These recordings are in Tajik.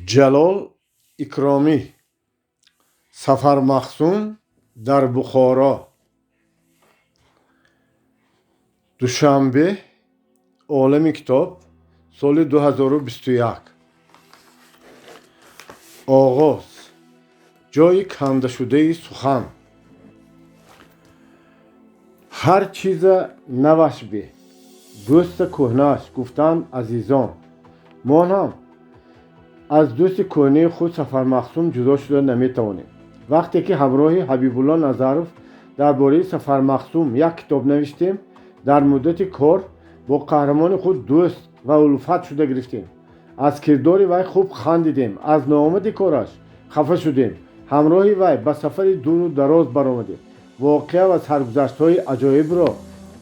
جلال اکرامی سفر مخزوم در بخارا دوشنبه عالم کتاب سال 2021 آغاز جای کنده شده سخن هر چیز نوش به دوست کهنه‌اش گفتند عزیزان ما هم از دوست کهنه خود سفر مخزوم جدا شده نمیتوانیم. وقتی که همراه حبیب الله نظرов درباره سفر مخزوم یک کتاب نوشتیم در مدت کار با قهرمان خود دوست و الفت شده گرفتیم. از کردار وی خوب خندیدیم، از ناآمدی کارش خفه شدیم، همراه وی به سفر دور و دراز برآمدیم. واقعه و سرگذشت‌های عجایب را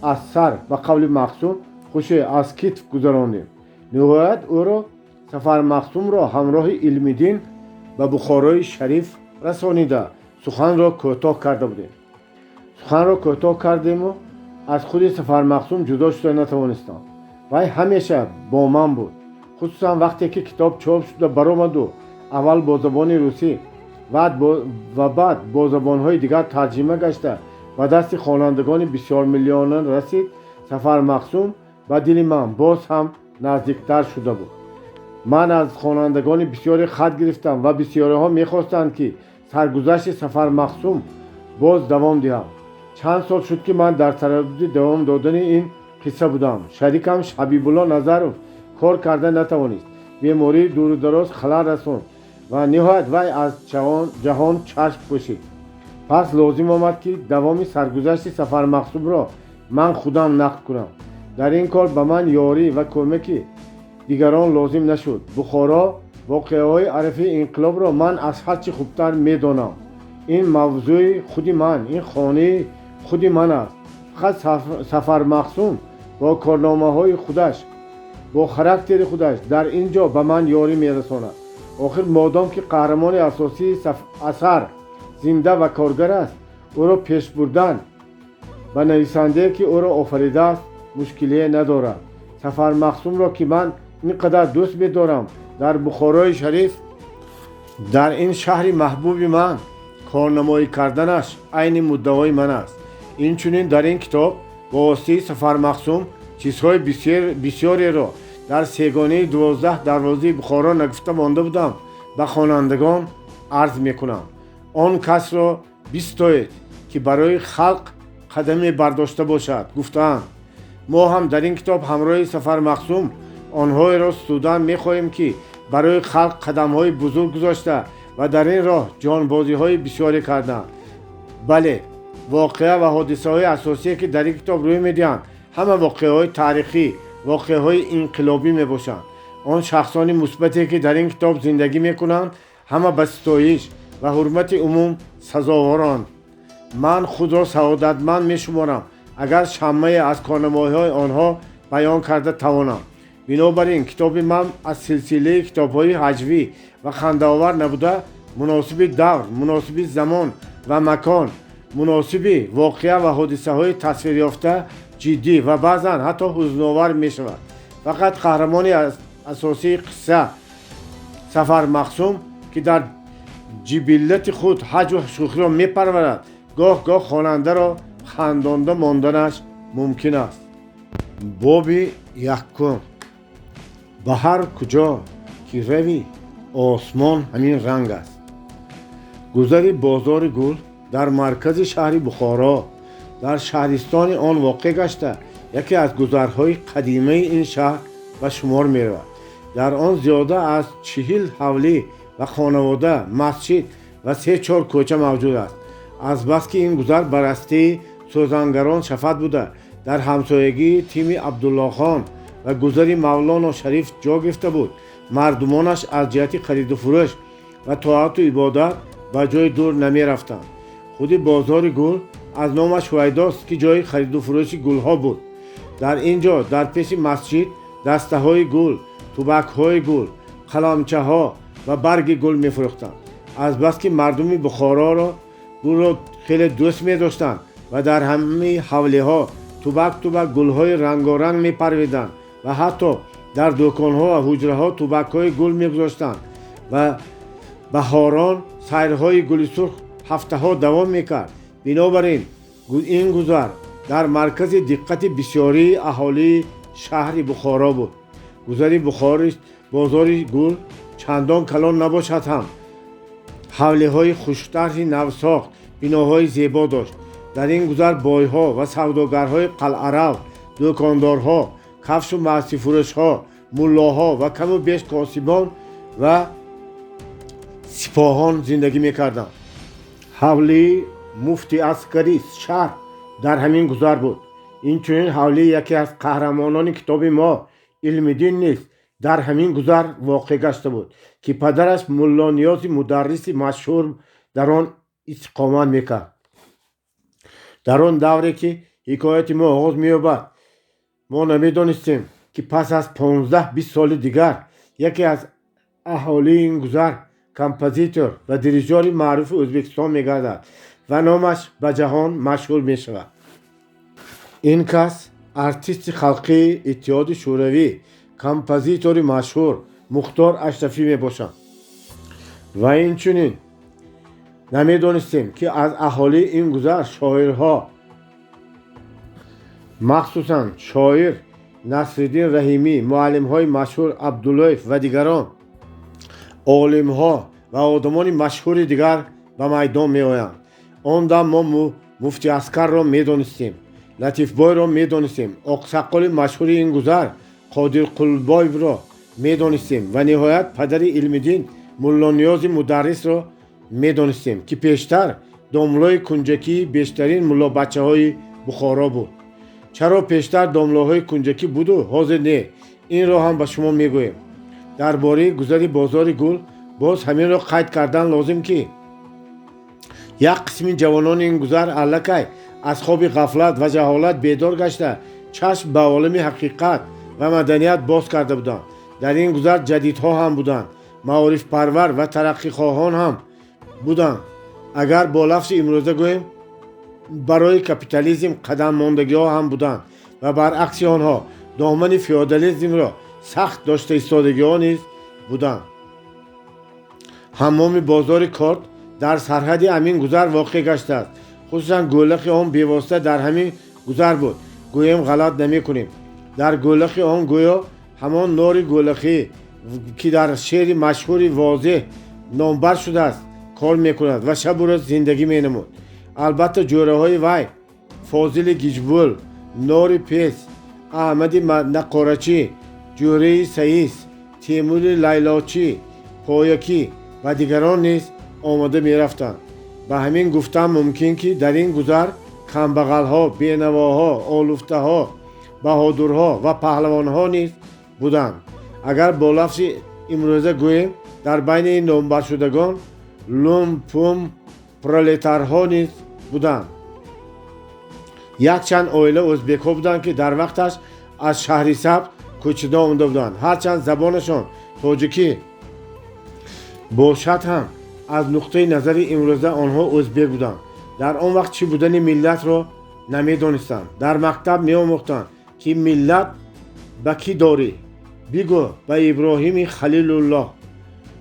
از سر و قول مخزوم خوش از کتف گذراندیم. نهایت او را سفر مخزوم را همراه علم‌دین به بخارای شریف رسانیده سخن را کوتاه کرده بودیم. سخن را کوتاه کردیم و از خود سفر مخزوم جدا شده نتوانستم. وی همیشه با من بود، خصوصا وقتی که کتاب چاپ شده برآمد و اول با زبان روسی و بعد با زبان‌های دیگر ترجمه گشته و دست خوانندگان بسیار میلیونی رسید. سفر مخزوم به دل من باز هم نزدیکتر شده بود. من از خوانندگان بسیاری خط گرفتم و بسیاری ها میخواستند که سرگذشت سفر مخزوم باز دوام دهم. چند سال شد که من در تردد دوام دادن این قصه بودم. شریکم حبیب الله نظرov کار کرده نتوانست، بیماری دور و دراز خلل رساند و نهایت وی از جهان چشم پوشید. پس لازم آمد که دوام سرگذشت سفر مخزوم را من خودم نقل کنم. در این کار به من یاری و کمک دیگران لازم نشد. بخارا واقعه‌های عرفی انقلاب را من از هر چه خوبتر میدانم. این موضوع خودی من، این خانه خودی من است. فقط سفر مخزوم با کارنامه‌های خودش، با خاراکتر خودش در اینجا به من یاری میرساند. آخر مادام که قهرمان اساسی اثر زنده و کارگر است، او را پیش بردن به نویسنده که او را آفریده است مشکلی ندارد. سفر مخزوم را که من اینقدر دوست می‌دارم در بخارای شریف، در این شهر محبوب من، کارنمایی کردنش عین مدعای من است. اینچنین در این کتاب با واسطه سفر مخزوم چیزهای بسیاری را در سیگانه 12 دروازه بخارا نگفته مانده بودم به خوانندگان عرض میکنم. آن کس را بیستایید که برای خلق قدمی برداشته باشد. گفتند ما هم در این کتاب همراه سفر مخزوم آنهایی را ستودن میخواهیم که برای خلق قدم‌های بزرگ گذاشته و در این راه جانبازی‌های بسیاری کردند. بله، واقعه و حادثه‌های اساسی که در این کتاب روی می‌دهند همه واقعه‌های تاریخی، واقعه‌های انقلابی میباشند. آن شخصان مثبتی که در این کتاب زندگی میکنند همه به ستایش و حرمت عموم سزاوارند. من خود را سعادتمند میشمارم اگر شمه از کارنامه‌های آنها بیان کرده توانم. بنابراین کتاب من از سلسله کتاب‌های هجوی و خنده‌آور نبوده، مناسب دور، مناسب زمان و مکان، مناسب واقعه و حادثه‌های تصویر یافته، جدی و بعضاً حتی حزن‌آور می‌شود. فقط قهرمان اساسی قصه سفر مخزوم که در جبلت خود حج و شوخی را می‌پرورد، گاه گاه خواننده را خندانده ماندنش ممکن است. باب یکم. به هر کجا که روی آسمان همین رنگ است. گذر بازار گل در مرکز شهر بخارا در شهرستان آن واقع گشته یکی از گذرهای قدیمی این شهر به شمار می رود. در آن زیاده از 40 حوله و خانواده، مسجد و 3-4 کوچه موجود است. از بس که این گذر برسته سوزنگران شفت بوده، در همسایگی تیم عبدالله خان و گذر مولانا شریف جا گرفته بود. مردمانش از جهت خرید و فروش و طاعت و عبادت به جای دور نمی رفتند. خود بازار گل از نامش هویداست که جای خرید و فروش گل ها بود. در اینجا در پیش مسجد دسته های گل، توبک های گل، قلمچه ها و برگ گل می فروختند. از بس که مردم بخارا را گل را خیلی دوست می داشتند و در همه حوله ها توبک گل های رنگارنگ می پرویدند و حتی در دکان ها و حجره ها توبک های گل می گذاشتند. و بهاران سیرهای گل سرخ هفته‌ها دوام میکرد. بنابراین این گذر در مرکز دقت بسیاری اهالی شهر بخارا بود. گذر بخارا بازار گل چندان کلان نباشد هم حوله های خوشطرحی نوساخت بناهای زیبا داشت. در این گذر بایها و سوداگرهای قلعه‌رو، دکاندارها، کفش و معصی فروشها، ملاها و کم و بیش کاسبان و سپاهان زندگی میکردند. حوله مفتی عسکری شهر در همین گذر بود. اینچنین حوله یکی از قهرمانان کتاب ما علم‌دین نیز در همین گذر واقع گشته بود که پدرش ملا نیاز مدرس مشهور در آن اقامت میکرد. در آن دوره که حکایت ما آغاز می‌یابد ما نمیدانستیم که پس از 15-20 سال دیگر یکی از اهالی این گذر کمپوزیتور و دیریژور معروف ازبکستان میگردد و نامش به جهان مشهور میشود. این کس ارتیست خلقی اتحاد شوروی کمپوزیتور مشهور مختار اشرفی میباشد. و اینچنین نمیدانستیم که از اهالی این گذر شاعرها مخصوصا شاعر نصرالدین رحیمی، معلم‌های مشهور عبداللهیف و دیگران، عالم‌ها و آدمان مشهور دیگر به میدان می‌آیند. آن دم ما مفتی عسکر را می‌دانستیم، لطیف بای را می‌دانستیم، آقسقال مشهور این گذر قادر قلبایف را می‌دانستیم و نهایت پدر علم‌دین ملا نیاز مدرس را می‌دانستیم که پیشتر داملای کنجکی بیشترین ملا بچه‌های بخارا بود. چرا پیشتر داملاهای کنجکی بود و حاضر نه، این را هم به شما میگویم. درباره گذر بازار گل باز همین را قید کردن لازم که یک قسم جوانان این گذر الکی از خواب غفلت و جهالت بیدار گشته چشم به عالم حقیقت و مدنیت باز کرده بودند. در این گذر جدیدها هم بودند، معارف پرور و ترقی خواهان هم بودند. اگر با لفظ امروزه گوییم برای کپیتالیسم قدم ماندگی ها هم بودند و برعکس آنها دامن فئودالیسم را سخت داشته ایستادگی ها نیز بودند. حمام بازار کارت در سرحد همین گذر واقع گشته است. خصوصا گولخ آن بیواسطه در همین گذر بود. گویم غلط نمی کنیم. در گولخ آن گویا همان نار گولخی که در شعر مشهور واضح نامبر شده است کار میکند و شب و روز زندگی مینمود. البته جوره های وی فاضل گیجبول، نور پیس، احمد نقارچی، جوره سعیس، تیمور لیلاچی، پایکی و دیگران نیز آمده می رفتند. به همین گفتن ممکن که در این گذر کمبغل ها، بینواها، آلوفته ها، بهادرها و پهلوان ها نیز بودند. اگر با لفظ امروزه گوییم در بین این نامبر شدگان لومپوم پرولتارها نیز بودند. یک چند عائله ازبک ها بودند که در وقتش از شهر سبت کوچیده آمده بودند. هرچند زبانشان تاجیکی باشد هم از نقطه نظر امروزه آنها ازبک بودند. در آن وقت چی بودن ملت را نمیدانستند. در مکتب می آموختند که ملت به کی داری؟ بگو به ابراهیم خلیل الله.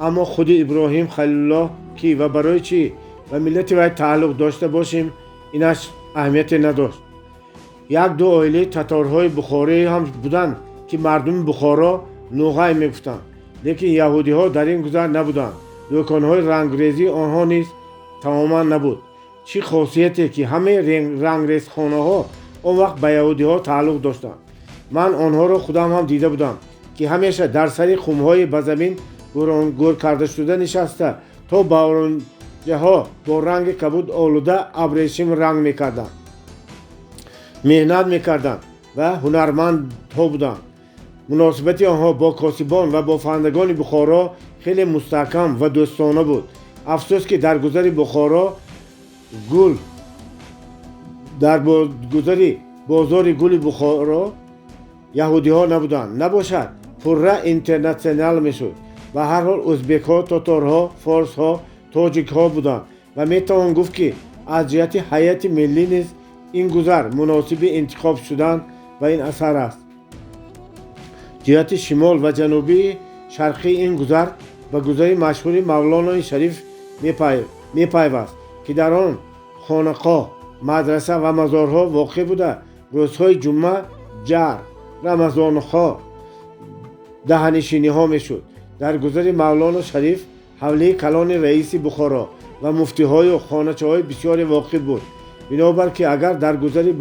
اما خود ابراهیم خلیل الله کی و برای چی و ملت وی تعلق داشته باشیم اینش اهمیت نداشت. یک دو عائله تتارهای بخاری هم بودند که مردم بخارا نوغای میگفتند، لیکن یهودی ها در این گذر نبودند. دکانهای رنگریزی آنها نیز تماما نبود. چی خاصیتی که همه رنگریز خانه ها اون وقت به یهودی ها تعلق داشتند. من آنها را خودم هم دیده بودم که همیشه در سر خمهای به زمین گور کرده شده نشسته تا بارونجه ها با رنگ کبود آلوده ابریشم رنگ میکردند، مهنت میکردند و هنرمند ها بودند. مناسبت آنها با کاسبان و با فندگان بخارا خیلی مستحکم و دوستانه بود. افسوس که در گذر بخارا گل در گذر بازار گل بخارا یهودی ها نبودند. نباشد پره اینترنشنال میشد. و هر حال ازبک ها، تاتارها، فارس ها، تاجیک ها بودند و میتوان گفت که از جهت حیات ملی نیز این گذر مناسب انتخاب شدن و این اثر است. جهت شمال و جنوبی شرقی این گذر به گذری مشهوری مولانای شریف میپیوست که در آن خانقاه، مدرسه و مزارها واقع بوده. روزهای جمعه جر، رمضانها دهنشینی ها میشد. در گذر مولانا شریف حوله کلان رئیس بخارا و مفتی های و خانچه های بسیاری واقع بود. بنابر که اگر در گذر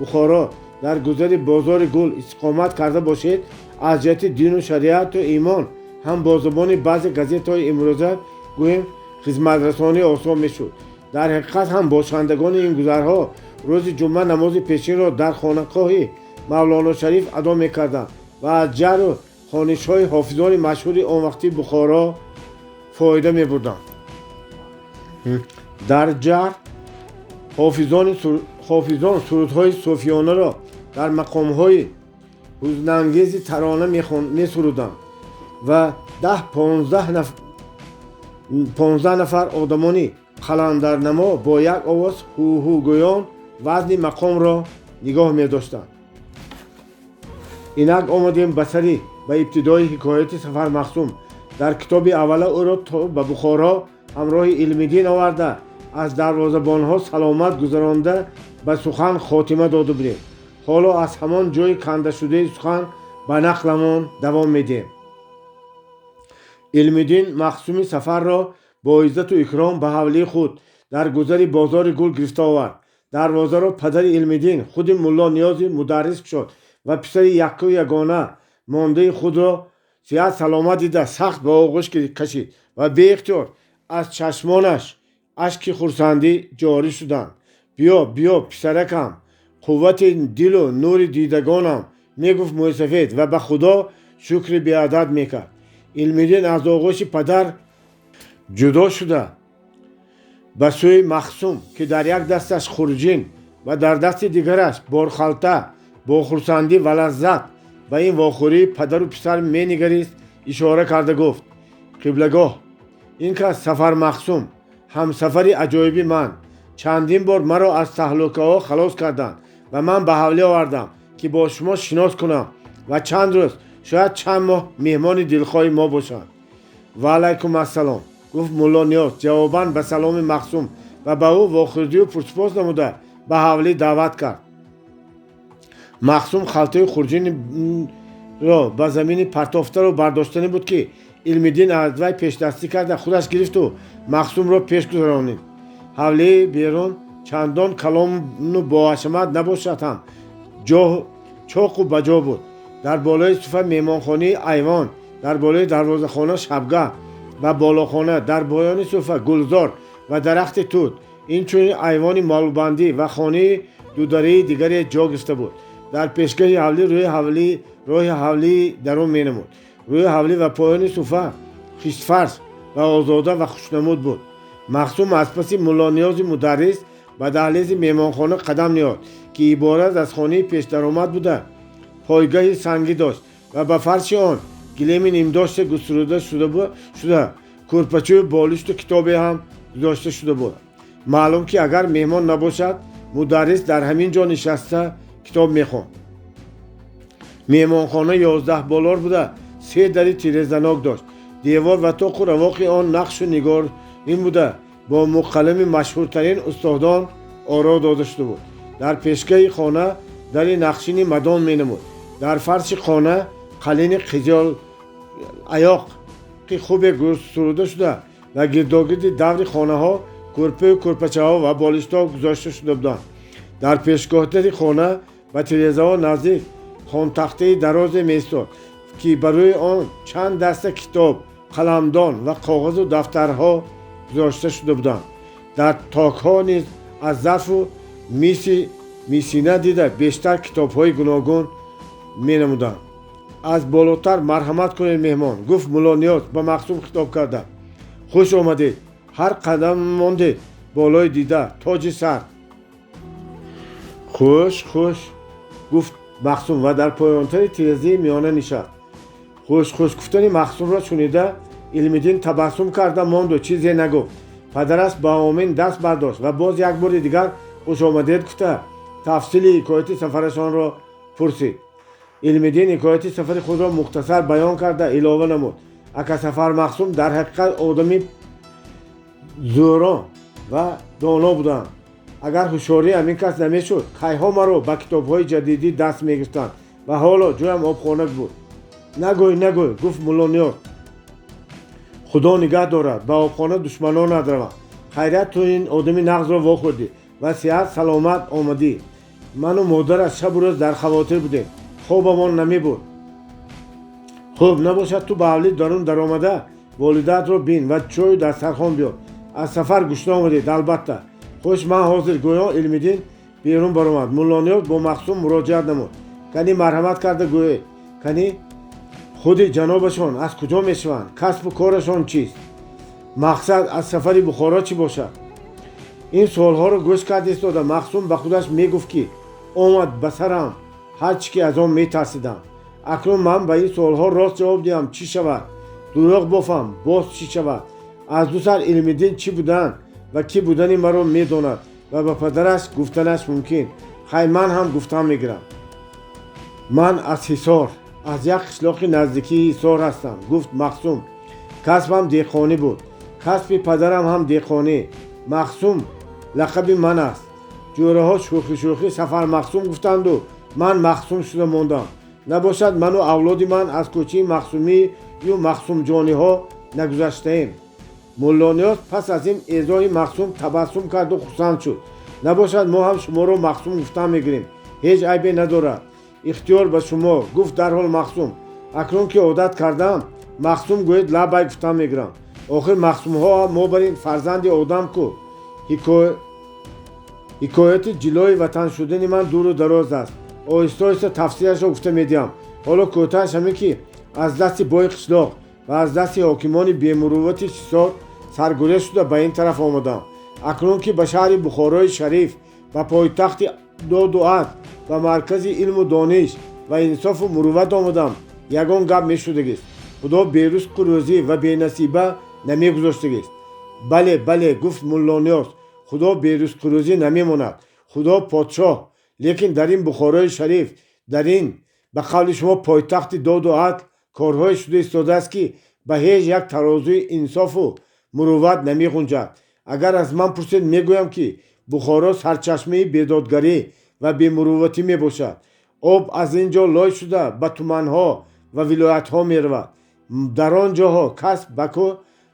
بخارا در گذر بازار گل استقامت کرده باشید، از جهت دین و شریعت و ایمان هم با زبان بعضی گزیت های امروزه گویم خدمت رسانی آسان میشد. در حقیقت هم باشندگان این گذرها روز جمعه نماز پیشین را در خانقاه مولانا شریف ادا میکردند و از جر و خوانش های حافظان مشهور آن وقتی بخارا فایده میبردند. در جر حافظان سرودهای صوفیانه را در مقامهای حزنانگیز ترانه میسرودند و 10-15 نفر آدمانی قلندرنما با یک آواز هو گویان وزن مقام را نگاه می‌داشتند. اینک آمدیم به سری به ابتدای حکایت سفر مخصوم. در کتاب اول او را به بخارا همراه علم‌دین آورده از دروازه‌بان‌ها سلامت گذرانده به سخن خاتمه داده بودیم. حالا از همان جای کنده شده سخن به نقلمان دوام میدیم. علم‌دین مخصوم سفر را با عزت و اکرام به حوله خود در گذر بازار گل گرفته آورد. دروازه را پدر علم‌دین خود ملا نیازی مدرس شد و پسر یک و یگانه مانده خود را صحت سلامت دیده سخت به آغوش کشید و به اختیار از چشمانش اشک خرسندی جاری شدند. بیا پسرکم، قوت دل و نور دیدگانم، میگفت موسفید و به خدا شکر بیعدد میکرد. علم‌دین از آغوش پدر جدا شده به سوی مخصوم که در یک دستش خورجین و در دست دیگرش بارخالته با خرسندی و لذت به این واخوری پدر و پسر می نگریست اشاره کرده گفت: قبلگاه، این که سفر مخصوم همسفری عجایبی من چندین بار مرا از تهلکه ها خلاص کردند و من به حوله آوردم که با شما شناس کنم و چند روز شاید چند ماه مهمان دلخواه ما باشند. و علیکم السلام، گفت ملا نیاز جواباً به سلام مخصوم و به او واخوردی و پرسپاس نموده به حوله دعوت کرد. مخصوم خلطه خورجین را به زمین پرتافته رو برداشتنی بود که علم‌دین از وی پیش دستی کرده خودش گرفت و مخصوم را پیش گذرانید. حوله بیرون چندان کلام و با حشمت نباشد هم چاق و بجا بود. در بالای صفه میمانخانه ایوان، در بالای دروازه خانه شبگه و بالاخانه، در پایان صفه گلزار و درخت توت، این چون ایوان مالبندی و خانه دودره دیگری جا گرفته بود. در پیشگاه حوله روی حوله درون می نمود. روی حوله و پایان صفه خیشتفرش و آزاده و خوشنمود بود. مخصوم از پس ملا نیاز مدرس به دهلیز میمانخانه قدم نهاد که عبارت از خانه پیش درآمد بوده. پایگاه سنگی داشت و به فرش آن گلیم نیمداشت گسترده شده کورپچه بالشت و کتابی هم گذاشته شده بود. معلوم که اگر مهمان نباشد مدرس در همین جا نشسته کتاب میخواند. میمانخانه 11 بالار بوده، 3 در تیره‌زنک داشت. دیوار و طاق و رواق آن نقش و نگار این بوده با مقلم مشهورترین استادان آرا داده شده بود. در پیشگاه خانه در نقشین مدان می نمود. در فرش خانه قلین خجال ایاق که خوب گسترده شده و گرداگرد دور خانه ها کورپه و کورپچه ها و بالشت ها گذاشته شده بودند. در پیشگاه خانه و تلویزیون ها نزدیک خان تخته دراز میستاد که برای آن چند دسته کتاب، قلمدان و کاغذ و دفترها گذاشته شده بودند. در تاک ها نیز از ظرف و میسینه دیده بیشتر کتاب های گوناگون می نمودند. از بالاتر مرحمت کنید مهمان، گفت ملا نیاز به مخصوم خطاب کرده. خوش آمدید، هر قدم ماندید بالای دیده تاج سر. خوش گفت مخصوم و در پایانتر تیرزی میانه نشست. خوش گفتن مخصوم را شنیده علم‌دین تبسم کرده ماند و چیزی نگفت. پدرش با آمین دست برداشت و باز یک بار دیگر خوش آمدید گفته تفصیل حکایت سفرشان را پرسید. علم‌دین حکایت سفر خود را مختصر بیان کرده علاوه نمود. Ака Сафар Махсум дар ҳақиқат одами зӯрон ва доно буданд. агар ҳушёрӣ ҳамин кас намешуд, кайҳо маро ба китобҳои ҷадидӣ даст мегирифтанд ва ҳоло ҷоям обхона буд. Нагӯй, гуфт Мулло Ниёз. худо нигаҳ дорад, ба обхона душманонат раванд. хайрат ту ин одами нағзро вохӯрдӣ ва сиҳат саломат омадӣ. ману модарат шабу рӯз дар хавотир будем, хобамон намебурд. хуб, набошад ту ба ҳавлӣ дарун даромада волидатро бин ва чою дастархон биёр. аз сафар гушта омадед, албатта. хуш, ман ҳозир, гӯё Илмиддин берун баромад. Мулло Ниёз бо Махсум муроҷиат намуд. кани марҳамат карда гӯед, кани худи ҷанобашон аз куҷо мешаванд, касбу корашон чист, мақсад аз сафари Бухоро чӣ бошад? ин суолҳоро гӯш карда истода Махсум ба худаш мегуфт ки омад ба сарам ҳар чӣ ки аз он метарсидам. акнун ман ба ин суолҳо рост ҷавоб диҳам, чӣ шавад? дурӯғ бофам, боз чӣ шавад? аз ду сар Илмиддин чӣ будан ва кӣ будани маро медонад ва ба падараш гуфтанаш мумкин. хай, ман ҳам гуфтан мегирам. ман аз Ҳисор, аз як қишлоқи наздикии Ҳисор ҳастам, гуфт Махсум. касбам деҳқонӣ буд. касби падарам ҳам деҳқонӣ. Махсум лақаби ман аст. ҷӯраҳо шӯхӣ Сафар Махсум гуфтанду ман Махсум шуда мондам. набошад ману авлоди ман аз кӯчаи Махсумӣ ё Махсумҷониҳо нагузаштаем. Мулло Ниёз пас аз ин эъзои Махсум табассум карду хурсанд шуд. набошад мо ҳам шуморо Махсум гуфтан мегирем, ҳеҷ айбе надорад. ихтиёр ба шумо, гуфт дарҳол Махсум. акнун ки одат кардам, Махсум гӯед лаббай гуфтан мегирам. охир Махсумҳо мобарин фарзанди одам ку. ҳикояти ҷилои ватан шудани ман дуру дароз аст. оҳиста оҳиста тафсилашро гуфта медиҳам. ҳоло кӯтаҳаш ҳамин ки аз дасти бои қишлоқ ва аз дасти ҳокимони бемуруввати Ҳисор саргурез шуда ба ин тараф омадам. акнун ки ба шаҳри Бухорои шариф, ба пойтахти доду адл ва маркази илму дониш ва инсофу мурувват омадам, ягон гап мешудагист. худо берузқу рӯзӣ ва бенасиба намегузоштагист. бале, гуфт Мулло Ниёз, худо берузқу рӯзӣ намемонад. худо подшоҳ. лекин дар ин Бухорои шариф, дар ин ба қавли шумо пойтахти доду адл корҳое шуда истодааст ки ба ҳеҷ як тарозуи инсофу мурувват намеғунҷад. агар аз ман пурсед, мегӯям ки Бухоро сарчашмаи бедодгарӣ ва бемурувватӣ мебошад. об аз ин ҷо лой шуда ба туманҳо ва вилоятҳо меравад. дар он ҷоҳо кас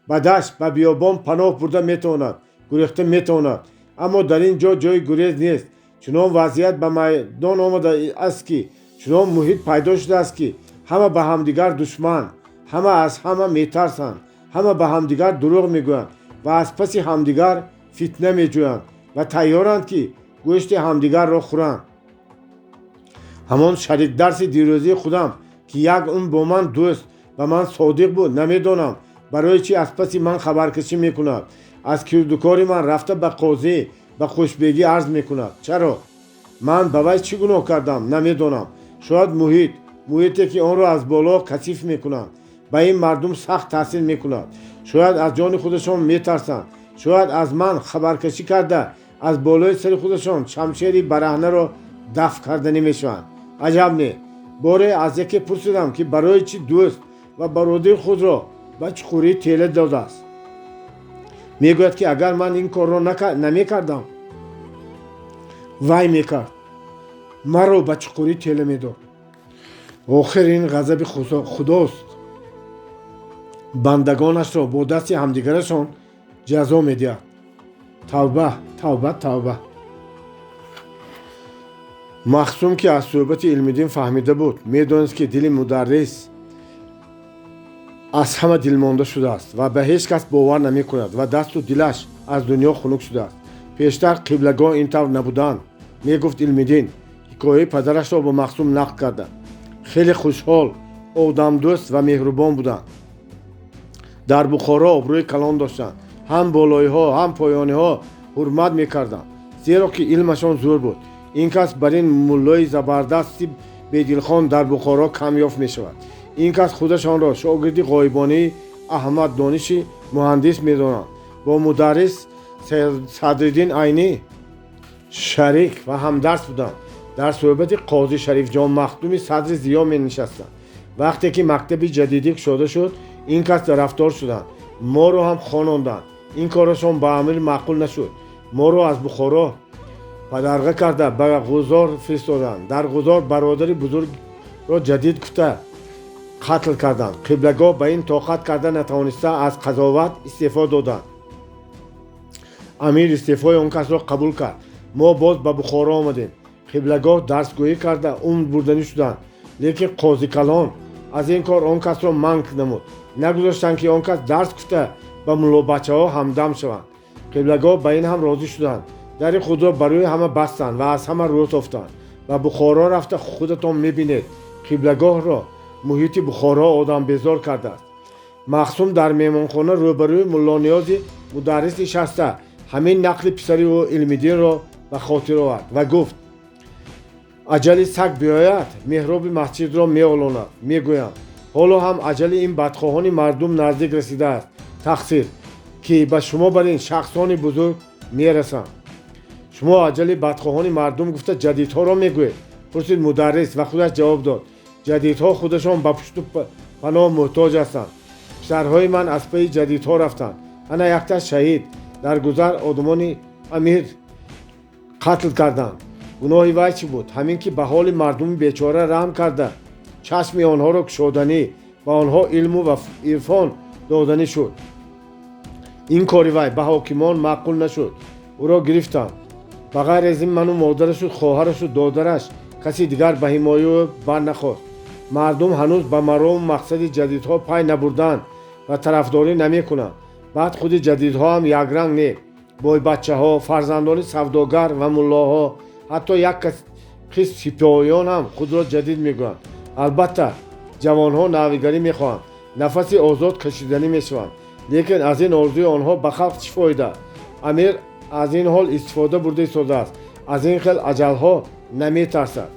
ба дашт, ба биёбон паноҳ бурда метавонад, гурехта метавонад. аммо дар ин ҷо ҷои гурез нест. чунон вазъият ба майдон омадааст ки, чунон муҳит пайдо шудааст ки ҳама ба ҳамдигар душман, ҳама аз ҳама метарсанд, ҳама ба ҳамдигар дурӯғ мегӯянд ва аз паси ҳамдигар фитна меҷӯянд ва тайёранд ки гӯшти ҳамдигарро хӯранд. ҳамон шарикдарси дирӯзии худам ки як он бо ман дӯст ба ман содиқ буд, намедонам барои чӣ аз паси ман хабаркашӣ мекунад. аз кирдукори ман рафта ба қозӣ ба хушбегӣ арз мекунад. чаро? ман ба вай чӣ гуноҳ кардам? намедонам. шояд муҳите ки онро аз боло касиф мекунанд, ба ин мардум сахт таъсир мекунад. шояд аз ҷони худашон метарсанд. шояд аз ман хабаркашӣ карда аз болои сари худашон шамшери бараҳнаро дафт карданӣ мешаванд. аҷаб не. боре аз яке пурсидам ки барои чӣ дӯст ва бародири худро ба чуқурӣ тела додааст. мегӯяд ки агар ман ин корро намекардам, вай мекард, маро ба чуқурӣ тела медод. охир ин ғазаби худост. бандагонашро бо дасти ҳамдигарашон ҷазо медиҳад. тавба. Махсум ки аз суҳбати Илмиддин фаҳмида буд, медонист ки дили мударрис аз ҳама дилмонда шудааст ва ба ҳеҷ кас бовар намекунад ва дасту дилаш аз дунё хунук шудааст. пештар қиблагоҳ ин тавр набуданд, мегуфт Илмиддин, ҳикояи падарашро ба Махсум нақл карда. хеле хушҳол, одамдӯст ва меҳрубон буданд. дар Бухоро обрӯи калон доштанд. ҳам болоиҳо, ҳам поёниҳо ҳурмат мекарданд, зеро ки илмашон зур буд. ин кас бар ин муллои забардасти бедилхон дар Бухоро камёфт мешавад. ин кас худашонро шогирди ғоибонии Аҳмад Дониши муҳандис медонанд. бо мударрис Садриддин Айнӣ шарик ва ҳамдарс буданд. дар суҳбати қозӣ Шарифҷон Махдуми Садри Зиё менишастанд وقتی که مکتبی جدیدی شده شد این کس طرفدار شدند. ما رو هم خواندند. این کارشون با امیر معقول نشد. ما رو از بخارا پدرقه کرده به غزار فرستادند. در غزار برادری بزرگ را جدید کشته قتل کردند. قبلگاه به این طاقت کرده نتوانسته از قضاوت استعفا دادند. امیر استعفای آن کس را قبول کرد. ما باز به بخارا آمدیم. قبلگاه درسگویی کرده عمر بردنی شدند. لیکن قاضی کلان از این کار آن کس را منع نمود. نگذاشتند که آن کس درس گفته به ملا بچه ها همدم شوند. قبلگاه به این هم راضی شدند. در خود را برای همه بستند و از همه رو تافتند و بخارا رفته خودتان میبینید قبلگاه را محیط بخارا آدم بیزار کرده است. مخصوم در میمانخانه روبروی ملا نیازی مدرس نشسته همین نقل پسری و علمیدین را به خاطر آورد و گفت اجل سگ بیاید محراب مسجد را میآلاند. میگویم حالا هم اجل این بدخواهان مردم نزدیک رسیده است. تقصیر که به شما بر این شخصان بزرگ میرسند. شما اجل بدخواهان مردم گفته جدیدها را میگوید. پرسید مدرس و خودش جواب داد جدیدها خودشان به پشت و پناه محتاج هستند. پسرهای من از پی جدیدها رفتند. انا یکتا شهید در گذر آدمان امیر قتل کردند. گناه وی چی بود؟ همین که به حال مردم بیچاره رحم کرده چشم آنها را گشودنی و آنها علم و عرفان دادنی شد. این کاری وی به حاکمان معقول نشد. او را گرفتند. بغیر از این من و مادرش و خواهرش و دادرش کسی دیگر به حمایه بر نخواست. مردم هنوز به مرام مقصد جدیدها پی نبردند و طرفداری نمی کنند. بعد خود جدیدها هم یک رنگ نه. بای بچه ها، فرزندان سوداگر و ملاها، حتی یک قسم سپاهیان هم خود را جدید میگویند. البته جوان ها نویگری میخواهند، نفس آزاد کشیدنی میشوند. لیکن از این آرزوی آنها به خلق چه فایده؟ امیر از این حال استفاده برده ایستاده است. از این خیل اجلها نمی ترسد.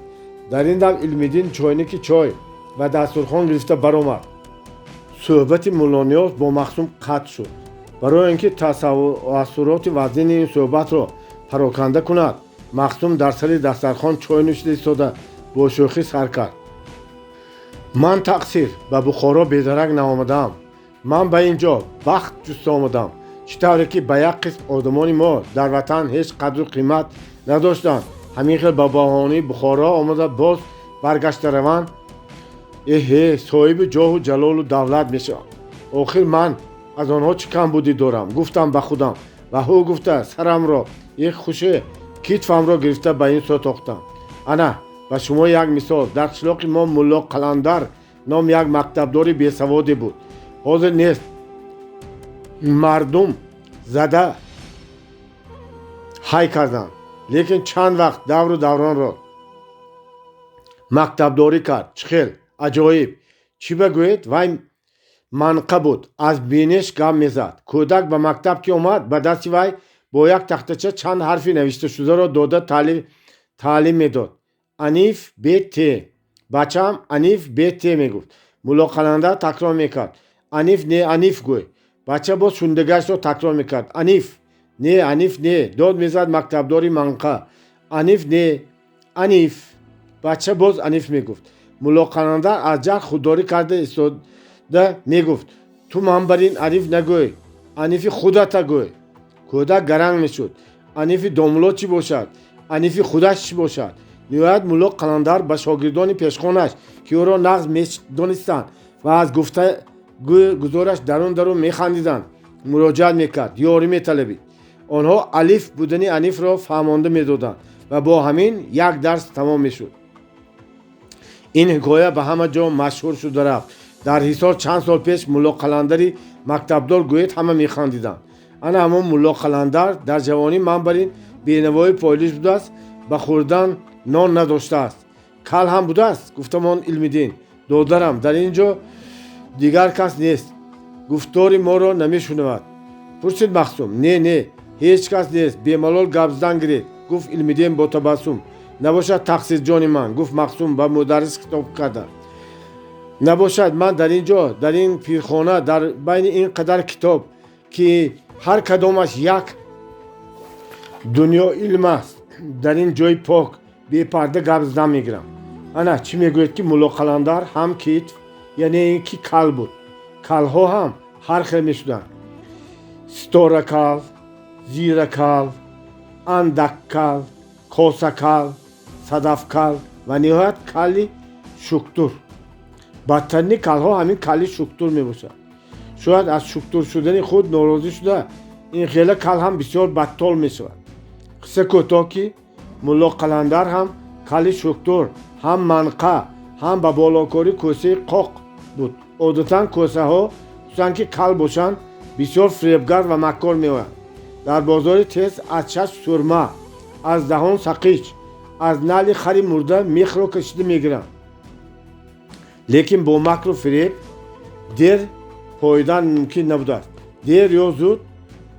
در این دم علمیدین چاینک چای و دسترخوان گرفته برآمد. صحبت ملا نیاز با مخصوم قطع شد. برای اینکه تأثیرات وزین این صحبت را پراکنده کند مخصوم در سر دسترخوان چای نوشیده ایستاده با شوخی سر کرد. من تقصیر به بخارا بیدرک نآمدم. من به اینجا بخت جسته آمدم. چطوری که به یک قسم آدمان ما در وطن هیچ قدر و قیمت نداشتند همین خیل به بهانه بخارا آمده باز برگشته روند صاحب جاه و جلال و دولت میشم. آخر من از آنها چه کم بودی دارم؟ گفتم به خودم و او گفته سرم را یک خوشه کتفم را گرفته به این سو تاختم. انا به شما یک مثال. در قشلاق ما ملا قلندر نام یک مکتبدار بیسوادی بود. حاضر نیست مردم زده های کردند. لیکن چند وقت دور و دوران را مکتبداری کرد. چخیل عجایب چی بگوید؟ وی منقه بود. از بینش گم میزد. کودک به مکتب که اومد به دست وی با یک تختچه چند حرفی نوشته شده را داده تعلیم میداد. انیف ب ت. بچم انیف ب ت میگفت. ملا قلندر تکرار میکرد. انیف نه انیف گوی. بچه باز شوندگش را تکرار میکرد. انیف نه انیف نه. داد میزد مکتبداری منقه. انیف نه انیف. بچه باز انیف میگفت. ملا قلندر از جهل خودداری کرده ایستاده میگفت تو من بر این انیف نگوی، انیف خودت گوی. کودک گرنگ میشد. انیف داملا چی باشد؟ انیف خودش چی باشد؟ نهایت ملا قلندر به شاگردان پیشخانش که او را نغز میدانستند و از گفته گزارش درون میخندیدند مراجعت میکرد، یاری میطلبید. آنها الف بودنی انیف را فهمانده میدادند و با همین یک درس تمام میشد. این حکایه به همه جا مشهور شده رفت. در حصار چند سال پیش ملا قلندری مکتبدار گوید همه میخندیدند. انا همون ملا قلندر در جوانی من بر این بینوای پایلیش بوده است. به خوردن نان نداشته است. کل هم بوده است. گفتم آن علمیدین دادرم در اینجا دیگر کس نیست. گفتاری ما را نمیشنود. پرسید مخصوم. نه هیچ کس نیست. بیملال گپ زدن گرید. گفت علمیدین با تبسم. نباشد تقصیر جان من. گفت مخصوم با مدرس کتاب کرده. نباشد من در اینجا در این پیرخانه در بین این قدر کتاب که هر کدامش یک دنیا علم است در این جای پاک بی پرده گپ زدن میگیرم. انا چی میگوید که ملا قلندر هم کتف یعنی اینکه کل بود. کلها هم هر خیلی می شدن. ستاره کل، زیره کل، اندک کل، کوسه کل، صدف کل و نهایت کلی شکتور. بدترین کلها همین کلی شکتور می باشد. شاید از شکتور شدن خود ناراضی شده این خیلی کل هم بسیار بدتال می شود. قصه کوتاه که ملا قلندر هم کلی شکتور هم منقه هم به بالاکاری کوسه قاق بود. عادتا کوسه ها خصوصا که کل باشند بسیار فریبگر و مکار می آیند. در بازار تیز از چشم سرمه، از دهان سقیچ، از نعل خری مرده میخ رو کشیده میگیرند. لیکن با مکر و فریب دیر پاییدن ممکن نبوده است. دیر یا زود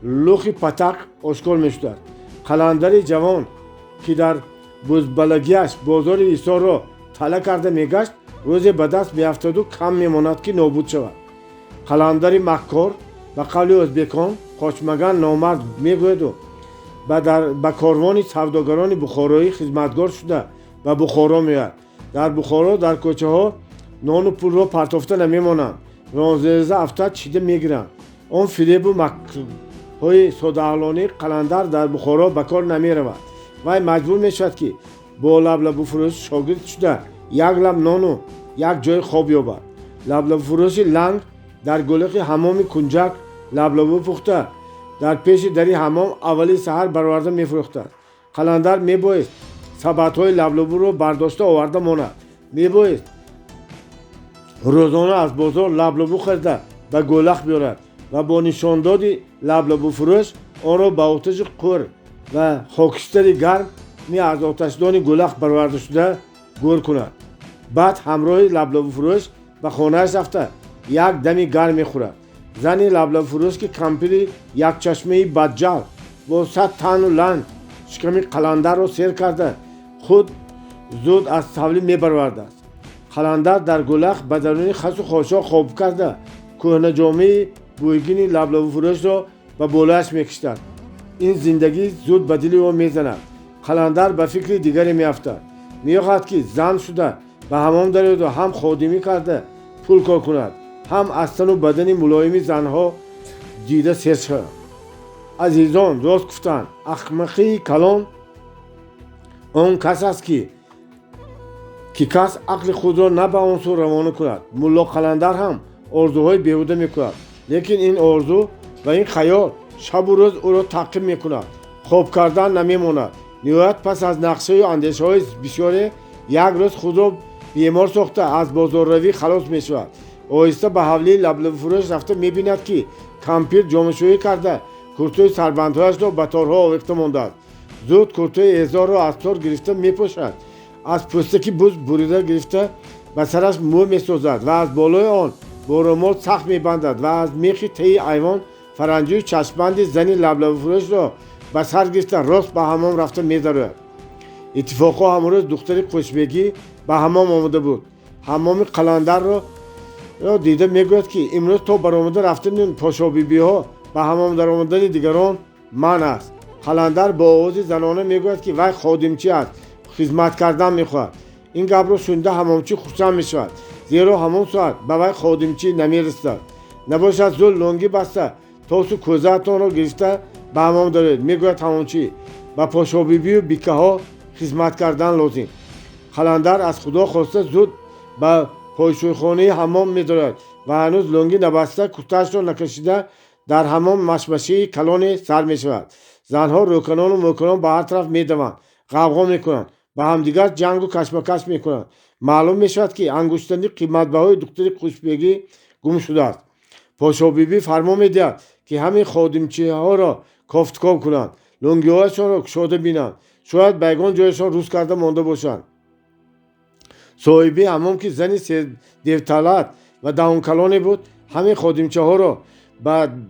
لوخ پتک آشکار می شود. قلندر جوان که در بزبلگیش بازار ایثار را طلب کرده میگشت روز به دست میافتاد و کم میماند که نابود شود. قلندر مکار به قول ازبکان قاچمگن نامرد میگوید و به کاروان سوداگران بخارایی خدمتگار شده و بخارا میاد. در بخارا در کوچه ها نان و پول را پرتافته نمیمانند. رانزیزه افتاد چیده میگیرند. آن فریب و مکرهای سوداگرانی قلندر در بخارا به کار نمیرود. وای مجبور میشود که با لبلب فروش شاگرد شده یک لب نان و یک جای خواب یابد. لبلب فروش لنگ در گلخ حمام کنجک لبلب پخته در پیش دری حمام اولی سحر برآورده میفروختند. قلندر میبایست سبدهای لبلب رو برداشته آورده ماند. میبایست روزانه از بازار لبلب خریده به گلخ بیارد و با نشاندادی لبلب فروش آن را به آتش قور و خاکستر گرم از آتشدان گلخ برآورده شده گور کند. بعد همراه لبلب فروش به خانه‌اش رفته یک دمی گرم میخورد. زنی لبلب فروش که کمپیر یک چشمه بدجل با 100 تن و لنگ شکم قلندر را سیر کرده خود زود از طاولی میبرورده است. قلندر در گلخ به درون خس و خاشاک خواب کرده کهنه جامه بویگین لبلب فروش را به بالایش میکشد. این زندگی زود به دل او میزند. قلندر به فکر دیگری میافتد. میخواهد که زن شده به حمام درآید و هم خادمی کرده پول کار کند هم از تن و بدن ملایم زنها دیده سیر شود. عزیزان راست گفتند احمقی کلان آن کس است که کس عقل خود را نه به آن سو روانه کند. ملا قلندر هم آرزوهای بیهوده میکند لیکن این آرزو و این خیال شب و روز او را تعقیب میکند. خواب کردن نمیماند. نهایت پس از نقشه و اندیشه های بسیاری یک روز خود را بیمار ساخته از بازار روی خلاص می شود. آهسته به حوله لبلب فروش رفته می بیند که کمپیر جامه‌شویی کرده کرتوی سربندهایش را به تارها آویخته مانده است. زود کرتوی ازار را از تار گرفته می پوشد. از پوستکی بز بریده گرفته به سرش مو می سازد و از بالای آن با رومال سخت می بندد و از میخی تی ایوان فرنجوی چشمبند زنی لبلب فروش را به سر گرفته راست به حمام رفته می دارد. اتفاقا همون دختر خوشبگی به حمام آمده بود. حمام قلندر را دیده میگوید که امروز تو برآمده رفتن پاشا بیبی ها به حمام در آمدن دیگران من است. قلندر با آواز زنانه میگوید که وای خادمچی است خدمت کردن میخواهد. این گپ را شنیده حمامچی خرسند میشود زیرا همان ساعت به وای خادمچی نمیرسد. نباشد زول لنگی بسته تاسو کوزه‌تان را گرفته به حمام دارید. میگوید حمامچی به پاشا بیبی و بیکه ها خدمت کردن لازم. قلندر از خدا خواسته زود به پایشویخانه حمام می‌دارد و هنوز لنگی نبسته کتش را نکشیده در حمام مشمشی کلان سر می‌شود. زنها روکنان و موکنان به هر طرف می‌دوند غوغا می‌کنند با همدیگر جنگ و کشمکش می‌کنند. معلوم می‌شود که انگشتری قیمت‌بهای دختر خوشبگی گم شده است. پاشا بیبی فرمان می‌دهد که همین خادمچی‌ها را کافتکام کنند لنگی‌هایشان را گشاده بینند شاید بیگان جایشان روز کرده مانده باشند. صاحبی حمام که زنی دیوطلعت و دهان کلانی بود همین خادمچه ها را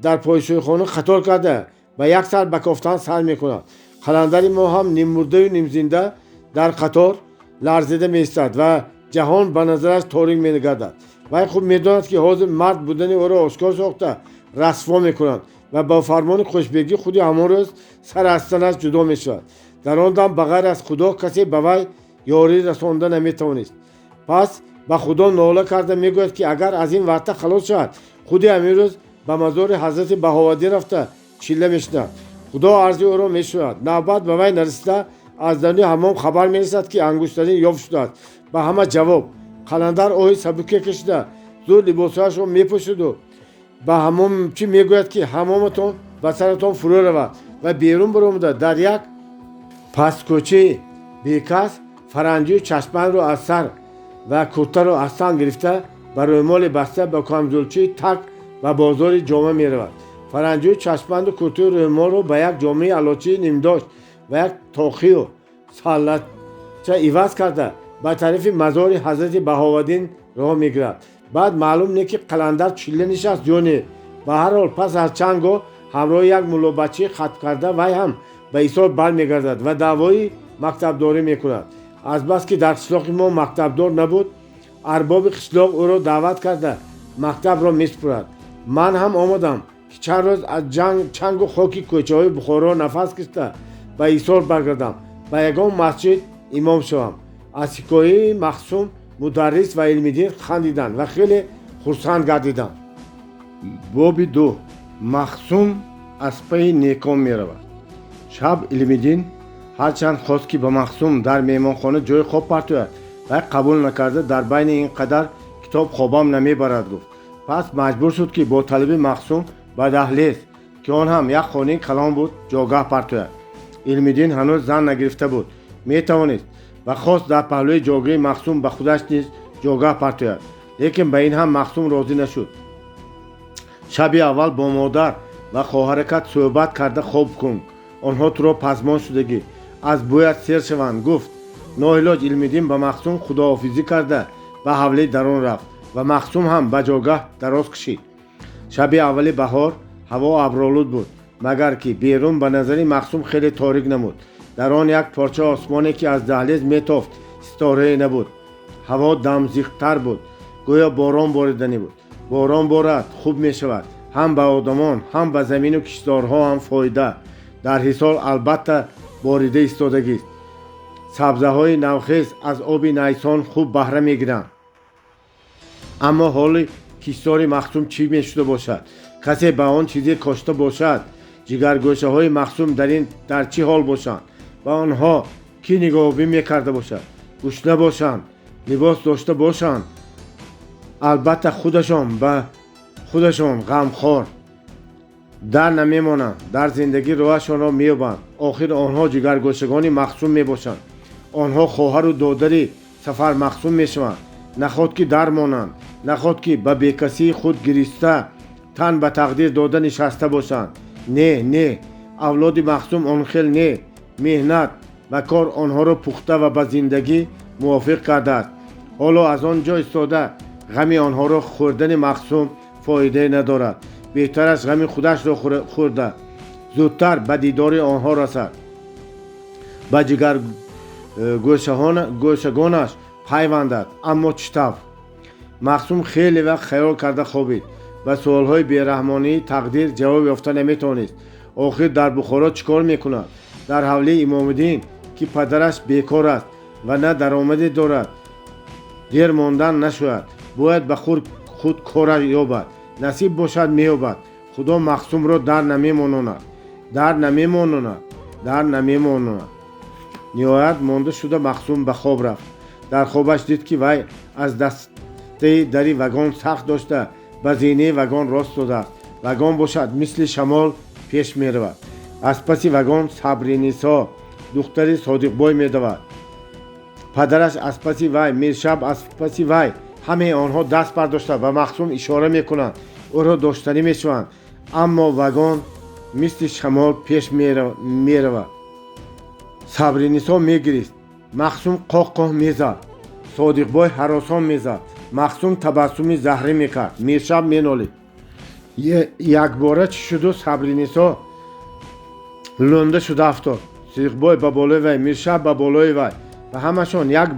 در پایشوی خانه خطار کرده و یک سر به کافتن سر میکند. قلندر ما هم نیم مرده و نیم زنده در قطار لرزیده میستد و جهان به نظرش تاریک مینگردد. ولی خوب میداند که حاضر مرد بودن او را آشکار ساخته رسوا میکنند و با فرمان خوشبگی خودی همان روز سر از تنش جدا میشود. در آن دم بغیر از خدا کسی به وی یاری رسانده نمیتوانست. پس ба худо нола карда мегӯяд ки агар аз ин варта халос шавад худи ҳамин рӯз ба мазори ҳазрати баҳовадӣ рафта чилла мешунад. худо арзи ӯро мешунад. навбат ба вай нарасида аз даруни ҳаммом хабар мерасад ки ангуштарин ёфт шудааст. ба ҳама ҷавоб қаландар оҳи сабуке кашида зуд либосҳояшро мепӯшиду ба ҳаммомчӣ мегӯяд ки ҳаммоmatон ба саратон фурӯ равад ва берун баромада дар як пасткӯчаи бекас фаранҷию чашмандро аз сар ва куртаро аз тан гирифта ба рӯймоли баста ба камзулчии так ба бозори ҷома меравад. фаранҷию чашманду куртаи рӯймолро ба як ҷомаи алочии нимдошт ва як тохию саллача иваз карда ба тарафи мазори ҳазрати баҳоваддин роҳ мегирад. баъд маълум не ки қаландар чилла нишаст ё не. ба ҳар ҳол пас аз чанд гоҳ ҳамроҳи як муллобачӣ хатм карда вай ҳам ба исор бармегардад ва даъвои мактабдорӣ мекунад. азбаски дар қишлоқи мо мактабдор набуд, арбоби қишлоқ ӯро даъват карда мактабро месупурад. ман ҳам омадам ки чанд рӯз аз чангу хоки кӯчаҳои бухоро нафас кашида ба исор баргардам, ба ягон масҷид имом шавам. аз ҳикояи Махсум мударрис ва Илмиддин хандиданд ва хеле хурсанд гардиданд. боби 2. Махсум аз паи некон меравад. шаб Илмиддин ҳарчанд хост ки ба Махсум дар меҳмонхона ҷои хоб партояд, вай қабул накарда дар байни ин қадар китоб хобам намебарад гуфт. пас маҷбур шуд ки бо талаби Махсум ба daҳлез, ки он ҳам як хонаи калон буд, ҷойгоҳ партояд. Илмиддин ҳанӯз зан нагирифта буд, метавонист ва хост дар паҳлӯи ҷойгоҳи Махсум ба худаш низ ҷойгоҳ партояд. лекин ба ин ҳам Махсум розӣ нашуд. шаби аввал бо модар ва хоҳаракат суҳбат карда хоб кун, онҳо туро пазмон шудагӣ, аз бӯят сер шаванд. гуфт. ноилоҷ Илмиддин ба Махсум худоҳофизӣ карда ба ҳавлӣ дарун рафт ва Махсум ҳам ба ҷойгоҳ дароз кашид. шаби аввали баҳор ҳаво абролуд буд, магар ки берун ба назари Махсум хеле торик намуд. дар он як порча осмоне ки аз даҳлез метофт ситорае набуд. ҳаво дамзиқтар буд, гӯё борон бориданӣ буд. борон борад хуб мешавад, ҳам ба одамон, ҳам ба замину киштзорҳо ҳам фоида. дар ҳисол албатта борида истодагист. сабзаҳои навхез аз оби найсон хуб баҳра мегиранд. аммо ҳоли киштзори Махсум чӣ мешуда бошад? касе ба он чизе кошта бошад? ҷигаргӯшаҳои Махсум дар чӣ ҳол бошанд? ба онҳо кӣ нигоҳубин мекарда бошад? гушна бошанд, либос дошта бошанд? албатта худашон ба худашон ғамхор дар намемонанд. дар зиндагӣ роҳашонро меёбанд. охир онҳо ҷигаргӯшагони Махсум мебошанд. онҳо хоҳару додари Сафар Махсум мешаванд. наход ки дар монанд, наход ки ба бекасии худ гириста тан ба тақдир дода нишаста бошанд. не, авлоди Махсум он хел не. меҳнат ва кор онҳоро пухта ва ба зиндагӣ мувофиқ кардааст. ҳоло аз он ҷо истода ғами онҳоро хӯрдани Махсум фоидае надорад. беҳтараш ғами худашро хӯрда зудтар ба дидори онҳо расад. ба ҷигаргӯшагонаш пайвандад. аммо чӣ тавр? Махсум хеле вақт хаёл карда хобид. ба суолҳои бераҳмонии тақдир ҷавоб ёфта наметавонист. охир дар Бухоро чӣ кор мекунад? дар ҳавлии Имомиддин ки падараш бекор аст ва на даромаде дорад, дер мондан нашояд. бояд ба худ кора ёбад. насиб бошад меёбад. худо Махсумро дар намемононад. ниҳоят монда шуда Махсум ба хоб рафт. дар хобаш дид ки вай аз дастаи дари вагон сахт дошта ба зинаи вагон рост додааст. вагон бошад мисли шамол пеш меравад. аз паси вагон Сабринисо духтари Содиқбой медавад. падараш аз паси вай, Миршаб аз паси вай. ҳамаи онҳо даст бардошта ба Махсум ишора мекунанд, ӯро доштанӣ мешаванд. аммо вагон мисли шамол пеш меравад. Сабринисо мегирист. Махсум қоқ-қоқ мезад. Содиқбой ҳаросон мезад. Махсум табассуми заҳрӣ мекард. Миршаб менолид. якбора чӣ шуду? Сабринисо лӯнда шуда афтод. Содиқбой ба болои вай, Миршаб ба болои вай ва ҳамашон як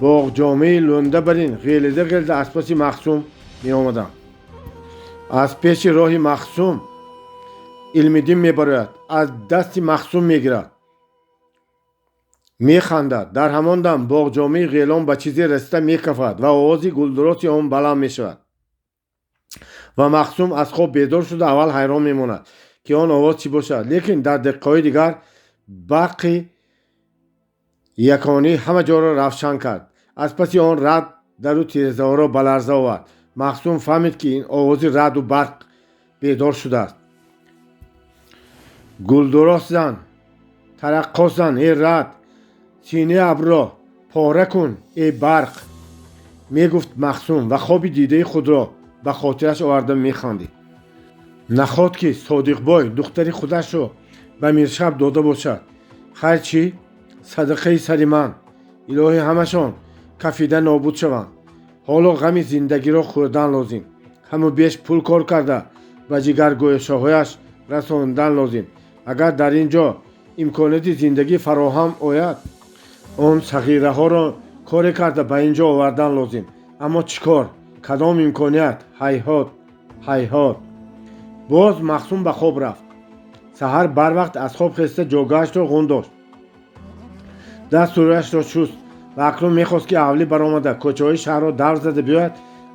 боғҷомаи лӯнда барин ғелида аз паси Махсум меомаданд. аз пеши роҳи Махсум Илмиддин мебарояд, аз дасти Махсум мегирад. механдад. Дар ҳамон дам боғҷомаи ғелон ба чизе расида мекафад ва овози гулдуроси он баланд мешавад ва Махсум аз хоб бедор шуда аввал ҳайрон мемонад ки он овоз чӣ бошад, лекин дар дақиқаҳои дигар барқи яконӣ ҳама ҷоро равшан кард. аз паси он рад дару тирезаҳоро ба ларза овард. Махсум фаҳмид ки ин овози раду барқ бедор шудааст. гулдурос зан, тараққос зан, эй рад, синаи абрро пора кун, эй барқ, мегуфт Махсум ва хоби дидаи худро ба хотираш оварда механдид. нахот ки Содиқбой духтари худашро ба Миршаб дода бошад. хайр чӣ? садақаи сари ман. илоҳӣ ҳамашон кафида нобуд шаванд. ҳоло ғами зиндагиро хӯрдан лозим. ҳаму беш пул кор карда ба ҷигаргӯяшоҳояш расондан лозим. агар дар ин ҷо имконияти зиндагӣ фароҳам ояд, он сағираҳоро коре карда ба ин ҷо овардан лозим. аммо чӣ кор? кадом имконият? ҳайҳот, ҳайҳот. боз Махсум ба хоб рафт. саҳар барвақт аз хоб хеста ҷогаашро ғун дошт. дасту рӯяшро шуст ва акнун мехост ки аввалӣ баромада кӯчаҳои шаҳрро давр зада биёяд.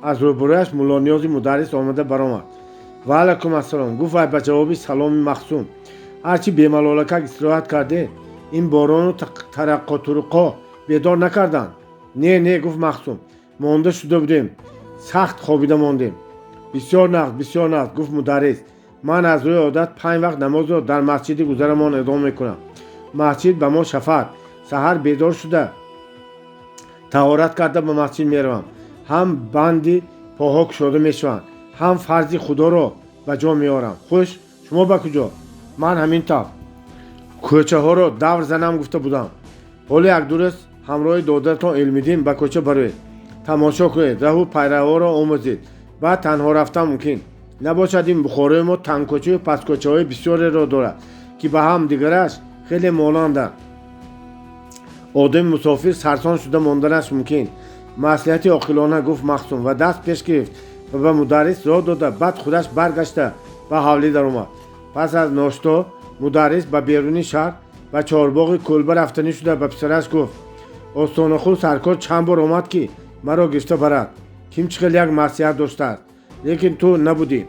аз рӯбарӯяш муллониёзи мударрис омада баромад. ва алайкум ассалом, гуфт вай ба ҷавоби саломи Махсум. ҳарчӣ бемалолакак истироҳат карде, ин борону тараққотуруқҳо бедор накарданд? Не, гуфт Махсум, монда шуда будем, сахт хобида мондем. бисёр нағд, гуфт мударрис. ман аз рӯи одат 5 вақт намозро дар масҷиди гузарамон эдом мекунам. масҷид ба мо шафаат. саҳар бедор шуда таҳорат карда ба масҷид меравам. ҳам банди поҳо кушода мешаванд, ҳам фарзи худоро ба ҷо меорам. хуш, шумо ба куҷо? ман ҳамин тав кӯчаҳоро давр занам гуфта будам. ҳоло як ду рӯз ҳамроҳи додатон Илмиддин ба кӯча бароед, тамошо кунед, раҳу пайравҳоро омӯзед. баъд танҳо рафтан мумкин набошад. ин Бухорои мо тангкӯчаю пасткӯчаҳои бисёреро дорад ки ба ҳам дигараш хеле монанданд. одами мусофир сарсон шуда монданаш мумкин. маслиҳати оқилона, гуфт Махсум ва даст пеш гирифт ва ба мударрис роҳ дода, баъд худаш баргашта ба ҳавлӣ даромад. пас аз ношто мударрис ба беруни шаҳр ба чорбоғи кӯлба рафтанӣ шуда ба писараш гуфт: остонахӯр саркор чанд бор омад ки маро гирифта барад. кимчихел як маслиҳат доштааст, лекин ту набудӣ,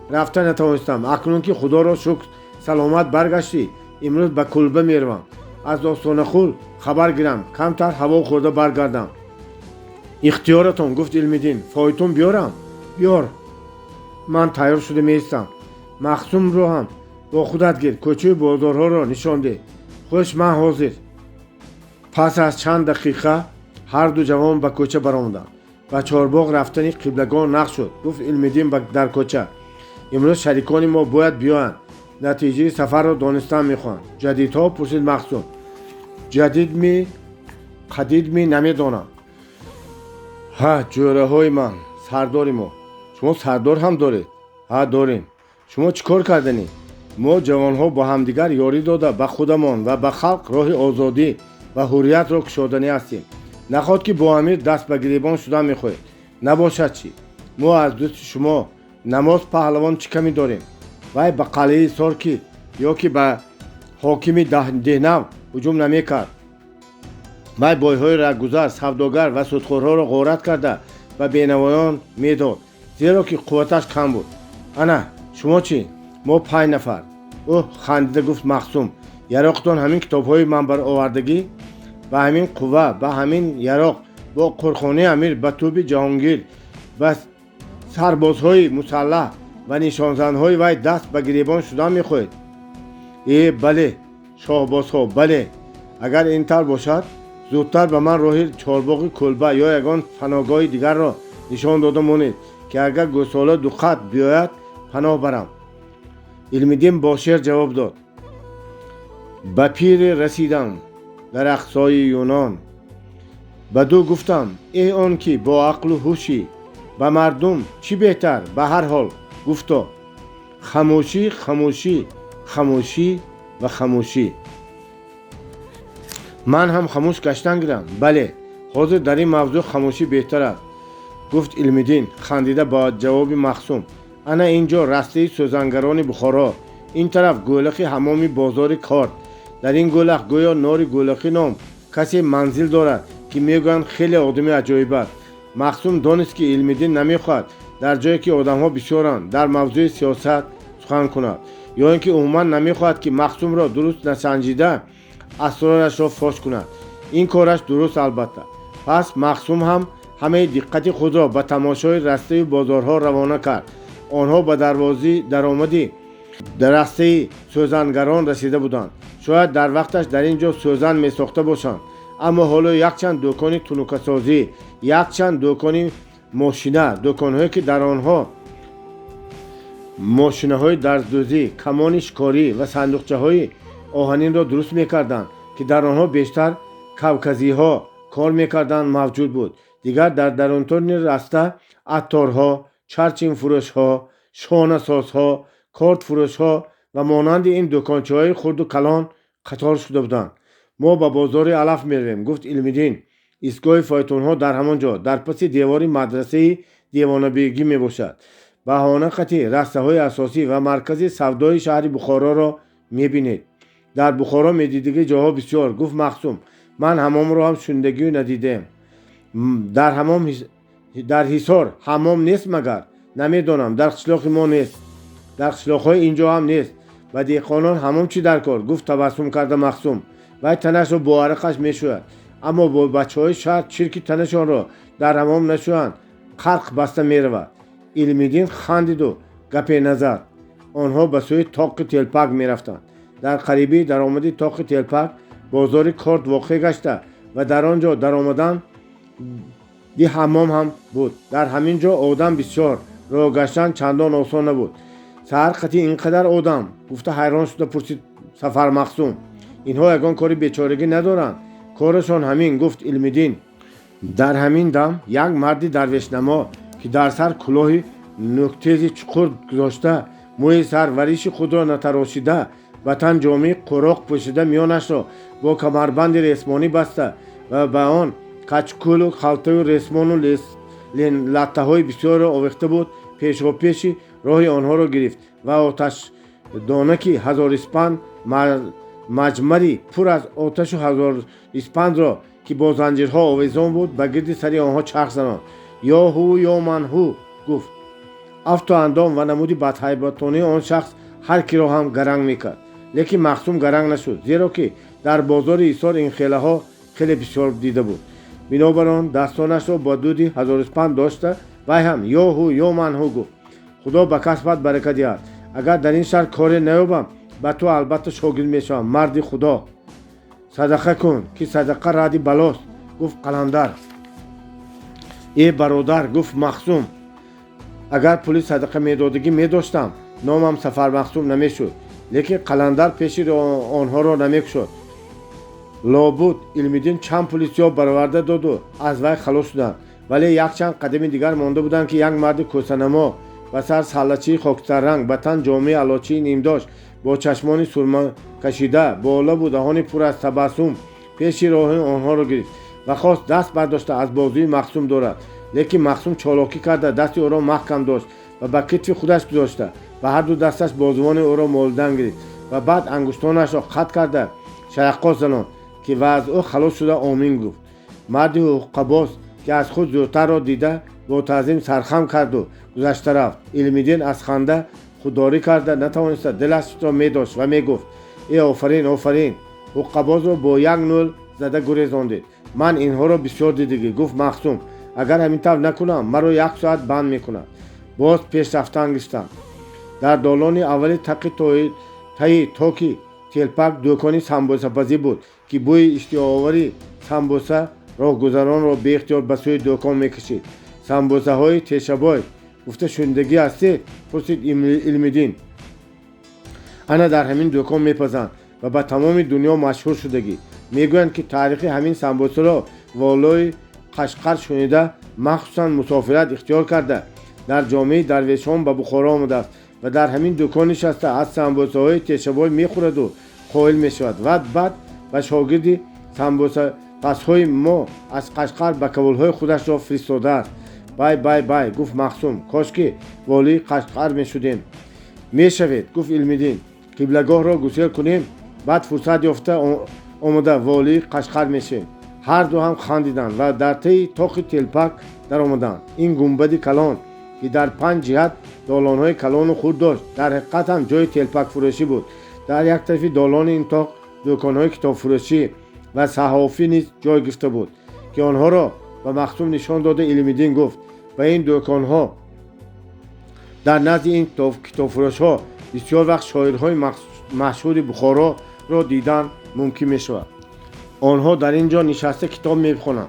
рафта натавонистам. акнун ки худоро шукр саломат баргаштӣ, имрӯз ба кӯлба меравам. аз остонахӯр хабар гирам, камтар ҳаво хӯрда баргардам. ихтиёратон, гуфт Илмиддин. фойтун биёрам? биёр, ман тайёр шуда меистам. Махсумро ҳам бо худат гир, кӯчаyu бозорҳоро нишон деҳ. хуш, ман ҳозир. пас аз чанд дақиқа ҳар ду ҷавон ба кӯча баромаданд. ба чорбоғ рафтани қиблагон нақ шуд. гуфт Илмиддин дар кӯча: имрӯз шарикони мо бояд биёянд. натиҷаи сафарро донистан мехоҳанд. ҷадидҳо? пурсид Махсум. ҷадидми қадидми намедонам. ҳа, ҷӯраҳои ман, сардори мо. шумо сардор ҳам доред? ҳа, дорем. шумо чӣ кор карданед? мо ҷавонҳо ба ҳамдигар ёрӣ дода ба худамон ва ба халқ роҳи озодӣ ва ҳурриятро кушоданӣ ҳастем. нахот ки бо амир даст ба гиребон шудан мехоҳед. набошад чӣ? мо аз дӯсти шумо намоз паҳлавон чӣ камӣ дорем? вай ба қалъаи Сорки ё ки ба ҳокими деҳнав ҳуҷум намекард. вай бойҳои раггузар, савдогар ва судхӯрҳоро ғорат карда ба бенавоён медод, зеро ки қувваташ кам буд. ана шумо чӣ? мо 5 нафар. ӯҳ, хандида гуфт Махсум. яроқтон ҳамин китобҳои манбаровардагӣ? ба ҳамин қувва, ба ҳамин яроқ, бо қурхонаи амир, ба тӯби ҷаҳонгир, ба сарбозҳои мусаллаҳ ва нишонзанҳои вай даст ба гиребон шудан мехоҳед? бале, шоҳбозҳо, бале. агар ин тавр бошад, зудтар ба ман роҳи чорбоғи кӯлба ё ягон паноҳгоҳи дигарро нишон дода монед, ки агар гӯсола дуқат биёяд, паноҳ барам. Илмиддин бо шеър ҷавоб дод: ба пире расидам дар ақсои Юнон. ба ду гуфтам: эй он ки бо ақлу ҳушӣ, ба мардум чӣ беҳтар? ба ҳар ҳол гуфто: хамӯшӣ, хамӯшӣ, хамӯшӣ ва хамӯшӣ. ман ҳам хамӯш гаштан гирам. бале, ҳозир дар ин мавзӯъ хамӯшӣ беҳтар аст, гуфт Илмиддин хандида ба ҷавоби Махсум. ана ин ҷо растаи сӯзангарони Бухоро, ин тараф гӯлахи ҳамоми бозори Корд. дар ин гӯлах гӯё нори гӯлахӣ ном کسی منزل دارد که میگویند خیلی آدمی عجایب است. مخصوم دانست که علم‌دین نمیخواهد در جایی که آدم‌ها بسیارند در موضوع سیاست سخن کند، یا اینکه عموما نمیخواهد که مخصوم را درست نسنجیده اسرارش را فاش کند. این کارش درست البته. پس مخصوم هم همه دقت خود را به تماشای رسته بازارها روانه کرد. آنها به دروازه درآمدی در رسته سوزنگران رسیده بودند. شاید در وقتش در اینجا سوزن می ساخته باشند، اما حالا یک چند دکان تنوکسازی، یک چند دکان ماشینه، دکان‌هایی که در آنها ماشینه‌های درزدوزی، کمان شکاری و صندوقچه‌های آهنین را درست می‌کردند که در آنها بیشتر کاوکازی‌ها کار می‌کردند موجود بود. دیگر در درونتون راسته عطارها، چرچین فروش‌ها، شانه‌سازها، کارت فروش‌ها و مانند این دکانچه‌های خرد و کلان قطار شده بودند. ما به بازار علف می‌رویم، گفت علم‌دین. ایستگاه فایتون‌ها در همان جا در پس دیواری مدرسه دیوانه بیگی میباشد. بهانه خطی رسته‌های اساسی و مرکزی سودای شهر بخارا را میبینید. در بخارا میدیدگی جاها بسیار، گفت مخصوم. من حمام را هم شوندگی ندیدم. در حصار حمام نیست مگر؟ نمیدانم. در قشلاق ما نیست، در قشلاق‌های اینجا هم نیست. و دیقانان حمام چی در کار؟ گفت تبسم کرده مخصوم. و تنش را با عرقش میشوید، اما با بچه‌های شهر چرکی تنشان را در حمام نشویند قرق بسته میرود. علم‌دین خندید و گپی نزد. آنها به سوی طاق تلپک میرفتند. در قریبی درآمدی طاق تلپک بازار کارت واقع گشته و در آنجا درآمدن دی حمام هم بود. در همین جا آدم بسیار، راه گشتن چندان آسان نبود. سحر قطعی اینقدر آدم؟ گفته حیران شده پرسید سفر مخصوم. اینها یگان کاری بیچارگی ندارند، کارشان همین، گفت علم‌دین. در همین دم یک مردی درویشنما که در سر کلاهی نوک‌تیزی چقور گذاشته، موی سروریش خود را نتراشیده، به تن جامه قراق پوشیده، میانش را با کمربند ریسمانی بسته و به آن کچکول و خلطه ریسمان و لطه‌های بسیار را آویخته بود، پیشی راه آنها را گرفت و آتش دانکی 1000 اسپند مجمری پر از آتش و 1000 اسپند را که با زنجیرها آویزان بود به گرد سری آنها چرخ زدند. یا هو یا من هو، گفت. افت و اندام و نمودی بدهیبتانه آن شخص هر کی را هم گرنگ میکرد، لیکن مخصوم گرنگ نشد، زیرا که در بازار ایثار این خیله ها خیلی بسیار دیده بود. بنابراین دستانش را با دودی 1000 اسپند داشته و هم یا هو یا من هو گفت. خدا به کسبت برکت دهد. اگر در این شهر کاری نیابم به تو البته شاگرد میشم. مردی خدا، صدقه کن که صدقه رد بلاست، گفت قلندر. ای برادر، گفت مخصوم، اگر پولی صدقه میدادگی میداشتم نامم سفر مخصوم نمیشد، لیکن قلندر پیشی آنها را نمیکشد. لابد علم‌دین چند پلیسیا برآورده داد و از وی خلاص شدند، ولی یک چند قدم دیگر مانده بودند که یک مرد کوسه‌نما و سر سلچی خاکستر رنگ، به تن جامه علاچی نیم داشت، با چشمان سرمه کشیده، بالا و دهان پر از تبسم پیش راه آنها را گرفت و خواست دست برداشته از بازوی مخصوم دارد، لیکن مخصوم چالاکی کرده دستی او را محکم داشت و به کتف خودش گذاشته و هر دو دستش بازوان او را مالدن گرفت و بعد انگشتانش را قطع کرده شیقا زنان که و از او خلاص شده آمین گفت. مردی حقه‌باز که از خود زودتر را دیده با تعظیم سرخم کرد و گذشته رفت. علم‌دین از خنده خودداری کرده نتوانسته دلش را می داشت و می گفت ای آفرین آفرین. حقه‌باز را با یک نول زده گریزاندید. من اینها را بسیار دیدگی، گفت مخصوم. اگر همین طور نکنم مرا 1 ساعت بند میکند. باز پیش رفتن گشتم. در دالان اولی تایی تاکی تلپک دکانی سمبوسه پزی بود که بوی اشتیاوری سمبوسه راهگذران را به اختیار به سوی دکان میکشید. سمبوسه های تشبای. گفته شوندگی هستی؟ پرسید علم‌دین. انا در همین دکان میپزند و به تمام دنیا مشهور شدگی. میگویند که تاریخ همین سمبوسه را والای قشقر شنیده مخصوصا مسافرت اختیار کرده در جامعه درویشان به بخارا آمده است و در همین دکان نشسته از سمبوسه های تشبای میخورد و قائل میشود و بعد به شاگردی سمبوسه پس‌های ما از قشقر به کابل‌های خودش را فرستاده است. بای گفت مخصوم. کاش که والی قشقر میشدیم. میشوید، گفت علم‌دین. قبلگاه را گسیل کنیم، بعد فرصت یافته آمده والی قشقر میشه. هر دو هم خندیدند و در طی طاق تلپک در آمدند. این گنبد کلان که در 5 جهت دالان‌های کلان و خرد داشت، در حقیقت هم جای تلپک فروشی بود. در یک طرف دالان این طاق دکان‌های کتاب فروشی و صحافی نیز جای گرفته بود که آنها را به مخصوم نشان داده علم‌الدین گفت و این دکان‌ها در نزد این کتاب فروش‌ها بسیار وقت شاعرهای مشهور بخارا را دیدن ممکن می‌شود. آنها در اینجا نشسته کتاب می‌خوانند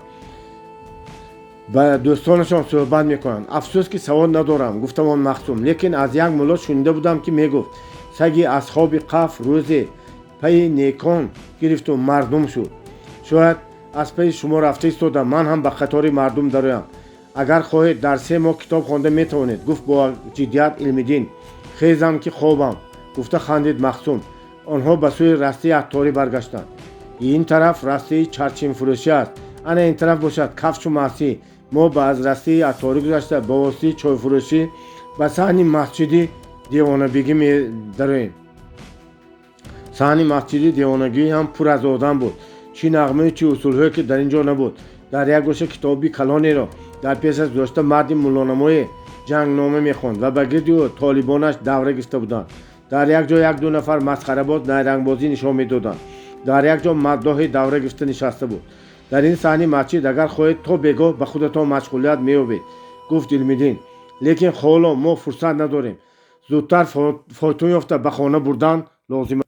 و دوستانشان صحبت می‌کنند. افسوس که سواد ندارم، گفتم آن مخصوم، لیکن از یک ملا شنیده بودم که میگفت سگی اصحاب قف روز پی نیکان گرفت و مردم شد. شاید از پی شما رفته ایستادم، من هم به قطار مردم درایم. اگر خواهید در 3 ماه کتاب خوانده میتوانید، گفت با جدیت علم‌الدین. خیزم که خوابم، گفته خندید مخصوم. آنها به سوی راسته عطاری برگشتند. این طرف راسته چرچین فروشی است، انا این طرف باشد کفش و ماسی. ما با از راسته عطاری گذشته با واسطه چای فروشی به صحن مسجدی دیوانگی می داریم. صحن مسجدی دیوانگی هم پر از آدم بود. چی نغمه چی اصولهایی که در اینجا نبود. در یک گوشه کتابی کلانی را در پیش از گذاشته مردی مولانمای جنگنامه میخواند و به گرد او طالبانش دوره گرفته بودند. در یک جا 1-2 نفر مسخره باز نیرنگ بازی نشان میدادند. در یک جا مداح دوره گرفته نشسته بود. در این صحن مسجد اگر خواهید تا بگاه به خودتان مشغولیت مییابید، گفت علم‌الدین. لیکن حالا ما فرصت نداریم. زودتر فایتون یافته به خانه بردن لازم.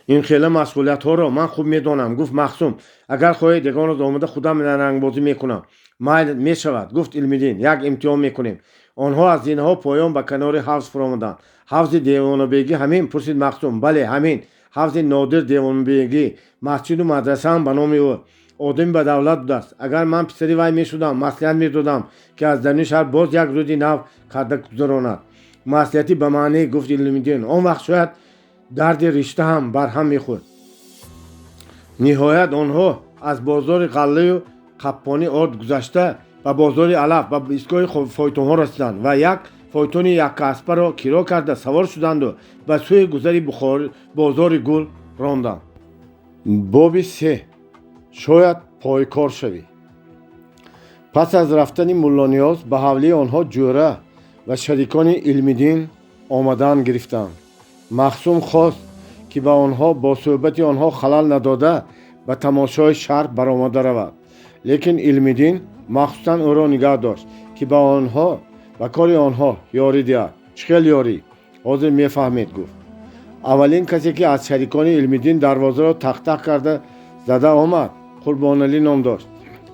این خیلی مسئولیت ها را من خوب میدانم، گفت مخصوم. اگر خواهید یگان روز آمده خودم رنگ بازی میکنم. مایل میشود، گفت علم‌الدین. یک امتحان میکنیم. آنها از اینها پایان به کنار حوض فرآمدند. حوض دیوانبگی همین؟ پرسید مخصوم. بله همین. حوض نادر دیوانبگی. مسجد و مدرسه هم به نام او. آدم به دولت بوده است. اگر من پسری وی میشدم مصلحت میدادم که از درون شهر باز یک روزی نو کرده گذراند. مصلحتی به معنی، گفت علم‌الدین. آن وقت شاید درد رشته هم بر هم میخورد. نهایت آنها از بازار غله و قپانی آرد گذشته به بازار علف و ایستگاه فایتون ها رسیدند و یک فایتون یک اسبه را کرا کرده سوار شدند و به سوی گذری بازار گل راندند. باب 3. شاید پایکار شوی. پس از رفتن ملا نیاز به حوله آنها جوره و شریکان علم‌الدین آمدن گرفتند. مخصوم خواست که به آنها با صحبت آنها خلل نداده به تماشای شهر برآمده رود، لیکن علم‌الدین مخصوصا او را نگاه داشت که به آنها و کار آنها یاری دهد. چه یاری؟ حاضر میفهمید، گفت. اولین کسی که از شریکان علم‌الدین دروازه را تق تق کرده زده آمد قربانعلی نام داشت.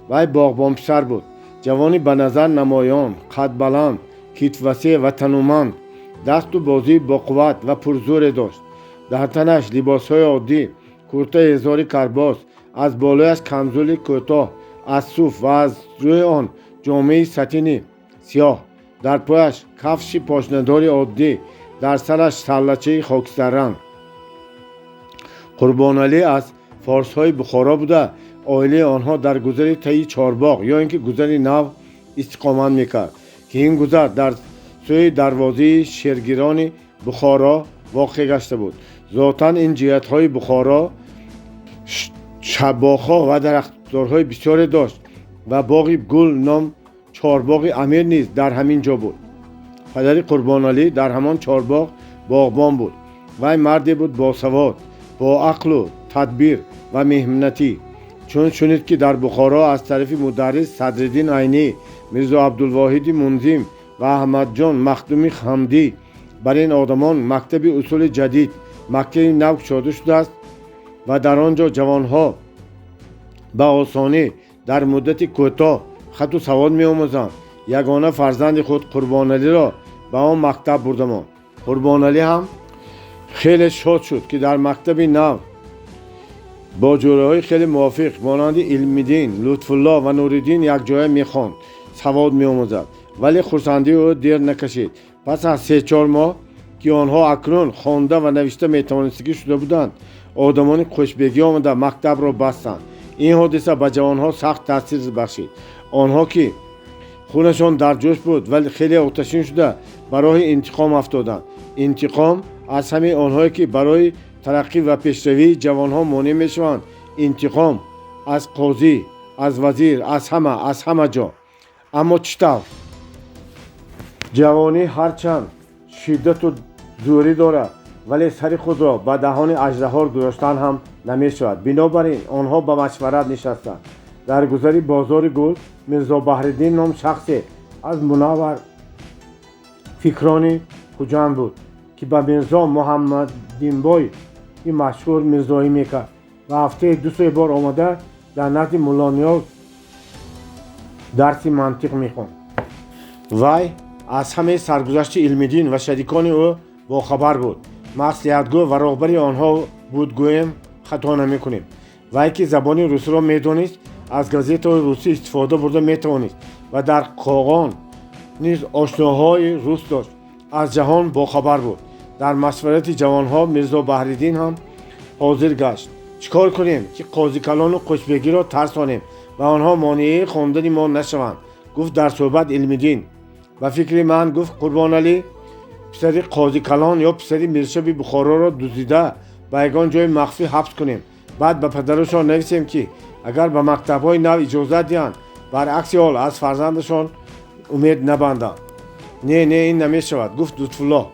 وی باغبان پسر بود، جوانی به نظر نمایان، قد بلند، کیف وسیع و تنومند، دست و بازی با قوت و پرزور داشت. در تنش لباسهای عادی، کرته ازاری کرباس، از بالایش کمزولی کوتاه از صوف و از روی آن جامعه ستینی سیاه، در پایش کفش پاشنه‌داری عادی، در سرش سرلچه خاکستر رنگ. قربانعلی از فارس‌های بخارا بوده. عائله آنها در گذر طی چارباغ یا اینکه گذر نو استقامت میکرد که این گذر در سوی دروازه شیرگیران بخارا واقع گشته بود. ذاتاً این جهت‌های بخارا شباخ‌ها و درخت‌های بسیاری داشت و باغ گل نام چارباغ امیر نیز در همین جا بود. پدر قربانعلی در همان چارباغ باغبان بود. وی مردی بود با سواد، با عقل و تدبیر و محنتی. چون شنید که در بخارا از طرف مدرس صدرالدین عینی، میرزا عبدالواحد منظم و احمد جان مخدومی حمدی بر این آدمان مکتب اصول جدید، مکتب نو گشاده شده است و در آنجا جوانها به آسانی در مدت کوتاه خط و سواد می آموزند. یگانه فرزند خود قربانعلی را به آن مکتب بردمان. قربانعلی هم خیلی شاد شد که در مکتب نو با جوره‌های خیلی موافق مانند علم‌الدین، لطف‌الله و نورالدین یک جای می‌خواند، سواد می‌آموزد. ولی خرسندی او دیر نکشید. پس از 3-4 ماه که آنها اکنون خوانده و نوشته می‌توانستگی شده بودند، آدمان خوشبگی آمده مکتب را بستند. این حادثه به جوانها سخت تاثیر بخشید. آنها که خونشان در جوش بود ولی خیلی آتشین شده برای انتقام افتادند. انتقام از همه آنهایی که برای ترقی و پیشروی جوانها مانع میشوند انتقام از قاضی، از وزیر، از همه جا. اما چطور؟ جوانی هرچند شدت و زوری دارد ولی سر خود را به دهان اژدها گذاشتن هم نمی شود. بنابراین آنها به مشورت نشستند. در گذر بازار گل میرزا بحرالدین نام شخصی از منور فکران خوجند بود که به میرزا محمدینبای این مشهور میرزایی میکرد و هفته 2 بار آمده در نزد ملا نیاز درس منطق میخواند. وی از همه سرگذشت علمدین و شریکان او باخبر بود. مصلحتگو و راهبر آنها بود گویم خطا نمیکنیم. وی که زبان روسی را میدانست از گازیت روسی استفاده برده میتوانست و در قاقان نیز آشناهای روس داشت. از جهان باخبر بود. در مشورت جوانها میرزا بحرالدین هم حاضر گشت. چیکار کنیم که قاضی کلان و خوشبگی را ترسانیم و آنها مانع خواندن ما نشوند؟ گفت در صحبت علمدین و فکر من گفت قربان علی پسر قاضی کلان یا پسر میرشب بخارا را دزدیده به یگان جای مخفی حبس کنیم، بعد به پدرشان نویسیم که اگر به مکتب‌های نو اجازه دهند برعکس حال از فرزندشان امید نبندند. نه این نمیشود. گفت لطفالله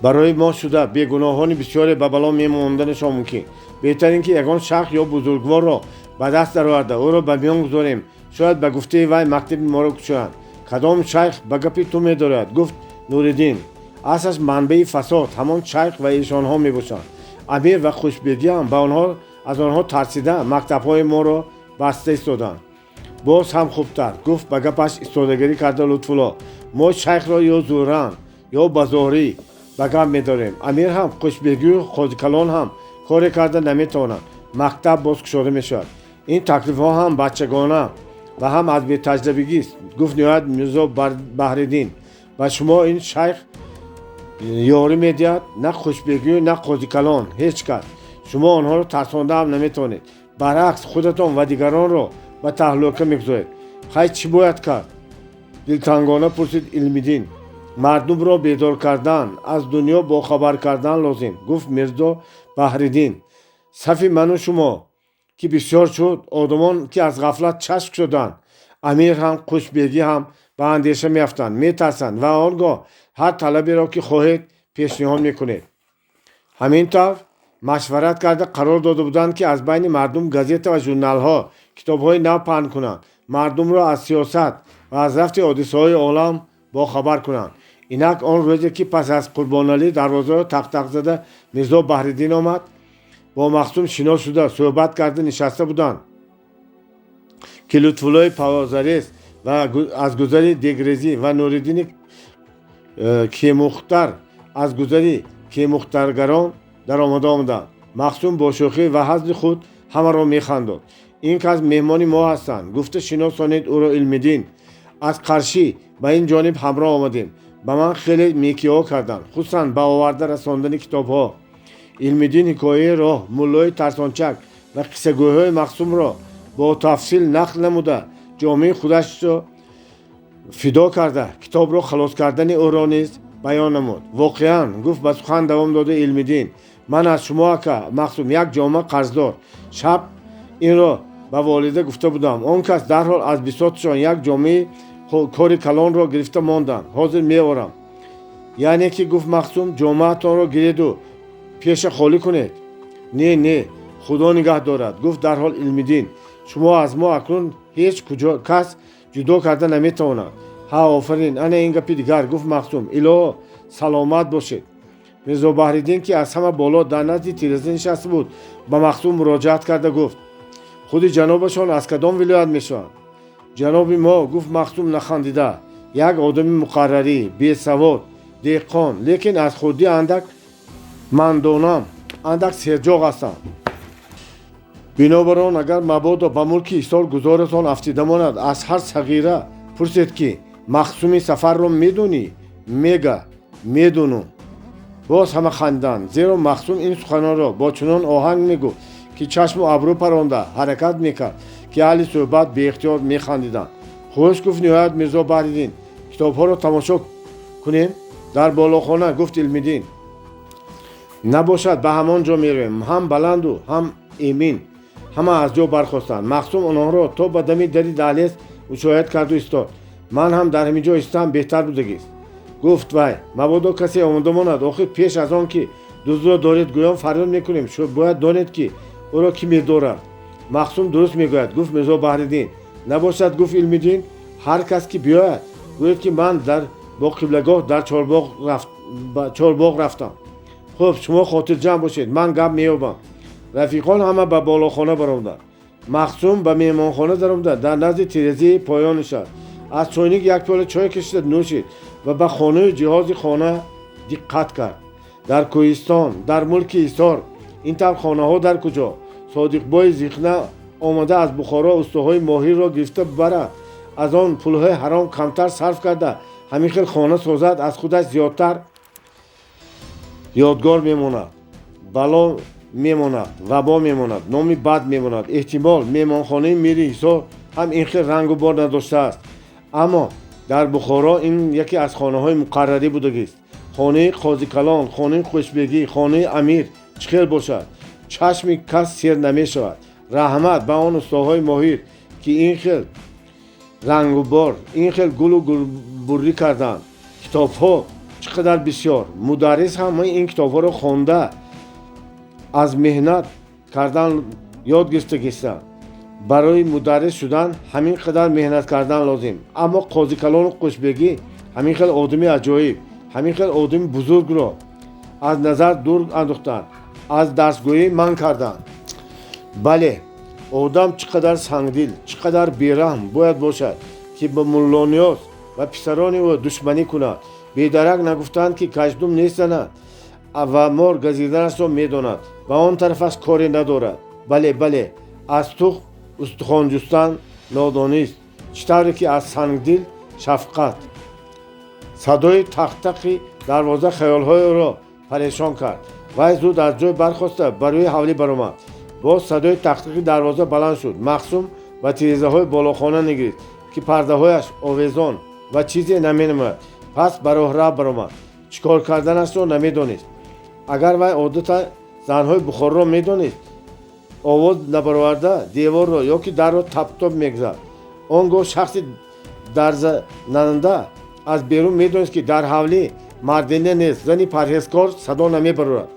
برای ما شده بیگناهان بسیاری به بلا میماندنشان ممکن. بهتر این که یگان شخص یا بزرگوار را به دست درآورده او را به میان گذاریم، شاید به گفته وی مکتب ما را کشند. کدام شیخ به گپی تو می‌دارد؟ گفت نوردین اساس منبع فساد همان شیخ و ایشان ها میباشند. امیر و خوشبگی هم از آنها ترسیده مکتب‌های ما را بسته ایستادند. باز هم خوبتر گفت به گپش ایستادگی کرده لطفالله ما شیخ را یا زورن یا بازاری به گپ می‌داریم. امیر هم خوشبگی و قاضی کلان هم کاری کرده نمیتوانند. مکتب باز گشوده میشود. این تکلیف ها هم بچگانه و هم از بی تجربگی است. گفت نهایت میرزا بحرالدین و شما این شیخ یاری میدهد؟ نه خوشبگی نه قاضی کلان هیچ کس. شما آنها را ترسانده هم نمیتوانید، برعکس خودتان و دیگران را به تهلکه میگذارید. خیلی چی باید کرد؟ دلتنگانه پرسید علمدین. مردم را بیدار کردن، از دنیا باخبر کردن لازم. گفت میرزا بحرالدین صف من و شما که بسیار شد آدمان که از غفلت چشم شدند. امیر هم خوشبگی هم به اندیشه میافتند، میترسند و آنگاه هر طلبی را که خواهید پیشنهاد میکنید. همینطور مشورت کرده قرار داده بودند که از بین مردم گازیت و ژورنال ها کتاب های نو پهن کنند، مردم را از سیاست و از رفت حادثه های عالم با خبر کنند. اینک آن روزی که پس از قربان علی دروازه را تق تق زده میرزا بحرالدین آمد، با مخصوم شناس شده صحبت کرده نشسته بودند که لطفالله پوازریس و از گذر دیگریزی و نوردین کیمختر از گذر کیمخترگران در آمدند. مخصوم با شوخی و حزن خود همه را میخنداد. این که از مهمان ما هستند. گفته شناسانید او را علمدین. از قرشی به این جانب همراه آمدیم. به من خیلی میکی ها کردند، خصوصا به آورده رساندن کتاب ها. علمدین حکایه راه ملای ترسانچک و قصه گوی های مخصوم را با تفصیل نقل نموده جامعه خودش را فدا کرده کتاب را خلاص کردن او را نیز بیان نمود. واقعا گفت به سخن دوام داده علمدین من از شما که مخصوم یک جامعه قرضدار شب این را به والده گفته بودم. آن کس در حال از بساطشان یک جامعه کاری کلان را گرفته ماندند، حاضر میآورم. یعنی که گفت مخصوم جامعه تان را گیرید و پیش خالی کنید. نه خدا نگه دارد. گفت در حال علمدین شما از ما اکنون هیچ کس جدا کرده نمیتواند. ها آفرین انا این گپی دیگر. گفت مخصوم الهی سلامت باشید. میرزا بحرالدین که از همه بالا در نزد تیرزی نشسته بود به مخصوم مراجعت کرده گفت خود جنابشان از کدام ولایت میشوند؟ جناب ما. گفت مخصوم نخندیده یک آدم مقرری بی سواد دهقان لیکن از خودی اندک مندانم اندک سرجاق هستم. بنابراین اگر مبادا به ملک ایثار گذارتان افتیده ماند از هر صغیره پرسید که مخصوم سفر را میدونی؟ میگه میدونم. باز همه خندند، زیرا مخصوم این سخنان را با چنان آهنگ میگفت که چشم و ابرو پرانده حرکت میکرد که اهل صحبت به اختیار میخندیدند. خوش. گفت نهایت میرزا بحرالدین کتاب ها را تماشا کنیم در بالاخانه. گفت علمدین نباشد به همان جا میرویم، هم بلند و هم ایمین همه از جا برخاستند. مخصوم آنها را تا به دمی دری دهلیز مشاهده کرد و ایستاد. من هم در همینجا ایستادم بهتر بودگیست. گفت وی مبادا کسی آماده ماند. آخر پیش از آن که دزد را دارید گویان فریاد میکنیم. باید دانید که او را کی میدارد. مخصوم درست میگوید. گفت میرزا بحرالدین. نباشد گفت علم‌الدین. هر کس که بیاید گوید که من با قبلگاه در چهارباغ رفتم. خب شما خاطر جمع باشید، من گپ مییابم. رفیقان همه به بالاخانه برآمدند. مخصوم به مهمانخانه درآمد. در نزد تیرزی پایان نشست. از چاینک یک پیاله چای کشید، نوشید و به خانه جهاز خانه دقت کرد. در کوهستان، در ملک ایثار این طور خانه ها در کجا؟ صادق بای زیخنه آمده از بخارا استوهای ماهی را گرفته ببرد، از آن پولهای حرام کمتر صرف کرده همین خیل خانه سازد، از خودش زیادتر یادگار میماند، بلا میماند، وبا میماند، نامی بد میماند. احتمال میمانخانه میری ایثار هم این خیل رنگ و بار نداشته است. اما در بخارا این یکی از خانه های مقرری بودگیست. خانه قاضی کلان، خانه خوشبگی، خانه امیر چخیل باشد، چشم کس سیر نمی شود. رحمت به آن استادهای ماهر که این خیل رنگ و بار، این خیل گل و گلبری کردند. کتاب ها چقدر بسیار. مدرس هم این کتاب ها را خوانده از مهنت کردن یاد گرفته. برای مدرس شدن همین قدر مهنت کردن لازم. اما قاضی کلان و خوشبگی همین خیل آدمی عجایب، همین خیل آدمی بزرگ را از نظر دور انداختند، از درسگویی من کردند. بله، آدم چقدر سنگدل، چقدر بیرحم باید باشد که به ملا نیاز و پسران او دشمنی کند. بیدرک نگفتند که کژدم نیستند و مار گزیدنش را میداند و آن طرفش کاری ندارد. بله، از تو استخوان جستن نادانیست. چطوری که از سنگدل شفقت. صدای تق تق دروازه خیالهای را پریشان کرد. وی زود از جای برخاسته برای حولی برآمد. باز صدای تق تق دروازه بلند شد. مخصوم و تیرزه های بالاخانه نگرفت که پرده هایش آویزان و چیزی نمینمود. پس براه راه برآمد. چیکار کردنش را نمیدانست. اگر وی عادت زنهای بخار را میدانست، آواز نبرآورده دیوار را یا که در را تپ تپ میگزد. آنگاه شخصی درزننده از بیرون میدانست که در حولی مردینه نیست. زنی پرهیزکار صدا نمیبرد.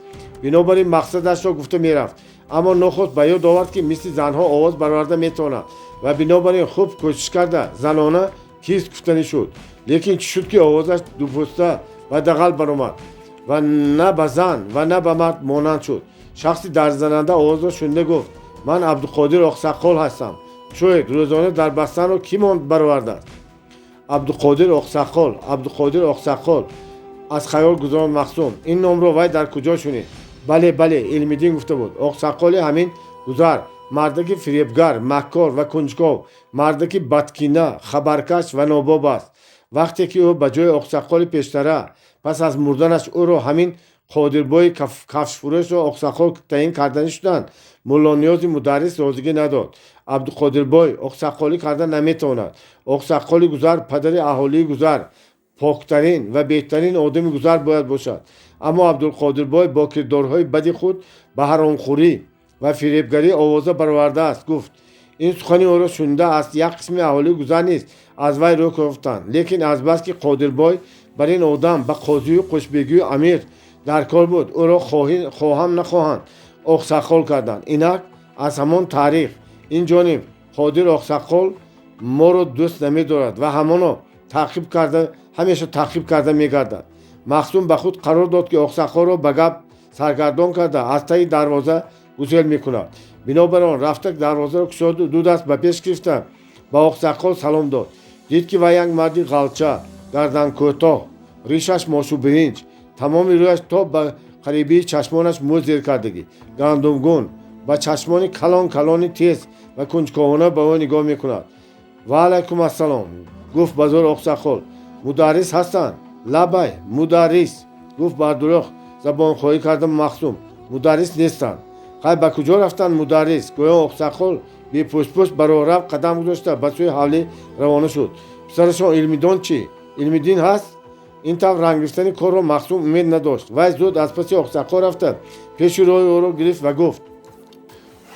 بنابراین مقصدش را گفته میرفت. اما نخست به یاد آورد که مثل زنها آواز برآورده میتواند و بنابراین خوب کوشش کرده زنانه کیست گفتنی شد. لیکن چی شد که آوازش دوپوسته و دغل برآمد و نه به زن و نه به مرد مانند شد. شخصی درزننده آواز را شنیده گفت من عبدالقادر آقسقال هستم. شاید روزانه در بستن را کی برآورده است؟ عبدالقادر آقسقال از خیال گذراند مخصوم. این نام را وی در کجا شنید؟ بله علم‌الدین گفته بود. آقسقال همین گذر، مردکی فریبگر، مکار و کنجکاو، مردکی بدکینه، خبرکش و ناباب است. وقتی که او به جای آقسقال پیشتره پس از مردنش او را همین قادربای کفش فروش را آقسقال تعیین کردنی شدند، ملا نیازی مدرس رازگی نداد. عبدالقادربای آقسقالی کردن نمیتواند. آقسقال گذر پدر اهالی گذر، پاکترین و بهترین آدم گذر باید باشد. اما عبدالقادربای با کردارهای بدی خود به حرامخوری و فریبگری آوازه برآورده است. گفت این سخنی او را شنیده است. یک قسم اهالی گذر نیست از وی رو گفتند. لیکن از بس که قادربای بر این آدم به قاضی و خوشبگی و امیر در کار بود، او را خواهم نخواهند آقسقال کردند. اینک از همان تاریخ این جانب قادر آقسقال ما را دوست نمی‌دارد و همانو همیشه تعقیب کرده می‌گردد. مخصوم به خود قرار داد که آقسقال را به گپ سرگردان کرده از ته دروازه گسیل می‌کند. بنابراین رفته دروازه را گشاد و دو دست به پیش گرفته به آقسقال سلام داد. دید که وی یک مردی غلچه، گردن کوتاه، ریشش ماشو برنج، تمام رویش تا به قریبی چشمانش مو زیر کردگی، گندمگون با چشمان کلان تیز و کنجکاوانه به او نگاه میکند. و علیکم السلام گفت بزرگ آقسقال. مدرس هستند؟ لبای مدرس گفت بردروغ زبان خواهی کردم مخصوم. مدرس نیستند. خیلی به کجا رفتن مدرس؟ گویا آقسقال بی پشت برای رفت قدم گذاشته به سوی حولی روانه شد. پسرشان علم‌الدین چی؟ علم‌الدین هست؟ این طور رنگ گرفتن کار را مخصوم امید نداشت. وی زود از پس آقسقال رفته پیش روی او را گرفت و گفت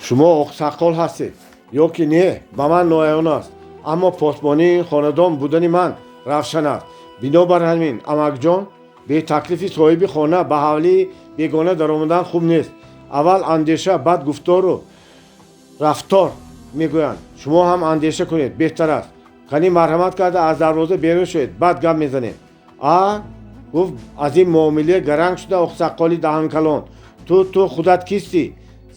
شما اقساقال هستید یا که نه با من نایان است، اما پاسبانی این خاندان بودن من روشن است. بنابر همین امک جان به تکلیف صاحب خانه به حوالی بیگانه در آمدن خوب نیست. اول اندیشه بعد گفتار و رفتار میگویند. شما هم اندیشه کنید بهتر است. کنی مرحمت کرده از دروازه بیرون شوید بعد گپ میزنید. گفت از این معامله گرنگ شده اقساقالی دهن کلان. تو خودت کیستی؟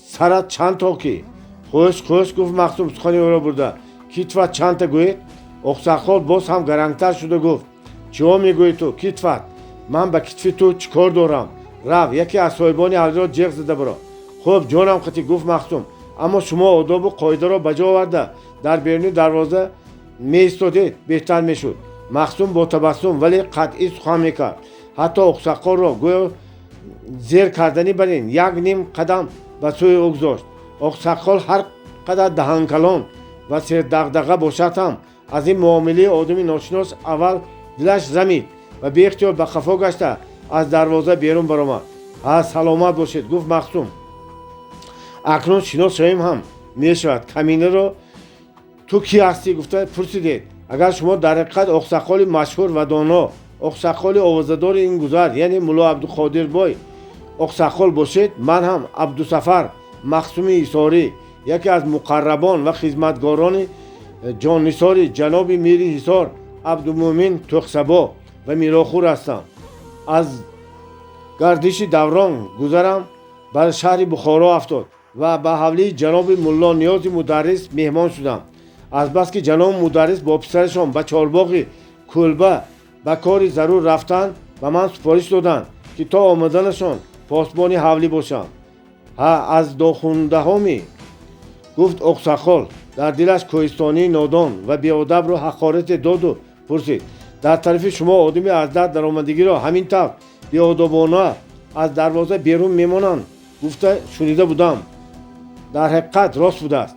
سرت چند تا کی؟ خوش گفت مخصوم سخنی او را برده. کیتفت چند تا گوید؟ اقساقال باز هم گرنگتر شده گفت چیا میگویی تو کیتفت؟ من به کتف تو چیکار دارم؟ رو یکی از صاحبان حولی را جیغ زده برو. خب جانم قطی گفت مخصوم، اما شما آداب و قاعده را بجا آورده در بیرون دروازه می ایستادید بهتر میشد. مخصوم با تبسم ولی قطعی سخن میکرد. حتی اقساقال را گویا زیر کردنی برین یک نیم قدم به سوی او گذاشت. اقساقال هر قدر دهن کلان و سر دغدغه باشد هم از این معامله آدمی ناشناس اول دلش زمید و بی اختیار به خفا گشته از دروازه بیرون برآمد. سلامت باشید گفت مخصوم، اکنون شناس شویم هم می شود. کمینه را تو کی هستی گفته پرسیدید. اگر شما در حقیقت اقساقال مشهور و دانا، اقساقال آوازه‌دار این گذر یعنی مولا عبدالقادر بای اقساقال باشید، من هم عبدالسفر مخصوم ایساری یکی از مقربان و خدمتگاران جانثار جناب میری حصار عبدالمومن تخسبا و میراخور هستم. از گردش دوران گذرم بر شهر بخارا افتاد و به حولی جناب ملا نیاز مدرس مهمان شدم. از بس که جناب مدرس با پسرشان به چارباغ کلبه به کار ضرور رفتن و من سفارش دادن که تا آمدنشان پاسبانی حولی باشم. از داخونده همی گفت اقساقال در دلش کوهستانی نادان و بیادب را حقارت داد و پرسید در طرف شما آدمی از در آمدگی را همین طور بیادبانه از دروازه بیرون میمانند؟ گفته شنیده بودم. در حقیقت راست بوده است.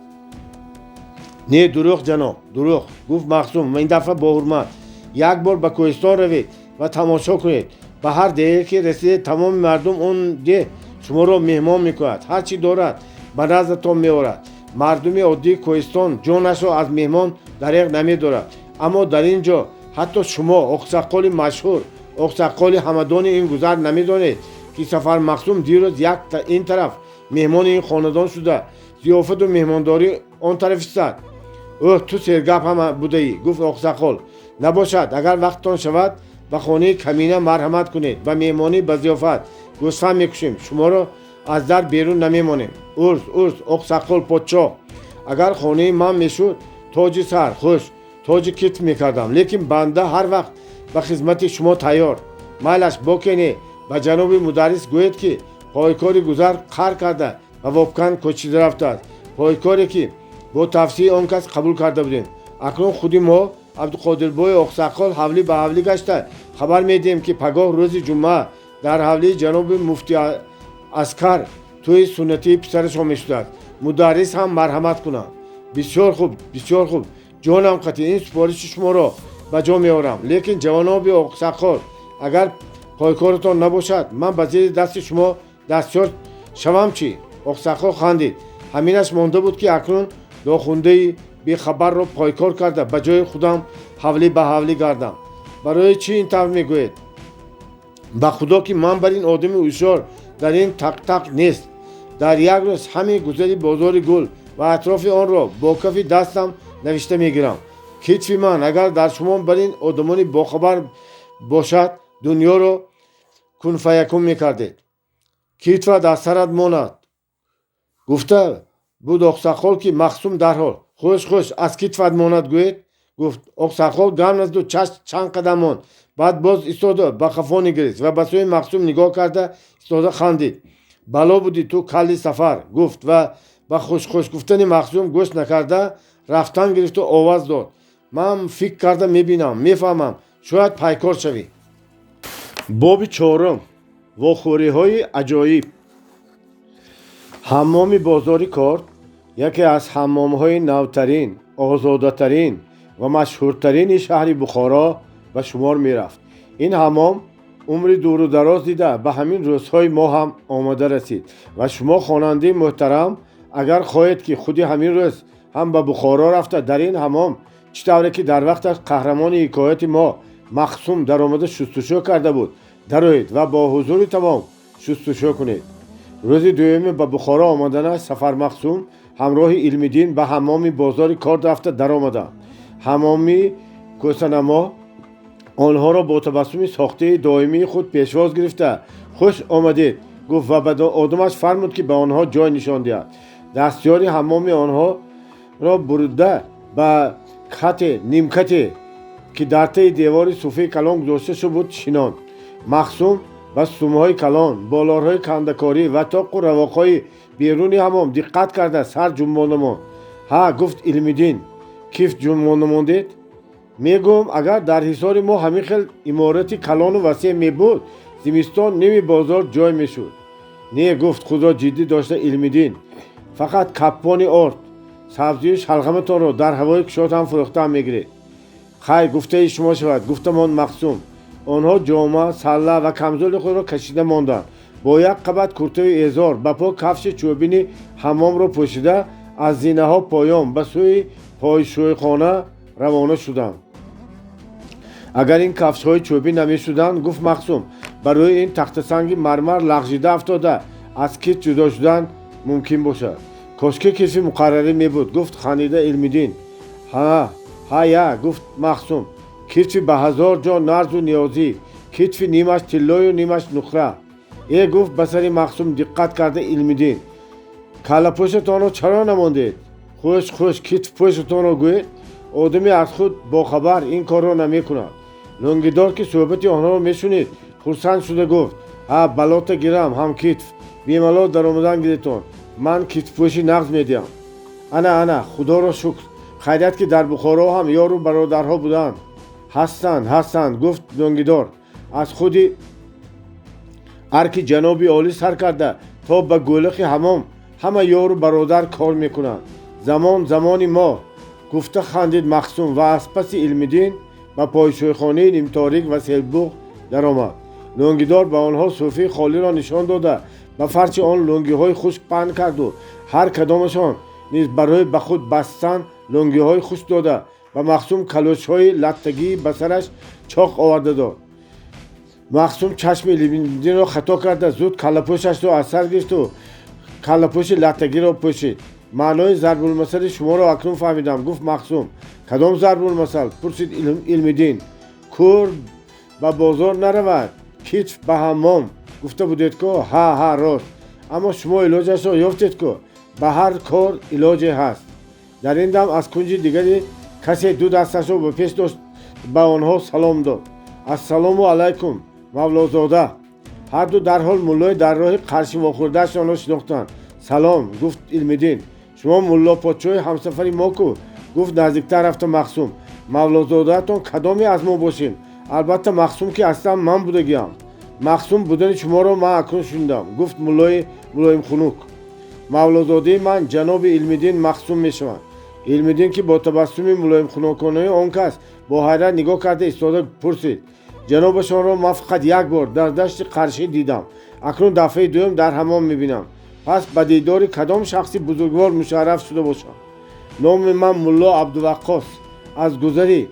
نه دروغ جناب دروغ گفت مخصوم و این دفعه با حرمت. یک بار به کوهستان روید و تماشا کنید. به هر دهه که رسید تمام مردم اون ده شما را مهمان میکند. هر چی دارد به نزدتان میآورد. مردم عادی کوهستان جانش را از مهمان دریغ نمیدارد، اما در اینجا حتی شما اقساقال مشهور اقساقال همدان این گذر نمیدانید که سفر مخصوم دیروز یک این طرف مهمان این خاندان شده. ضیافت و مهمانداری آن طرف است. تو سرگپ هم بوده ای گفت اقساقال. نباشد اگر وقتتان شود به خانه کمینه مرحمت کنید و مهمانی به ضیافت گوسفند میکشیم. شما را از در بیرون نمیمانیم. ارز اقساقال پادشاه، اگر خانه من میشد تاج سر خوش تاج کت میکردم، لیکن بنده هر وقت به خدمت شما تیار. مالش باکنه به جناب مدرس گوید که پایکاری گذر قهر کرده و واپکن کشیده رفته است. پایکاری که با تفسیر آن کس قبول کرده بودیم. اکنون خودی ما عبدالقادر بای اقساقال حولی به حولی گشته خبر میدیم که پگاه روز جمعه در حولی جناب مفتی اسکر توی سنتی پسرشان میشود. مدرس هم مرحمت کنم. بسیار خوب جانم قطعی این سپارش شما را به جا میارم، لیکن جناب اقساقال اگر پایکارتان نباشد من به زیر دست شما دستیار شوم چی؟ اقساقال خندید. همینش مانده بود که اکنون داخونده بی خبر را پایکار کرده به جای خودم حولی به حولی گردم. برای چی این طور میگوید؟ به خدا که من بر این آدم هوشیار در این تق نیست. در یک روز همه گذری بازار گل و اطراف آن را با کف دستم نوشته میگیرم. کتف من اگر در شما بر این آدمانی باخبر باشد دنیا را کن فیکون میکردید. کتف در سرت ماند. گفته بود اقساقال که مخصوم در حال خوش از کتفت ماند گوید. گفت اقساقال گم نزد و چند قدم ماند. بعد باز ایستاده به خفا نگریست و به سوی مخصوم نگاه کرده ایستاده خندید. بلا بودی تو کلی سفر گفت و با خوش گفتن مخصوم گوش نکرده رفتن گرفت و آواز داد. من فکر کرده میبینم میفهمم شاید پیکار شوی. باب چهارم، واخوری های عجایب. حمام بازاری کارد یکی از حمام های نوترین، آزاده ترین و مشهورترین شهر بخارا به شمار می رفت. این حمام عمر دور و دراز دیده به همین روزهای ما هم آمده رسید و شما خواننده محترم اگر خواهید که خودی همین روز هم به بخارا رفته در این حمام چطوره که در وقت قهرمان حکایت ما مخصوم در آمده شستشو کرده بود درآیید و با حضور تمام شستشو کنید. روز دوم به بخارا آمدن سفر مخصوم همراه علم‌الدین به حمام بازار کار رفته در آمدند. حمامی کوهستان‌ما آنها را با تبسم ساخته دائمی خود پیشواز گرفته خوش آمدید گفت و به آدمش فرمود که به آنها جای نشان دهد. دستیار حمام آنها را برده به خط نیمکتی که در ته دیوار صوفه کلان گذاشته شده بود شیناند. مخصوم به سومهای کلان، بالارهای کندکاری و طاق و رواقهای بیرونی حمام دقت کرده سر جنبانده ماند. ها گفت علم‌الدین کیف جنبانده ماندید؟ میگم اگر در حصار ما همین خیل امارتی کلان و وسیع می بود زمستان نمی بازار جای می شد. نه گفت خود را جدی داشته علم‌الدین فقط کپانی آرد سبزی شلغمتان را در هوای کشات هم فروخته هم میگیرید. خیر گفته شما شود گفتمان مخصوم. آنها جامه سله و کمزول خود را کشیده ماندند. با یک قبط کرته ازار به پا کفش چوبین حمام را پوشیده از زینه ها پایان به سوی پایشوی خانه روانه شدند. اگر این کفش های چوبی نمی شدند گفت مخصوم برای این تخت سنگ مرمر لغزیده افتاده از کیت جدا شدن ممکن باشد. کاشکی کسی مقرری می بود گفت خانیده علم‌الدین. ها یا گفت مخصوم کتفی به 1000 جا نرز و نیازی کتفی نیمش تلای و نیمش نخره. ای گفت بسری مخصوم دقت کرده علم‌الدین کله پوشتان را چرا نماندید؟ خوش کتف پوشتان را گوید. آدمی از خود با خبر این کار را نمی کند. لنگیدار که صحبت آنها را می شنید خرسند شده گفت ها بلاتا گیرم هم کتف بیملا در آمدن گیرتان من کتف پوشی نغز می دیم. انا خدا را شکر خیریت که در بخارا هم یار و برادرها بودند. هستند گفت لنگیدار از خودی ارک جنابی عالی سر کرده تا به گولخ حمام همه یار و برادر کار میکنند. زمانی ما گفته خندید مخصوم و از پس علم‌الدین به پایشوی خانه نیم تاریک و سیلبوغ در آمد. لنگیدار به آنها صوفه خالی را نشان داده به فرش آن لنگی های خشک پهن کرد و هر کدامشان نیز برای به خود بستن لنگی های خشک داده و مخصوم کلوش های لطگی به سرش چاق آورده داد. مخصوم چشم علم‌الدین را خطا کرده زود کله‌پوشش را از سر گرفت و کله‌پوش لطگی را پوشید. معنای ضرب المثل شما را اکنون فهمیدم گفت مخصوم. کدام ضرب المثل؟ پرسید علم‌الدین. کور به بازار نرود کتف به حمام گفته بودید که ها راست اما شما علاجش را یافتید که به هر کار علاجی هست. در این دم از کنج دیگری کسی دو دستش را به پیش داشت به آنها سلام داد. السلام علیکم مولازاده. هر دو در حال مولای در راه قرشی واخوردهش آنها شناختند. سلام گفت علم‌الدین شما مولا پادشاه همسفری ما کو؟ گفت نزدیکتر رفته مخصوم. مولازاده تان کدامی از ما باشیم؟ البته مخصوم که اصلا من بودگیم. مخصوم بودن شما را من اکنون شنیدم گفت ملایم خنک. مولازاده من جناب علم‌الدین مخصوم میشوند. علم‌الدین که با تبسم ملایم خنکانه آن کس با حیرت نگاه کرده ایستاده پرسید جنابشان را من فقط یک بار در دشت قرشی دیدم اکنون دفعه دوم در حمام میبینم پس به دیدار کدام شخصی بزرگوار مشرف شده باشم؟ نام من ملا عبدالوقاص از گذری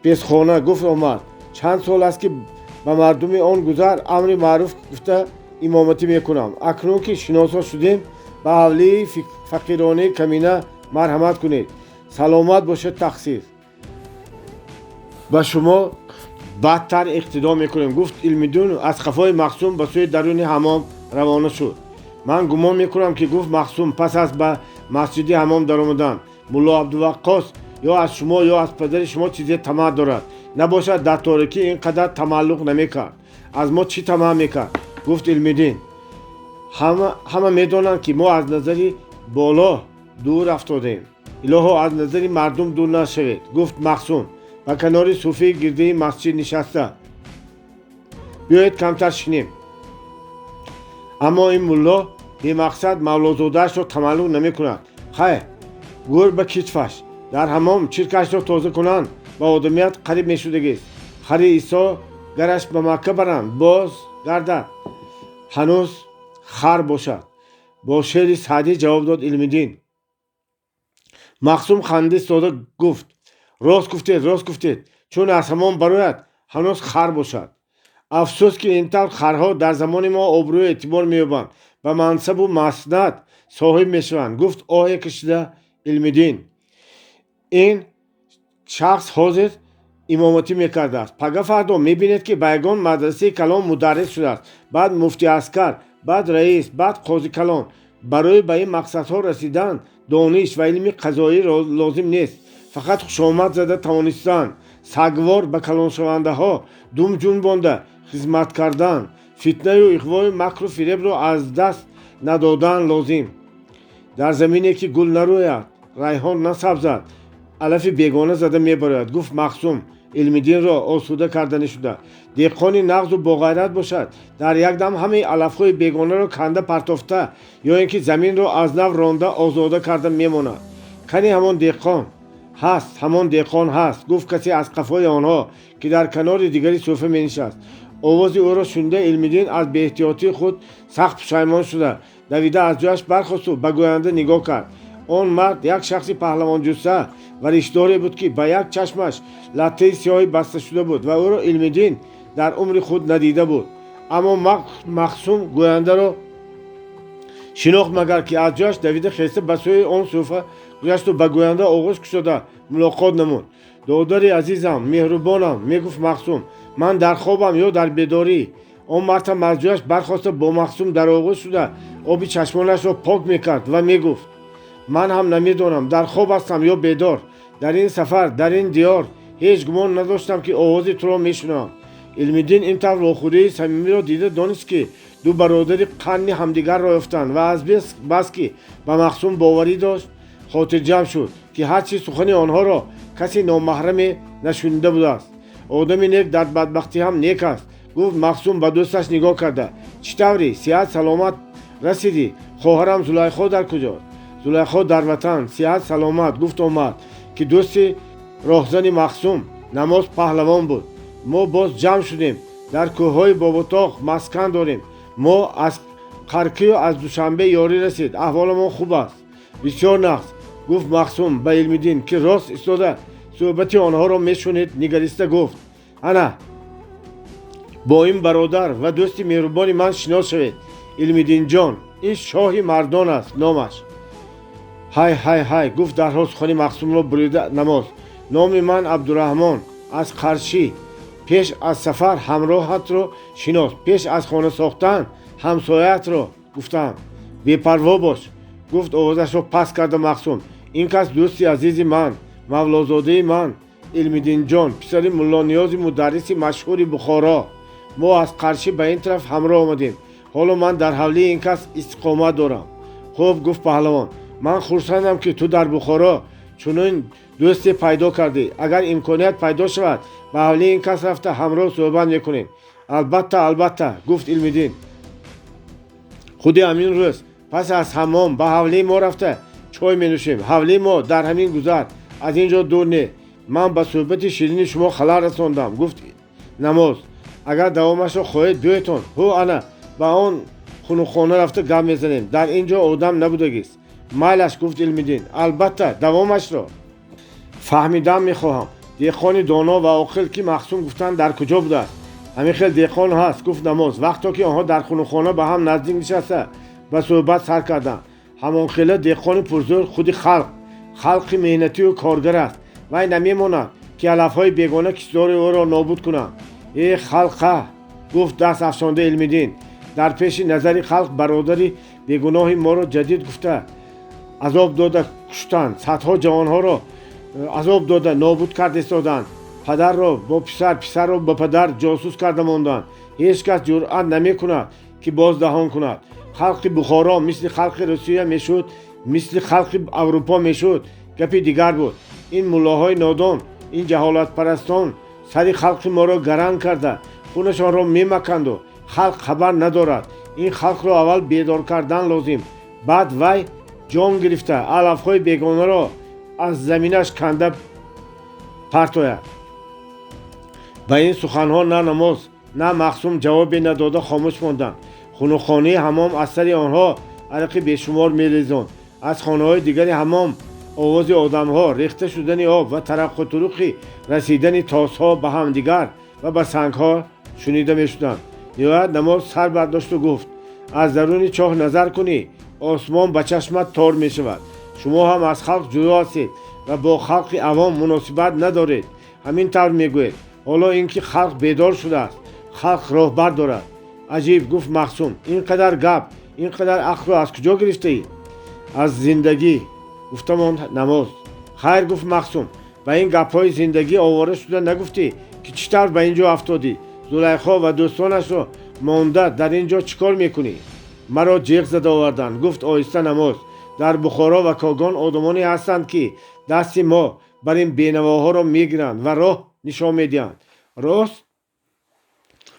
پیسخانه گفت آمد. چند سال است که به مردم آن گذر امر معروف گفته امامتی میکنم. اکنون که شناسا شدیم به حوله فقیرانه کمینه مرحمت کنید. سلامت باشد تقصیر به شما بدتر اقتدا میکنیم گفت علم‌الدین از خفای مخصوم به سوی درون حمام روانه شد. من گمان میکنم که گفت مخصوم پس از به مسجد حمام در آمدن ملا عبدالوقاص یا از شما یا از پدر شما چیزی طمع دارد نباشد در تاریکی اینقدر تملق نمیکرد از ما چی طمع میکرد؟ گفت علم‌الدین همه میدانند که ما از نظری بالا دور افتادیم الها از نظری مردم دور نشوید. گفت مخصوم و کنار صوفه گرده مسجد نشسته بیایید کمتر شنیم. اما این ملا به مقصد مولازادهش را تملق نمی کند. خیر گور به کتفش در حمام چرکش را تازه کنند با آدمیت قریب می شدگیست. خیر عیسی گرش به مکه برند باز گردد هنوز خر باشد. با شعری سعدی جواب داد علم‌الدین. مخصوم خنده ساده گفت راست گفتید چون از همان برایت هنوز خر باشد. افسوس که این طور خرها در زمان ما آبرو اعتبار می‌یابند و منصب و مسند صاحب میشوند. گفت آه کشیده علم‌الدین. این شخص حاضر امامتی میکرده است. پگاه فردا میبینید که به یگان مدرسه کلان مدرس شده است، بعد مفتی عسکر، بعد رئیس، بعد قاضی کلان. برای به این مقصدها رسیدن دانش و علم قضایی لازم نیست. فقط خوشامد زده توانستن سگوار به کلان شونده ها دوم جنبانده خدمت کردن، فتنه و اغوای مکر و فریب را از دست ندادن لازم. در زمینی که گل نروید، ریحان نسبزد، علف بیگانه زده میبراید. گفت مخصوم علم‌الدین را آسوده کردنی شده. دهقانی نغز و باغیرت باشد در یک دم همه علفهای بیگانه را کنده پرتافته یا اینکه زمین را از نو رانده آزاده کرده میماند. کنی همان دهقان هست. گفت کسی از قفای آنها که در کنار دیگری صوفه می نشست. آواز او را شنیده علم‌الدین از بی‌احتیاطی خود سخت پشیمان شده دویده از جایش برخاست و به گوینده نگاه کرد. آن مرد یک شخص پهلوان جثه و ریشداری بود که به یک چشمش لطه سیاهی بسته شده بود و او را علم‌الدین در عمر خود ندیده بود. اما مخصوم گوینده را شناخت مگر که از جایش دویده خیسته به سوی آن صوفه گذشت و به گوینده آغوش گشوده ملاقات نمود. دادر عزیزم، مهربانم، میگفت مخصوم، من در خوابم یا در بیداری؟ آن مرد هم از جایش برخاسته با مخصوم در آغوش شده آبی چشمانش را پاک میکرد و میگفت من هم نمیدانم در خواب هستم یا بیدار. در این سفر در این دیار هیچ گمان نداشتم که آواز تو را میشنوم. علم‌الدین این طور واخوری صمیمی را دیده دانست که دو برادر قرن همدیگر را یافتند و از بس که به مخصوم باوری داشت خاطر جمع شد که هرچی سخن آنها را کسی نامحرم نشنیده بوده است. آدم نیک در بدبختی هم نیک است. گفت مخصوم به دوستش نگاه کرده چطوری؟ صحت سلامت رسیدی؟ خواهرم زلیخا در کجاست؟ زلیخا در وطن، صحت سلامت. گفت آمد که دوست راهزن مخصوم نماز پهلوان بود. ما باز جمع شدیم در کوههای باباتاق مسکن داریم. ما از قرقی و از دوشنبه یاری رسید. احوال ما خوب است بسیار نقص. گفت مخصوم به علم‌الدین که راست ایستاده صحبت آنها را میشنید نگریسته گفت انا با این برادر و دوست مهربان من شناس شوید. علم‌الدین جان این شاه مردان است نامش. های گفت درها سخن مخصوم را بریده نماز. نام من عبدالرحمن از قرشی. پیش از سفر همراهت را شناس، پیش از خانه ساختن همسایت را گفتم بی‌پروا باش. گفت آوازش را پس کرده مخصوم این کس دوستی عزیز من، مولازاده من، علم‌الدین جان، پسر ملا نیاز مدرس مشهور بخارا. ما از قرشی به این طرف همراه آمدیم. حالا من در حولی این کس استقامت دارم. خب گفت پهلوان من خرسندم که تو در بخارا چنین دوستی پیدا کردی. اگر امکانیت پیدا شود به حولی این کس رفته همراه صحبت میکنیم. البته گفت علم‌الدین. خودی همین روز پس از حمام به حولی ما رفته چای می نوشیم. حولی ما در همین گذر از اینجا دور نه. من به صحبت شیرین شما خلل رساندم. گفت نماز اگر دوامش را خواهید بیایتون هو انا به آن خانه رفته گپ میزنیم. در اینجا آدم نبودگیست. مایلش گفت علم‌الدین البته دوامش را فهمیدم میخواهم. دهقان دانا و عاقل که مخصوم گفتن در کجا بوده است؟ همین خیلی دهقان هست. گفت نماز وقتا که آنها در خانه به هم نزدیک نشسته به صحبت سر کردن. همان خیلی دهقان پرزور خودی خلق مهنتی و کارگر است. وای نمیماند که علفهای بیگانه کشدار او را نابود کنند. ای خلقه گفت دست افشانده علم‌الدین در پیش نظر خلق برادری بیگناه ما را جدید گفته عذاب داده کشتند. صدها جوانها را عذاب داده نابود کرده ایستادند. پدر را با پسر را با پدر جاسوس کرده ماندند. هیچ کس جرأت نمی کند که باز دهان کند. خلق بخارا مثل خلق روسیه میشد، مثل خلق اروپا میشد گپی دیگر بود. این ملاهای نادان، این جهالت پرستان سر خلق ما را گران کرده خونشان را میمکند و خلق خبر ندارد. این خلق را اول بیدار کردن لازم، بعد وی جان گرفته علفهای بیگانه را از زمینش کنده پرتاید. به این سخنها نه نماز نه مخصوم جوابی نداده خاموش ماندند. خانه حمام از سر آنها عرق بیشمار میریزاند. از خانه‌های دیگری حمام آواز آدم‌ها، ریخته شدن آب و ترق و طرق رسیدن تاس‌ها به همدیگر و به سنگ‌ها شنیده می‌شدند. نهایت نماز سر برداشت و گفت: از درون چاه نظر کنی، آسمان به چشمت تار می‌شود. شما هم از خلق جدا هستید و با خلق عوام مناسبت ندارید. همین طور میگوید. حالا اینکه خلق بیدار شده است، خلق راهبر دارد. عجیب، گفت مخصوم. اینقدر گپ، اینقدر عقل رو از کجا گرفته ای؟ از زندگی. گفتم نماز. خیر، گفت مخصوم. به این گپ‌های زندگی آواره شده نگفتی که چطور به اینجا افتادی؟ زلیخا و دوستانش رو مانده در اینجا چیکار میکنی؟ مرا جیغ زده آوردند. گفت آهسته نماز. در بخارا و کاگان آدمانی هستند که دست ما بر این بینواها را میگیرند و راه نشان میدهند. راست؟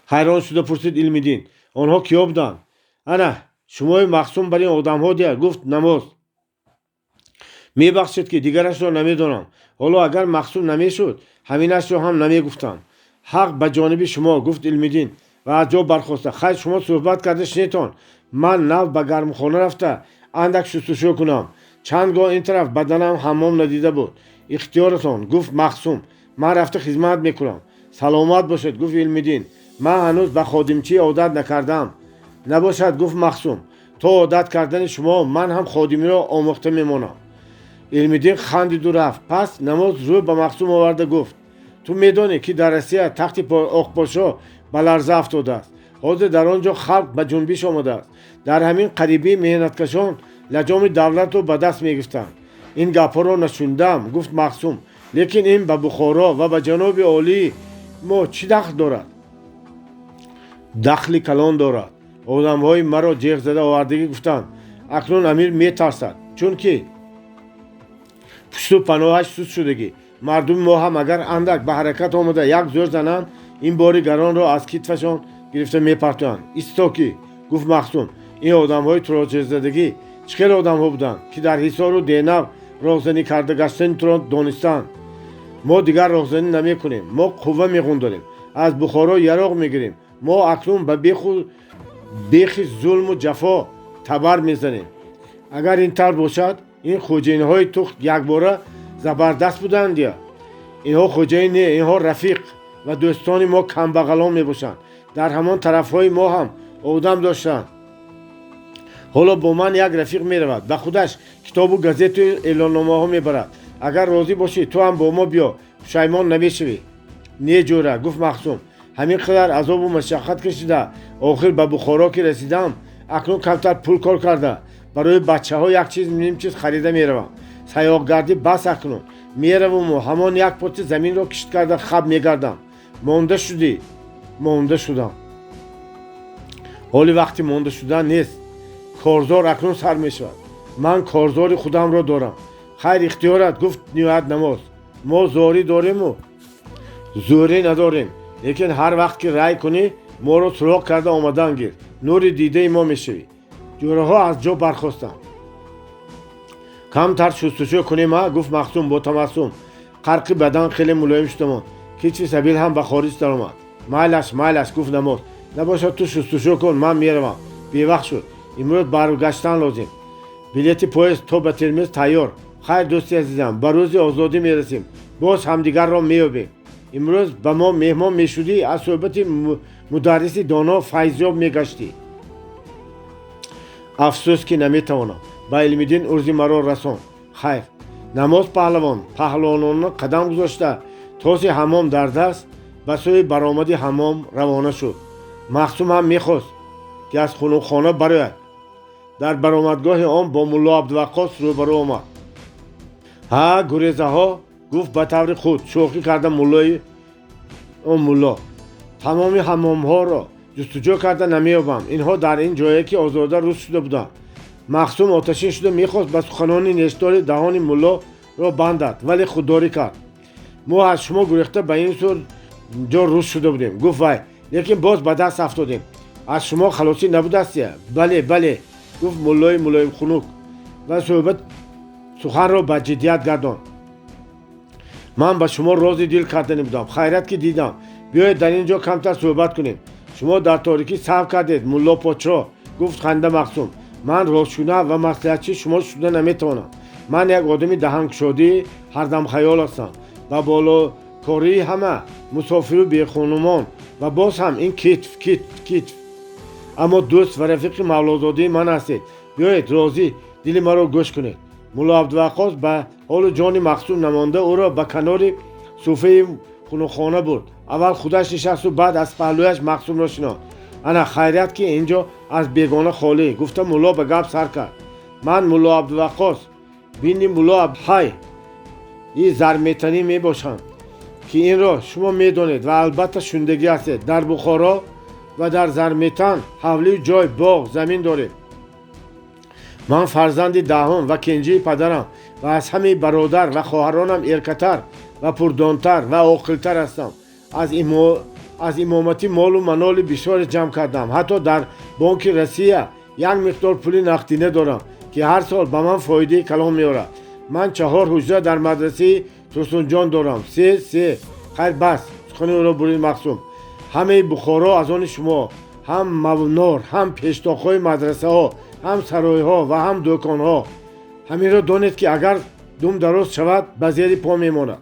حیران شده پرسید علم‌الدین. آنها کیا بودند؟ انا شما مخصوم بر این آدم‌ها دیگر. گفت نماز. میبخشید که دیگرش را نمیدانم. حالا اگر مخصوم نمیشد همینش را هم نمیگفتم. حق به جانب شما، گفت علم‌الدین و از جا برخاسته. خیر، شما صحبت کرده شنیدتان. من نو به گرمخانه رفته اندک شستشو کنم. چند گاه این طرف بدنم حمام ندیده بود. اختیارتان، گفت مخصوم. من رفته خدمت میکنم. سلامت باشد، گفت علم‌الدین. من هنوز به خادمچی عادت نکردم. نباشد، گفت مخصوم. تا عادت کردن شما من هم خادمی را آموخته میمانم. علم‌الدین خندید و رفت. پس نماز روی به مخصوم آورده گفت: تو میدانی که در روسیه تخت آقپاشا به لرزه افتاده است. حاضر در آنجا خلق به جنبش آمده است. در همین قریبی محنتکشان لجام دولت رو به دست میگفتند. این گپ‌ها را نشوندم، گفت مخصوم. لیکن این به بخارا و به جناب عالی ما چی دخل دارد؟ دخلی کلان دارد. آدم‌های مرا جیغ زده آوردگی گفتند: اکنون امیر میترسد، چون که پشت و پناهش سوست شدگی. مردم ما هم اگر اندک به حرکت آمده یک زور زنند، این باری گران را از کتفشان گرفته میپرتند. ایستاکی، گفت مخصوم. این آدم‌های تراجر زدگی چه آدم‌ها بودند که در حصار و دینو راهزنی کرده گشتن تو را دانستند؟ ما دیگر راهزنی نمی‌کنیم. ما قوه می‌غونداریم. از بخارا یراق می‌گیریم. ما اکنون به بیخ ظلم و جفا تبر می‌زنیم. اگر این طور باشد، این خوجین‌های تو یک باره زبردست بودند یا اینها خوجین نه، اینها رفیق و دوستان ما کمبغلان میباشند. در همان طرف‌های ما هم آدم داشتند. حالا با من یک رفیق میرود، به خودش کتاب و گازت و اعلاننامه ها میبرد. اگر راضی باشی تو هم با ما بیا، پشیمان نمیشوی. نه جوره، گفت مخصوم. همین قدر عذاب و مشقت کشیده آخر به بخارا که رسیدم، اکنون کمتر پول کار کرده برای بچه ها یک چیز نیم چیز خریده میروم. سیاحگردی بس اکنون میروم و همان یک پارچه زمین را کشت کرده خب میگردم. مانده شدم. حالی وقتی مانده شدن نیست، کارزار اکنون سر میشود. من کارزار خودم را دارم. خیر، اختیارت، گفت نهایت نماز. ما زاری داریم و زوری نداریم، لیکن هر وقت که رای کنی ما را سراغ کرده آمدن گیر. نور دیده ما میشوی. جوره ها از جا برخواستند. کمتر شستشو کنیم ها، گفت مخصوم با تبسم. قرق بدن خیلی ملایم شدم. کیچ سبیل هم به خارج در آمد. مایلش، گفت نماز. نباشد تو شستشو کن، من میروم. بی وقت شد. امروز برگشتن لازم. بلیت پویست تا به ترمیز تیار. خیر دوستی عزیزم، به روز آزادی میرسیم. باز همدیگر را مییابیم. امروز به ما مهمان میشدی، از صحبت مدرس دانا فیضیاب میگشتی. افسوس که نمیتوانم. با علم‌الدین ارزی مرا رسان. خیر، نماز پهلوانان قدم گذاشته تاس حمام در دست به سوی برآمد حمام روانه شد. مخصوم هم میخواست که از خانه برآید. در برآمدگاه آن با ملا عبدالوقاص روبرو آمد. ها گریزه ها، گفت به طور خود. شوخی کرده ملا. تمام حمام ها را جستجو کرده نمیابم. اینها در این جایی که آزاده روز شده بودند. مخصوم آتشین شده میخواست به سخنان نیشدار دهان ملا را بندد، ولی خودداری کرد. ما از شما گریخته به این سور جا روز شده بودیم. گفت وای، لیکن باز به دست افتادیم. از شما خلاصی نبوده است؟ بله، گفت ملای ملایم خنک و سخن را به جدیت گرداند. من به شما راز دل کرده نبودم. خیرت که دیدم. بیایید در اینجا کمتر صحبت کنیم. شما در تاریکی صبر کردید ملا پادشاه، گفت خنده مخصوم. من روشنا و مصلحتچی شما شده نمیتونم. من یک آدمی دهنگشودی هردم خیال هستم و بالا کاری همه مسافر و بیخانمان و باز هم این کتف اما دوست و رفیق مولازاده من هستید. بیایید راضی دل مرا گوش کنید. مولا عبدالوقاص به حال جان مخصوم نمانده او را به کنار صوفه خانه برد. اول خودش نشست و بعد از پهلویش مخصوم را شناخت. انا خیریت که اینجا از بیگانه خالی. گفته مولا به گپ سر کرد. من مولا عبدالوقاص بینی مولا عبدالحی این زرمیتنی می باشم که این را شما می دانید و البته شندگی هستید. در بخارا و در زرمیتن حولی جای باغ زمین دارید. من فرزند دهم و کنجی پدرم و از همه برادر و خواهرانم ارکتر و پردانتر و عاقلتر هستم. از امامتی مال و منال بسیار جمع کردم. حتی در بانک روسیه یک مقدار پول نقدینه دارم که هر سال به من فایده کلان میارد. من 4 حجره در مدرسه توسنجان دارم. 3 خیر بس سخن او را برید مقصوم. همه بخارا از آن شما، هم مونار، هم پیشتاق‌های مدرسه ها، هم سرای ها و هم دکان ها. همین را دانید که اگر دوم دراز شود به زیر پا میماند.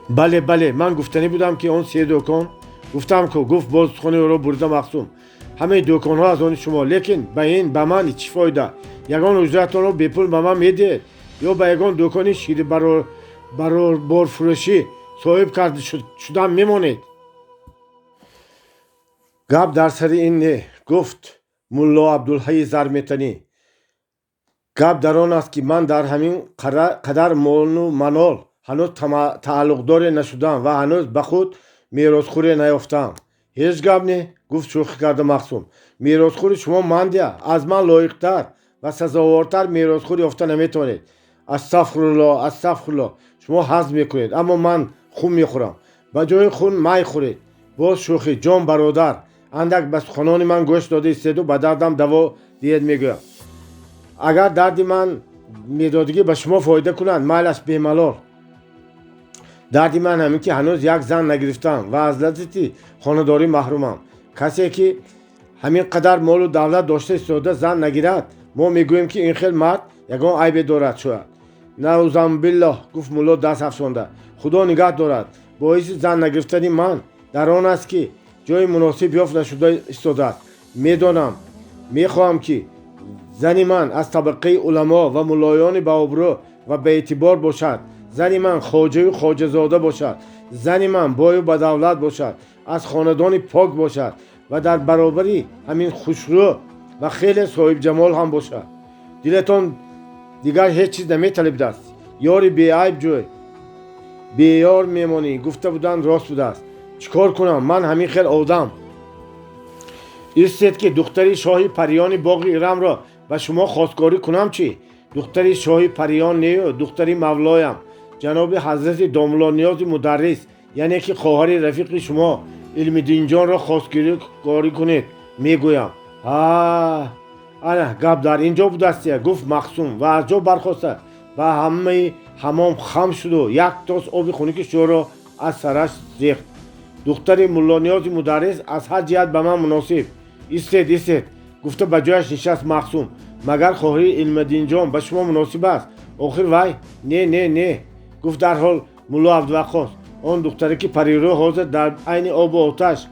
بله من گفتنی بودم که آن 3 دکان گفتم که گفت باز سخن او را برید مقصوم. همه دکان ها از آن شما، لیکن به من چی فایده؟ یگان اجرتان را به پول به من میدید یا به یگان دکانی شیر بار فروشی صاحب کرده شدم میمانید؟ گپ در سر این نه، گفت مولا عبدالحی زرمیتنی. گپ در آن است که من در همین قدر مال و منال هنوز تعلق دار نشدم و هنوز به خود میراثخوری نیافتم. هیچ گپ نه، گفت شوخی کرده مقصوم. میراثخوری شما ماندیا از من لایقتر و سزاوارتر میراثخوری یافته نمیتونید. استغفرالله. شما هضم میکنید اما من خون میخورم. به جای خون می خورید. باز شوخی. جان برادر، اندک به سخنان من گوش داده استید و به دردم دوا دید. میگویم اگر دردی من میدادگی به شما فایده کنند میلش بیملال. دردی من همین که هنوز یک زن نگرفتم و از لذت خانه‌داری محرومم. کسی که همین قدر مال و دولت داشته ایستاده زن نگیرد، ما میگوییم که این خیل مرد یگان عیب دارد. شاید نعوذ بالله. گفت مولا دست افشانده. خدا نگه دارد. باعث زن نگرفتنی من در آن است که جای مناسب یافت نشده ایستاده است. میدانم میخواهم که زنی من از طبقه علما و ملایان با آبرو و به اعتبار باشد. زنی من خواجه و خواجه زاده باشد. زنی من بای و با دولت باشد. از خاندان پاک باشد و در برابری همین خوشرو و خیلی صاحب جمال هم باشد. دلتان دیگر هیچ چیز نمیطلبد است. یاری بی عیب جوی بی یار میمانی. گفته بودن راست بوده است. چیکار کنم؟ من همین خیلی آدم ایستید که دختری شاهی پریان باغ ایرم را به شما خواستگاری کنم. چی؟ دختری شاهی پریان نیو، دختری مولایم جناب حضرت داملا نیاز مدرس، یعنی که خواهر رفیق شما علم دینجان را خواستگاری کنید. میگویم انا گپ در اینجا بود است. گفت مقصوم و از جا برخاسته و همه حمام خم شد و یک تاس آب خنک شور را از سرش ریخت. دختر مولا نیاز مدرس از هر جهت به من مناسب. ایستید. گفته به جایش نشست مقصوم. مگر خواهر علم دینجان به شما مناسب است؟ آخر وای نه. گفت در حال مولا عبدالوقاص آن دختری که پریرو حاضر در عین آب و آتش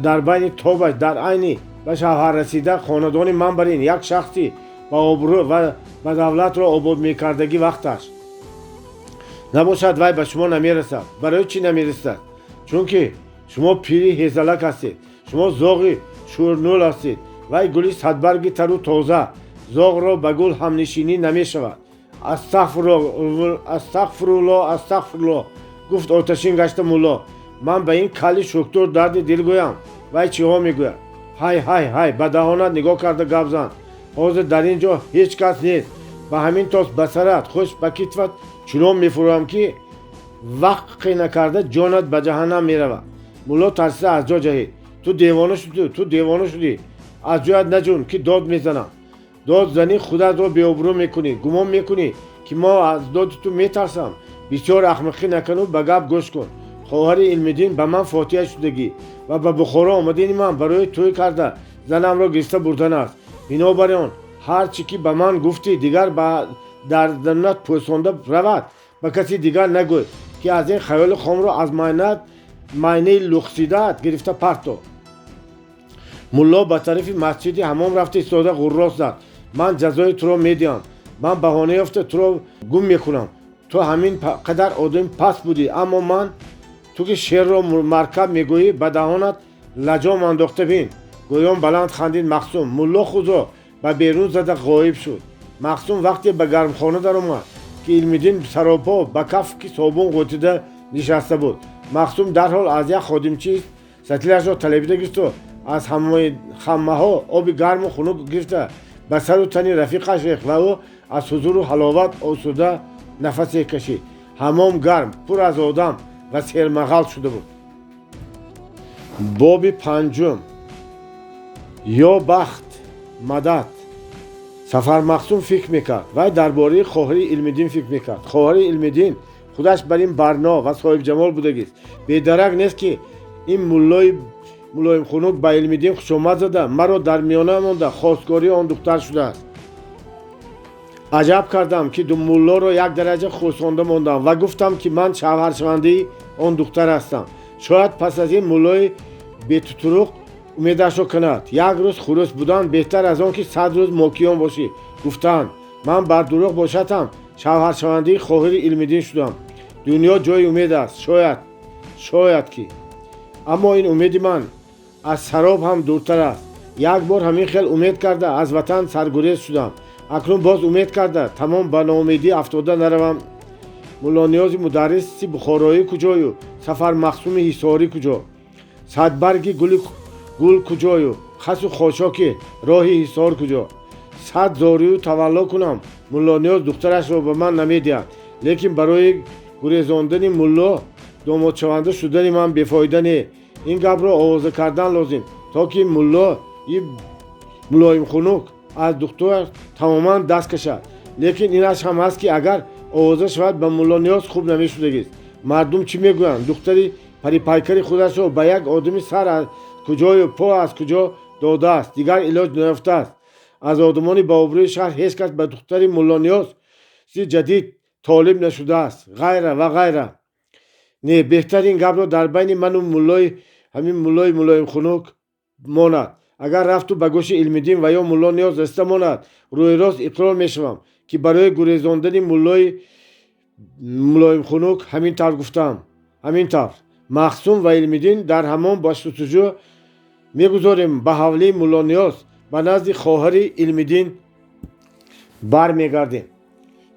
در بین تابش در عین به شوهر رسیده خاندان من برین یک شخصی با آبرو و به دولت را آباد میکردگی وقتش نباشد وای به شما نمیرسد. برای چی نمیرسد؟ چون که شما پیری هیزلک هستید. شما زاغی شورنول هستید. وای گلی صدبرگی تر و تازه زاغ را به گل هم نشینی نمی شود. استغفرالله. گفت آتشین گشته مولا. من به این کلی شکتور درد دل گویم. وای چی ها میگوید؟ های به دهانت نگاه کرده گپ زن. حاضر در اینجا هیچ کس نیست. به همین تاس بسرت خوش به کتفت چنان میفروم که وقت نکرده جانت به جهنم میرود. مولا ترسیده از جا جهید. تو دیوانه شدی. از جایت نجون که داد میزنم. داد زنی خودت را بی‌آبرو میکنی. گمان میکنی که ما از داد تو میترسم. بسیار احمقی نکنو. به گپ گوش کن. خواهر علم دین به من فاتحه شدگی و به بخارا آمدین من برای توی کرده زنم را گرفته بردن است. بنابر آن هر چی که به من گفتی دیگر در درونت پوسانده رود، به کسی دیگر نگوی که از این خیال خام را از معنی لخصیدت گرفته پرتو. ملا به طرف مسجد حمام رفته ایستاده غراس زد. من جزای تو را میدهم. من بهانه یافته تو را گم میکنم. تو همین قدر آدم پست بودی، اما من تو که شعر را مرکب میگویی به دهانت لجام انداخته بین. گویان بلند خندید مخصوم. ملا خود را به بیرون زده غایب شد. مخصوم وقتی به گرمخانه در آمد که علم‌الدین سراپا به کف که صابون غوطیده نشسته بود. مخصوم در حال از یک خادمچی ستیلش را طلبیده گرفت و از خمه ها آب گرم و خنک گرفته به سر و تن رفیقش ریخت و او از حضور و حلاوت آسوده نفس کشید. حمام گرم، پر از آدم و سرمغل شده بود. باب پنجم. یا بخت مدد. سفر مخصوم فکر میکرد. وی درباره خواهر علم‌الدین فکر میکرد. خواهر علم‌الدین خودش بر این برنا و صاحب جمال بودگیست. بی‌درک نیست که این ملایم خنک به علم‌الدین خشامت زده، مرا در میانه مانده خواستگاری آن دختر شده است. عجب کردم که دو ملا را یک درجه خرسانده ماندم و گفتم که من شوهرشونده آن دختر هستم. شاید پس از این ملای بی‌تطرق امیدش را کند. یک روز خروس بودن بهتر از آن که 100 روز ماکیان باشی. گفتند من بر دروغ باشدم شوهرشونده خواهر علم‌الدین شدم. دنیا جای امید است. شاید که، اما این امید من از سراب هم دورتر است. یک بار همین خیل امید کرده از وطن سرگریز شدم. اکنون باز امید کرده تمام به ناامیدی افتاده نروم. ملا نیاز مدرس بخارایی کجایو؟ سفر مخصوم حصاری کجا؟ صدبرگی گل کجایو؟ خس و خاشاک راه حصار کجا؟ 100 زاریو تولا کنم ملا نیاز دخترش را به من نمیدهد، لیکن برای گریزاندن ملا داماد شونده شدن من بیفایده نه. این گپ را آوازه کردن لازم تا که ملایم خنک از دختر تماما دست کشد. لیکن اینش هم هست که اگر آوازه شود به ملا نیاز خوب نمیشدگیست. مردم چی میگویند؟ دختری پری پیکری خودش را به یک آدمی سر از کجای و پا از کجا داده است، دیگر علاج نیافته است. از آدمان با آبروی شهر هیچ کس به دختری ملا نیاز جدید طالب نشده است، غیره و غیره. نه، بهتر این گپ را در بین من و ملایم خنک ماند. اگر رفت و به گوش علم‌الدین و یا ملا نیاز رسته ماند، روی راست اقرار میشوم که برای گریزاندن ملایم خنک همین طور گفتم. همین طور مخصوم و علم‌الدین در همان با شستجو میگذاریم به حواله ملا نیاز به نزد خواهر علم‌الدین برمیگردیم.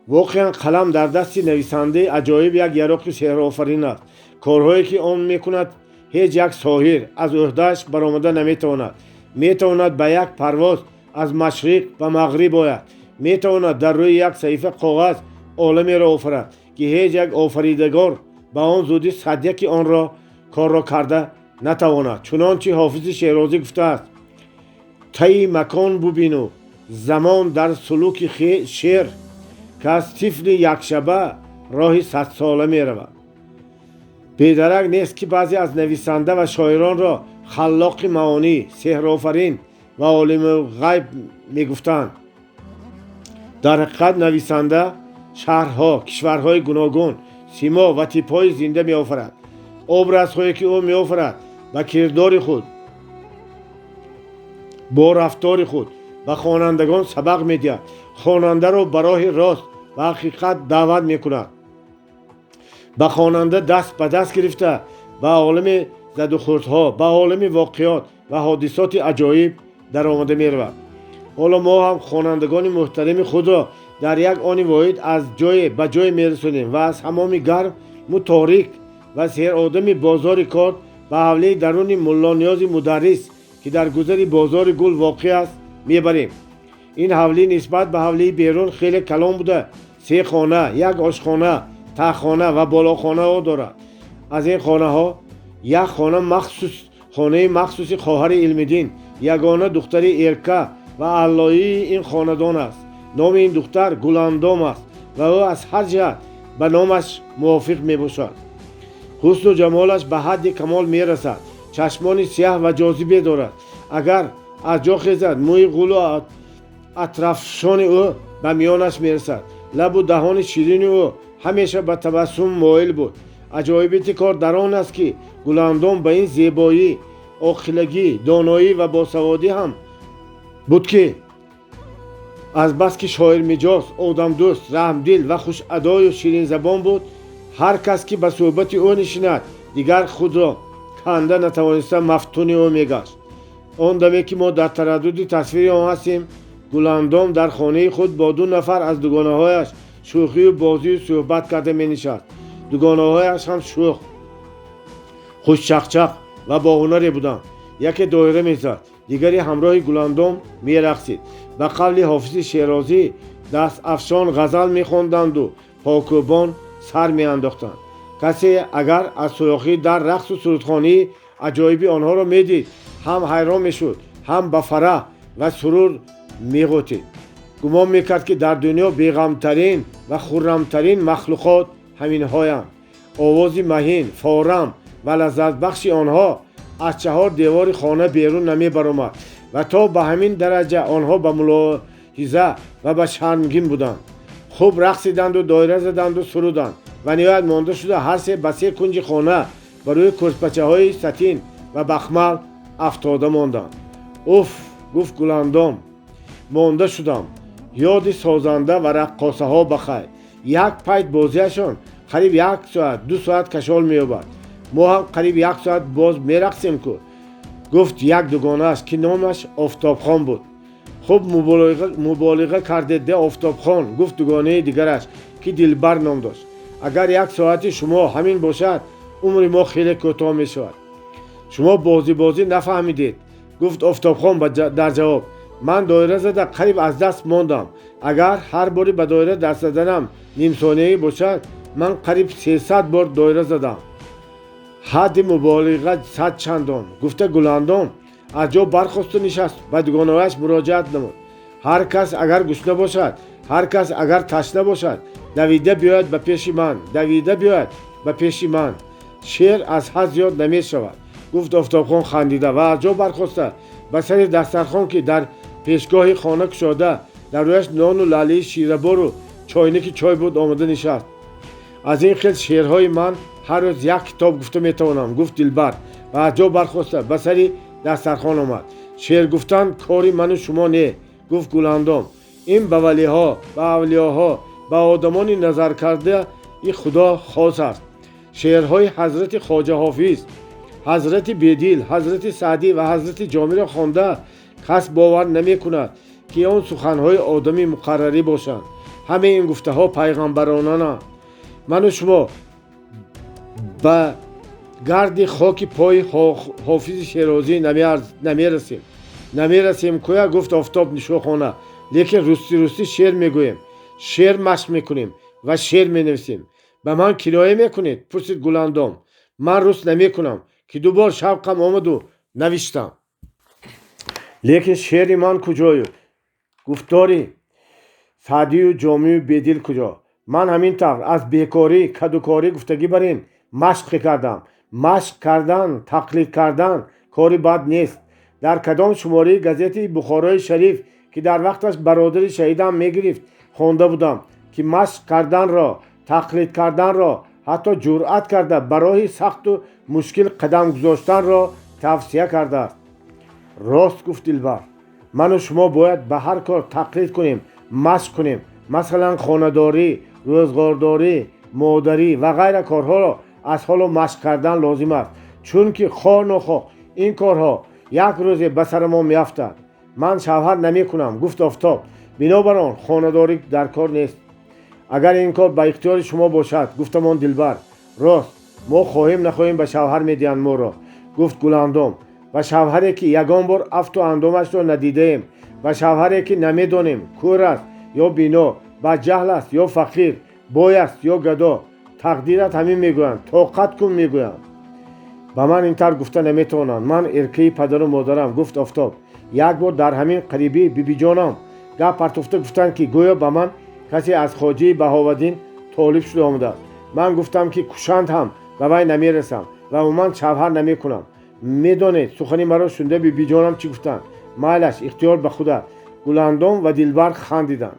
واقعا قلم در دست نویسنده عجایب یک یراق شعر آفرین است. کارهایی که آن میکند هیچ یک ساحر از عهده‌اش برآمده نمیتواند. میتواند به یک پرواز از مشرق و مغرب آید. میتواند در روی یک صحیفه کاغذ عالمی را آفرد که هیچ یک آفریدگار به آن زودی صدیق آن کار را کرده نتواند. چنانچه حافظ شیرازی گفته است: طی مکان ببینو زمان در سلوک شعر که از طفل یک شبه راه 100 ساله می رود. بی‌درک نیست که بعضی از نویسنده و شاعران را خلاق معانی، سحرآفرین و عالم غیب می گفتند. در حقیقت نویسنده شهرها، کشورهای گوناگون، سیما و تیپ‌های زنده می آفرد. ابرازهایی که او می آفرد با کردار خود، با رفتار خود به خوانندگان سبق می دهد. خواننده را به راه راست و حقیقت دعوت می کند. به خواننده دست به دست گرفته به عالم زد و خوردها، به عالم واقعات و حادثات عجایب در آمده می رود. حالا ما هم خوانندگان محترم خود را در یک آن واحد از جای به جای می رسونیم و از حمام گرم تاریک و سیر آدم بازار کار به حواله درون ملا نیاز مدرس که در گذر بازار گل واقع است می بریم. این حواله نسبت به حواله بیرون خیلی کلان بوده. 3 خانه، یک آشخانه، تخانه و بالاخانه ها دارد. از این خانه ها یک خانه مخصوص خواهر علم‌الدین، یگانه دختر ارکه و علایی این خاندان است. نام این دختر گلاندام است و او از هر جهت به نامش موافق می باشد. حسن و جمالش به حد کمال می رسد. چشمان سیاه و جاذبه دارد. اگر از جا خیزد. موی غول و اطرافشان او به میانش میرسد. لب و دهان شیرین او همیشه به تبسم مایل بود. عجایبیت کار در آن است که گلاندام به این زیبایی، عاقلگی، دانایی و باسوادی هم بود که از بس که شاعر مجاز، آدم دوست، رحمدل و خوش ادای و شیرین زبان بود، هر کس که به صحبت او نشیند دیگر خود را کنده نتوانسته مفتون او میگشت. آن دمی که ما در تردد تصویر آن هستیم، گلاندام در خانه خود با 2 نفر از دوگانه هایش شوخی و بازی و صحبت کرده می نشست. دوگانه هایش هم شوخ، خوش چقچق و با هنری بودند. یکی دایره می زد، دیگری همراه گلاندام می رقصید. به قول حافظ شیرازی دست افشان غزل می خواندند و پاکوبان سر می انداختند. کسی اگر از سوراخی در رقص و سرودخوانی عجایبی آنها را می دید، هم حیران می شد، هم به فرح و سرور می غوطید. گمان می کرد که در دنیا بیغمترین و خرمترین مخلوقات همین هایند. آواز مهین، فارم و لذت بخش آنها از 4 دیوار خانه بیرون نمی برآمد و تا به همین درجه آنها به ملاحظه و به شرمگین بودند. خوب رقصیدند و دایره زدند و سرودند و نهایت مانده شده هر سه به 3 کنج خانه بر روی کرسپچه های ستین و بخمل افتاده ماندند. اوف، گفت گلاندام، مانده شدم. یاد سازنده و رقاصه ها بخیر. یک پیت بازیشان قریب 1 ساعت 2 ساعت کشال می‌یابد. ما هم قریب 1 ساعت باز می‌رقصیم که. گفت یک دوگانه است که نامش آفتابخان بود. خب مبالغه کرده ده آفتابخان، گفت دوگانه دیگرش که دلبر نام داشت. اگر 1 ساعت شما همین باشد عمر ما خیلی کوتاه می‌شود. شما بازی نفهمیدید، گفت آفتابخان در جواب. من دایره زده قریب از دست ماندم. اگر هر باری به دایره دست زدنم نیم ثانیه‌ای باشد، من قریب 300 بار دایره زدم. حد مبالغه 100 چندان. گفته گلاندام از جا برخاست و نشست. به دوگانه‌اش مراجعت نمود. هر کس اگر گشنه باشد، هر کس اگر تشنه باشد، دویده بیاید به پیش من، دویده بیاید به پیش من. شعر از حد زیاد نمی شود. گفت آفتابخان خندیده و از جا برخاسته به سر دسترخوان که در پیشگاه خانه کشاده در رویش نان و لاله شیره‌بار و چاینک چای بود آمده نشست. از این خیل شعرهای من هر روز 1 کتاب گفته میتوانم، گفت دلبر و از جا برخاسته به سر دسترخوان آمد. شعر گفتن کاری من و شما نه، گفت گلاندام. این به ولیها، به اولیاها، به آدمان نظر کرده این خدا خاص است. شعرهای حضرت خواجه حافظ، حضرت بیدل، حضرت سعدی و حضرت جامی را خوانده کس باور نمی کند که آن سخنهای آدمی مقرری باشند. همه این گفته ها پیغمبرانه. من و شما به گرد خاک پای حافظ شیرازی نمی رسیم کویا، گفت آفتاب نشوخانه. لیکن روستی شعر میگوییم، شعر مشق میکنیم و شعر مینویسیم. به من کنایه میکنید؟ پرسید گلاندام. من روس نمی کنم که 2 بار شوقم آمد و نوشتم. لیکن شعر من کجای؟ گفتاری سعدی و جامی و بیدل کجا؟ من همین طور از بیکاری، کدوکاری گفتگی بر این مشق کردم. مشق کردن، تقلید کردن کاری بد نیست. در کدام شماره گازت بخارای شریف که در وقتش برادر شهیدم میگرفت خوانده بودم که مشق کردن را، تقلید کردن را، حتی جرأت کرده برای سخت و مشکل قدم گذاشتن را توصیه کرده است. راست گفت دلبر. من و شما باید به هر کار تقلید کنیم، مشق کنیم. مثلا خانه‌داری، روزگارداری، مادری و غیر کارها را از حالا مشق کردن لازم است، چون که خواه نخواه این کارها یک روز به سر ما میافتد. من شوهر نمی کنم، گفت آفتاب، بنابراین خانه‌داری در کار نیست. اگر این کار به اختیار شما باشد، گفتم آن دلبر. راست، ما خواهیم نخواهیم به شوهر میدهند ما را، گفت گلاندام. و شوهری که یگان بار افت و اندامش را ندیده ایم، و شوهری که نمیدانیم کور است یا بینا، با جهل است یا فقیر، بای است یا گدا. تقدیرت همین میگویند، طاقت کن میگویند. به من این طور گفته نمیتوانند. من ارکه پدر و مادرم، گفت آفتاب. یک بار در همین قریبی بیبی جانم گپ پرتفته گفتند که گویا به من کسی از خواجه بهاودین طالب شده آمده است. من گفتم که کشند هم به وی نمیرسم و من شوهر نمی کنم. میدانید سخنی مرا شنیده بیبی جانم چی گفتند؟ майлаш ихтиёр ба худат. Гуландом ва Дилбар хандиданд.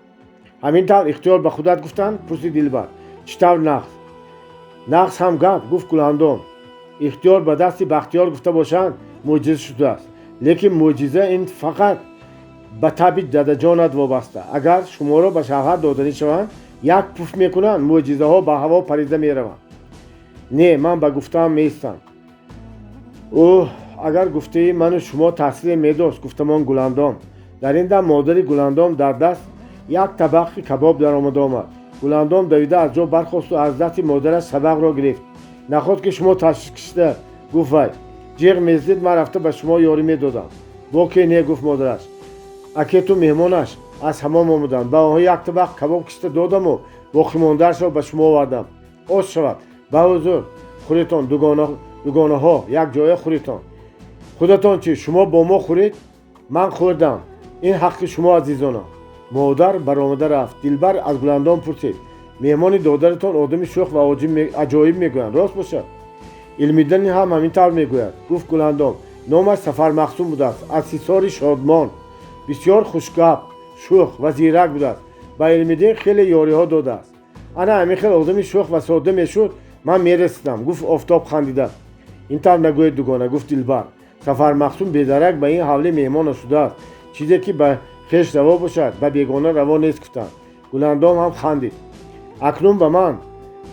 ҳамин тавр ихтиёр ба худат гуфтанд? Пурсид Дилбар. Чӣ тавр нағз? нағз ҳам гап, гуфт Гуландом. ихтиёр ба дасти Бахтиёр гуфта бошанд мӯъҷиза шудааст. лекин мӯъҷиза ин фақат ба таби дадаҷонат вобаста. агар шуморо ба шавҳар доданӣ шаванд, як пуф мекунанд, мӯъҷизаҳо ба ҳаво парида мераванд. не, ман ба гуфтаам меистам. агар гуфтаи ману шумо таъсире медошт, гуфтамон Гуландом. дар ин дам модари Гуландом дар даст як табақи кабоб даромада омад. Гуландом давида аз ҷо бархосту аз дасти модараш сабақро гирифт. нахот ки шумо ташвиш кашида, гуфт вай. ҷиғ мездид, ман рафта ба шумо ёрӣ медодам. бо ке не, гуфт модараш. акету меҳмонаш аз ҳамом омаданд. ба онҳо як табақ кабоб кашида додаму боқимондаашро ба шумо овардам. оз шавад. ба ҳузур хӯритон, дугонаҳо як ҷоя хӯритон. худатон чӣ, шумо бо мо хӯред? ман хӯрдам. ин ҳаққи шумо азизонам. модар баромада рафт. Дилбар аз Гуландом пурсид. меҳмони додаратон одами шӯх ва аҷоиб мегӯянд, рост бошад? илмидани ҳам ҳамин тавр мегӯяд, гуфт Гуландом. номаш Сафар Махсум будааст. аз Сисори Шодмон. бисёр хушгап, шӯх ва зирак будааст. ба Илмиддин хеле ёриҳо додааст. ана ҳамин хел одами шӯх ва содда мешуд, ман мерасидам, гуфт Офтоб хандида. ин тавр нагӯед дугона, гуфт Дилбар. Сафар Махсум бедарак ба ин ҳавлӣ меҳмон нашудааст. чизе ки ба хеш раво бошад, ба бегона раво нест гуфтанд. Гуландом ҳам хандид. акнун ба ман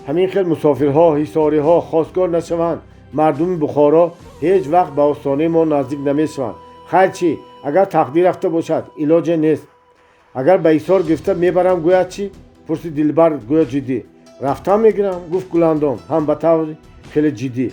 ҳамин хел мусофирҳо, ҳисориҳо хостгор нашаванд. мардуми Бухоро ҳеҷ вақт ба остонаи мо наздик намешаванд. хайр чӣ, агар тақдир рафта бошад, илоҷе нест. агар ба ҳисор гирифта мебарам гӯяд чӣ? пурсид Дилбар гӯё ҷиддӣ. рафтам мегирам, гуфт Гуландом ҳам ба таври хеле ҷиддӣ.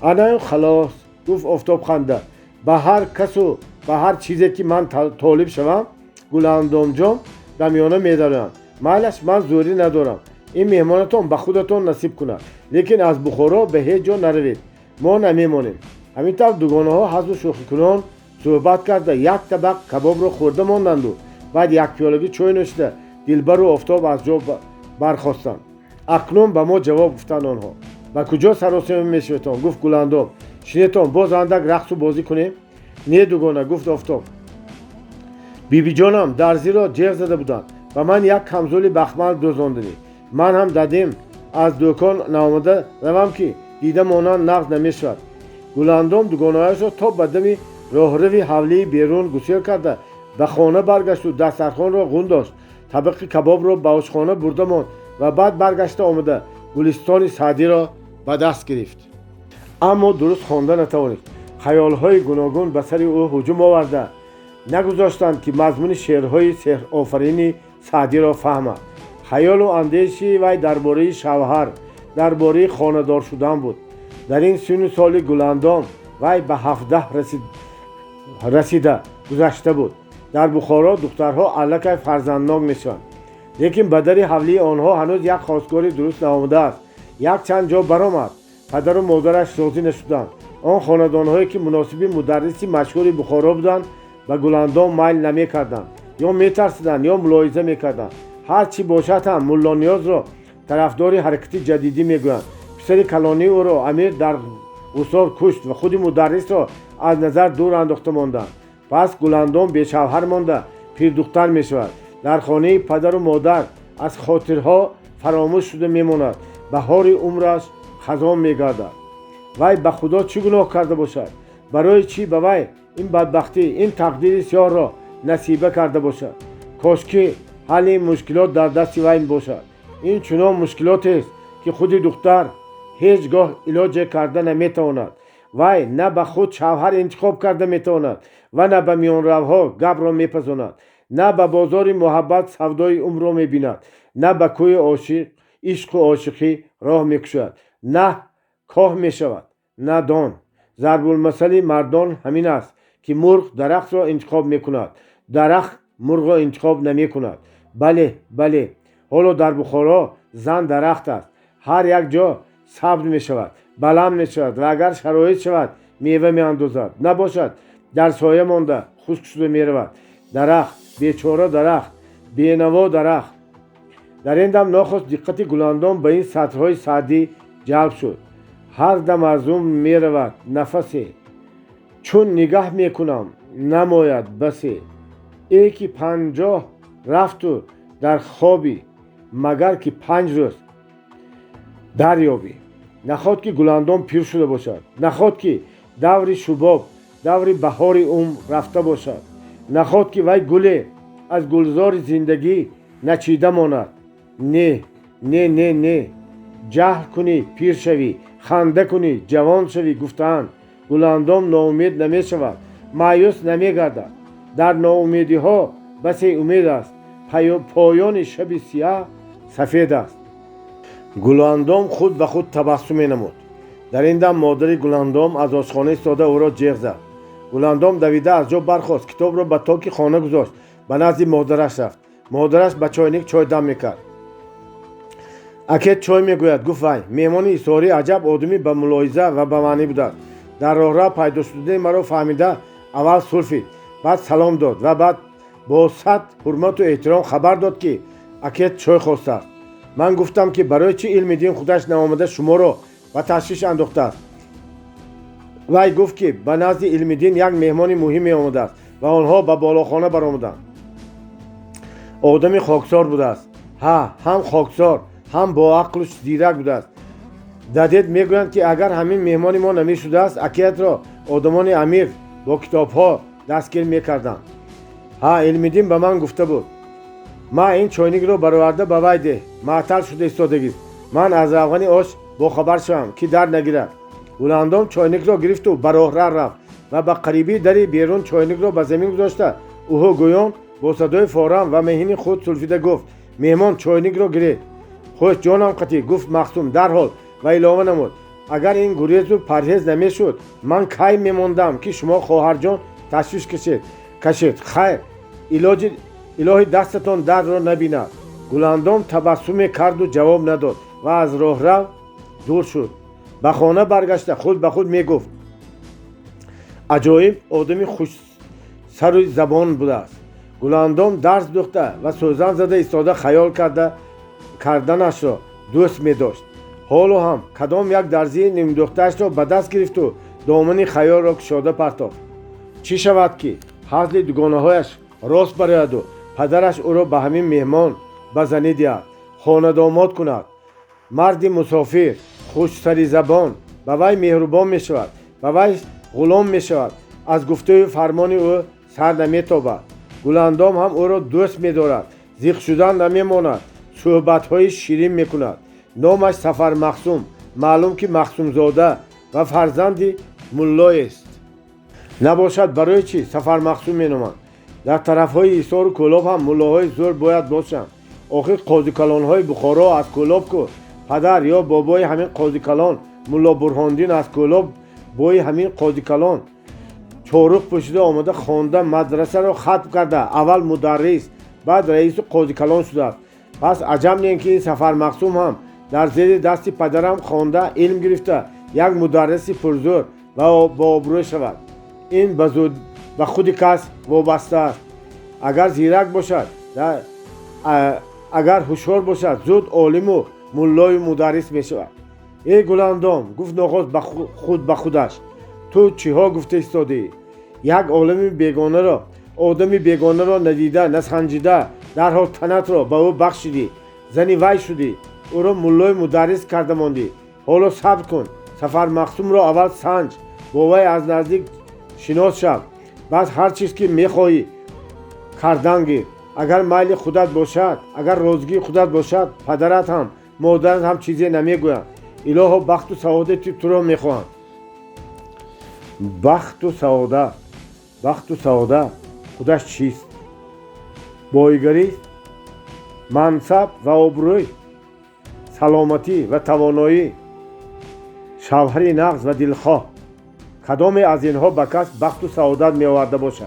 ана халос, гуфт Офтоб ханда. ба ҳар касу ба ҳар чизе ки ман толиб шавам, Гуландомҷон дамёна медароянд. майлаш, ман зӯрӣ надорам. ин меҳмонатон ба худатон насиб кунад. лекин аз Бухоро ба ҳеҷ ҷо наравед. мо намемонем. ҳамин тавр дугонаҳо ҳазу шӯхикунон суҳбат карда як табақ кабобро хӯрда монданду баъд як пиёлаги чой нӯшида Дилбару Офтоб аз ҷо бархостанд. акнун ба мо ҷавоб гуфтанд онҳо. ба куҷо саросима мешаведтон? гуфт Гуландом. шинетон, боз андак рақсу бозӣ кунем? не дугона, гуфт Офтоб. бибиҷонам дарзиро ҷеғ зада буданд. ба ман як камзули бахмал дӯзонданӣ. ман ҳам дадем аз дӯкон наомада равам ки дида монанд нағз намешавад. Гуландом дугонаҳояшро то ба дами роҳрави ҳавлии берун гусел карда ба хона баргашту дастархонро ғундошт. табақи кабобро ба ошхона бурда монд ва баъд баргашта омада Гулистони Саъдиро ба даст гирифт. аммо дуруст хонда натавонист. хаёлҳои гуногун ба сари ӯ ҳуҷум оварда нагузоштанд ки мазмуни шеърҳои сеҳрофарини Саъдиро фаҳмад. хаёлу андеши вай дар бораи шавҳар, дар бораи хонадор шудан буд. дар ин сину соли Гуландом вай ба 17 расида гузашта буд. дар Бухоро духтарҳо аллакай фарзанднок мешаванд. лекин ба дари ҳавлии онҳо ҳанӯз як хостгори дуруст наомадааст. як чанд ҷо баромад. падару модараш розӣ нашуданд. он хонадонҳое ки муносиби мударриси машҳури Бухоро буданд, ба Гуландом майл намекарданд. ё метарсиданд, ё мулоҳиза мекарданд. ҳар чӣ бошад ҳам Мулло Ниёзро тарафдори ҳаракати ҷадидӣ мегӯянд. писари калонии ӯро амир дар ғусор кушт ва худи мударрисро аз назар дур андохта монданд. пас Гуландом бешавҳар монда пирдухтар мешавад. дар хонаи падару модар аз хотирҳо фаромӯш шуда мемонад. баҳори умраш хазон мегардад. вай ба худо чӣ гуноҳ карда бошад? барои чӣ ба вай ин бадбахтӣ, ин тақдири сиёҳро насиба карда бошад? кошки ҳалли мушкилот дар дасти вай бошад. ин чунон мушкилотест ки худи духтар ҳеҷ гоҳ илоҷе карда наметавонад. вай на ба худ шавҳар интихоб карда метавонад ва на ба миёнравҳо гапро мепазонад. на ба бозори муҳаббат савдои умрро мебинад. на ба кӯи ишқу ошиқӣ роҳ мекушад. на коҳ мешавад, на дон. зарбулмасали мардон ҳамин аст ки мурғ дарахтро интихоб мекунад, дарахт мурғро интихоб намекунад. бале, бале, ҳоло дар Бухоро зан дарахт аст. ҳар як ҷо сабз мешавад, баланд мешавад ва агар шароит шавад мева меандозад. набошад дар соя монда хушк шуда меравад. дарахт, бечора дарахт, бенаво дарахт. дар ин дам нохост диққати Гуландом ба ин сатрҳои Саъдӣ ҷалб шуд. ҳар дам аз ӯ меравад нафасе. чун нигаҳ мекунам نماید بسی ای که 50 رفت و در خوابی مگر که 5 روز دریابی. نخواد که گلندام پیر شده باشد، نخواد که دوری شباب دوری بهاری رفته باشد، نخواد که وی گل از گلزار زندگی نچیده ماند. نه نه نه نه، جهل کنی پیر شوی، خنده کنی جوان شوی گفتند. گلندام ناامید نمی شود، مایوس نمی گردد. در ناامیدی ها بسی امید است، پایان شب سیاه سفید است. گلندام خود به خود تبسم نمود. در این دم مادر گلندام از آشخانه ایستاده او را جیغ زد. گلندام دویده از جا برخاست، کتاب را به تاک خانه گذاشت، به نزد مادرش رفت. مادرش به چاینک چای دم میکرد. اکید چای میگوید. گفت وی مهمان ایثاری عجب آدمی به ملاحظه و به معنی بود. در راه پیدا شده مرا فهمیده اول سلفید، بعد سلام داد و بعد با صد حرمت و احترام خبر داد که اکید چای خواسته است. من گفتم که برای چی علم دین خودش نآمده شما را به تشویش انداخته است. وی گفت که به نزد علم دین یک مهمان مهمی آمده است و آنها به بالاخانه برآمدند. آدمی خاکسار بوده است. ها، هم خاکسار هم با عقل و زیرک بوده است. ددید میگویند که اگر همین مهمان ما نمی شده است اکید را آدمان امیر با کتاب ها دستگیر میکردند. ها، علم دین به من گفته بود ما این چاینک را برآورده به وی ده. معطل شده ایستادگی. من از روغن آش با خبر شوم که در نگیرد. گلندام چاینک را گرفت و به راه رفت و به قریبی دری بیرون چاینک را به زمین گذاشته او گویان با صدای فارم و مهین خود سلفیده گفت مهمان چاینک را گرفت. خوش جانم قطی، گفت مخصوم در حال و اعلام نمود اگر این گریز و پرهیز نمیشد من کی میماندم که شما خواهر جان تشویش کشید. خیر، الهی دستتان در را نبیند. گلندام تبسم کرد و جواب نداد و از راه رو دور شد. به خانه برگشته خود به خود میگفت عجایب آدمی خوش سر و زبان بوده است. گلندام درس دخته و سوزن زده ایستاده خیال کردنش را دوست می داشت. حالا هم کدام یک درزی نیم دخترش را به دست گرفت و دامن خیال را کشاده پرتافت. چی شود که حاصل دوگانه هایش راست براید و پدرش او را به همین مهمان به زنی دهد، خانه داماد کند. مردی مسافر خوش سری زبان به وی مهربان می شود، به وی غلام می شود، از گفته و فرمان او سر نمی تابد. گلندام هم او را دوست می دارد، زیغ شدن نمی ماند، صحبت های شیرین می کند. نامش سفر مخصوم، معلوم که مخصوم زاده و فرزندی ملای است. نباشد برای چی سفر مخصوم می نامند؟ در طرف های ایثار و کلاب هم ملاهای زور باید باشند. آخر قاضی کلان های بخارا از کلاب کو پدر یا بابای همین قاضی کلان ملا برهاندین از کلاب بای همین قاضی کلان چارق پوشیده آمده خوانده مدرسه را ختم کرده، اول مدرس بعد رئیس قاضی کلان شده است. پس عجب نیست که این سفر مخصوم هم در زیر دست پدرم خوانده علم گرفته یک مدرس پرزور و با ابرو شود. این به خود کس وابسته است. اگر زیرک باشد، اگر هوشیار باشد زود عالم و ملای مدرس می شود. ای گلندام، گفت نخست خود به خودش، تو چی ها گفته ایستادی؟ یک عالم بیگانه را، آدمی بیگانه را ندیده نسنجیده در حال تنت را به او بخشیدی، زنی وی شدی، او را ملای مدرس کرده ماندی. حالا صبر کن، سفر مخصوم را اول سنج، با وی از نزدیک شناس شو، بعد هر چیز که میخواهی کردن گیر. اگر میل خودت باشد، اگر روزگی خودت باشد، پدرت هم مادرت هم چیزی نمیگویند. الهی بخت و سعادت تو را میخواهند. بخت و سعادت خودش چیست؟ بایگری، منصب و آبروی، سلامتی و توانایی، شوهری نغز و دلخواه. کدام از اینها به کس بخت و سعادت می آورده باشد؟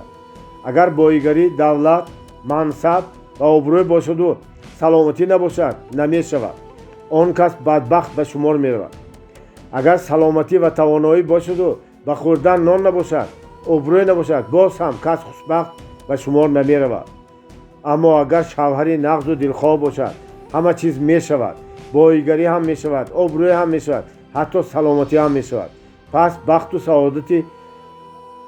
اگر بایگری، دولت، منصب و آبروی باشد و سلامتی نباشد نمی شود، آن کس بدبخت به شمار می رود. اگر سلامتی و توانایی باشد و به خوردن نان نباشد، آبروی نباشد، باز هم کس خوشبخت به شمار نمی رود. اما اگر شوهری نغز و دلخواه باشد، همه چیز می شود. بایگری هم می شود، آبروی هم می شود، حتی سلامتی هم می شود. پس بخت و سعادت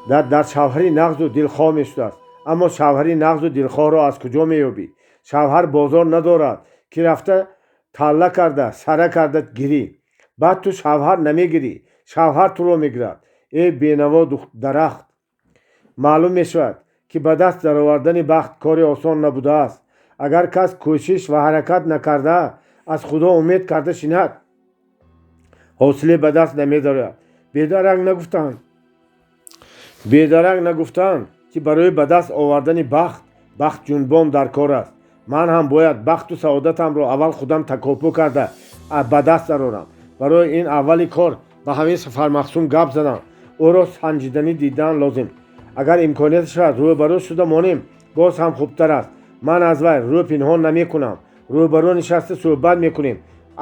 дар шавҳари нағзу дилхоҳ мешудааст. аммо шавҳари нағзу дилхоҳро аз куҷо меёбӣ? шавҳар бозор надорад, ки рафта талла карда сара карда гирӣ. баъд ту шавҳар намегирӣ, шавҳар туро мегирад. эй бенаво дарахт, маълум мешавад, ки ба даст даровардани бахт кори осон набудааст. агар кас кӯшиш ва ҳаракат накарда аз худо умед карда шинад, ҳосиле ба даст намедорад. бедарак нагуфтанд, ки барои ба даст овардани бахтҷунбон дар кор аст. ман ҳам бояд бахту саодатамро аввал худам такопӯ карда ба даст дарорам. барои ин аввали кор ба ҳамин Сафармахсум гап задам. ӯро санҷиданӣ дидан лозим. агар имконият шавад рӯбарӯ шуда монем, боз ҳам хубтар аст. ман аз вай рӯ пинҳон намекунам. рӯбарӯ нишаста суҳбат мекунем.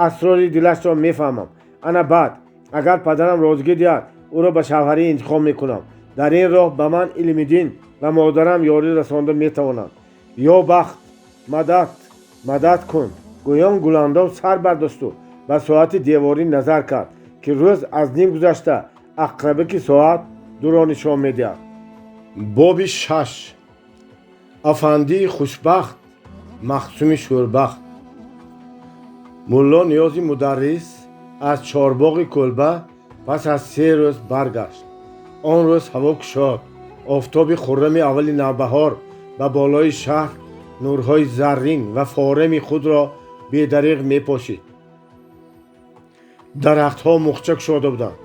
асрори дилашро мефаҳмам. ана баъд агар падарам розигӣ диҳад, ӯро ба шавҳарӣ интихоб мекунам. дар ин роҳ ба ман Илмиддин ва модарам ёрӣ расонда метавонанд. ё бахт, мадад кун. гӯён Гуландов сар бардошту ба соати деворӣ назар кард, ки рӯз аз ним гузашта ақрабаки соат 2 нишон медиҳад. боби 6. афандии хушбахт, Махсуми шӯрбахт. мулло Ниёзи мударрис аз чорбоғи кӯлба пас аз 3 рӯз баргашт. он рӯз ҳаво кушод. офтоби хуррами аввали навбаҳор ба болои шаҳр нурҳои заррин ва фореми худро бедариғ мепошид. дарахтҳо мухча кушода буданд.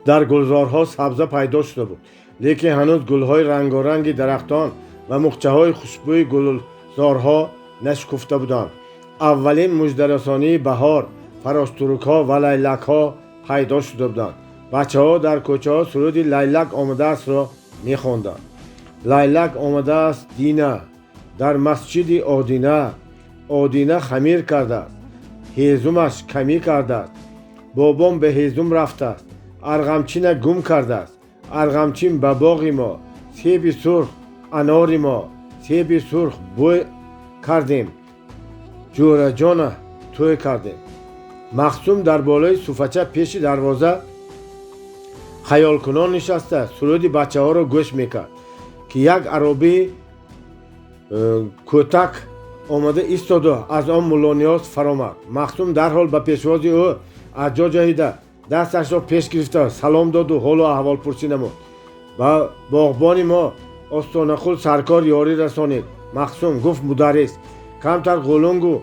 дар гулзорҳо сабза пайдо шуда буд, лекин ҳанӯз гулҳои рангоранги дарахтон ва мухчаҳои хушбӯи гулзорҳо нашукуфта буданд. аввалин муждарасонии баҳор, фароштурукҳо ва лайлакҳо пайдо шуда буданд. бачаҳо дар кӯчаҳо суруди лайлак омадааст-ро мехонданд. лайлак омадааст дина, дар масҷиди Одина. Одина хамир кардааст, ҳезумаш камӣ кардааст. бобом ба ҳезум рафтааст, арғамчина гум кардааст. арғамчин ба боғи мо, себи сурх анори мо, себи сурх бӯй кардем, ҷӯраҷона тӯй кардем. Махсум дар болои суфача пеши дарвоза хаёлкунон нишаста суруди бачаҳоро гӯш мекард, ки як аробии кӯтак омада истоду аз он мулло Ниёз фаромад. Махсум дарҳол ба пешвози ӯ аз ҷо ҷаҳида дасташро пеш гирифта салом доду ҳолу аҳволпурсӣ намуд. ба боғбони мо Остонақул саркор ёрӣ расонед. Махсум гуфт мударрис, камтар ғулунгу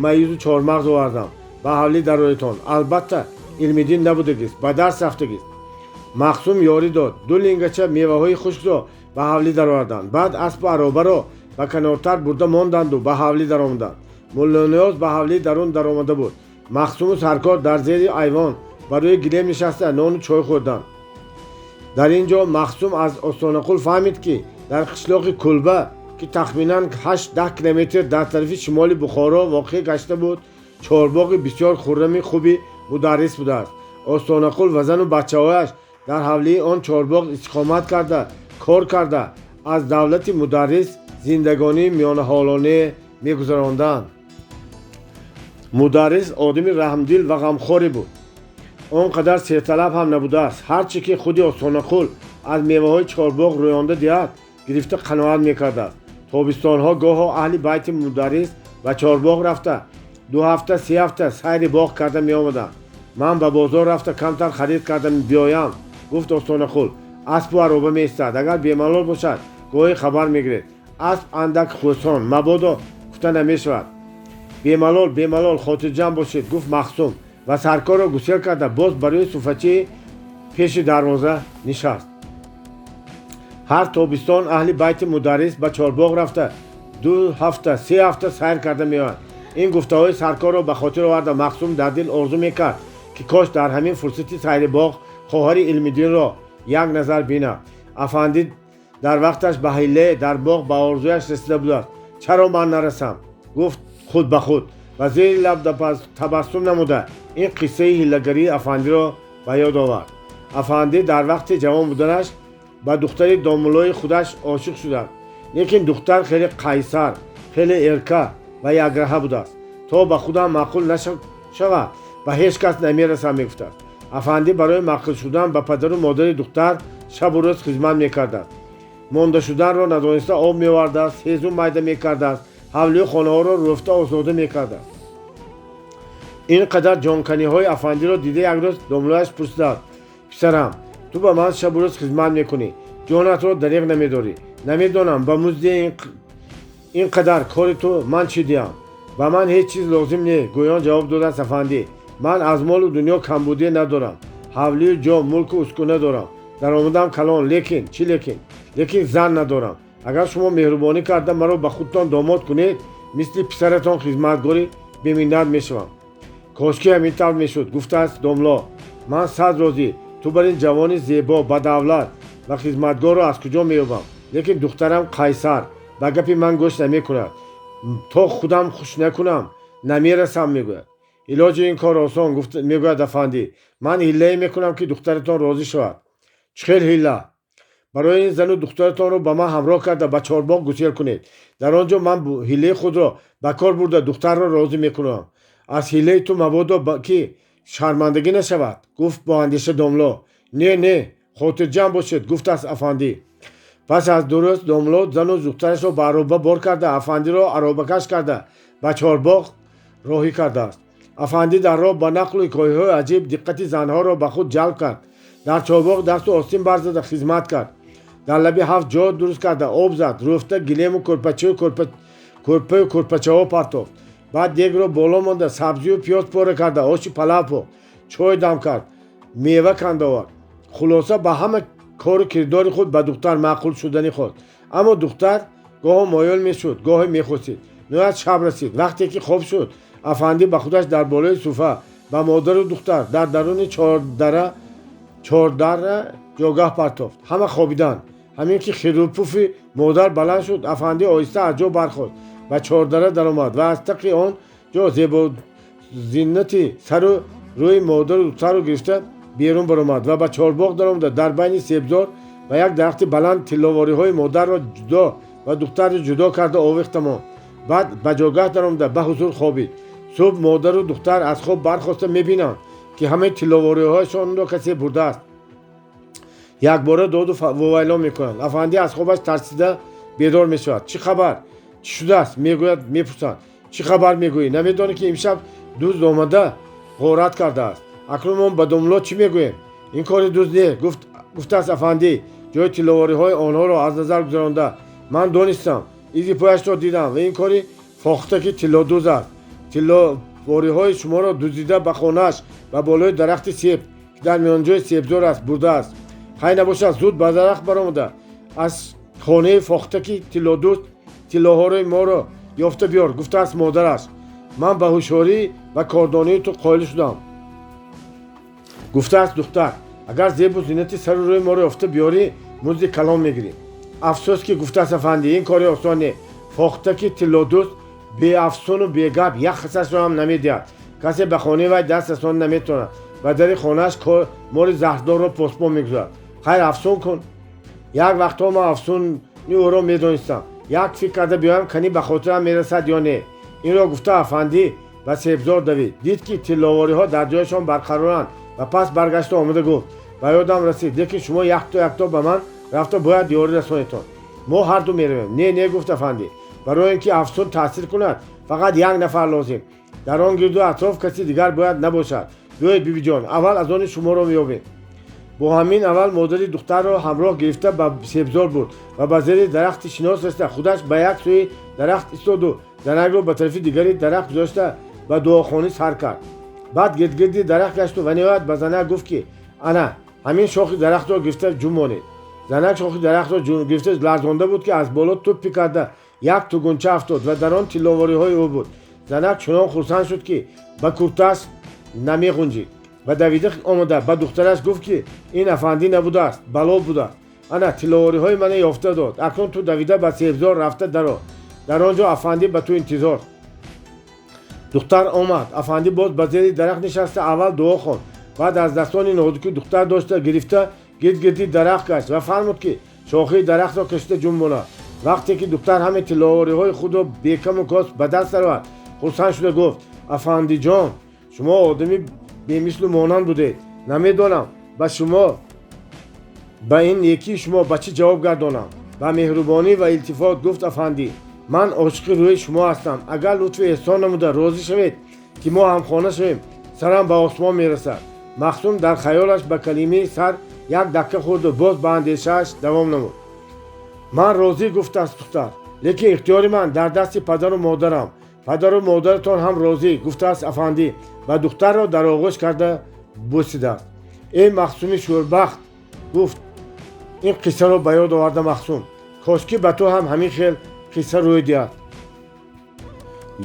маизу чормағз овардам ба ҳавлӣ дароятон. албатта Илмиддин набудагист, ба дарс рафтагист. Махсум ёрӣ дод. 2 лингача меваҳои хушкро ба ҳавлӣ дароварданд. баъд аспу аробаро ба канортар бурда монданду ба ҳавлӣ даромаданд. мулло Ниёз ба ҳавлӣ дарун даромада буд. Махсуму саркор дар зери айвон ба рӯи гилем нишаста нону чой хӯрданд. дар ин ҷо Махсум аз Остонақул фаҳмид, ки дар қишлоқи Кӯлба, ки тахминан 8-10 километр дар тарафи шимоли Бухоро воқеъ гашта буд, чорбоғи бисёр хуррами хуби мударрис будааст. Остонақул ва зану бачаҳояш дар ҳавлии он чорбоғ истиқомат карда, кор карда, аз давлати мударрис зиндагонии миёнаҳолонае мегузаронданд. мударрис одами раҳмдил ва ғамхоре буд. он қадар серталаб ҳам набудааст. ҳарчи ки худи Остонақул аз меваҳои чорбоғ рӯёнда диҳад, гирифта қаноат мекардааст. тобистонҳо гоҳо аҳли байти мударрис ба чорбоғ рафта 2 ҳафта 3 ҳафта сайри боғ карда меомаданд. ман ба бозор рафта камтар харид карда биёям, гуфт Остонақул. аспу ароба меистад, агар бемалол бошад гоҳи хабар мегиред. асп андак хӯсон, мабодо гуфта намешавад. бемалол хотирҷамъ бошед, гуфт Махсум ва саркорро гусел карда боз барои суфачии пеши дарвоза нишаст. ҳар тобистон аҳли байти мударрис ба чорбоғ рафта 2 ҳафта 3 ҳафта сайр карда меоянд. ин гуфтаҳои саркорро ба хотир оварда Махсум дар дил орзу мекард, ки кош дар ҳамин фурсати сайри боғ хоҳари Илмиддинро як назар бинад. афанди дар вақташ ба ҳилле дар боғ ба орзуяш расида будааст. чаро ман нарасам, гуфт худ ба худ ва зери лаб табассум намуда ин қиссаи ҳиллагарии афандиро ба ёд овард. афанди дар вақти ҷавон буданаш ба духтари домуллои худаш ошиқ шудааст, лекин духтар хеле қайсар, хеле эрка ва якраҳа будааст. то ба худам маъқул нашавад ба ҳеҷ кас намерасам мегуфтааст. афанди барои маъқул шудан ба падару модари духтар шабу рӯз хизмат мекардааст. монда шуданро надониста об меовардааст, ҳезу майда мекардааст, ҳавлии хонаҳоро рӯфта озода мекардааст. ин қадар ҷонканиҳои афандиро дида як рӯз домлояш пурсидааст: писарам, ту ба ман шабу рӯз хизмат мекунӣ, ҷонатро дариғ намедорӣ. намедонам ба музди ин қадар кори ту ман чӣ диҳам. ба ман ҳеҷ чиз лозим не. гӯён ҷавоб додааст: афандӣ, ман аз молу дунё камбудие надорам. ҳавлию ҷо, мулку ускуна дорам. даромадам калон, лекин чӣ лекин зан надорам. агар шумо меҳрубонӣ карда маро ба худтон домод кунед, мисли писаратон хизматгорӣ беминнат мешавам. кошки ҳамин тавр мешуд, гуфтааст домло: ман сад розӣ. ту бар ин ҷавони зебо, бадавлат ва хизматгорро аз куҷо меёбам? лекин духтарам қайсар ба гапи ман гӯш намекунад. то худам хуш накунам намерасам мегӯяд. илоҷи ин кор осон, мегӯяд афандӣ. ман ҳиллае мекунам ки духтаратон розӣ шавад. чӣ хел ҳилла? барои ин зану духтаратонро ба ман ҳамроҳ карда ба чорбоғ гусел кунед. дар он ҷо ман ҳиллаи худро ба кор бурда духтарро розӣ мекунам. аз ҳиллаи ту мабодо ки шармандагӣ нашавад, гуфт бо андеша домло. не, хотирҷамъ бошед, гуфтааст афандӣ. пас аз ду рӯз домло зану духтарашро ба ароба бор карда, афандиро аробакаш карда ба чорбоғ роҳӣ кардааст. афандӣ дар роҳ ба нақлу ҳикояҳои аҷиб диққати занҳоро ба худ ҷалб кард. дар чорбоғ дасту остин барзада хизмат кард. дар лаби 7 ҷо дуруст карда об зад, рӯфта гилему кӯрпаю кӯрпачаҳо партофт. баъд дегро боло монда, сабзию пиёз пора карда, оши палавпо, чой дам кард, мева канда овард. хулоса ба ҳама кору кирдори худ ба духтар маъқул шуданӣ хост. аммо духтар гоҳо моёл мешуд, гоҳе мехосид. ноҳоят шаб расид. вақте ки хоб шуд, афандӣ ба худаш дар болои суфа ба модару духтар дар даруни чордара ҷойгоҳ партофт. ҳама хобиданд. ҳамин ки хирупуфи модар баланд шуд, афандӣ оҳиста аз ҷо бархост, ба чордара даромад ва аз тақи он ҷо зебозиннати сару рӯи модару духтарро гирифта берун баромад ва ба чорбоғ даромада дар байни себзор ва як дарахти баланд тилловориҳои модарро ҷудо ва духтарро ҷудо карда овехта монд. баъд ба ҷойгоҳ даромада ба ҳузур хобид. субҳ модару духтар аз хоб бархоста мебинанд ки ҳамаи тилловориҳояшонро касе бурдааст. якбора доду вовайло мекунанд. афандӣ аз хобаш тарсида бедор мешавад. чӣ хабар? чӣ шудааст? мегӯяд, мепурсанд. чӣ хабар мегӯӣ? намедонӣ ки имшаб дузд омада ғорат кардааст? акнун мон ба домло чӣ мегӯем? ин кори дуз не, гуфтааст афандӣ. ҷои тилловориҳои онҳоро аз назар гузаронда, ман донистам, изи пояшро дидам ва ин кори фохта ки тиллодуз аст. тилловориҳои шуморо дуздида ба хонааш ба болои дарахти себ ки дар миёнҷои себзор аст бурдааст. хай набошад, зуд ба дарахт баромада аз хонаи фохта ки тиллодуз тиллоҳои моро ёфта биёр, гуфтааст модараш. ман ба ҳушёрӣ ва кордонии ту қоил шудам. гуфтааст духтар: агар зебу зиннати сару рӯи моро ёфта биёрӣ, музди калон мегирӣ. афсӯс ки гуфтааст афандӣ, ин кори осон не. фохта ки тиллодуз беафсуну бегап як хасашро ҳам намедиҳад. касе ба хонаи вай даст расонӣ наметавонад. ба дари хонааш мори заҳрдорро посбон мегузарад. хайр афсун кун. як вақтҳо ман афсуни ӯро медонистам. як фикр карда биёям, канӣ ба хотирам мерасад ё не. инро гуфта афандӣ ба себзор давид. дид ки тилловориҳо дар ҷойашон барқароранд ва пас баргашта омада гуфт: ба ёдам расид, лекин шумо якто ба ман рафта бояд ёрӣ расонедтон. мо ҳарду меравем. не, гуфт афандӣ. барои ин ки афсун таъсир кунад, фақат як нафар лозим. дар он гирду атроф каси дигар бояд набошад. биёед бибиҷон, аввал аз они шуморо меёбем. бо ҳамин аввал модари духтарро ҳамроҳ гирифта ба себзор бурд ва ба зери дарахти шинос расида, худаш ба як сӯи дарахт истоду занакро ба тарафи дигари дарахт гузошта ба дуохонӣ сар кард. баъд гирдгирди дарахт гашту ва ниҳоят ба занак гуфт ки ана ҳамин шохи дарахтро гирифта ҷум монед. занак шохи дарахтро гирифта ларзонда буд ки аз боло туппи карда як тугунча афтод ва дар он тилловориҳои ӯ буд. занак чунон хурсанд шуд ки ба куртааш намеғунҷид. ба давида омада ба духтараш гуфт ки ин афандӣ набудааст, бало будааст. ана тилловориҳои мана ёфта дод. акнун ту давида ба себзор рафта даро. дар он ҷо афандӣ ба ту интизор. духтар омад. афандӣ боз ба зери дарахт нишаста аввал дуо хонд. баъд аз дастони нозуки духтар дошта гирифта гирди дарахт гашт ва фармуд ки шохаи дарахтро кашида ҷум монад. вақте ки духтар ҳамаи тилловориҳои худро бекаму кост ба даст даровад, хурсанд шуда гуфт: афандиҷон, шумо одами бемислу монанд будед. намедонам ба шумо ба ин некии шумо ба чӣ ҷавоб гардонам? ба меҳрубонӣ ва илтифот гуфт афандӣ: ман ошиқи рӯи шумо ҳастам. Агар лутфу эҳсон намуда розӣ шавед ки мо ҳамхона шавем, сарам ба осмон мерасад. Махсум дар хаёлаш ба калимаи сар як дакка хӯрду боз ба андешааш давом намуд. ман розӣ, гуфтааст духтар, лекин ихтиёри ман дар дасти падару модарам. падару модаратон ҳам розӣ, гуфтааст афандӣ. ба духтарро дар оғӯш карда бусидааст. эй Махсуми шӯрбахт, гуфт ин қиссаро ба ёд оварда Махсум. кошки ба ту ҳам ҳамин хел қисса рӯй диҳад.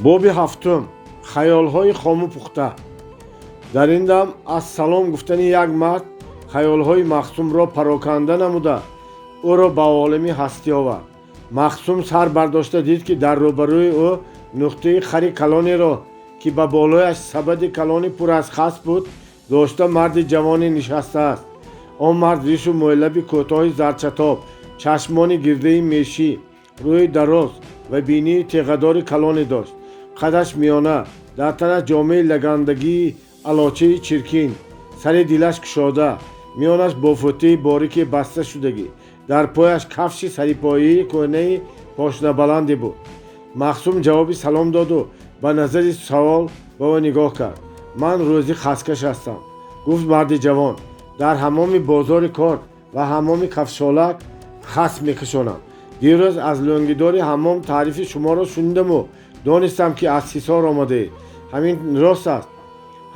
боби ҳафтум: хаёлҳои хому пухта. дар ин дам аз салом гуфтани як мард хаёлҳои Махсумро пароканда намуда ӯро ба олами ҳастӣ овард. Махсум сар бардошта дид ки дар рӯбарӯи ӯ нуқтаи хари калонеро ки ба болояш сабади калони пур аз хас буд дошта марди ҷавоне нишастааст. он мард ришу мӯйлаби кӯтоҳи зарчатоб, чашмони гирдаи мешӣ, рӯи дароз ва бинии теғадори калоне дошт. қадаш миёна, дар танаш ҷомаи лагандагии алочаи чиркин, сари дилаш кушода, миёнаш бофутии борики баста шудагӣ, дар пояш кафши сарипоии кӯҳнаи пошнабаланде буд. Махсум ҷавоби салом доду ба назари савол ба ӯ нигоҳ кард. ман рӯзи хаскаш ҳастам, гуфт марди ҷавон. дар ҳамоми бозори кор ва ҳамоми кафшолак хас мекашонам. дирӯз аз лӯнгидори ҳаммом таърифи шуморо шунидаму донистам ки аз Ҳисор омадаед. ҳамин рост аст?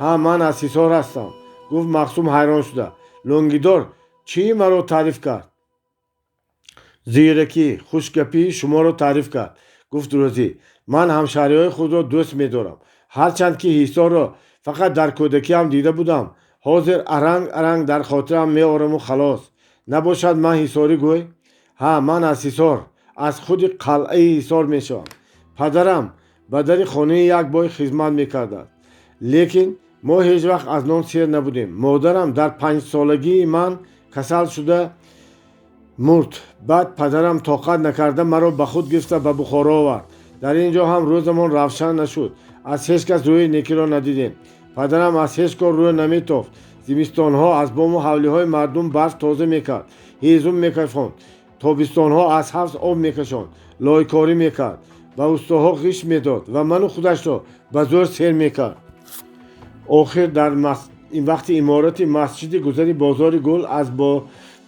ҳа, ман аз Ҳисор ҳастам, гуфт Махсум ҳайрон шуда. лӯнгидор чӣ маро таъриф кард? зиракӣ, хушгапии шуморо таъриф кард, гуфт Рӯзӣ. ман ҳамшаҳриҳои худро дӯст медорам. ҳарчанд ки Ҳисорро фақат дар кӯдакиам дида будам, ҳозир аранг дар хотирам меораму халос. набошад ман ҳисорӣ гӯй? ҳа, ман аз Ҳисор, аз худи қалъаи Ҳисор мешавам. падарам ба дари хонаи як бой хизмат мекардааст. лекин мо ҳеҷ вақт аз нон сер набудем. модарам дар 5-солагии ман касал шуда мурд. баъд падарам тоқат накарда маро ба худ гирифта ба Бухоро овард. дар ин ҷо ҳам рӯзамон равшан нашуд. аз ҳеҷ кас рӯи некиро надидем. падарам аз ҳеҷ кор рӯ наметофт. зимистонҳо аз бому ҳавлиҳои мардум барф тоза мекард, ҳезум мекашонд. тобистонҳо аз ҳавз об мекашонд, лойкорӣ мекард, ба устоҳо ғишт медод ва ману худашро ба зӯр сер мекард. охир дар вақти иморати масҷиди гузари бозори гул аз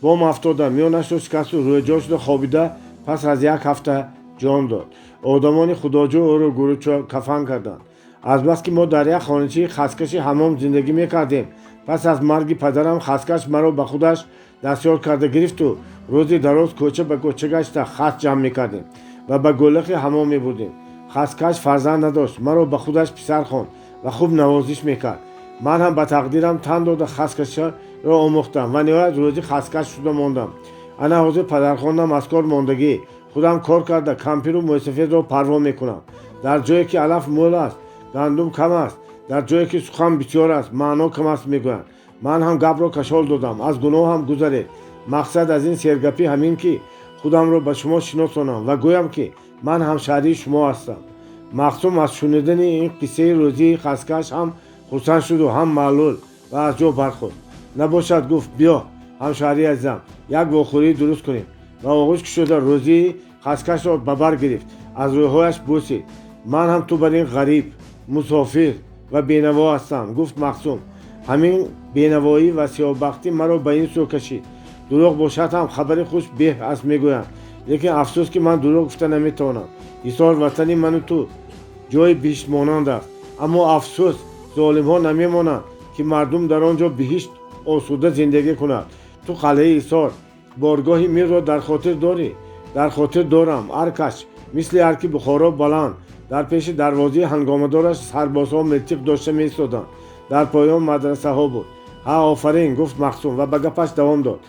бом афтода миёнашро шикасту рӯйҷо шуда хобида пас аз як ҳафта ҷон дод. одамони худоҷӯ ӯро гуруча кафан карданд. азбаски мо дар як хоначаи хаскаши ҳаммом зиндагӣ мекардем. пас аз марги падарам хаскаш маро ба худаш дастёр карда гирифту рӯзи дароз кӯча ба кӯча гашта хас ҷамъ мекардем ва ба гӯлахи ҳаммом мебурдем. хаскаш фарзанд надошт, маро ба худаш писар хонд ва хуб навозиш мекард. ман ҳам ба тақдирам тан дода хаскашро омӯхтам ва ниҳоят рӯзи хаскаш шуда мондам. ана ҳозир падархонам аз кор мондагӣ, худам кор карда кампиру мӯйсафедро парво мекунам. дар ҷое ки алаф мӯл аст, гандум кам аст, дар ҷое ки сухан бисёр аст, маъно кам аст мегӯянд. ман ҳам гапро кашол додам, аз гуноҳам гузаред. мақсад аз ин сергапӣ ҳамин ки худамро ба шумо шиносонам ва гӯям ки ман ҳамшаҳрии шумо ҳастам. Махсум аз шунидани ин қиссаи рӯзии хаскаш ҳам хурсанд шуду ҳам маълул ва аз ҷо бархост. набошад, гуфт, биё ҳамшаҳри азизам, як вохӯрии дуруст кунем. ва оғӯш кушода рӯзии хаскашро ба бар гирифт, аз рӯйҳояш бусид. ман ҳам ту бар ин ғариб, мусофир ва бенаво ҳастам, гуфт Махсум. ҳамин бенавоӣ ва сиёҳбахтӣ маро ба ин сӯ кашид. дурӯғ бошад ҳам хабари хуш беҳ аст мегӯянд, лекин афсӯс ки ман дурӯғ гуфта наметавонам. Ҳисор ватани ману ту ҷои биҳишт монанд аст. аммо афсӯс, золимҳо намемонанд ки мардум дар он ҷо биҳишт осуда зиндагӣ кунад. ту қалъаи Ҳисор, боргоҳи мирро дар хотир дорӣ? дар хотир дорам. аркаш мисли арки Бухоро баланд, дар пеши дарвозаи ҳангомадораш сарбозҳо милтиқ дошта меистоданд. дар поён мадрасаҳо буд. ҳа, офарин, гуфт Махсум ва ба гапаш давом дод.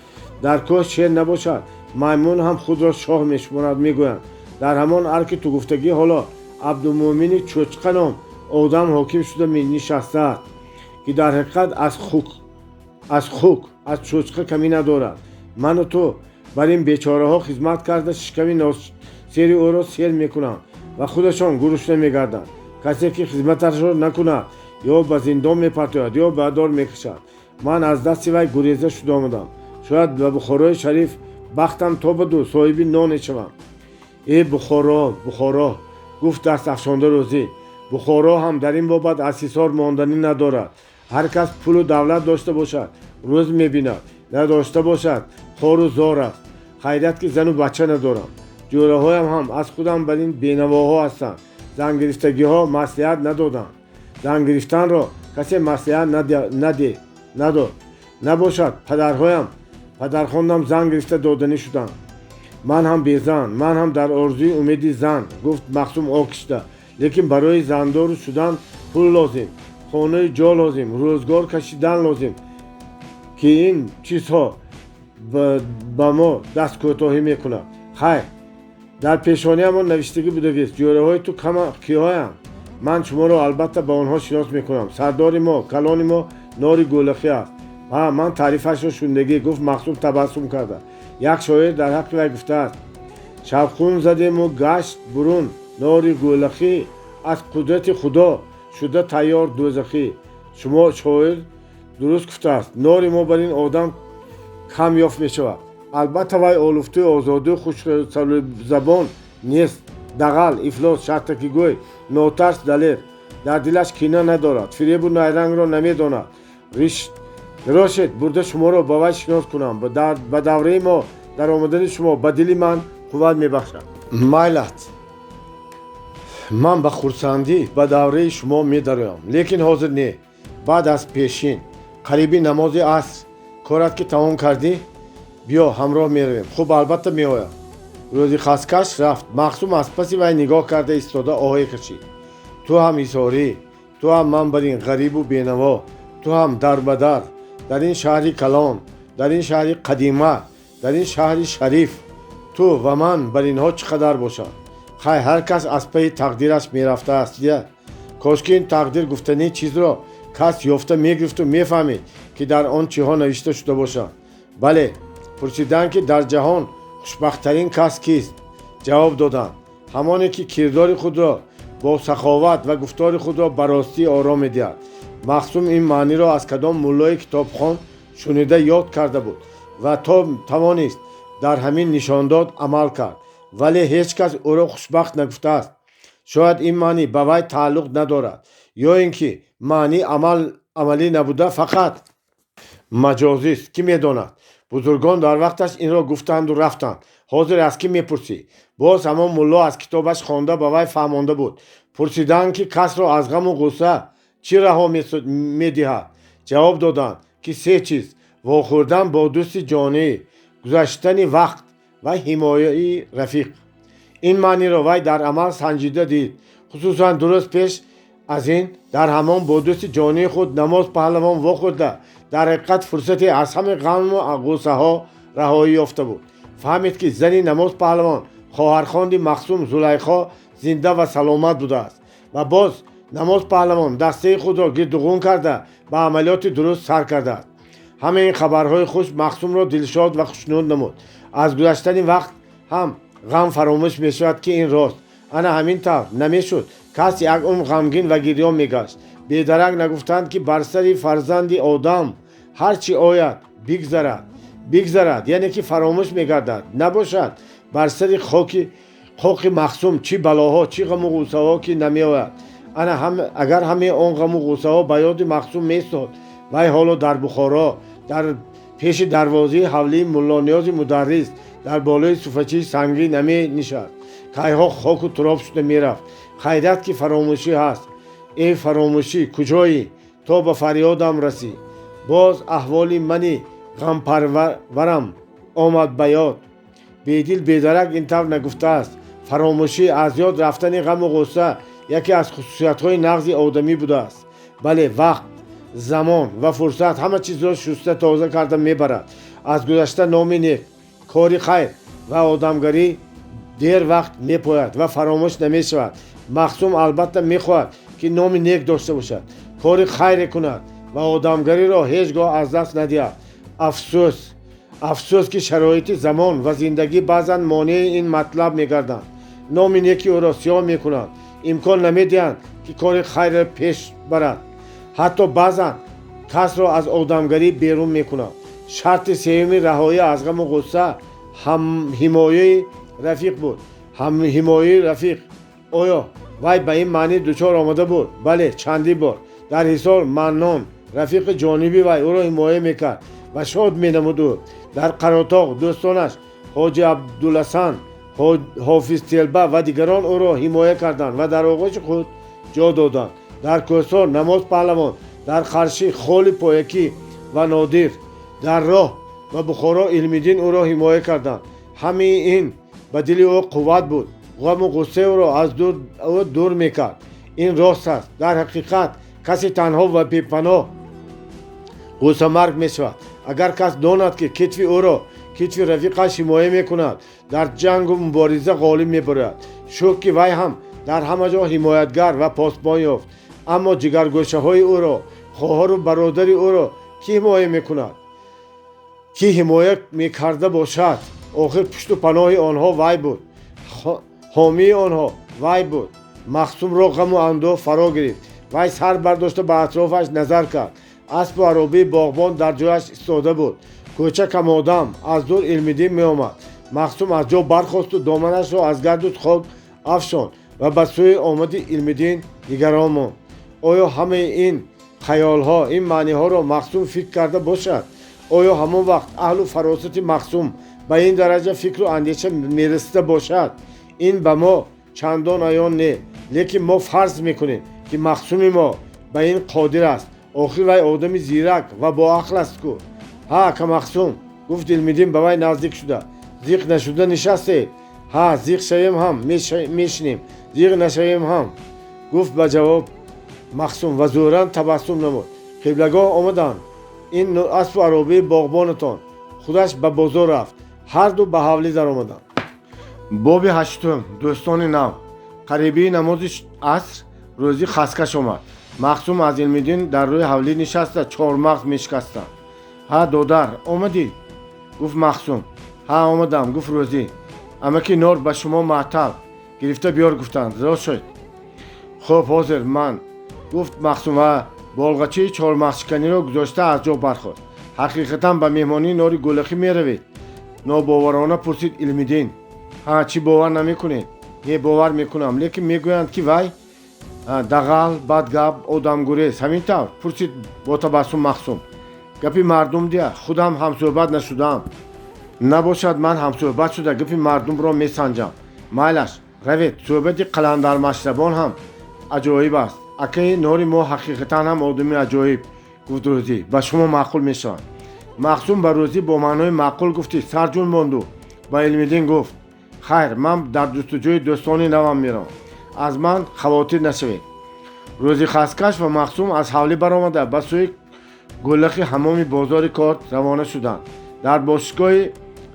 дар кӯҳ шер набошад, маймун ҳам худро шоҳ мешуморад, мегӯянд. дар ҳамон арки ту гуфтагӣ ҳоло Абдумӯмини Чӯчқа ном одам ҳоким шуда нишастааст, ки дар ҳақиқат аз хук аз чӯчқа камӣ надорад. ману ту бар ин бечораҳо хизмат карда шиками носери ӯро сер мекунанд ва худашон гурушна мегарданд. касе ки хизматашро накунад ё ба зиндон мепартояд, ё ба дор мекашад. ман аз дасти вай гуреза шуда омадам. شاید به بخارای شریف بختم تو بدو صاحبی نان شوم. ای بخارا گفت دست افشانده روزی، بخارا هم در این بابت از حصار ماندنی ندارد. هر کس پول و دولت داشته باشد روز میبیند، نداشته باشد خار و زار است. خیریت که زن و بچه ندارم. جوره هایم هم از خودم بر این بینواها هستند. زن گرفتگی ها مصلحت ندادند. زن گرفتن را کسی مصلحت نداد. نباشد پدرهایم پدرخواندم زن گرفته دادنی شدند. من هم بیزن، من هم در آرزوی امیدی زن. گفت مخصوم آکشته. لیکن برای زندار شدن پول لازم، خانه جا لازم، روزگار کشیدن لازم که این چیزها با ما دست کوتاهی میکنه. خیر در پیشانی ما نوشتگی بودگیست. جوره های تو کیهایم؟ من شما را البته با آنها شناس میکنم. سردار ما کلان ما ناری گولخی است. من تعریفش را شوندگی. گفت مخصوم تبسم کرده. یک شاعر در حق وی گفته است: شبخون زدیم و گشت برون، ناری گولخی از قدرت خدا شده تیار دوزخی. شما شاعر درست گفته است. ناری ما بر این آدم کم یافت می شود. البته وی آلفته آزاده خوش زبان نیست. دغل، افلاس، شرطکی گوی، ناترس، دلیر. در دلش کینه ندارد. فریب و نیرنگ را نمی داند. راشد برده شما را با وی شناس کنم. به دوره ما در آمدن شما به دل من قوت می بخشد. مایلت من به خرسندی به دوره شما می دارم، لیکن حاضر نه. بعد از پیشین قریبی نماز عصر کارت که تمام کردی بیا همراه می رویم. خوب البته می آیم. روزی خسکش رفت. مخصوم از پسی وی نگاه کرده ایستاده آهی کشید. تو هم ایساری، تو هم من بر این غریب و بینوا، تو هم در بدر، در این شهری کلان، در این شهری قدیمه، در این شهری شریف، تو و من بر اینها چقدر باشد. خیر هر کس از پی تقدیرش می رفته است. کاش که این تقدیر گفتنی چیز را کس یافته می گرفت و می فهمید که در آن چیها نوشته شده باشد. بله، پرسیدند که در جهان خوشبختترین کس کیست؟ جواب دادند همانی که کردار خود را با سخاوت و گفتار خود را به راستی آرام می‌دهد. مخصوم این معنی را از کدام مولای کتابخوان شنیده یاد کرده بود و توانست در همین نشانداد عمل کرد، ولی هیچ کس او را خوشبخت نگفته است. شاید این معنی به وی تعلق ندارد یا اینکه معنی عملی نبوده، فقط مجازی است. کی می‌داند؟ بزرگان در وقتش این را گفتند و رفتند. حاضر از کی میپرسی؟ باز همان ملا از کتابش خوانده به وی فهمانده بود. پرسیدند که کس را از غم و غصه چی رها میدهد؟ جواب دادند که سه چیز: واخوردن با دوست جانی، گذشتن وقت و حمایه رفیق. این معنی را وی در عمل سنجیده دید. خصوصا درست پیش از این در همان با دوست جانی خود نماز پهلوان واخورده در حقیقت فرصتی از همه غم و غصه ها رهایی یافته بود. فهمید که زنی نماز پهلوان خواهرخواند مخصوم زلیخا زنده و سلامت بوده است و باز نماز پهلوان دسته خود را گردوغون کرده به عملیات درست سر کرده است. همه این خبرهای خوش مخصوم را دلشاد و خوشنود نمود. از گذشتن وقت هم غم فراموش می شود که این راست. انا همین طور نمی شد کس یک غمگین و گریان می گشت. بیدرنگ نگفتند که بر سر فرزند آدم هرچی آید بگذرد، یعنی که فراموش می گردد. نباشد بر سر خاک مخصوم چی بلاها چی غم و غصه ها که نمی آید. اگر همه آن غم و غصه ها به یاد مخصوم می استاد، وی حالا در بخارا در پیش دروازه حولی ملا نیاز مدرس در بالای صوفچه سنگی نمی نشست. کایها خاک و تراب شده می رفت. خیریت که فراموشی هست. ای فراموشی کجایی تا به فریادم رسی؟ باز احوالی منی غم پرورم آمد به یاد. بیدل بیدرک این طور نگفته است. فراموشی از یاد رفتن غم و غصه یکی از خصوصیت های نغز آدمی بوده است. بله، وقت، زمان و فرصت همه چیز را شسته تازه کرده میبرد. از گذشته نامی نیک، کاری خیر و آدمگری دیر وقت میپاید و فراموش نمی شود. مخصوم البته میخواهد که نام نیک داشته باشد، کاری خیر کند و آدمگری را هیچگاه از دست ندهد. افسوس که شرایط زمان و زندگی بعضا مانع این مطلب میگردند. نام نیکی او را سیاه میکنند، امکان نمیدهند که کار خیر پیش برد. حتی بعضا کس را از آدمگری بیرون میکنند. шарти сеюми раҳоӣ аз ғаму ғусса ҳимояи рафиқ буд. ҳимояи рафиқ оё вай ба ин маънӣ дучор омада буд? Бале, чандин бор дар ҳисор Маннон рафиқи ҷониби вай ӯро ҳимоя мекард ва шод менамуд. ӯ дар қаротоғ дӯстонаш ҳоҷи Абдулҳасан, ҳофиз Телба ва дигарон ӯро ҳимоя карданд ва дар оғӯши худ ҷо доданд. дар Кӯҳсор Намоз Паҳлавон, дар Қаршӣ Холи Поякӣ ва Нодир, дар Роҳ ва Бухоро Илмиддин ӯро ҳимоя карданд. ҳамаи ин ба дили ӯ қувват буд. ғаму ғусса ӯро аз ӯ дур мекард. ин рост аст. дар ҳақиқат каси танҳо ва бепаноҳ ғуссамарг мешавад. агар кас донад ки китфи ӯро китфи рафиқаш ҳимоя мекунад, дар ҷангу мубориза ғолиб мебарояд. шук ки вай ҳам дар ҳама ҷо ҳимоятгар ва посбон ёфт. аммо ҷигаргӯшаҳои ӯро, хоҳару бародари ӯро кӣ ҳимоя мекунад? кӣ ҳимоя мекарда бошад? охир пушту паноҳи онҳо вай буд. ҳомии онҳо вай буд. Махсумро ғаму андӯҳ фаро гирифт. вай сар бардошта ба атрофаш назар кард. аспу аробии боғбон дар ҷояш истода буд. кӯча камодам аз дур Илмиддин меомад. Махсум аз ҷо бархосту доманашро аз гарду хок афшонд ва ба сӯи омади Илмиддин нигарон монд. оё ҳамаи ин хаёлҳо, ин маъниҳоро Махсум фикр карда бошад? оё ҳамон вақт аҳлу фаросати Махсум ба ин дараҷа фикру андеша мерасида бошад? ин ба мо чандон аён не, лекин мо фарз мекунем ки Махсуми мо ба ин қодир аст. охир вай одами зирак ва боақл аст ку. ҳа ка Махсум, гуфт Илмиддин ба вай наздик шуда. зиқ нашуда нишастед? ҳа зиқ шавем ҳам мешинем, зиқ нашавем ҳам, гуфт ба ҷавоб Махсум ва зӯран табассум намуд. қиблагоҳ омаданд. ин аспу аробии боғбонатон. худаш ба бозор рафт. ҳарду ба ҳавлӣ даромаданд. боби ҳаштум. дӯстони нав. қарибии намози аср рӯзи хаскаш омад. Махсум аз Илмиддин дар рӯи ҳавлӣ нишаста чормағз мешикастанд. ҳа додар, омадӣ? гуфт Махсум. ҳа омадам, гуфт Рӯзӣ. амаки Нор ба шумо маътаб гирифта биёр гуфтанд. рост шуд. хуб ҳозир ман, гуфт Махсум ва болғачии чормағзшиканиро гузошта аз ҷо бархост. ҳақиқатан ба меҳмонии Нори Гулахӣ меравед? нобоварона пурсид Илмиддин. ҳа чӣ бовар намекунед? бовар мекунам, лекин мегӯянд ки вай дағал, бадгап, одамгурез, ҳамин тавр? пурсид бо табассум Махсум. гапи мардум дия, худам ҳамсӯҳбат нашудаам. набошад ман ҳамсӯҳбат шуда гапи мардумро месанҷам. майлаш, равед, суҳбати қаландармашрабон ҳам аҷоиб аст. акаи Нори мо ҳақиқатан ҳам одами аҷоиб, гуфт Рӯзӣ. ба шумо маъқул мешавад. Махсум ба Рӯзӣ бо маънои маъқул гуфти сарҷун монду. ба Илмиддин гуфт. хайр, ман дар ҷустуҷӯи дӯстони навам меравам. аз ман хавотир нашавед. Рӯзи хаскаш ва Махсум аз ҳавлӣ баромада ба сӯи Гулахи ҳамоми бозори Корд равона шуданд. дар бошгоҳи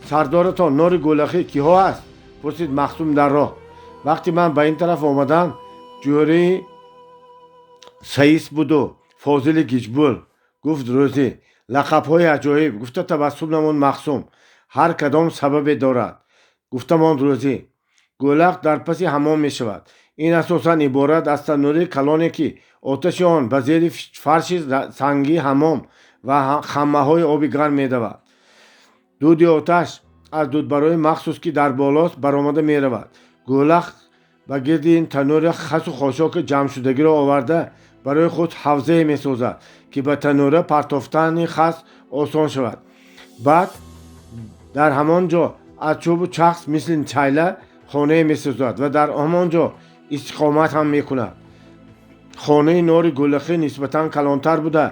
сардоратон Нори Гулахӣ киҳо аст? пурсид Махсум дар роҳ. вақти ман ба ин тараф омадам, ҷӯрии Саис буду Фозили Гиҷбул, гуфт Рӯзӣ. лақабҳои аҷоиб, гуфта табассум намуд Махсум. ҳар кадом сабабе дорад, гуфта монд Рӯзӣ. Гулах дар паси ҳамом мешавад. ин асосан иборат аз танӯри калоне ки оташи он ба зери фарши санги ҳамом ва хаммаҳои оби гарм медавад. дуди оташ аз дудбарои махсус ки дар болост баромада меравад. Гулах ба гирди ин танӯри хасу хошоки ҷамъшудагиро оварда барои худ ҳавзае месозад ки ба танӯра партофтани хас осон шавад. баъд дар ҳамон ҷо аз чӯбу чахс мисли чайла хонае месозад ва дар ҳамон ҷо истиқомат ҳам мекунад. хонаи Нори Гулахӣ нисбатан калонтар буда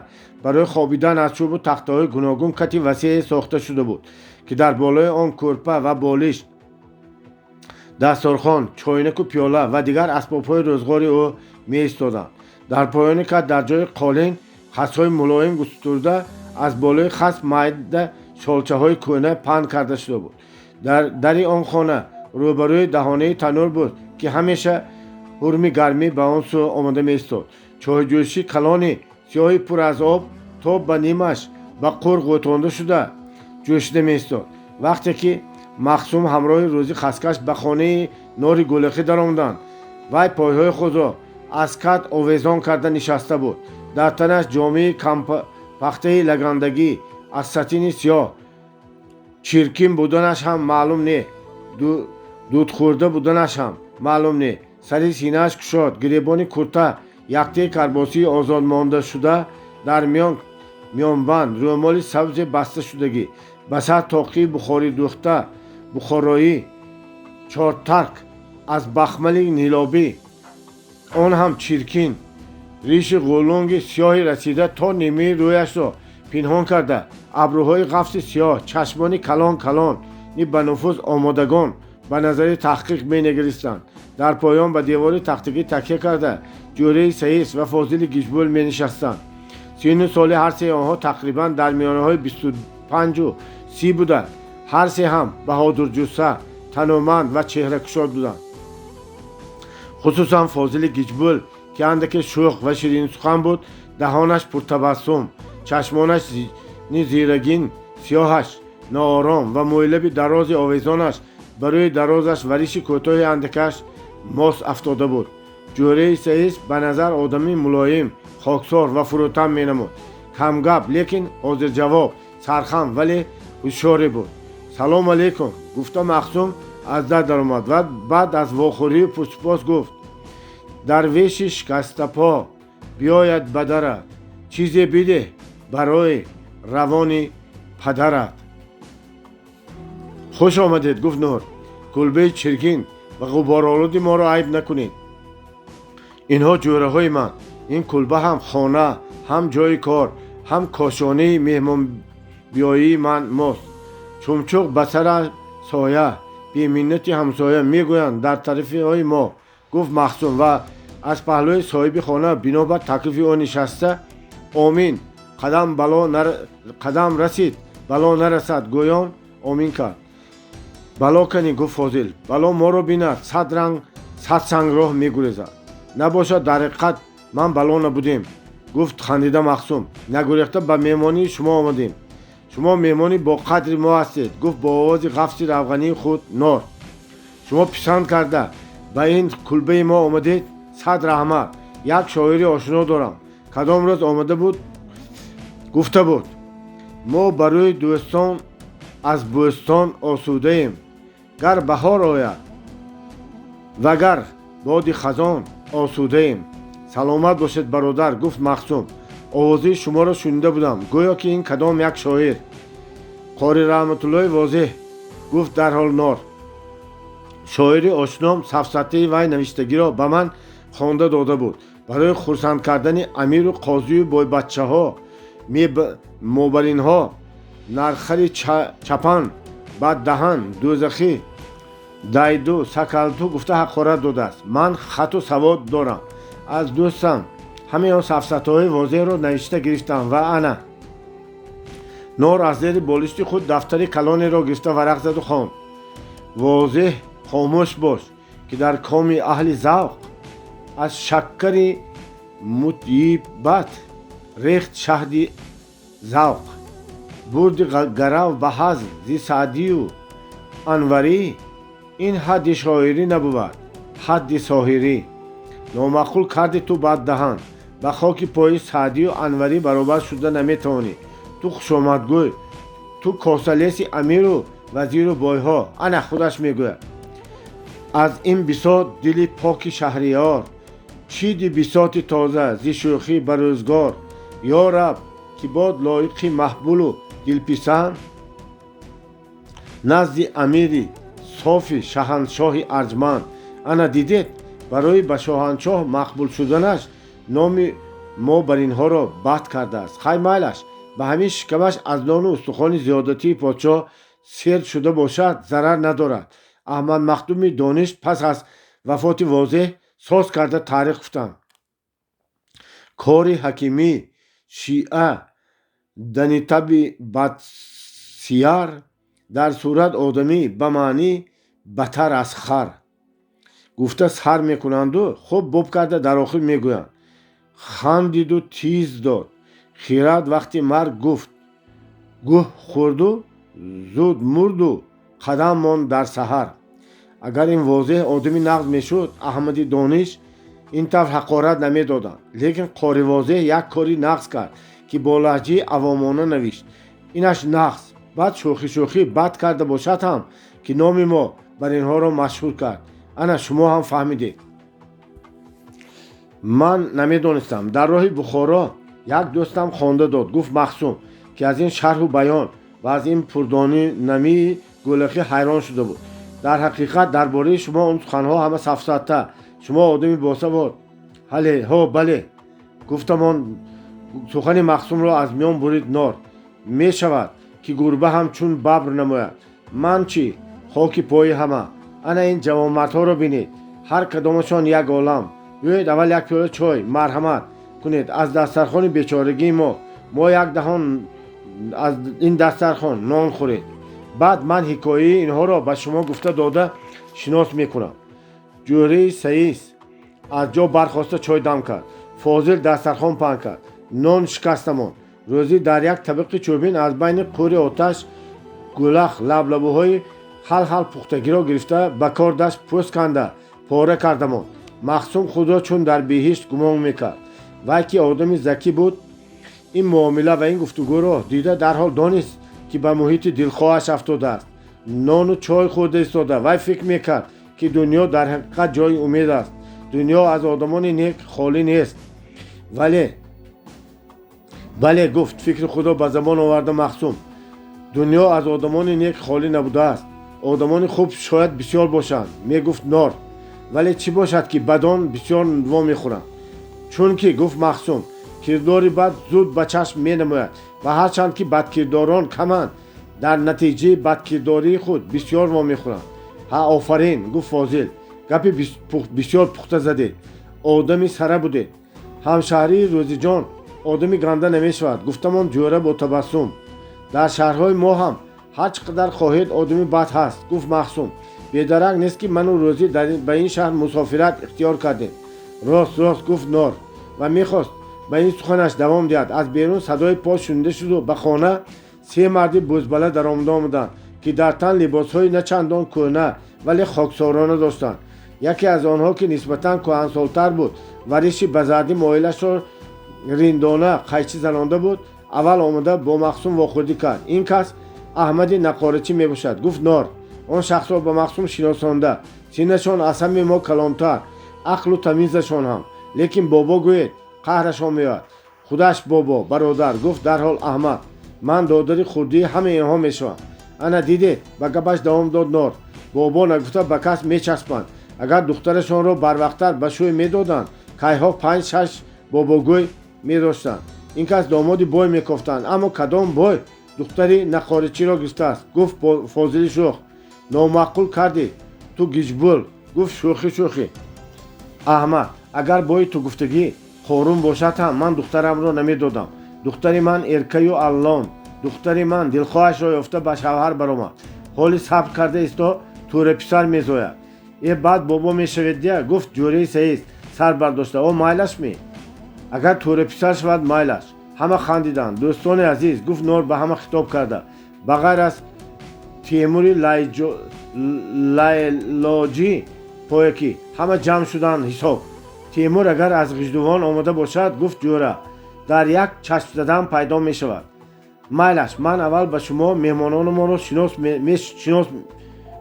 барои хобидан аз чӯбу тахтаҳои гуногун кати васеъе сохта шуда буд ки дар болои он кӯрпа ва болиш, дастархон, чойнаку пиёла ва дигар асбобҳои рӯзғори ӯ меистоданд. дар поёни кат дар ҷои қолин хасҳои мулоим густурда аз болои хас майда шолчаҳои кӯҳна паҳн карда шуда буд. дари он хона рӯбарӯи даҳонаи танӯр буд ки ҳамеша ҳурми гармӣ ба он сӯ омада меистод. чойҷӯши калони сиёҳи пур аз об то ба нимаш ба қур ғӯтонда шуда ҷӯшида меистод. вақте ки Махсум ҳамроҳи Рӯзи хаскаш ба хонаи Нори Гулахӣ даромаданд, вай пойҳои худро аз кат овезон карда нишаста буд. дар танаш ҷомаи кампахтаи лагандагӣ аз сатини сиёҳ чиркин буданаш ҳам маълум не, дудхӯрда буданаш ҳам маълум не. Сари синааш кушод, гиребони курта яктаи карбосии озодмондашуда дар миёнбанд рӯмоли сабзи басташудагӣ ба сар тоқии бухороӣ чортарк аз бахмали нилобӣ, он ҳам чиркин риши ғулунги сиёҳи расида то нимаи рӯяшро пинҳон карда, абрӯҳои ғафси сиёҳ, чашмони калон калон ни ба нуфуз омодагон ба назари таҳқиқ менигристанд. Дар поён ба девори тахтагӣ такя карда ҷӯраи Саис ва Фозили Гиҷбул менишастанд. сину соли ҳар се онҳо тақрибан дар миёнаҳои 25-30 буда, ҳар се ҳам баҳодурҷуса, таноманд ва чеҳракушод буданд. хусусан Фозили Гиҷбул ки андаке шӯх ва ширинсухан буд, даҳонаш пуртабассум, чашмонаш зирагин сиёҳаш ноором ва мӯйлаби дарози овезонаш ба рӯи дарозаш ва риши кӯтоҳи андакаш мос афтода буд. ҷӯраи Саис ба назар одами мулоим, хоксор ва фурӯтам менамуд. камгап, лекин ҳозирҷавоб, сархам вале ҳушёре буд. салом алейкум гуфта Махсум аз дар даромад ва баъд аз вохӯрию пурсупос гуфт: дарвеши шикастапо биёяд ба дарат, чизе бидеҳ барои равони падарат. хуш омадед, гуфт Нур. кулбаи чиркин ва ғуборолуди моро айб накунед. инҳо ҷӯраҳои ман. ин кулба ҳам хона, ҳам ҷои кор, ҳам кошонаи меҳмонбиёии ман мост. чумчуқ ба сара соя, беминнати ҳамсоя мегӯянд дар тарафҳои мо, гуфт Махсум ва аз паҳлӯи соҳиби хона бинобар таклифи ӯ нишаста омин қадам расид бало нарасад гӯён омин кард. бало канӣ, гуфт Фозил. бало моро бинад, сад сангроҳ мегурезад. набошад дар ҳақиқат ман бало набудем, гуфт хандида Махсум. нагурехта ба меҳмонии шумо омадем. шумо меҳмони боқадри мо ҳастед, гуфт бо овози ғафси равғании худ Нор. шумо писанд карда ба ин кулбаи мо омадед? сад раҳмат. як шоири ошно дорам. кадом рӯз омада буд, гуфта буд: мо ба рӯи дӯстон аз бӯстон осудаем, гар баҳор ояд ва гар боди хазон осудаем. саломат бошед бародар, гуфт Махсум. овозии шуморо шунида будам, гӯё ки ин кадом як шоир. қори Раҳматуллои Возеҳ, гуфт дарҳол Нор. шоири ошном сафсатаи вай навиштагиро ба ман хонда дода буд. барои хурсанд кардани амиру қозию бойбачаҳо, мобаринҳо, нархари чапан, баддаҳан, дӯзахӣ, дайду, сакалту гуфта ҳақорат додааст. ман хату савод дорам. аз дӯстам ҳамаи он сафсатаҳои Возеҳро навишта гирифтам ва ана. Нор аз зери болишти худ дафтари калонеро гирифта варақ заду хонд. Возеҳ, хомӯш бош, ки дар коми аҳли завқ аз шаккари мутйибат рехт шаҳди завқ. бурди гарав ба ҳазл зи Саъдию Анварӣ. ин ҳадди шоирӣ набувад, ҳадди соҳирӣ. номаъқул карди ту баддаҳан. ба хоки пои Саъдию Анварӣ баробар шуда наметавонӣ. ту хушомадгӯй, ту косалеси амиру вазиру бойҳо. ана худаш мегӯяд. аз ин бисот дили поки шаҳриёр, чиди бисоти тоза зи шӯхӣ ба рӯзгор. ё раб, ки бод лоиқи маҳбулу дилписанд назди амири софи шаҳаншоҳи арҷманд. ана дидед, барои ба шоҳаншоҳ мақбул шуданаш номи мо бар инҳоро бад кардааст. хай майлаш, ба ҳамин шикамаш аз нону устухони зиёдатии подшоҳ серд шуда бошад, зарар надорад. аҳмад махдуми дониш пас аз вафоти Возеҳ соз карда таърих гуфтанд: кори ҳакимӣ шиъа данитаби бадсияр дар сурат одамӣ ба маънӣ батар аз хар. гуфта сар мекунанду хуб боб карда дар охир мегӯянд: хандиду тиз дод. хирад вақти марг гуфт: гӯҳ хӯрду зуд мурду қадам монд дар саҳар. агар ин Возеҳ одами нағз мешуд, аҳмади дониш ин тавр ҳақорат намедоданд. лекин қори Возеҳ як кори нағз кард, ки бо лаҳҷаи авомона навишт. اینش نقص. بعد شوخی بد کرده باشد هم که نام ما بر اینها را مشهور کرد. انا شما هم فهمیدید. من نمیدونستم. در راه بخارا یک دوستم خوانده داد. گفت مخصوم که از این شرح و بیان و از این پردانی نمی گلخی حیران شده بود. در حقیقت درباره شما اون سخنها همه سفسطه. شما آدمی باسواد. بله. گفتم آن سخن مخصوم را از میان برید نار. می شود که گربه هم چون ببر نماید. من چی؟ خاک پای همه. انا این جوانمردها را بینید. هر کدامشان یک عالم. بیایید اول یک پیاله چای مرحمت کنید از دسترخوان بیچارگی ما یک دهان از این دسترخوان نان خورید. بعد من حکایه اینها را به شما گفته داده شناس میکنم. جوری سعیس از جا برخواسته چای دم کرد. فاضل دسترخوان پهن کرد. نان شکستمان. روزی در یک طبق چوبین از بین قور آتش گلخ لبلبوهای حل پختگی را گرفته به کار دست پوست کنده پاره کردمان. مخصوم خود را چون در بهشت گمان میکرد. وای که آدمی ذکی بود این معامله و این گفتگو را دیده در حال دانست که به محیط دلخواهش افتاده است. نان و چای خورده ایستاده. وای فکر میکرد که دنیا در حقیقت جای امید است. دنیا از آدمان نیک خالی نیست. بله گفت فکر خدا به زبان آورده مخصوم. دنیا از آدمان نیک خالی نبوده است. آدمان خوب شاید بسیار باشند. میگفت نار. ولی چی باشد که بدان بسیار وا میخورند. چون که گفت مخصوم کرداری بد زود به چشم می نماید و هرچند که بدکرداران کمند در نتیجه بدکرداری خود بسیار وا میخورند. آفرین گفت فاضل. گپی بسیار پخته زده. آدمی سره بوده. همشهری روزی جان آدمی گنده نمی شود. گفتم آن جوره با تبسم. در شهرهای ما هم هر چقدر خواهید آدمی بد هست. گفت مخصوم بیدرنگ نیست که من و روزی به این شهر مسافرت اختیار کردیم. راست گفت نار و میخواست به این سخنش دوام دهد. از بیرون صدای پا شنیده شد و به خانه 3 مرد بزبله در آمدند که در تن لباسهای نه چندان کهنه ولی خاکسارانه داشتند. یکی از آنها که نسبتاً کهنسالتر بود و ریش بزردی مایلش را ریندانه قیچی زنانده بود اول آمده با مخصوم واخوردی کرد. این کس احمد نقارچی میباشد. گفت نار. آن شخص را به مخصوم شناسانده. سینه‌شان از همه ما کلانتر. عقل و تمیزشان هم. لیکن بابا گوید قهرشان میاد. خودش بابا برادر. گفت در حال احمد من دادری خوردی همه اینها میشوم. انا دیده به گپش دوام داد نار. بابا نگفته به کس میچسبند. اگر دخترشان را بر وقتتر به شوی میدادند کایها 5-6 باباگوی میداشتند. این کس دامادی بای میکفتند. اما کدام بای دختری نقارچی را گرفته است. گفت فاضل شوخ. نامعقول کردی تو گیجبول. گفت شوخی. احمد اگر بای تو گفتگی خورون باشد هم من دخترم را نمیدادم. دختری من ارکی و اللان. دختری من دلخواهش را یافته به شوهر برآمد. حالی صبر کرده ایستا تور پسر میزاید. ای بعد بابا میشوید دیگه. گفت جوری سعیست سر برداشته. او مایلش می اگر تور پسر شود مایلش. همه خندیدند. دوستان عزیز گفت نور به همه خطاب کرده بغیر از تیموری لایلاجی پایکی همه جمع شدن حساب. تیمور اگر از غجدوان آمده باشد گفت جوره در یک چشم زدن پیدا می شود. مایلش من اول به شما مهمانان ما را شناس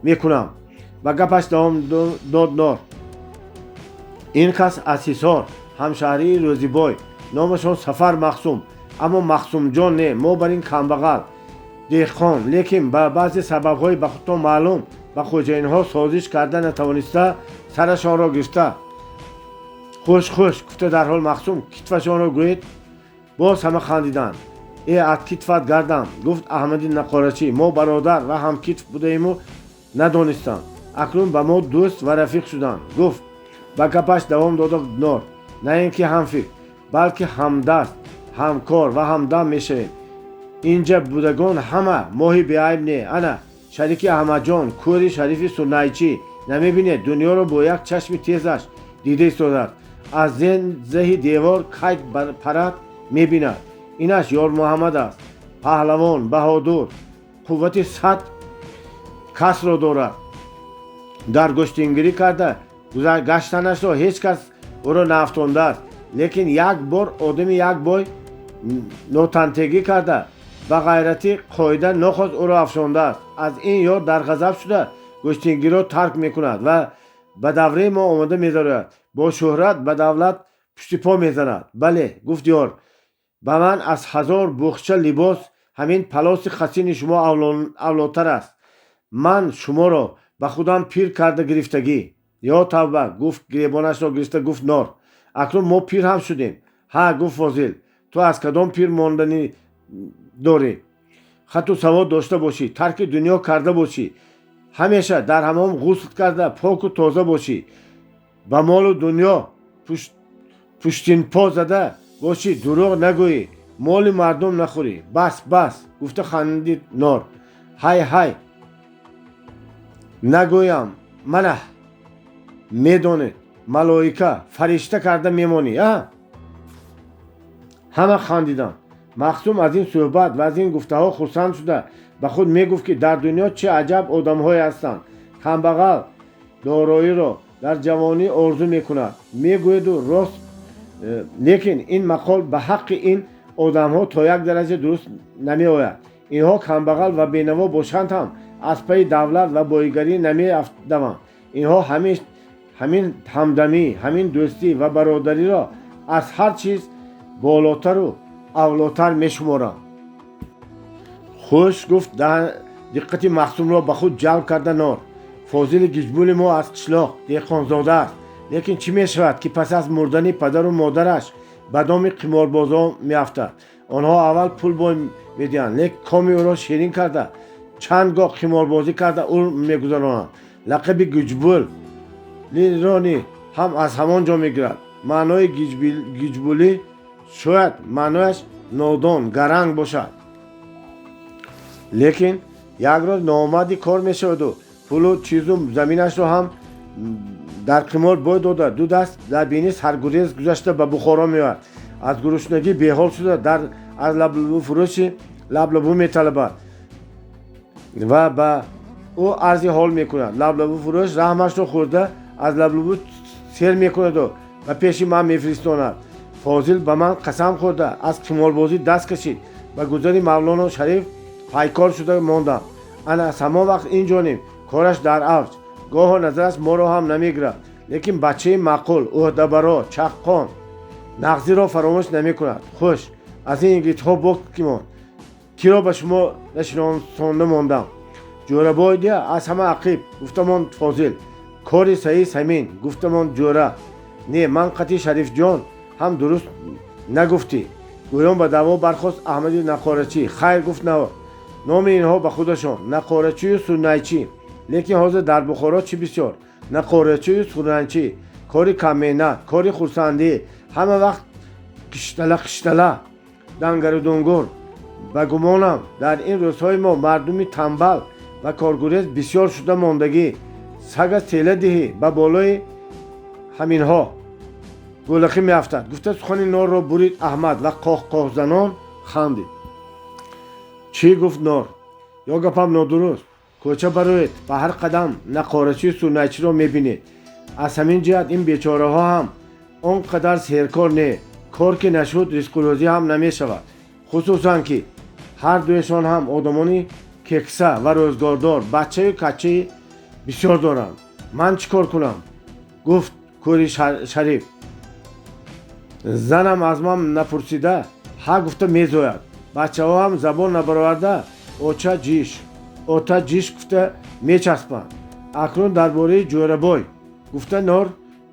می کنم. و گپش دوام داد نار. این کس از حصار همشهری روزیبای نامشان سفر مخصوم اما مخصوم جان نه. ما بر این کمبغل دهقان لیکن به بعضی سبب‌های به خودتان معلوم به خوجینها سازش کرده نتوانسته سرشان را گرفته. خوش گفته در حال مخصوم کتفشان را گوید. باز همه خندیدند. ای از کتفت گردم. گفت احمدی نقارچی ما برادر و هم کتف بودیم و ندانستم. اکنون به ما دوست و رفیق شدند. گفت با گپش دوام داده نار. نه اینکه هم فکر بلکه همدست همکار و همدم میشویم. اینجا بودگان همه ماهی بیعیب نه. انا شریک احمد جان کوری شریف سنایچی نمیبینه دنیا رو با یک چشم تیزش دیده ایستاده. از زهی دیوار کیت پرد میبیند. اینش یار محمد است. پهلوان بهادر قوت 100 کس را دارد. در گشتینگیری کرده گشتنش را هیچ کس او را نافتانده است. لیکن یک بار آدمی یک بای نوتنتگی کرده ба ғайрати қоида нохост ӯро афшондааст. Аз ин ёд дар ғазаб шуда гӯштингиро тарк мекунад ва ба давраи мо омода мезарояд. Бо шӯҳрат ба давлат пушти по мезанад. Бале, гуфт ёр, ба ман аз 1000 буғча либос ҳамин палоси хасини шумо авлотар аст. ман шуморо ба худам пир карда гирифтагӣ. Ё тавба, гуфт гиребонашро гирифта гуфт Нор. Акнун мо пир ҳам шудем. Ҳа, гуфт Фозил, ту аз кадом пир монданӣ дорӣ? хату савод дошта бошӣ, тарки дунё карда бошӣ, ҳамеша дар ҳамом ғусл карда поку тоза бошӣ, ба молу дунё пуштинпо зада бошӣ, дурӯғ нагӯӣ, моли мардум нахӯрӣ. Бас, бас, гуфта хандид Нор. Ҳай, ҳай, нагӯям, манах медонед, малоика, фаришта карда мемонӣ, а? ҳама хандиданд. Махсум аз ин суҳбат ва аз ин гуфтаҳо хурсанд шуда ба худ мегуфт ки дар дунё чӣ аҷаб одамҳое ҳастанд. Камбағал дороиро дар ҷавонӣ орзу мекунад, мегӯяду рост, лекин ин мақол ба ҳаққи ин одамҳо то як дараҷа дуруст намеояд. Инҳо камбағал ва бенаво бошанд ҳам аз пайи давлат ва боигарӣ намеафтаванд. Инҳо ҳамин ҳамдамӣ, ҳамин дӯстӣ ва бародариро аз ҳар чиз болотару авлотар мешуморанд. хуш, гуфт диққати Махсумро ба худ ҷалб карда Нор. Фозили гиҷбули мо аз қишлоқ деҳқонзода аст. Лекин чӣ мешавад, ки пас аз мурдани падару модараш ба доми қиморбозон меафтад. онҳо аввал пул бой медиҳанд, лек коми ӯро ширин карда чанд гоҳ қиморбозӣ карда ӯ мегузаронанд. лақаби гиҷбулирони ҳам аз ҳамон ҷо мегирад. маънои гиҷбулӣ шояд маънояш нодон, гаранг бошад. лекин як рӯз ноомадӣ кор мешаваду пулу чизу заминашро ҳам дар қимор бой дода ду даст дар бини саргурез гузашта ба Бухоро меояд. аз гурушнагӣ беҳол шуда аз лаблабуфурӯши лаблабу металабад ва ба ӯ арзи ҳол мекунад. лаблабуфурӯш раҳмашро хӯрда аз лаблабу сер мекунаду ба пеши ман мефиристонад. Фозил ба ман қасам хӯрда аз қиморбозӣ даст кашид. ба гузари Мавлоно Шариф пайкор шуда мондам. ана аз ҳамон вақт инҷоним кораш дар авҷ. гоҳо назараш моро ҳам намегирад. лекин бачаи маъқул, ӯҳдабаро, чаққон, нағзиро фаромӯш намекунад. хуш, аз ин йигитҳо бокимон. киро ба шумо нашиносонда мондам? ҷӯрабой дия аз ҳама ақиб, гуфтамон Фозил. кори саҳӣ самин, гуфтамон ҷӯра. не, ман қатъи Шарифҷон ҳам дуруст нагуфтӣ. гӯён ба даъво бархост Аҳмади Нақорачӣ. хайр, гуфт номи инҳо ба худашон, Нақорачию Сурнайчӣ. лекин ҳозир дар Бухоро чӣ бисёр? Нақорачию Сурнайчӣ. кори каммеҳнат, кори хурсандӣ, ҳама вақт қиштала, дангару дунгур. ба гумонам дар ин рӯзҳои мо мардуми танбал ва коргурез бисёр шуда мондагӣ. сага села диҳӣ ба болои ҳаминҳо гӯлахӣ меафтад. гуфта сухани Норро бурид Аҳмад ва қоҳқоҳзанон хандид. чӣ? гуфт Нор. ё гапам нодуруст. кӯча бароед, ба ҳар қадам Нақорачию Сурнайчиро мебинед. аз ҳамин ҷиҳат ин бечораҳо ҳам он қадар серкор не. кор ки нашуд ризқурӯзӣ ҳам намешавад. хусусан ки ҳар дуяшон ҳам одамони кекса ва рӯзгордор, бачаю качаи бисёр доранд. ман чӣ кор кунам? гуфт кӯри Шариф. занам аз ман напурсида ҳа гуфта мезояд. бачаҳо ҳам забон набароварда ота ҷиш гуфта мечаспанд. акнун дар бораи ҷӯрабой, гуфта Нор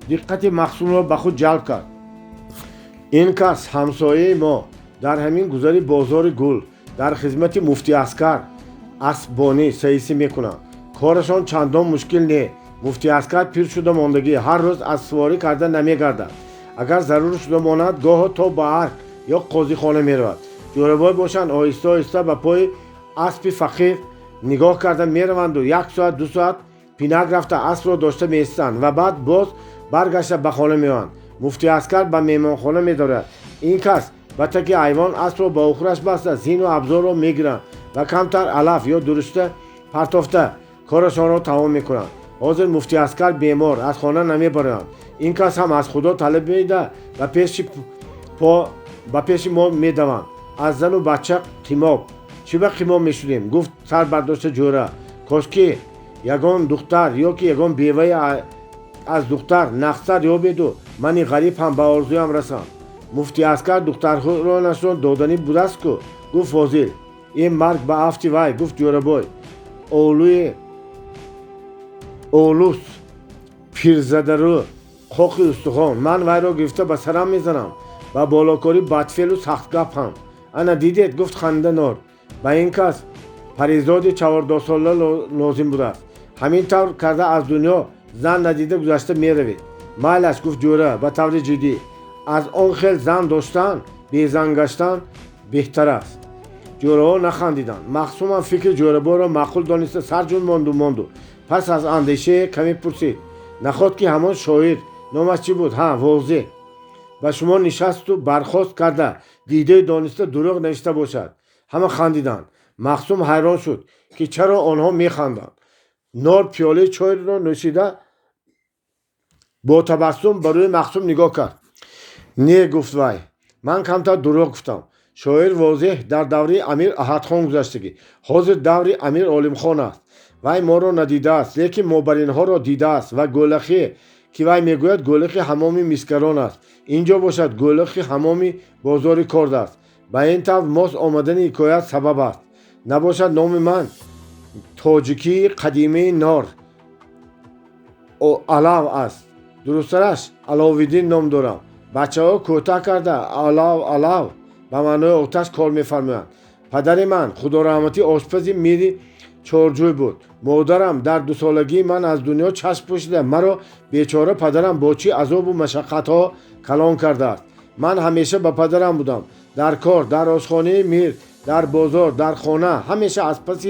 диққати Махсумро ба худ ҷалб кард. ин кас ҳамсояи мо дар ҳамин гузари бозори гул дар хизмати муфтӣ Аскар асббонӣ саисӣ мекунанд. корашон чандон мушкил не. муфтӣ Аскар пир шуда мондагӣ ҳар рӯз асбворӣ карда намегардад. агар зарур шуда монад гоҳо то ба арк ё қозихона меравад. ҷӯрабой бошанд оҳиста оҳиста ба пои аспи фақир нигоҳ карда мераванду 1 соат 2 соат пинак рафта аспро дошта меистанд ва баъд боз баргашта ба хона меоянд. муфтӣ Аскар ба меҳмонхона медорад. ин кас ба таки айвон аспро ба ухраш баста зину абзорро мегиранд ва камтар алаф ё дурушта партофта корашонро тамом мекунанд. ҳозир муфтӣ Аскар бемор, аз хона намебароянд. ин кас ҳам аз худо талабида ба пеши мо медаванд. аз зану бача қимоб چی وقتی ما میشدیم گفت سر برداشت جوره کاشکی یگان دختر یا که یگان بیوه از دختر نقصد یا بدو منی غریب هم به آرزویم رسم مفتی اسکر دختر را نشون دادنی بوده است که گفت فاضل این مرگ به افتی وای گفت جوره بای اولوس پیرزده رو خوخی استخوان من وای را گرفته به سرم میزنم و بالاکاری بدفعل و سختگپ هم انا دیدید گفت خنده نار به این کس پریزاد 14 ساله لازم بوده است همین طور کرده از دنیا زن ندیده گذشته میروید مالش گفت جوره به طور جدی از آن خیل زن داشتن بی زن گشتن بهتر است جوره ها نخندیدند مخصوم هم فکر جوره با را معقول دانسته سرجون ماندو پس از اندیشه کمی پرسید نخواد که همان شاعر نامش چی بود ها واضح و شما نشست و برخاست کرده دیده دانسته دروغ نوشته باشد همه خندیدند مخصوم حیران شد که چرا آنها میخندند نار پیاله چای را نوشیده با تبسم بر روی مخصوم نگاه کرد نه گفت وای من کمتر دروغ گفتم شاعر واضح در دوره امیر احدخان گذشتگی حاضر دوره امیر عالمخان است وای ما را ندیده است لیکن مابرینها را دیده است و گولخی که وای میگوید گولخی حمامی میسکران است اینجا باشد گولخی حمامی بازار کرد است به این طور ماست آمدن حکایت سبب است نباشد نام من تاجیکی قدیمی نار علاو است درسترش علاویدین نام دارم بچه ها کوتاه کرده علاو به معنای آتش کار میفرمایند پدر من خدا رحمتی آشپزی میری چارجوی بود مادرم در 2 سالگی من از دنیا چشم پوشیده مرا بیچاره پدرم با چی عذاب و مشقت ها کلان کرده است من همیشه با پدرم بودم در کار در آشخانه میر در بازار در خانه همیشه از پس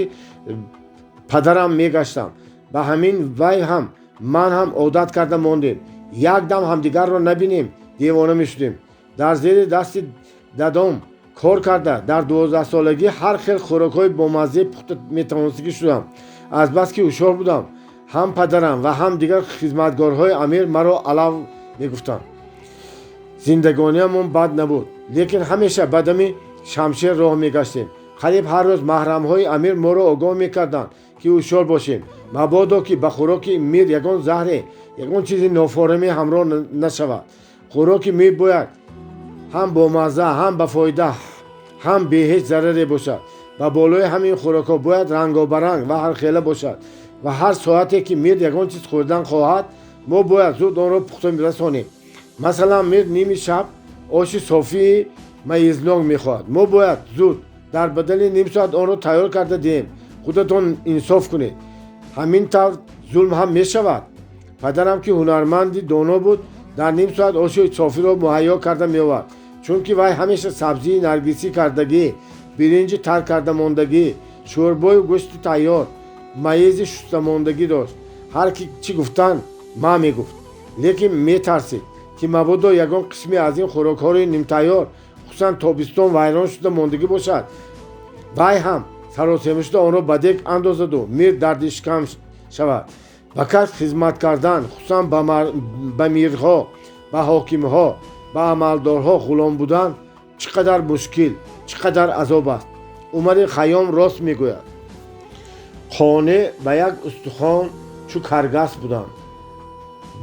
پدرم میگشتم به همین وی هم من هم عادت کرده ماندیم یک دم همدیگر را نبینیم دیوانه میشدیم در زیر دست ددام کار کرده در 12 سالگی هر خیل خوراک‌های بامزه پخته میتوانستگی شدم از بس که هوشیار بودم هم پدرم و هم دیگر خدمتگارهای امیر مرا علاو میگفتند زندگانیمون بد نبود لیکن همیشه بدمی شمشیر راه میگشتیم قریب هر روز محرم‌های امیر ما را آگاه میکردند که هوشیار باشیم مبادا که به خوراک میر یگان زهر یگان چیزی نافارمی همراه نشود خوراک میر باید هم با مزه هم با فایده هم به هیچ ضرری باشد و بالای همین خوراک‌ها باید رنگارنگ و هر خیله باشد و هر ساعتی که میر یگان چیز خوردن خواهد ما باید زود آن را پخته می‌رسانیم مثلا میر نیم شب آش صافی میزناک میخواهد ما باید زود در بدل نیم ساعت آن را تیار کرده دهیم خودتون انصاف کنید همین طور ظلم هم میشود پدرم که هنرمندی دانا بود در نیم ساعت آش صافی را مهیا کرده میآورد چون که وی همیشه سبزی نرگسی کردگی برنج تر کرده ماندگی شوربای و گوشت تیار میز شسته ماندگی داشت هر کی چی گفتن ما میگفت لیکن میترسید که مبادا یگان قسمی از این خوراک‌ها را نیم تیار خصوصا تابستان ویران شده ماندگی باشد وی هم سراسیمه شده آن را به دک اندازد و میر دردش کم شود به کس خدمت کردن خصوصا به میرها به حاکمها به عملدارها غلام بودن چقدر مشکل چقدر عذاب است عمر خیام راست میگوید خانه به یک استخوان چو کرگس بودند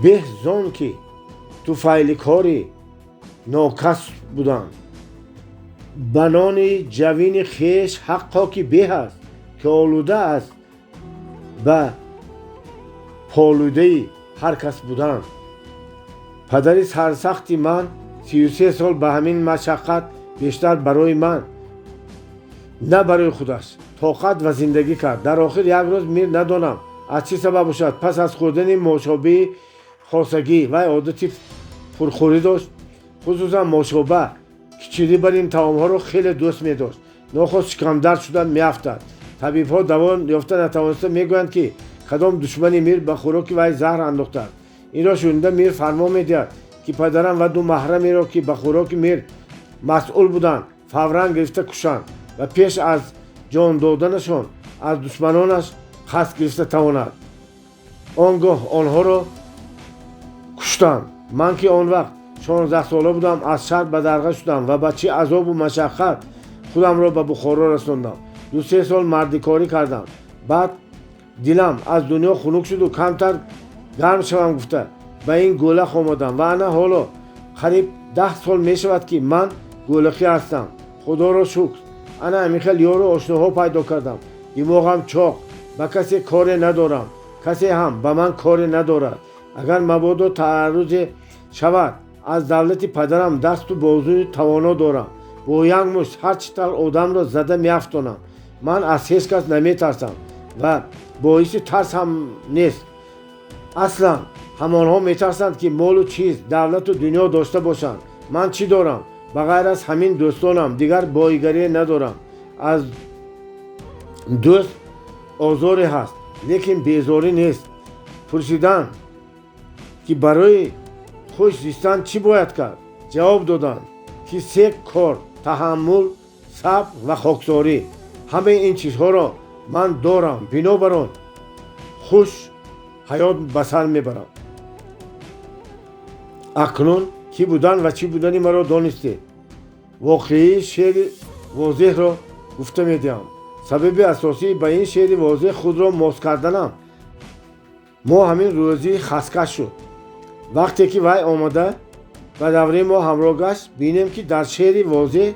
به زان که تو فیل کاری ناکس بودند بنان جوین خیش حقا که به است که آلوده است به پالوده هر کس بودند پدری سرسختی من 33 سال به همین مشقت بیشتر برای من نه برای خودش طاقت و زندگی کرد در آخر یک روز میر ندانم از چی سبب باشد پس از خوردن ماشابه خاصگی و عادتی پرخوری داشت خصوصا ماشابه کچری بر این طعام‌ها را خیلی دوست می داشت ناخواست شکم درد شدن می افتاد طبیب‌ها دوا یافته نتوانسته میگویند که کدام دشمن میر به خوراک وی زهر انداخته این را شنیده میر فرمان میدهد که پدرم و 2 محرمی را که به خوراک میر مسئول بودند فوراً گرفته کشند و پیش از جان دادنشان از دشمنانش قصد گرفته تواند آنگاه آنها را کشتند من که آن وقت 16 ساله بودم از شهر به درگاه شدم و با چه عذاب و مشقت خودم را به بخارا رساندم 2-3 سال مردکاری کردم. بعد دلم از دنیا خنک شد و کمتر گرم شوم گفته به این گولخ آمدم و انا حالا قریب 10 سال می شود که من گولخی هستم. خدا را شکر. انا همیخل یارو آشناها پیدا کردم. دماغم چاق، به کسی کاری ندارم، کسی هم به من کاری ندارد. اگر مبادا تعرض شود از دولت پدرم دست و بازوی توانا دارم. با یک مشت هر چطور آدم را زده میافتانم. من از هیچ کس نمیترسم و باعث ترس هم نیست. اصلا همانها میترسند که مال و چیز، دولت و دنیا داشته باشند. من چی دارم؟ بغیر از همین دوستانم دیگر بایگری ندارم. از دوست آزاری هست لیکن بیزاری نیست. پرسیدن که برای خوش زیستن چی باید کرد؟ جواب دادن که 3 کار: تحمل، صبر و خاکساری. همه این چیزها را من دارم، بنابراین خوش حیات به سر میبرم. اکنون کی بودن و چی بودنی مرا دانسته. واقعی شعر واضح را گفته میدیم. سبب اساسی به این شعر واضح خود را ماست کردنم ما همین روزی خسکش شد. وقتی که وی آمده و دوره ما همراه گشت بینیم که در شعر واضح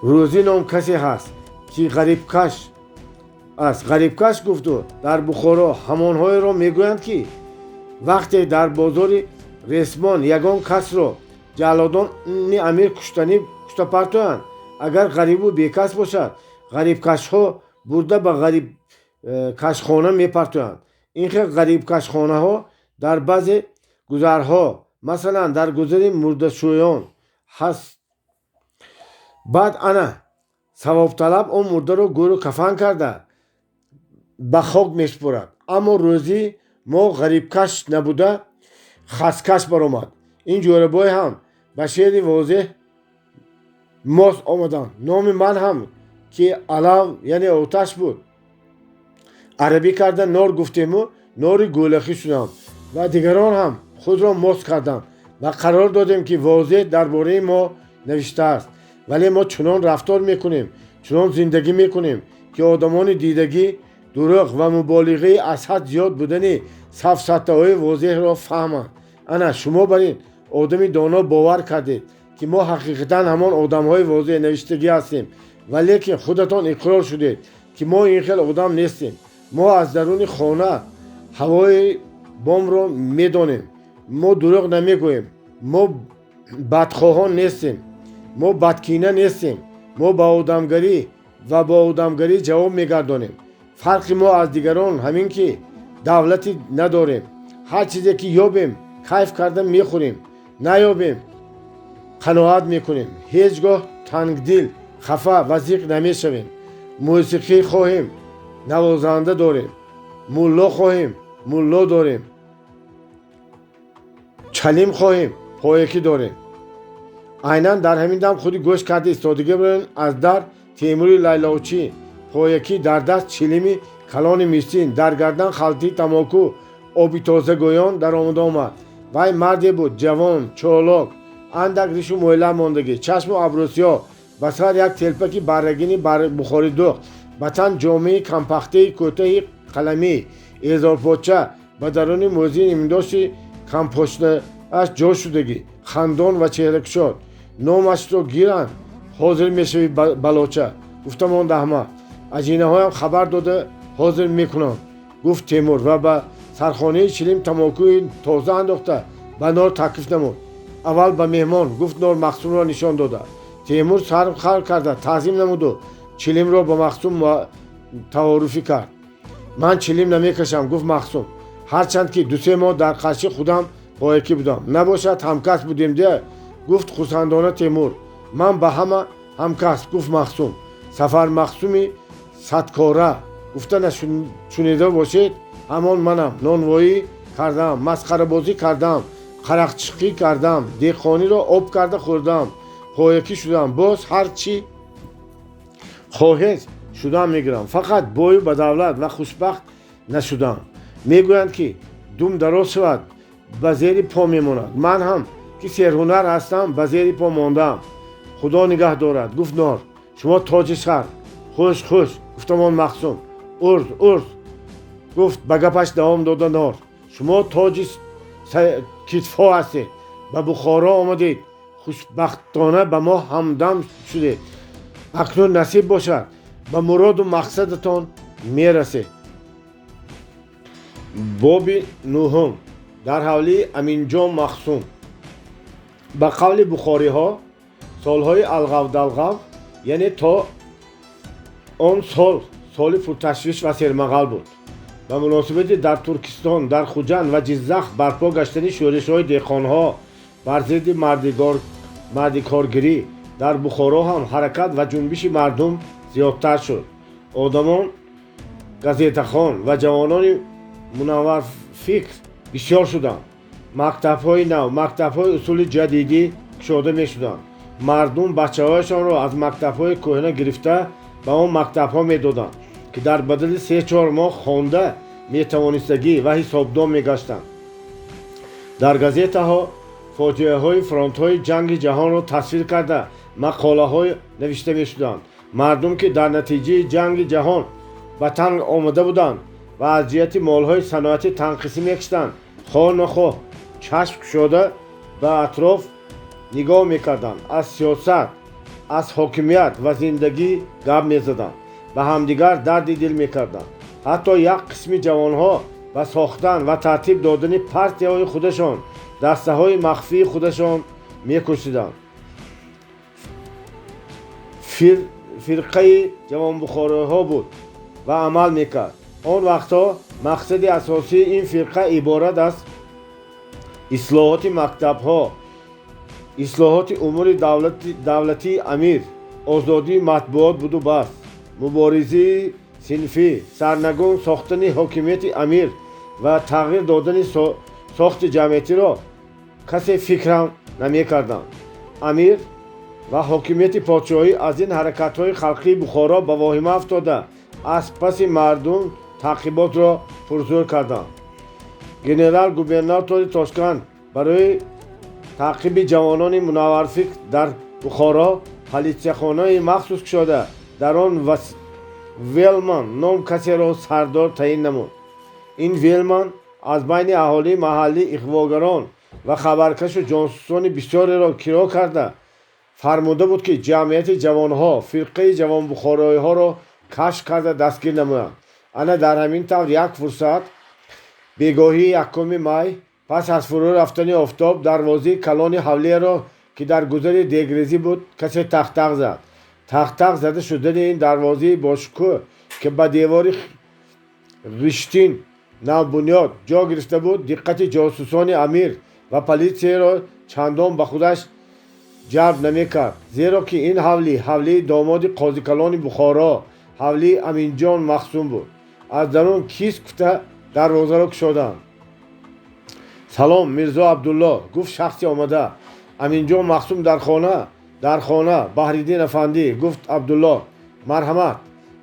روزی نام کسی هست که غریبکش است. غریبکش گفتو در بخارا همانهایی را میگویند که وقتی در بازار رسمان یگان کس را جلادان امیر کشته پرتویند. اگر غریب و بیکس باشد غریبکش ها برده به غریب کشخانه میپرتویند. این غریب کشخانه ها در بعض گذرها مثلا در گذر مرده‌شویان هست. بعد انا ثواب طلب اون مرده رو گور و کفن کرده به خاک میسپرد. اما روزی ما غریب کش نبوده خسکش برآمد. این جوربای هم به شعر واضح ماست آمدن. نام من هم که علم یعنی آتش بود عربی کرده نار گفتیم و نار گولخی شدم و دیگران هم خود را ماست کردم و قرار دادیم که واضح درباره ما نوشته است. ولی ما چنان رفتار میکنیم، چنان زندگی میکنیم که آدمان دیدگی دروغ و مبالغه از حد زیاد بودن سفسطه های واضح را فهمند. انا شما بر این آدم دانا باور کردید که ما حقیقتا همان آدم های واضح نوشتگی هستیم، ولی که خودتان اقرار شدید که ما این خیل آدم نیستیم. ما از درون خانه هوای بام را میدانیم. ما دروغ نمیگوییم. ما بدخواهان نیستیم. ما بدکینه نیستیم. ما با آدمگری و با آدمگری جواب میگردانیم. فرق ما از دیگران همین که دولتی نداریم. هر چیزی که یابیم کیف کرده میخوریم، نیابیم قناعت میکنیم. هیچگاه تنگدل خفه و ضیق نمیشویم. موسیقی خواهیم، نوازنده داریم. مولا خواهیم، مولا داریم. چلیم خواهیم، پایکی داریم. عیناً در همین دم خودی گوش کرده ایستادگی برین. از در تیمور لیلاوچی، پایکی در دست چلیمی کلان میستین، در گردن خلطی تماکو آبی تازه گویان در آمده آمد. وی مردی بود جوان چالاک، اندک ریش و مویله ماندگی، چشم و ابروسیا، به سر یک تلپکی برگینی بخاری دوخت، به تن جامعه کمپخته کوته قلمی ایزار پاچه، به درون موزی نمیداشتی کمپاشته اش جا شدگی، خندان و چهرک شد. نامش رو گیرن حاضر میشوی بلاچه. گفتم آن دهمه اجینه هایم خبر داده حاضر میکنم. گفت تیمور و به سرخانه چلیم تماکوی تازه انداخته به نار تکلیف نمود. اول به مهمان گفت نار مخصوم را نشان داده. تیمور سر خر کرده تعظیم نمود و چلیم را به مخصوم تعارفی کرد. من چلیم نمیکشم گفت مخصوم، هرچند که 2-3 ماه در قرشی خودم با یکی بودم. نباشد همکس بودیم ده. گفت خسندانه تیمور. من به همه همکس گفت مخصوم. سفر مخصومی صدکاره گفتن شنیده باشید همان منم. نانوایی کردم، مسخره بازی کردم، قرقچقی کردم، دیخانی را آب کرده خوردم، پایکی شدم. باز هر چی خواهید شدم میگیرم. فقط بای به دولت و خوشبخت نشدم. میگویند که دوم دراز شود به زیر پا میماند. من هم که سرهنر هستم به زیر پا ماندم. خدا نگه دارد. گفت نار شما تاج شهر خوش گفتم آن مخصوم ارز گفت به گپش دوام داده نار شما تاج کتفا هستید به بخارا آمدید خوشبختانه به ما همدم شدید اکنون نصیب باشد به مراد و مقصدتان میرسید. باب نهم در حوالی امینجان مخصوم. به قول بخاری ها سالهای الغو یعنی تا آن سال پرتشویش و سرمقل بود. به مناسبت در ترکستان در خوجند و جزخ برپا گشتن شورش های دهقان ها بر ضد مردکارگری در بخارا هم حرکت و جنبش مردم زیادتر شد. آدمان گازیتخوان و جوانان منور فکر بسیار شدند. مکتب‌های نو، مکتب‌های اصول جدیدی گشوده می‌شدند. مردم بچه‌هایشان را از مکتب‌های کهنه گرفته به آن مکتب‌ها می‌دادند که در بدل 3-4 ماه خوانده می‌توانستگی و حسابدار می‌گشتند. در گازیته‌ها فاجعه‌های فرانت‌های جنگ جهان را تصویر کرده مقاله‌های نوشته می‌شدند. مردم که در نتیجه جنگ جهان به تنگ آمده بودند و از جهت مال‌های صنعتی تنقیسی می‌کشیدند خواه نخواه چشم گشوده به اطراف نگاه می‌کردند. از سیاست، از حاکمیت و زندگی گپ می‌زدند. به همدیگر درد دل می‌کردند. حتی یک قسم جوان‌ها به ساختن و ترتیب دادن پارتی‌های خودشان دسته‌های مخفی خودشان می‌کشیدند. فرقه جوان بخاراها بود و عمل می‌کرد. آن وقتا مقصد اساسی این فرقه عبارت از اصلاحات مکتب‌ها، اصلاحات امور دولتی امیر، آزادی مطبوعات بود و بس. مبارزه صنفی، سرنگون ساختن حاکمیت امیر و تغییر دادن ساخت جمعیتی را کسی فکر نمی‌کردند. امیر و حاکمیت پادشاهی از این حرکت‌های خلقی بخارا به واهمه افتاده از پس مردم تعقیبات را پرزور کردند. گنرال گوبرناتور تاشکند برای تعقیب جوانان منورفکر در بخارا پلیسیخانه مخصوص گشوده در آن ویلمان نام کسی را سردار تعیین نمود. این ویلمان از بین اهالی محلی اغواگران و خبرکش و جاسوسان بسیاری را کرا کرده فرموده بود که جمعیت جوانها فرقه جوان بخارایی ها را کشف کرده دستگیر نمایند. انا در همین طور یک فرصت بگاهی 1 می پس از فرو رفتن آفتاب دروازه کلان حولیه را که در گذر دیگریزی بود کسی تق زد. تق زده شدن این دروازه باشکوه که به دیوار رشتین نوبنیاد جا گرفته بود دقت جاسوسان امیر و پلیس را چندان به خودش جلب نمی‌کرد، زیرا که این حولی داماد قاضی کلان بخارا حولی امینجان مخصوم بود. از درون کیس گفته دروازه را گشودند. سلام میرزا عبدالله، گفت شخصی آمده. امینجان مخصوم در خانه بحریدین افندی، گفت عبدالله. مرحمت.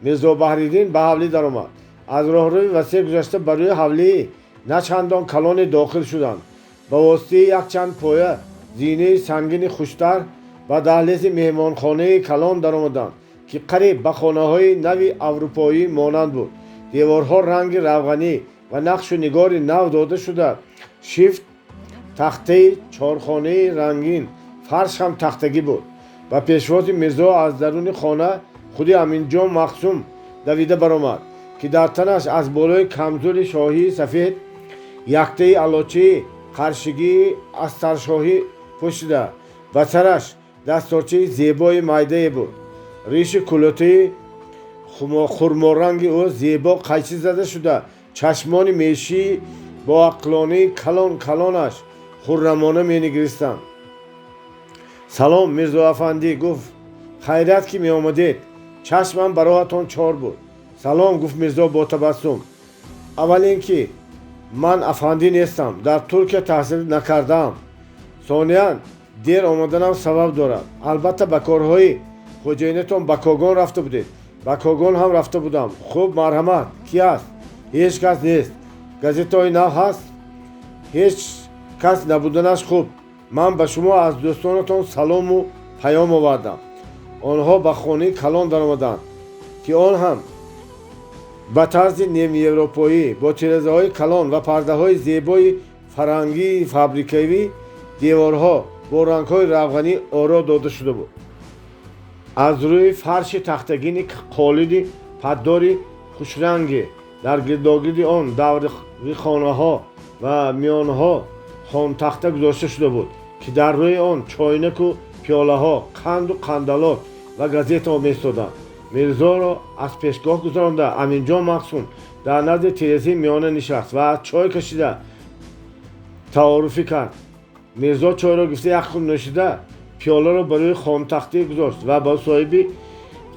میرزا بحریدین به حولی در آمد. از راهروی وسیع گذشته برای حولی نه چندان کلان داخل شدند. به واسطه یک چند پایه زینه سنگین خوشتر و دهلیز مهمانخانه کلان در آمدند که قریب به خانه های نوی اروپایی مانند بود. دیوارها رنگ روغنی و نقش و نگار نو داده شده. شیفت تخته چارخانه رنگین، فرش هم تختگی بود. و پیشواز میرزا از درون خانه خودی امینجان مخصوم دویده برآمد که در تنش از بالای کمزور شاهی سفید یکته علاچه قرشگی استرشاهی پوشیده و سرش دستارچه زیبای میده بود. ریش کلوته خرمارنگ او زیبا قیچی زده شده. چشمان میشی با عقلانه کلانش خرمانه می نگریستند. سلام میرزا افندی، گفت خیرت که می آمدید. چشمم برایتان چار بود. سلام، گفت میرزا با تبسم. اول اینکه من افندی نیستم، در ترکیه تحصیل نکردم. ثانیاً دیر آمدنم سبب دارد. البته به کارهای خوجینتون به کاگان رفته بودید. به کاگان هم رفته بودم. خوب، مرحمت. کی است؟ هیچ کس نیست. گازیتای نو هست؟ هیچ کس نبودنش خوب. من به شما از دوستانتون سلام و پیام آوردم. آنها به خانه کلان در آمدند. که آن هم به طرز نیم اروپایی با تیره‌های کلان و پرده‌های زیبای فرنگی فابریکوی دیوارها با رنگ‌های روغنی آرا داده شده بود. از روی فرش تختگین خالدی پدداری خوشرنگی در گرداگرد آن دوری خانه‌ها و میانها خان تخته گذاشته شده بود که در روی آن چاینک و پیاله‌ها، قند و قندلات و گازیتا می‌ایستادند. میرزا را از پیشگاه گذرانده امینجان مقسوم در نزد تیره‌ای میانه نشست و چای کشیده تعارفی کرد. میرزا چای را گرفته یک خورد نوشیده پیاله را برای خان تخته گذاشت و با صاحب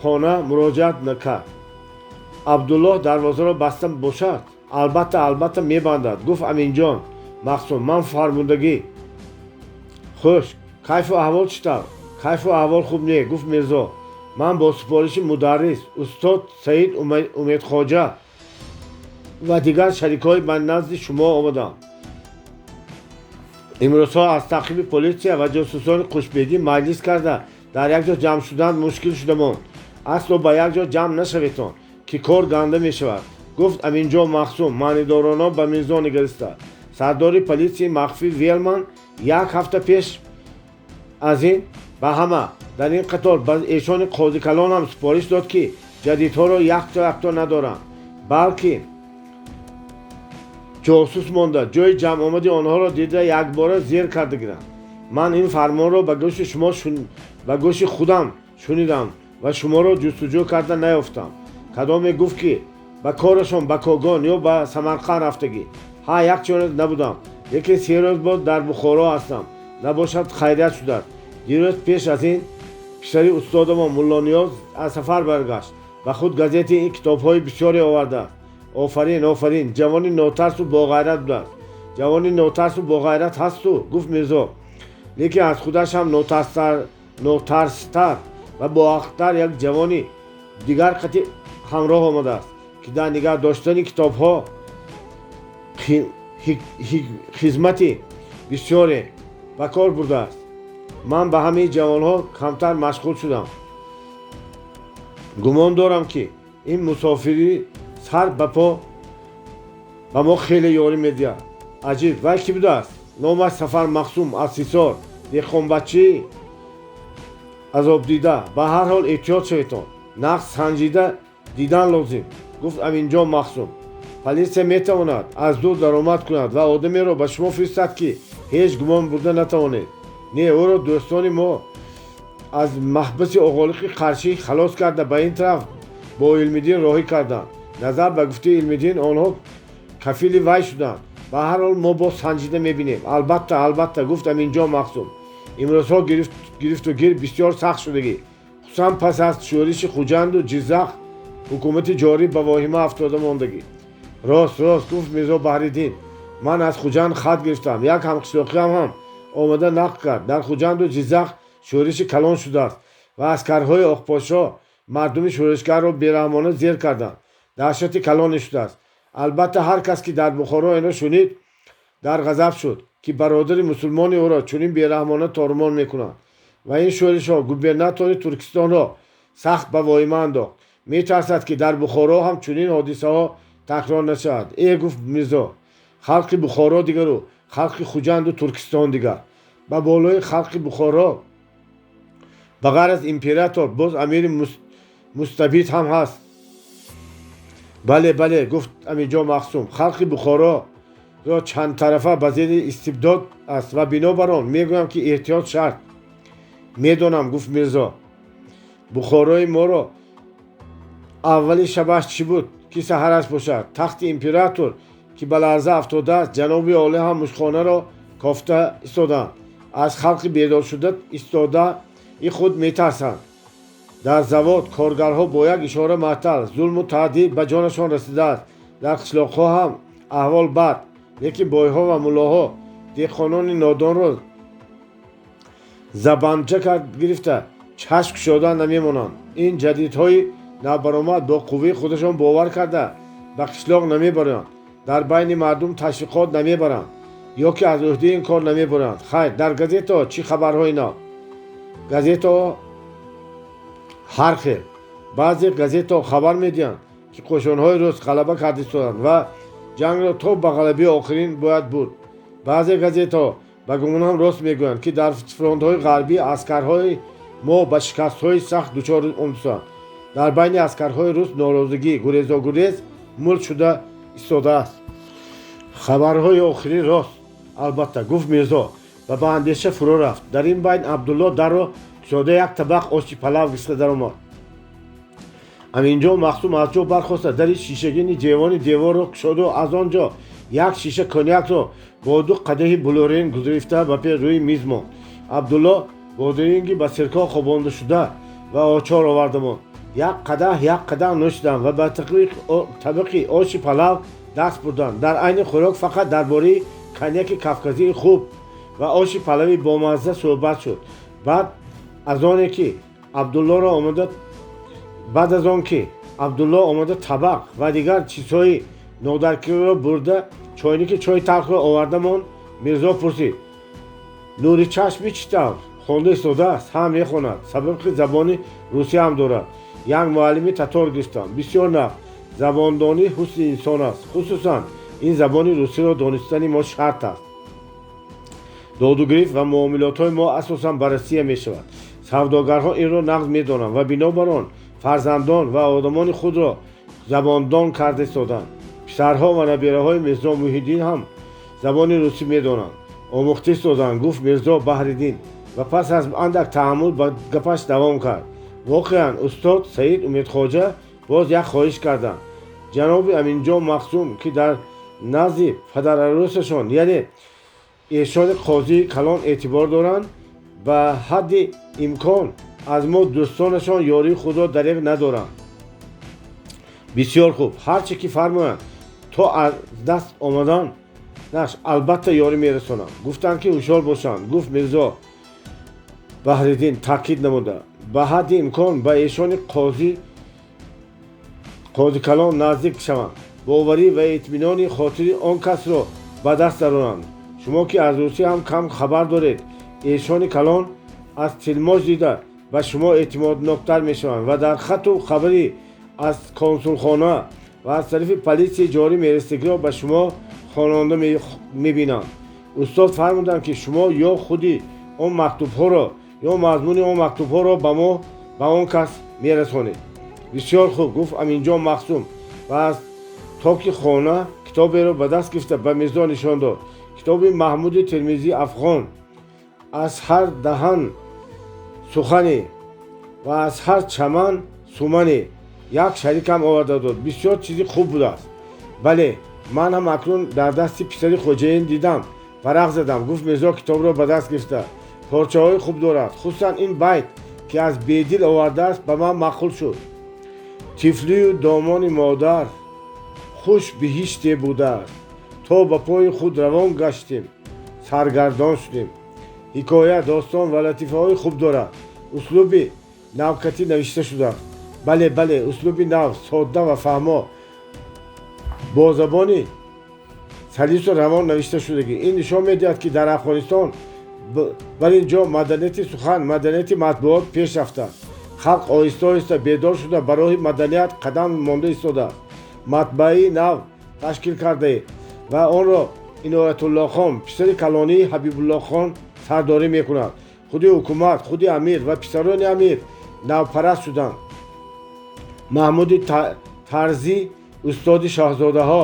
خانه مراجعت نکرد. عبدالله دروازه را بسته باشد البته میبندد. گفت امینجان مقسوم من فرمودگی. خوش کیف و احوال چطور؟ کیف و احوال خوب نیست. گفت میرزا من با سفارش مدرس استاد سعید امیدخواجه و دیگر شریکای به نزد شما آمدم. امروزها از تعقیب پلیس و جاسوسان خوشبیدی مجلس کرده در یک جا جمع شدن مشکل شدمان. اصلا به یک جا جمع نشویتان که کار گنده می شود. گفت امینجان مقسوم معنیدارانه به میرزا نگریسته. سردار پلیس مخفی ویلمن یک هفته پیش از این به همه در این قطار به ایشان قاضی کلان هم سپارش داد که جدیدها را یک تا ندارم بلکه جاسوس مانده جای جمع آمدی آنها را دیده یک بار زیر کرده گیرند. من این فرمان را به گوش شما به گوش خودم شنیدم و شما را جستجو کرده نیافتم. کدام گفت که به کارشان به کاگان یا به سمرقند رفتگی. یک چند نبودم. یکی 3 روز بعد در بخارا هستم. نباشد خیریت شده. دیروز پیش از این پسری استاد ما ملا نیاز از سفر برگشت و خود گازیت این کتاب‌های بسیاری آورده. آفرین جوانی ناترس و با غیرت بود. جوانی ناترس و با غیرت هست تو. گفت میرزا لیکن از خودش هم ناترستر و با عقل‌تر یک جوانی دیگر قطعی همراه آمده است که در نگاه داشتن کتاب‌ها خدمتی بسیاری به کار برده است. من به همه جوانها کمتر مشغول شدم. گمان دارم که این مسافری سر به پا به ما خیلی یاری میدهد. عجیب وای کی بوده است؟ نامش سفر مقسوم از سیسار دهقان بچه عذاب دیده. به هر حال احتیاط شویتان نقص سنجیده دیدن لازم. گفت امینجان مقسوم پلیس میتواند از دور درآمد کند و آدمی را به شما فرستد که هیچ گمان برده نتوانید. نه او را دوستان ما از محبس اغالق قرشی خلاص کرده به این طرف با علمدین راهی کردند. نظر به گفته علمدین آنها کفیل وی شدند. به هر حال ما با سنجیده میبینیم. البته گفت امینجان مقسوم امروزها گرفت و گیر بسیار سخت شدگی خصوصا پس از شورش خوجند و جزخ حکومت جاری به واهمه افتاده ماندگی. راست گفت میرزا بحرالدین من از خوجند خط گرفتم. یک همقشلاقی هم آمده نقل کرد در خوجند و جزخ شورش کلان شده است و عسکرهای آقپاشا مردم شورشگر را بیرحمانه زیر کردند. دهشت کلان شده است. البته هر کس که در بخارا اینا شنید در غضب شد که برادر مسلمان او را چنین بیرحمانه تارمان میکنند و این شورش ها گوبرناتور ترکستان را سخت به واهمه انداخت. میترسد که در بخارا هم چنین حادثه ها تکرار نشود. گفت میرزا خلق بخارا دیگر و خلق خوجند و ترکستان دیگر. به بالای خلق بخارا بغیر از امپراتور باز امیر مستبید هم هست. بله گفت امینجان مقسوم خلق بخارا را چند طرفه به زیر استبداد است و بنابراین میگویم که احتیاط شرط. میدانم گفت میرزا بخارای ما را اولی شبش چی بود که سحر است باشد. تخت امپراتور که به لرزه افتاده است جناب عالی هم مشخانه را کافته ایستادند. از خلق بیدار شده ایستاده ای خود میترسند. در زواد کارگرها با یک اشاره معطل ظلم و تعدی به جانشان رسیده است. در قشلاقها هم احوال بد لیکن بایها و ملاها دهقانان نادان را زبانچه گرفته چشم گشاده نمیمانند. این جدیدهای نابرآمد با قوه خودشان باور کرده به قشلاق نمیبرند. در بین مردم تشویقات نمیبرند یا که از عهده این کار نمیبرند. خیر در گازیتا چی خبرهای نه؟ گازیتا هر خیر баъзе газетаҳо хабар медиҳанд, ки қӯшонҳои рус ғалаба карда истоданд ва ҷангро то ба ғалабаи охирин бояд бурд. баъзе газетаҳо ба гумонам рост мегӯянд, ки дар фронтҳои ғарбӣ аскарҳои мо ба шикастҳои сахт дучор омаданд. дар байни аскарҳои рус норозигӣ гурезогурез мулк шуда истодааст. хабарҳои охирин рост, албатта, гуфт Мирзо ва ба андеша фурӯ рафт. дар ин байн Абдулло дарро кушода як табақ оши палав гирифта даромад. аминҷон махсум аз ҷо бархоста дари шишагини ҷевони деворро кушоду аз он ҷо як шиша коньякро бо ду қадаҳи блурин гузарифта ба пеш рӯи миз монд. Абдулло бо диринги ба сирко хобондашуда ва очор оварда монд. як қадаҳ нӯшиданд ва ба табиқи оши палав даст бурданд. дар айни хӯрок фақат дар бораи коньяки кавказии хуб ва оши палави бомазза суҳбат шуд. баъд аз он ки Абдулло омада табақ ва дигар чизҳои нодаркиро бурда чойники чойи талхро оварда монд, Мирзо пурсид: нури чашми чӣ тавр хонда истодааст? ҳа, мехонад, сабабки забони русиям дорад. як муаллими татор гирифтам. бисёр нав забондонӣ ҳусни инсон аст. хусусан ин забони русиро донистани мо шарт аст. додугирифт ва муомилотҳои мо асосан ба Россия мешавад. савдогарҳо инро нағз медонанд ва бинобар он фарзандон ва одамони худро забондон карда истоданд. писарҳо ва набераҳои Мирзо Муҳиддин ҳам забони русӣ медонанд, омӯхта истоданд, гуфт Мирзо Баҳриддин ва пас аз андак таъаммул ба гапаш давом кард. воқеан устод Саид Умедхоҷа боз як хоҳиш карданд. ҷаноби Аминҷон Махсум, ки дар назди падарарӯсашон, яъне эҳсони қозии калон эътибор доранд, ба ҳадди имкон аз мо дӯстонашон ёрии худро дариғ надоранд. бисёр хуб, ҳар чӣ ки фармоянд, то аз даст омадан наш албатта ёрӣ мерасонам. гуфтанд ки ҳушёр бошанд, гуфт Мирзо Баҳриддин таъкид намуда. ба ҳадди имкон ба эшони қози калон наздик шаванд. боварӣ ва итминони хотири он касро ба даст даронанд. шумо ки аз русӣ ҳам кам хабар доред, эшони калон аз тилмоҷ дида ба шумо эътимодноктар мешаванд ва дар хату хабари аз консулхона ва аз тарафи полисияи ҷорӣ мерастагиро ба шумо хонанда мебинанд. устод фармуданд, ки шумо ё худи он мактубҳоро ё мазмуни он мактубҳоро ба он кас мерасонед. бисёр хуб, гуфт Аминҷон Махсум ва аз токи хона китоберо ба даст гирифта ба Мирзо нишон дод. китоби Маҳмуди Тирмизӣ Афғон. аз ҳар даҳан сухане ва аз ҳар чаман сумане як шарикам оварда дод. бисёр чизи хуб будааст. бале, ман ҳам акнун дар дасти писари Хоҷаин дидам, варақ задам, гуфт Мирзо китобро ба даст гирифта. порчаҳои хуб дорад. хусусан ин байт, ки аз бедил овардааст, ба ман маъқул шуд. тифлию домони модар хуш биҳиште будааст. то ба пои худ равон гаштем, саргардон шудем. ҳикоя, достон ва латифаҳои хуб дорад. услуби навкатӣ навишта шудааст. бале, услуби нав, содда ва фаҳмо, бо забони салису равон навишта шудагӣ. ин нишон медиҳад, ки дар Афғонистон бар ин ҷо маданияти сухан, маданияти матбуот пеш рафтааст. халқ оҳиста бедор шуда ба роҳи маданият қадам монда истодааст. матбаъаи нав ташкил кардаед ва онро Иноятуллохон, писари калонии Ҳабибуллохон сардорӣ мекунад. худи ҳукумат, худи амир ва писарони амир навпараст шуданд. Маҳмуди Тарзӣ устоди шаҳзодаҳо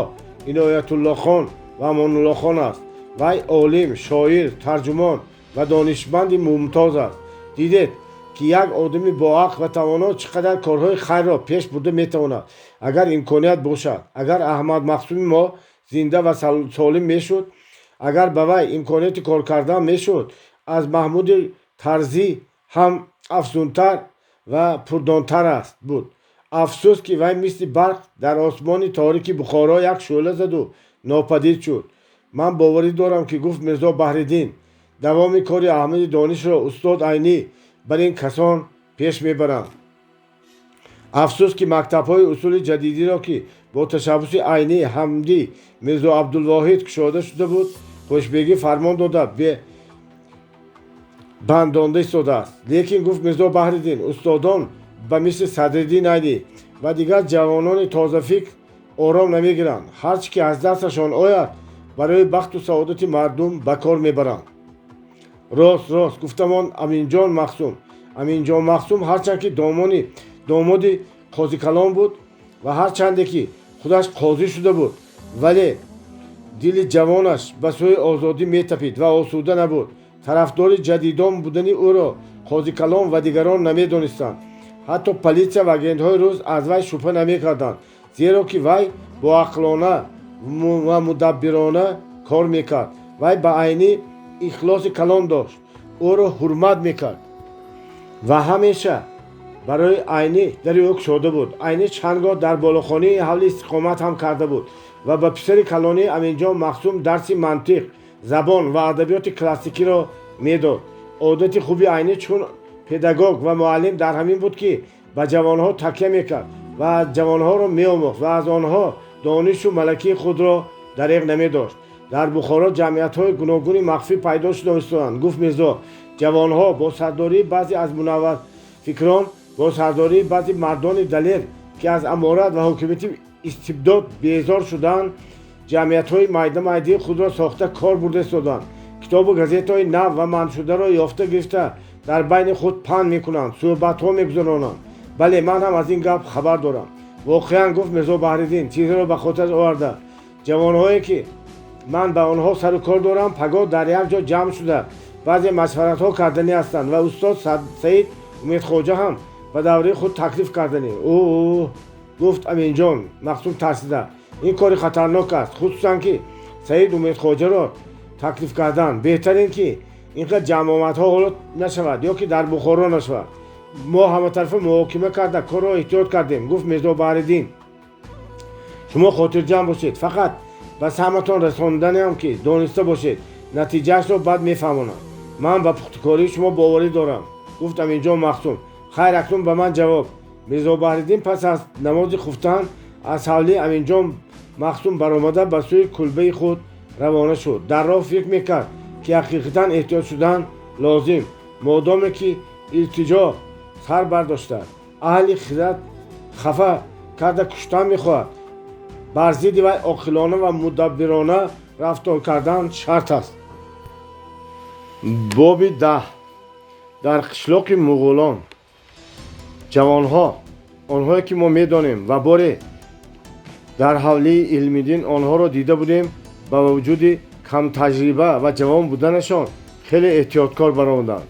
Иноятуллохон ва Амонуллохон аст. вай олим, шоир, тарҷумон ва донишманди мумтоз аст. дидед, ки як одами боақл ва тавоно чӣ қадар корҳои хайрро пеш бурда метавонад, агар имконият бошад. агар Аҳмад Махсуми мо зинда ва солим мешуд, агар ба вай имконияти кор кардан мешуд, аз Маҳмуди Тарзӣ ҳам афзунтар ва пурдонтар буд. афсӯс, ки вай мисли барқ дар осмони торики Бухоро як шӯъла заду нопадид шуд. ман боварӣ дорам, ки гуфт Мирзо Баҳриддин, давоми кори Аҳмади Донишро устод Айнӣ бар ин касон пеш мебаранд. афсӯс, ки мактабҳои усули ҷадидиро, ки бо ташаббуси Айнӣ, Ҳамдӣ, Мирзо Абдулвоҳид кушода шуда буд, хушбегӣ фармон дода бандонда истодааст. лекин гуфт Мирзо Баҳриддин, устодон ба мисли Садриддин Айдӣ ва дигар ҷавонони тозафикр ором намегиранд. ҳар чӣ ки аз дасташон ояд барои бахту саодати мардум ба кор мебаранд. Рост гуфтамон Аминҷон Махсум. Аминҷон Махсум ҳарчанд ки домоди Қозикалон буд ва ҳарчанде ки худаш қозӣ шуда буд, вале дили ҷавонаш ба сӯи озодӣ метапид ва осуда набуд. Тарафдори ҷадидон будани ӯро Қозикалон ва дигарон намедонистанд. ҳатто политсия ва агентҳои рӯз аз вай шубҳа намекарданд, зеро ки вай боақлона ва мудаббирона кор мекард. Вай ба айни ихлоси калон дошт, ӯро ҳурмат мекард ва ҳамеша барои Айни дари ӯ кушода буд. Айни чанд гоҳ дар болохонаи ҳавли истиқомат ҳам карда буд ва ба писари калони Аминҷон Махсум дарси мантиқ, забон ва адабиёти классикиро медод. Одати хуби Айни чун педагог ва муаллим дар ҳамин буд, ки ба ҷавонҳо такя мекард ва ҷавонҳоро меомӯхт ва аз онҳо донишу малакии худро дареғ намедошт. дар Бухоро ҷамъиятҳои гуногуни махфӣ пайдо шуда истоданд, гуфт Мирзо. ҷавонҳо бо сардории баъзе аз мунавварфикрон, бо сардории баъзе мардони далер, ки аз аморат ва ҳокимияти истибдод безор шуданд, ҷамъиятҳои майда-майдии худро сохта кор бурда истоданд. китобу газетаҳои нав ва манъшударо ёфта гирифта дар байни худ паҳн мекунанд, суҳбатҳо мегузаронанд. бале, ман ҳам аз ин гап хабар дорам. воқеан, гуфт Мирзо Баҳриддин чизеро ба хотир оварда. ҷавонҳое ки ман ба онҳо сару кор дорам, пагоҳ дар як ҷо ҷамъ шуда баъзе машваратҳо карданӣ ҳастанд ва устод Саид Умедхоҷа ҳам ба давраи худ таклиф карданӣ. гуфт Аминҷон Махсум тарсида. ин кори хатарнок аст, хусусан ки Саид Умедхоҷаро таклиф кардан. беҳтар ин ки инқадр ҷамъомадҳо ҳолот нашавад ё ки дар Бухоро нашавад. мо ҳаматарафа муҳокима карда корро эҳтиёт кардем. гуфт Мирзо Баҳриддин, шумо хотирҷамъ бошед, фақат ба саматон расониданам ки дониста бошед, натиҷаашро баъд мефаҳмонам. ман ба пухтакории шумо боварӣ дорам. гуфт Аминҷон Махсум. хайр, акнун ба ман ҷавоб. Мирзо Баҳриддин пас аз намози хуфтан аз ҳавлии Аминҷон Махсум баромада ба сӯи кулбаи худ равона шуд. дар роҳ фикр мекард ки ҳақиқатан эҳтиёт шудан лозим, модоме ки илтиҷо сар бардошта аҳли хират хафа карда куштан мехоҳад. бар зидди вай оқилона ва мудаббирона рафтор кардан шарт аст. боби 10. дар қишлоқи муғулон ҷавонҳо, онҳое ки мо медонем ва боре дар ҳавлии Илмиддин онҳоро дида будем, ба вуҷуди камтаҷриба ва ҷавон буданашон хеле эҳтиёткор баромаданд.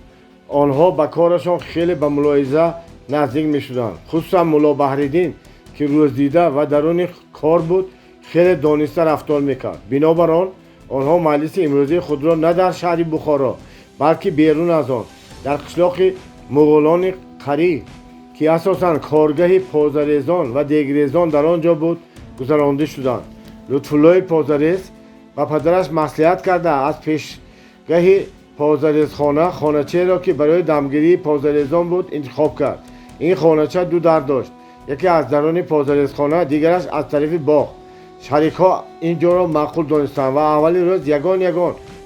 онҳо ба корашон хеле ба мулоҳиза наздик мешуданд. хусусан Мулло Баҳриддин, ки рӯздида ва даруни кор буд, хеле дониста рафтор мекард. бинобар он, онҳо маҷлиси имрӯзии худро на дар шаҳри Бухоро, балки берун аз он, дар қишлоқи муғулони Қарӣ, ки асосан коргаҳи позарезон ва дегрезон дар он ҷо буд, гузаронда шуданд. Лутфуллои Позарез ба падараш маслиҳат карда аз пешгаҳи позарезхона хоначаеро, ки барои дамгирии позарезон буд, интихоб кард. ин хонача ду дар дошт, яке аз даруни позарезхона, дигараш аз тарафи боғ. шарикҳо ин ҷоро маъқул донистанд ва аввали рӯз ягон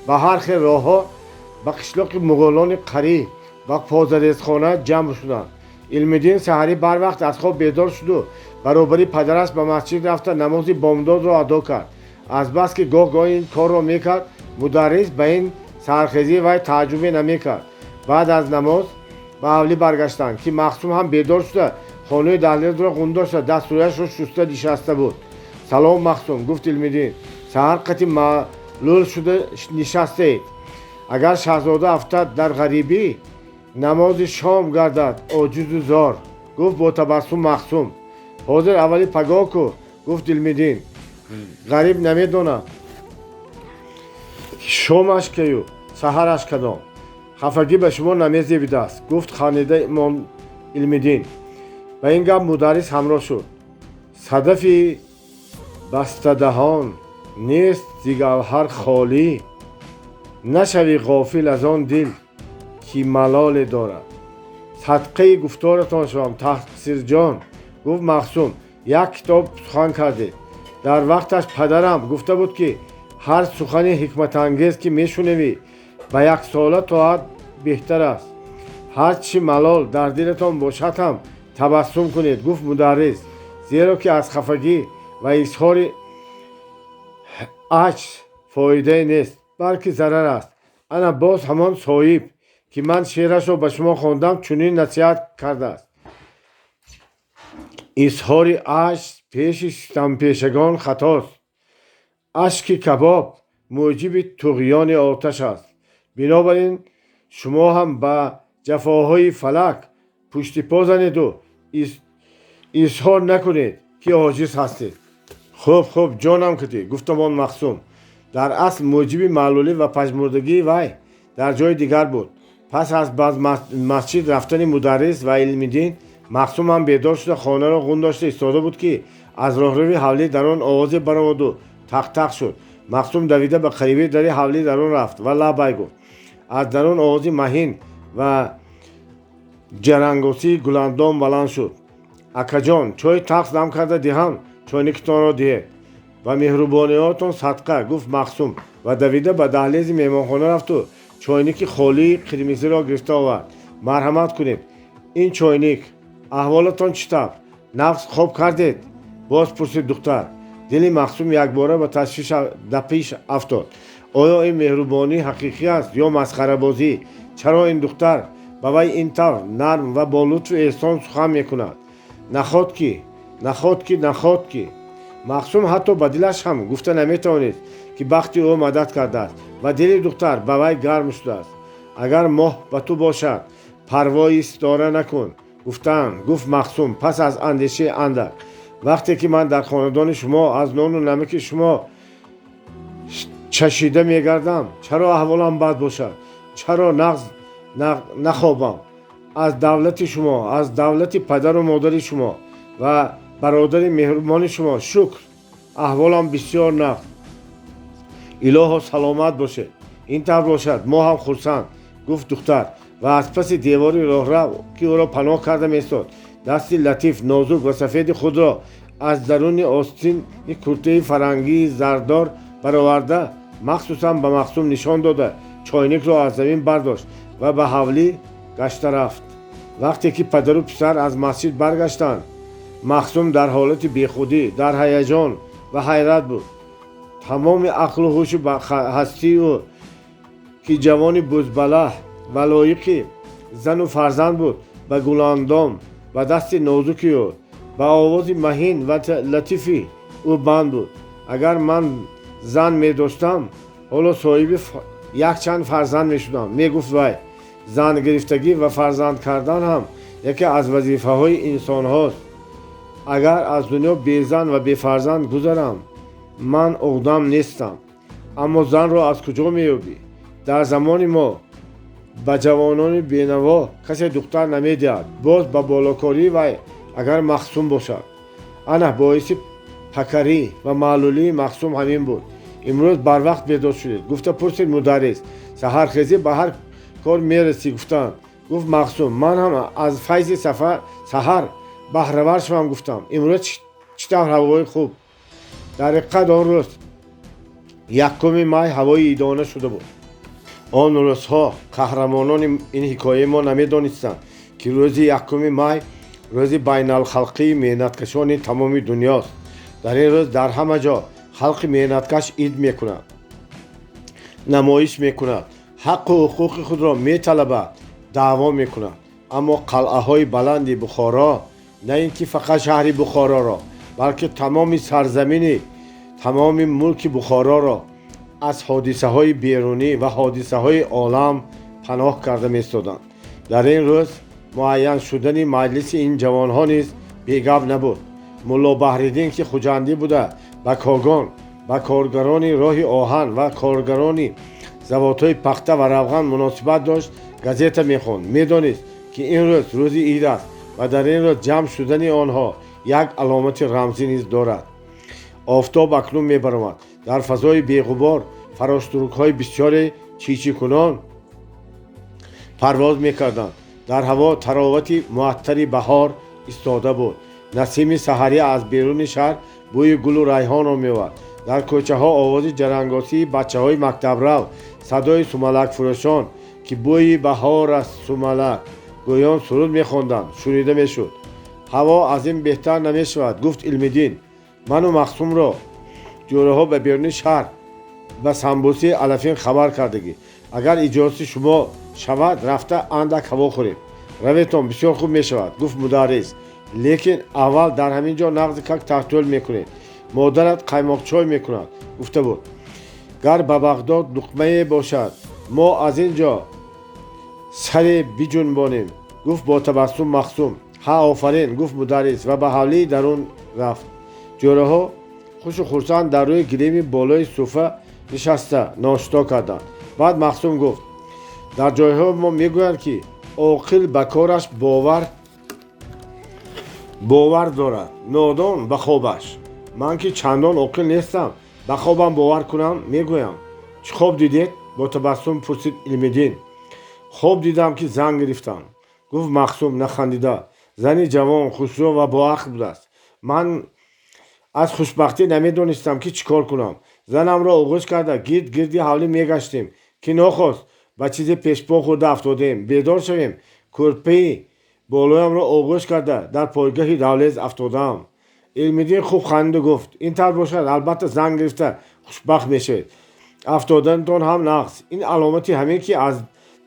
ба ҳар хел роҳҳо ба қишлоқи муғулони Қарӣ ва позарезхона ҷамъ шуданд. Илмиддин саҳарӣ барвақт аз хоб бедор шуду баробари падараш ба масҷид рафта намози бомдодро адо кард. азбас ки гоҳ-гоҳ ин корро мекард, мударрис ба ин саҳархезии вай тааҷҷубе намекард. баъд аз намоз ба ҳавлӣ баргаштанд, ки Махсум ҳам бедор шуда хонаи даҳлизро ғундошта дастуриашро шуста нишаста буд. салом Махсум, гуфт Илмиддин, саҳар қати маълул шуда нишастаед. агар шаҳзода афтад дар ғарибӣ, намози шом гардад оҷизу зор, гуфт бо табассум Махсум. ҳозир аввали пагоҳ кӯ, гуфт Илмиддин. ғариб намедонад шомаш каю, саҳараш кадом. хафагӣ ба шумо намезебидааст, гуфт ханида имон Илмиддин. ба ин гап мударрис ҳамроҳ шуд. садафи бастадаҳон нест зи гавҳар холӣ, нашавӣ ғофил аз он дил ки малоле дорад. садқаи гуфторатон шавам тақсирҷон, гуфт Махсум. як китоб сухан кардед. дар вақташ падарам гуфта буд, ки ҳар сухани ҳикматангез ки мешунавӣ, ба яксола тоат беҳтар аст. ҳар чӣ малол дар дилатон бошад ҳам табассум кунед, гуфт мударрис, зеро ки аз хафагӣ ва изҳори аҷз фоидае нест, балки зарар аст. ана боз ҳамон соҳиб ки ман шеърашро ба шумо хондам чунин насиҳат кардааст: изҳори аҷз пеши ситампешагон хатост. ашки кабоб муҷиби туғёни оташ аст. бинобар ин шумо ҳам ба ҷафоҳои фалак пушти по занеду изҳор накунед ки оҷиз ҳастед. хуб хуб ҷонам кутӣ, гуфтам он Махсум. дар асл муҷиби маълулӣ ва пажмурдагии вай дар ҷои дигар буд. пас аз ба масҷид рафтани мударрис ва илмидин, Махсум ҳам бедор шуда хонаро ғун дошта истода буд ки аз роҳрӯи ҳавлӣ дар он овозе баромаду тақ-тақ шуд. Махсум давида ба қарибии дари ҳавлӣ дар он рафт ва лаббай гуфт. аз дарун овози маҳин ва ҷарангосии гуландом баланд шуд: акаҷон, чой тағз дам карда диҳам, чойникитонро диҳед. ба меҳрубониҳоятон садқа, гуфт Махсум ва давида ба даҳлези меҳмонхона рафту чойники холии қирмизиро гирифта овард. марҳамат кунед, ин чойник. аҳволатон чӣ таб? нафс хоб кардед? боз пурсид духтар. дили Махсум якбора ба ташвиш пеш афтод. оё ин меҳрубонӣ ҳақиқӣ аст ё масхарабозӣ? чаро ин духтар ба вай ин тавр нарм ва бо лутфу эҳсон сухан мекунад? нахотки. Махсум ҳатто ба дилаш ҳам гуфта наметавонист ки бахти ӯ мадад кардааст ва дили духтар ба вай гарм шудааст. агар моҳ ба ту бошад, парвои ситора накун, гуфт Махсум пас аз андешаи андак. вақте ки ман дар хонадони шумо аз нону намаки шумо чашида мегардам, чаро аҳволам бад бошад? чаро нағз нахобам? аз давлати шумо, аз давлати падару модари шумо ва бародари меҳрубони шумо шукр. аҳволам бисёр нағз. илоҳо саломат бошед. ин тавр бошад, мо ҳам хурсанд, гуфт духтар ва аз паси девори роҳрав ки ӯро паноҳ карда меистод, дасти латиф, нозук ва сафеди худро аз даруни остини куртаи фарангии зардор бароварда, махсусан ба Махсум нишон дода, чойникро аз замин бардошт ва ба ҳавлӣ гашта рафт. вақте ки падару писар аз масҷид баргаштанд, Махсум дар ҳолати бехудӣ, дар ҳаяҷон ва ҳайрат буд. тамоми ақлу ҳушу ҳастии ӯ ки ҷавони бузбалаҳ ва лоиқи зану фарзанд буд, ба гуландом, ба дасти нозуки ӯ, ба овози маҳин ва латифи ӯ банд буд. агар ман зан медоштам, ҳоло соҳиби якчанд фарзанд мешудам, мегуфт вай. зан гирифтагӣ ва фарзанд кардан ҳам яке аз вазифаҳои инсонҳост. агар аз дунё безан ва бефарзанд гузарам, ман одам нестам. аммо занро аз куҷо меёбӣ? дар замони мо ба ҷавонони бенаво касе духтар намедиҳад, боз ба болокории вай агар Махсум бошад. ана боиси пакарӣ ва маълулии Махсум ҳамин буд. имрӯз барвақт бедор шудед, гуфта пурсид мударрис. саҳархезӣ ба ҳар кор мерасӣ гуфтанд, гуфт Махсум. ман ҳам аз файзи саҳар баҳравар шавам гуфтам. имрӯз чӣ тавр ҳавои хуб. дар ҳақиқат он рӯз 1 май ҳавои идона шуда буд. он рӯзҳо қаҳрамонони ин ҳикояи мо намедонистанд ки рӯзи 1 май рӯзи байналхалқии меҳнаткашони тамоми дунёст. дар ин рӯз дар ҳама ҷо халқи меҳнаткаш ид мекунад, намоиш мекунад, ҳаққу ҳуқуқи худро металабад, даъво мекунад. аммо қалъаҳои баланди Бухоро, на ин ки фақат шаҳри Бухороро, балки тамоми сарзамини, тамоми мулки Бухороро аз ҳодисаҳои берунӣ ва ҳодисаҳои олам паноҳ карда меистоданд. дар ин рӯз муайян шудани маҷлиси ин ҷавонҳо низ бегап набуд. мулло Баҳриддин ки хуҷандӣ буда ба Когон, ба коргарони роҳи оҳан ва коргарони заводҳои пахта ва равған муносибат дошт, газета мехонд. медонист ки ин рӯз рӯзи ид аст ва дар ин рӯз ҷамъ шудани онҳо як аломати рамзӣ низ дорад. офтоб акнун мебаромад. дар фазои беғубор фароштурукҳои бисёре чийчикунон парвоз мекарданд. дар ҳаво таровати муаттари баҳор истода буд. насими саҳарӣ аз беруни шаҳр бӯи гулу райҳонро меовард. дар кӯчаҳо овози ҷарангосии бачаҳои мактабрав, садои сумалакфурӯшон ки бӯи баҳор аст сумалак гӯён суруд мехонданд, шунида мешуд. ҳаво аз ин беҳтар намешавад, гуфт Илмиддин. ману Махсумро ҷӯраҳо ба беруни шаҳр ба самбуси Алафин хабар кардагӣ. агар иҷозати шумо шавад, рафта андак ҳаво хӯрем. раведтон, бисёр хуб мешавад, гуфт мударрис. лекин аввал дар ҳамин ҷо нағзи как таҳтӯл мекунед. модарат қаймоқчой мекунад, гуфта буд. гар ба Бағдод луқмае бошад, мо аз ин ҷо саре биҷунбонем, гуфт бо табассум Махсум. ҳа, офарин, гуфт мударрис ва ба ҳавлии дарун рафт. ҷӯраҳо хушу хурсанд дар рӯи гилими болои суфа нишаста ношто карданд. баъд Махсум гуфт: дар ҷойҳо мо мегӯянд, ки оқил ба кораш бовар дорад, нодон ба хобаш. ман ки чандон оқил нестам, ба хобам бовар кунам, мегӯям. чӣ хоб дидед? бо табассум пурсид Илмиддин. хоб дидам, ки занг гирифтам, гуфт Махсум нахандида. зани ҷавон, хушрӯ ва боақл будааст. ман аз хушбахтӣ намедонистам, ки чӣ кор кунам. занамро оғӯш карда гирд гирди ҳавлӣ мегаштем, ки нохост ба чизе пешпо хӯрда афтодем. бедор шавем. кӯрпаи болоямро оғӯш карда дар пойгоҳи давлез афтодаам. Илмиддин хуб ханdidu гуфт: ин тавр бошад, албатта занг гирифта хушбахт мешавед. афтоданатон ҳам нағз. ин аломати ҳамин, ки аз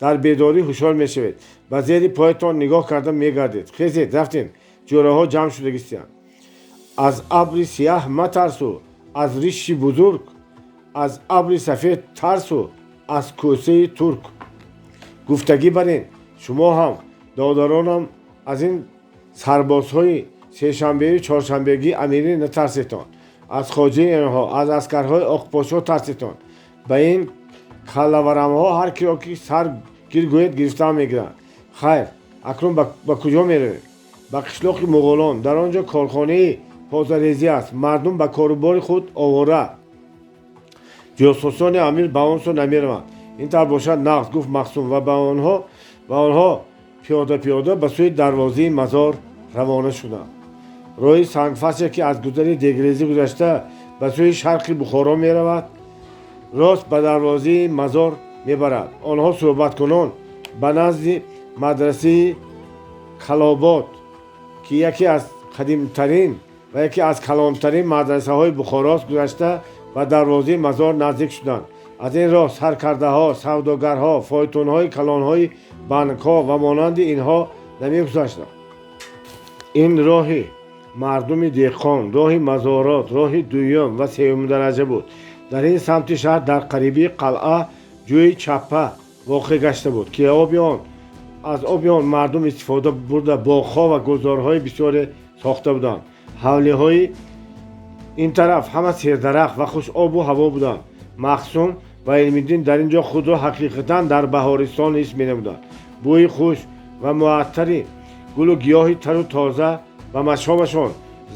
дар бедорӣ ҳушёр мешавед. ба зери поятон нигоҳ карда мегардед. хезед, рафтем. ҷӯраҳо ҷамъ шудагистанд. аз абри сияҳ матарсу, аз ришти бузург, аз абри сафед тарсу, аз кӯсаи турк. гуфтагӣ бар ин, шумо ҳам додаронам аз ин сарбозҳои сешанбею чоршанбегӣ амирӣ натарсетон. аз хоҷаи онҳо, аз аскарҳои оқпошо тарсетон. ба ин каллаварамҳо ҳар киро ки сар гир гӯед гирифтан мегиранд. хайр, акнун ба куҷо меравем? ба қишлоқи муғулон. дар он ҷо корхонаи позарезӣ аст. мардум ба корубори худ овора. ҷосусони амир ба он су намераванд. ин тавр бошад нағз, гуфт Махсум. ва онҳо пиёда ба сӯи дарвозаи мазор равона шуданд. роҳи сангфасе, ки аз гузари Дегрезӣ гузашта ба сӯи шарқи Бухоро меравад, рост ба дарвозаи мазор мебарад. онҳо суҳбаткунон ба назди мадрасаи Калобод, ки яке аз қадимтарин ва яке аз калонтарин мадрасаҳои Бухорост, гузашта ба дарвозаи мазор наздик шуданд. аз ин роҳ саркардаҳо, савдогарҳо, фойтунҳои калонҳои банкҳо ва монанди инҳо намегузаштанд. ин роҳи мардуми деҳқон, роҳи мазорот, роҳи дуюм ва сеюмдараҷа буд. дар ин самти шаҳр, дар қарибии қалъа, ҷӯи чаппа воқеъ гашта буд, ки аз оби он мардум истифода бурда боғҳо ва гулзорҳои бисёре сохта буданд. ҳавлиҳои ин тараф ҳама сердарахт ва хушобу ҳаво буданд. Махсум ва Илмиддин дар ин ҷо худро ҳақиқатан дар баҳористон ҳис менамуданд. бӯи хуш ва муаттари гулу гиёҳи тару тоза ва машомашон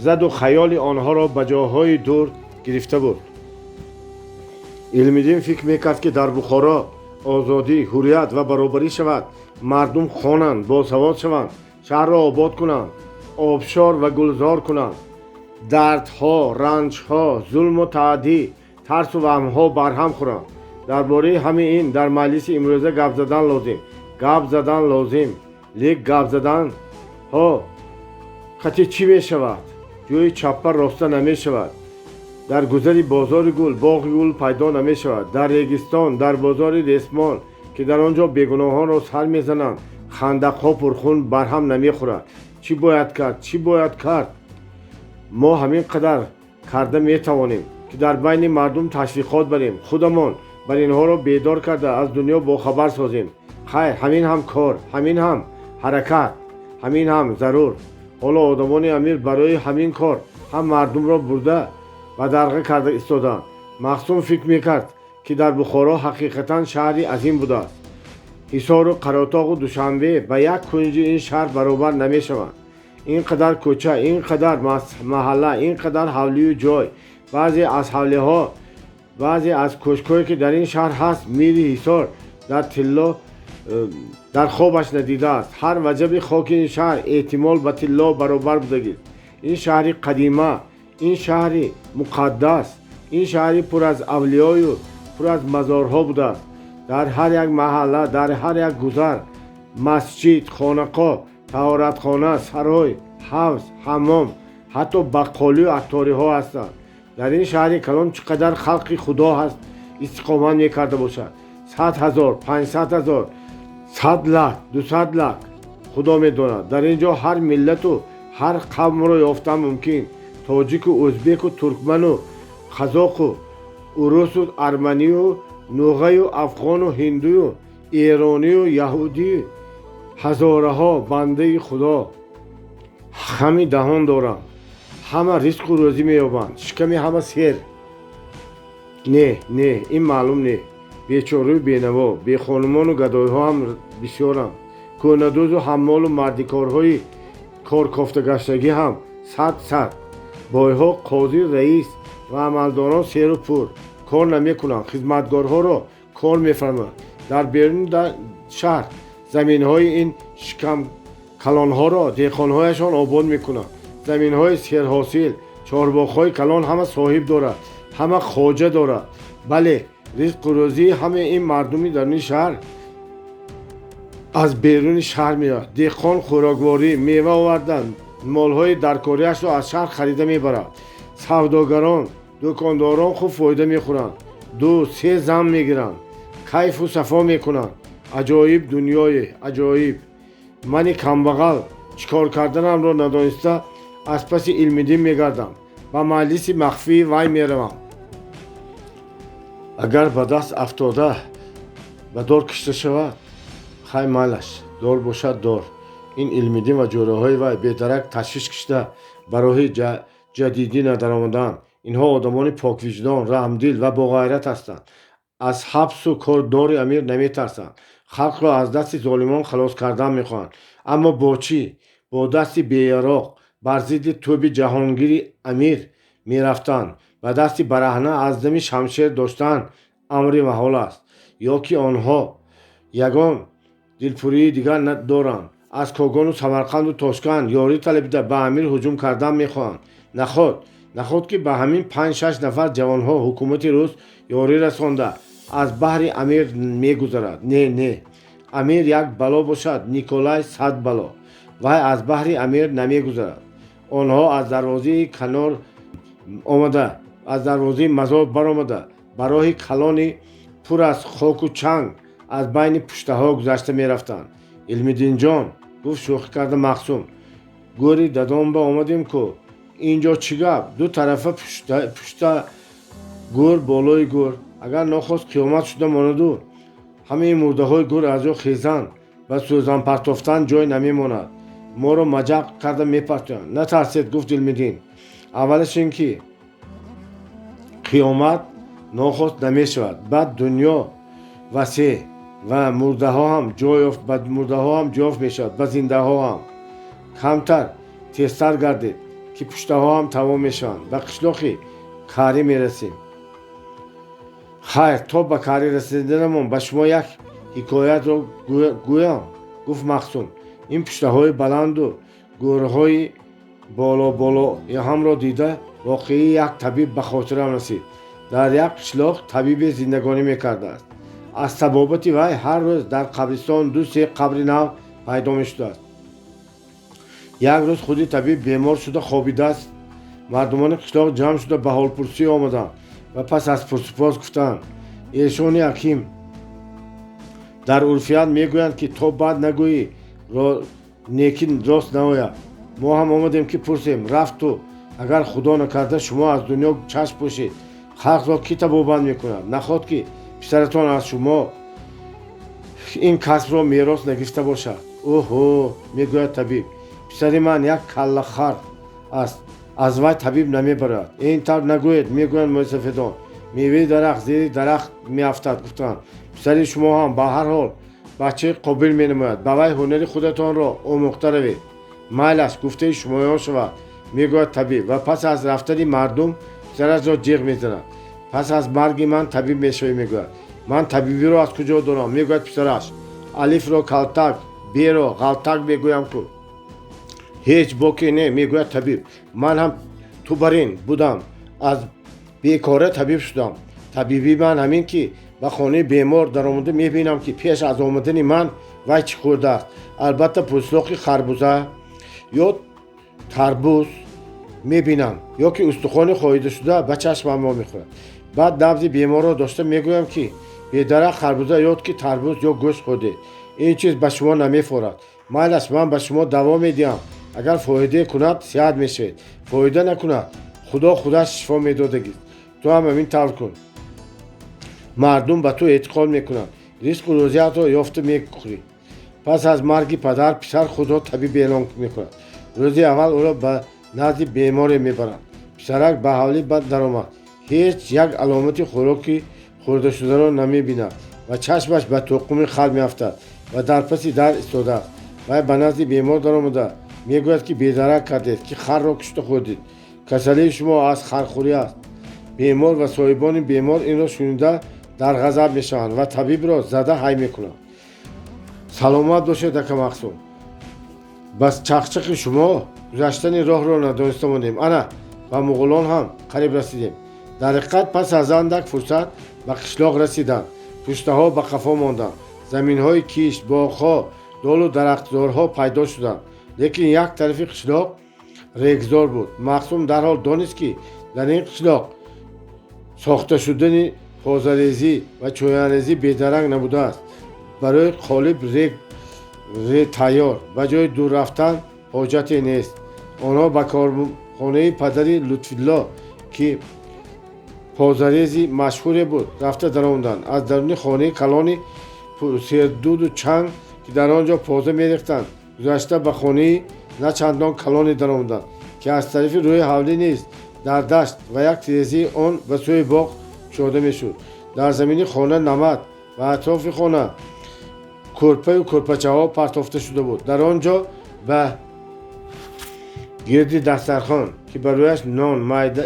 заду хаёли онҳоро ба ҷоҳои дур гирифта буд. Илмиддин фикр мекард, ки дар Бухоро озодӣ, ҳуррият ва баробарӣ шавад. мардум хонанд, босавод шаванд, шаҳрро обод кунанд, обшор ва гулзор кунанд. дардҳо, ранҷҳо, зулму таъдӣ, тарсу ваҳмҳо барҳам хӯранд. дар бораи ҳамин ин дар маҷлиси имрӯза гап задан лозим. лек гап заданҳо хати чӣ мешавад? ҷӯи чаппа роста намешавад. дар гузари бозори гул боғи гул пайдо намешавад. дар регистон, дар бозори ресмон, ки дар он ҷо бегуноҳонро сар мезананд, хандақҳо пурхун барҳам намехӯранд. чӣ бояд кард? мо ҳамин қадар карда метавонем, ки дар байни мардум ташвиқот барем, худамон бар инҳоро бедор карда аз дунё бохабар созем. хайр, ҳамин ҳам кор, ҳамин ҳам ҳаракат, ҳамин ҳам зарур. ҳоло одамони амир барои ҳамин кор ҳам мардумро бурда ва дарға карда истоданд. Махсум фикр мекард, ки дар Бухоро ҳақиқатан шаҳри азим будааст. ҳисору Қаротоғу Душанбе ба як кунҷи ин шаҳр баробар намешаванд. ин қадар кӯча, ин қадар маҳалла, ин қадар ҳавлию ҷой. баъзе аз ҳавлиҳо, баъзе аз кӯшкҳое, ки дар ин шаҳр ҳаст, мири ҳисор дар хобаш надидааст. ҳар ваҷаби хоки ин шаҳр эҳтимол ба тилло баробар будагист. ин шаҳри қадима, ин шаҳри муқаддас, ин шаҳри пур аз авлиёю пур аз мазорҳо будааст. дар ҳар як маҳалла, дар ҳар як гузар, масҷид, хонақоҳ, таҳоратхона, сарой, حوض، حمام، حتی بقالی و عطاری ها هستند. در این شهر کلان چقدر خلق خدا هست استقامت میکرده باشد. 100,000 500,000 100 لک 200 لک خدا میداند. در اینجا هر ملت و هر قوم را یافتن ممکن. تاجیک و ازبک و ترکمن و قزاق و روس و ارمنی و نوغی و افغان و هندو و ایرانی و یهودی هزاره ها بنده خدا همه دهان دارند، همه رزق و روزی مییابند، شکم همه سیر. نه این معلوم نه. بیچاره و بینوا بی خانمان و گدای ها هم بسیارند. کهنه‌دوز و حمال و مردکارهای کارکافتگشتگی هم صد. بایها قاضی رئیس و عملداران سیر و پور کار نمیکنند. خدمتگارها را کار میفرمایند. در بیرون در شهر زمین های این شکم کلان ها را دیخانهایشان آباد میکنند. زمین های سیر حاصل چهارباغ های کلان همه صاحب دارد، همه خواجه دارد. بله، رزق و روزی همه این مردمی در این شهر از بیرون شهر میاد. دیخان خوراکواری میوه آوردن مالهای درکاریش را از شهر خریده میبرد. سوداگران دکانداران خوب فایده میخورند، 2-3 زن میگیرند، کیف و صفا میکنند. عجایب دنیای عجایب. من کمبغل چیکار کردنم را ندانسته از پس علم دین میگردم، با مجلس مخفی وای میروم. اگر به دست افتاده به دار کشته شود، خیر مالش دار باشد دار. این علم دین و جوره های وای بهترک تشویش کشته برای جدیدی ندارمدن. اینها آدمان پاک وجدان، رحمدل و با غیرت هستند. از حبس و کاردار امیر نمیترسند. خلق را از دست ظالمان خلاص کردن میخواهند. اما با چی؟ با دست بیعراق بر ضد توب جهانگیر امیر میرفتند و دست برهنه از دم شمشیر داشتن امر محال است. یا که آنها یگان دلپوری دیگر ندارند، از کاگان و سمرقند و تاشکند یاری طلبیده به امیر هجوم کردن میخواهند. نخود که به همین 5-6 نفر جوانها حکومت روس یاری رسانده از بحر امیر میگذرد. نه امیر یک بلا باشد، نیکولای 100 بلا. وای از بحر امیر نمیگذرد. آنها از دروازه کنار آمده، از دروازه مزار برآمده، برای کلانی پر از خاک و چنگ از بین پشته ها گذشته میرفتند. علم دین جان گفت شوخی کرده مخصوم، گوری دادم به آمدیم که اینجا چی گپ؟ دو طرفه پشته گور بالای گور. اگر نخواست قیامت شده ماندو همه مرده های گور از جا خیزند و سوزن پرتافتن جای نمیماند. ما رو مجق کرده میپرتند. نترسید گفت علم دین. اولش این که قیامت نخواست نمیشود، بعد دنیا وسیع و مرده ها هم جای افت، بعد مرده ها هم جای افت میشود، بعد زنده ها هم کمتر تیزتر گردید که پشته ها هم تمام میشوند. به قشلاقی کاری میرسیم. خیر تا به کاری رسیدنمون به شما یک حکایت رو گویم. گفت مخصوم این پشته های بلند و گوره های بالا هم را دیده واقعی یک طبیب به خاطرم رسید. در یک قشلاق طبیب زندگانی میکرده است. از طبابت وی هر روز در قبرستان 2-3 قبر نو پیدا میشده است. یک روز خودی طبیب بیمار شده خوابیده است. مردمان قشلاق جمع شده به حال پرسی آمدند و پس از پرسپاس گفتند ایشان حکیم در عرفیت میگویند که تا بعد نگویی نیکی راست ناید. ما هم آمدیم که پرسیم. رفت تو اگر خدا نکرده شما از دنیا چشم پوشید، خلق را کی تبابند میکند؟ نخواد که پسرتان از شما این کسب را میراث نگرفته باشد. اوهو میگوید طبیب، پسر من یک کله خر است، از وی طبیب نمیبرد. این طرف نگوید. میگویند موسفیدان میوه درخت زیر درخت میافتد. گفتند پسر شما هم به هر حال بچه قابل مینماید، به وی هنر خودتان را آموخته روید. مایلش گفته شمایان شود. میگوید طبیب و پس از رفتن مردم سرش را جیغ میزند. پس از مرگ من طبیب میشوی. میگوید من طبیبی را از کجا دارم؟ میگوید پسرش الف را کلتک، ب را غلطک میگویم که هیچ باکی نه. میگوید طبیب من هم تو برین بودم، از بیکاره طبیب شدم. طبیبی من همین که به خانه بیمار در آمده میبینم که پیش از آمدن من وی چی خورده است. البته پوستاق خربوزه یا تربوز میبینم یا که استخوان خاییده شده به چشمم ما میخورد. بعد نبض بیمار را داشته میگویم که به درخت خربوزه یاد که تربوز یا گوشت خورده، این چیز به شما نمیخورد. مایلش من به شما دوا میدیم، اگر فایده کند صحت میشید، فایده نکند خدا شفا میدادگی. تو هم همین طور کن. مردم به تو اعتقاد میکنند، رزق و روزیت را یافته میخوری. پس از مرگ پدر پسر خود را طبیب اعلام میکند. روزی اول او را به نزد بیمار میبرند. پسرک به حالی بد درآمد، هیچ یک علامت خوراکی خورده شده را نمیبیند و چشمش به تقوم خر میافتد و در پس در ایستاده است. و به نزد بیمار درآمده میگوید که بیدرک کردید که خر را کشته خوردید، کسلی شما از خرخوری است. بیمار و صاحبان بیمار این را شنیده در غضب میشوند و طبیب را زده حی میکنند. سلامت باشید دکه مقصود، بس چقچق شما گذشتن راه را ندانسته ماندیم. انا و مغولان هم قریب رسیدیم. در حقیقت پس از اندک فرصت به قشلاق رسیدند. پشته ها به قفا ماندند. زمین های کیش، باغ ها، دال و درختزارها پیدا شدند. لیکن یک طرف قشلاق ریگزار بود. مقصود در حال دانست که در این قشلاق ساخته شدن پازریزی و چویانریزی بیدرنگ نبوده است. برای قالب ریگ تیار و جای دور رفتن حاجتی نیست. آنها به کارخانه پدری لطفالله که پازریزی مشهور بود رفته درآمدند. از درون خانه کلانی سردود و چنگ که در آنجا پازه میریختند گذشته به خانه نه چندان کلانی درآمدند که از طرف روی حولی نیست در دشت و یک تیزی آن به سوی باغ شده میشد. در زمین خانه نمد و اطراف خانه کرپه و کرپچه ها پرتافته شده بود. در آنجا به گرد دسترخوان که بر رویش نان،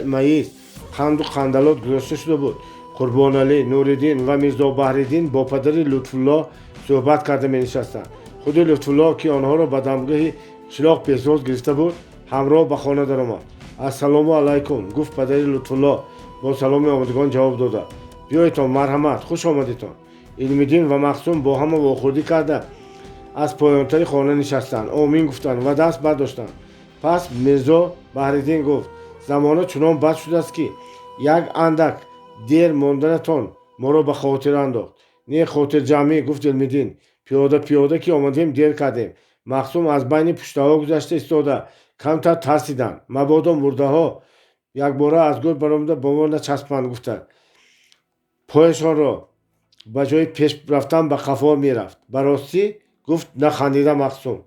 مایز، قند و قندلات گذاشته شده بود، قربان علی، نوریدین و میرزا بحریدین با پدر لطفالله صحبت کرده می نشستند. خود لطفالله که آنها را به دمگاه قشلاق پیشواز گرفته بود همراه به خانه درآمد. السلام علیکم، گفت پدر لطفالله. با سلام آمدگان جواب داده. بیایتان، مرحمت، خوش آمدیتان. علم‌الدین و مقصود با هم واخوردی کرده از پایانتر خانه نشستند، آمین گفتند و دست برداشتند. پس میرزا بحریدین گفت زمانه چنان بد شده است که یک اندک دیر ماندنتان ما را به خاطر انداخت. نه خاطر جمعی، گفت علم‌الدین. پیاده که آمدیم دیر کردیم. مقصود از بین پشته ها گذشته ایستاده کمتر ترسیدند مبادا مرده ها یک باره از گور برآمده با ما نچسبند. گفتند پایشان را به جای پیش رفتن به قفا می رفت. براستی گفت نخندیده مقصود.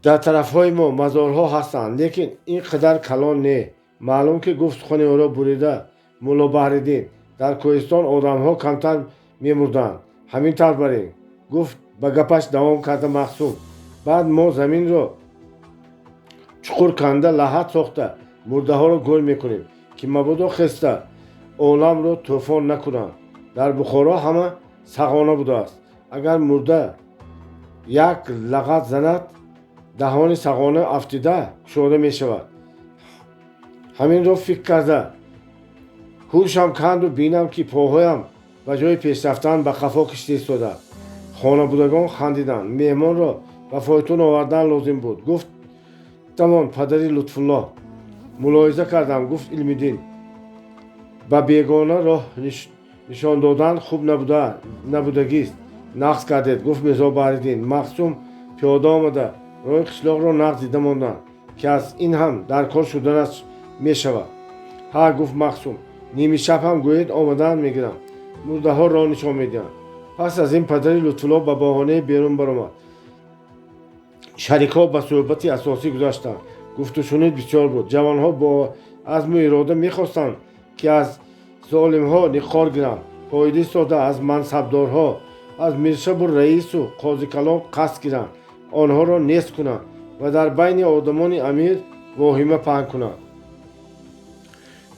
در طرف های ما مزارها هستند لیکن این قدر کلان نه. معلوم که گفت خانه او را بریده مولا بحریدین. در کوهستان آدم ها کمتر می مردند. همین طور برین، گفت به گپش دوام کرده مقصود. بعد ما زمین را چقور کنده لحد ساخته مرده ها را گل میکنیم که مبادا خسته عالم را طوفان نکنند. در بخارا همه سغانه بوده است. اگر مرده یک لغت زند دهان سغانه افتیده شده می شود. همین را فکر کرده هوشم کند و بینم که پاهایم به جای پیش رفتن به قفا کشیده ایستاده. خانه بودگان خندیدند. مهمان را به فایتون آوردن لازم بود. گفت تمام پدری لطفالله. ملاحظه کردم، گفت علم‌الدین. به بیگانه راه نشان دادن خوب نبودگیست. نقص کردید، گفت میرزا بحریدین. مقصود پیاده آمده راه قشلاق را نقص دیده ماندند که از این هم در کار شدنش می شود. ها، گفت مقصود. نیمی شب هم گوید آمدن میگیرم مرده ها را نشان میدهند. پس از این پدری لطفالله به بهانه بیرون برآمد. شریک ها به صحبت اساسی گذاشتند. گفت و شنود بسیار بود. جوان ها با عزم و اراده میخواستند که از ظالم ها نقار گیرند. فایده ساده از منصبدارها از میرشب و رئیس و قاضی کلام قصد گیرند، آنها را نیست کنند و در بین آدمان امیر واهمه پهن کنند.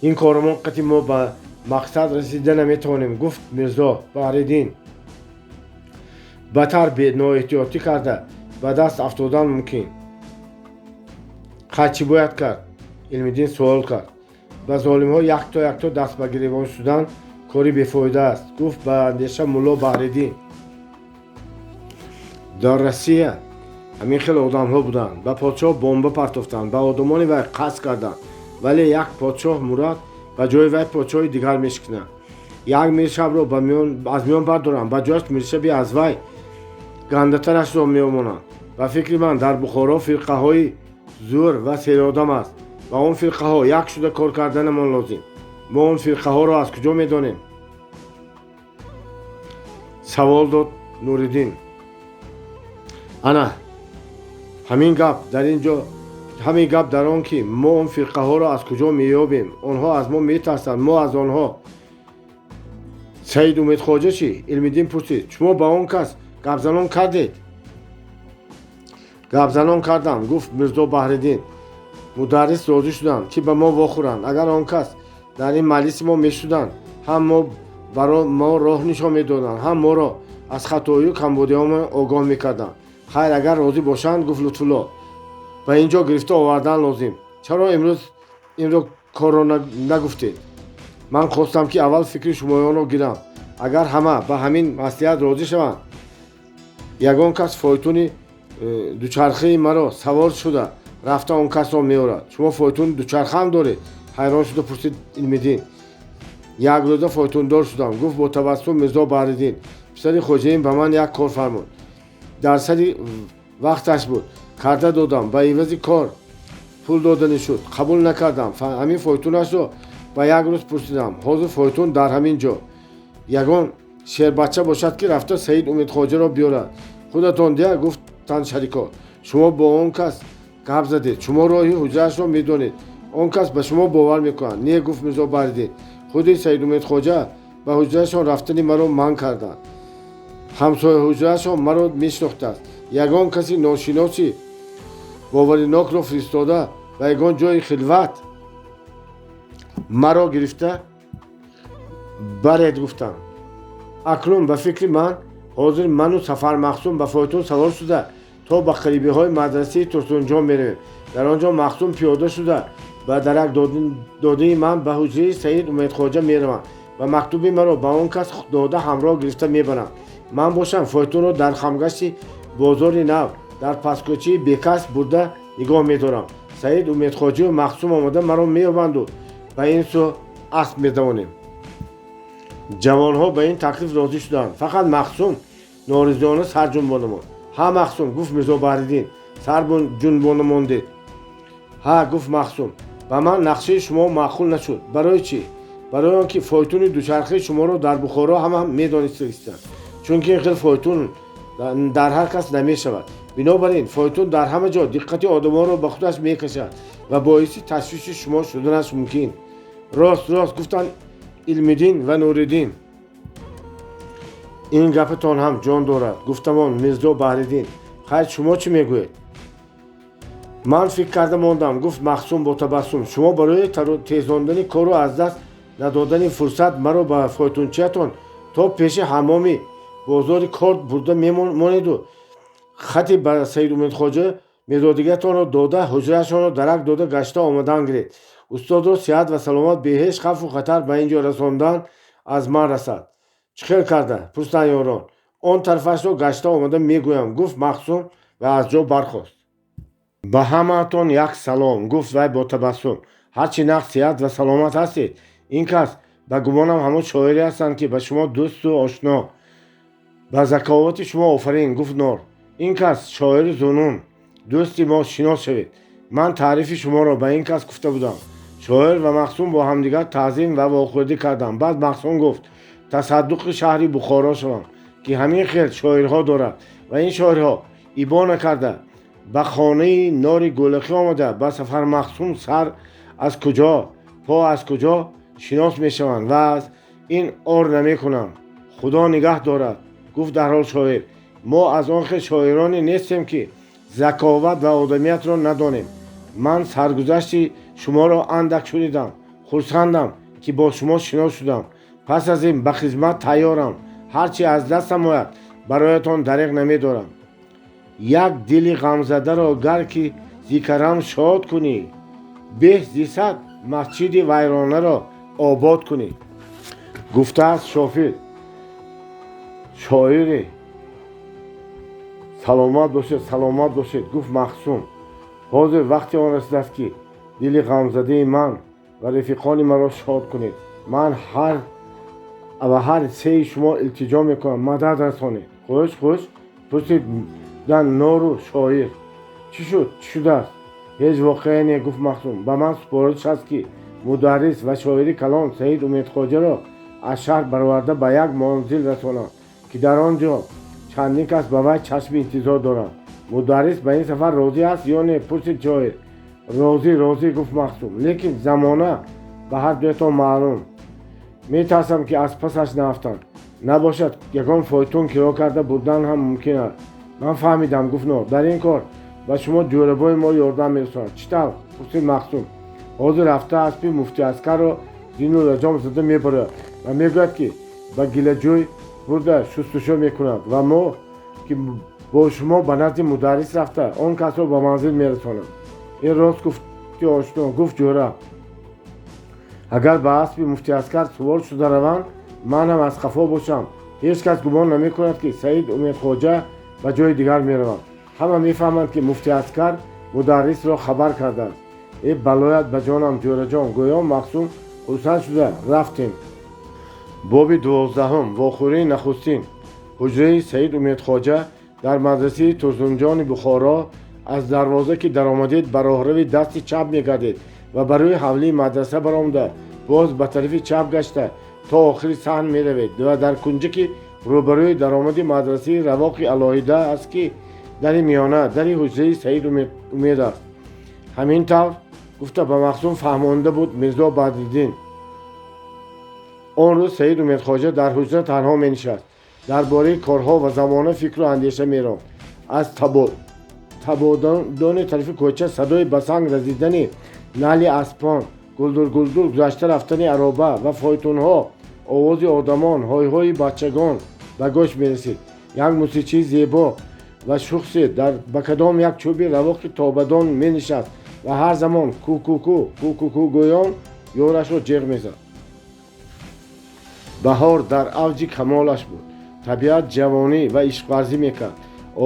این کارمان قطعی ما به مقصد رسیده نمیتوانیم، گفت میرزا بحریدین. بتر به نااحتیاطی کرده به دست افتادن ممکن. چی باید کرد؟ علم‌الدین سوال کرد. به ظالم ها یک تا دست به گریبان شدن کاری بیفایده است، گفت به اندیشه مولا بحریدین. در روسیه ҳамин хел одамҳо буданд. Ба подшоҳ бомба партофтанд, ба одамони вай қасд карданд. Вале як подшоҳ Мурод ба ҷои вай подшоҳи дигар мешикнад. Як миршабро аз миён бардоранд, ба ҷояш миршаби аз вай гандатарашро меомонанд. ба фикри ман дар Бухоро фирқаҳои зӯр ва серодам аст. ба он фирқаҳо як шуда кор карданамон лозим. мо он фирқаҳоро аз куҷо медонем? савол дод Нуриддин. ана ҳамин гап дар он ки мо он фирқаҳоро аз куҷо меёбем. онҳо аз мо метарсанд, мо аз онҳо. Саид Умедхоҷа чӣ? Илмиддин пурсид. шумо ба он кас гапзанон кардед? гапзанон кардам, гуфт Мирзо Баҳриддин. мударрис розӣ шуданд ки ба мо вохӯранд. агар он кас дар ин маҷлиси мо мешуданд, ҳам мо роҳ нишон медоданд, ҳам моро аз хатоию камбудиҳоамон огоҳ мекарданд. хайр, агар розӣ бошанд, гуфт Лутфулло, ба ин ҷо гирифта овардан лозим. чаро имрӯз инро корро нагуфтед? ман хостам ки аввал фикри шумоёнро гирам. агар ҳама ба ҳамин маслиҳат розӣ шаванд, ягон кас фойтуни дучархаи маро савор шуда рафта он касро меорад. шумо фойтуни дучархаам доред? ҳайрон шуда пурсид Илмиддин. як рӯза фойтундор шудам, гуфт бо табассум Мирзо Баҳриддин. писари хоҷаим ба ман як кор фармуд. дар сари вақташ буд. карда додам. ба ивази кор пул доданӣ шуд. қабул накардам. ҳамин фойтунашро ба як рӯз пурсидам. ҳозир фойтун дар ҳамин ҷо. ягон шербача бошад ки рафта Саид Умедхоҷаро биёрад. худатон дия, гуфтанд шарикот. шумо бо он кас гап задед. шумо роҳи ҳуҷраашро медонед. он кас ба шумо бовар мекунад. не, гуфт Мирзо Баҳриддин. худи Саид Умедхоҷа ба ҳуҷраашон рафтани маро манъ карданд. ҳамсояҳуҷраашон маро мешинохтааст. ягон каси ношиноси боваринокро фиристода ба ягон ҷои хилват маро гирифта баред гуфтанд. акнун ба фикри ман ҳозир ману Сафар Махсум ба фойтун савор шуда то ба қарибиҳои мадрасаи Турсунҷон меравем. дар он ҷо Махсум пиёда шуда ба дарак додаи ман ба ҳуҷраи Саид Умедхоҷа мераванд ва мактуби маро ба он кас дода ҳамроҳ гирифта мебаранд. ман бошам фойтунро дар хамгашти бозори нав дар пасткӯчаи бекас бурда нигоҳ медорам. Саид Умедхоҷаю Махсум омада маро меёбанду ба ин сӯ асп медавонем. ҷавонҳо ба ин таклиф розӣ шуданд. фақат Махсум норизиёна сар ҷунбода монд. ҳа Махсум, гуфт Мирзо Баҳриддин, сар ҷунбода мондед? ҳа, гуфт Махсум, ба ман нақшаи шумо маъқул нашуд. барои чӣ? барои он ки фойтуни дучархаи шуморо дар Бухоро ҳама медонистанд. чунки ин хел фойтун дар ҳар кас намешавад. бинобар ин фойтун дар ҳама ҷо диққати одамонро ба худаш мекашад ва боиси ташвиши шумо шуданаш мумкин. рост гуфтанд Илмиддин ва Нуриддин. ин гапатон ҳам ҷон дорад, гуфтамон Мирзо Баҳриддин. хайр, шумо чӣ мегӯед? ман фикр карда мондам, гуфт Махсум бо табассум. шумо барои тезондани кору аз даст надодани фурсат маро ба фойтунчаятон то пеши ҳаммоми бозори кор бурда мемонеду хати ба Саид Умедхоҷа медодигиятонро дода ҳуҷраашонро дарак дода гашта омадан гиред. устодро сиҳат ва саломат бе ҳеҷ хавфу хатар ба ин ҷо расондан аз ман расад. чӣ хел карда? пурсиданд ёрон. он тарафашро гашта омада мегӯям, гуфт Махсум ва аз ҷо бархост. ба ҳамаатон як салом, гуфт вай бо табассум. ҳарчи нақ сиҳат ва саломат ҳастед. ин кас ба гумонам ҳамон шоире ҳастанд ки ба шумо дӯсту ошно. ба заковати шумо офарин, гуфт Нор. ин кас шоири Зунун, дӯсти мо шинос шавед. ман таърифи шуморо ба ин кас гуфта будам. шоир ва Махсум бо ҳамдигар таъзим ва вохӯрдӣ карданд. баъд Махсум гуфт тасаддуқи шаҳри Бухоро шавам, ки ҳамин хел шоирҳо дорад ва ин шоирҳо ибо накарда ба хонаи Нори Гӯлахӣ омада ба Сафар Махсум сар аз куҷо, по аз куҷо шинос мешаванд ва аз ин ор намекунанд. худо нигаҳ дорад, гуфт дарҳол шоир. мо аз он хел шоироне нестем ки заковат ва одамиятро надонем. ман саргузашти шуморо андак шунидам. хурсандам ки бо шумо шинос шудам. пас аз ин ба хизмат тайёрам. ҳарчи аз дастам ояд бароятон дариқ намедорам. як дили ғамзадаро гар ки зикарам шод кунӣ, беҳ зи сад масҷиди вайронаро обод кунӣ. гуфтааст шофир шоири саломат бошед, гуфт Махсум. ҳозир вақти он расидааст ки дили ғамзадаи ман ва рифиқони маро шод кунед. ман ҳар сеи шумо илтиҷо мекунам, мадад расонед. хуш пурсид дан нору шоир. чӣ шуд, чӣ шудааст? ҳеҷ воқеае не, гуфт Махсум. ба ман супоридиш аст ки мударрис ва шоири калон Саид Умедхоҷаро аз шаҳр бароварда ба як монзил расонам, ки дар он ҷо чандин кас ба вай чашми интизор доранд. мударрис ба ин сафар розӣ аст ё не? пурсид шоир. розӣ, гуфт Махсум. лекин замона ба ҳар дуятон маълум. метарсам ки аз пасаш нарафтанд. набошад ягон фойтун киро карда бурдан ҳам мумкин аст. ман фаҳмидам, гуфт Нор. дар ин кор ба шумо ҷӯрабои мо ёрдам мерасонад. чӣ тавр? пурсид Махсум. ҳозир рафта аспи муфтии аскарро зину раҷом зада мебарояд ва мегӯяд ки ба гиладҷӯй бурда шустушӯ мекунад ва мо ки бо шумо ба назди мударрис рафта он касро ба манзил мерасонад. ин рост гуфти ошно, гуфт ҷӯра. агар ба аспи муфтии аскар сувор шуда раванд, ман ҳам аз хафо бошам, ҳеҷ кас гумон намекунад ки Саид Умедхоҷа ба ҷои дигар меравад. ҳама мефаҳманд ки муфтии аскар мударрисро хабар кардааст. балоят ба ҷонам ҷӯраҷон, гӯё Махсум хурсанд шуда рафтем. боби 12. вохӯрии нахустин. ҳуҷраи Саид Умедхоҷа дар мадрасаи Турсунҷони Бухоро. аз дарвоза ки даромадед ба роҳрави дасти чап мегардед ва ба рӯи ҳавлии мадраса баромада боз ба тарафи чап гашта то охири саҳн меравед ва дар кунҷа ки рӯбарӯи даромади мадрасаи равоқи алоҳида аст ки дари миёна дари ҳуҷраи Саид Умед аст. ҳамин тавр гуфта ба Махсум фаҳмонда буд Мирзо Бадриддин. он рӯз Саид Умедхоҷа дар ҳуҷра танҳо менишаст. дар бораи корҳо ва замона фикру андеша меронд. аз табодони тарафи кӯча садои басанг разидани нали аспон, гулдур гузашта рафтани ароба ва фойтунҳо, овози одамон, ҳойҳои бачагон ба гӯш мерасид. як мусиқии зебо ва шухсе ба кадом як чӯби равоқи тобадон менишаст ва ҳар замон ку гӯён ёрашро ҷиғ мезад. баҳор дар авҷи камолаш буд. табиат ҷавонӣ ва ишқварзӣ мекард.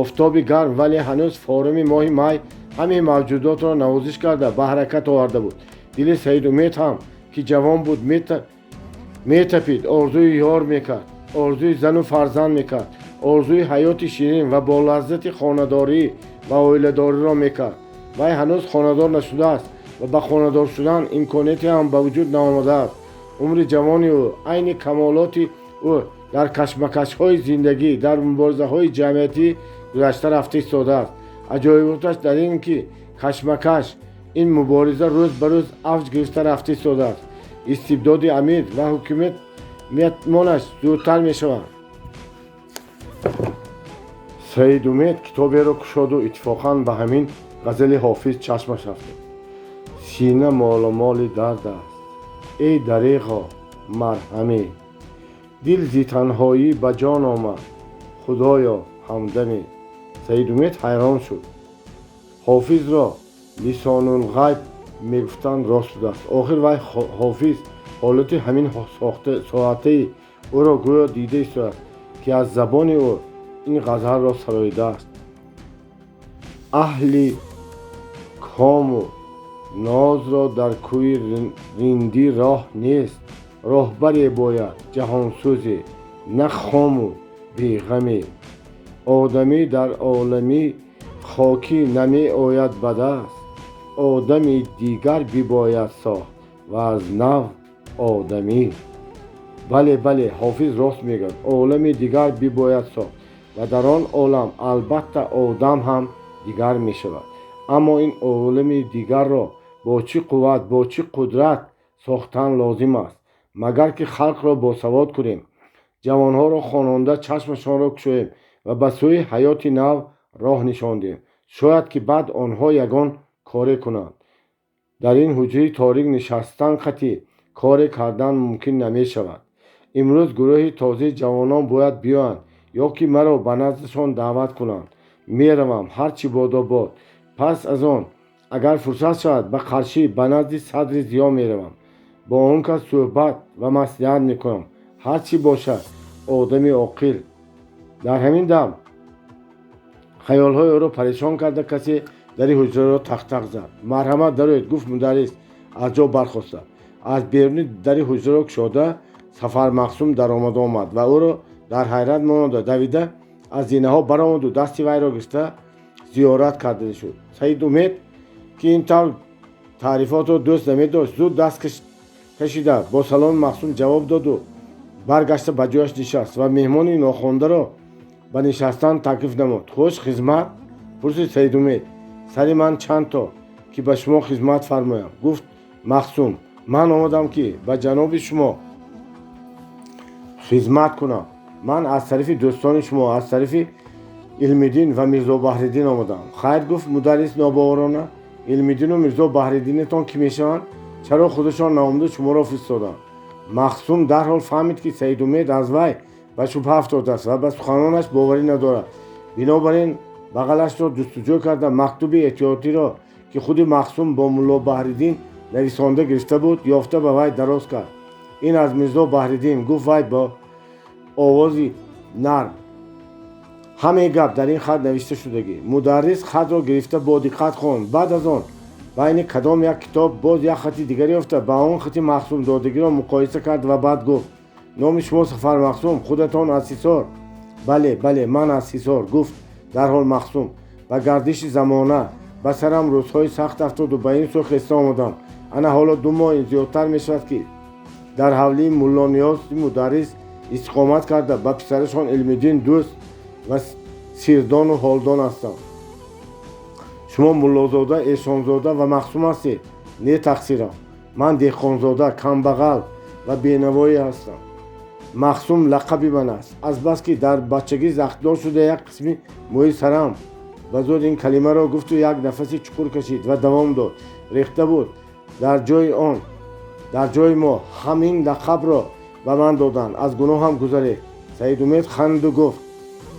офтоби гарм вале ҳанӯз форими моҳи май ҳамаи мавҷудотро навозиш карда ба ҳаракат оварда буд. дили Саид Умед ҳам ки ҷавон буд метапид, орзуи ёр мекард, орзуи зану фарзанд мекард, орзуи ҳаёти ширин ва болаззати хонадорӣ ва оиладориро мекард. вай ҳанӯз хонадор нашудааст ва ба хонадор шудан имконияте ҳам ба вуҷуд наомадааст. умри ҷавони ӯ айни камолоти ӯ дар кашмакашҳои зиндагӣ, дар муборизаҳои ҷамъиятӣ гузашта рафта истодааст. аҷоиботаш дар ин ки кашмакаш, ин мубориза рӯз ба рӯз авҷ гирифта рафта истодааст. истибдоди амир ва ҳукуматмонаш зудтар мешавад. Саид Умед китоберо кушоду иттифоқан ба ҳамин ғазали ҳофиз чашмаш афтод. сина моломоли дард аст, эй дариғо марҳамӣ. дил зи танҳоӣ ба ҷон омад, худоё ҳамдамӣ. Саид Умед ҳайрон шуд. ҳофизро лисонулғайб мегуфтанд рост будааст. охир вай ҳофиз ҳолати ҳамин соатаи ӯро гӯё дида истодааст, ки аз забони ӯ ин ғазалро сароидааст. аҳли кому нозро дар кӯи риндӣ роҳ нест. роҳбаре бояд ҷаҳонсӯзе, на хому беғаме. одамӣ дар олами хокӣ намеояд ба даст. одами дигар бибояд сохт ва аз нав одамӣ. бале ҳофиз рост мегӯяд. олами дигар бибояд сохт ва дар он олам албатта одам ҳам дигар мешавад. аммо ин олами дигарро бо чӣ қувват, бо чӣ қудрат сохтан лозим аст? магар ки халқро босавод кунем, ҷавонҳоро хононда чашмашонро кушоем ва ба сӯи ҳаёти нав роҳ нишон диҳем. шояд ки баъд онҳо ягон коре кунанд. дар ин ҳуҷраи торик нишастан қати коре кардан мумкин намешавад. имрӯз гурӯҳи тозаи ҷавонон бояд биёянд, ё ки маро ба наздашон даъват кунанд. меравам, ҳарчи бодобод. пас аз он агар фурсат шавад ба қаршӣ ба назди садри зиё меравам. бо он кас суҳбат ва маслиҳат мекунам. ҳарчи бошад одами оқил. дар ҳамин дам хаёлҳои ӯро парешон карда касе дари ҳуҷраро тақ-тақ зад. марҳамат дароед, гуфт мударрис аз ҷо бархоста. аз беруни дари ҳуҷраро кушода Сафармахсум даромад омад ва ӯро дар ҳайрат монанда давида аз зинаҳо баромаду дасти вайро гирифта зиёрат карда шуд. Саид Умед ки ин тавр таърифотро дӯст намедошт, зуд даст кашида бо саломи Махсум ҷавоб доду баргашта ба ҷояш нишаст ва меҳмони нохондаро ба нишастан таклиф намуд. хуш хизмат? пурсид Саид Умед. сари ман чанд то ки ба шумо хизмат фармоям, гуфт Махсум. ман омадам ки ба ҷаноби шумо хизмат кунам. ман аз тарафи дӯстони шумо, аз тарафи Илмиддин ва Мирзо Баҳриддин омадам. хайр, гуфт мударрис нобоварона. Илмиддину Мирзо Баҳриддинатон кӣ мешаванд? чаро худашон наомаду шуморо фиристоданд? Махсум дарҳол фаҳмид ки Саид Умед аз вай ба шубҳа афтодааст ва ба суханонаш боварӣ надорад. бинобар ин бағалашро ҷустуҷӯ карда мактуби эҳтиётиро ки худи Махсум бо мулло Баҳриддин нависонда гирифта буд, ёфта ба вай дароз кард. ин аз Мирзо Баҳриддин, гуфт вай бо овози нарм. ҳамаи гап дар ин хат навишта шудагӣ. мударрис хатро гирифта бо диққат хонд. баъд аз он байни кадом як китоб боз як хати дигар ёфта ба он хати Махсум додагиро муқоиса кард ва баъд гуфт номи шумо Сафармахсум, худатон аз Ҳисор? бале, бале, ман аз Ҳисор, гуфт дарҳол Махсум. ба гардиши замона ба сарам рӯзҳои сахт афтоду ба ин сӯ хеста омадам. ана ҳоло 2 моҳи зиёдтар мешавад ки дар ҳавлии мулло Ниёзи мударрис истиқомат карда ба писарашон Илмиддин дӯст ва сирдону ҳолдон ҳастам. шумо муллозода, эшонзода ва Махсум ҳастед? не тақсирам. ман деҳқонзода, камбағал ва бенавоӣ ҳастам. Махсум лақаби ман аст. азбаски дар бачагӣ захтдор шуда як қисми мӯи сарам ба зуд ин калимаро гуфту як нафаси чуқур кашид ва давом дод. рехта буд. дар ҷои мо ҳамин лақабро ба ман доданд. аз гуноҳам гузаред. Саид Умед ханду гуфт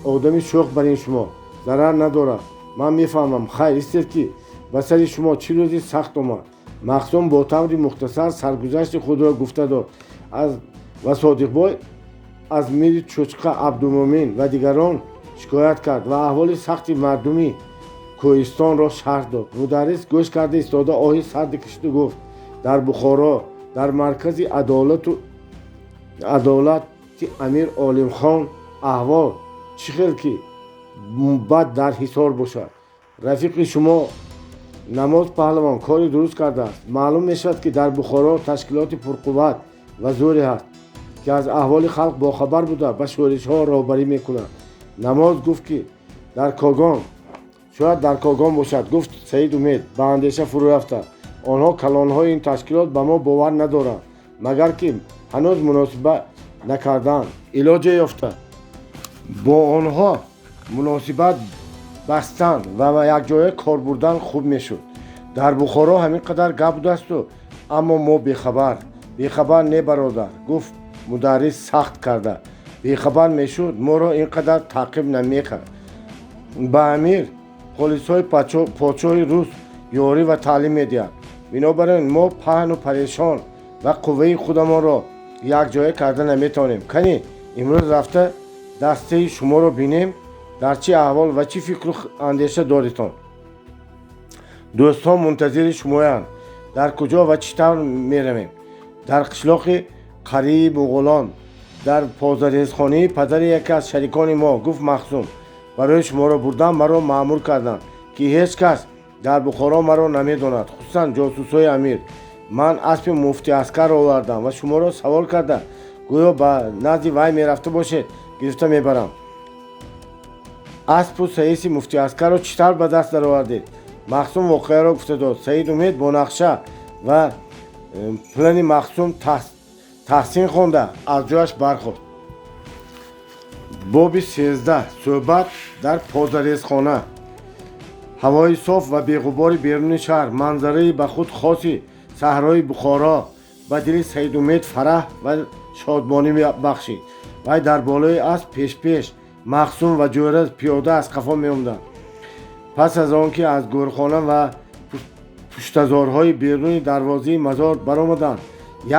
одами шӯх бар ин шумо зарар надорад. ман мефаҳмам. хайр, истед ки ба сари шумо чӣ рӯзи сахт омад? Махсум бо таври мухтасар саргузашти худро гуфта дод ва Содиқбой аз мири чӯчқа Абдумӯмин ва дигарон шикоят кард ва аҳволи сахти мардуми Кӯҳистонро шарҳ дод. мударрис гӯш карда истода оҳи сарде кашиду гуфт дар Бухоро, дар маркази адолати Амир Олимхон аҳвол чӣ хел ки бад дар Ҳисор бошад? рафиқи шумо намоз паҳлавон кори дуруст кардааст. маълум мешавад ки дар Бухоро ташкилоти пурқувват ва зӯре ҳаст ки аз аҳволи халқ бохабар буда ба шӯришҳо роҳбарӣ мекунад. намоз гуфт ки дар Когон, шояд дар Когон бошад, гуфт Саид Умед ба андеша фурӯ рафта. онҳо калонҳои ин ташкилот ба мо бовар надоранд, магар ки ҳанӯз муносибат накарданд. илоҷе ёфта бо онҳо муносибат бастан ва якҷоя кор бурдан хуб мешуд. дар Бухоро ҳамин қадар гап будасту аммо мо бехабар не бародар, гуфт мударрис сахт карда. бехабар мешуд моро ин қадар таъқиб намекард. ба амир полисҳои подшоҳи рус ёрӣ ва таълим медиҳад. бинобар ин мо паҳну парешон ва қувваи худамонро якҷоя карда наметавонем. канӣ имрӯз рафта дастаи шуморо бинем дар чӣ аҳвол ва чӣ фикру андеша доритон? дӯстон мунтазири шумоянд. дар куҷо ва чӣ тавр меравем? дар қишлоқи қариб уғулон, дар позарезхонаи падари яке аз шарикони мо, гуфт Махсум. барои шуморо бурдан маро маъмур карданд ки ҳеҷ кас дар Бухоро маро намедонад, хусусан ҷосусҳои амир. ман аспи муфти аскар овардам ва шуморо савол карда гӯё ба назди вай мерафта бошед гирифта мебарам. аспу саиси муфти аскарро чӣ тавр ба даст даровардед? Махсум воқеаро гуфта дод. Саид Умед бо нақша ва плани Махсум таҳсин хонда аз ҷояш бархост. боби 13. суҳбат дар позарезхона. ҳавои соф ва беғубори беруни шаҳр, манзараи ба худ хоси саҳрои Бухоро ба дили Саид Умед фараҳ ва шодмонӣ бахшид. вай дар болои асп пеш Махсум ва ҷӯра пиёда аз қафо меомданд. пас аз он ки аз гӯрхона ва пуштазорҳои беруни дарвозаи мазор баромаданд,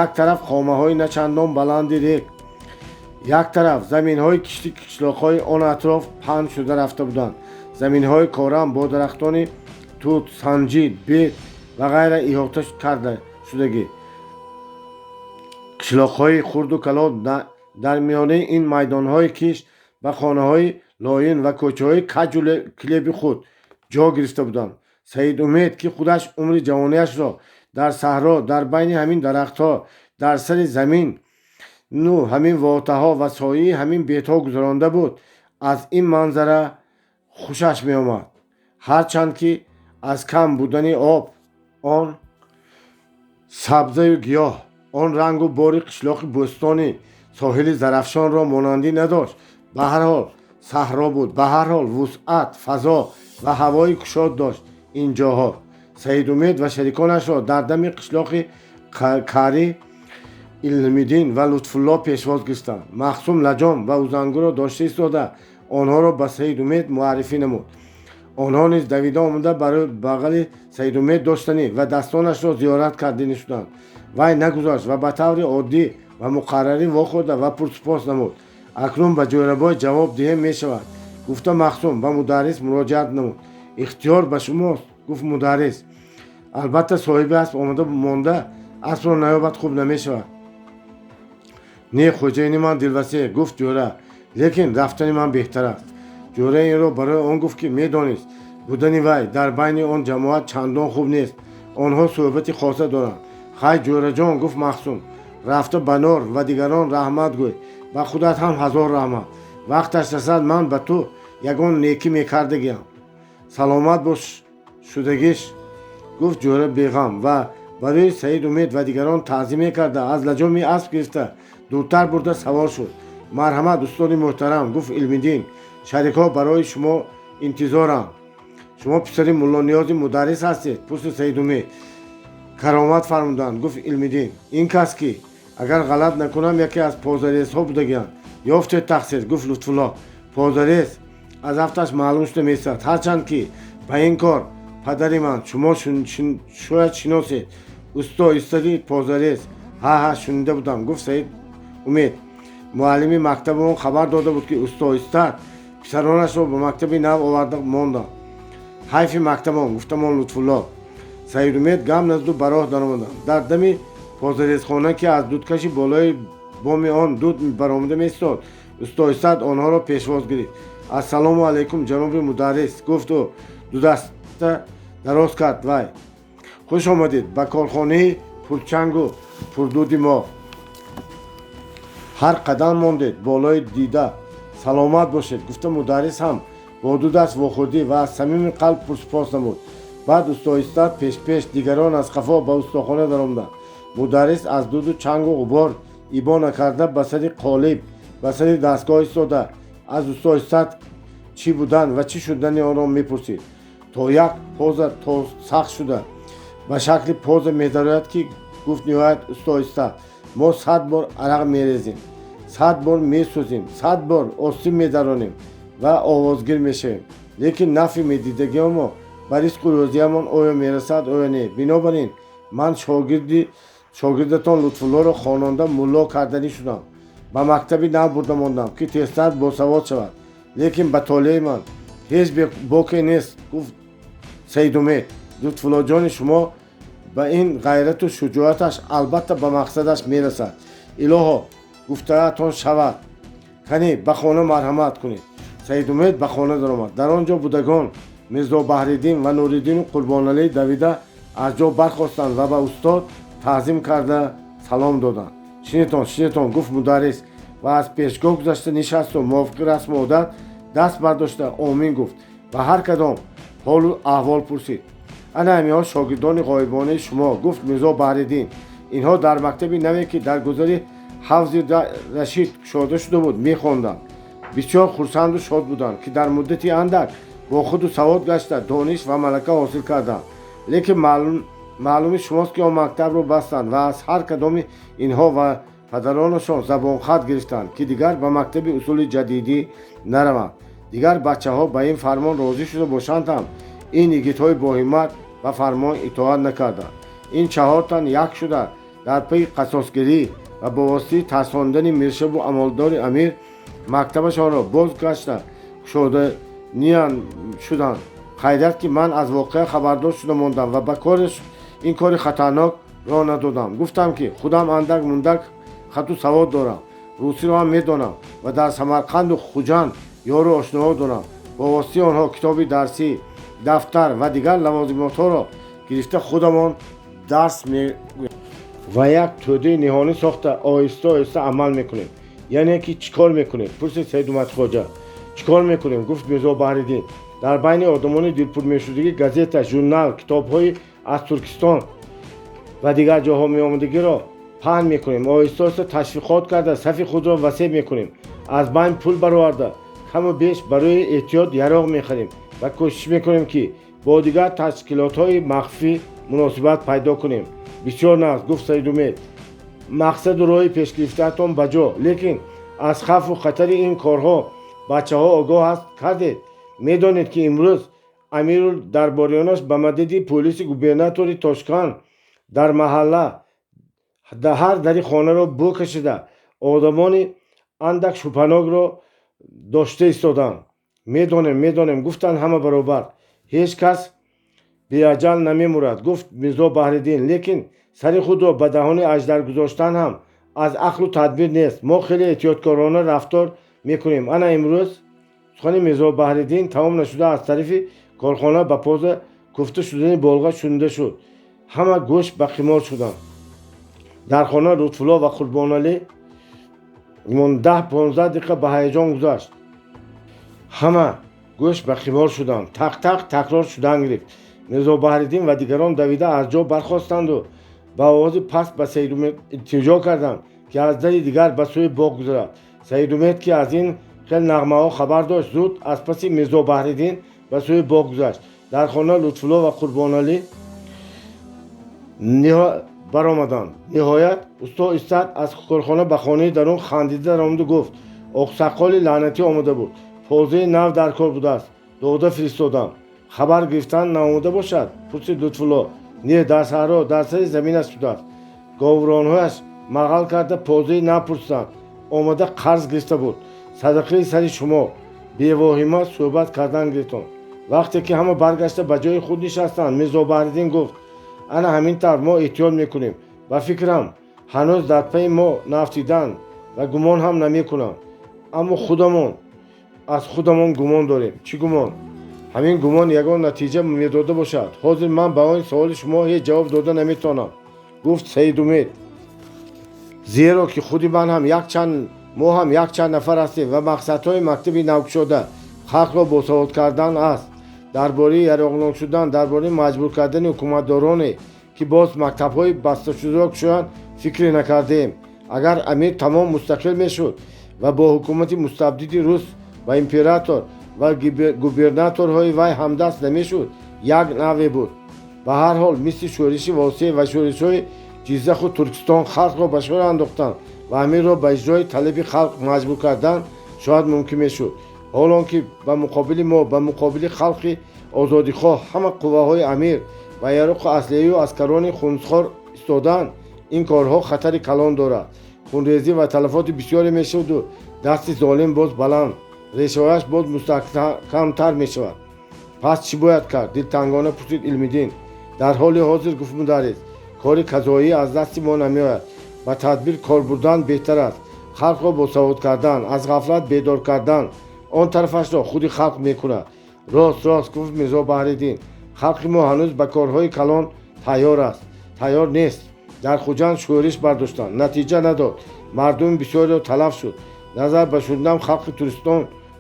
як тараф хомаҳои начандон баланди рек, як тараф заминҳои кишти қишлоқҳои он атроф паҳн шуда рафта буданд. заминҳои корам бо дарахтони тут, санҷид, бет ва ғайра иҳота карда шудагӣ. қишлоқҳои хурду калон дар миёнаи ин майдонҳои кишт ба хонаҳои лоин ва кӯчаҳои каҷу килеби худ ҷо гирифта буданд. Саид Умед, ки худаш умри ҷавониашро дар саҳро, дар байни ҳамин дарахтҳо, дар сари замин, ҳамин вотаҳо ва сояи ҳамин бетҳо гузаронда буд, аз ин манзара хушаш меомад. ҳарчанд ки аз кам будани об, он сабзаю гиёҳ, он рангу бори қишлоқи бӯстони соҳили зарафшонро монандӣ надошт. ба ҳар ҳол саҳро буд, ба ҳар ҳол вусъат, фазо ва ҳавои кушод дошт ин ҷоҳо. Саид Умед ва шариконашро дар дами қишлоқи Карӣ Илмиддин ва Лутфулло пешвоз гирифтанд. Махсум Лаҷон ва Узангуро дошта истода онҳоро ба Саид Умед муаррифӣ намуд. онҳо низ давида омада барои бағали Саид Умед доштанӣ ва дастонашро зиёрат кардинӣ шуданд. вай нагузашт ва ба таври оддӣ ва муқаррарӣ вохӯрда ва пурсупос намуд. акнун ба ҷойрабой ҷавоб диҳем мешавад, гуфта Махсум ба мударрис муроҷиат намуд. ихтиёр ба шумост, гуфт мударрис. албатта соҳиби асп омада монда аспро наёбад хуб намешавад. не хоҷаини ман дилвасеъ, гуфт ҷӯра, лекин рафтани ман беҳтар аст. ҷӯра инро барои он гуфт ки медонист будани вай дар байни он ҷамоат чандон хуб нест. онҳо суҳбати хоса доранд. хай ҷӯраҷон, гуфт Махсум, рафта ба Нор ва дигарон раҳмат гӯй, ба худат ҳам ҳазор раҳмат. вақташ расад ман ба ту ягон некӣ мекардагиам. саломат бош шудагиш, гуфт ҷӯра беғам ва барои Саид Умед ва дигарон таъзиме карда аз лаҷоми асп гирифта дуртар бурда савор шуд. марҳамат устоди муҳтарам, гуфт Илмиддин, шарикҳо барои шумо интизоранд. шумо писари мулло Ниёзи мударрис ҳастед? пурсид Саид Умед. каромат фармуданд, гуфт Илмиддин. ин кас ки агар ғалат накунам яке аз позаресҳо будагианд. ёфтед тақсир, гуфт Лутфулло. позарес аз ҳафташ маълум шуда месад, ҳарчанд ки ба ин кор падари ман шумо шояд шиносед. усто истоди позарес. ҳа шунида будам, гуфт Саид Умед. муаллими мактабамон хабар дода буд ки усто истад писаронашро ба мактаби нав оварда монданд. ҳайфи мактабон, гуфтамон Лутфулло. Саид Умед гам назду ба роҳ даромаданд. дар дами позаресхона ки аз дудкаши болои боми он дуд баромада меистод, усто истад онҳоро пешвоз гирифт. ассалому алайкум ҷаноби мударрис, гуфту ду даста дароз кард вай. хуш омадед ба корхонаи пурчангу пурдуди мо. ҳар қадам мондед болои дида. саломат бошед, гуфта мударрис ҳам бо ду даст вохӯрдӣ ва аз самими қалб пурсупос намуд. баъд устоистад пеш дигарон аз қафо ба устохона даромаданд. мударрис аз дуду чангу ғубор ибо накарда ба сари қолиб, ба сари дастгоҳ истода аз устоистад чӣ будан ва чӣ шудани онро мепурсид. то як поза то сахт шуда ба шакли поза медарояд ки, гуфт ниҳоят устоистад, мо 100 бор арақ мерезем, 100 бор месӯзем, 100 бор остин медаронем ва овозгир мешавем, лекин нафъи медидагиамо ба ризқу рӯзиамон оё мерасад оё не. бинобар ин ман шогирдатон Лутфуллоро хононда мулло карданӣ шудам. ба мактаби нав бурда мондам ки тезтар босавод шавад, лекин ба толеи ман ҳеҷ боке нест. гуфт Саид Умед. Лутфуллоҷони шумо ба ин ғайрату шуҷоаташ албатта ба мақсадаш мерасад. илоҳо гуфтаатон шавад. кани ба хона марҳамат кунед. Саид Умед ба хона даромад. дар он ҷо будагон Мирзо Баҳриддин ва Нуриддину Қурбоналии Давида аз ҷо бархостанд ва ба устод таъзим карда салом доданд. шинетон, гуфт мударрис ва аз пешгоҳ гузашта нишасту мувофиқи расму одат даст бардошта омин гуфт ва ҳар кадом ҳолу аҳвол пурсид. ана ҳамиҳо шогирдони ғоибонаи шумо, гуфт Мирзо Баҳриддин. инҳо дар мактаби наве ки дар гузари ҳавзи Рашид кушода шуда буд мехонданд. бисёр хурсанду шод буданд ки дар муддати андак бо худу савод гашта дониш ва малака ҳосил карданд. лекин маълуми шумост ки он мактабро бастанд ва аз ҳар кадоми инҳо ва падаронашон забонхат гирифтанд ки дигар ба мактаби усули ҷадидӣ нараванд. дигар бачаҳо ба ин фармон розӣ шуда бошанд ҳам ин йигитҳои боҳиммат ба фармон итоат накарданд. ин 4 тан як шуда дар паи қасосгирӣ ва бо воситаи тарсондани миршабу амолдори амир мактабашонро боз гашта نیان شدن. خیریت که من از واقعه خبردار شده موندم و با کارش این کار خطرناک را ندادم. گفتم که خودم اندک مندک خط و سواد دارم، روسی را هم میدانم و در سمرقند و خوجند یار و آشناها دارم. با واسطه آنها کتاب درسی، دفتر و دیگر لوازمات ها را گرفته خودمان درس می و یک توده نهانی ساخته آهسته آهسته عمل میکنیم. یعنی که چیکار میکنیم؟ پرسید سید اومد خواجه. چیکار میکنیم؟ گفت میرزا بحرالدین. در بین آدمان دلپور میشدگی گازیت، ژورنال، کتاب‌های از ترکستان و دیگر جاها میآمدگی را پهن میکنیم. آهسته آهسته تشویقات کرده صف خود را وسیع میکنیم. از بین پول برآورده کم و بیش برای احتیاط یراق میخریم و کوشش میکنیم که با دیگر تشکیلات‌های مخفی مناسبت پیدا کنیم. بسیار ناز گفت سید امید. مقصد و راه پیش گرفته‌تان بجا، لیکن از خوف و خطر این کارها بچه‌ها آگاه است کردید. میدانید که امروز امیر درباریانش به مدد پلیس گوبرناتوری تاشکند در محله در هر دری خانه را بو کشیده آدمان اندک شوپناک را داشته ایستادند. میدانیم گفتند همه برابر، هیچ کس بی اجل نمیمورد. گفت میرزا بحرالدین. لیکن سر خود را به دهان اژدر گذاشتن هم از عقل و تدبیر نیست. ما خیلی احتیاطکارانه رفتار میکنیم. انا امروز سخن میرزا بحرالدین تمام نشده از طرف کارخانه به پاز کوفته شدن بالغ شونده شد. همه گوش به قمار شدند. در خانه لطفالله و قربانعلی 10-15 دقیقه به هیجان گذشت. همه گوش به قمار شدند. تق تق تکرار شدن گرفت. میرزا بحرالدین و دیگران دویده از جا برخاستند و با آواز پست به سید امید التجا کردند که از در دیگر به سوی باغ گذرد. سید امید که از این خیلی نغمه ها خبر داشت زود از پس میرزا بحرالدین به سوی باغ گذشت. در خانه لطفالله و قربانعلی برآمدند. نهایت استا استاد از کارخانه به خانه درون خندیده درآمد و گفت اقساقال لعنتی آمده بود. پوزه نو در کار بوده است. داده فرستادم. خبر گرفتن نآمده باشد؟ پرسید لطفالله. نه، در صحرا در سر زمین است شده است. گاورانهایش مغل کرده پوزه نپرسیدند. آمده قرض گرفته بود. صدقه سر شما. بی‌واهمه صحبت کردن گرفتند. وقتی که همه برگشته به جای خود نشستند میرزا بحرالدین گفت انا همین طور ما احتیاط میکنیم. با فکرم هنوز در پی ما نفتیدن و گمان هم نمیکنم. اما از خودمون گمان داریم. چی گمان؟ همین گمان یگان نتیجه میداده باشد. حاضر من به این سوال شما هیچ جواب داده نمیتونم. گفت سید امید. زیرا که خودی من هم یک چند نفر هستیم و مقصدهای مکتب نوگشاده خلق را باسواد کردن است. درباره یراقناک شدن، درباره مجبور کردن حکومتدارانی که باز مکتب‌های بسته شده را کشند فکر نکردیم. اگر امیر تمام مستقل میشد و با حکومت مستبد روس و امپراتور و گوبرناتورهای وی همدست نمیشد یک نوع بود. به هر حال مثل شورش واسع و شورش‌های جیزخ و ترکستان خلق را به شور انداختند و امیر را به اجرای طلب خلق مجبور کردن شاید ممکن میشد. حالان که به مقابل خلق آزادیخواه همه قوه‌های امیر و یرق اصلیه و عسکران خونسخوار ایستادند، این کارها خطر کلان دارد. خونریزی و تلفات بسیاری میشود و دست ظالم باز بلند، ریشه‌هایش باز مستحکم‌تر میشود. پس چی باید کرد؟ دلتنگانه پرسید علم‌الدین. در حال حاضر گفت مدرس کار قضایی از دست ما نمیآید. با تدبیر کار بردن بهتر است. خلق را باسواد کردن، از غفلت بیدار کردن، آن طرفش را خودی خلق میکند. راست گفت میرزا بحرالدین. خلق ما هنوز به کارهای کلان تیار نیست. در خوجند شورش برداشتند، نتیجه نداد. مردم بسیاری را تلف شد. نظر به شوندن خلق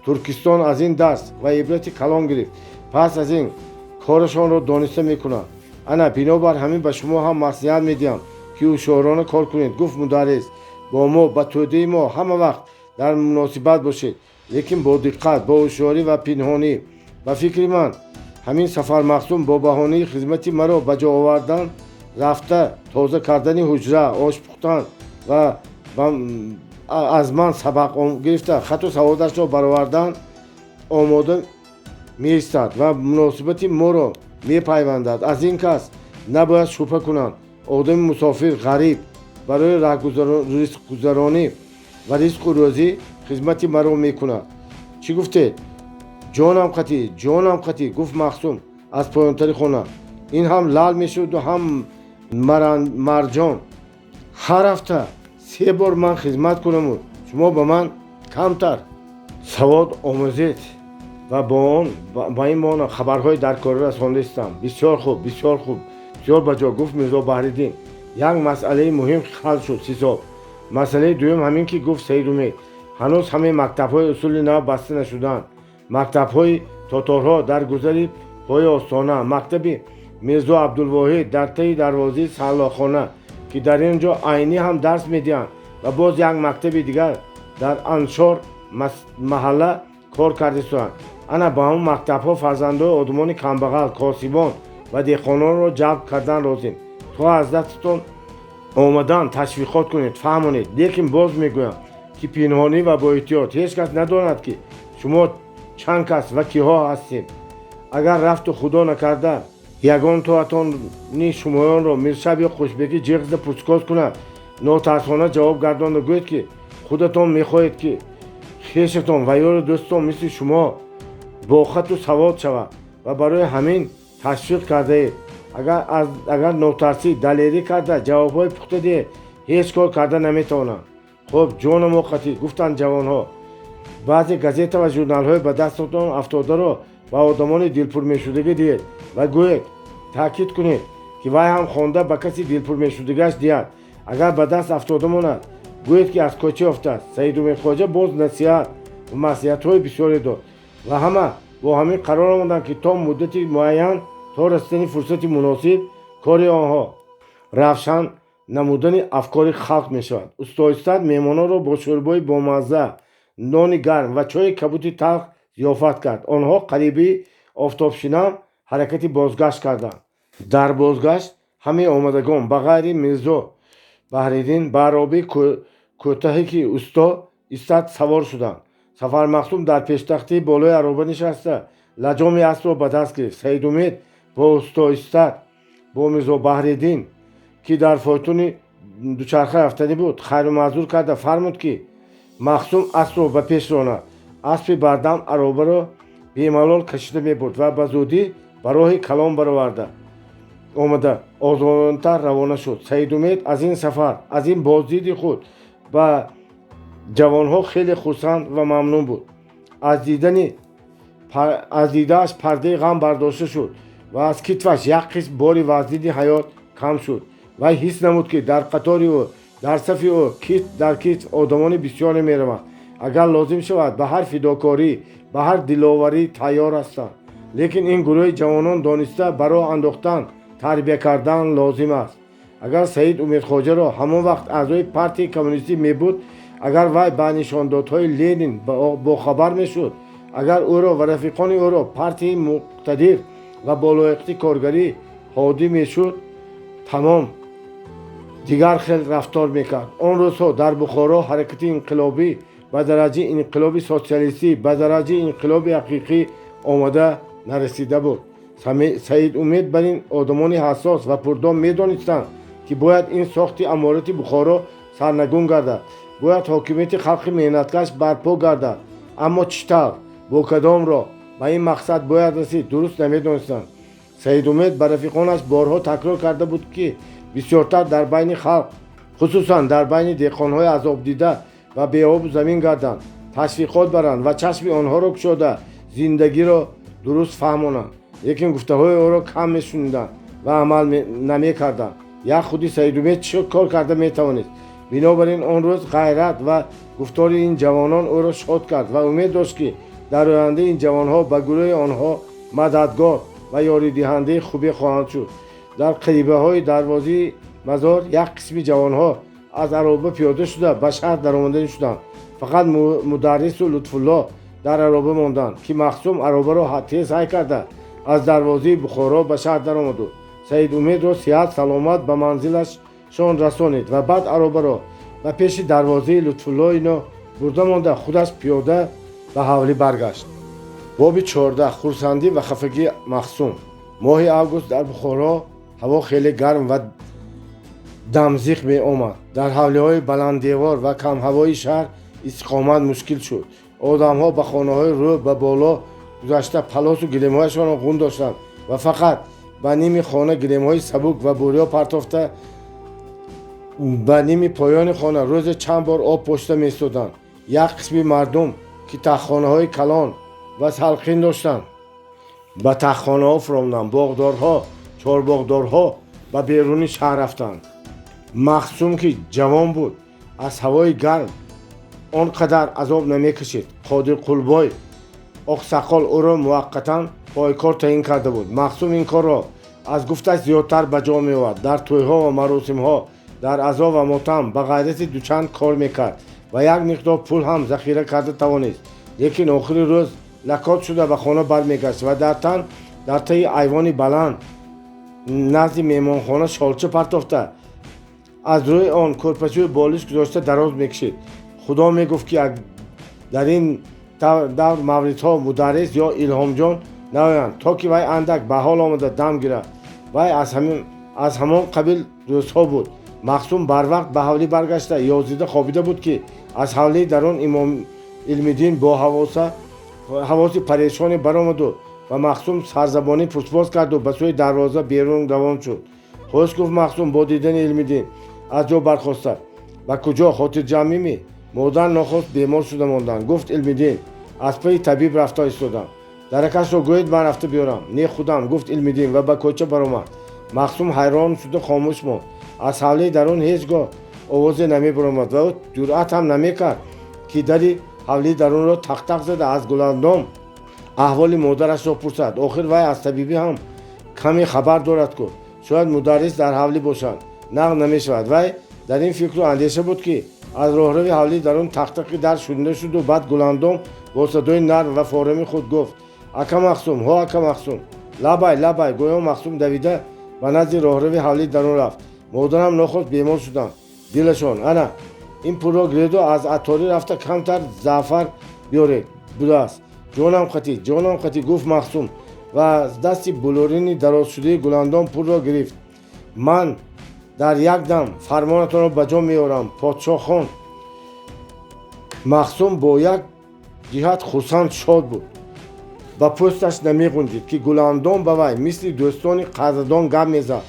ترکستان از این درس و عبرت کلان گرفت. پس از این کارشان را دانسته میکنند. انا بنابر همین به شما هم نصیحت میدیم که هوشیارانه کار کنید. گفت مدرس با ما به توده ما همه وقت در مناسبت باشید، لیکن با دقت، با هوشیاری و پنهانی. به فکر من همین سفر مخصوم با بهانه خدمت مرا به جا آوردن رفته تازه کردن حجره، آش پختن و از من سبق گرفته خط و سوادش را برآوردن آماده می ایستد و مناسبت ما را می پیوندد. از این کس نباید شبهه کنند. آدم مسافر غریب برای رزق گذرانی و رزق و روزی خدمت مرا می کند. چی گفتید؟ جانم قطی گفت مخصوم از پایانتری خونه. این هم لال میشد و هم مرجان. هر هفته 3 بار من خدمت کنم و شما به من کمتر سواد آموزید و با این معنا خبرهای در کاری را خوندستم. بسیار خوب بسیار بجا. گفت میرزا بحرالدین یک مسئله مهم حل شد حساب. مسئله دوم همین که گفت سید امید هنوز همه مکتب‌های اصول نو بسته نشدند. مکتب‌های تاتارها در گذر پای آستانه، مکتب میرزا عبدالواحد در ته دروازه سلاخانه که در اینجا عینی هم درس میدهند و باز یک مکتب دیگر در انشار محله کار کرده‌اند. انا با هم مکتب‌ها فرزندان آدمان کمبغل، کاسبان و دهقانان را جلب کردن لازم. تو از دستتون آمدن تشویقات کنید، فهمونید. لیکن باز میگویم که پنهانی و با احتیاط. هیچ کس نداند که شما چند کس و کیها هستید. اگر رفت و خدا نکرده یگان تواتان شمایان را میرشب یا خوشبگی جغز پوچکاز کند، ناترسانه جواب گرداند و گوید که خودتان میخواهید که خویشتان و یار دوستان مثل شما با خط و سواد شود و برای همین تشویق کرده اید. اگر ناترسی دلیری کرده جوابهای پخته ده هیچ کار کرده نمیتونه. خب جان موقتی گفتن جوان ها. بعضی گازیت و ژورنال های به دستتان افتاده را با آدمان دلپور میشدگی دید و گوید تاکید کنید که وای هم خوانده به کسی دلپور میشدگیش دید. اگر به دست افتاده ماند گوید که از کوچه افتاد. سید امید خواجه باز نصیحت و معصیت های بسیاری داد و همه با همین قرار آمدند که تا مدتی معین تا رسیدن فرصت مناسب کاری آنها روشن نمودن افکار خلق می شود. استاد میمانان را با شوربای بامزه، نان گرم و چای کبوت تلخ ضیافت کرد. آنها قریبی آفتابشینم حرکتی بازگشت کردند. در بازگشت همه آمدگان به غیر میرزا بحرالدین برابی کوتاهی که استا ایستاد سوار شدند. سفر مخصوم در پیشتختی بالای عربه نشسته لجام اسب را به دست گرفت. سید امید با استا ایستاد با میرزا بحرالدین که در فایتون دوچرخه رفتنی بود خیر و معذور کرده فرمود که مخصوم اسب را به پیش راند. اسب بردم عربه را بیملال کشیده می بود و به زودی به راه کلام برآورده آمده آزادانه‌تر روانه شد. سید امید از این سفر از این بازدید خود به جوانها خیلی خرسند و ممنون بود. از دیدهش پرده غم برداشته شد و از کتفش یک قسم باری وزنی حیات کم شد و حس نمود که در قطاری او در صف او در کتف آدمان بسیاری می روند. اگر لازم شود به هر فداکاری به هر دلاوری تیار هستند. لیکن این گروه جوانان دانسته برای انداختن تربیه کردن لازم است. اگر سید امید خواجه را همان وقت اعضای پارتی کمونیستی می بود، اگر وی به نشاندادهای لنین با خبر می شد، اگر او را و رفیقان او را پارتی مقتدر و بالایقتی کارگری هادی می شد، تمام دیگر خیل رفتار میکرد. آن روزها در بخارا حرکت انقلابی به درجه انقلاب سوسیالیستی به درجه انقلاب حقیقی آمده نرسیده بود. سید امید بر این آدمان حساس و پردام میدانستند که باید این ساخت امارت بخارا سرنگون گردد، باید حاکمیت خلق محنتکش برپا گردد. اما چطور با کدام را به این مقصد باید رسید درست نمیدانستند. سید امید بر رفیقانش بارها تکرار کرده بود که بسیارتر در بین خلق خصوصا در بین دهقانهای عذاب دیده و بی آب زمین گردند، تشویقات برند و چشم آنها را گشاده زندگی را درست فهمانند. لیکن گفته‌های او را کم می‌شنیدند و عمل نمی‌کردند. یک خودی سید امید چه کار کرده می‌توانست. بنابراین آن روز غیرت و گفتار این جوانان او را شاد کرد و امید داشت که در آینده این جوانها به گروه آنها مددگار و یاری دهنده خوبی خواهند شد. در قریبه های دروازه مزار یک قسم جوانها از عربه پیاده شده به شهر درآمده شدند. فقط مدرس و لطف الله در عربه ماندند که مخصوم عربه را تیز حی کرده از دروازه بخارا به شهر درآمد. سید امید را صحت سلامت به منزلش شان رسانید و بعد عربه را به پیش دروازه لطف الله اینا برده مانده خودش پیاده به حولی برگشت. باب 14 خرسندی و خفگی مخصوم. ماه اوگوست در بخارا هوا خیلی گرم و دمزیق می آمد. در حولی های بلند دیوار و کم هوای شهر استقامت مشکل شد. آدم ها به خانه های رو به بالا گذشته پلاس و گلیم‌هایشان را غون داشتند و فقط به نیم خانه گلیم‌های سبک و بوریا پرتافته به نیم پایان خانه روز چند بار آب پشته می‌ایستادند. یک قسم مردم که تخخانه‌های کلان و سلخین داشتند به تخخانه‌ها فرامدند. باغدارها، چهارباغدارها به بیرون شهر رفتند. مخصوم که جوان بود از هوای گرم آنقدر عذاب نمی‌کشید. قادر قلبای اقساقال او را موقتاً پایکار تعیین کرده بود. مخصوم این کار را از گفتش زیادتر به جا می‌آورد. در توی‌ها و مراسم‌ها، در عزا و ماتم به غیرت دوچند کار میکرد و یک مقدار پول هم ذخیره کرده توانست. لیکن آخر روز لکات شده به خانه برمیگشت و در طی ایوان بلند نزد مهمانخانه شالچه پرتافته از روی آن کرپچه بالش گذاشته دراز میکشید. خدا میگفت که در این دور موردها مدرس یا الهام جان نیایند تا که وی اندک به حال آمده دم گیرد. وی از همان قبیل روزها بود. مخصوم بر وقت به حولی برگشته یازیده خوابیده بود که از حولی در آن امام علم‌الدین با حواس پریشانی برآمد و مخصوم سرزبانی پرسپاس کرد و به سوی دروازه بیرون روان شد. خوش گفت مخصوم با دیدن علم‌الدین از جا برخاسته. و کجا خاطر جمعی می؟ مادر ناخواست بیمار شده ماندن. گفت علم‌الدین از پی طبیب رفته ایستادم. درکش را گوید من رفته بیارم. نه خودم، گفت علم‌الدین و به کوچه برآمد. مخصوم حیران شده خاموش ماند. از حولی درون هیچگاه آوازی نمی برآمد و او جرأت هم نمی کرد که دری حولی درون را تق تق زده از گلندام احوال مادرش را پرسد. آخر وی از طبیبی هم کمی خبر دارد که شاید مدرس در حولی باشد. نقل نمی شود. وی در این فکر و اندیشه بود که از راهروی حولی درون تق تقی در شنیده شد و بعد گلندام با صدای نرم و فارمی خود گفت اکا مخصوم، ها اکا مخصوم، لبای گویا مخصوم دویده و نزد راهروی حولی درون رفت. مادرم ناخواست بیمار شدن دلشان. انا این پول را گرید و از عطاری رفته کمتر زعفر بیاره بوده است. جانم خطی گفت مخصوم و از دست بلورین دراز شده گلندام پول را گرفت. من در یک دم فرمانتان را به جا میارم پادشاه خان. مخصوم با یک جهت خرسند شاد بود. با پوستش نمیغنجید که گلندام به وی مثل دوستان قدردان گپ میزد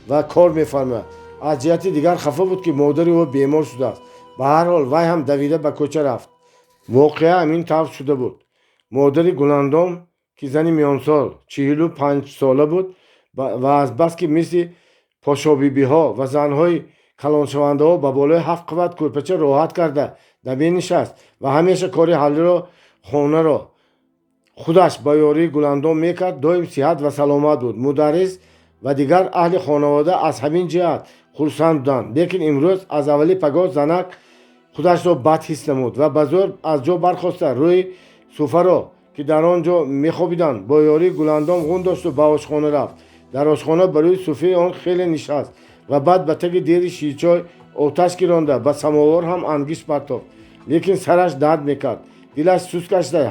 و کار میفرماید. از جهت دیگر خفه بود که مادر او بیمار شده است. به هر حال وی هم دویده به کوچه رفت. واقعه همین طور شده بود. مادر گلندام که زنی میانسال 45 ساله بود و از بس که مثل پاشا بیبی ها و زنهای کلانشونده ها به بالای 7 قبط کرپچه راحت کرده نمی نشست و همیشه کاری حلی را خانه را خودش با یاری گلندام میکرد. دایم صحت و سلامت بود. مدرس و دیگر اهل خانواده از همین جهت خرسند بودند. لیکن امروز از اولی پگاه زنک خودش را بد حس نمود و به زور از جا برخاسته روی سوفه را که در آنجا میخوابیدند با یاری گلندام غون داشت و به آشخانه رفت. در آشخانه بر روی سوفه آن خیلی نشست و بعد به تک دیر شیرچای آتش گرانده به سماور هم انگشت پرتافت. لیکن سرش درد میکرد. دلش سوز کشیده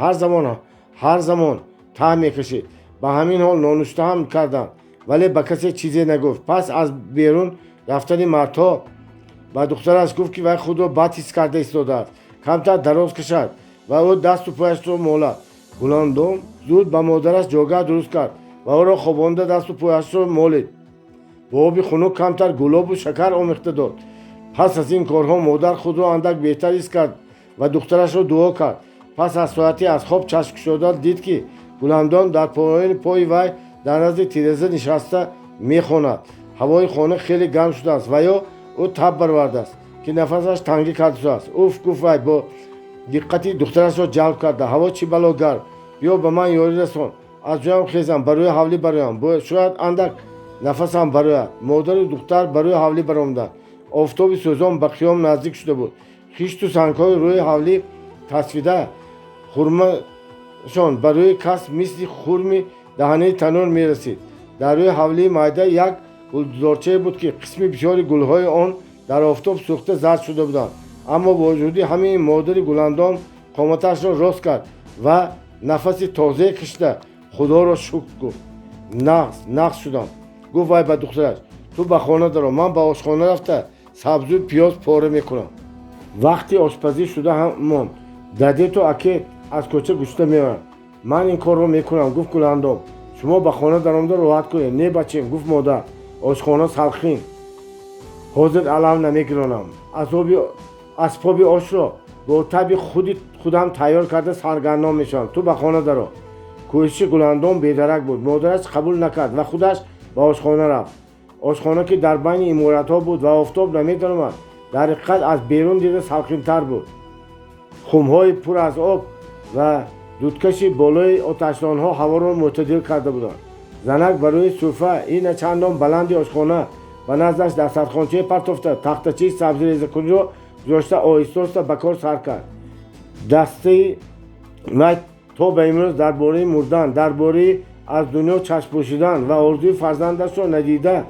هر زمان ته میکشید. به همین حال نانوشته هم کردند ولی به کسی چیزی نگفت. پس از بیرون رفتن مردها با دخترش گفت که وی خود را بد حس کرده ایستاده است. کمتر دراز کشد و او دست و پایش را مالد. گلندام زود به مادرش جاگه درست کرد و او را خوابانده دست و پایش را مالید. با آب خنک کمتر گلاب و شکر آمیخته داد. پس از این کارها مادر خود را اندک بهتر حس کرد و دخترش را دعا کرد. پس از ساعتی از خواب چشم گشوده دید که گلندام در پایین پای وی در نزد تیرزه نشسته میخواند. هوای خانه خیلی گرم شده است و یا او تب برآورده است که نفسش تنگی کرده است. اوف گفت وی با دقتی دخترش را جلب کرده. هوا چی بلا گرم، بیا به من یاری رسان. از جایم خیزم بروی حولی برایم، شاید اندک نفسم برآید. مادر و دختر بروی حولی برآمدند. آفتاب سوزان به خیام نزدیک شده بود. خشت و سنگ‌های روی حولی تصفیده خرمشان بروی کس مثل خرم دهنه تنور می رسید. در روی حولی مایده یک گلدارچه بود که قسم بسیاری گلهای آن در آفتاب سوخته زرد شده بودند. اما با وجود همین مادر گلندام قامتش را راست کرد و نفس تازه کشیده خدا را شکر گفت. نقص شدم. گفت وی به دخترش تو به خانه درآ، من به آشخانه رفته سبزی و پیاز پاره میکنم. وقتی آشپزی شده هم ماند. ددی تو اکی از کوچه گوشته میارن. من این کار رو میکنم. گفت گلندام شما به خانه در آمده راحت کنید. نه بچیم. گفت مادر آشخانه سلخین حاضر علم نمیگیرانم. اسباب آش را با تب خودم تیار کرده سرگردان میشم. تو به خانه درآ. کوشش گلندام بیدرک بود. مادرش قبول نکرد و خودش به آشخانه رفت. آشخانه که در بین عمارت ها بود و آفتاب نمیدرآمد در حقیقت از بیرون دیده سلخین‌تر بود. خم‌های پر از آب و دودکش بالای آتشدان‌ها هوا را معتدل کرده بودند. زنک برای سفره این چندان بلندی آشخانه و نزدش دسترخوانچه پرتافته تختچه سبزی ریزه‌کنی را گذاشته آهسته به کار سر کرد. دسته من تا به امروز درباره مردن، درباره از دنیا چشم پوشیدن و آرزوی فرزندش را ندیده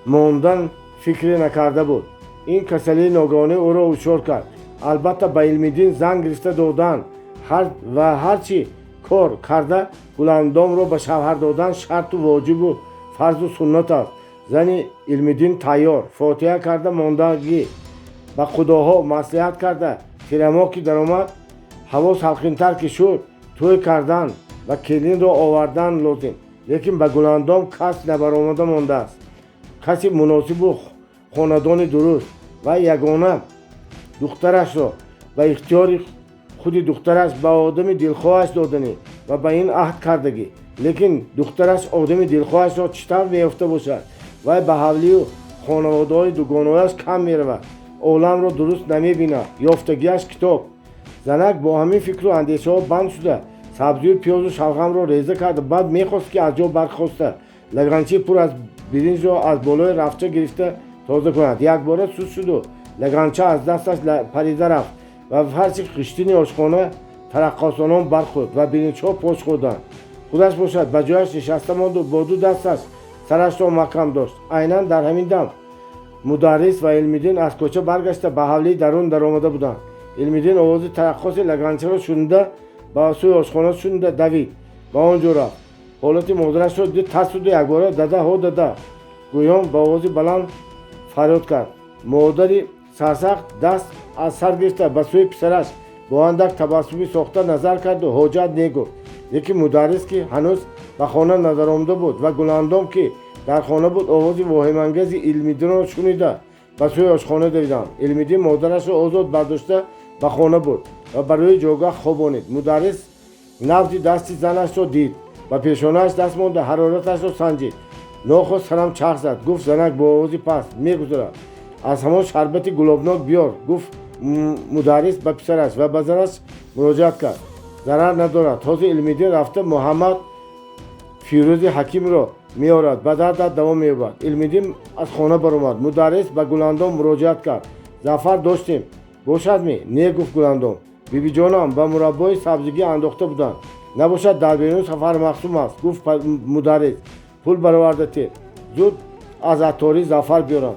ماندن فکری نکرده بود. این کسلی ناگهانی او را هوشیار کرد. البته به علم‌الدین زنگ گرفته دادن و هرچی کار کرده گلندام را به شوهر دادن شرط و واجب و فرض و سنت است. زن علم‌الدین تیار فاتحه کرده ماندگی به خداها مصلحت کرده. پیرما که در آمد هوا سلخین‌تر که شد توی کردن و کلین را آوردن لازم. لیکن به گلندام کس نبرآمده مانده است. کسی مناسب و خاندان درست و یگانه دخترش را به اختیار خود دخترش به آدم دلخواهش دادنی و به این عهد کردگی. لیکن دخترش آدم دلخواهش را چطور میافته باشد و به حولی و خانواده های دوگانه‌اش کم میرود. عالم را درست نمیبیند. یافتگیش کتاب. زنک با همین فکر و اندیشه ها بند شده سبزی و پیاز و شلغم را ریزه کرد. بعد میخواست که از جا برخاسته لگنچه پر از برنج را از بالای رفته گرفته تازه کند. یک باره سوز شد و لگنچه از دستش پریده رفت و هرچی خشتین آشخانه ترقصانان برخورد و برنج ها پاش خوردند. خودش باشد به جایش نشسته ماند و با دو دستش سرش را محکم داشت. عیناً در همین دم مدرس و علم‌الدین از کوچه برگشته به حولی درون در آمده بودند. علم‌الدین آواز ترقص لگنچه را شنیده به سوی آشخانه شنیده دوید به آنجا رفت. حالت مادرش را دید ترس شد و یک باره داده ها داده گویان به آواز بلند فریاد کرد. مادری سرسخت دست از سر گرفته به سوی پسرش با اندک تبسمی ساخته نظر کرد و حاجت نگفت. یکی مدرس که هنوز به خانه نظر آمده بود و گلندام که در خانه بود آواز واهم‌انگیز علم‌الدین را شنیده به سوی آشخانه دویدند. علم‌الدین مادرش را آزاد برداشته به خانه بود و برای جایگاه خوابانید. مدرس نبض دست زنش را دید و پیشانه‌اش دست ماند و حرارتش را سنجید. ناخواست سرم چرخ زد. گفت زنک با آوازی پست میگذرد از همان شربت گلابناک بیار. گفت مدرس به پسرش و به زنش مراجعت کرد. ضرر ندارد. تازه علم‌الدین رفته محمد فیروز حکیم را میارد به درد دوام مییابد. علم‌الدین از خانه برآمد. مدرس به گلندام مراجعت کرد. ظفر داشتیم باشد می؟ نه گفت گلندام. بیبی جانم به مربای سبزیگی انداخته بودند. نباشد در بیرون سفر مخصوم است. گفت مدرس پول برآورده تی زود از عطاری ظفر بیارم.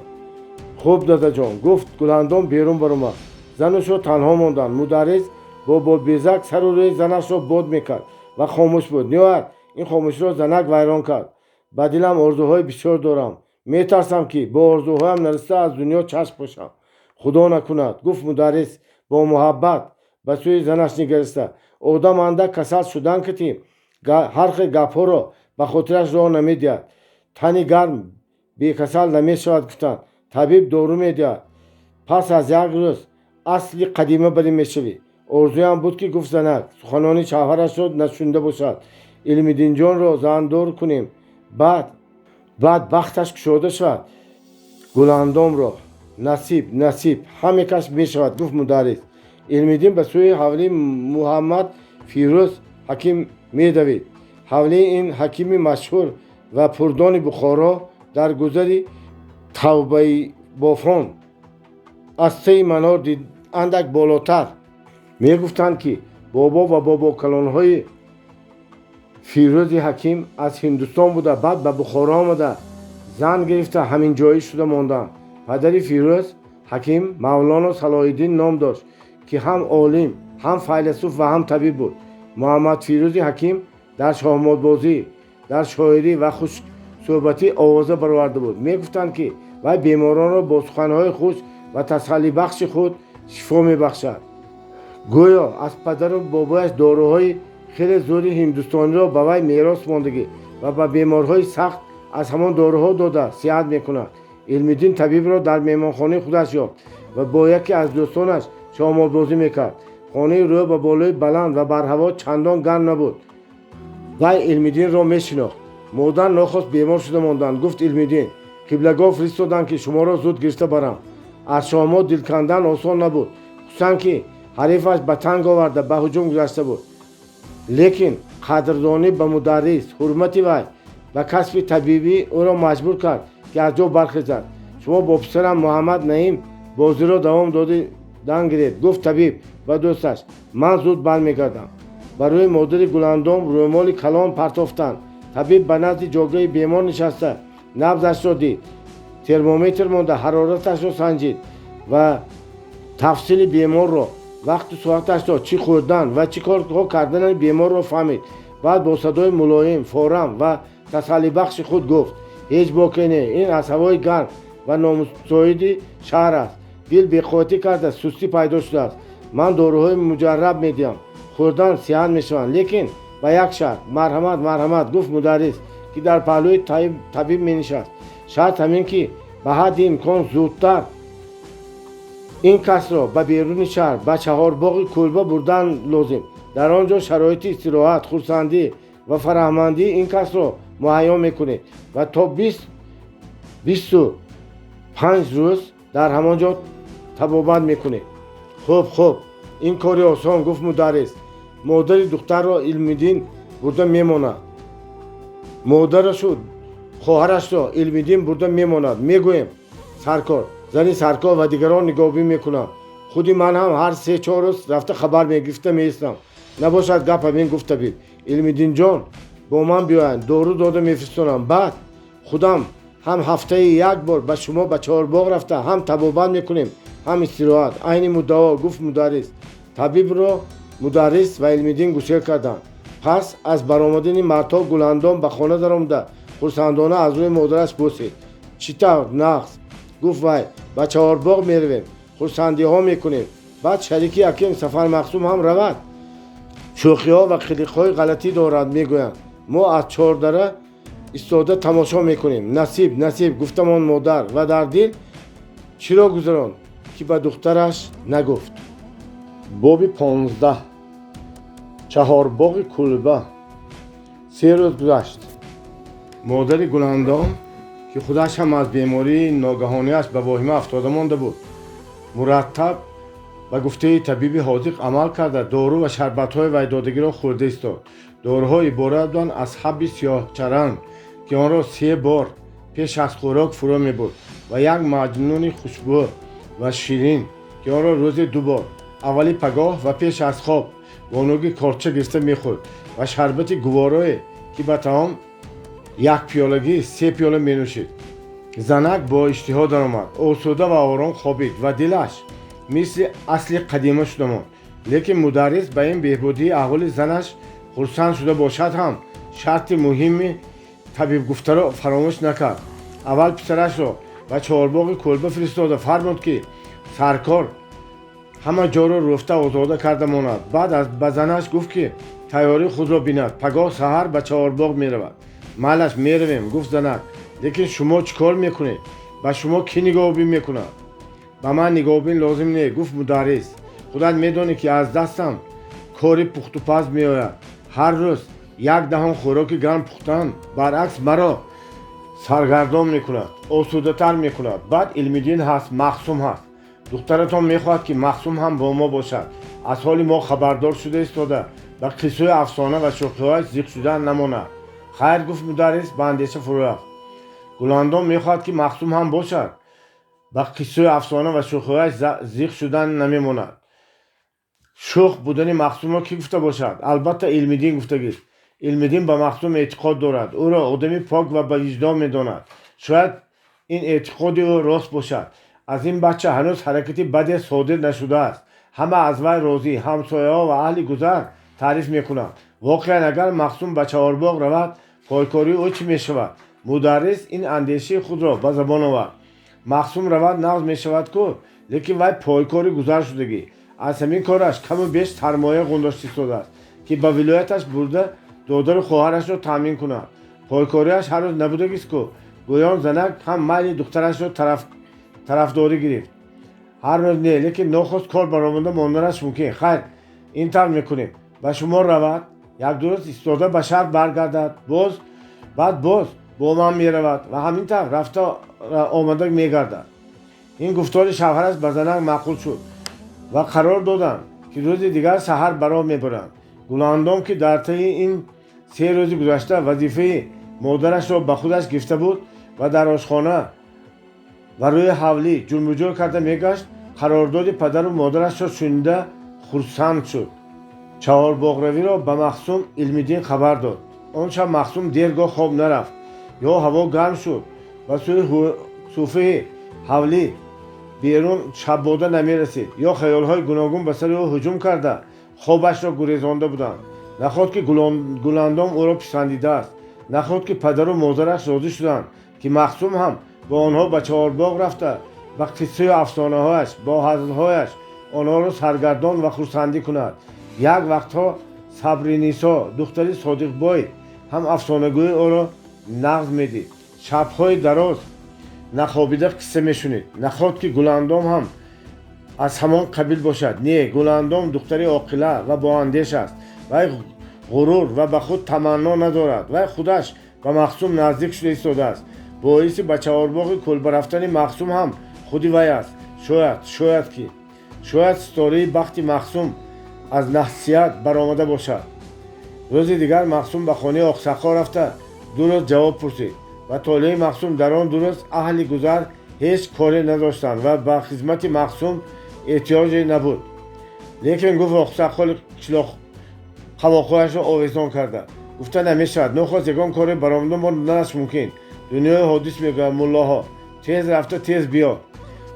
خوب داده جان گفت گلندام بیرون برآمد. زنش را تنها ماندند. مدرس با بیزک سر و روی زنش را باد میکرد و خاموش بود. نهایت این خاموشی را زنک ویران کرد. به دلم آرزوهای بسیار دارم. میترسم که با آرزوهایم نرسته از دنیا چشم پوشم. خدا نکند. گفت مدرس با محبت به سوی زنش نگریسته. آدم اندک کسل شدن که هر خیلی گپ‌ها را به خاطرش راه نمیدهد. تنی گرم بی کسل نمیشود گفتن. طبیب دارو میدهد. پس از یک روز اصلی قدیمه بری میشوی. آرزویم بود که گفت زنک سخنان شوهرش را نشنیده باشد. علم‌الدین جان را زندار کنیم بعد بختش گشوده شود. گلندام را نصیب همه کس میشود. گفت مدرس. علم‌الدین به سوی حولی محمد فیروز حکیم میدوید. حولی این حکیم مشهور و پردان بخارا در گذری توبه بافان از 3 منار دید اندک بالاتر. میگفتند که بابا و بابا کلانهای فیروز حکیم از هندوستان بوده بعد به بخارا آمده زن گرفته همین جایی شده ماندن. پدری فیروز حکیم مولانا صلاح الدین نام داشت که هم عالم هم فیلسوف و هم طبیب بود. محمد فیروز حکیم در شاهمادبازی در شاعری و خوش صحبتی آوازه برآورده بود. میگفتند که وی بیماران را با سخنهای خوش و تسلی بخش خود شفا میبخشد. گویا از پدر و بابایش داروهای خیلی زوری هندوستانی را به وی میراث ماندگی و به بیماری‌های سخت از همان داروها داده صحت میکند. علم‌الدین طبیب را در مهمانخانه خودش یافت و با یکی از دوستانش شام‌آوردی میکرد. خانه روی به بالای بلند و بر هوا چندان گرم نبود. وی علم‌الدین را میشناخت. مادر ناخواست بیمار شده ماندند. گفت علم‌الدین قبلگاه فرستادند که شما را زود گرفته برم. از شما دل کندن آسان نبود، خصوصا که حریفش به تنگ آورده به هجوم گذشته بود. لیکن قدردانی به مدرس، حرمت وی و کسب طبیبی او را مجبور کرد که از جا برخیزد. شما با پسرم محمد نعیم بازی را دوام دادن گیرید، گفت طبیب و دوستش. من زود برمیگردم. برای مادر گلندام رومال کلان پرتافتند. طبیب به نزد جاگاه بیمار نشسته نبضش را دید، ترمومتر مانده حرارتش را سنجید و تفصیل بیمار را، وقت و ساعتش را، چی خوردن و چی کار کردن بیمار را فهمید. بعد با صدای ملایم، فورم و تسلی بخش خود گفت هیچ باکی نه، این از هوای گرم و نامساعد شهر است. دل بی‌قوتی کرده، سستی پیدا شده است. من داروهای مجرب میدیم، خوردن صحت میشوند، لیکن به یک شرط. مرحمت گفت مدرس که در پهلوی طبیب می نشست. شرط همین که به حد امکان زودتر این کس را به بیرون شهر به چهارباغ کلبه بردن لازم. در آنجا شرایط استراحت، خرسندی و فرهمندی این کس را مهیا میکنید و تا 25 روز در همانجا طبابت میکنید. خوب این کاری آسان، گفت مدرس. مادر دختر را علم‌الدین برده میماند. مادرش و خواهرش را علم‌الدین برده میماند. میگویم سرکار، زنی سرکار و دیگران نگاهبی میکنم. خودی من هم هر 3-4 روز رفته خبر میگرفته میستم. نباشد گپ همین، گفت طبیب. علم‌الدین جان با من بیاین، دارو داده میفرستونم. بعد خودم هم هفته یک بار به شما به چهارباغ رفته هم طبابت میکنیم هم استراحت. عین مدعا، گفت مدرس. طبیب را مدرس و علم‌الدین گوشه کردند. پس از برآمدن مرتا گلندام به خانه درآمده خرسندانه از روی مادرش بوسید. چطور نقص؟ گفت وی به چهارباغ میرویم، خرسندی ها میکنیم. بعد شریکی حکیم سفر مقسوم هم رود. شوخی ها و خلیق های غلطی دارد. میگویند ما از چهاردره ایستاده تماشا میکنیم. نصیب گفتمان مادر و در دل چرا گذران که به دخترش نگفت. باب 15. چهارباغ کلبه. 3 روز گذشت. مادر گلندام که خودش هم از بیماری ناگهانیش به واهمه افتاده مانده بود، مرتب و گفته طبیب حاذق عمل کرده دارو و شربت‌های وی دادگی را خورده ایستاد. داروها عبارت بودند از حب سیاه چرند که آن را 3 بار پیش از خوراک فرو می‌برد و یک مجنون خوشبو و شیرین که آن را روزی 2 بار، اولی پگاه و پیش از خواب وانوگی کارچه گرفته می‌خورد و شربت گوارای که به تمام 1 پیالگی 3 پیاله می‌نوشید. زنک با اشتها درآمد، آسوده و آرام خوابید و دلش مثل اصل قدیمه شده ماند. لیکن مدرس به این بهبودی احوال زنش خرسند شده باشد هم شرط مهم طبیب گفته را فراموش نکرد. اول پسرش را به چهارباغ کلبه فرستاد و فرمود که سرکار همه جا را رفته آزاده کرده ماند. بعد از به زنش گفت که تیاری خود را بیند، پگاه سحر به چهارباغ می رود. مالش می رویم، گفت زنک. لیکن شما چیکار میکنید؟ به شما کی نگاهبین میکند؟ به من نگاهبین لازم نیست، گفت مدرس. خودت میدانی که از دستم کاری پخت و پز میآید. هر روز 1 دهان خوراک گرم پختن برعکس مرا سرگردان میکند، آسوده تر میکند. بعد علم‌الدین هست، مقسوم هست. دخترتان میخواهد که مقسوم هم با ما باشد. از حال ما خبردار شده ایستاده و قصه افسانه و شوخی‌هایش زیق شدن نماند. خیر، گفت مدرس به اندیشه فرو رفت. گلندام میخواهد که مقسوم هم باشد و قصه افسانه و شوخی‌هایش زیق شدن نمیماند. شوخ بودن مقسوم را کی گفته باشد؟ البته علم‌الدین گفتگی. علم‌الدین به مقسوم اعتقاد دارد، او را آدمی پاک و با وجدان میداند. شاید این اعتقاد او راست باشد. از این بچه هنوز حرکتی بدی صادر نشده است. همه از وی راضی، همسایه‌ها و اهل گذر تعریف میکنند. واقعا اگر مقسوم به چهارباغ رود پایکاری او چی میشود؟ مدرس این اندیشه خود را به زبان آورد. مقسوم رود نقض میشود کو، لیکن وی پایکاری گذر شدگی. از همین کارش کم و بیش سرمایه گنداشته شده است. که با ولایتش برده دادر خواهرش را تامین کند. پایکاریش هر روز نبودگیست که گویان زنک هم میل دخترش را طرفداری گرفت. هر روز نه، لیکن نخست کار برآمده ماندنش ممکن. خیر این طور میکنیم به شما رود، یک دو روز ایستاده به شهر برگردد، بعد باز با من میرود و همین طور رفته آمده میگردد. این گفتار شوهرش به زنک معقول شد و قرار دادند که روز دیگر سحر برا میبرند. گلاندام که در طی این 3 روز گذشته وظیفه مادرش را به خودش گرفته بود و در آشخانه و روی حولی جنب و جور کرده میگشت، قرارداد پدر و مادرش را شنیده خرسند شد. چهارباغ روی را به مخصوم علم‌الدین خبر داد. آن شب مخصوم دیرگاه خواب نرفت. یا هوا گرم شد و سوی صوفه حولی بیرون شباده نمی رسید، یا خیالهای گوناگون به سر او هجوم کرده خوابش را گریزانده بودند. نخواست که گلاندام او را پسندیده است، نخواست که پدر و مادرش راضی شدند که مخصوم هم با آنها به چهارباغ رفته و قصه و افسانه هایش با هزلهایش آنها را سرگردان و خرسندی کند. یک وقتها صبرینیسا دختری صادق بای هم افسانه‌گوی او را نغز میدید. شب‌های دراز نخوابیده قصه میشنید. نخواست که گلاندام هم از همان قبیل باشد. نه، گلاندام دختری عاقله و با اندیش است. وی غرور و به خود تمنا ندارد. وی خودش به مخصوم نزدیک شده ایستاده است. باعث به چهارباغ کلبه رفتن مخصوم هم خودی وی است. شاید ستاره بخت مخصوم از نحسیت برآمده باشد. روز دیگر مخصوم به خانه آقسقا رفته 2 روز جواب پرسید و طالع مخصوم در آن 2 روز اهل گذر هیچ کاری نداشتند و به خدمت مخصوم احتیاجی نبود. لیکن گفت آقسقا خواخویش را آویزان کرده. گفته نمیشد، نخواست یگان کاری برآمده ماندنش ممکن. دنیای حادث میگه ملاها، تیز رفته تیز بیا.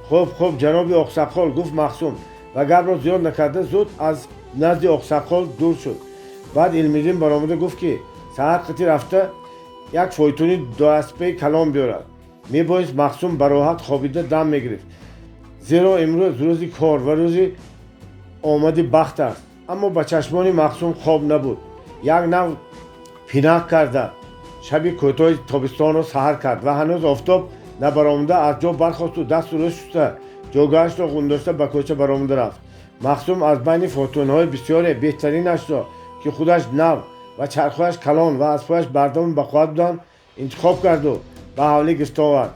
خوب جناب آقسقال، گفت مخصوم و گپ را زیاد نکرده زود از نزد آقسقال دور شد. بعد علم‌الدین برآمده گفت که سحر قطی رفته یک فایتونی 2 اسبه کلان بیارد. میبایست مخصوم به راحت خوابیده دم میگرفت، زیرا امروز روزی کار و روزی آمد بخت است. اما به چشمان مخصوم خواب نبود. یک نوع پینک کرده شبی کوتاه تابستان را سحر کرد و هنوز آفتاب نبرآمده از جا برخاست و دست و روی شسته جاگهش را گنداشته به کوچه برآمده رفت. مخصوم از بین فاتونهای بسیار بهترینش را که خودش نو و چرخهایش کلان و اسبهایش بردام به قوت بودند انتخاب کرد و به حولی گرفته آورد.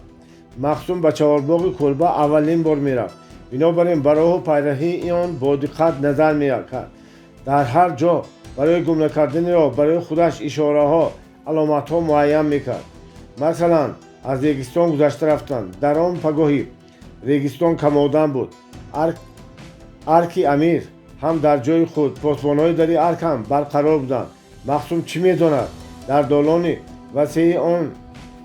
مخصوم به چهارباغ کلبه اولین بار میرفت. بنابراین به راه و پیرهی آن با دقت نظر میکرد. در هر جا برای گم نکردن راه برای خودش اشاره ها علامت ها معین میکرد. مثلا از ریگستان گذشته رفتند. در آن پگاهی ریگستان کم آدم بود. ارک امیر هم در جای خود، پاسبان‌های دری ارک هم برقرار بودند. مخصوم چی میداند در دالان وسیع آن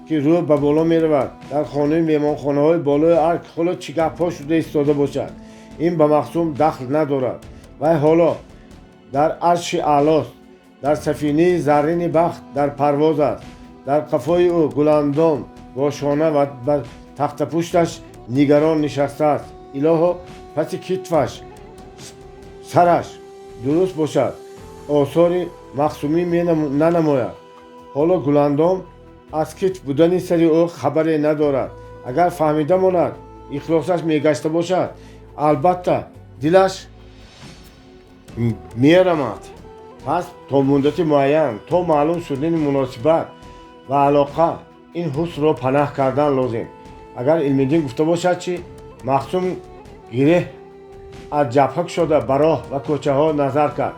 که رو به بالا میرود در خانه میهمانخانه های بالای ارک حالا چی گپ‌ها شده ایستاده باشد؟ این به مخصوم دخل ندارد. و حالا در عرش اعلاست، در سفینه زرین بخت در پرواز است. در قفای او گلاندام با شانه و بر تخت پشتش نگران نشسته است. الها پس کتفش سرش درست باشد، آثار مخصومی ننماید. حالا گلاندام از کتف بودن سر او خبری ندارد. اگر فهمیده ماند اخلاصش میگشته باشد، البته دلش میرمد. پس تا مدت معین، تا معلوم شدن مناسبت و علاقه، این حسن را پناه کردن لازم. اگر علم‌الدین گفته باشد چی؟ مخصوم گره از جبهک شده به راه و کوچه ها نظر کرد.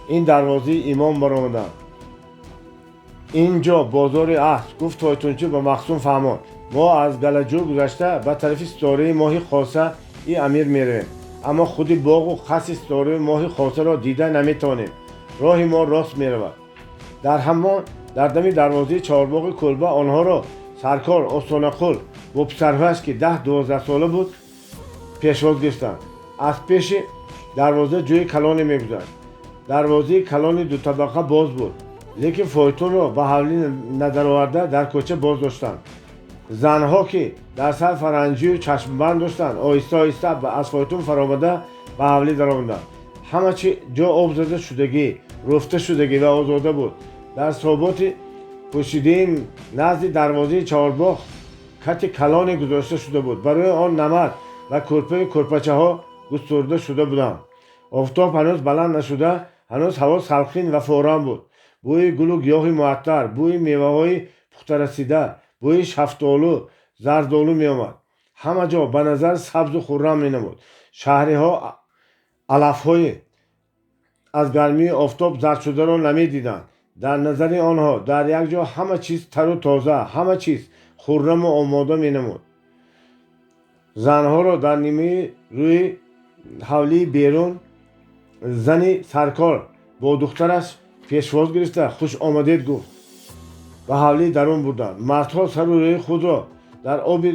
این دروازه امام برآمدند. اینجا بازار است. گفت فایتونچی به مخصوم فهمان. ما از گلجور گذشته به طرف ستاره ماهی خاصه ای امیر میرویم، اما خودی باغ و خس ستاره ماهی خاصه را دیده نمیتوانیم. راه ما راست میرود. در دم دروازه چهارباغ کلبه آنها را سرکار آستانه‌قل با پسرهایش که 10-12 ساله بود پیشواز گرفتند. از پیش دروازه جوی کلانی میگذشت. دروازه کلانی 2 طبقه باز بود، لیکن فایتون را به حولی ندرآورده در کوچه باز داشتند. زنها که در سر فرنجی و چشم بند داشتند آهسته آهسته از فایتون فرآمده به حولی درآمدند. همه چی جا آب زده شدگی، رفته شدگی و آزاده بود. در صحبات پوشیده نزد دروازه چهارباغ کت کلانی گذاشته شده بود. برای آن نمد و کرپچه ها گسترده شده بودند. آفتاب هنوز بلند نشده، هنوز هوا سلخین و فوران بود. بوی گل و گیاه معطر، بوی میوه های پخته رسیده، بوی شفتالو، زردالو می آمد. همه جا به نظر سبز و خرم می نمود. شهری ها علف های از گرمی آفتاب زرد شده را نمی دیدند. در نظر آنها در یک جا همه چیز تر و تازه، همه چیز خرم و آماده می نمود. زنها را در نیمه روی حولی بیرون زنی سرکار با دخترش پیشواز گرفته خوش آمدید گفت و حولی درون بودند. مردها سر و روی خود را در آب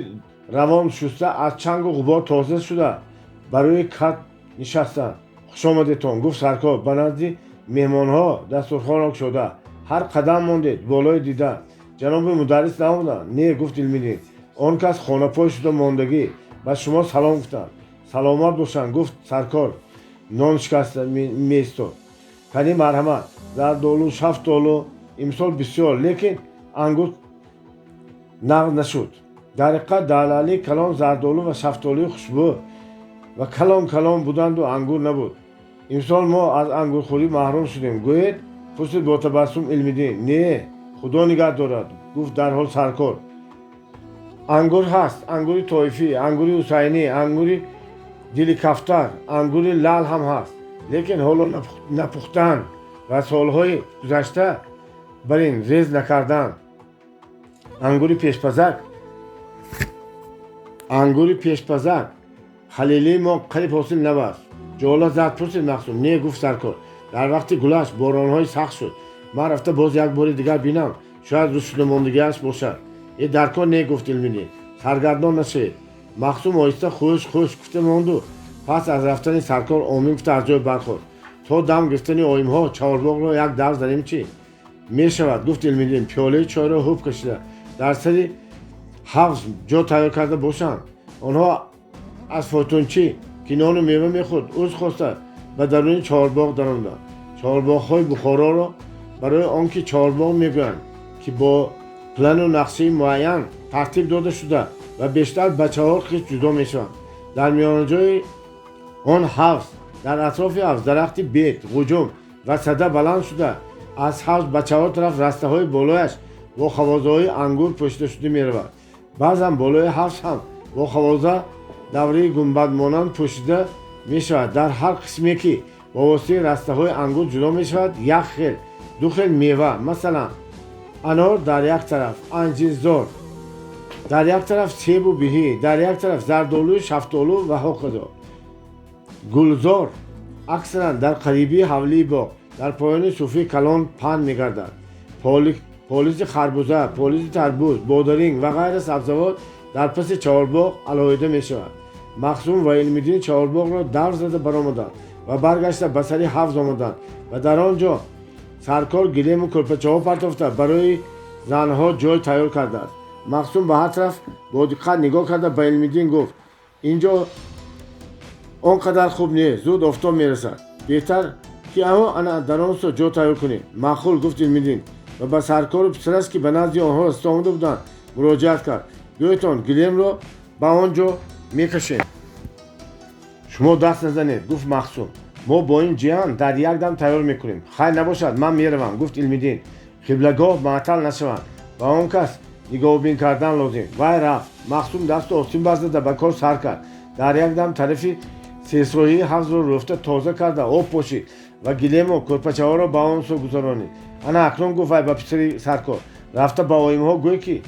روان شسته از چنگ و غبار تازه شده برای کت نشستند. خوش آمدیدتان گفت سرکار. به نزد مهمانها دسترخوان شده. هر قدم ماندید بالای دیده جناب مدرس نمودند. نه گفت علمیدین. آن کس خانه پای شده ماندگی به شما سلام گفتند. سلامت باشند گفت سرکار. نان شکسته می ایستاد. کمی مرحمت، زردالو، شفتالو امسال بسیار، لیکن انگور نقد نشد. در حقیقت دلالی کلان زردالو و شفتالو خوشبو و کلام بودند و انگور نبود. امسال ما از انگورخوری محروم شدیم. گوید پرسید با تبسم علمیدین. نه خدا نگه دارد گفت در حال سرکار. انگور هست، انگور طایفی، انگور حسینی، انگور دل کفتر، انگور لال هم هست، لیکن حالا نپختن و سالهای گذشته بر این ریز نکردن. انگور پیشپزک خلیلی ما قریب حاصل نبست. جوالا زد پرسید مقصود. نه گفت سرکار. در وقت گلش بارانهای سخت شد. من رفته باز یک بار دیگر بینم شاید روز شده ماندگیش باشد. یه درکان نه گفت علمینی. سرگردان نشید. مقصود آهسته خوش گفته ماندو. پس از رفتن سرکار آمین گفته از جای برخورد. تا دم گرفتن آیم ها چهارباغ را یک در زدیم چی می شود گفت علمیدین. پیاله چای را خوب کشیده در سری حوض جا تیار کرده باشند. آنها از فاتونچی که نان و میوه میخورد عذر خواسته و درون چهارباغ دراندند. چهارباغ های بخارا را برای آنکه چهارباغ میگویند که با پلن و نقشه معین ترتیب داده شده و بیشتر بچه ها خیلی جدا میشوند. در میان جای آن حوض در اطراف حوض درخت بیت، غجم و صده بلند شده. از حوض به چهار طرف رسته های بالایش با خوازه های انگور پوشیده شده می رود. بعضا بالای حوض هم با خوازه دوره گنبد مانند پوشیده می شود. در هر قسمی که با واسطه رسته های انگور جدا می شود یک خیل دو خیل میوه، مثلا انار در یک طرف، انجیر در یک طرف، سیب و بهی در یک طرف، زردالو، شفتالو و هوکدو. گلزار اکثرا در قریبی حولی باغ در پایان صوفی کلان پهن می‌گردد. پالیز خربوزه، پالیز تربوز، بادرنگ و غیر سبزوات در پس چهارباغ علایده می‌شود. مخزوم و علمیدین چهارباغ را دور زده برآمدند و برگشته به سر حوض آمدند و در آنجا سرکار گلیم و کرپچه‌ها پرتافته برای زنها جای تیار کرده است. مخزوم به هر طرف با دقت نگاه کرده به علمیدین گفت اینجا آنقدر خوب نیست، زود آفتاب میرسد. بهتر که انا در آن سو جا تیار کنیم. معقول گفت علمیدین و به سرکار و پسرش که به نزد آنها راسته آمده بودند مراجعت کرد. گویتان گلیم را به آنجا میکشیم. شما دست نزنید گفت مخزوم. ما با این جهان در یک دم تیار میکنیم. خیر نباشد من میروم گفت علمیدین. قبلگاه معطل نشوند و آن کس نگاه بین کردن لازم. وای رفت. مخزوم دست آستین بزده به کار سر کرد. در یک دم طرفی سیسروهی حوض را رفته تازه کرده آب پاشید و گلیم و کرپچه ها را به آن سو گذرانید. انا اکنون گفت وای به پسر سرکار رفته با آیم ها گوی که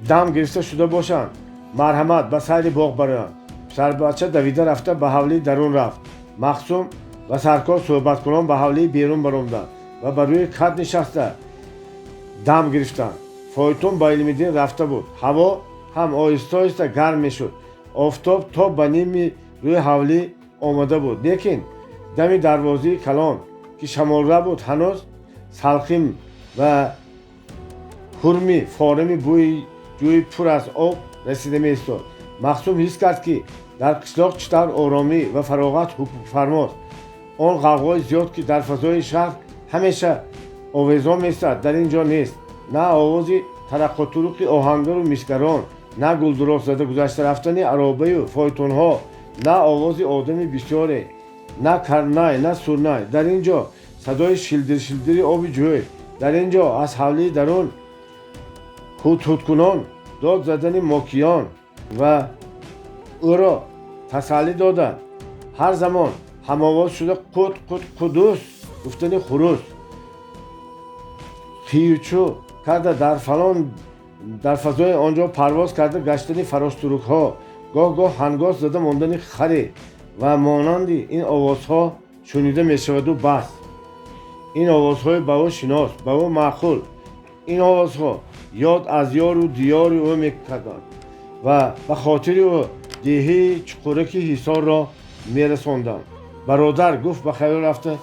دم گرفته شده باشند مرحمت به سیر باغ برایند. پسر بچه دویده رفته به حولی درون رفت. مخزوم و سرکار صحبت کنان به حولی بیرون برآمدند و بر روی کت نشسته دم گرفتند. فایتون با علمیدین رفته بود. هوا هم آهسته گرم میشد. آفتاب تا به نیم روی حولی آمده بود، لیکن دم دروازه کلان که شمالره بود هنوز سلخیم و خرمی فارمی بوی جوی پر از آب رسیده می ایستاد. مخزوم حس کرد که در قشلاق چطور آرامی و فراغت حکم فرماست. آن غوغای زیاد که در فضای شهر همیشه آویزان میستد در اینجا نیست. نه آوازی ترق و طرق آهنگر و میسگران، نه گلدرست زده گذشته رفتن عرابه و فایتون ها، نه آواز آدم بسیاره، نه کرنای نه سورنای. در اینجا صدای شیلدر شیلدری آب جوی، در اینجا از حوله درون هود کنان داد زدن ماکیان و او را تسلی دادن. هر زمان هم آواز شده قدوس گفتن خروس. خیوچو کرده در فضای آنجا پرواز کرده گشتن فراستروک ها، گاه هنگاس زده ماندن خری و مانندی این آوازها شنیده می شود و بس. این آوازهای به او شناس، به او معقول. این آوازها یاد از یار و دیار او می کردند و به خاطر او دیهی چقورکی حصار را می رساندند. برادر گفت به خیال رفته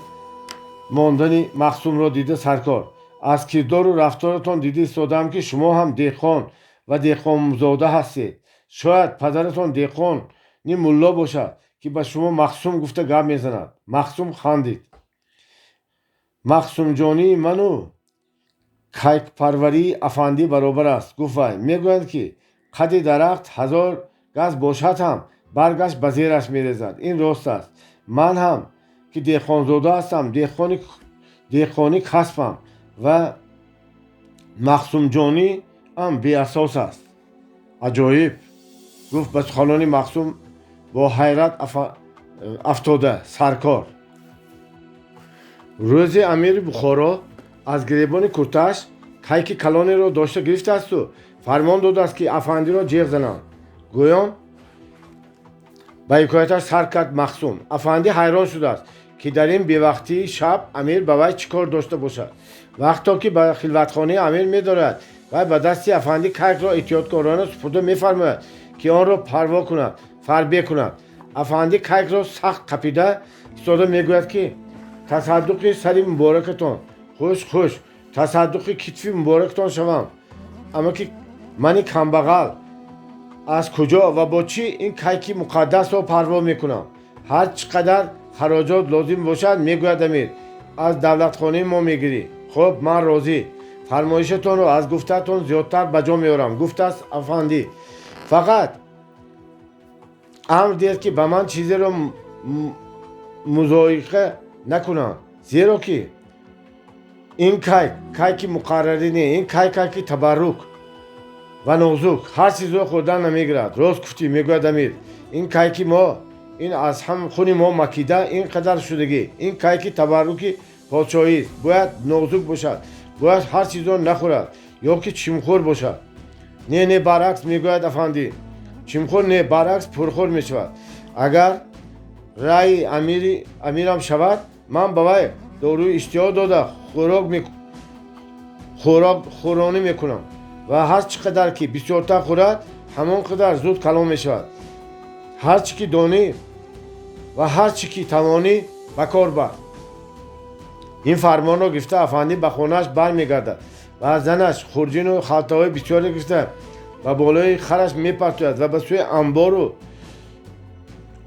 ماندن مخصوم را دیده سرکار. از کردار و رفتارتان دیده ایستادم که شما هم دهقان و دهقانزاده هستید. شاید پدرتان دهقان نی ملا باشد که به شما مخصوم گفته گپ میزند. مخصوم خندید. مخصوم جانی منو کیک پروری افندی برابر است. گفت وای میگویند که قد درخت 1000 گز باشد هم برگش به زیرش میریزد. این راست است. من هم که دهقانزاده هستم، دهقانی کسبم و مخصوم جانی هم بی اساس است. عجایب. گفت به سخنان مخصوم با حیرت افتاده سرکار. روز امیر بخارا از گریبان کرتش کیک کلانی را داشته گرفته است و فرمان داده است که افندی را جیغ زنند. گویان به حکایتش سر کرد مخصوم. افندی حیران شده است که در این بیوقتی شب امیر به وی چیکار داشته باشد. وقتا که به خلوتخانه امیر می‌دارد و به دستی افندی کیک را احتیاطکارانه سپرده می‌فرماید که آن را پروا کند، فربه کند. افندی کیک را سخت قپیده ایستاده میگوید که تصدق سری مبارکتان، خوش تصدق کتفی مبارکتان شوم. اما که من کمبغل از کجا و با چی این کیک مقدس را پروا میکنم؟ هر چقدر خراجات لازم باشد میگوید امیر از دولتخانه ما میگیری. خب من راضی، فرمایشتان را از گفتتان زیادتر بجا میارم. گفته است افندی فقط امر دید که به من چیزی را مضایقه نکنم، زیرا که این کیک مقرری نه، این کیک تبرک و نازک هر چیز را خوردن نمیگیرد. راست گفتی میگوید امیر این کیک ما این از هم خون ما مکیده اینقدر شدگی. این کیک تبرکی پادشاهی است، باید نازک باشد، باید هر چیز را نخورد یا که چیمخور باشد. نه برعکس میگوید افندی، چیمخور نه برعکس پرخور میشود. اگر رای امیرم شود من به وی داروی اشتها داده خورانی میکنم و هر چقدر که بسیارتر خورد همان قدر زود کلام میشود. هر چی که دانی و هر چی که توانی بکار بر. این فرمان را گفته افندی به خانهش برمیگردد و از زنش خورجین و خلطه‌های بسیاری گرفته و بالای خرش میپرتوید و به سوی انبار و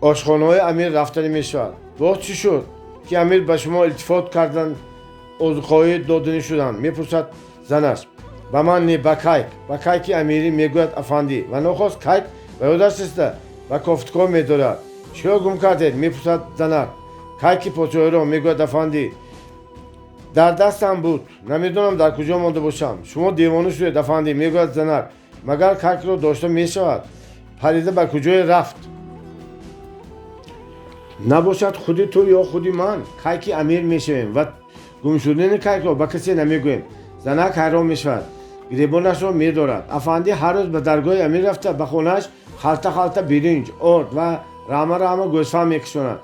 آشخانه‌های امیر رفتن میشود. باز چی شد که امیر به شما التفات کردن عذرخواهی دادنی شدن؟ میپرسد زنش. به من نه به کیک امیری میگوید افندی و نخواست کیک و یادش است و کافتکار میدارد. چرا گم کردید؟ میپرسد زنک. کیک پادشاهی را میگوید افندی در دستم بود، نمیدونم در کجا مانده باشم. شما دیوانه شدید افندی میگوید زنک. مگر کیک را داشته میشود؟ پریده به کجای رفت؟ نباشد خودی تو یا خودی من کیک امیر میشویم و گم شدن کیک را به کسی نمیگوییم. زنک حیران میشود، گریبانش را میدارد. افندی هر روز به درگاه امیر رفته به خانه‌اش خلطه برنج، آرد و رمه گوسفند میکشاند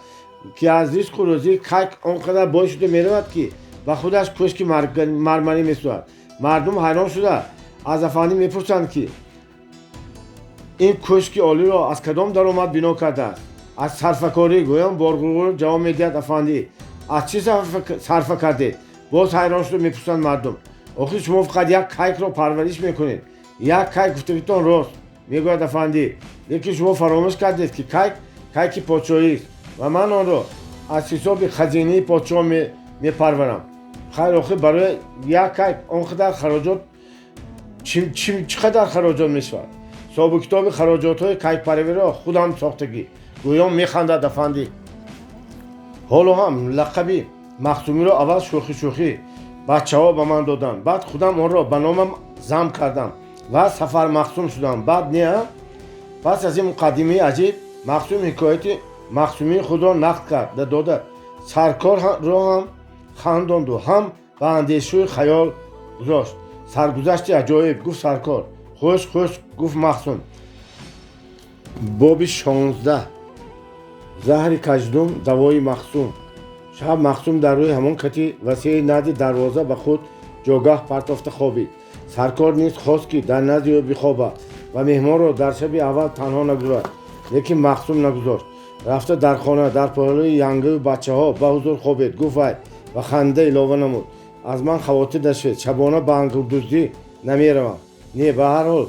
که از ریسک و روزی کیک آنقدر باعث شده میرود که به خودش کشک مرمری میسوزد. مردم حیران شده از افندی میپرسند که این کشک عالی را از کدام درآمد بنا کرده است؟ از صرفه‌کاری. گویان بارغور جواب میدهد افندی از چی صرفه کردید؟ باز حیران شده میپرسند مردم آخه شما فقط یک کیک را پرورش میکنید. یک کیک گفتگیتان راست میگوید افندی، لیکن شما فراموش کردید که کیک پادشاهی است و من آن را аз ҳисоби хазинаи подшоҳ мепарварам. хайр охир барои як кайф он қадар хароҷот чӣ қадар хароҷот мешавад? ҳисобу китоби хароҷотҳои кайфпараверо худам сохтагӣ. гӯё механдад афандӣ. ҳоло ҳам лақаби махсумиро аввал шӯхӣ бачаҳо ба ман доданд. баъд худам онро ба номам замм кардам ва Сафар Махсум шудам. баъд не а? пас аз ин муқаддимаи аҷиб Махсум ҳикояти махсумии худро нақл кард. дода саркорро ҳам хандонду ҳам ба андешӯи хаёл гузошт. саргузашти аҷоиб, гуфт Саркор. хуш, гуфт Махсум. боби 16. заҳри каҷдум, давои Махсум. шаб Махсум дар рӯи ҳамон кати васеи назди дарвоза ба худ ҷойгоҳ партофта хобид. Саркор низ хост ки дар назди ӯ бихобад ва меҳмонро дар шаби аввал танҳо нагузорад. лекин Махсум нагузошт. рафта дар хона дар паҳлӯи янгаю бачаҳо ба ҳузур хобед, гуфт вай ва ханда илова намуд. аз ман хавотир нашавед, шабона ба ангурдуздӣ намеравам. не, ба ҳар ҳол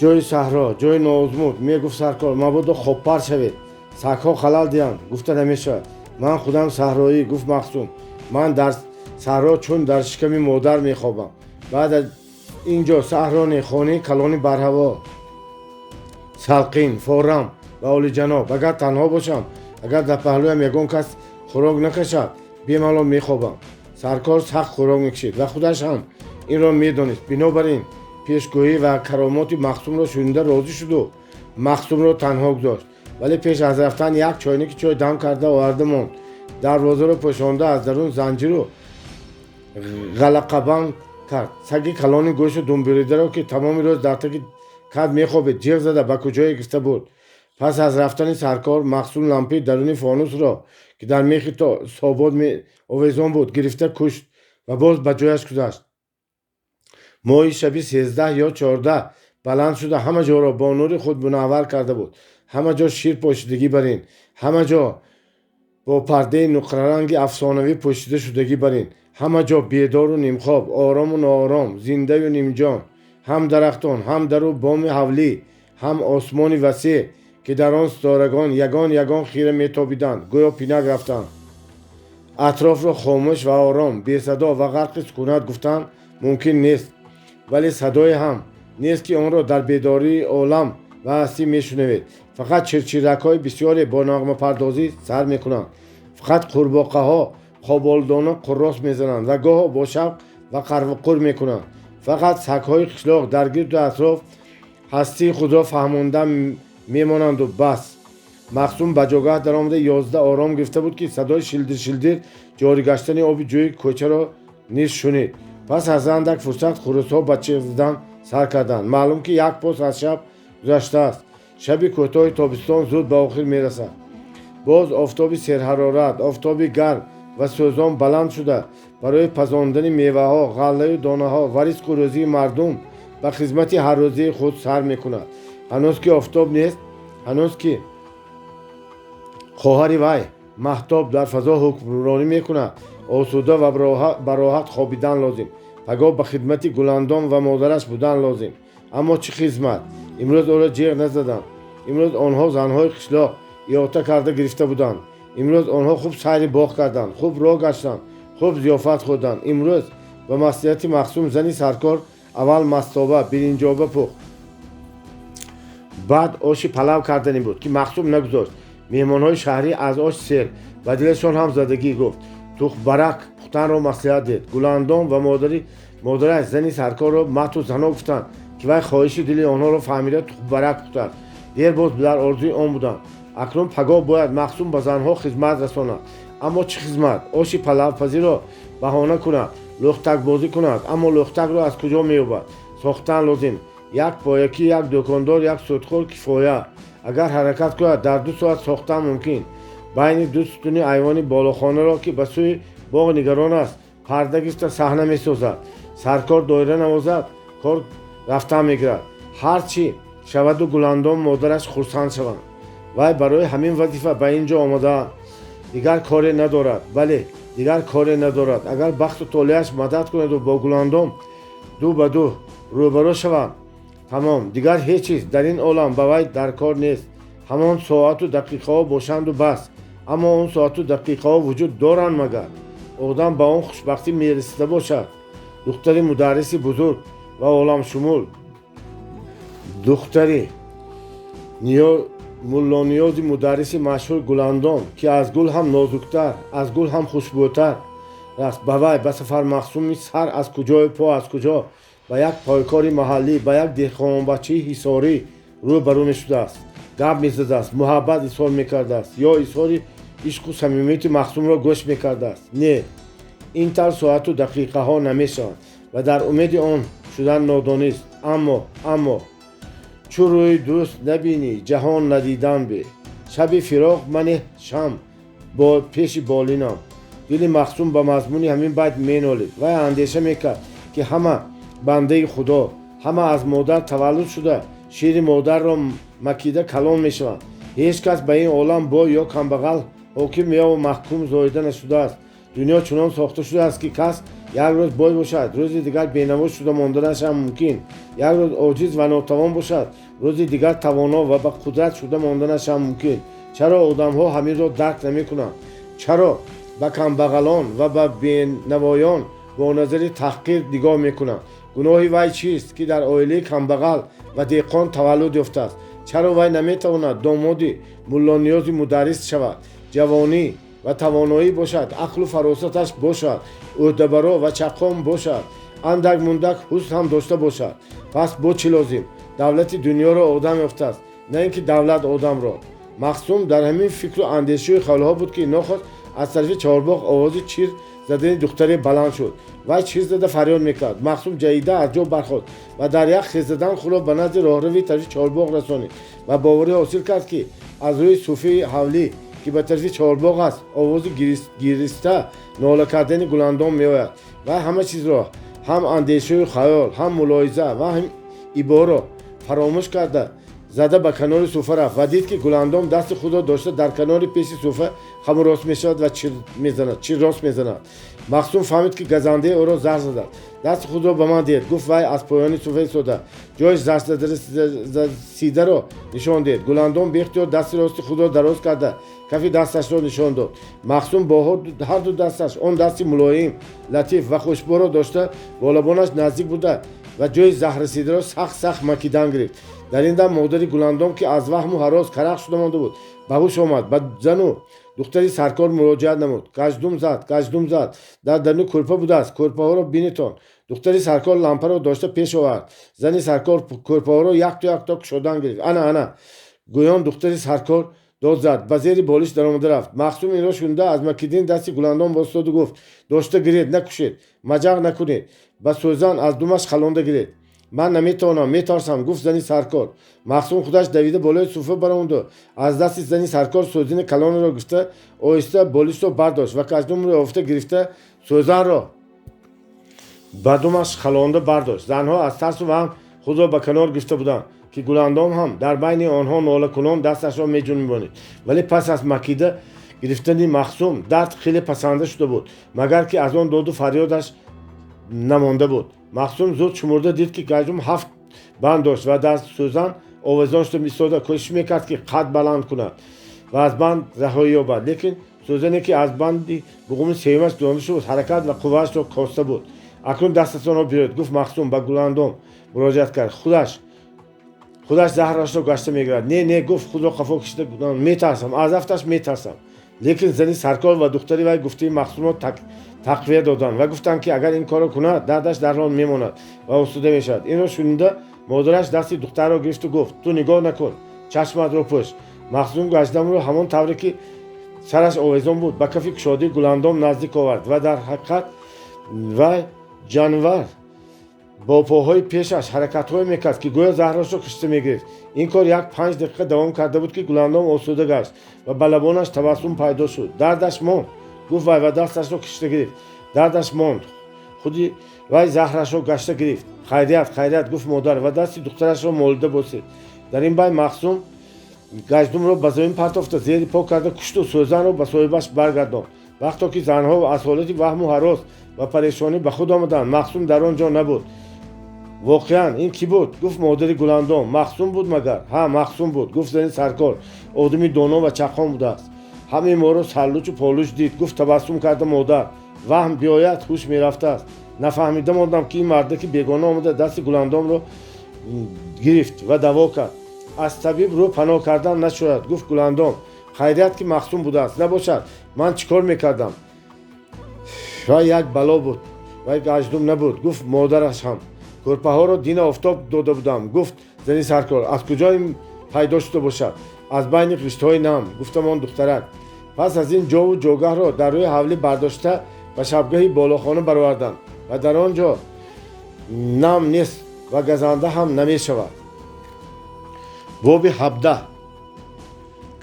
ҷои саҳро, ҷои ноозмуд. мегуфт Саркор, мабодо хобпар шавед, сагҳо халал диҳанд. гуфта намешавад. ман худам саҳроӣ, гуфт Махсум. ман дар саҳро чун дар шиками модар мехобам. баъд аз ин ҷо саҳро не, хонаи калони барҳаво, салқин, форам ва олиҷаноб. агар танҳо бошам, агар дар паҳлӯям ягон кас хӯрок накашад, бемалол мехобам. Саркор сахт хӯрок мекашид ва худаш ҳам инро медонист. бинобар ин пешгоҳӣ ва каромоти Махсумро шунида розӣ шуду Махсумро танҳо гузошт. вале пеш аз рафтан як чойники чой дам карда оварда монд. дарвозаро пӯшонда аз дарун занҷиру ғалақабанд кард. саги калони гӯшу думбиридаро ки тамоми рӯз дар таки кад мехобид, ҷиғ зада ба куҷое гирифта буд. пас аз рафтани Саркор Махсум лампаи даруни фонусро ки дар мехи собот овезон буд гирифта кушт ва боз ба ҷояш гузашт. моҳи шаби 13 ё 14 баланд шуда ҳама ҷоро бо нури худ мунаввар карда буд. ҳама ҷо шир пошидагӣ бар ин, ҳама ҷо бо пардаи нуқраранги афсонавӣ пӯшида шудагӣ бар ин, ҳама ҷо бедору нимхоб, орому ноором, зиндаю нимҷон. ҳам дарахтон, ҳам дару боми ҳавлӣ, ҳам осмони васеъ ки дар он ситорагон ягон хира метобиданд, гӯё пинак рафтанд. атрофро хомӯш ва ором, бесадо ва ғарқи сукунат гуфтан мумкин нест. вале садое ҳам нест ки онро дар бедории олам ва ҳастӣ мешунавед. фақат чирчиракҳои бисёре бо нағмапардозӣ сар мекунанд. фақат қурбоқаҳо хоболдона қуррос мезананд ва гоҳо бо шавқ ва қарвуқур мекунанд. фақат сагҳои қишлоқ дар гирду атроф ҳастии худро фаҳмонда мемонанду бас. Махсум ба ҷойгоҳ даромада 11 ором гирифта буд ки садои шилдир ҷоригаштани оби ҷӯи кӯчаро низ шунид. пас аз андак фурсат хурусҳо ба чиғ задан сар карданд. маълум ки як поз аз шаб гузаштааст. шаби кӯтоҳи тобистон зуд ба охир мерасад. боз офтоби серҳарорат, офтоби гарм ва сӯзон баланд шуда барои пазондани меваҳо, ғаллаю донаҳо ва ризқу рӯзии мардум ба хизмати ҳаррӯзаи худ сар мекунад. ҳанӯз ки офтоб нест, ҳанӯз ки хоҳари вай маҳтоб дар фазо ҳукмронӣ мекунад, осуда ва ба роҳат хобидан лозим. пагоҳ ба хидмати гуландон ва модараш будан лозим. аммо чӣ хизмат? имрӯз ӯро ҷиғ назаданд. имрӯз онҳо занҳои қишлоқ иҳота карда гирифта буданд. имрӯз онҳо хуб сайри боғ карданд, хуб роҳ гаштанд, хуб зиёфат хӯрданд. имрӯз ба маслиҳати Махсум зани Саркор аввал мастоба, биринҷоба пухт. баъд оши палав кардани буд ки Махсум нагузошт. меҳмонҳои шаҳрӣ аз ош сер ба дилашон ҳам задагӣ гуфт. тухбарак пухтанро маслиҳат дид. гуландон ва модараш зани Саркорро мату зано гуфтанд ки вай хоҳиши дили онҳоро фаҳмида тухбарак пухтад. дер боз дар орзуи он буданд. акнун пагоҳ бояд Махсум ба занҳо хизмат расонад. аммо чӣ хизмат? оши палавпазиро баҳона кунад, лӯхтакбозӣ кунад. аммо лӯхтакро аз куҷо меёбад? сохтан лозим. як поякӣ, як дӯкондор, як судхор кифоя. агар ҳаракат кунад дар 2 соат сохтан мумкин. байни ду сутуни айвони болохонаро ки ба сӯи боғ нигарон аст парда гирифта саҳна месозад. Саркор доира навозад, кор рафтан мегирад. ҳар чӣ шаваду гуландон модараш хурсанд шаванд. вай барои ҳамин вазифа ба ин ҷо омадааст. дигар коре надорад. бале, дигар коре надорад. агар бахту толеаш мадад кунаду бо гуландон ду ба ду рӯбаро шаванд, тамом, дигар ҳеҷ чиз дар ин олам ба вай дар кор нест. ҳамон соату дақиқаҳо бошанду бас. اما اون ساعت و دقیقه ها وجود دارن مگر آدم با اون خوشبختی میرسیده باشد. دختری مدرسی بزرگ و عالم شمول، دختری ملا نیازی مدرسی مشهور گلاندام که از گل هم نازکتر، از گل هم خوشبوتر است، به وی به سفر مخصوم سر از کجای پا از کجا به یک پایکاری محلی، به یک دهقانبچه حصاری روی برو میشده است، گپ میزده است، محبت اظهار میکرده است یا اظهار عشق و صمیمیت مخصوم را گوش میکرده است. نه، این طور ساعت و دقیقه ها نمیشوند و در امید آن شدن نادانست. اما چو روی دوست نبینی جهان ندیدن بی، شب فراق من شم با پیش بالینم. دل مخصوم به مضمون همین بیت مینالید و اندیشه میکرد که همه بنده خدا، همه از مادر تولد شده شیر مادر را مکیده کلان میشوند. هیچ کس به این عالم با یا کمبغل، حاکم یا محکوم زایده نشده است. دنیا چنان ساخته شده است که کس یک روز بای باشد، روز دیگر بینوا شده ماندنش هم ممکن. یک روز عاجز و ناتوان باشد، روز دیگر توانا و با قدرت شده ماندنش هم ممکن. چرا آدم ها همین را درک نمی کنند؟ چرا به کمبغلان و به بینوایان با نظر تحقیر نگاه میکنند؟ گناه وی چیست که در عائله کمبغل و دهقان تولد یافته است؟ چرا وی نمیتواند داماد ملا نیاز مدرس شود، جوانی و توانایی باشد، عقل و فراستش باشد، عهده‌برا و چقام باشد، اندک مندک حسن هم داشته باشد؟ پس با چی لازم دولت دنیا را آدم یافته است، نه اینکه دولت آدم را. مخصوم در همین فکر و اندیشه خیالها بود که ناخواست از طرف چهارباغ آواز چیر زدن دختری بلند شد. وی چیر زده فریاد میکرد. مخصوم جیده از جا برخاست و در یک خیزیدن خود را به نزد راهروی طرف چهارباغ رسانید و باوری حاصل کرد که از روی صوفه حولی که به طرف چهارباغ است آواز گیرسته ناله کردن گلاندام میآید و همه چیز را، هم اندیشه و خیال، هم ملاحظه و هم عبارت را فراموش کرده زده به کنار صوفه رفت و دید که گلاندام دست خود را داشته در کنار پیش صوفه خم راست میشود و چیر راست میزند. مخصوم فهمید که گزنده او را زهر زده. دست خود را به من دید. گفت وی از پایان صوفه ایستاده، جایش زهر سیده را نشان دید. گلاندام بی اختیار دست راست خود را دراز کرده کف دستش را نشان داد. مخصوم با هر دو دستش آن دستی ملایم، لطیف و خوشبو را داشته با لبانش نزدیک بوده و جای زهر رسیده را سخت مکیدن گرفت. در این دم مادر گلاندام که از وهم و هراس کرخ شده مانده بود به هوش آمد. به زن و دختری سرکار مراجعت نمود. کژدم زد. در دنو کلپه بوده است، کلپه ها را بینتان. دختری سرکار لامپه را داشته پیش آورد. زن سرکار کلپه ها را یک تا کشودن گرفت. انا گویان دختری سرکار داد زد، به زیر بالش در آمده رفت. مخصوم این را شنیده از مکیدن دست گلاندام باستاد و گفت داشته گرید، نکشید، مجاق نکنید. به سوزن از دومش خلانده گرید. من نمیتوانم، میترسم، گفت زنی سرکار. مخصوم خودش دویده بالای صوفه براند و از دست زنی سرکار سوزن کلان را گرفته آهسته بالش را برداشت و کژدم را افته گرفته سوزن را به دومش خلانده برداشت. زنها از ترس و وهم خود را به کنار گرفته بودند که گلاندام هم در بین آنها ناله کنان دستش را میجنبانید. ولی پس از مکیده گرفتن مخصوم درد خیلی پسنده شده بود، مگر که از آن داد و فریادش نمانده بود. مخصوم زود شمرده دید که کژدم 7 بند داشت و در سوزن آویزان شده می‌ایستاد. کوشش میکرد که قد بلند کند و از بند رهایی یابد، لیکن سوزنی که از بندی بقوم سیمش دانده شد حرکت و قوتش را کاسته بود. اکنون دستتان را بیارید، گفت مخصوم به گلاندام مراجعت کرد. خودش زهرش را گشته میگیرد. نه گفت خود را خفا کشیده. میترسم، از رفتش میترسم. لیکن زنی سرکار و دختری وی گفته مخصوم را تقویت دادند و گفتند که اگر این کار را کند دردش در حال میماند و آسوده میشود. این را شنیده مادرش دستی دختر را گرفت و گفت تو نگاه نکن، چشمت را پوش. مخصوم گشتم را همان طوری که سرش آویزان بود به کف کشاده گلاندام نزدیک آورد و در حقیقت وی جانور با پاهای پیشش حرکت‌های میکرد که گویا زهرش را کشته میگرفت. این کار یک 5 دقیقه دوام کرده بود که گلاندام آسوده گشت و به لبانش تبسم پیدا شد. دردش ماند، گفت وی و دستش را کشته گرفت. دردش ماند، خودی وی زهرش را گشته گرفت. خیریت گفت مادر و دست دخترش را مالده بوسید. در این بین مخصوم کژدم را به زمین پرتافت، زیر پا کرده کشت و سوزن را به صاحبش برگرداند. وقتی که زنها از حالت وهم و هراس و پریشانی به خود آمدند مخصوم در آنجا نبود. واقعا این کی بود؟ گفت مادر گلاندام. مخصوم بود مگر؟ ها مخصوم بود، گفت زن سرکار. آدمی دانا و چقام بوده است. همین ما رو سرلوچ و پالوش دید. گفت تبسم کرده مادر. وهم بیاید هوش میرفته است. نفهمیده ماندم که این مرده که بیگانه آمده دست گلاندام رو گرفت و دوا کرد. از طبیب رو پناه کردن نشد. گفت گلاندام خیریت که مخصوم بوده است. نباشد من چیکار میکردم؟ و یک بلا بود و یک اجدم نبود. گفت مادرش هم کرپه ها رو دین آفتاب داده بودم. گفت زنی سرکار از کجا این پیدا شده باشد؟ از بین رشته های نم. گفتم آن دخترک. پس از این جا و جاگه را در روی حولی برداشته و شبگاهی بالاخانه برآوردند و در آنجا نم نیست و گزنده هم نمی شود. باب 17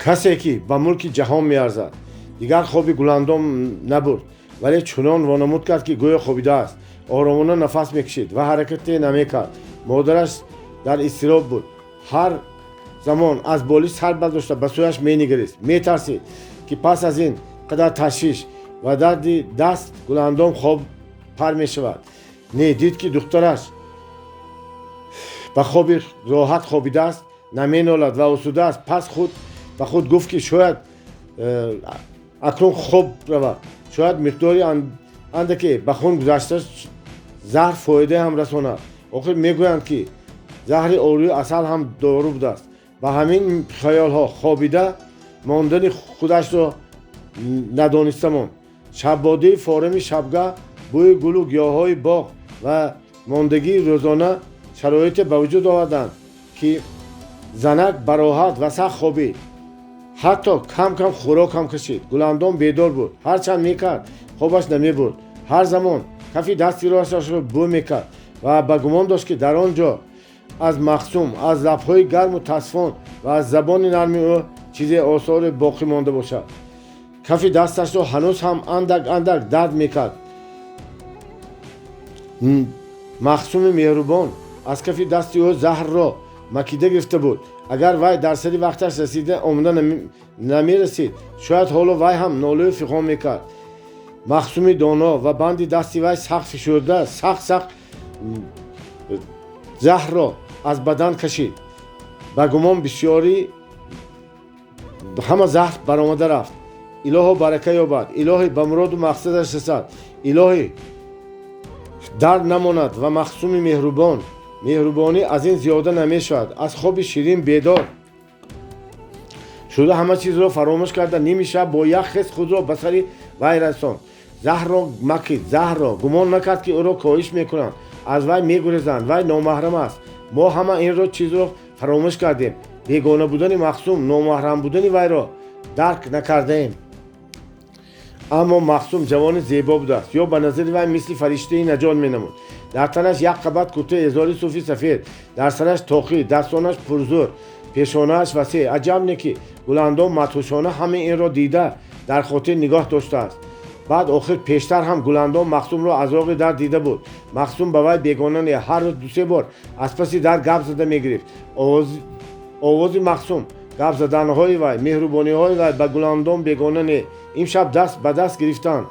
کسی که به ملک جهان می ارزد. دیگر خوابی گلاندام نبود ولی چنان وانمود کرد که گویا خوابیده است. آرامانه نفس میکشید و حرکتی نمیکرد. مادرش در اضطراب بود. هر زمان از بالش سر برداشته به سویش مینگریست. میترسید که پس از این قدر تشویش و درد دست گلاندام خواب پر میشود. نه دید که دخترش به خوابی راحت خوابیده است، نمینالد و آسوده است. پس خود به خود گفت که شاید اکنون خوب رود. شاید مقداری اندکی به خون گذشته زهر فایده هم رساند. آخر میگویند که زهر آلو اصل هم دارو بوده است. به همین خیال ها خوابیده ماندن خودش را ندانسته ماند. شباده فارم شبگه، بوی گل و گیاهای باغ و ماندگی روزانه شرایط به وجود آوردند که زنک براحت و سخت خوابید. حتی کم کم خوراک هم کشید. گلاندام بیدار بود. هرچند میکرد خوابش نمی بود. هر زمان کفی دستی راستش را بو میکرد و به گمان داشت که در آنجا از مخصوم، از لبهای گرم و تصفان و از زبان نرم او چیزی آثار باقی مانده باشد. کفی دستش را هنوز هم اندک درد میکرد. مخصوم مهربان از کفی دستی او زهر را مکیده گرفته بود. اگر وی در سری وقتش رسیده آمده نمی رسید شاید حالا وی هم ناله فغان میکرد. مخصوم دانا و بندی دستی وی سخت فشرده سخت زهر را از بدن کشید. به گمان بسیاری همه زهر برآمده رفت. الهی برکه یابد. الهی به مراد و مقصدش رسد. الهی درد نماند و مخصوم مهربانی از این زیاده نمی شود. از خواب شیرین بیدار شده همه چیز را فراموش کرده نیم شب با یک خس خود را به سر وی رساند. زهر را مکید. زهر را گمان نکرد که او را کاهش میکنند. از وی میگریزند. وی نامحرم است. ما همه این را چیز را فراموش کردیم. بیگانه بودن مخصوم، نامحرم بودن وی را درک نکرده ایم. اما مخصوم جوان زیبا بود است. یا به نظر وی مثل فرشته نجات مینمود. در تنش یک قبط کوته ازاری صوفی سفید، در سرش تاقی، دستانش پرزور، پیشانه‌اش وسیع. عجب نه که گلاندام مدهوشانه همه این را دیده در خاطر نگاه داشته است. بعد آخر پیشتر هم گلاندام مخصوم را از آغ در دیده بود. مخصوم به وی بیگانه نه. هر روز 2-3 بار از پس در گپ زده میگرفت. آواز مخصوم، گپ زدن‌های وی، مهربانی‌های وی به گلاندام بیگانه نه. امشب دست به دست گرفتند.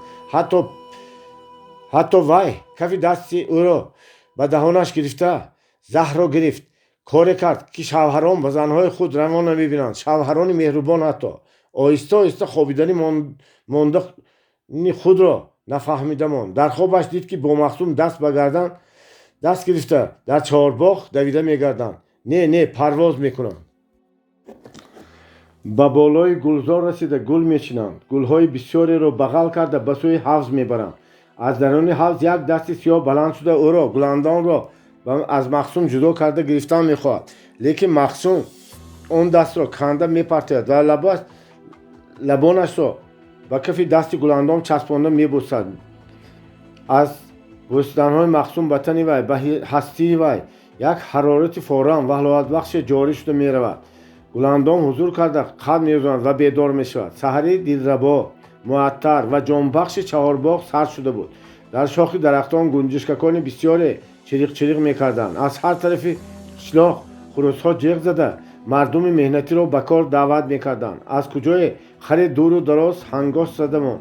حتی وی کفی دستی او را به دهانش گرفته زهر را گرفت. کاری کرد که شوهران به زنهای خود روا نمی‌بینند. شوهران مهربان حتی آهسته خوابیدن مانده خود را نفهمیده ماند. در خوابش دید که با مخصوم دست به گردن دست گرفته در چهارباغ دویده میگردند. نه پرواز میکنند. به بالای گلزار رسیده گل میچینند. گلهای بسیاری را بغل کرده به سوی حوض میبرند. از درون حوض یک دستی سیاه بلند شده او را گلاندام را از مخصوم جدا کرده گرفتن میخواهد. لیکن مخصوم اون دست را کنده میپرتاید و لبانش را به کف دست گلاندام چسبانده میبوسد. از بوسیدن‌های مخصوم به تن وی به هستی وی یک حرارت فوران و حلاوت بخش جاری شده میرود. گلاندام حضور کرده قد میزند و بیدار میشود. سحری دلربا، معطر و جانبخش چهارباغ سر شده بود. در شاخ درختان گنجشکان بسیاری چریق میکردند. از هر طرف قشلاق خروس‌ها جیغ زده مردم مهنتی را به کار دعوت میکردند. از کجای خرید دور و دراز هنگاش زده ماند.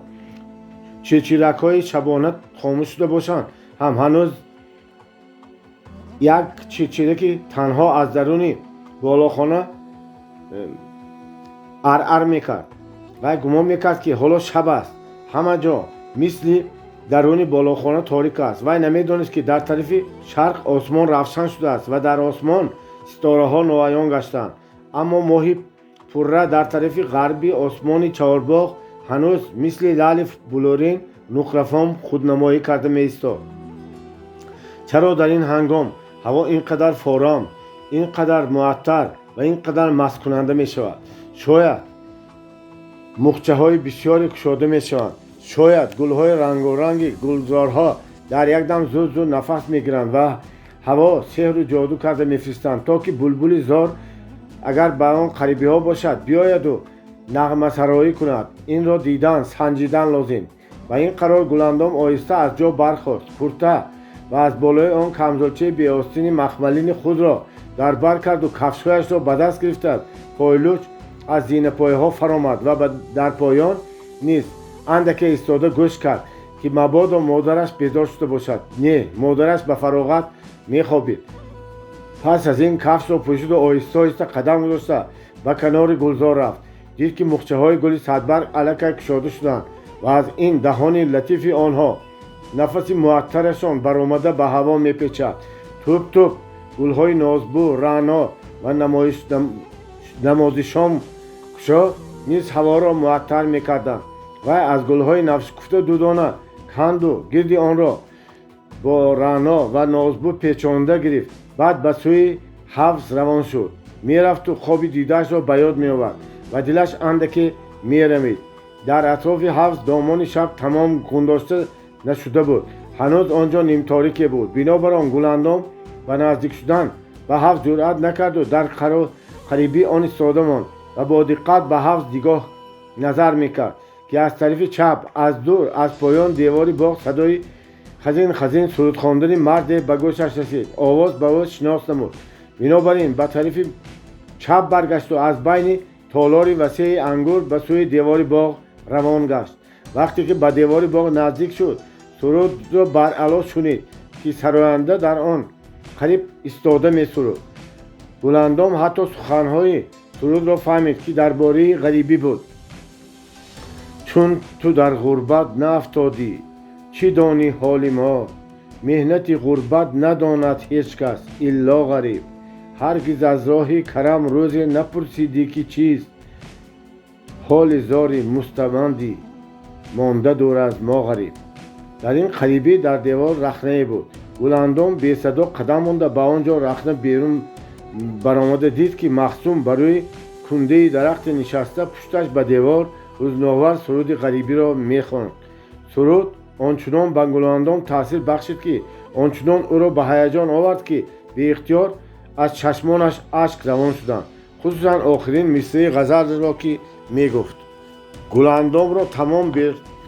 چیرچیرک‌های شبانه خاموش شده باشند هم هنوز یک چیرچیرکی تنها از درون بالاخانه ار میکرد. و گمان میکرد که حالا شب است. همه جا مثل درون بالاخانه تاریک است. و نمیدانست که در طرف شرق آسمان روشن شده است و در آسمان ستاره ها نمایان گشتند. اما ماه پرره در طرف غربی آسمان چهارباغ هنوز مثل لعل بلورین نقرفام خودنمایی کرده می ایستاد. چرا در این هنگام هوا اینقدر فارام، اینقدر معطر و اینقدر مست کننده می شود؟ شاید مخچه های بسیاری کشاده می شوند. شاید گل های رنگارنگ گلزارها در یک دم زود زود نفس می گیرند و هوا سحر و جادو کرده می فرستند تا که بلبل زار اگر به آن قریبی ها باشد بیاید و نغمه سرایی کند. این را دیدن سنجیدن لازم. و این قرار گلندام آهسته از جا برخاست، پورته و از بالای آن کمزلچه بی آستین مخملین خود را در بر کرد و کفشهایش را به دست گرفته پایلوچ از زین پایه ها فرامد و در پایان نیز اندکی ایستاده گوش کرد که مبادا مادرش بیدار شده باشد. نه، مادرش به فراغت می خوابید. پس از این کفش را پوشید و آهسته آهسته قدم گذاشته به کنار گلزار رفت. دید که مخچه های گل صدبرگ الکی کشاده شدند و از این دهان لطیف آنها نفس معطرشان برآمده به هوا می پیچد. توپ توپ گل های نازبو، رعنا و نمازشان کشا نیز هوا را معطر می کردند و از گل های نفشکفته دودانه کند و گرد آن را با رعنا و نازبو پیچانده گرفت. بعد به سوی حوض روان شد. می رفت و خواب دیده‌اش را به یاد می آورد و دلش اندکی می رمید. در اطراف حوض دامان شب تمام گنداشته نشده بود. هنوز آنجا نیم تاریک بود. بنابر آن گلندام به نزدیک شدن به حوض جرأت نکرد و در قریبی آن ایستاده ماند و با دقت به حوض نگاه نظر میکرد که از طرف چپ از دور از پایان دیواری باغ صدای خزین خزین سرود خواندن مرد به گوشش رسید. آواز به او شناس نمود. بنابراین به طرف چپ برگشت و از بین تالار وسیع انگور به سوی دیوار باغ روان گشت. وقتی که به دیوار باغ نزدیک شد سرود را بر علا شنید که سراینده در آن قریب ایستاده می سرود. گلندام حتی سخنهای سرود را فهمید که درباره غریبی بود. چون تو در غربت نافتادی چی دانی حال ما؟ مهنت غربت نداند هیچ کس الا غریب. هرگز از راه کرم روزی نپرسیدی که چیست حال زاری مستمندی مانده دور از ما غریب. در این قریبی در دیوار رخنه بود. گلندام بی صدا قدم مانده به آنجا رخنه بیرون برآمده دید که مخصوم بروی کنده درخت نشسته پشتش به دیوار روزناور سرود غریبی را میخواند. سرود آنچنان به گلندام تاثیر بخشید که آنچنان او را به هیجان آورد که به اختیار از چشمانش اشک روان شدند، خصوصا آخرین مصرع غزل را که میگفت. گلندام را تمام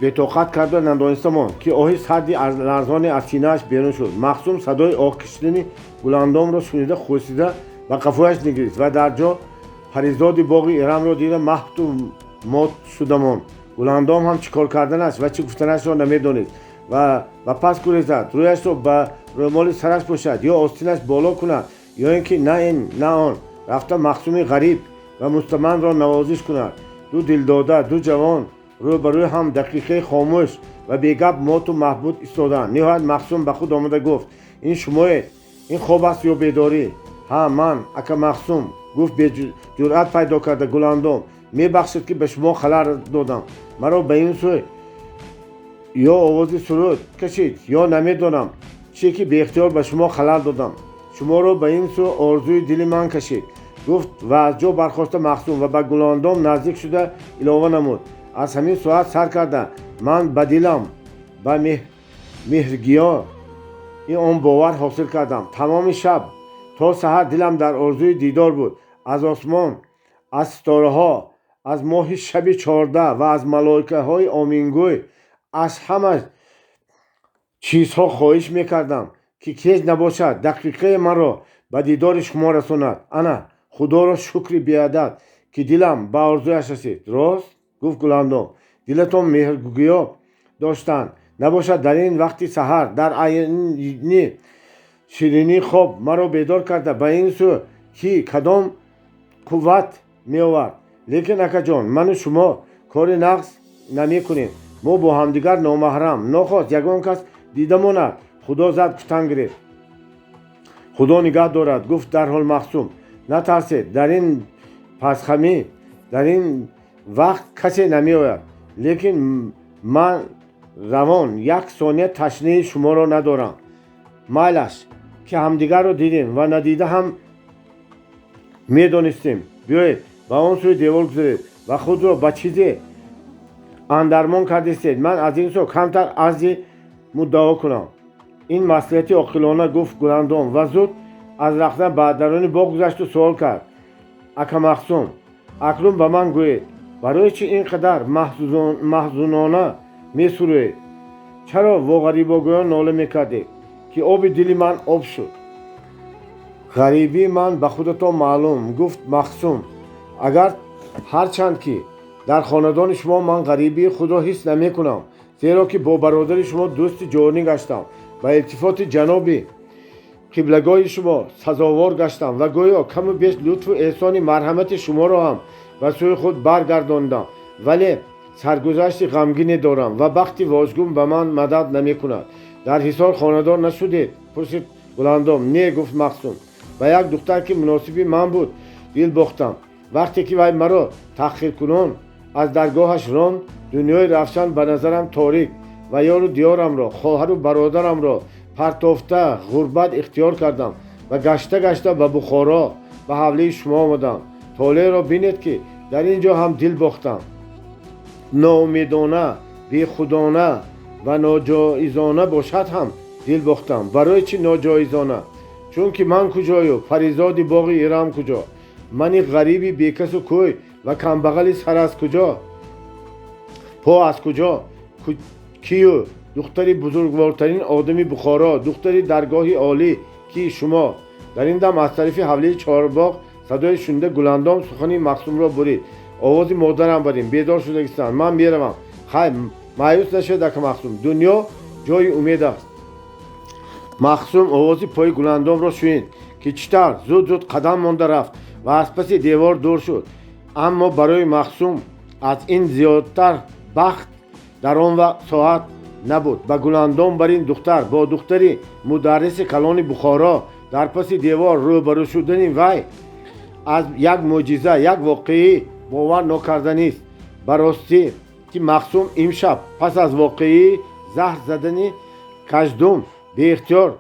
بطاقت کرد و ندانسته ماند که آهی سردی لرزان از سینه‌اش بیرون شد. مخصوم صدای آه کشیدن گلندام را شنیده خورسیده و قفایش نگریست و در جا پریزاد باغ ارم را دیده محو و مات شده ماند. گلندام هم چیکار کردنش و چی گفتنش را نمیدانست و پس گریزد. رویش را به رومال سرش پوشد یا آستینش بالا کند یا اینکه نه این نه آن رفته مخصوم غریب و مستمند را نوازش کند. دو دلداده، دو جوان روبروی هم دقیقه خاموش و بیگپ مات و محبود ایستادند. نهایت مخصوم به خود آمده گفت این شمایید؟ این خواب است یا بیداری؟ ها من اکا مخصوم، گفت به جرأت پیدا کرده گلندام. میبخشید که به شما خلل دادم. مرا به این سوی یا آواز سرود کشید یا نمیدانم چی که به اختیار به شما خلل دادم. شما را به این سو آرزوی دل من کشید، گفت و از جا برخاسته مخصوم و به گلندام نزدیک شده اضافه نمود. از همین ساعت سر کرده من به دلم به مهرگیا این آن باور حاصل کردم. تمام شب تا سحر دلم در آرزوی دیدار بود. از آسمان، از ستاره ها، از ماه شب 14 و از ملائکه های آمینگوی، از همه چیزها خواهش میکردم که کس نباشد دقیقه مرا به دیدار شما رساند. انا خدا را شکر بیعدد که دلم به آرزویش رسید. راست گفت گلندام، دلتان مهرگویا داشتن نباشد در این وقتی سحر در عین شیرینی خواب مرا بیدار کرده به این سو که کدام قوت می آورد. لیکن اکا جان من و شما کار نقص نمی کنیم. ما با همدیگر نامحرم نخواست یگان کس دیده ماند. خدا زد کشتن گرفت. خدا نگاه دارد. گفت در حال مخصوم نترسید. در این پسخمی در این وقت کسی نمی آید. لیکن من روان یک ثانیه تشنه شما را ندارم. مایلش که همدیگر را دیدیم و ندیده هم میدانستیم. بیایید و آن سوی دیوار گذارید و خود را به چیزی اندرمان کردید. من از این سو کمتر عرضی مدعا کنم. این مصلحتی عاقلانه گفت گلندام و زود از رفتن به درون باغ گذشت و سوال کرد. اکا مخصوم اکنون به من گویید برای چی اینقدر محزونانه می سروید؟ چرا و غریبا گویان ناله میکردید که آب دل من آب شد؟ غریبی من به خودتان معلوم، گفت مخصوم. اگر هرچند که در خاندان شما من غریبی خود را حس نمی کنم، زیرا که با برادر شما دوست جانی گشتم و التفات جنابی قبلگاه شما سزاوار گشتم و گویا کم و بیش لطف و احسان مرحمت شما را هم به سوی خود برگرداندم، ولی سرگذشت غمگینی دارم و بخت واژگون به من مدد نمی کند. در حصار خاندار نشدید؟ پرسید گلندام. نه، گفت مخصوم. و یک دختر که مناسبی من بود دل باختم. وقتی که وی مرا تحقیر کنان از درگاهش راند، دنیای رفشن به نظرم تاریک و یار و دیارم را، خواهر و برادرم را پرتافته غربت اختیار کردم و گشته گشته به بخارا به حوله شما آمدم. طالع را بینید که در اینجا هم دل باختم. ناامیدانه، بیخودانه و ناجایزانه باشد هم دل باختم. برای چی ناجایزانه؟ چون که من کجای و پریزاد باغ ایرم کجا؟ منی غریبی بیکس و کوی و کمبغل سر از کجا؟ پا از کجا؟ کیو؟ دختری بزرگوارترین آدمی بخارا، دختری درگاهی عالی کی شما؟ در این دم از طرف حوله چهارباغ صدای شنیده گلندام سخنی مخصوم را برید. آواز مادرم بریم بیدار شدگستان. من میروم. خیر مایوس نشد که مخصوم، دنیا جای امید است. مخصوم آواز پای گلندام را شنید که چتر زود قدم مانده رفت و از پس دیوار دور شد. اما برای مخصوم از این زیادتر بخت در آن ساعت نبود. با گلندام بر این دختر با دختری مدرس کلان بخارا در پس دیوار روبرو شدن وی از یک معجزه، یک واقعی باور نکردنی است. براستی که مخصوم امشب پس از واقعی زهر زدنی کژدم به اختیار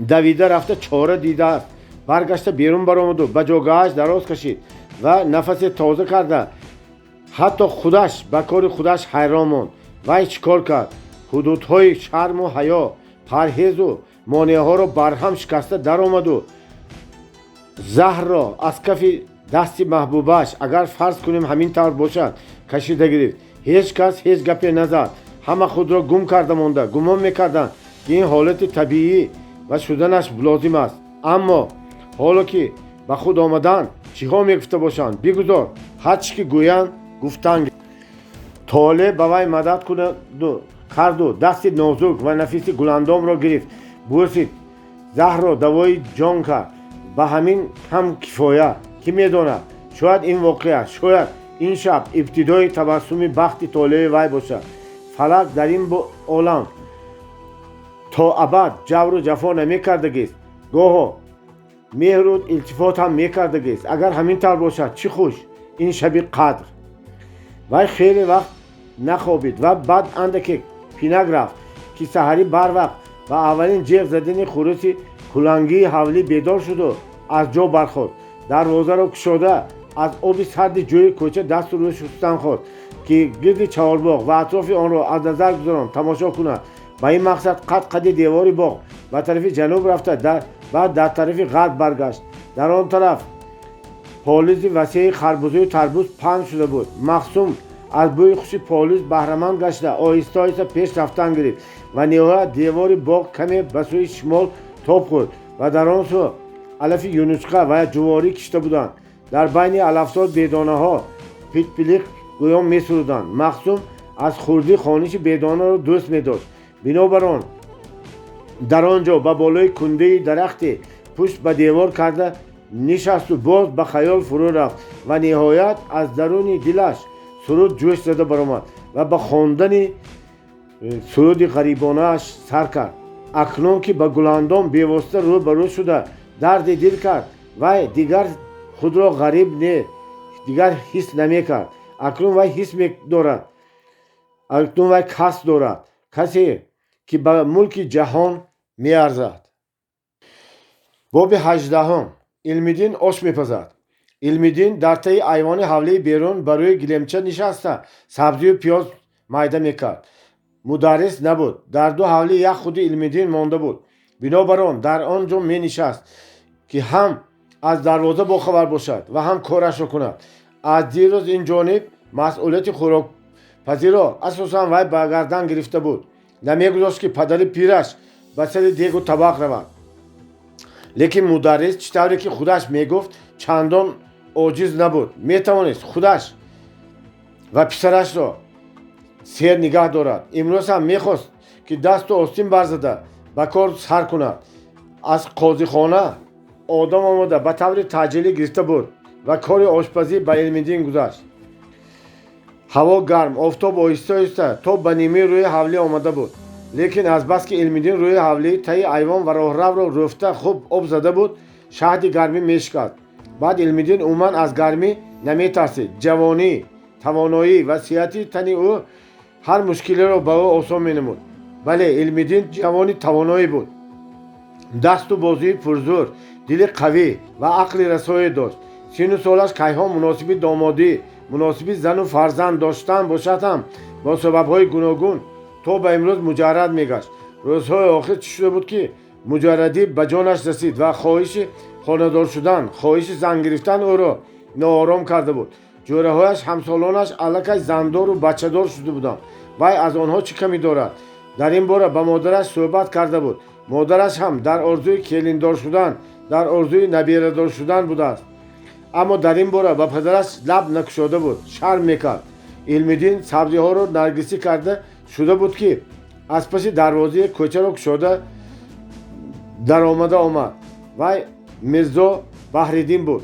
دویده رفته چاره دیده است. برگشته بیرون برآمد و به جاگاهش دراز کشید و نفس تازه کرده حتی خودش به کار خودش حیران ماند. وی چیکار کرد؟ حدودهای شرم و حیا، پرهیز و مانعه ها را برهم شکسته در آمد و زهر را از کف دست محبوبش، اگر فرض کنیم همین طور باشد، کشیده گرفت. هیچ کس هیچ گپی نزد. همه خود را گم کرده مانده. گمان میکردند که این حالت طبیعی و شدنش لازم است. اما حالا که به خود آمدند چی ها میگفته باشند؟ بگذار هر چی که گویند گفتند. طالع به وی مدد کرد و دست نازک و نفیس گلندام را گرفت. پرسید زهر را دوای جان کرد. به همین هم کفایت. کی میداند؟ شاید این واقعه، شاید این شب ابتدای تبسم بخت طالع وی باشد. فلک در این عالم تا ابد جور و جفا نمی کردگی است. گاه مهر و التفات هم می کردگی است. اگر همین طور باشد چی خوش این شب قدر. وی خیلی وقت نخوابید و بعد اندکی پینک رفت که سحری بر وقت و اولین جیغ زدن خروس کلنگی حولی بیدار شد و از جا برخورد. دروازه را گشوده از آب سرد جوی کوچه دست روی شستن خورد که گرد چهارباغ و اطراف آن را از نظر گذارم تماشا کند. با این مقصد قد دیواری باغ به طرف جنوب رفته بعد در طرف غرب برگشت. در آن طرف پالوز وسیع خربوزه و تربوز پهن شده بود. مخصوم از بوی خوش پالوز بهره‌مند گشته آهسته آهسته پیش رفتن گرفت و نهایت دیوار باغ کمی به سوی شمال تاب خورد و در آن سو علف یونسقه و جواری کشته بودند. در بین علفزار بیدانه ها پیچ گویان می سرودند. مخصوم از خردی خانش بیدانه را دوست می داشت. بنابراین در آنجا به بالای کنده درختی پشت به دیوار کرده نشست و باز به خیال فرو رفت و نهایت از درون دلش суруд ҷӯш зада баромад ва ба хондани суруди ғарибонааш сар кард. акнун ки ба гуландон бевосита рӯ ба рӯ шуда дарди дил кард, вай дигар худро ғариб не дигар ҳис намекард. акнун вай ҳис медорад, акнун вай касб дорад, касе ки ба мулки ҷаҳон меарзад. боби 18. Илмиддин ош мепазад. Илмиддин дар таи айвони ҳавлии берун ба рӯи гилемча нишаста сабзию пиёз майда мекард. мударрис набуд. дар ду ҳавли як худи Илмиддин монда буд. бинобар он дар он ҷо менишаст ки ҳам аз дарвоза бохабар бошад ва ҳам корашро кунад. аз дирӯз ин ҷониб масъулияти хӯрокпазиро асосан вай ба гардан гирифта буд. намегузошт ки падари пираш ба сари дегу табақ равад. лекин мударрис чӣ тавре ки худаш мегуфт чандон оҷиз набуд. метавонист худаш ва писарашро сер нигаҳ дорад. имрӯз ҳам мехост ки дасту остин барзада ба кор сар кунад. аз қозихона одам омада ба таври таъҷилӣ гирифта буд ва кори ошпазӣ ба Илмиддин гузашт. ҳаво гарм, офтоб оҳиста оҳиста то ба нимаи рӯи ҳавлӣ омада буд. лекин азбаски Илмиддин рӯи ҳавлӣ таи айвон ва роҳравро рӯфта хуб об зада буд, шаҳди гармӣ мешикаст. баъд Илмиддин умуман аз гармӣ наметарсид. ҷавонӣ, тавоноӣ ва сиҳати тани ӯ ҳар мушкилиро ба ӯ осон менамуд. бале Илмиддин ҷавони тавоноӣ буд. дасту бозуи пурзӯр, дили қавӣ ва ақли расоӣ дошт. сину солаш кайҳо муносиби домодӣ, муносиби зану фарзанд доштан бошад ҳам бо сабабҳои гуногун то ба имрӯз муҷаррад мегашт. рӯзҳои охир чӣ шуда буд ки муҷаррадӣ ба ҷонаш расид ва хоҳиши хонадор шудан, хоҳиши зан гирифтан ӯро ноором карда буд. ҷӯраҳояш, ҳамсолонаш аллакай зандору бачадор шуда буданд. вай аз онҳо чӣ камӣ дорад? дар ин бора ба модараш суҳбат карда буд. модараш ҳам дар орзуи келиндор шудан, дар орзуи набирадор шудан будааст. аммо дар ин бора ба падараш лаб накушода буд, шарм мекард. Илмиддин сабзиҳоро наргисӣ карда шуда буд ки аз паси дарвозаи кӯчаро кушода даромада омад. вай Мирзо Баҳриддин буд.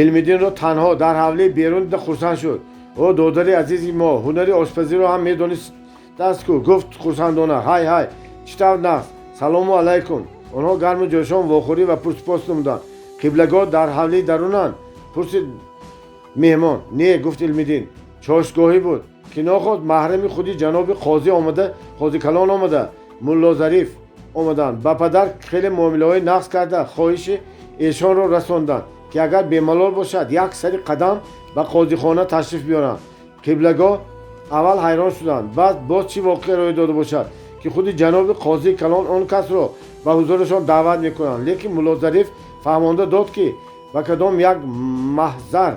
Илмиддинро танҳо дар ҳавлии берун дида хурсанд шуд. о додари азизи мо, ҳунари ошпазиро ҳам медонистааст ку? гуфт хурсандона. ҳай ҳай, чӣ тавр наст? салому алайкум. онҳо гарму ҷӯшон вохӯрӣ ва пурсипос намуданд. қиблагоҳ дар ҳавлии дарунанд? пурсид меҳмон. не, гуфт Илмиддин. чошгоҳӣ буд ки нохост маҳрами худи ҷаноби қозӣ омада, қозикалон омада, мулло Зариф омаданд. ба падар хеле муомилаҳои нағз карда хоҳиши эшонро расонданд ки агар бемалол бошад як сари қадам ба қозихона ташриф биёранд. қиблагоҳ аввал ҳайрон шуданд, баъд боз чӣ воқеа рӯй дода бошад ки худи ҷаноби қозии калон он касро ба ҳузурашон даъват мекунанд. лекин мулло Зариф фаҳмонда дод ки ба кадом як маҳзар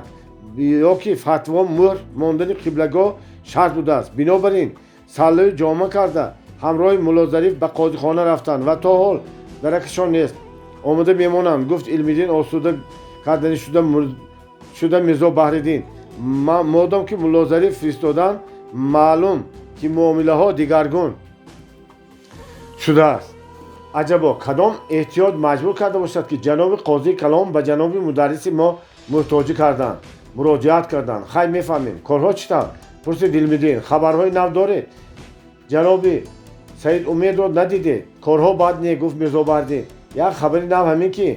ё ки фатво мӯҳр мондани қиблагоҳ шарт будааст. бинобар ин саллаи ҷома карда ҳамроҳи мулло Зариф ба қозихона рафтанд ва то ҳол даракашон нест. омода мемонанд, гуфт Илмиддин осуда кардани шуда Мирзо Баҳриддин. модом ки мулло Зариф фиристоданд, маълум ки муомилаҳо дигаргун шудааст. аҷабо кадом эҳтиёт маҷбур карда бошад ки ҷаноби қозии калон ба ҷаноби мударриси мо муҳтоҷӣ карданд, муроҷиат карданд. хай мефаҳмем. корҳо чӣ тавр? пурсид Илмиддин. хабарҳои нав доред? ҷаноби Саид Умедро надидед? корҳо баъд не, гуфт Мирзо Баҳриддин. як хабари нав ҳамин ки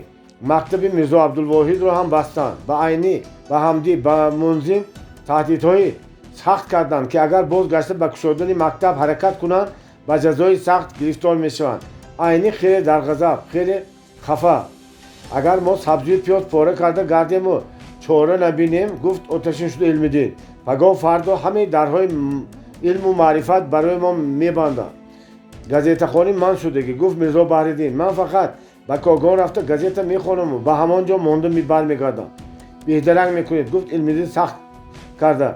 мактаби Мирзо Абдулвоҳидро ҳам бастанд. ба Айнӣ, ба Ҳамдӣ, ба Мунзин таҳдидҳои сахт карданд ки агар боз гашта ба кушодани мактаб ҳаракат кунанд ба ҷазои сахт гирифтор мешаванд. Айнӣ хеле дар ғазаб, хеле хафа. агар мо сабзию пиёз пора карда гардему чора набинем, гуфт оташин шуда Илмиддин. пагоҳ фардо ҳамаи дарҳои илму маърифат барои мо мебанданд. газетахони ман шудагӣ, гуфт Мирзо Баҳриддин. ман фақат ба Когон рафта газета мехонаму ба ҳамон ҷо монда бармегардам. беҳдарак мекунед, гуфт Илмиддин сахт карда.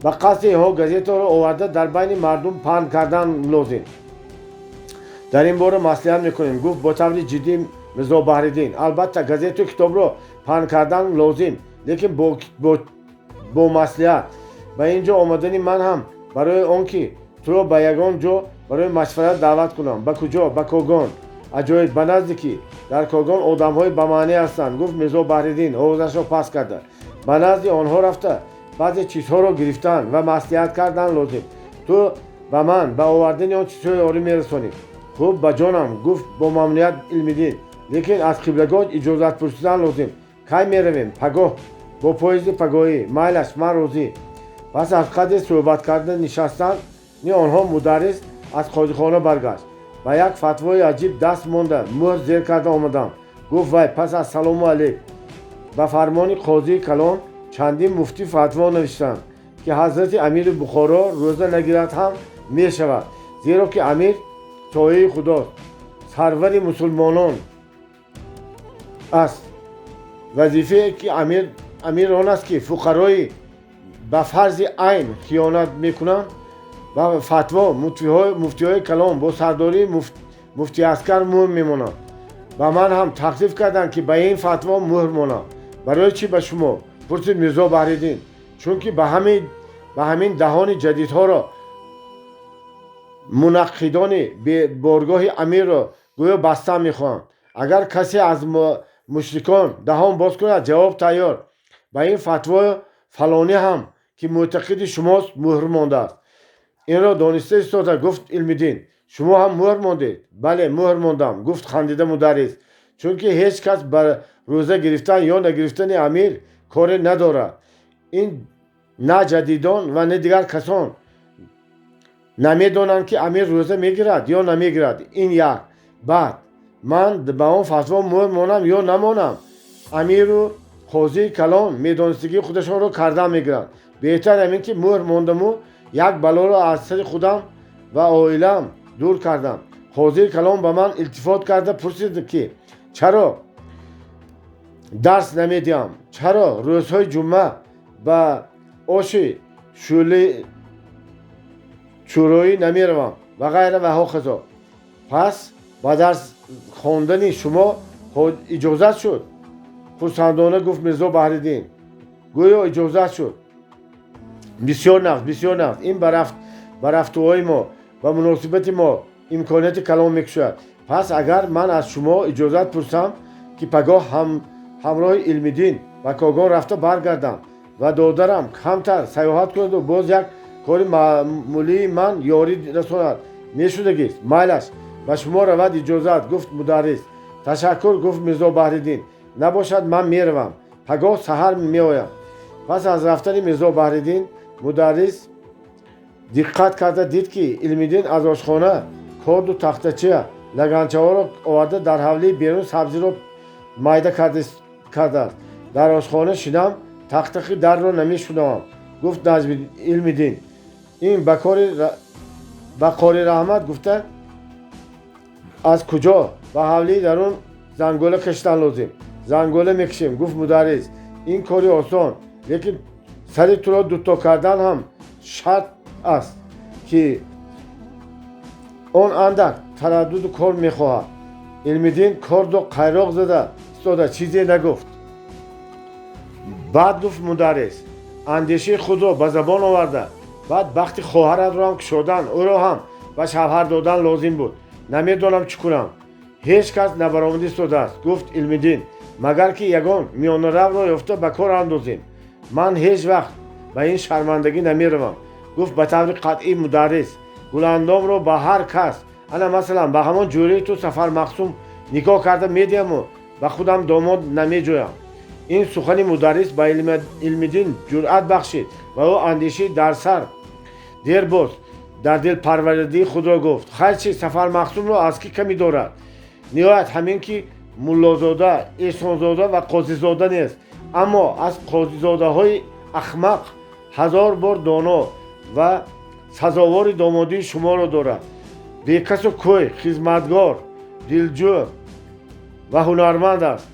ба қасди инҳо газетаро оварда дар байни мардум паҳн кардан лозим. дар ин бора маслиҳат мекунем, гуфт бо таври ҷиддӣ Мирзо Баҳриддин. албатта газету китобро паҳн кардан лозим, лекин бо маслиҳат. ба ин ҷо омадани ман ҳам барои он ки туро ба ягон ҷо барои машварат даъват кунам. ба куҷо? ба Когон. аҷоиб, ба назди ки? дар Когон одамҳои бамаънӣ ҳастанд, гуфт Мирзо Баҳриддин овозашро паст карда. ба назди онҳо рафта баъзе чизҳоро гирифтан ва маслиҳат кардан лозим. Ту ба ман ба овардани он чизҳои орӣ мерасонӣ. хуб ба ҷонам, гуфт бо мамнуият Илмиддин. лекин аз қиблагоҳ иҷозат пурсидан лозим. кай меравем? Пагоҳ. бо поезди пагоҳӣ. майлаш, ман розӣ. пас аз қадри суҳбат карда нишастани онҳо мударрис аз қодихона баргашт. ба як фатвои аҷиб даст монда мӯҳр зер карда омадам. гуфт вай пас аз салому алейк ба фармони қозии калон чандин муфтӣ фатво навиштанд ки ҳазрати амири Бухоро рӯза нагирад ҳам мешавад, зеро ки амир сояи худост, сарвари мусулмонон аст. вазифае ки амир он аст ки фуқарои ба фарзи айн хиёнат мекунанд ба фатво муфтиҳои калон бо сардори муфтии аскар мӯҳр мемонанд. ба ман ҳам тахлиф карданд ки ба ин фатво мӯҳр монам. барои чӣ ба шумо? пурсид Мирзо Баҳриддин. чунки ба ҳамин даҳони ҷадидҳоро мунаққидони боргоҳи амирро гӯё баста мехоҳанд. агар касе аз мушрикон даҳон боз кунад, ҷавоб тайёр. ба ин фатво фалонӣ ҳам ки мӯътақиди шумост мӯҳр мондааст. инро дониста истода, гуфт Илмиддин. шумо ҳам мӯҳр мондед? бале, мӯҳр мондам, гуфт хандида мударрис. чунки ҳеҷ кас ба рӯза гирифтан ё нагирифтани амир коре надорад. ин на ҷадидон ва на дигар касон намедонанд ки амир рӯза мегирад ё намегирад. ин як. баъд ман ба он фатво мӯҳр монам ё намонам? амиру қозии калон медонистагии худашонро кардан мегиранд. беҳтар ҳамин ки мӯҳр мондаму як балоро аз сари худам ва оилаам дур кардам. қозии калон ба ман илтифот карда пурсид ки чаро дарс намедиҳам, чаро рӯзҳои ҷумъа ба оши шӯроӣ намеравам ва ғайра ва ҳоказо. пас ба дарс хондани шумо иҷозат шуд? хурсандона гуфт Мирзо Баҳриддин. гӯё иҷозат шуд. бисёр нағз, бисёр нағз. ин ба рафтуҳои мо ба муносибати мо имконияти калон мекушояд. пас агар ман аз шумо иҷозат пурсам ки пагоҳ ҳамроҳи Илмиддин ба Когон рафта баргардам ва додарам камтар саёҳат кунаду боз як кори маъмулии ман ёрӣ расонад, мешудагист? майлаш, ба шумо равад иҷозат, гуфт мударрис. ташаккур, гуфт Мирзо Баҳриддин. набошад, ман меравам. пагоҳ саҳар меоям. пас аз рафтани Мирзо Баҳриддин мударрис диққат карда дид ки Илмиддин аз ошхона корду тахтача лаганчаҳоро оварда дар ҳавлии берун сабзиро майда кардааст. дар ошхона шинам тақтақи дарро намешунавам. гуфт Илмиддин. ин ба қори раҳмат гуфта аз куҷо ба ҳавлии дарун зангола кашидан лозим? зангола мекашем, гуфт мударрис. ин кори осон, лекин сари туро дуто кардан ҳам шарт аст ки он андак тараддуду кор мехоҳад. Илмиддин кордо қайроқ зада истода чизе нагуфт. баъд гуфт мударрис. андешаи худро ба забон оварда баъд бахти хоҳаратро ҳам кушодан, ӯро ҳам ба шавҳар додан лозим буд. намедонам чӣ кунам. ҳеҷ кас набаромада истодааст, гуфт Илмиддин, магар ки ягон миёнаравро ёфта ба кор андозем. ман ҳеҷ вақт ба ин шармандагӣ намеравам, гуфт ба таври қатъӣ мударрис. гуландомро ба ҳар кас, ана масалан ба ҳамон ҷӯрии ту Сафар Мақсум никоҳ карда медиҳаму ба худам домод намеҷоям. ин сухани мударрис ба Илмиддин ҷуръат бахшид ва ӯ андешаи дарсар дербоз дар дил парваридаи худро гуфт. хайр чи Сафар Мақсумро аз кӣ камӣ дорад? ниҳоят ҳамин ки муллозода, эҳсонзода ва қозизода нест, аммо аз қозизодаҳои ахмақ ҳазор бор доно ва сазовори домодии шуморо дорад. бекасу кӯй, хизматгор, дилҷӯ ва ҳунарманд аст.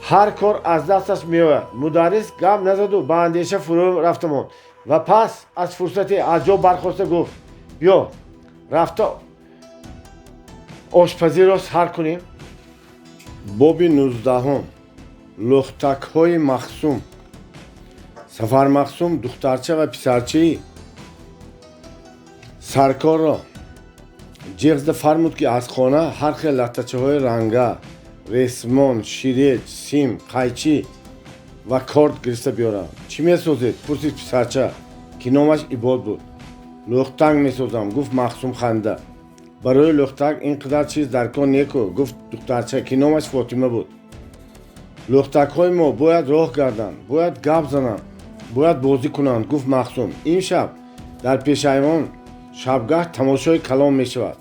ҳар кор аз дасташ меояд. мударрис гап назаду ба андеша фурӯ рафтамонд ва пас аз фурсате аз ҷо бархоста гуфт. биё рафта ошпазиро сар кунем. боби 19. лухтакҳои Махсум. Сафар Махсум духтарча ва писарчаи саркорро ҷиғзда фармуд ки аз хона ҳар хел латтачаҳои ранга, ресмон, ширеч, сим, қайчӣ و کارد گرفته بیارم. چی میسازید؟ پرسید پسرچه که نامش عباد بود. لختک میسازم. گفت مخصوم خنده. برای لختک اینقدر چیز در کار نیکو. گفت دخترچه که نامش فاطمه بود. لختک های ما باید راه گردن، باید گپ زنن، باید بازی کنند. گفت مخصوم این شب در پیش ایوان شبگاه تماشای کلام می شود.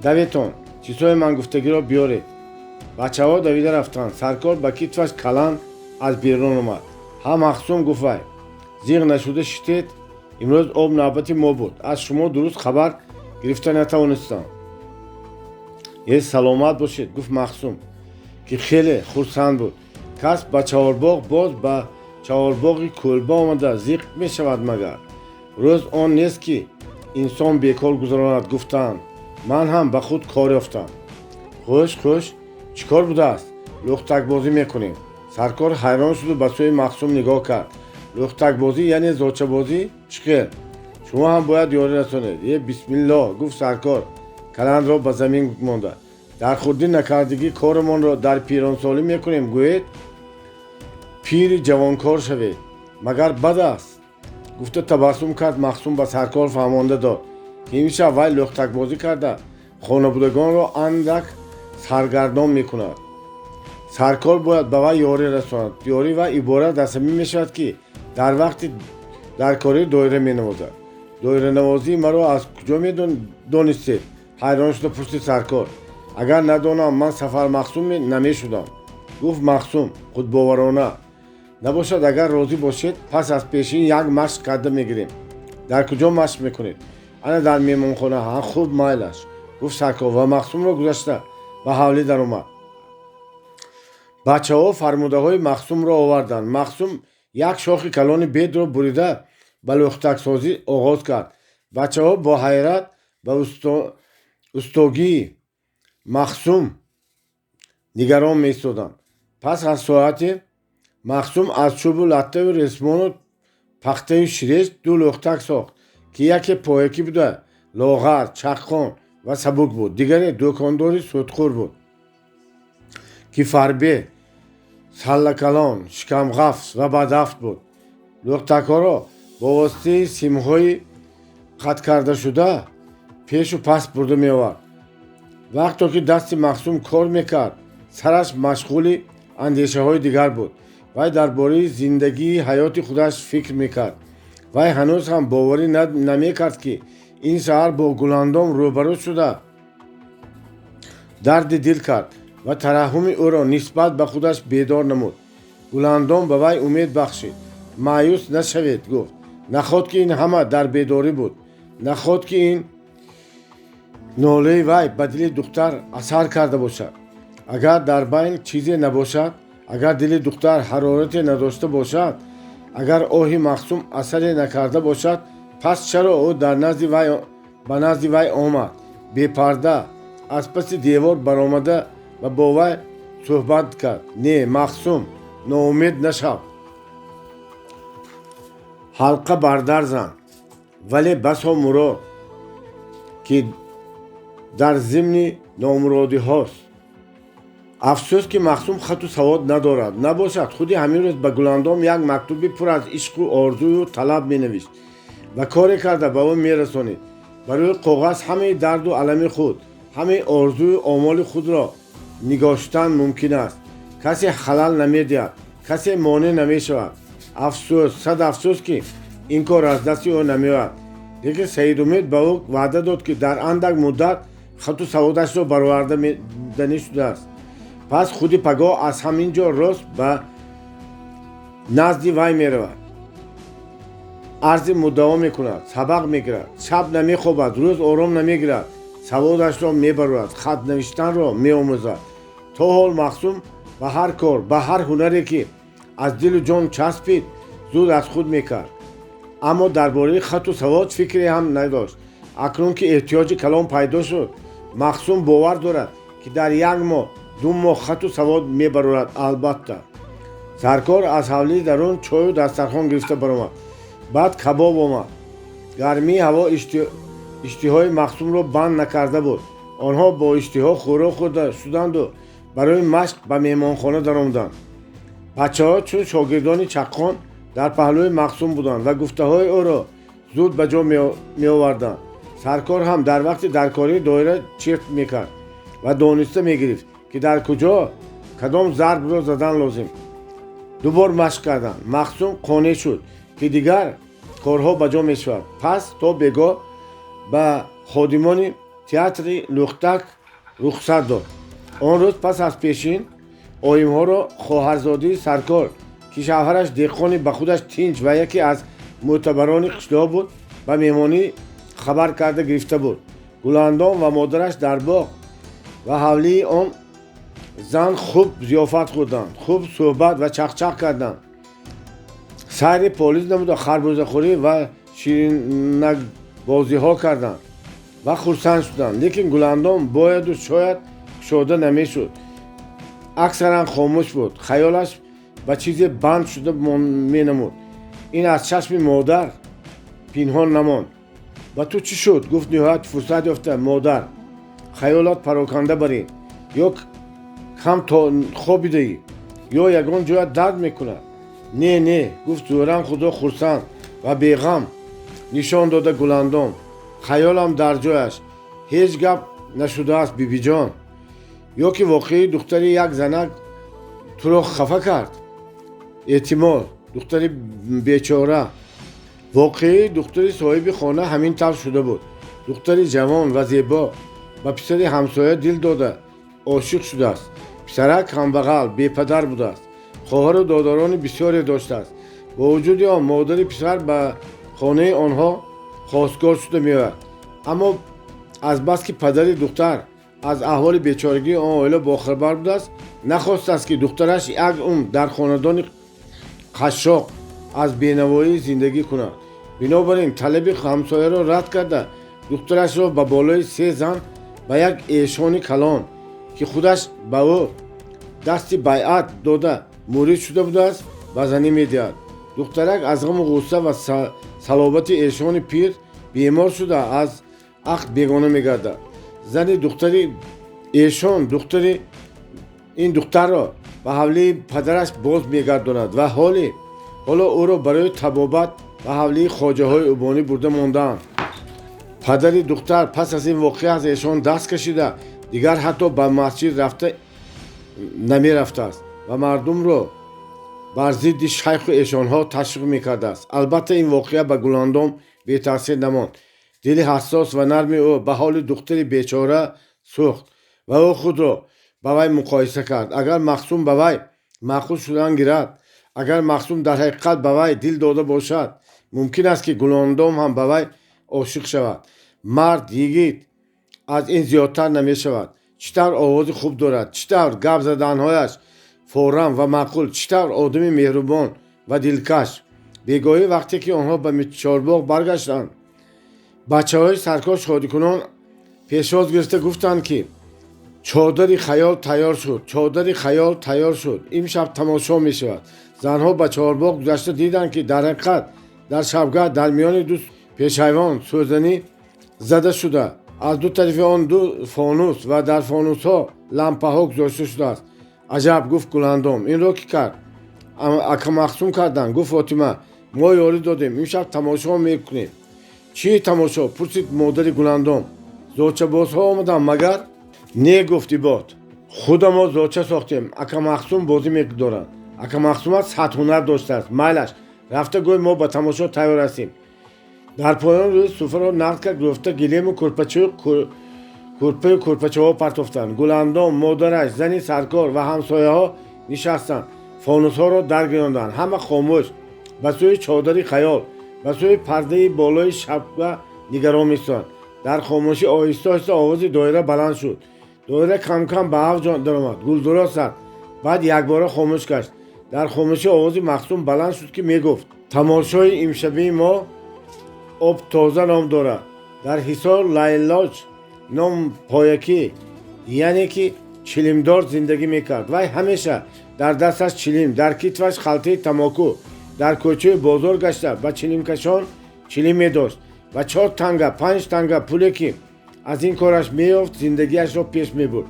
دویتان چیزهای من گفتگی را بیارید. بچه ها دویده رفتند. سرکار با کتفش کلان از بیرون اومد. هم مخصوم گفت وای زیغ نشده شدید، امروز آب نوبت ما بود، از شما درست خبر گرفته نتوانستم. یه سلامت باشید. گفت مخصوم که خیلی خرسند بود. کس با چهارباغ باز با چهارباغی کلبه آمده زیغ می شود مگر؟ روز آن نیست که انسان بیکار گذراند. گفتند من هم به خود کار یافتم. خوش چیکار بوده است؟ لختک بازی میکنیم. سرکار حیران شد و به سوی مخصوم نگاه کرد. لختک بازی یعنی زاچه بازی؟ چخیر شما هم باید یاری رسانید. یه بسم الله. گفت سرکار کلند را به زمین مانده. در خودی نکردگی کارمان را در پیران سالی میکنیم گوید پیر جوانکار شوید مگر بد است؟ گفته تبسم کرد. مخصوم به سرکار فهمانده داد که این شب وی لختک بازی کرده خانوادگان را اندک سرگردان میکند. سرکار باید به وی یاری رساند. یاری و عبارت از همین میشود که در وقتی در کاری دایره مینوازد. دایره نوازی مرا از کجا میدانستید؟ حیران شده پرسید سرکار. اگر ندانم من سفر مخصوم نمیشدم. گفت مخصوم خود باورانه نباشد. اگر راضی باشید پس از پیشین یک مشق کرده میگیریم. در کجا مشق میکنید؟ انا در میمانخانه. ها خوب مایلش. گفت سرکار و مخصوم را گذاشته به حولی در اومد. بچه ها فرموده های مخصوم را آوردند. مخصوم یک شاخ کلان بید را بریده به لختک سازی آغاز کرد. بچه ها با حیرت به استاگی مخصوم نگران می ایستادند. پس از ساعتی مخصوم از چوب و لطه و رسمان و پخته و شیرش دو لختک ساخت که یکی پایکی بوده لاغر چخخان و سبک بود، دیگری دکانداری سودخور بود که فربه سلکلان شکمغفت و بدافت بود. لختک ها را با واسطه سیمهای قطع کرده شده پیش و پس برده می آورد. وقتی که دست مخصوم کار میکرد سرش مشغول اندیشه های دیگر بود. وی درباره زندگی حیات خودش فکر میکرد. وی هنوز هم باوری نمیکرد که این سحر با گلاندام روبرو شده درد دل کرد و ترحم او را نسبت به خودش بیدار نمود. گلاندام به وی امید بخشید. مایوس نشوید گفت. نخواد که این همه در بیداری بود. نخواد که این ناله وی به دل دختر اثر کرده باشد. اگر در بین چیزی نباشد، اگر دل دختر حرارت نداشته باشد، اگر آه مخصوم اثری نکرده باشد، پس چرا او در به نزد وی آمد؟ بی پرده از پس دیوار برآمده و با وی صحبت کرد. نه مخصوم ناامید نشو. حلقه بردر زن ولی بسا مراد که در ضمن نامرادی هاست. افسوس که مخصوم خط و سواد ندارد. نباشد خودی همین روز به گلاندام یک مکتوبی پر از عشق و آرزوی و طلب می نوشت و کاری کرده به او می رسانید. برای کاغذ همه درد و علم خود، همه آرزوی و آمال خود را نگاشتن ممکن است. کسی خلل نمی دهد، کسی مانع نمی شود. افسوس، صد افسوس که این کار از دست او نمی آید. لیکن سید امید به او وعده داد که در اندک مدت خط و سوادش را برآورده دانی شده است. پس خودی پگاه از همینجا راست به نزد وی می رود. عرض مدعا می کند، سبق می گیرد، شب نمی خوابد، روز آرام نمی گیرد، سوادش را می برآورد، خط نوشتن را می آموزد. تا حال مخصوم به هر کار، به هر هنری که از دل و جان چسبید زود از خود می کرد. اما درباره خط و سواد فکری هم نداشت. اکنون که احتیاج کلام پیدا شد، مخصوم باور دارد که در یک ماه 2 ماه خط و سواد می برآورد. البته سرکار از حولی درون چای و دسترخوان گرفته برآمد. بعد کباب آمد. گرمی هوا اشتهای مخصوم را بند نکرده بود. آنها با اشتها خوراک خورده شدند و برای مشق به مهمانخانه درآمدند. بچه‌ها چون شاگردان چقان در پهلوی مقسوم بودند و گفته‌های او را زود به جا می‌آوردند. سرکار هم در وقت درکاری دایره چرت می‌کرد و دانسته می‌گرفت که در کجا کدام ضرب را زدن لازم. دوبار مشق کردند. مقسوم قانع شد که دیگر کارها به جا می‌شود. پس تا بگاه به خادمان تئاتر لختک رخصت داد. آن روز پس از پیشین آیین‌ها را خواهرزاده سرکار که شوهرش دهقانی به خودش تینج و یکی از معتبران قشلاق بود به مهمانی خبر کرده گرفته بود. گلاندام و مادرش در باغ و حوله آن زن خوب ضیافت خوردند، خوب صحبت و چخچخ کردند. سیر پالیز نمود و خربزه خوری و شیرینک بازی ها کردند و خرسند شدند. لیکن گلاندام باید و شاید شده نمی شد. اکثرا خاموش بود. خیالش به چیزی بند شده می نمود. این از چشم مادر پنهان نماند. و تو چی شد؟ گفت نهایت فرصت یافته. مادر خیالات پراکنده برین، یا کم تا خوابیده یا یگان جای درد میکنه. نه گفت زورم خدا خرسند و بیغم نشان داده گلاندام. خیالم در جایش، هیچ گپ نشده است بیبی جان. یا که واقعی دختری یک زنک تو را خفه کرد. احتمال دختری بیچاره. واقعی دختری صاحب خانه همین طور شده بود. دختری جوان و زیبا و پسری همسایه دل داده عاشق شده است. پسرک هم بغل بی پدر بوده است. خواهر و دادران بسیاری داشته است. با وجود آن مادر پسر به خانه آنها خواستگار شده می آید. اما از بس که پدر دختر از احوال بیچارگی آن عائله باخبر بوده است، نخواست است که دخترش یک عمر در خاندان قشاق از بینوایی زندگی کند. بنابراین طلب همسایه را رد کرده دخترش را به بالای 3 زن به یک ایشان کلان که خودش به او دستی بیعت داده مورد شده بوده است به زنی می دهد. دخترک از غم و غصه و صلابت ایشان پیر بیمار شده از عقد بیگانه می گردد. زن دختری ایشان دختری این دختر را به حوله پدرش باز می گرداند و حالا او را برای طبابت به حوله خواجه های اوبانی برده ماندند. پدر دختر پس از این واقعه از ایشان دست کشیده دیگر حتی به مسجد رفته نمی رفته است و مردم را بر ضد شیخ و ایشان ها تشویق می کرده است. البته این واقعه به گلاندام بی تاثیر نماند. دل حساس و نرم او به حال دختر بیچاره سوخت و او خود را با وی مقایسه کرد. اگر مقسوم به وی معقول شدن گیرد، اگر مقسوم در حقیقت به وی دل داده باشد، ممکن است که گلاندام هم به وی عاشق شود. مرد یگیت از این زیادتر نمی شود. چطور آواز خوب دارد، چطور گپ زدنهایش فورا و معقول، چطور آدمی مهربان و دلکش. بیگاهی وقتی که آنها به چارباغ برگشتند، بچه‌های سرکار شادی کنان پیشواز گرفته گفتند که چادر خیال تیار شد. این شب تماشا می شود. زنها به چارباغ گذشته دیدند که در حقیقت در شبگاه در میان دو پیشایوان سوزنی زده شده. از دو طرف آن دو فانوس و در فانوس ها لامپه ها گذاشته شده است. عجب، گفت گلاندام. این را که کرد اکا مقسوم کردند. گفت فاطمه ما یاری دادیم امشب تماشا میکنیم. چی تماشا؟ پرسید مادر گلاندام. زوچه باز ها آمدن مگر؟ نه گفتی باد. خود ما زوچه ساختیم. اکا مقسوم بازی میدارند. اکا مقسوم از صد هنر داشته است. مایلش رفته گوی ما به تماشا تیار هستیم. در پایان روی سفره را نقد کرد. گفته گلیم و کرپچه ها پرتافتند. گلاندام، مادرش، زنی سرکار و همسایه ها نشستند. فانوس ها را درگیراندند. همه خاموش به سوی چادر خیال، به سوی پرده بالای شبگه نگران می‌افتادند. در خاموشی آهسته آهسته آواز دایره بلند شد. دایره کم کم به اوج درآمد. گلدرست زد. بعد یکباره خاموش گشت. در خاموشی آواز مقسوم بلند شد که میگفت تماشای امشبی ما آب تازه نام دارد. در حصار لیلاج نام پایکی، یعنی که چلیمدار زندگی میکرد. وی همیشه در دستش چلیم، در کتفش خلطه تماکو، در کوچه بازار گشته و چلیم کشان چلیم میداشت و 4 تنگه 5 تنگه پولی که از این کارش میافت زندگیش را پیش میبرد.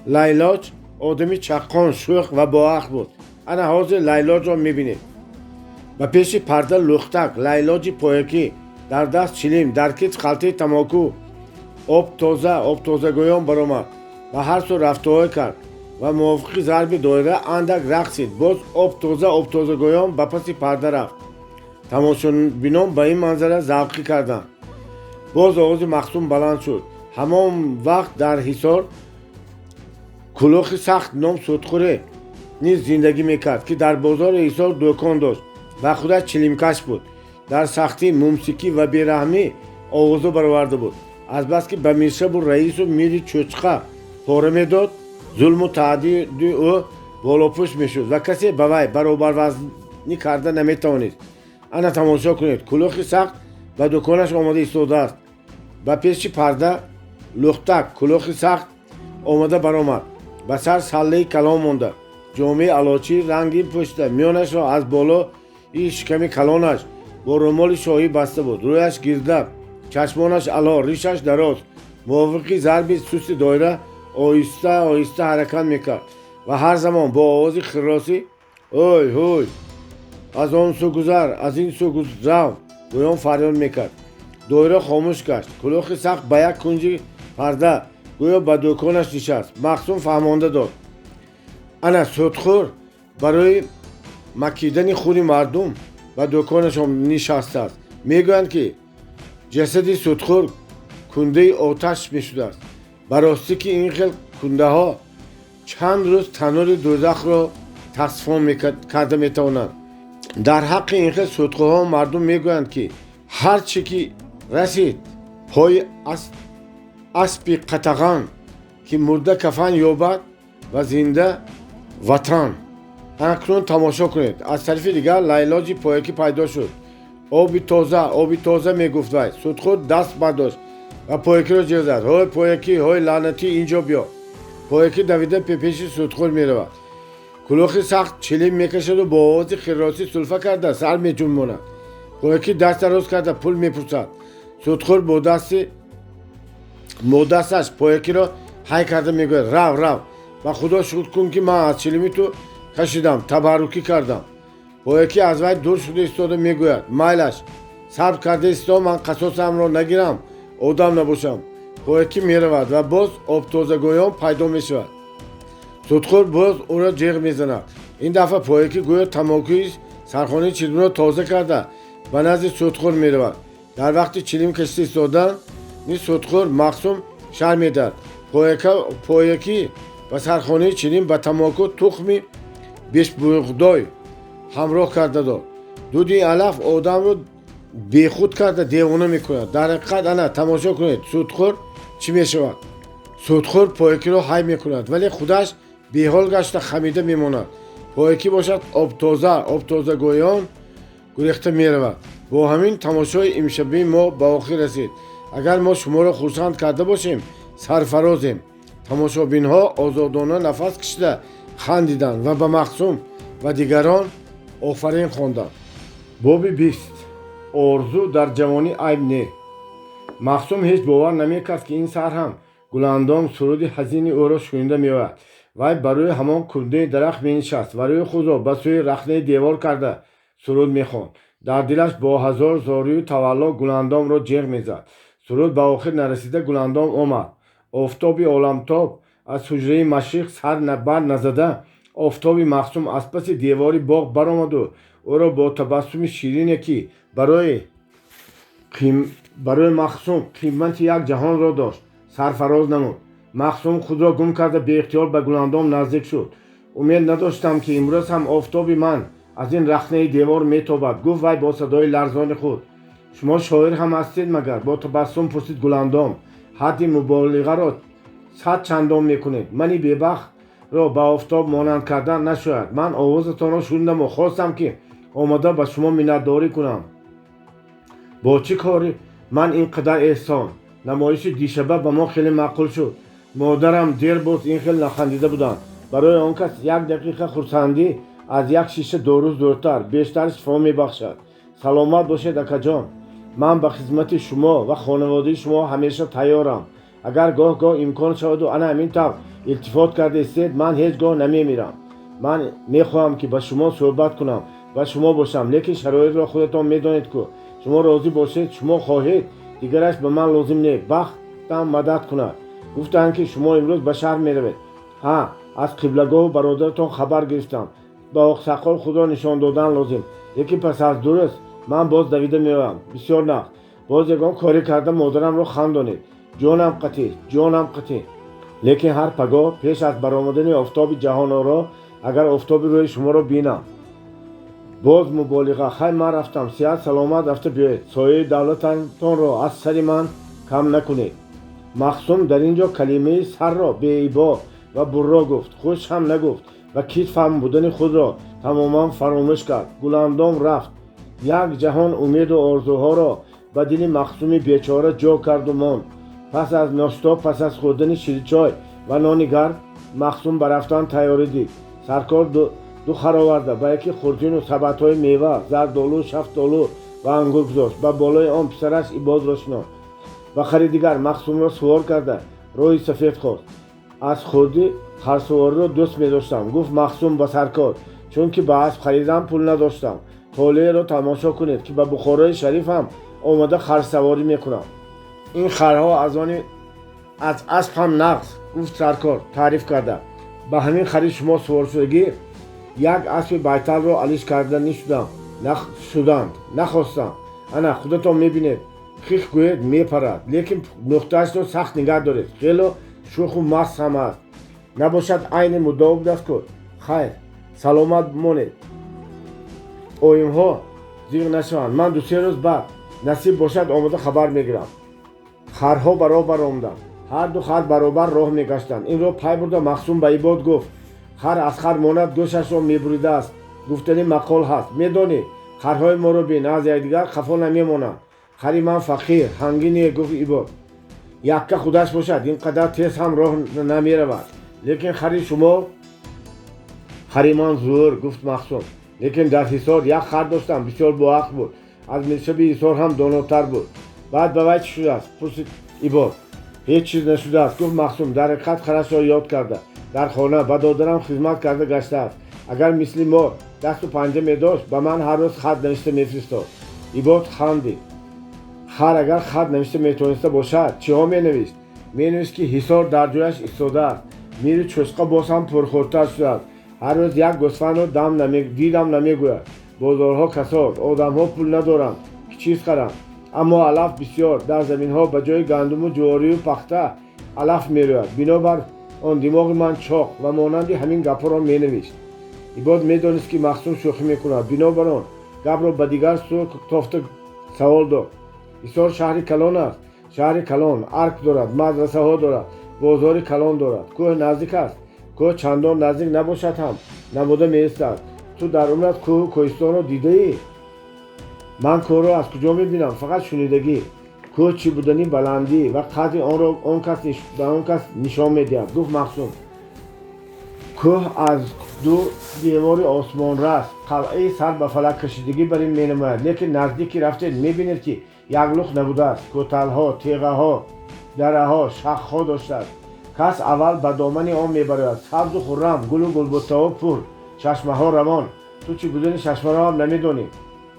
لیلاج آدمی چقان، شوخ و باعق بود. انا حاضر لیلاج رو میبینید و پیش پرده لختک لیلاج پویکی در دست چلیم در کیت خلطه تماکو آب تازه گویان برآمد و هر سو رفته‌های کرد و موافقی ضرب دایره اندک رقصید باز آب تازه گویان به پس پرده رفت تماشابینان به این منظره ذوقی کردند باز آواز مخصوم بلند شد همان وقت در حصار کلوخ سخت نام سودخوره نیز زندگی میکرد که در بازار حصار دکان داشت و خودش چلیمکش بود در سختی موسیقی و بیرحمی آوازو برآورده بود از بس که به میرشب و رئیس و میری چوچقه پاره میداد ظلم و تعدی او بالاپوش میشد و کسی به وی برابر وزنی کرده نمیتوانید انا تماشا کنید کلوخ سخت و دکانش آماده ایستاده است و پیش پرده لختک کلوخ سخت آماده برآمد به سر سله کلان مانده جامعه علاچی رنگین پوشیده میانش را از بالا این شکم کلانش با رومال شاهی بسته بود رویش گرده چشمانش علا ریشش دراز موافقی ضرب سوست دایره آهسته حرکت میکرد و هر زمان با آواز خراسی اوی هوی از آن سو گذر از این سو گذر گویان فریاد میکرد دایره خاموش گشت کلوخ سخت به یک کنج پرده گویا به دکانش نشست مخصوم فهمانده داد انا سودخور برای مکیدن خون مردم به دکانش نشسته است میگویند که جسد سودخور کنده آتش میشده است براستی که این خیل کنده ها چند روز تنور دوزخ را تصفیه کرده میتوانند در حق این خیل سودخورها مردم میگویند که هر چی که رسید پای اسب قطغان که مرده کفن یابد و زنده وطن اکنون تماشا کنید از طرف دیگر لیلاج پویکی پیدا شد آبی تازه میگفت وی سودخور دست برداشت و پویکی را جر زد های پویکی های لعنتی اینجا بیا پویکی دویده پیش سودخور میرود کلوخ سخت چلیم میکشد و با آواز خراسی سلفه کرده سر میجنباند پویکی دست دراز کرده پول میپرسد سودخور با دستش پویکی را های کرده میگوید رو و خدا شکر کن که من از چلیمی تو کشیدم تبرکی کردم پویکی از وی دور شده ایستاده میگوید مایلش صبر کرده ایستا من قصاصم را نگیرم آدم نباشم پویکی میرود و باز آب تازه گویان پیدا میشود سودخور باز او را جیغ میزند این دفعه پویکی گویا تماکوی سرخانه چلیم را تازه کرده و نزد سودخور میرود در وقت چلیم کشته ایستادن سودخور مخصوم شر میدهد پویکی و سرخانه چلیم به تماکو تخمی بیش بغدای همراه کرده داد دود این علف آدم رو بیخود کرده دیوانه میکند در حقیقت انا تماشا کنید سودخور چی میشود سودخور پویکی رو های میکند ولی خودش بیحال گشته خمیده میماند پویکی باشد آب تازه گویان گریخته میرود با همین تماشای امشبی ما به آخر رسید اگر ما شما را خرسند کرده باشیم سرفرازیم تماشابین ها آزادانه نفس کشیده خندیدند و به مخصوم و دیگران آفرین خواندند باب 20 آرزو در جوانی عیب نه مخصوم هیچ باور نمیکرد که این سر هم گلاندام سرود حزین او را شنیده میآید وی برای همان کنده درخت مینشست و روی خود را به سوی رخنه دیوار کرده سرود میخواند در دلش با هزار زاری و تولا گلاندام را جیغ میزد سرود به آخر نرسیده گلاندام آمد آفتابی عالمتاب از حجره مشرق سر بر نزده آفتابی مخصوم از پس دیواری باغ برآمد و او را با تبسم شیرینی که برای مخصوم قیمت یک جهان را داشت سرفراز نمود مخصوم خود را گم کرده بی اختیار به گلاندام نزدیک شد امید نداشتم که امروز هم آفتابی من از این رخنه دیوار میتابد گفت وی با صدای لرزان خود شما شاعر هم هستید مگر با تبسم پرسید گلاندام حد مبالغه را 100 چندان میکنید منی بیبخت را به آفتاب مانند کردن نشاید من آوازتان را شنیدم و خواستم که آمده به شما منتداری کنم با چه کاری من اینقدر احسان نمایش دیشبه به ما خیلی معقول شد مادرم دیر بود این خیلی نخندیده بودند برای آن کس 1 دقیقه خرسندی از یک شیشه 2 روز دورتر بیشتر شفا میبخشد سلامت باشید اکا جان من به خدمت شما و خانواده شما همیشه تیارم اگر گاه امکان شود و انا همین طور التفات کرده استید من هیچ گاه نمیمیرم من میخواهم که با شما صحبت کنم و شما باشم، لیکن شرایط را خودتان میدانید که شما راضی باشید، شما خواهید، دیگرش به من لازم نیست، بختم مدد کند. گفتند که شما امروز به شهر میروید. ها، از قبلگاه و برادرتان خبر گرفتم، با آقسقال خود را نشان دادن لازم، لیکن پس از درست من باز دویده میروم. بسیار نه، باز یگان کاری کرده مادرم را خندانید. جانم قطعی. لیکن هر پگاه پیش از برآمدن آفتاب جهان را اگر آفتاب روی شما را بینم، باز مبالغه، خیر من رفتم، صحت سلامت رفته بیایید، سایه دولتتان را از سر من کم نکنید. مخصوم در اینجا کلمه سر را به ایبا و برا گفت، خوش هم نگفت و کیف هم بودن خود را تماما فراموش کرد. گلاندام رفت، یک جهان امید و آرزوها را به دل مخصوم بیچاره جا کرد و ماند. پس از ناشتا، پس از خوردن شیرچای و نان گرم، مخصوم به رفتن تیاری دید. سرکار دو خر آورده، با یکی خورجین و سبدهای میوه، زردآلو، شفتالو و انگور گذاشت. به بالای آن پسرش عباد را شناخت. و خریدگر مخصوم را سوار کرده روی سفید خواست. از خودی خرسواری را دوست می داشتم. گفت مخصوم به سرکار، چون که به اسب خریدم پول نداشتم. طالعه را تماشا کنید که به بخارای شریف هم آمده خرسواری می کنم. این خرها از اسب هم نقص. گفت سرکار تعریف کرده، به همین خرید شما سوار شدگی یک اسب بیتل را علیش کرده شدند نخواستم. انا خودتان میبینید، خیخ گوید میپرد، لیکن نقطهش را سخت نگه دارید، خیلی شوخ و مست هم است. نباشد عین مدعا بودست که خیر سلامت بمانید، اویم ها زیغ نشوند. من 2-3 روز بعد نصیب باشد آمده خبر میگیرم. خرها برابر آمدند، هر دو خر برابر راه میگشتند. این را پی برده مخصوم به عباد گفت، خر از خر ماند گوشش را میبریده است. گفتنی مقال هست، میدانی خرهای ما را بین، از یکدیگر خفا نمیمانند. خری من فقیر هنگینی. گفت عباد، یکه خودش باشد اینقدر تیز هم راه نمیرود، لیکن خری شما خری من زور. گفت مخصوم، لیکن در حصار یک خر داشتم بسیار باعقل بود، از مشرب حصار هم داناتر بود. بعد به وی چی شده است؟ پرسید عباد. هیچ چیز نشده است. گفت مخصوم، در حقیقت خرش را یاد کرده، در خانه به دادرم خدمت کرده گشته است. اگر مثل ما دست و پنجه می داشت به من هر روز خط نوشته میفرستاد. عباد خندید. خر اگر خط نوشته میتونسته باشد چی ها می نوشت؟ می نوشت که حصار در جایش ایستاده است، میری چوسقه باز هم پرخورتر شده است. هر روز یک گوسفند را دیدم نمیگوید. بازارها کساد، آدم ها پول ندارند که چیز خرند، اما علف بسیار. در زمین ها به جای گندم و جواری و پخته علف می روید. بنابر آن دماغ من چاق و مانند همین گپا را می نوشت. عباد می دانست که مخصوم شوخی می کند، بنابر آن گپ را به دیگر سو تافته سوال داد. حصار شهر کلان است. شهر کلان ارک دارد، مدرسه ها دارد، بازار کلان دارد. کوه نزدیک است. کوه چندان نزدیک نباشد هم نموده می ایستد. تو در عمرت کوه و کوهستان را دیده ای؟ من کوه را از کجا می بینم؟ فقط شنیدگی. کوه چی بودنی، بلندی و قدر آن را به آن کس نشان می دهد. گفت مخصوم، کوه از دو دیوار آسمان رس، قلعه سر به فلک کشیدگی بر این می نماید، لیکن نزدیکی رفتید می بینید که یک لخت نبوده است. کوتل ها، تیغه ها، دره ها، شاخ ها داشته است. کس اول به دامن آن می براید، سبز و خرم، گل و گلبته ها پر، چشمه ها روان. تو چی بودن چشمه را هم نمی دانی؟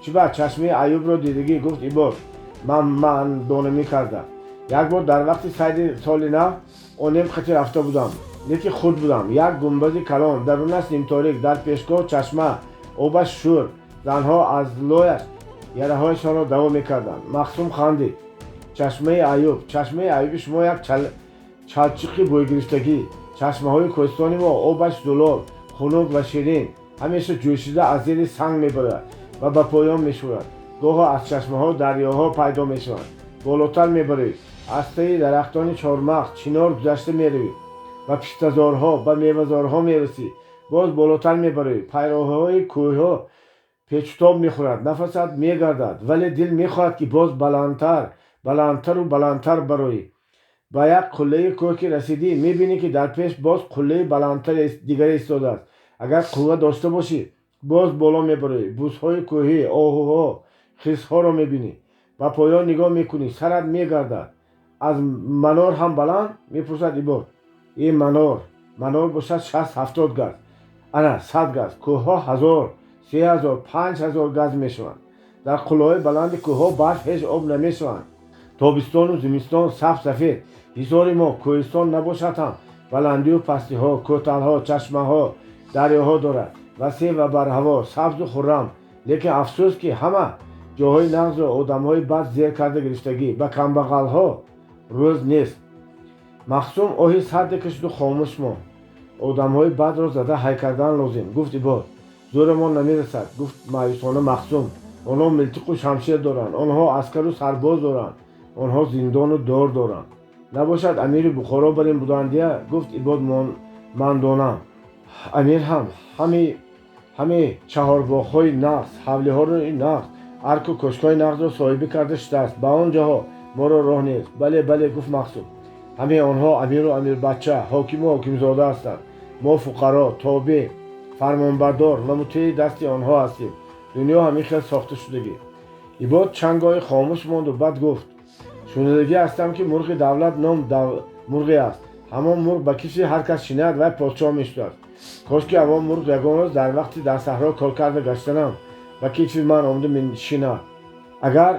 چی بعد چشمه ایوب را دیدگی؟ گفت عباد، من دانمی کردم. یک بار در وقت سید سال نو آنیم خطی رفته بودم، یکی خود بودم. یک گنبد کلان درونش نیم تاریک، در پیشگاه چشمه آبش شور، زنها از لایش یره هایشان را دوا میکردند. مخصوم خندید. چشمه ایوب شما یک چلچیقی بوی گرفتگی. چشمه های کوهستانی ما آبش زلال، خنک و شیرین، همیشه جوشیده از زیر سنگ میبرد و به پایان میشورد. گاه از چشمه ها دریاها پیدا میشوند. بالاتر میبرید، از طی درختان چهارمغز چنار گذشته میروید و پیشتزارها به میوه‌زارها میرسی. باز بالاتر میبرید، پیراهای کوهها پیچتاب میخورد، نفست میگردد، ولی دل میخواهد که باز بلندتر برایی. با یک قله کوه که رسیدی میبینی که در پیش باز قله بلندتر دیگر ایستاده است. اگر قوه داشته باشی باز بالا میبری، بوسهای کوهی، آهوها، خیسها را میبینی. و پایان نگاه میکنی، سرت میگردد. از منار هم بلند؟ میپرسد عباد. این منار باشد 60-70 گز. ана 100 газ, кӯҳҳо 1000, 3000, 5000 газ мешаванд. дар қуллаҳои баланди кӯҳҳо барф ҳеҷ об намешаванд. тобистону зимистон саф сафед. ҳизори мо кӯҳистон набошад ҳам баландию пастиҳо, кӯталҳо, чашмаҳо, дарёҳо дорад. васеъ ва барҳаво, сабзу хуррам. лекин афсӯс, ки ҳама ҷоҳои нағзро одамҳои бад зер карда гирифтагӣ, ба камбағалҳо рӯз нест. махсум оҳи сарде кашиду хомӯш монд. одамҳои бадро зада ҳай кардан лозим, гуфт Ибод. зӯрамон намерасад, гуфт маъюсона махсум. онҳо милтиқу шамшер доранд, онҳо аскару сарбоз доранд, онҳо зиндону дор доранд. набошад амири Бухоро бар ин будандия? Гуфт Ибод ман донам. амир ҳам ҳами чаҳорбоғҳои нағз, ҳавлиҳои нағз, арку кӯшкҳои нағзро соҳибӣ карда шудааст. ба он ҷоҳо моро роҳ нест. бале бале, гуфт махсум. ҳамаи онҳо амиру амирбача, ҳокиму ҳокимзода ҳастанд. мо фуқаро, тобеъ, фармонбардор ва мутеъи дасти онҳо ҳастем. дунё ҳамин хел сохта шудагӣ. Ибод чанд гоҳи хомӯш монду, баъд гуфт. шунидагӣ ҳастам, ки мурғи давлат ном мурғе аст. ҳамон мурғ ба кифри ҳар кас шинад, вай подшоҳ мешудааст. кошки авон мурғ ягон рӯз дар вақти дар саҳро кор карда гаштанам, ба кифри ман омада менишинад. агар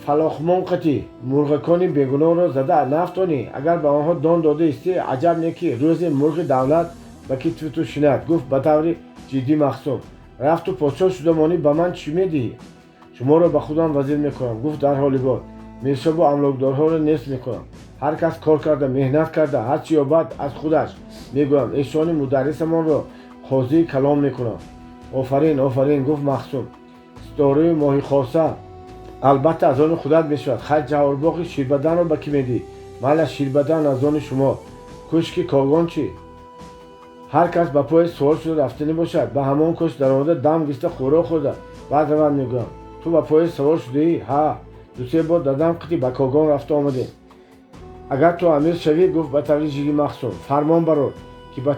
фалохмонқатӣ мурғакони бегуноҳро зада нафтонӣ, агар ба онҳо дон дода истӣ, аҷаб не, ки рӯзе мурғи давлат ба кифри ту шинад. гуфт ба таври ҷиддӣ махсум. рафту подшоҳ шуда монӣ, ба ман чӣ медиҳӣ? шуморо ба худам вазир мекунам, гуфт дарҳол Ибод. миршабу амлокдорҳоро нест мекунам. ҳар кас кор карда, меҳнат карда, ҳар чӣ ёбад аз худаш мегӯям. эшони мударрисамонро қозии калом мекунам. офарин, офарин, гуфт махсум. ситораи моҳи хоса албатта аз они худат мешавад. хай ҷавҳорбоғи ширбаданро ба кӣ медиҳӣ? майла ширбадан аз они шумо. кӯшки когон чӣ? ҳар кас ба пои суол шуда рафтанӣ бошад, ба ҳамон кӯшк даромада дам гирифта хӯрок хӯрда, баъд равад мегӯям. ту ба пои суол шудаӣ? ҳа, дусе бор дадам қити ба когон рафта омадем. агар ту амир шавӣ, гуфт ба таври ҷиддӣ махсум, фармон барор, ки ба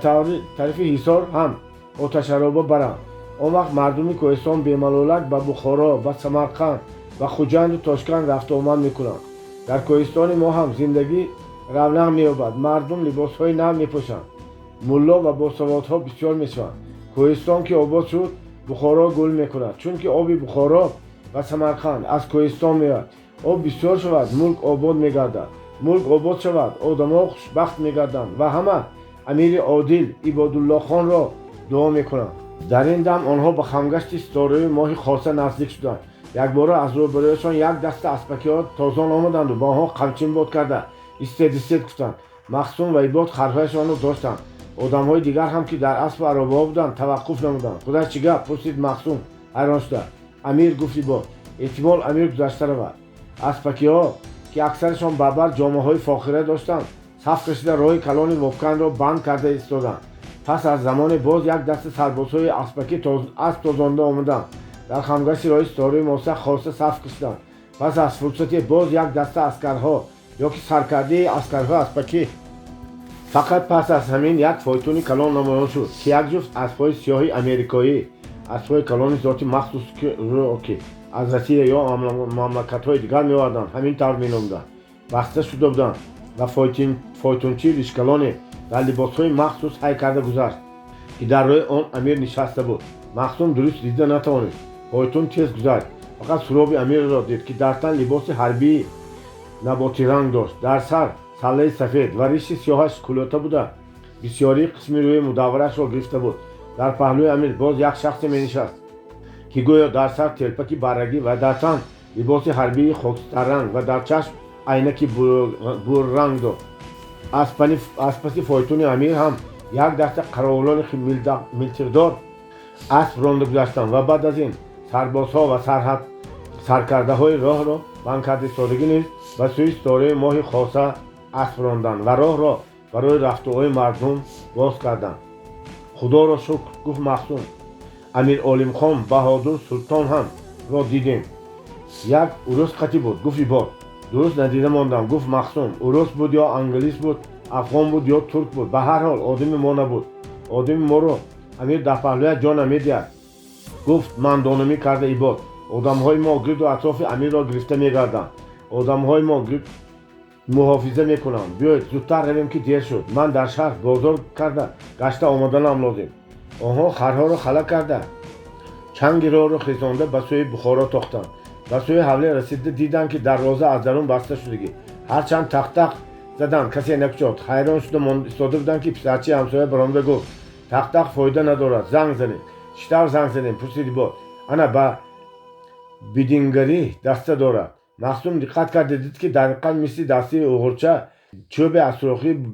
тарафи ҳисор ҳам оташароба барам. он вақт мардуми кӯҳистон бемалолак ба Бухоро, ба Самарқанд, ба Хуҷанду Тошканд рафту омад мекунанд. дар кӯҳистони мо ҳам зиндагӣ равнақ меёбад. мардум либосҳои нав мепӯшанд. мулло ва босаводҳо бисёр мешаванд. кӯҳистон ки обод шуд, Бухоро гул мекунад. чунки оби Бухоро ва Самарқанд аз кӯҳистон меояд. об бисёр шавад, мулк обод мегардад. мулк обод шавад, одамо хушбахт мегарданд ва ҳама амири одил Ибодуллохонро дуо мекунанд. дар ин дам онҳо ба хамгашти ситораи моҳи хоса наздик шуданд. якбора аз рӯбарӯяшон як даста аспакиҳо тозон омаданду ба онҳо қамчин бод карда истед гуфтанд. махсум ва Ибод харфҳояшонро доштанд. одамҳои дигар ҳам, ки дар аспу аробаҳо буданд, таваққуф намуданд. худаш чӣ гап? пурсид махсум ҳайрон шуда. амир, гуфт Ибод. эҳтимол амир гузашта равад. аспакиҳо, ки аксарашон бабар ҷомаҳои фохира доштанд, саф кашида роҳи калони вовканро банд карда истоданд. пас аз замоне боз як даста сарбозҳои аспакӣ асп тозонда омаданд. дар хамгашти роҳи ситораи моса хоса саф кашиданд. пас аз фурсате боз як даста аскарҳо ё ки саркардии аскарҳои аспакӣ. фақат пас аз ҳамин як фойтуни калон намоён шуд, ки як ҷуфт аспҳои сиёҳи америкоӣ, аспҳои калони зоти махсусро, ки аз Россия ё мамлакатҳои дигар меомаданд, ҳамин тавр меномуданд, баста шуда буданд ва фойтунчи ришкалоне дар либосҳои махсус ҳай карда гузашт, ки дар рӯи он амир нишаста буд. махсум дуруст дида натавонист. фойтун тез гузашт. фақат суроби амирро дид, ки дар тан либоси ҳарбии наботиранг дошт. дар сар саллаи сафед ва ришти сиёҳаш кулота буда бисёрии қисми рӯи мудавварашро гирифта буд. дар паҳлӯи амир боз як шахсе менишаст, ки гӯё дар сар телпаки баррагӣ ва дар тан либоси ҳарбии хокистарранг ва дар чашм айнаки бурранг дошт. аз паси фойтуни амир ҳам як даста қаровулони милтиқдор асп ронда гузаштанд ва баъд аз ин сарбозҳо ва саркардаҳои роҳро банд карда истодагӣ низ ба сӯи ситораи моҳи хоса асп ронданд ва роҳро барои рафтуои мардум боз карданд. худоро шукр, гуфт махсум. амир Олимхон Баҳодур Султон ҳам ро дидем. як урус қатӣ буд, гуфт Ибод. дуруст надида мондам, гуфт махсум. урус буд ё англис буд, афғон буд ё турк буд, ба ҳар ҳол одами мо набуд. одами моро амир дар паҳлӯяш ҷо намедиҳад, гуфт мандонамӣ карда Ибод. одамҳои мо гирду атрофи амирро гирифта мегарданд. одамҳои мо муҳофиза мекунанд. биёед зудтар равем, ки дер шуд. ман дар шаҳр бозор карда гашта омаданам лозим. آنها خرها را خلق کردند. چنگ راه را خیزانده به سوی بخارا تاختند. به سوی حوله رسیده دیدند که دروازه از درون بسته شدگی. هرچند تق تق زدند کسی نگشاد. حیران شده ایستاده بودند که پسرچی همسایه برآمده گفت تق تق فایده ندارد، زنگ زنید. چطور زنگ زدیم؟ پرسید با. انا به بیدینگری دسته دارد. مخصوم دقت کرد دید که دقیقا مثل دسته اوغرچه چوب از سوراخی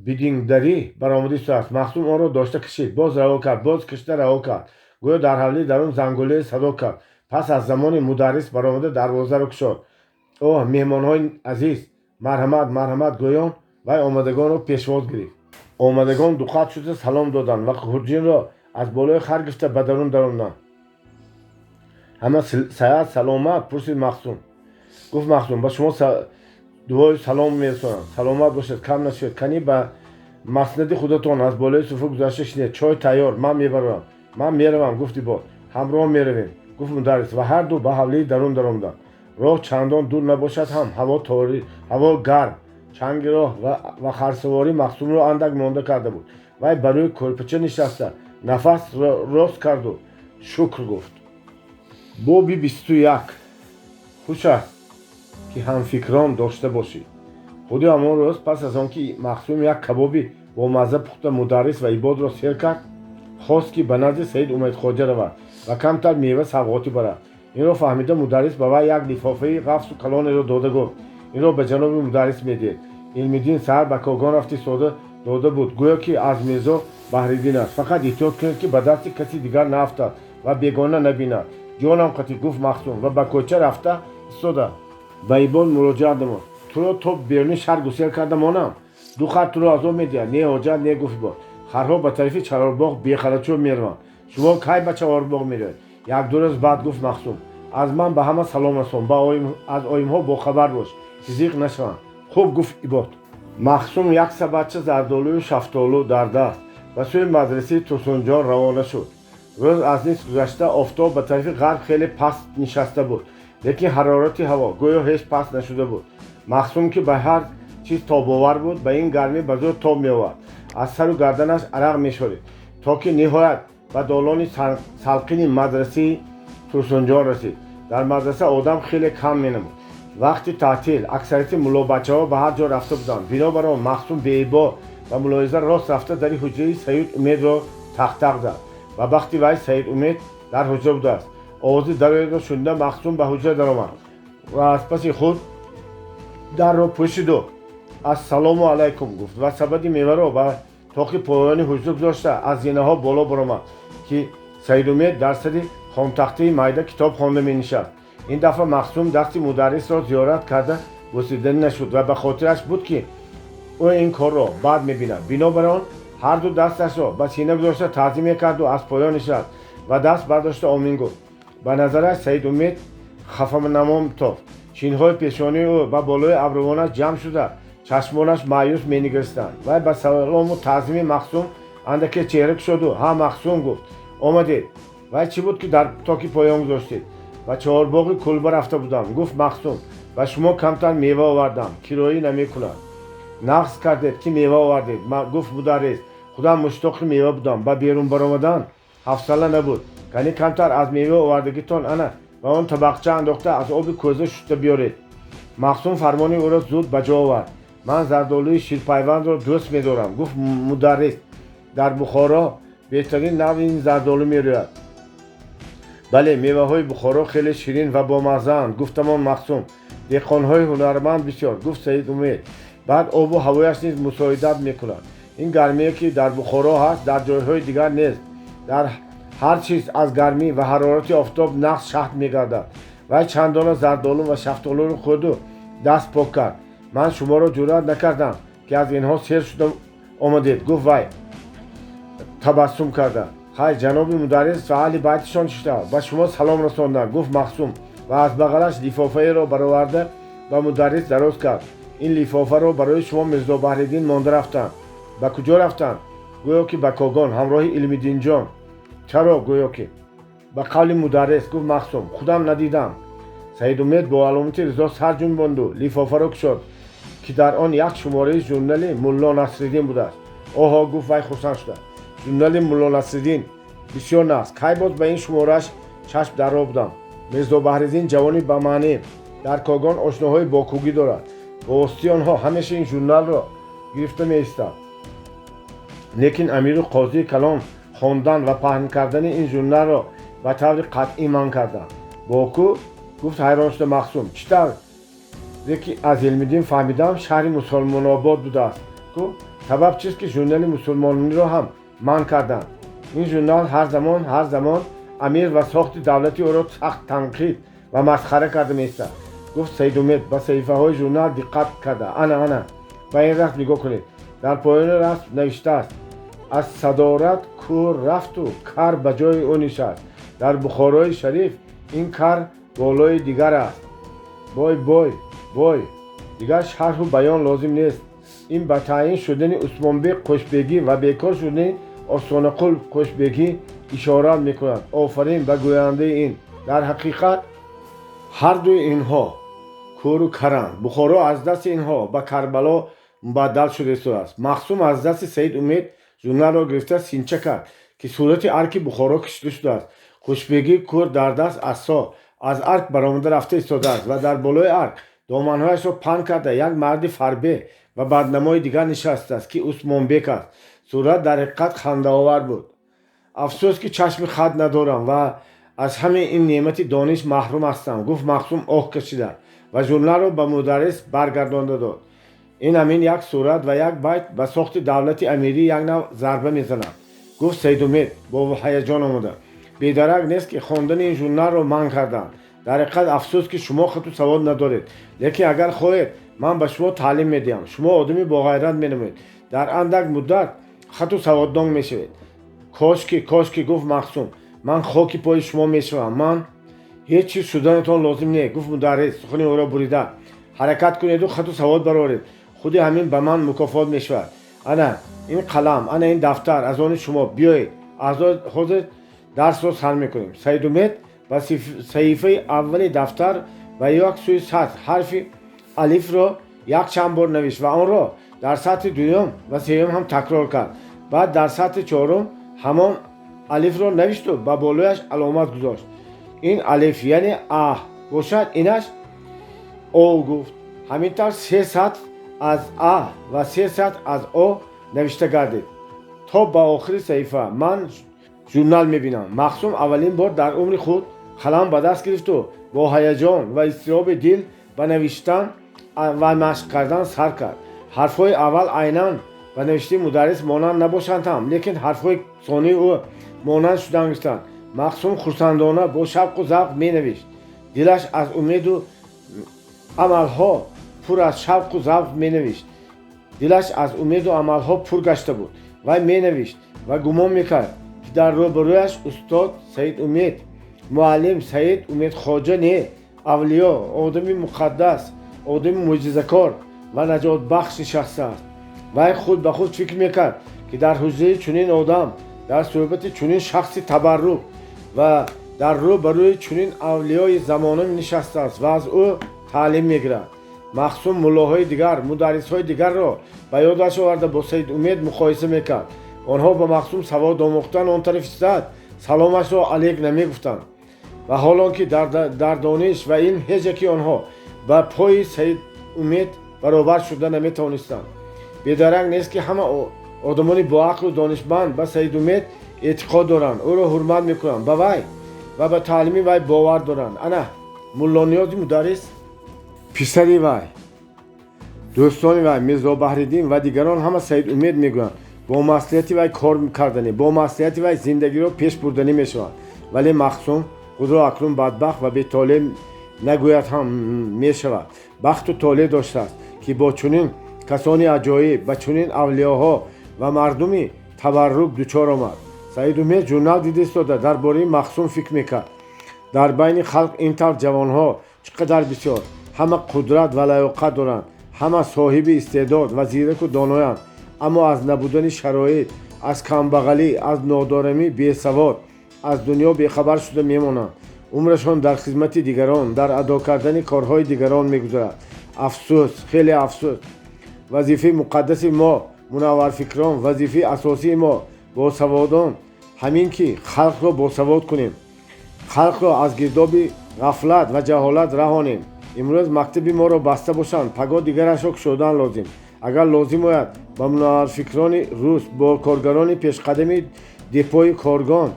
بیدینگداری برآمده است. مخصوم آن را داشته کشید. باز رها کرد. باز کشته رها کرد. گویا در حوله درون زنگوله صدا کرد. پس از زمان مدرس برآمده دروازه را گشاد. اوه مهمانهای عزیز، مرحمت گویان وی آمدگان را پیشواز گرفت. آمدگان دو خط شده سلام دادند و خورجین را از بالای خر گرفته به درون دراندند. همه صحت سلامت؟ پرسید مخصوم. گفت مخصوم به شما دعای سلام میرسانم. سلامت باشید، کم نشید. کنی به مسند خودتان از بالای سفره گذشته شدید. چای تیار، من میبرم. من میروم. گفتی با همراه میرویم. گفت مدرس و هر دو به حوله درون دراندند. راه چندان دور نباشد هم هوا گرم. چنگ راه و خرسواری مخصوم را اندک مانده کرده بود. وی بروی کلپچه نشسته نفس راست کرد و شکر گفت. بابی 21. خوش است که همفکران داشته باشی. خودی همان روز پس از آنکه مخصوم یک کبابی با مزه پخته مدرس و عباد را سیر کرد، خواست که به نزد سید امید خواجه رود و کمتر میوه سوغاتی برد. این را فهمیده مدرس به وی یک لفافه قفس و کلان را داده گفت این را به جناب مدرس میدهید. علم‌الدین سر به کاغان رفتی سودا داده بود گویا که از میزا بهره‌بین است. فقط احتیاط کنید که به دست کسی دیگر نیفتد و بیگانه نبیند. جانم قطعی گفت مخصوم و به کوچه رفته ایستاده به ایبان مراجعه نمود. تو را تا بیرون شهر گسیل کرده مانم. دو خط تو را عذاب میدهد. نه حاجت نه گفت با. خرها به طرف چهارباغ بیخلچو میروند. شما کی به چهارباغ میروید؟ یک دو روز بعد گفت مخصوم. از من به همه سلام رسان. از آیم‌ها با خبر باش که زیغ نشوند. خوب گفت عباد. مخصوم یک سبدچه زردآلو و شفتالو در دست و سوی مدرسه توسنجان روانه شد. روز از نیست گذشته آفتاب به طرف غرب خیلی پست نشسته بود، لیکن حرارت هوا گویا هیچ پست نشده بود. مخصوم که به هر چیز تاب‌آور بود به این گرمی به زور تاب می‌آورد. از سر و گردنش عرق می‌شورید تا که نهایت به دالان سلقین مدرسه توسنجان رسید. در مدرسه آدم خیلی کم می‌نمود. وقتی تعطیل اکثریت ملا بچه‌ها به هر جا رفته بودند. بنابراین مخصوم بی‌با و ملاحظه راست رفته در حجره سید امید را تق تق زد و وقتی وی سید امید در حجره بوده است آواز در را شنیده مخصوم به حجره درآمد و از پس خود در را پوشید و السلام علیکم گفت و سبد میوه را به طاق پایان حجره گذاشته از زینه ها بالا برآمد که سید امید در سر خانتخته میده کتاب خوانده می‌نشست. این دفعه مخصوم دست مدرس را زیارت کرده گسیده نشد و به خاطرش بود که او این کار را بعد می‌بیند. بنابراین هر دو دستش را به سینه گذاشته تعظیم کرد و از پایان نشست و دست برداشته آمین گفت. به نظرش سید امید خفه نما تافت. چین‌های پیشانی او به بالای ابروانش جمع شده چشمانش مایوس می‌نگریستند و به سلام و تعظیم مخصوم اندکی چهره شد و ها مخصوم گفت آمدید و چی بود که در تاکی پایان گذاشتید؟ و چهارباغ کلبه رفته بودم. گفت مخصوم و شما کمتر میوه آوردم کرایی نمی‌کند. نقص کردید که میوه آوردید. گفت مدرس خودم مشتاق میوه بودم با بیرون برآمدن حوصله نبود. کنی کمتر از میوه آوردگیتان انا و آن طبقچه انداخته از آب کوزه شسته بیارید. مخصوم فرمانی او را زود به جا آورد. من زردآلوی شیرپیوند را دوست می‌دارم. گفت مدرس در بخارا بهترین نوع این زردآلو می‌روید. بله میوه‌های بخارا خیلی شیرین و بامزه اند. گفتمان مخصوم دهقان‌های هنرمند بسیار. گفت سید امید بعد آب و هوایش نیز مساعدت می‌کند. این گرمی که در بخارا هست در جای‌های دیگر نیست. در هر چیز از گرمی و حرارت آفتاب نقص شهد می‌گردد. و چندان زردآلو و شفتالو را خود دست پاک کرد. من شما را جرأت نکردم که از اینها سیر شده آمدید. گفت وی تبسم کرده. خیر جناب مدرس و اهل بیتشان شده و شما سلام رساندند. گفت مخصوم و از بغلش لفافه را برآورده و مدرس دراز کرد. این لفافه را برای شما میرزا بهرالدین مانده رفتند. به کجا رفتند؟ گویا که به کاغان همراه علم‌الدین جان. چرا؟ گویا که به قول مدرس. گفت مخصوم خودم ندیدم. سید امید با علامت رضا سر جنباند و لفافه را گشاد که در آن یک شماره ژورنال ملا نصرالدین بوده است. آها گفت وی خرسند شده. ژورنال ملا نصرالدین بسیار نقص. کی باز به این شمارش چشم در آب بودم. میرزا بحرالدین جوانی به معنی در کاغان آشناهای باکوگی دارد. با استی آنها همیشه این ژورنال را گرفته می ایستد. لیکن امیر و قاضی کلام خواندن و پهن کردن این ژورنال را به طور قطعی منع کردند. باکو گفت حیران شده مخصوم چطور؟ یکی از علم فهمیدم شهر مسلمان آباد بوده است. گفت سبب چیست که ژورنال مسلمانی را هم منع کردند؟ این ژورنال هر زمان امیر و ساخت دولتی او را سخت تنقید و مسخره کرده می‌استد. گفت سید امید به صحیفه های ژورنال دقت کرده. انا به این رسم نگاه کنید. در پایان رسم نوشته است از صدارت کور رفت و کار به جای او نشست. در بخارای شریف این کار بالای دیگر است. بای دیگر شرح و بیان لازم نیست. این به تعیین شدن عثمان بی قشبگی و بیکار شدن آستانقل قشبگی اشاره میکند. آفرین به گوینده این. در حقیقت هر دوی اینها کور و کرند. بخارا از دست اینها به کربلا مبدل شده است. مخصوم از دست سید امید ژورنال را گرفته سینچه کرد که صورت ارک بخارا کشیده شده است. قشبگی کور در دست عصا از ارک برآمده رفته ایستاده است و در بالای ارک دامنهایش را پهن کرده یک مرد فربه و بدنمای دیگر نشسته است که عثمان بیک است. صورت در حقیقت خنده‌آور بود. افسوس که چشم خط ندارم و از همه این نعمت دانش محروم هستم. گفت مخصوم آه کشیده و ژورنال را به مدرس برگردانده داد. این همین یک صورت و یک بیت به ساخت دولت امیری یک نوع ضربه میزند. گفت سید امید با هیجان آمده بی‌درک نیست که خواندن این ژورنال را منع کردند. در حقیقت افسوس که شما خط و سواد ندارید. لیکن اگر خواهید من به شما تعلیم میدهم. شما آدمی با غیرت مینمایید. در اندک مدت خط و سواددان میشوید. کاش که گفت مخصوم من خاکی پای شما میشوم. من هیچ چیز شدنتان لازم نیست. گفت مدرس سخن او را بریده حرکت کنید و خط و سواد برآورید. خود همین به من مکافات میشود. انا این قلم انا این دفتر از آن شما بیایید از خود درس را سر میکنیم. سید امید و صحیفه اول دفتر و یک سوی سطر حرف الف را یک چند بار نوشت و آن را در سطر دوم و سوم هم تکرار کرد. بعد در سطر چهارم همان الف را نوشت و به بالایش علامت گذاشت. این الف یعنی ا باشد اینش او گفت. همینطور 3 سطر از ا و 3 سطر از او نوشته گردید تا به آخر صحیفه. من ژورنال میبینم. مخصوم اولین بار در عمر خود قلم به دست گرفت و با هیجان و اضطراب دل به نوشتن و مشق کردن سر کرد. حرفهای اول عیناً به نوشته مدرس مانند نباشند هم لیکن حرفهای ثانی او مانند شدن گشتند. مخصوم خرسندانه با شوق و ذوق می نوشت. دلش از امید و عملها پر از شوق و ذوق می نوشت. دلش از امید و عملها پر گشته بود. وی می نوشت و گمان میکرد که در روبرویش استاد سید امید معلم سید امید خواجه نه اولیا آدمی مقدس آدمی معجزه‌کار و نجات بخش شخص است. وی خود به خود فکر میکرد که در حضور چنین آدم در صحبت چنین شخصی تبرک و در روبروی چنین اولیای زمانه نشسته است و از او تعلیم میگیرد. مخصوم ملاهای دیگر مدرس‌های دیگر را به یادش آورده با سید امید مقایسه میکرد. آنها به مخصوم سواد آموختن آن طرف ایستاد سلامش را علیک نمیگفتند و حالان که در دانش و علم هیچ یکی آنها به پای سید امید برابر شده نمیتوانستند. بی‌درنگ نیست که همه آدمان با عقل و دانشمند به سید امید اعتقاد دارند. او را حرمت میکنند. به وی و به تعلیم وی باور دارند. انا ملا نیازی مدرس پسری وی دوستان وی میرزا بحرالدین و دیگران همه سید امید میگویند با مصلحت وی کار کردنی با مصلحت وی زندگی را پیش بردنی میشوند. ولی مخصوم خود را اکنون بدبخت و بی طالب نگوید هم میشود. بخت و طالع داشته است که با چنین کسانی عجایب با چنین اولیاها و مردمی تبرک دچار آمد. سید امید ژورنال دیده ایستاده درباره مخصوم فکر میکرد. در بین خلق این طور جوانها چقدر بسیار همه قدرت و لیاقت دارند. همه صاحب استعداد و زیرک و دانایند. اما از نبودن شرایط از کمبغلی از نادارمی بی‌سواد از دنیا بیخبر شده میمانند. عمرشان در خدمت دیگران در ادا کردن کارهای دیگران میگذرد. افسوس خیلی افسوس. وظیفه مقدس ما منورفکران وظیفه اساسی ما باسوادان همین که خلق را باسواد کنیم، خلق را از گرداب غفلت و جهالت رهانیم. امروز مکتب ما را بسته باشند، پگاه دیگرش را شدن لازم. اگر لازم باید با منورفکران روس، با کارگران پیشقدم دپوی کارگان،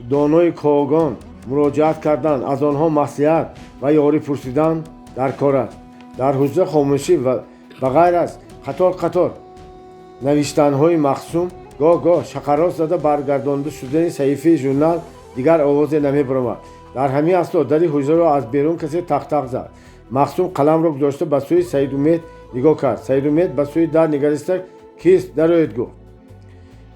دانای کاغان مراجعت کردن، از آنها مصلحت و یاری پرسیدن در کار است. در حجره خاموشی و غیر از قطار نوشتن‌های مخصوم گاه شقرات زده برگردانده شدن صحیفه ژورنال دیگر آواز نمی‌برآمد. در همین اسنا در حجره را از بیرون کسی تق زد. مخصوم قلم را گذاشته به سوی سید امید نگاه کرد. سید امید به سوی در نگریسته کیست؟ درآیید گفت.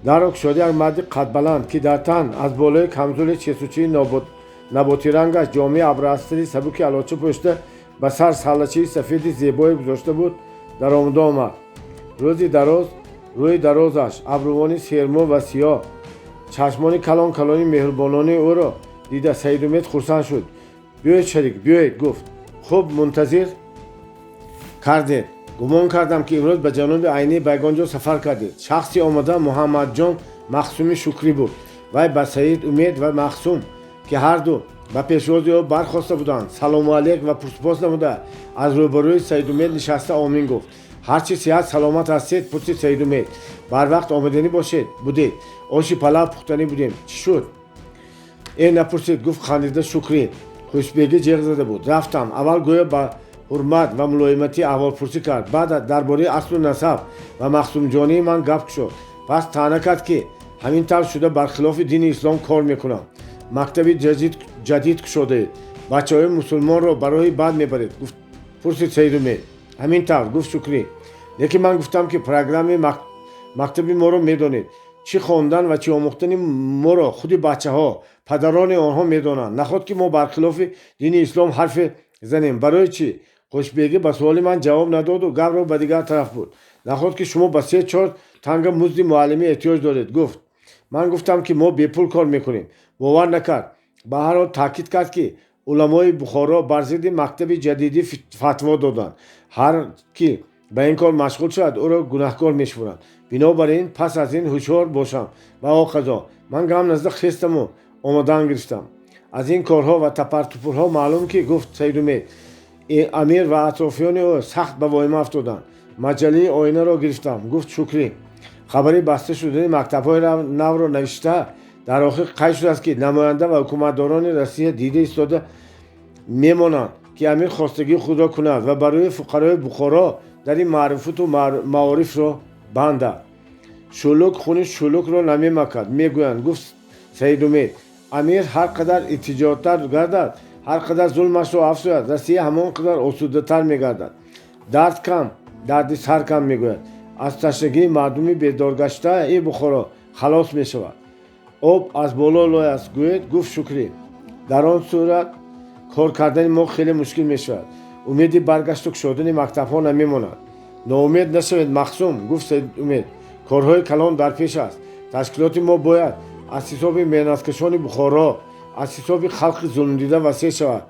در را گشاده یک مرد قد بلند که در تن از بالای کمزور چسوچی نباتی رنگش جامه ابره‌استری سبک علاچه پوشیده به سر سلچه سفید زیبایی گذاشته بود در آمد. روی درازش ابروان سرما و سیاه، چشمان کلانی مهربانانه او را دیده سید امید خرسند شد. بیایید شریک، بیایید گفت. خوب منتظر کردید. گمان کردم که امروز به جنوب عینی بیگانجا سفر کردید. شخصی آمده محمد جان مخصوم شکری بود. وی به سید امید و مخصوم که هر دو به پیشوازی او برخواسته بودند سلام علیک و پرسپاس نموده از روبروی سید امید نشسته آمین گفت. هرچی صحت سلامت هستید؟ پرسید سید امید. بر وقت آمدنی بودید. آش پلو پختنی بودیم. چی شد؟ این نپرسید گفت. خندیده شکری خوشبگی جیغ زده بود. رفتم. اول گویا با حرمت و ملایمتی احوالپرسی کرد. بعد درباره اصل و نسب و مخصوم جانی من گپ شد. پس طعنه کرد که همین طور شده برخلاف دین اسلام کار میکنم. مکتبی جدید شده. بچه‌های مسلمان را برای بعد میبرید. گفت. پرسید سید امید. همین طور گفت شکری. لیکن من گفتم که پروگرام مکتبی ما رو میدونید. چی خواندن و چی آموختن ما رو خودی بچه ها پدران آنها میدونن. نخواد که ما برخلاف دین اسلام حرف زنیم. برای چی؟ خوشبگی به سوال من جواب نداد و گپ رو به دیگر طرف بود. نخواد که شما به 3-4 تنگ مزد معلمی احتیاج دارید. گفت. من گفتم که ما بیپول کار میکنیم. باور نکرد. به هر حال تاکید کرد که علمای بخارا بر ضد مکتب جدیدی فتوا دادند. هر کی به این کار مشغول شد او را گناهکار میشمرند. بنابراین پس از این هوشیار باشم. و آقا من گام نزد خستم و آمادن گرفتم. از این کارها و تپرتپرها معلوم که گفت سید امید امیر و اطرافیان او سخت به وایم افتادند. مجله آینه را گرفتم. گفت شکری خبری بسته شدن مکتب‌های نو را نوشته. در آخر قید شده است که نماینده و حکومتداران روسیه دیده ایستاده میمانند که امیر خواستگی خود را کند و برای فقرای بخارا در این معرفت و معارف را بندد. شلوک خون شلوک را نمی‌مکد. میگویند گفت سید امید امیر هر قدر اتجاه‌تر گردد، هر قدر ظلمش را افزاید، روسیه همان قدر آسوده‌تر می‌گردد. درد کم، درد سر کم میگوید. از تشنگی مردمی بیدارگشته این بخارا خلاص میشود. آب از بالا لای است گوید. گفت شکری. در آن صورت کار کردن ما خیلی مشکل میشود. امیدی برگشت و شدن مکتب‌ها نمیماند. ناامید نشوید مخصوم. گفت سید امید کارهای کلان در پیش است. تشکیلات ما باید از حساب مهنتکشان بخارا، از حساب خلق ظلم دیده وسیع شود.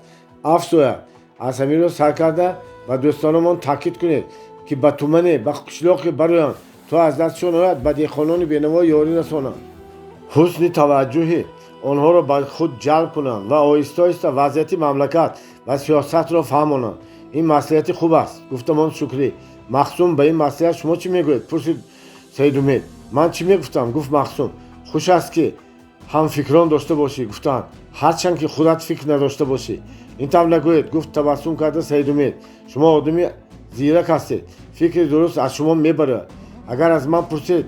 افزاید از همین را سر کرده و دوستانمان تاکید کنید که به تومنه به قشلاق برایم تا از دستشان آید به دیخانان بینوا یاری رسانند. حسن توجه آنها را به خود جلب کنند و آهسته آهسته وضعیت مملکت و سیاست را فهمانند. این مصلحت خوب است. گفتم شکری. مخصوم به این مصلحت شما چی میگوید؟ پرسید سید امید. من چی میگفتم؟ گفت مخصوم خوش است که هم فکران داشته باشی. گفتن هرچند که خودت فکر نداشته باشی. این طور نگوید. گفت تبسم کرده سید امید. شما آدمی زیرک هستید. فکر درست از شما میبره. اگر از من پرسید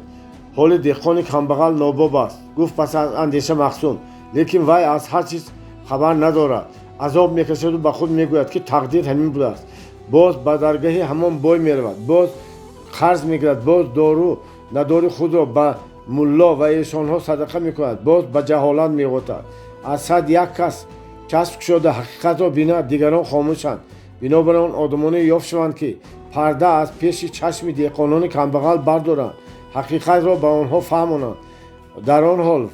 حال دهقان کمبغل ناباب است. گفت پس از اندیشه مخصوم. لیکن وی از هر چیز خبر ندارد. عذاب میکشد و به خود میگوید که تقدیر همین بوده است. باز به درگاه همان بای میرود. باز قرض میگیرد. باز دارو نداری خود را به ملا و ایشانها صدقه میکند. باز به جهالت میغوطد. از صد یک کس کسب شده حقیقت را بیند، دیگران خاموشند. بنابراین آدمانی یافت شوند که پرده از پیش چشم دهقانان کمبغل بردارند، حقیقت را به آنها فهمانند. در آن حال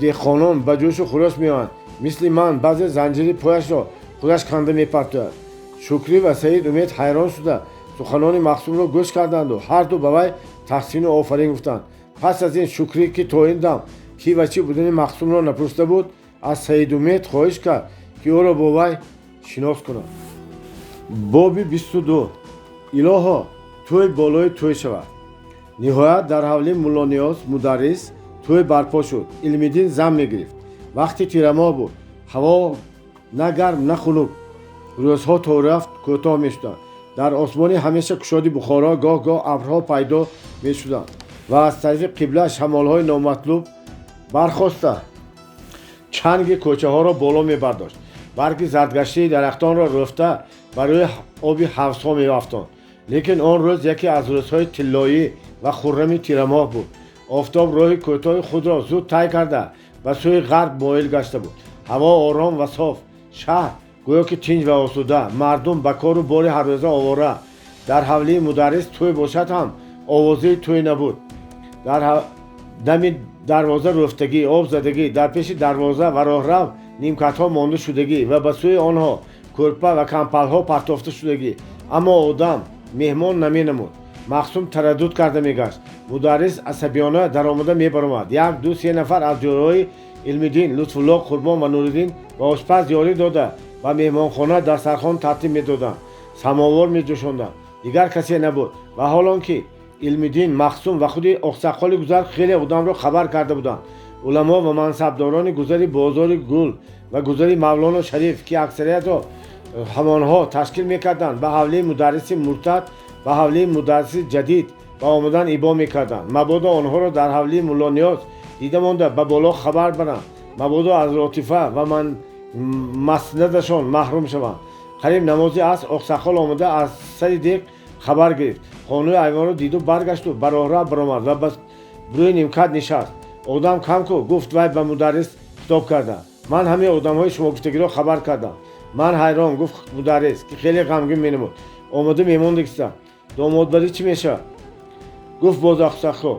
دهقانان به جوش و خروش میآیند. مثل من بعضی زنجیر پایش را خودش کنده میپرتاید. شکری و سید امید حیران شده سخنان مخصوم را گوش کردند و هر دو به وی تحسین و آفرین گفتند. پس از این شکری که توهین دم کی و چی بودن مخصوم را نپرسیده بود، از سید امید خواهش کرد که او را با وی شناس کند. بابی 22. الها توی بالای توی شود. نهایت در حولی مولا نیاز مدرس توی برپا شد. علمدین زم میگرفت. وقتی تیرما بود، هوا نه گرم نه خنک، روزها تا رفت کوتاه میشدند. در آسمان همیشه گشادی بخارا، گاه گاه ابرها پیدا میشدند و از طریق قبله شمالهای نامطلوب برخاسته چنگ کوچه ها را بالا میبرداشت. برگ زردگشته درختان را رفته برای آب حوض ها میافتاند. لیکن آن روز یکی از روزهای طلایی و خرم تیرماه بود. آفتاب راه کوتاه خود را زود طی کرده و سوی غرب مایل گشته بود. هوا آرام و صاف. شهر گویا که تنج و آسوده، مردم به کار و بار هر روزه آواره. در حولی مدرس توی باشد هم آوازه توی نبود. در دم دروازه رفتگی، آب زدگی، در پیش دروازه و راه رو نیمکت ها مانده شدگی و به سوی آنها کرپه و کمپل ها پرتافته شدگی. اما آدم مهمان نمی نمود. مخصوم تردد کرده میگشت. مدرس عصبیانه در آمده میبرامد. یک دو سه نفر از جوراهای علمدین، لطفالله قربان و نوردین و آشپز یاری داده و مهمانخانه دسترخوان ترتیب میدادند. سماور میجوشاندند. دیگر کسی نبود و حالان که علمدین، مخصوم و خود اقساقال گذر خیلی آدم را خبر کرده بودند. علما و منصبداران گذری بازار گل و گذری مولانا شریف که اکثریت همانها تشکیل میکردند به حوله مدرس مرتد و حوله مدرس جدید و آمدن ابا میکردند. مبادا آنها را در حوله مولا نیاز دیده مانده به بالا خبر برند، مبادا از لطیفه و من مسندشان محروم شوند. قریب نماز عصر اقساقال آمده از سر دیگ خبر گرفت. خانه ایوان را دید و برگشت و براه را برآمد و بس روی نیمکت نشست. آدم کم کو گفت وی به مدرس خطاب کرده. من همه آدم های شما گفتگی را خبر کردم. من حیران، گفت مدرس که خیلی غمگین مینمود. آمده میمون دکستم. دامادبری چی میشه؟ گفت باز اقساقال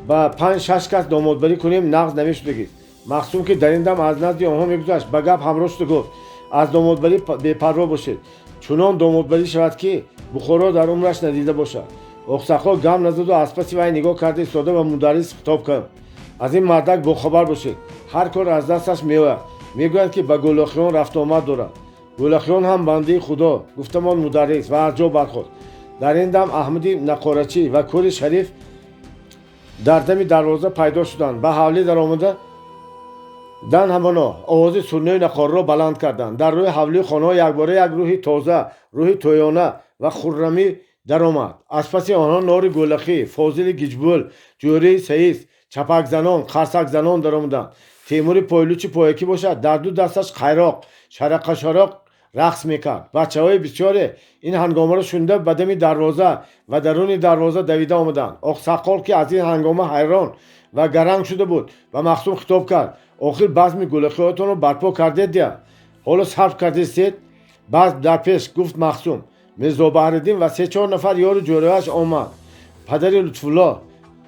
با 5-6 کس دامادبری کنیم نقض نمیشدگی. مخصوم که در این دم از نزد آنها میگذشت به گپ همراه شد. گفت از دامادبری بی‌پروا باشید، چنان دامادبری شود که بخورا در عمرش ندیده باشد. اقساقال گم نزد و از پس وی نگاه کرده ایستاده و مدرس خطاب کرد. از این مردک باخبر باشید، هر کار از دستش میآید. میگویند که به گلاخیان رفت آمد دارد. گلاخیان هم بنده خدا، گفتمان مدرس و از جا برخاست. در این دم احمدی نقارچی و کوری شریف در دم دروازه پیدا شدند. به حوله در آمده دن همانا آواز سرنه نقار را بلند کردند. در روی حوله خانه یکباره یک روح تازه، روح تویانه و خرمی در آمد. از پس آنها نار گلخی، فاضل گیجبول، جوری سیس، چپک زنان، خرسک زنان در آمدند. تیمور پایلوچی پایکی باشد در دو دستش خیراق شرق شرق رقص میکرد. بچه های بسیاری این هنگامه را شنیده به دم دروازه و درون دروازه دویده آمدند. اقساقال که از این هنگامه حیران و گرنگ شده بود و مخصوم خطاب کرد. آخر بزم گلخیاتون رو برپا کردید یا حالا صرف کردید؟ بعد در پیش گفت مخصوم. میرزا بحرالدین و 3-4 نفر یار جوریش آمد. پدر لطفالله،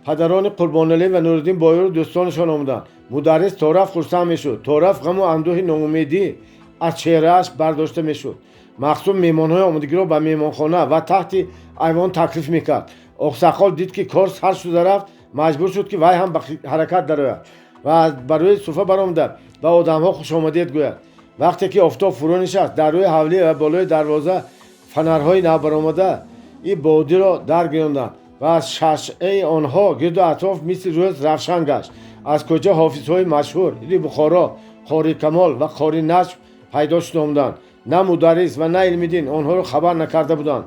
پدران قربان علی و نوردین بایور و دوستانشان آمدند. مدرس طرف خرسند میشد. طرف غم و اندوه ناامیدی از چهرهش برداشته میشد. مخصوم میمانهای آمدگی را به میمانخانه و تحت ایوان تکلیف میکرد. اقساقال دید که کار سر شده رفت، مجبور شد که وی هم به حرکت درآید و برای صفه برآمده و آدمها خوش آمدید گوید. وقتی که آفتاب فرو نشست در روی حوله و بالای دروازه فنرهای نو برآمده این بادی را درگیراندند و از ششعه آنها گرد و اطراف مثل روز روشن گشت. از کجا حافظهای مشهور بخارا، قاری کمال و قاری نجم پیدا شده آمدند. نه مدرس و نه علمدین آنها را خبر نکرده بودند،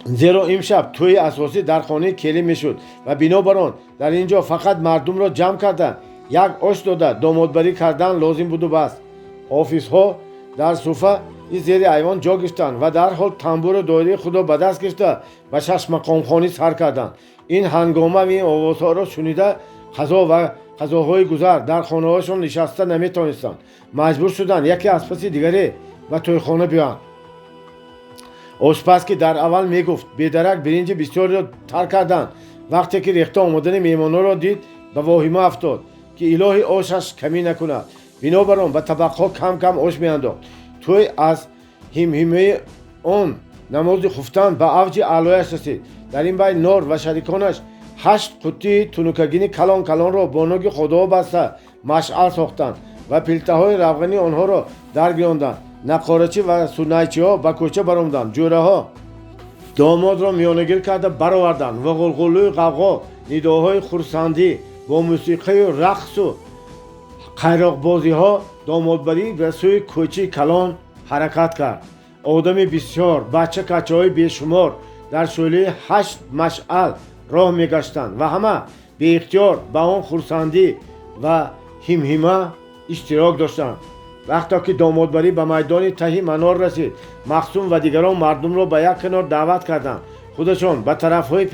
زیرا امشب توی اساسی در خانه کلی میشد و بنابر آن در اینجا فقط مردم را جمع کرده یک آش داده دامادبری کردن لازم بود و بس. حافظها در صفه این زیر ایوان جا گرفتند و در حال تنبور دایره خدا به دست گرفته و 6 مقام خانی سر کردند. این هنگامه و این آوازها را شنیده قضا و قضاهای گذر در خانه هاشون نشسته نمیتونستند. مجبور شدند یکی از پس دیگری و تویخانه بیان. آشپز که در اول میگفت بیدرک برنج بسیاری را تر کردند، وقتی که ریخته آمدن میمانان را دید به واهمه افتاد که الهی آشش کمی نکند. بنابراین به طبقها کم کم آش میانداخت. توی از همهمه آن نماز خفتن به اوج اعلایش رسید. در این بین نار و شریکانش 8 قوطی تنوکگین کلان کلان را با نوک خدا بسته مشعل ساختند و پلته‌های روغنی آنها را درگیراندند. نقارچی و سنایچی‌ها به کوچه برآمدند. جوره‌ها داماد را میانگیر کرده برآوردند و غلغله غوغا، نداهای خرسندی با موسیقی و رقص و قایراق‌بازی‌ها دامادبری به سوی کوچه کلان حرکت کرد. آدم بسیار، بچه کچه‌های بیشمار در شعله 8 مشعل راه میگشتند و همه به اختیار به آن خرسندی و همهمه اشتراک داشتند. وقتی که دامادبری به میدان ته منار رسید، مخصوم و دیگران مردم را به یک کنار دعوت کردند. خودشان به طرفهای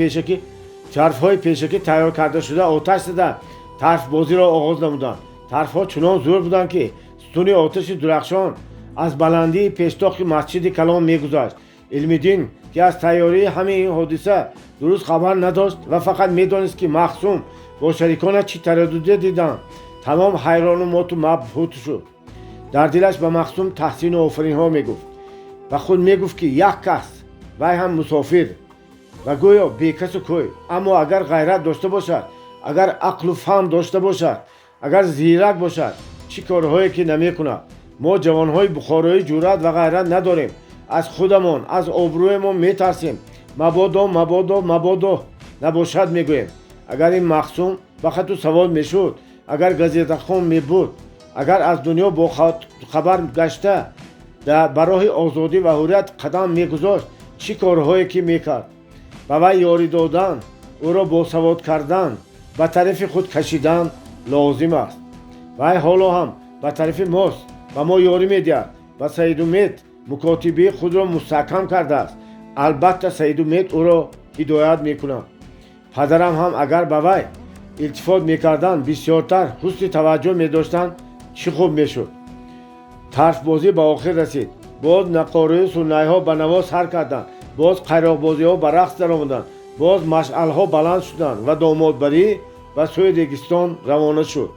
پیشکی تیار کرده شده آتش زده طرف بازی را آغاز نمودند. طرفها چنان زور بودند که ستون آتش درخشان از بلندی پیشتاق مسجد کلان میگذشت. علم‌الدین که از تیاری همه این حادثه درست خبر نداشت و فقط میدانست که مخصوم با شریکانش چی ترددی دیدند، تمام حیران و مات و مبهوت شد. در دلش به مخصوم تحسین و آفرین ها میگفت و خود میگفت که یک کس وی هم مسافر و گویا بیکس و کوی، اما اگر غیرت داشته باشد، اگر عقل و فهم داشته باشد، اگر زیرک باشد، چی کارهایی که نمیکند. ما جوانهای بخارایی جرأت و غیرت نداریم. از خودمان، از آبرویمان میترسیم. مبادا نباشد میگوییم. اگر این مخصوم به خط سوال میشد، اگر گزیده‌خوان میبود، اگر از دنیا با خبر گشته به راه آزادی و حریت قدم میگذاشت، چی کارهایی که میکرد؟ به وی یاری دادن، او را باسواد کردن، به طرف خود کشیدن لازم است. وی حالا هم به طرف ماست و ما یاری میدهد و سید امید مکاتبه خود را مستحکم کرده است. البته سید امید او را هدایت میکنند. پدرم هم اگر به وی التفات میکردند، بسیارتر حسن توجه میداشتند، چی خوب میشد. طرف بازی به آخر رسید. باز نقاره سنایی ها به نوا سر کردند، باز قایراق بازی ها به رقص درآمدند، باز مشعل ها بلند شدند و دامادبری به سوی ریگستان روانه شد.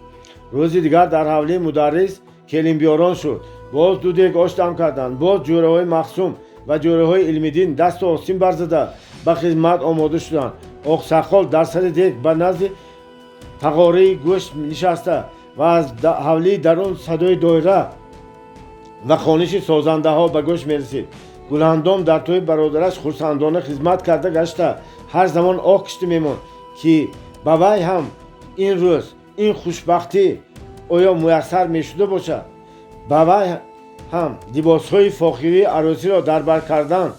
روز دیگر در حوله مدرس کلیم بیاران شد. باز دو دیگ آش دم کردند. باز جوره های مخصوم و جوره های علم‌الدین دست آستین برزده به خدمت آماده شدند. آقسقال در سر دیگ به نزد تقاره گوشت نشسته و از حوله درون صدای دایره و خوانش سازنده ها به گوش میرسید. گلندام در توی برادرش خرسندانه خدمت کرده گشته هر زمان آه کشته میمون که به وی هم این روز این خوشبختی آیا میسر میشده باشد. به وی هم لباس های فاخری عروسی را در بر کردن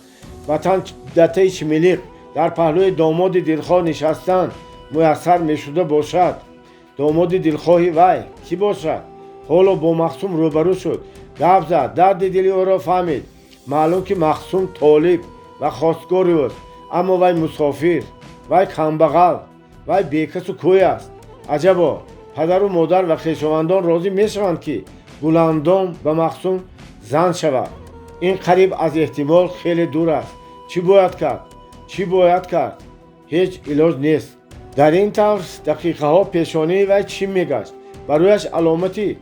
و تن دته چمیلیق در پهلوی داماد دلخواه نشستن میسر میشده باشد. داماد دلخواهی وی کی باشد؟ حالا با مخصوم روبرو شد، گپ زد، درد دلی او را فهمید. معلوم که مخصوم طالب و خواستگاری است، اما وی مسافر، وی کمبغل، وی بیکس و کوی است. عجبا پدر و مادر و خویشاوندان راضی میشوند که گلندام و مخصوم زن شود. این قریب از احتمال خیلی دور است. چی باید کرد؟ هیچ علاج نیست. در این طور دقیقه ها پیشانی وی چی میگشت؟ برایش علامتی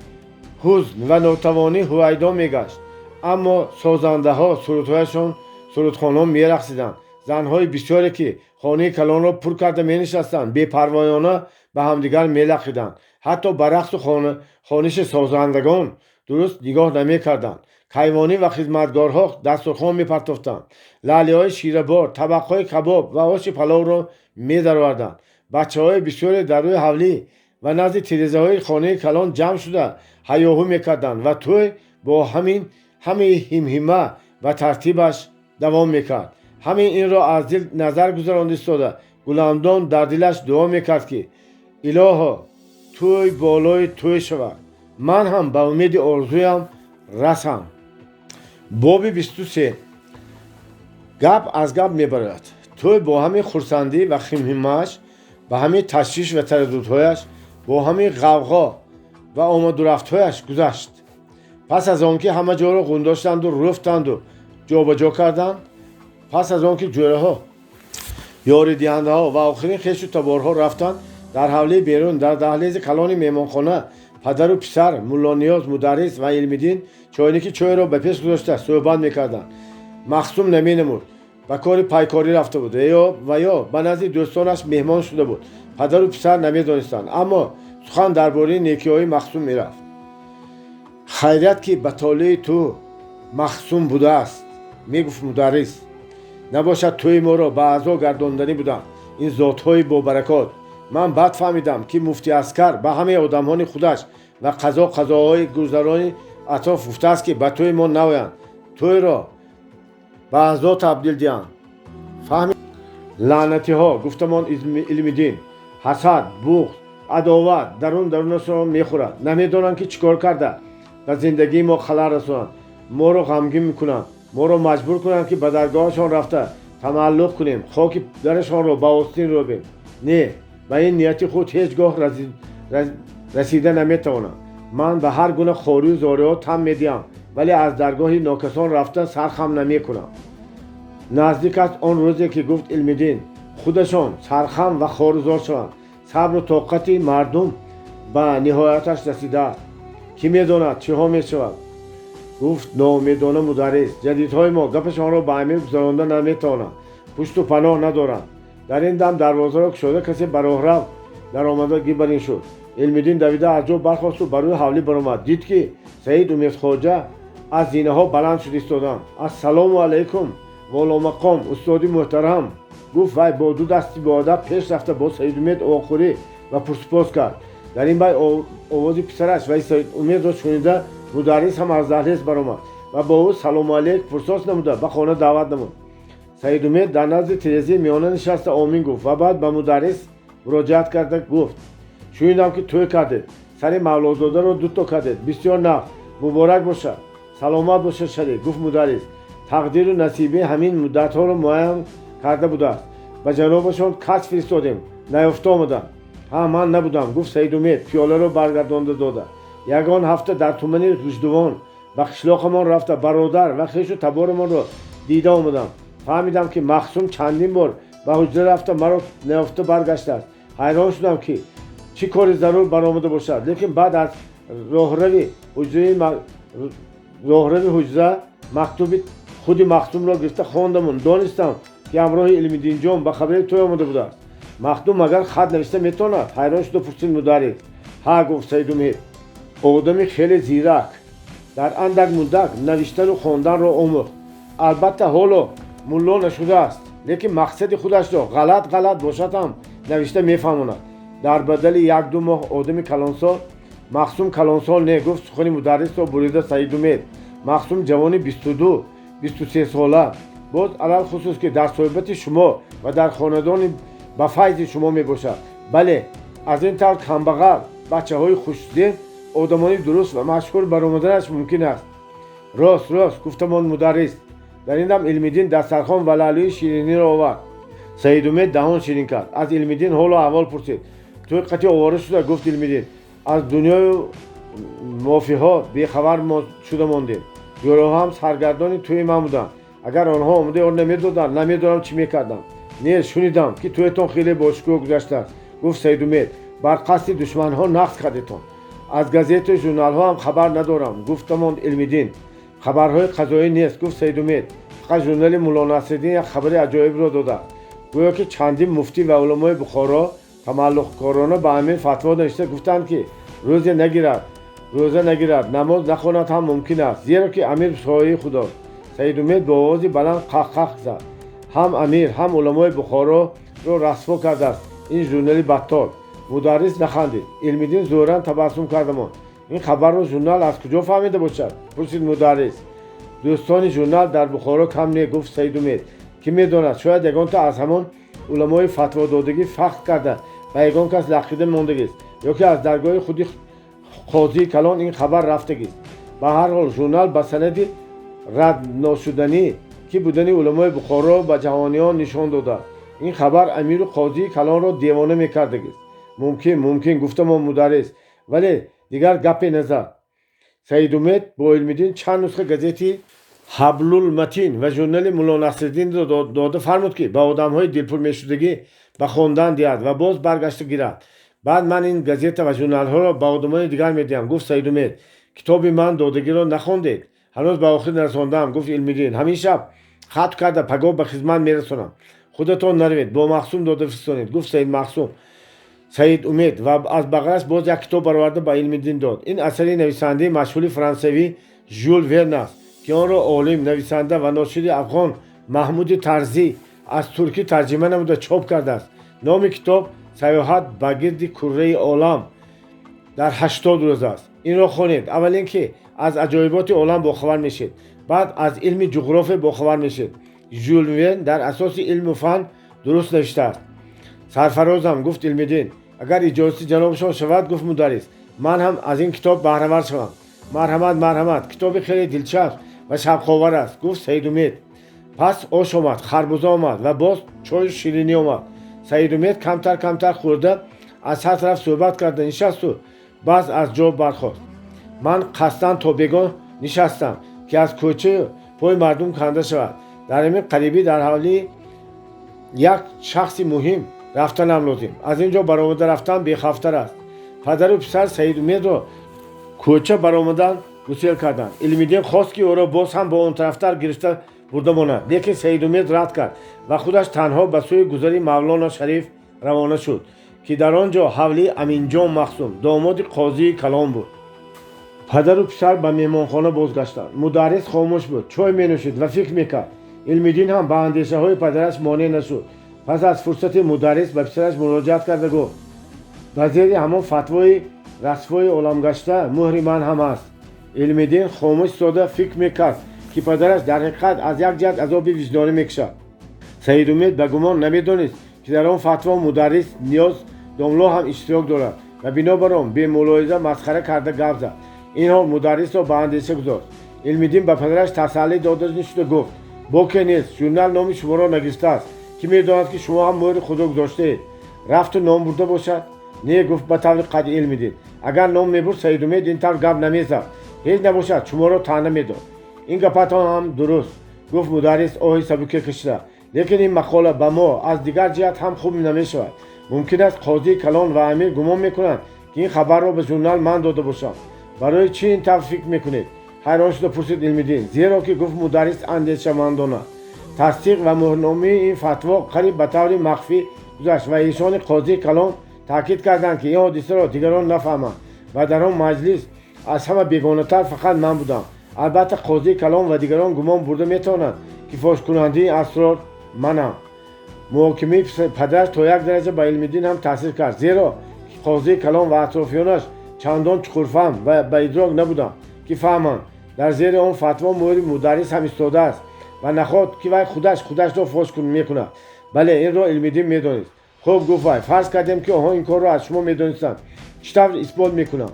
حزن و ناتوانی هویدا میگشت. اما سازنده ها سرودهایشان سرودخوانان میرقصیدند. زنهای بسیاری که خانه کلان را پر کرده می نشستند بی پروایانه به همدیگر می لغزیدند. حتی به رقص و خوانش سازندگان درست نگاه نمی کردند. کیوانی و خدمتگارها دسترخوان می پرتافتند. لعلی های شیره‌بار، طبق های کباب و آش پلو را می درآوردند. بچه های بسیاری در روی حولی و نزد تیریزه های خانه کلان جمع شده هیاهو می کردند و توی با همه همهمه و ترتیبش دوام میکرد. همین این را از دل نظر گذرانده ایستاده گلندام در دلش دعا میکرد که الها توی بالای توی شود، من هم به امید آرزویم رسم. باب 23. گپ از گپ میبرد. توی با همین خرسندی و خمهمه‌اش، با همین تشویش و ترددهایش، با همین غوغا و آمد و رفتهایش گذشت. پس از آنکه همه جا را گنداشتند و رفتند و جابجا کردند، پس از آنکه جوره ها، یاری دهنده ها و آخرین خیش و تبارها رفتند، در حوله بیرون در دهلیز کلان میمانخانه پدر و پسر، ملا نیاز، مدرس و علم‌الدین چایونکی چای را به پیش گذاشته صحبت میکردند. مخصوم نمینمود. ба кори пайкорӣ рафта буд ва ё ба назди дӯстонаш меҳмон шуда буд. падару писар намедонистанд, аммо сухан дар бораи некиҳои Махсум мерафт. хайрят ки ба толеи ту Махсум будааст, мегуфт мударрис. набошад тӯи моро ба аъзо гардонданӣ буданд ин зотҳои бобаракот. ман баъд фаҳмидам ки муфтӣ Аскар ба ҳамаи одамони худаш ва қазоҳои гузарони атроф гуфтааст ки ба тӯи мо наоянд, тӯйро ба аъзо табдил диҳанд. фаҳми лаънатиҳо, гуфтамон Илмиддин, ҳасад, буғз, адоват дарунашро мехӯрад. намедонанд ки чӣ кор карда ба зиндагии мо халал расонанд. моро ғамгин мекунанд, моро маҷбур кунанд ки ба даргоҳашон рафта тамаллуқ кунем, хоки дарашонро ба остин робем. не, ба ин нияти худ ҳеҷ гоҳ расида наметавонам. ман ба ҳар гуна хорию зориҳо там медиҳам, вале аз даргоҳи нокасон рафта сар хам намекунам. наздик аст он рӯзе ки гуфт Илмиддин, худашон сархам ва хорузор шаванд. сабру тоқати мардум ба ниҳояташ расидааст. ки медонад чиҳо мешавад. гуфт ноумедона мударрис, ҷадидҳои мо гапашонро ба амир гузаронда наметавонанд, пушту паноҳ надоранд. дар ин дам дарвозаро кушода касе ба роҳрав даромадагӣ бар ин шуд. Илмиддин давида аз ҷо бархосту ба рӯи ҳавлӣ баромад. дид ки Саид Умедхоҷа аз зинаҳо баланд шуд истоданд. ассалому алайкум воломақом устоди муҳтарам, гуфт вай бо ду дасти боадаб пеш рафта бо Саид Умед овохӯрӣ ва пурсупос кард. дар ин бай овози писараш вай Саид Умедро шунида мударрис ҳам аз daҳлез баромад ва бо ӯ салому алейк пурсос намуда ба хона даъват намуд. Саид Умед дар назди тирезаи миёна нишаста омин гуфт ва баъд ба мударрис муроҷиат карда гуфт, шунидам ки тӯй кардед, сари мавлозодаро дуто кардед, бисёр нав, муборак бошад, саломат бошад шарик. гуфт мударрис, тақдиру насиби ҳамин муддатҳоро муайян карда будааст. ба ҷанобашон кас фиристодем, наёфта омаданд. ҳа ман набудам, гуфт Саид Умед пиёларо баргардонда дода. ягон ҳафта дар тумани Ғиҷдувон ба қишлоқамон рафта бародар ва хешу таборамонро дида омадам. фаҳмидам ки Махсум чандин бор ба ҳуҷра рафта маро наёфта баргаштааст. ҳайрон шудам ки чӣ кори зарур баромада бошад. лекин баъд аз роҳрави ҳуҷра мактуби худи Махсумро гирифта хондаму донистам ки ҳамроҳи Илмиддинҷон ба хабари тӯй омада будааст. Махдум магар хат навишта метавонад? ҳайрон шуда пурсид мударрис. ҳа, гуфт Саид Умед, одами хеле зирак дар андак муддат навиштану хонданро омӯхт. албатта ҳоло мулло нашудааст, лекин мақсади худашро ғалат бошад ҳам навишта мефаҳмонад. дар бадали 1-2 моҳ одами калонсол. Махсум калонсол не, гуфт сухани мударрисро бурида Саид Умед. Махсум ҷавони 22-23 сола, боз алал хусус ки дар соҳибати шумо ва дар хонадони ба файзи шумо мебошад. бале аз ин тавр камбағал бачаҳои хушзин одамони дуруст ва машҳур баромаданаш мумкин аст. рост гуфтамон мударрис. дар ин дам Илмиддин дастархон ва лаълӯи шириниро овард. Саид Умед даҳон ширин кард. аз Илмиддин ҳолу аҳвол пурсид. тӯй қати овора шуда, гуфт Илмиддин, аз дунёю мофиҳо бехабар шуда мондем. ёроҳам саргардони тӯи ман буданд. агар онҳо омода он намедоданд, намедонам чӣ мекардам. не, шунидам ки тӯятон хеле бошукӯҳ гузаштааст, гуфт Саид Умед. бар қасди душманҳо нақз кардетон. аз газету журналҳо ҳам хабар надорам, гуфтамон Илмиддин. хабарҳои қазоӣ нест, гуфт Саид Умед. фақат журнали Мулло Насриддин як хабари аҷоибро додааст. гӯё ки чандин муфтӣ ва уламои Бухоро тамаллуқкорона ба амир фатво навишта гуфтанд ки рӯза нагирад, намоз нахонад ҳам мумкин аст, зеро ки амир соҳаи худост. Саид Умед бо овози баланд қах зад. ҳам амир, ҳам уламои Бухороро расво кардааст ин журнали баттол. мударрис нахандид. Илмиддин зӯран табассум кардамон. ин хабарро журнал аз куҷо фаҳмида бошад? пурсид мударрис. дӯстони журнал дар Бухоро кам не, гуфт Саид Умед. ки медонад, шояд ягонта аз ҳамон уламои фатвододагӣ фахр карда ба ягон кас лақида мондагист, ё ки аз даргоҳи худи қозии калон ин хабар рафтагист. ба ҳар ҳол журнал ба санади радношуданӣ ки будани уламои Бухоро ба ҷаҳониён нишон додааст. ин хабар амиру қозии калонро девона мекардагист. мумкин, гуфтамон мударрис, вале дигар гапе назад. Саид Умед бо Илмиддин чанд нусха газети Ҳаблулматин ва журнали Мулло Насриддинро дода фармуд ки ба одамҳои дилпурмешудагӣ ба хондан диҳад ва боз баргашта гирад. баъд ман ин газета ва журналҳоро ба одамони дигар медиҳам, гуфт Саид Умед. китоби ман додагиро нахондед? ҳанӯз ба охир нарасондам, гуфт Илмиддин. ҳамин шаб خط کرده پگاه به خدمت میرسونم، خودتون نروید، با مخصوم داده فرستونید. گفت سید مخصوم سید امید و از بغلش باز یک کتاب برآورده به علم‌الدین داد. این اثری نویسنده مشهور فرانسوی ژول ورن است که آن را عالم، نویسنده و ناشر افغان محمود طرزی از ترکی ترجمه نموده چاپ کرده است. نام کتاب سیاحت به گرد کره عالم در 80 روز است. این را خوانید. اول اینکه از عجایبات عالم باخبر میشید، بعد از علم جغرافیا باخبر میشید. ژول ورن در اساس علم و فن درست نوشته است. سرفرازم، گفت علم‌الدین. اگر اجازه جنابشان شود، گفت مدرس، من هم از این کتاب بهره‌ور شوم. مرحمت، کتاب خیلی دلچسب و شوق‌آور است، گفت سید امید. پس آش آمد، خربزه آمد و باز چای شیرینی آمد. سید امید کمتر خورده از هر طرف صحبت کرده نشست و باز از جا برخاست. من قصداً تا بگاه نشستم که از کوچه پای مردم کنده شود. در این قریبی در حالی یک شخص مهم رفتنم لازم. از اینجا برآمده رفتن بی‌خطر است. پدر و پسر سید امید را کوچه برآمدن گسیل کردند. علم‌الدین خواست که او را باز هم با اون طرفتر گرفته برده ماند، لیکن سید امید رد کرد و خودش تنها به سوی گذری مولانا شریف روانه شد که در آنجا حولی امینجان مخصوم داماد قاضی کلام بود. پدر و پسر به مهمانخانه بازگشتند. مدرس خاموش بود، چای می‌نوشید و فکر می‌کرد. علم‌الدین هم به اندیشه‌های پدرش مانع نشد. پس از فرصت مدرس به پسرش مراجعت کرد و گفت به زیر همان فتوای رسوای عالمگشته مهر من هم است. علم‌الدین خاموش ساده فکر می‌کرد که پدرش در حقیقت از یک جهت عذاب وجدانی می‌کشد. سید امید به گمان نمی‌دانست که در آن فتوا مدرس نیاز داملا هم اشتراک دارد و بنابر آن به ملاحظه مسخره کرده گپ زد. این حال مدرس را به اندیشه گذاشت. علم‌الدین به پدرش تسلی داده نشد و گفت با که نیست، ژورنال نام شما را نگشته است که می‌داند که شما هم مهر خدا گذاشته. رفت و نام برده باشد؟ نه، گفت به طور قطعی علم‌الدین. اگر نام میبرد سید امید این طور گپ نمی‌زد. هیچ نباشد شما را طعنه میداد. این گپتان هم درست، گفت مدرس آهی سبکی کشیده. لیکن این مقاله به ما از دیگر جهت هم خوب نمی‌شود. ممکن است قاضی کلان و امیر گمان میکنند که این خبر را به ژورنال من داده باشم. برای چی این طور فکر میکنید؟ حیران شده پرسید علم‌الدین، زیرا که گفت مدرس اندیشمندانه. تصدیق و مهرنامه این فتوا قریب به طور مخفی گذشت و ایشان قاضی کلان تاکید کردند که این حادثه را دیگران نفهمند و در آن مجلس از همه بیگانه‌تر فقط من بودم. البته قاضی کلان و دیگران گمان برده میتوانند که فاش کننده اسرار منم. محاکمه پدرش تا یک درجه به علم‌الدین هم تاثیر کرد، زیرا قاضی کلان و اطرافیانش چندان چقورفهم و به ادراک نبودند که فهمند در زیر آن فتوا مهر مدرس هم ایستاده است و نخواهد که وی خودش را فاش میکند. بله، این را علم‌الدین میدانست. خوب گفت وی، فرض کردیم که آنها این کار را از شما میدانستند، چطور اثبات میکنم؟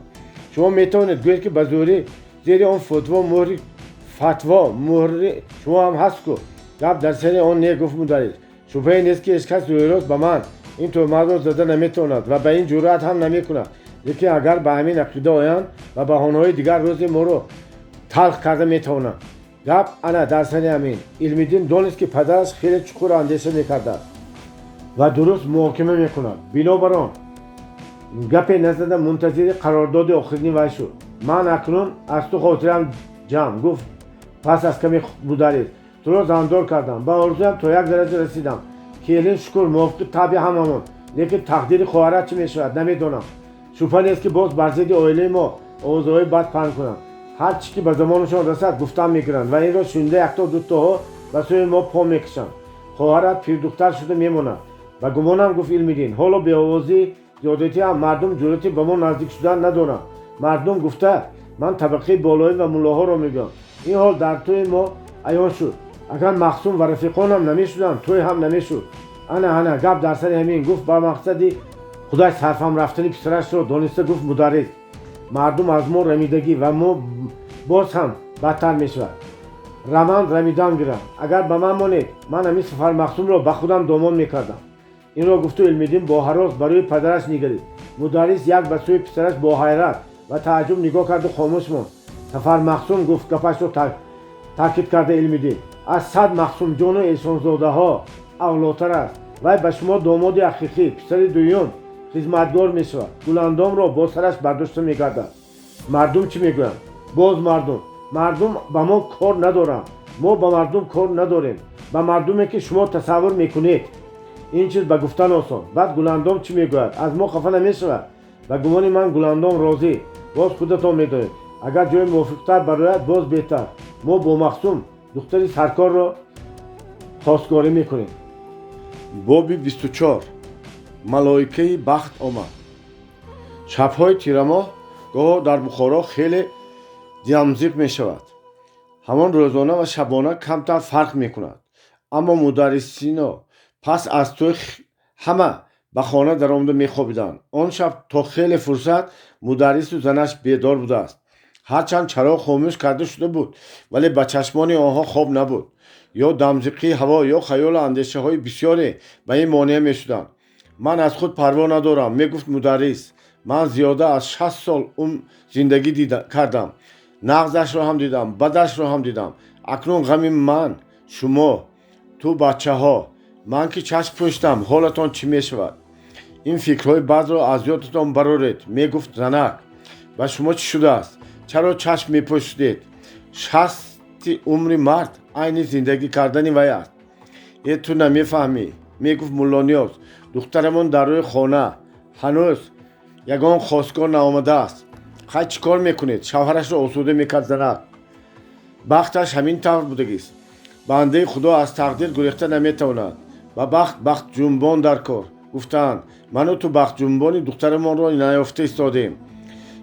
شما میتوانید گویید که به زوری زیر آن فتوا مهر شما هم هست کو. گپ در سر آن نه، گفت مدرس. شبهه نیست که هیچ کس روی راست به من این تهمت را زده نمیتواند و به این جرأت هم نمیکند. لیکن اگر به همین عقیده آیند و بهانه‌های دیگر روز ما را تلخ کرده میتوانند. گپ انا در سر همین. علم‌الدین دانست که پدرش خیلی چقور اندیشه میکرده است و درست محاکمه میکند. بنابر آن گپ نزده منتظر قرارداد آخرین وی شد. من اکنون از تو خاطرم جمع، گفت پس از کمی مدرس. تو را زندار کردم، به آرزویم تا یک درجه رسیدم که الین شکر موافق طبع هممون. لیکن تقدیر خواهرت چی میشود نمیدانم. شبهه نیست که باز بر ضد عائله ما اوضاع بد پهن کنند. هر چی که به زمانشان رسد گفتن میگیرند و این را شونده یک تا دو تاها به سوی ما پا میکشند. خواهرت پیردختر شده میماند و گمانم، گفت علم‌الدین. حالا به آوازی زیادتی هم مردم جرأتی به ما نزدیک شدن ندارند. مردم گفته من طبقه بالایی و ملاها را میگم. این حال در توی ما عیان شد. اگر مخصوم و رفیقانم نمیشدند توی هم نمیشد. انا گپ در سر همین. گفت با مقصدی خدای صرفم رفتنی پسرش را دانسته، گفت مدرس. مردم از ما رمیدگی و ما باز هم بدتر میشود. رمیدن گیرم. اگر به من مانید من همین سفر مخصوم را به خودم دامان میکردم. این را گفت و علم‌الدین با هراس برای پدرش نگرید. مدرس یک به سوی پسرش با حیرت و تعجب نگاه کرد و خاموش ماند. سفر مخصوم، گفت گپش را تاکید کرده علم‌الدین، از 100 مخصوم جان و احسانزاده ها اولاتر است. وی به شما داماد حقیقی، پسر دویم خدمتگار می شود. گلاندام را با سرش برداشته می گردد. مردم چی می گویند؟ باز مردم به ما کار ندارند. ما با مردم کار نداریم. با مردمی که شما تصور میکنید این چیز به گفتن آسان. بعد گلندام چی میگوید؟ از ما خفه نمیشود. به گمان من گلندام راضی. باز خودتان میدونید اگر جای موافقتر برایت باز بهتر. ما با مخصوم دختری سرکار را خواستگاری میکنیم. بابی 24 ملائکه بخت آمد. شب‌های تیرماه گاه در بخارا خیلی دمزیق می شود. همان روزانه و شبانه کمتر فرق می کند. اما مدرسین پس از توی همه به خانه در آمده می خوابیدند. آن شب تا خیلی فرصت مدرس و زنش بیدار بوده است. هرچند چراغ خاموش کرده شده بود ولی به چشمان آنها خواب نبود. یا دمزیقی هوا یا خیال اندیشه های بسیاری به این مانع می شدند. من از خود پروا ندارم می گفت مدرس. من زیاده از 60 سال زندگی کردم. نغزش را هم دیدم، بدش را هم دیدم. اکنون غم من، شما، تو بچه ها، من که چشم پوشتم حالتان چی می شود؟ این فکرهای بد را از یادتان برارید. می گفت زنک. و شما چی شده است؟ چرا چشم می پوشیدید؟ 60 عمر مرد عین زندگی کردن وی است. ای تو نمی فهمی. می گفت مولانیاز دخترمان در روی خانه هنوز یگان خواستگار نآمده است. خواهی چی کار میکنید؟ شوهرش را آسوده میکرد زنک. بختش همین طور بودگیست. بنده خدا از تقدیر گریخته نمیتواند. و بخت جنبان در کار. گفتند من تو بخت جنبانی دخترمان را نیافته ایستادیم.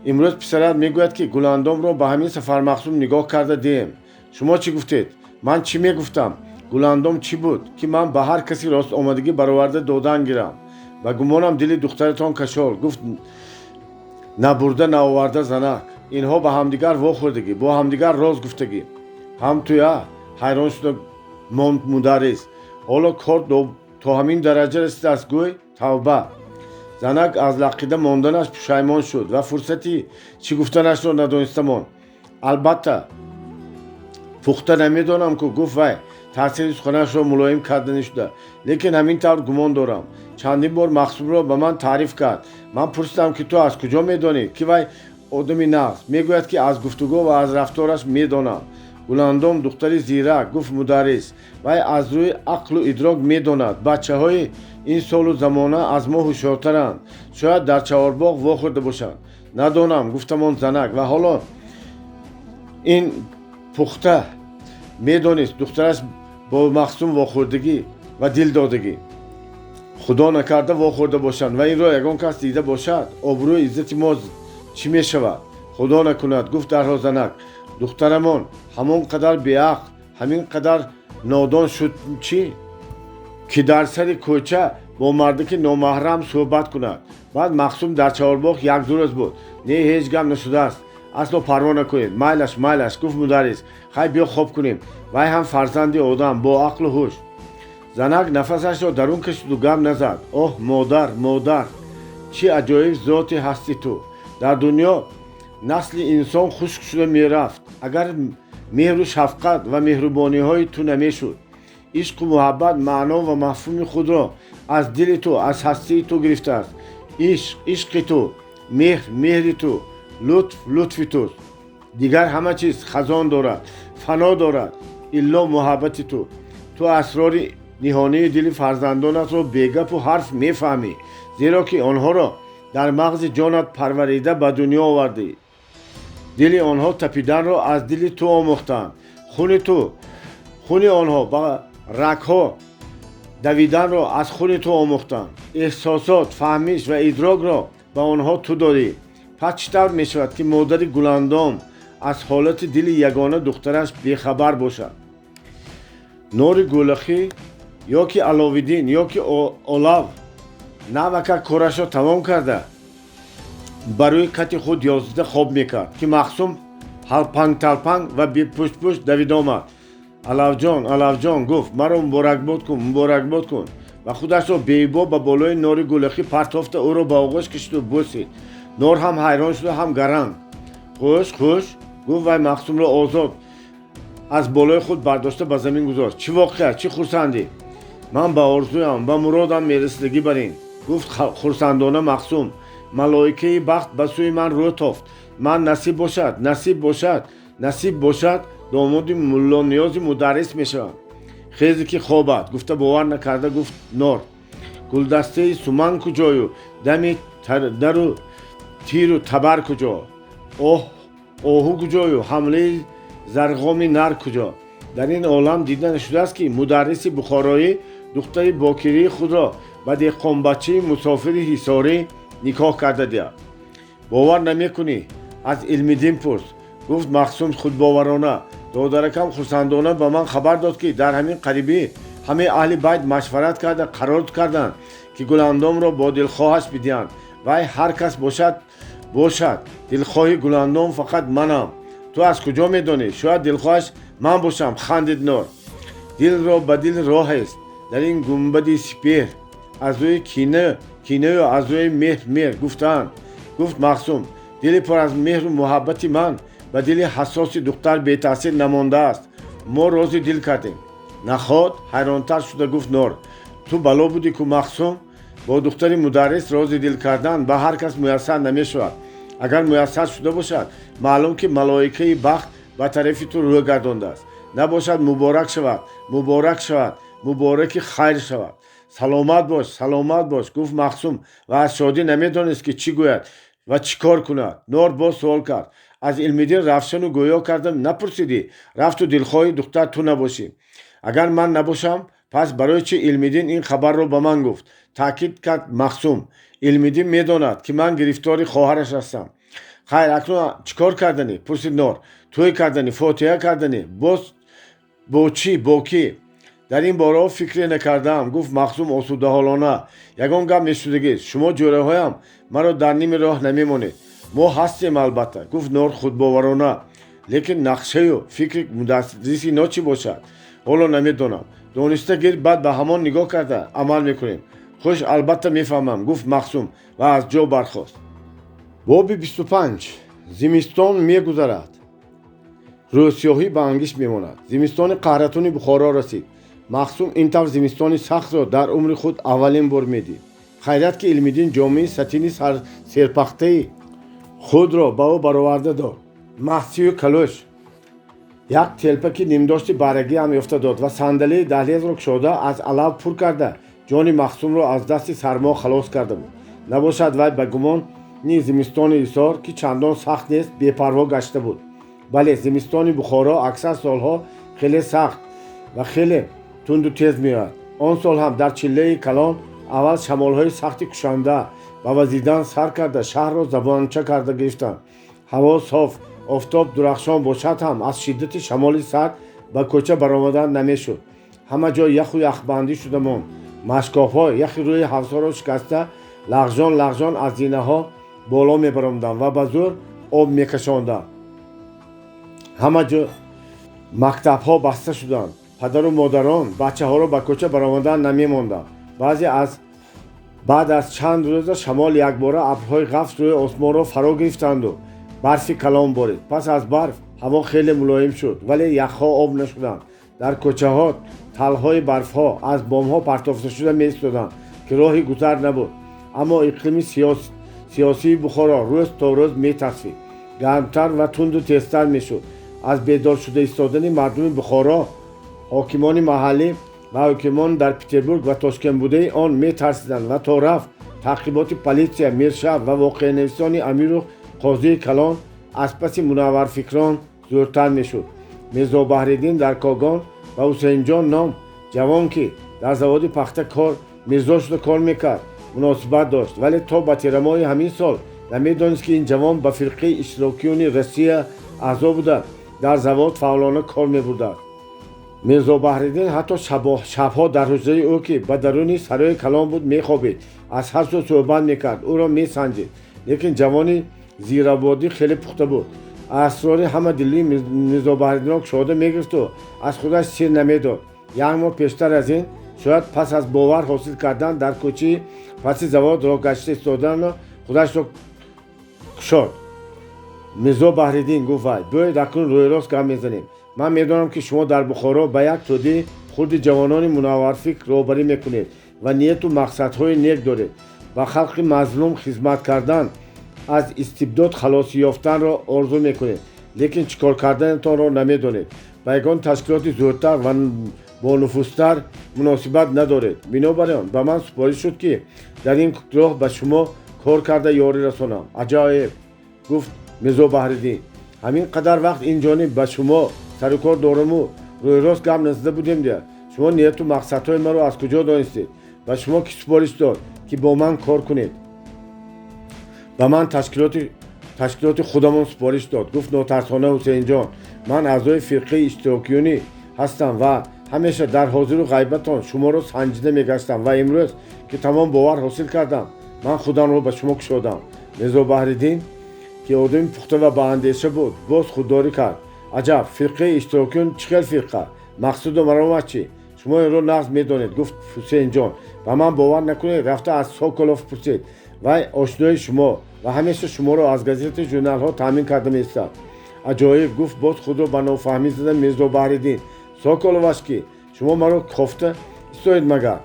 امروز پسرت میگوید که گلندام را به همین سفر مخصوم نگاه کرده دیم. شما چی گفتید؟ من چی میگفتم؟ گلندام چی بود که من به هر کسی راست آمدگی برآورده دادن گیرم؟ و گمانم دل دخترتان کشال. گفت نبرده نآورده زنک. اینها به همدیگر واخوردگی، با همدیگر راز گفتگی. هم تویا حیران شده ماند مدرس. حالا کار تا همین درجه رسید است گوی توبه. زنک از لقیده ماندنش پشیمان شد و فرصتی چی گفتنش را ندانسته ماند. البته پخته نمیدانم که گفت وی تاثیر سخنش را ملایم کردنی شده. لیکن همین طور گمان دارم. چندین بار مخصوم را به من تعریف کرد. من پرسیدم که تو از کجا میدانی که وی آدمی نغز؟ میگوید که از گفتگو و از رفتارش میدانم. گلندام دختری زیرک. گفت مدرس وی از روی عقل و ادراک میداند. بچه های این سال و زمانه از ما هوشیارترند. شاید در چهارباغ واخورده باشند. ندانم گفتم آن زنک. و حالا این پخته میدانست دخترش با مخصوم واخوردگی و دل دادگی. خدا نکرده واخورده باشند و این را یگان کس دیده باشد آبروی عزت ما چی می شود؟ خدا نکند. گفت درها زنک دخترمان همون قدر بیعقل همین قدر نادان شد چی؟ که در سر کوچه با مردی که نامحرم صحبت کند. بعد مخصوم در چهارباغ یک دو روز بود. نه هیچ گم نشده است. اصلا پروا نکنید. مایلش گفت مدرس خواهی بیا خواب کنیم. وی هم فرزندی آدم با عقل و هوش. زنک نفسش را درون کشید و گم نزد. اوه مادر چی عجایب ذاتی هستی تو. در دنیا نسل انسان خشک شده می رفت اگر مهر و شفقت و مهربانی های تو نمی شد. عشق و محبت معنا و مفهوم خود را از دل تو از هستی تو گرفته است. عشق تو، مهر تو، لطف تو. دیگر همه چیز خزان دارد، فنا دارد الا محبت تو. تو اسرار نهانی دل فرزندانت را بیگپ و حرف میفهمی زیرا که آنها را در مغز جانت پروریده به دنیا آورده. دل آنها تپیدن را از دل تو آموختند. خون آنها با رگ‌ها دویدن را از خون تو آموختند. احساسات، فهمیش و ادراک را به آنها تو دادی. پس چطور می شود که مادر گلندام از حالت دل یگانه دخترش بیخبر باشد؟ نور گلخی یا که علاوالدین یا که اولاو نوکه کارش را تمام کرده برای کت خود 11 خواب میکرد که مخصوم تلپنگ و بی پشت دوید آمد. علاو جان گفت مرا مبارکباد کن و خودش را بیبا به بالای نور گلخی پرتافته او را به آغوش کشید و بوسید. نور هم حیران شد و هم گرم. خوش گفت و مخصوم را آزاد از بالای خود برداشته به زمین گذاشت. چی واقعه؟ چی خرسندی؟ من به آرزویم به مرادم میرسیدگی برین. گفت خرسندانه مخصوم. ملائکه بخت به سوی من رو تافت. من نصیب باشد داماد ملا نیاز مدرس میشوم. خیلی که خوابت گفته باور نکرده گفت نور گلدسته سومن کجایو دمی درو تیر و تبر کجا آهو کجایو حمله زرغامی نر کجا. در این عالم دیده نشده است که مدرس بخارایی دختر باکری خود را به دهقان بچه مسافر حصاری نکاح کرده دید. باور نمیکنی؟ از علم‌دین پرس. گفت مخصوم خود باورانه دادرکم خرسندانه به من خبر داد که در همین قریبی همه اهل بیت مشورت کرده قرار کردند که گلاندام را با دلخواهش بدهند و هر کس باشد دلخواه گلاندام فقط منم. تو از کجا میدانی؟ شاید دلخواهش من باشم. خندید نور. دل را به دل راه است در این گنبد سپهر از روی کینه و از روی مهر گفتند. گفت مخصوم دل پر از مهر و محبت من به دل حساس دختر بی تاثیر نمانده است. ما راضی دل کردیم. نخواد حیرانتر شده گفت نور تو بلا بودی که مخصوم با دختر مدرس راضی دل کردن به هر کس میسر نمی شود. اگر میسر شده باشد معلوم که ملائکه بخت به طرف تو روی گردانده است. نباشد مبارک شود مبارک خیر شود. سلامت باش گفت مخصوم و از شادی نمیدانست که چی گوید و چی کار کند. نور باز سوال کرد. از علم‌دین رفشن و گویا کردن نپرسیدی؟ رفت و دلخواه دختر تو نباشی. اگر من نباشم پس برای چه علم‌دین این خبر رو به من گفت؟ تاکید کرد مخصوم. علم‌دین میداند که من گرفتار خواهرش هستم. خیر اکنون چیکار کردنی؟ پرسید نور. توی کردنی، فاتحه کردنی. باز با چی؟ با کی؟ در این باره فکر نکردم. گفت مخصوم آسوده حالانه. یگان گپ میشدگی شما جوره هایم مرا در نیم راه نمیمونید. ما هستیم البته. گفت نور خود باورانه. لیکن نقشه و فکر مدرس اینا چی باشد؟ حالا نمیدونم. دانسته گیر بعد به همان نگاه کرده عمل میکنیم. خوش البته میفهمم. گفت مخصوم و از جا برخاست. باب 25. زمستان میگذرد. روسیاهی به انگیش میماند. زمستان قهرتون بخارا رسید. مخصوم این طور زمستان سخت را در عمر خود اولین بار میدید. خیرت که علم‌دین جامعه ستین سرپخته خود را به او برآورده داد. محسی و کلوش یک تلپکی نیمداشت برگی هم یافته داد و صندلی دهلیز را کشاده از علف پر کرده جان مخصوم را از دست سرما خلاص کرده بود. نباشد وی به گمان زمستان ایثار که چندان سخت نیست بی‌پروا گشته بود. بله زمستان بخارا اکثر سالها خیلی سخت و خیلی تند و تیز میاد. آن سال هم در چله کلان اول شمالهای سختی کشنده و وزیدن سر کرده شهر را زبانچه کرده گرفتند. هوا صاف آفتاب درخشان باشد هم از شدت شمال سرد به کوچه برآمدن نمیشد. همه جا یخ و یخبندی شده ماند. مشکاف‌ها یخی روی حوض‌ها را شکسته لغژان از زینه ها بالا میبراندند و به زور آب میکشاندند. همه جا مکتب‌ها بسته شدند. پدر و مادران بچه ها را به کوچه برآمدن نمیماندند. بعد از چند روز شمال یک باره ابرهای قفس روی آسمان را فرا گرفتند و برفی کلان بارید. پس از برف هوا خیلی ملایم شد ولی یخها آب نشدند. در کوچه ها تلهای برف ها از بام ها پرتافته شده می ایستادند که راهی گذر نبود. اما اقلیم سیاسی بخارا روز تا روز می تصفید. گرمتر و تند و تیزتر می شد. از بیدار شده ایستادن مردم بخارا حاکمان محلی و حاکمان در پترزبورگ و تاشکند بوده آن می ترسیدند و تا رفت تعقیبات پلیسیا میرشب و واقعه نویسان امیر و قاضی کلان از پس منور فکران زورتر می شد. میرزا بحرالدین در کاگان و حسین جان نام جوان که در زواد پخته کار میرزا شده کار میکرد مناسبت داشت ولی تا به تیر ماه همین سال نمیدانست که این جوان به فرقه اشتراکیون روسیه اعضا بوده در زواد فعالانه کار میبرده. میرزا بحرالدین حتی شبها در حجره او که به درون سرای کلان بود میخوابید. از هر سو صحبت میکرد او را میسنجید. لیکن جوانی زیرآبادی خیلی پخته بود. اسرار همه دلی میرزا بحرالدین را کشاده میگرفت و از خودش سیر نمیداد. یک ماه پیشتر از این شاید پس از باور حاصل کردن در کوچه پس زواد را گشته ایستادن و خودش را کشاد. میرزا بحرالدین گفت بیایید اکنون روی راست گپ میزنیم. من میدانم که شما در بخارا به یک توده خرد جوانان منور فکر راهبری میکنید و نیت و مقصدهای نیک دارید و خلق مظلوم خدمت کردن از استبداد خلاصی یافتن را آرزو میکنید. لیکن چیکار کردنتان را نمیدانید. با یگان تشکیلات زودتر و با نفوذتر مناسبت ندارید. بنابراین به من سپارش شد که در این راه به شما کار کرده یاری رسانم. عجایب، گفت میرزا بحرالدین. همین قدر وقت این جانب به شما سر و کار دارم و روی راست گپ نزده بودیم دیگر. شما نیت و مقصدهای مرا از کجا دانستید؟ و شما کی سپارش داد که با من کار کنید؟ به من تشکیلات خودمان سپارش داد. گفت ناترسانه حسین جان، من اعضای فرقه اشتراکیونی هستم و همیشه در حاضر و غیبتان شما را سنجیده میگشتم و امروز که تمام باور حاصل کردم من خودم را به شما کشادم. میرزا بحرالدین که آدم پخته و با اندیشه بود باز خودداری کرد. عجب، فرقه اشتراکیون چه فرقه؟ مقصود و مرامت چی؟ شما این را نقض میدانید. گفت حسین جان، و من باور نکنید رفته از سوکولوف پرسید و آشنای شما و همیشه شما را از گزیت ژورنال ها تامین کرده میستد. عجایب، گفت باز خود را به نافهمی زدن میرزا بحرالدین. سوکولوفش کی؟ شما مرا کافته استوید مگر؟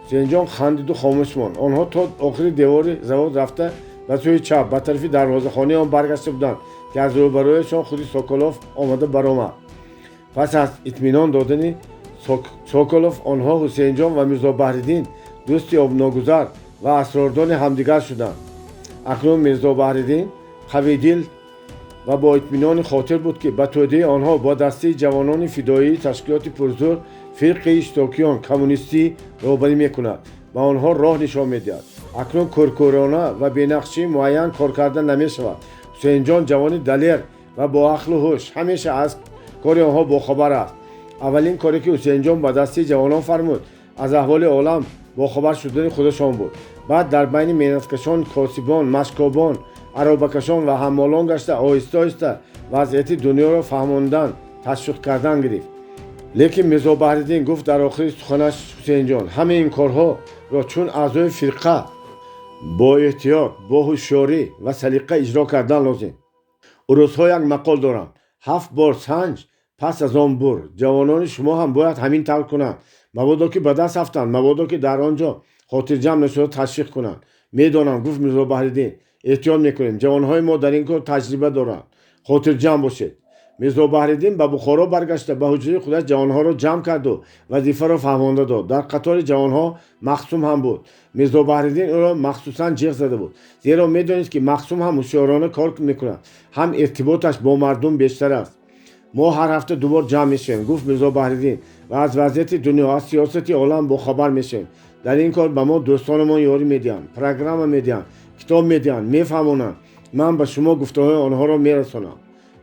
حسین جان خندید و خاموش ماند. آنها تا آخر دیوار زواد رفته و سوی چپ به طرف دروازه خانه آن برگشته بودند که از روبرویشان خودی سوکولوف آمده برآمد. پس از اطمینان دادن سوکولوف آنها حسین جان و میرزا بحرالدین دوستی آبناگذر و اسراردان همدیگر شدند. اکنون میرزا بحرالدین قوی‌دل و با اطمینان خاطر بود که به توده آنها با دسته جوانان فدایی تشکیلات پرزور فرقه اشتراکیون کمونیستی روبرو میکند و آنها راه نشان میدهد. اکنون کورکورانه و بنقشی معین کار کردن نمیشود. حسین جان جوانی دلیر و با عقل و هوش همیشه از کار آنها باخبر است. اولین کاری که حسین جان با دسته جوانان فرمود از احوال عالم باخبر شدن خودشان بود. بعد در بین محنتکشان، کاسبان، مشکابان، عرابه‌کشان و حمالان گشته آهسته آهسته وضعیت دنیا را فهماندن، تشویق کردن گرفت. لیکن میرزا بحرالدین گفت در آخر سخنش حسین جان، همه این کارها را چون اعضای فرقه با احتیاط، با هوشیاری و سلیقه اجرا کردن لازم. روزها یک مقال دارم: 7 بار سنج پس از آن بر. جوانان شما هم باید همین طور کنند. مبادا که به دست افتند، مبادا که در آنجا خاطر جمع نشده تشویق کنند. میدانم، گفت میرزا بحرالدین، احتیاط میکنیم. جوانهای ما در این کار تجربه دارند. خاطر جمع باشید. میرزا بحرالدین به بخارا برگشته به حجره خودش جوانها را جمع کرد و وظیفه را فهمانده داد. در قطار جوانها مخصوم هم بود. میرزا بحرالدین او را مخصوصا جیغ زده بود، زیرا میدانست که مخصوم هم هوشیارانه کار میکند، هم ارتباطش با مردم بیشتر است. ما هر هفته دوبار جمع میشیم، گفت میرزا بحرالدین، و از وضعیت دنیا، از سیاست عالم با خبر میشیم. در این کار به ما دوستانمان یاری میدهند، پروگرام میدهند، کتاب میدهند، میفهمانند. من به شما گفته‌های آنها را میرسانم.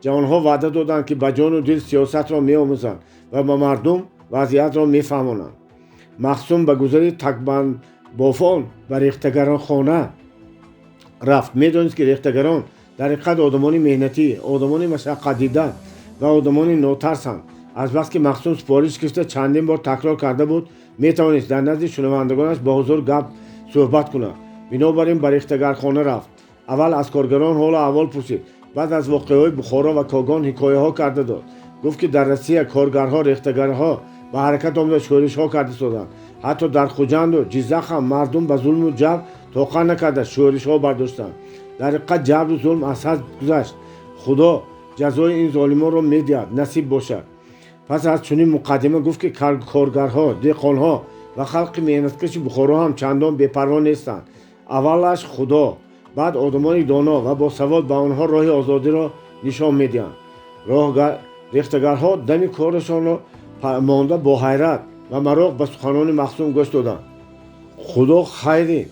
جوانها وعده دادند که به جان و دل سیاست را میآموزند و به مردم وضعیت را میفهمانند. مخصوم به گذر تکبند بافان به ریختگران خانه رفت. میدانست که ریختگران در حقیقت آدمان مهنتی، آدمان مشقت دیده و آدمان ناترسند. از بس که مخصوم سپارش گرفته چندین بار تکرار کرده بود، میتوانست در نزد شنوندگانش با حضور گپ صحبت کند. بنابراین به ریختگرخانه رفت. اول از کارگران حال احوال پرسید، بعد از واقعه‌های بخارا و کاگان حکایه ها کرده داد. گفت که در روسیه کارگرها، ریختگرها به حرکت آمده، شورش ها کرده شدند. حتی در خوجند و جیزخ هم مردم به ظلم و جبر توقع نکرده شورش ها برداشتند. در حقیقت جبر و ظلم از حد گذشت. خدا جزای این ظالمان را میدهد، نصیب باشد. پس از چنین مقدمه گفت که کارگرها، دهقانها و خلق محنتکش بخارا هم چندان بی‌پروا نیستند. اولش خدا، بعد آدمان دانا و با سواد به آنها راه آزادی را نشان میدهند. ریختگرها دم کارشان را مانده با حیرت و مراق به سخنان مخصوم گوش دادند. خدا خیری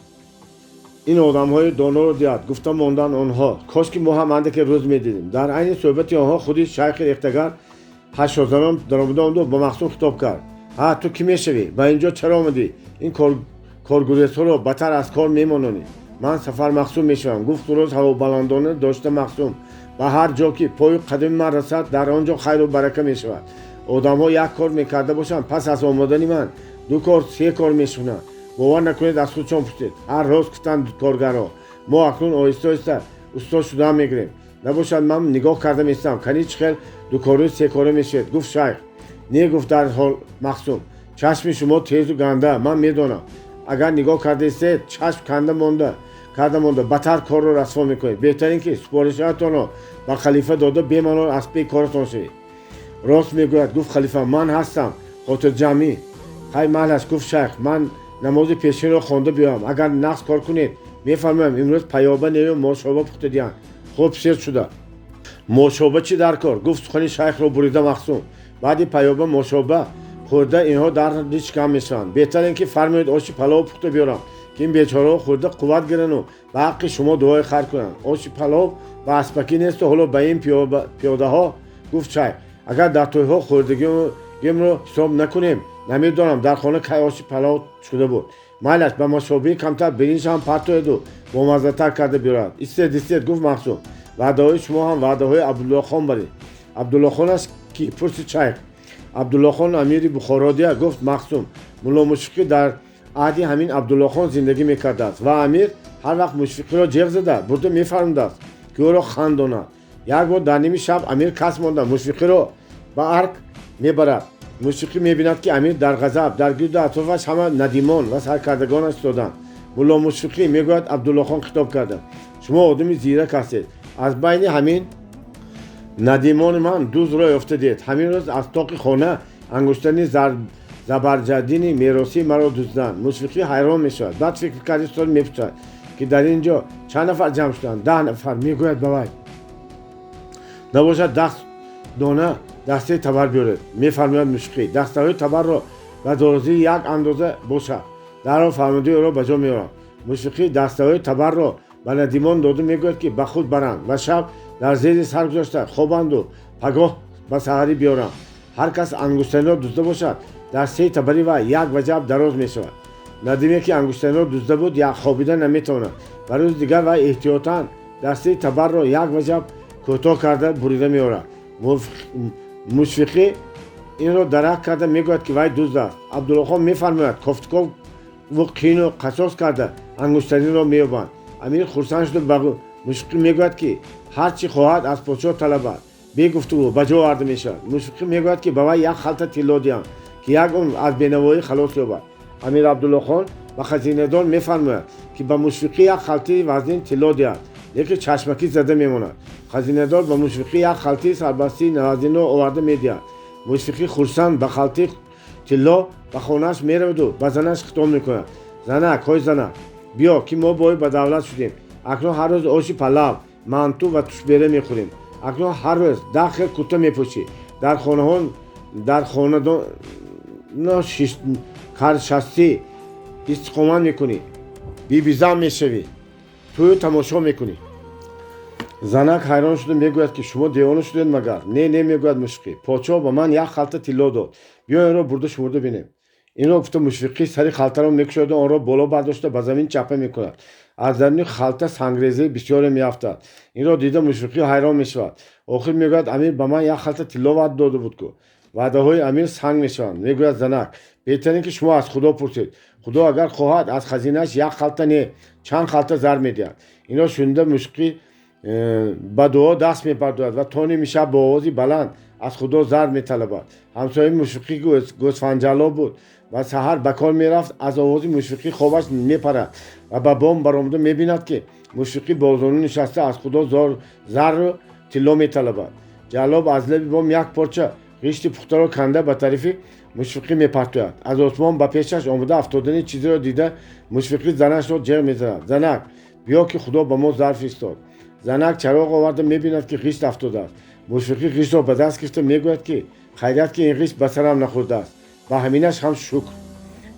این آدم‌های دانا را دهد، گفته ماندن آنها. کاش که ما هم اندک روز میدیدیم. در عین صحبت آنها خودی شیخ ریختگر هشتادم در آمده با مخصوم خطاب کرد: ها، تو کی میشوی؟ و اینجا چرا آمدی؟ این کارگریزها را بدتر از کار میمانانی. من سفر مخصوم میشوم. گفت روز هوا بلندانه داشته مخصوم. به هر جا که پای قدم من رسد در آنجا خیر و برکه میشود. آدم‌ها یک کار میکرده باشند، پس از آمدن من 2 کار 3 کار میشونند. باور نکنید، از خودشان پرسید. هر روز گفتند کارگرها: ما اکنون آهسته آهسته استاد شده میگیریم. نباشد من نگاه کرده میستم کنی چخیل 2 کاره 3 کاره میشید. گفت شیخ. نه، گفت در حال مخصوم. چشم شما تیز و گنده، من میدونم. اگر نگاه کرده استید چشم کنده مانده. карда монда баттар корро расво мекунед. беҳтарин ки супоришатонро ба халифа дода беманон аспеи коротон шавед. рост мегӯяд, гуфт халифа, ман ҳастам хотирҷамъӣ. хай маҳл аст, гуфт шайх, ман намози пешинро хонда биёрам. агар нақс кор кунед мефармоям имрӯз паёба нею мошоба пухта диҳанд. хуб сир шуда. мошоба чӣ дар кор? гуфт сухани шайхро бурида махсум. баъди паёба мошоба хӯрда инҳо дарди шикам мешаванд. беҳтар ин ки фармоед оши палов пухта биёрам ки ин бечораҳо хӯрда қувват гирану ба ҳаққи шумо дуои хайр кунанд. оши палов ба аспакӣ несту ҳоло ба ин пиёдаҳо. гуфт шайх, агар дар тӯйҳо хӯрдагимро ҳисоб накунем намедонам дар хона кай оши палов шуда буд. майл аст ба мошобаи камтар биринҷам партоеду бомаззатар карда биёрад. истед гуфт махсум. ваъдаҳои шумо ҳам ваъдаҳои абдуллохон баред. абдуллохон аст ки пурсид шайх. абдуллохон амири бухородия. гуфт махсум. мулло мушфиқӣ дар аҳди ҳамин абдуллохон зиндагӣ мекардааст ва амир ҳар вақт мушфиқиро ҷеғ зада бурда мефармудааст ки ӯро хандонад. як бор дар ними шаб амир кас монда мушфиқиро ба арк мебарад. мушфиқӣ мебинад ки амир дар ғазаб дар гирду атрофаш ҳама надимон ва саркардагонаш истоданд. мулло мушфиқӣ мегӯяд абдуллохон хитоб карда, шумо одами зирак ҳастед. аз байни ҳамин надимони ман дуз рой офтадед. ҳамин рӯз аз тоқи хона ангуштани забарҷадини меросии маро дузданд. мушфиқӣ ҳайрон мешавад. баъд фикр карди истод мепурсад ки дар ин ҷо чанд нафар ҷамъ шуданд. 10 нафар. мегӯяд ба вай набошад 10 дона дастаи табар биёред. мефармояд мушфиқӣ, дастаҳои табарро ба дорозии як андоза бошад. дарҳол фармодаи ӯро ба ҷо меорам. мушфиқӣ дастаҳои табарро ба надимон дода мегӯяд ки ба худ баранд ва шаб дар зери сар гузошта хобанду пагоҳ ба саҳарӣ биёранд. ҳар кас ангуштаниро дузда бошад, дастаи табари вай як ваҷаб дароз мешавад. надиме ки ангуштаниро дузда буд хобида наметавонад. ба рӯзи дигар вай эҳтиётан дастаи табарро як ваҷаб кӯтоҳ карда бурида меорад. мушфиқӣ инро дарак карда мегӯяд ки вай дузд аст. абдуллохон мефармояд кофтуков қину қасос карда ангуштаниро меёбанд. амир хурсанд шуда ба мушфиқӣ мегӯяд ки ҳар чӣ хоҳад аз подшоҳ талабад бегуфтугӯ ба ҷо оварда мешавад. мушфиқӣ мегӯяд ки ба вай як халта тилло диҳанд ки як умр аз бенавоӣ халос ёбад. амир абдуллохон ба хазинадор мефармояд ки ба мушфиқӣ як халтаи вазнин тилло диҳад, лекин чашмакӣ зада мемонад. хазинадор ба мушфиқӣ як халтаи сарбастии вазнинро оварда медиҳад. мушфиқӣ хурсанд ба халтаи тилло ба хонааш мераваду ба занаш хитоб мекунад. занак, ҳой занак, биё ки мо бои ба давлат шудем. акнун ҳар рӯз оши палав, манту ва тушбере мехӯрем. акнун ҳар рӯз 10 хел курта мепӯшӣ. дар хонадон каршастӣ истиқомат мекунӣ. бибизам мешавӣ. тӯю тамошо мекунӣ. занак ҳайрон шуда мегӯяд ки шумо девона шудед магар? не мегӯяд мушфиқӣ. подшоҳ ба ман як халта тилло дод. биё инро бурда шумурда бинем. инро гуфта мушфиқӣ сари халтаро мекушояду онро боло бардошта ба замин чапа мекунад. аз даруни халта сангрезаи бисёре меафтад. инро дида мушфиқӣ ҳайрон мешавад. охир мегӯяд амир ба ман як халта тилло ваъда дода буд ку. ваъдаҳои амир санг мешаванд. мегӯяд занак, беҳтар ин ки шумо аз худо пурсед. худо агар хоҳад аз хазинааш як халта не чанд халта зар медиҳад. инро шунида мушфиқӣ ба дуо даст мепардояд ва то ними шаб бо овози баланд аз худо зар металабад. ҳамсояи мушфиқӣ гӯсфанҷалоб буд ва саҳар ба кор мерафт. аз овози мушфиқӣ хобаш мепарад ва ба бом баромада мебинад ки мушфиқӣ бо зону нишаста аз худо зару тилло металабад. ҷаллоб аз лаби бом як порча ғишти пухтаро канда ба тарафи мушфиқӣ мепартояд. аз осмон ба пешаш омада афтодани чизеро дида мушфиқӣ занашро ҷеғ мезанад. занак, биё ки худо ба мо зар фиристод. занак чароғ оварда мебинад ки ғишт афтодааст. мушфиқӣ ғиштро ба даст гирифта мегӯяд ки хайрат ки ин ғишт ба сарам нахӯрдааст. ба ҳаминаш ҳам шукр.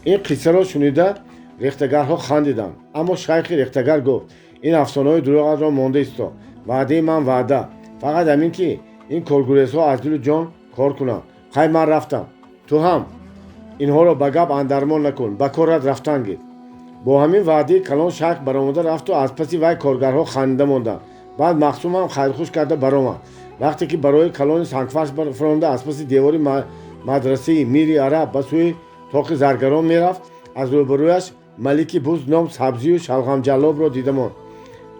ин қиссаро шунида рехтагарҳо хандиданд. аммо шайхи рехтагар гуфт, ин афсонаҳои дурӯғро монда исто. ваъдаи ман ваъда. фақат ҳамин ки ин коргурезҳо аз дилу ҷон кор кунанд. хай ман рафтам. ту ҳам инҳоро ба гап андармон накун. ба корат рафтан гир. бо ҳамин ваъдаи калон шайх баромада рафту аз паси вай коргарҳо ханда монданд. баъд махсум ҳам хайрхуш карда баромад. вақте ки барои калони сангфарш фаронда аз паси девори мадрасаи мири араб ба сӯи тоқи заргарон мерафт, аз рӯбарӯяш малики буз ном сабзию шалғамҷаллобро дида монд.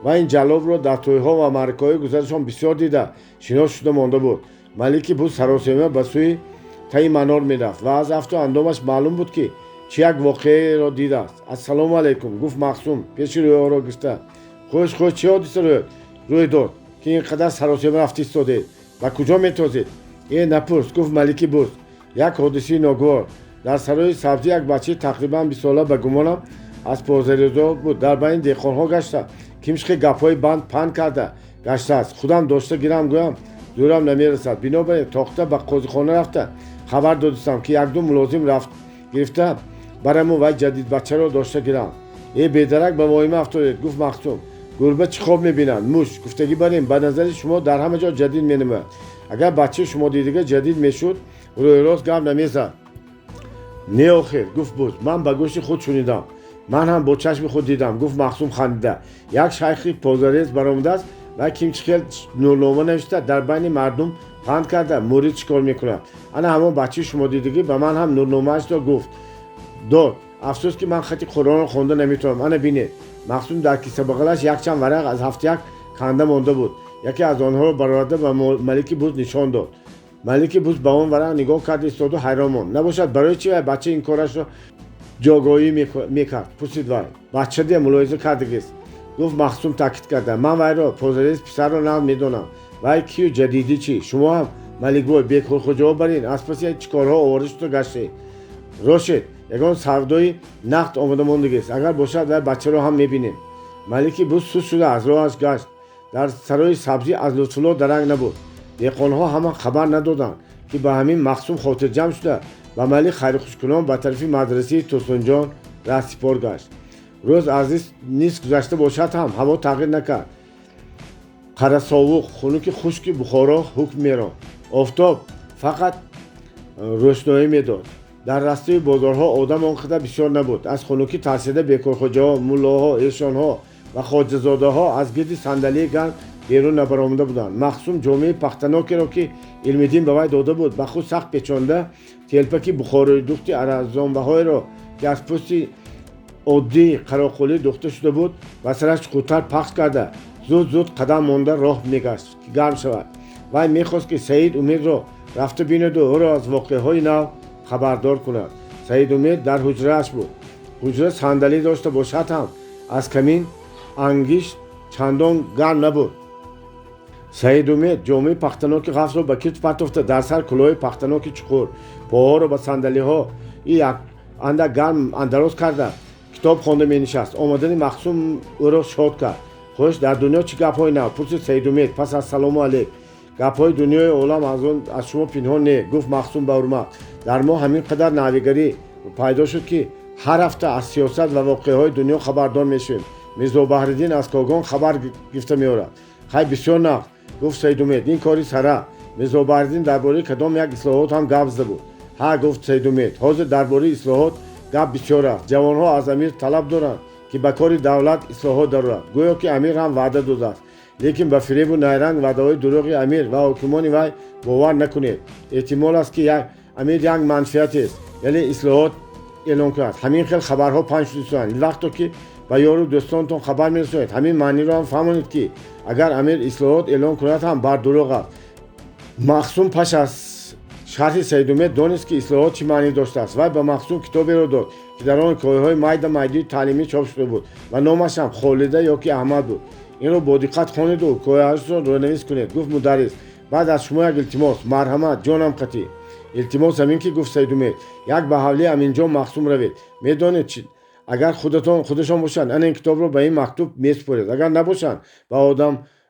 ва ин ҷаллобро дар тӯйҳо ва маъракаҳои гузарашон бисёр дида шинос шуда монда буд. малики буз саросема ба сӯи таи манор мерафт ва аз афту андомаш маълум буд ки چی یک واقعه را دیده است. السلام علیکم گفت مخصوم پیش روی او را گشته خوش چی حادثه روی داد که اینقدر سراسیمه رفت ایستاده و کجا میتازید؟ نپرس گفت ملکی برز. یک حادثه ناگوار در سرای سبزی یک بچه تقریبا 20 ساله به گمانم از پازریزا بود در بین دهقانها گشته کیمشخی گپهای بند پند کرده گشته است. خودم داشته گیرم گویم دورم نمیرسد. بنابراین تاخته به قاضیخانه رفته خبر دادستم که یک دو ملازم رفت گرفته برامو و جدید بچه را داشته گیرم. بیدرک به واهمه افتادید. گفت مخصوم گربه چی خواب میبینن؟ موش گفتگی بریم به نظر شما در همه جا جدید مینماید. اگر بچه شما دیگه جدید میشد روی راست گپ نمیزد. نه آخر گفت بود من به گوش خود شنیدم من هم با چشم خود دیدم. گفت مخصوم خندیده یک شیخی پازریز برآمده است و کیمچخیل نورنامه نوشته در بین مردم پند کرده مرید چیکار میکنه. انا همون بچه شما دیدگی به من هم نورنامه‌اش را گفت داد. افسوس که من خط قرآن رو خونده نمیتونم. انا بینید مخصوم در کیسه بغلش یک چند ورق از هفته یک کنده مونده بود. یکی از آنها رو برآورده به ملک بوز نشان داد. ملک بوز به اون ورق نگاه کرد ایستاد و حیران ماند. نباشد برای چی بچه این کارش رو جاگاهی میکرد؟ پرسید وی. بچه دیگه ملاحظه کرده است. گفت مخصوم تاکید کرده من وی را پازریز پسر را نه میدونم. وی کیو جدیدی چی؟ شما هم ملک بوی بیکار خود جواب برین از پس چیکارها آوارش تو گشته روشید یگان سودای نقد آمده ماندگی است. اگر باشد و بچه را هم میبینیم. ملکی بوز سوس شده از راهش گشت. در سرای سبزی از لطفالله درنگ نبود. دهقانها هم خبر ندادند که به همین مخصوم خاطر جمع شده و ملک خیرخوش کنان به طرف مدرسه توسنجان رهسپار گشت. روز از نیست گذشته باشد هم هوا تغییر نکرد. قره ساوق خنک خشک بخارا حکم میراند. آفتاب فقط روشنایی میداد. در راسته بازارها آدم آنقدر بسیار نبود. از خنکی ترسیده بیکارخوجاها ملاها ایشانها و خواجه‌زاده ها از گرد صندلی گرم بیرون نبرآمده بودند. مخصوم جامعه پختناکی را که علم‌الدین به وی داده بود به خود سخت پیچانده تلپکی بخاری دوختی ارزانبهای را که از پوست عادی قراقلی دوخته شده بود و سرش قوطر پخش کرده زود قدم مانده راه میگشت که گرم شود. وی میخواست که سعید امید را رفته بیند و او را از واقعه‌های نو خبردار کند. سعید امید در حجره‌اش بود. حجره صندلی داشته باشد هم از کمین انگیش چندان گرم نبود. سعید امید جامعه پختناکی غفص را به کتف پرتافته در سر کلاه پختناکی چقور پاها را به صندلی ها یک اندک گرم اندراز کرده کتاب خوانده می نشست. آمدن مخصوم او را شاد کرد. خوش در دنیا چه گپ‌های نو؟ پرسید سعید امید پس از سلام علیک. گپ‌های دنیای عالم از شما پنهان نه. گفت مخصوم با حرمت در ما همین قدر نویگری پیدا شد که هر هفته از سیاست و واقعه‌های دنیا خبردار میشویم. میرزا بحرالدین از کاگان خبر گرفته میآورد. خیلی بسیار نه. گفت سعید امید این کاری سره. میرزا بحرالدین درباره کدام یک اصلاحات هم گپ زده بود. ها گفت سعید امید حاضر درباره اصلاحات گپ بسیار است. جوانها از امیر طلب دارند که به کار دولت اصلاحات دارد. گویا که امیر هم وعده داده است. لیکن به فریب و نیرنگ وعده‌های دروغ امیر و حکمان وی باور نکنید. احتمال است که یک امیر یک منفعت است یعنی اصلاحات اعلان کند. همین خیلی خبرها پنج شده وقتی که به یارو دوستانتون خبر میرسونید همین معنی را هم فهمونید که اگر امیر اصلاحات اعلان کند هم بر دروغ است. مخصوم پس از شرح سعید امید دانست که اصلاحات چه معنی داشته است و به مخصوم کتابی را داد که در آن کاغذهای میدی تعلیمی چاپ شده بود و نامش هم خالده یا که احمد بود. این را با دقت خوانید و کاغذ را رونویس کنید. گفت مدرس بعد از شما یک التماس مرحمت جانم قطعی. التماس همین که گفت سعید امید یک به حوالی امینجان مخصوم روید. میدانید چی اگر خودشان باشند این کتاب را به این مکتوب میسپارید. اگر نباشند به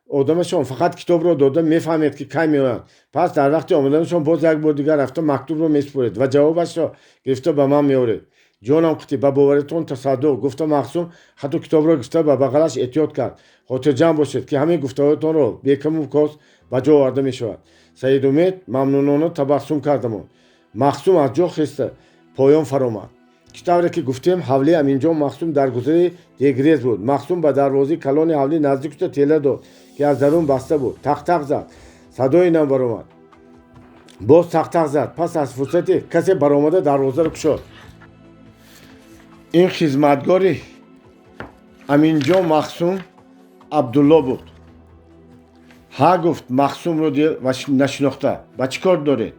آدمشان فقط کتاب را داده میفهمید که کی میآیند. پس در وقت آمدنشان باز یک بار دیگر رفته مکتوب را میسپارید و جوابش را گرفته به من میآورید. جانم قطعی به باورتون تصدق. گفته مخصوم حتی کتاب را گرفته به بغلش احتیاط کرد. خاطر جمع باشید که همه گفته‌هایتان را بیکم و کاس به جا آورده میشود. سعید امید ممنونانه تبسم کردم. مخصوم از جا خسته پایان فرامد. کتابی که گفتیم حوالی امینجان مخصوم در گذر دیگریز بود. مخصوم به دروازه کلان حوالی نزدیک شد تله داد که از درون بسته بود. تق زد. صدای نم برآمد. باز تق زد. پس از فرصتی کسی برآمده دروازه را گشود. این خدمتگار امینجان مخصوم عبدالله بود. ها گفت مخصوم رو دید و نشناخته. با چی کار دارید؟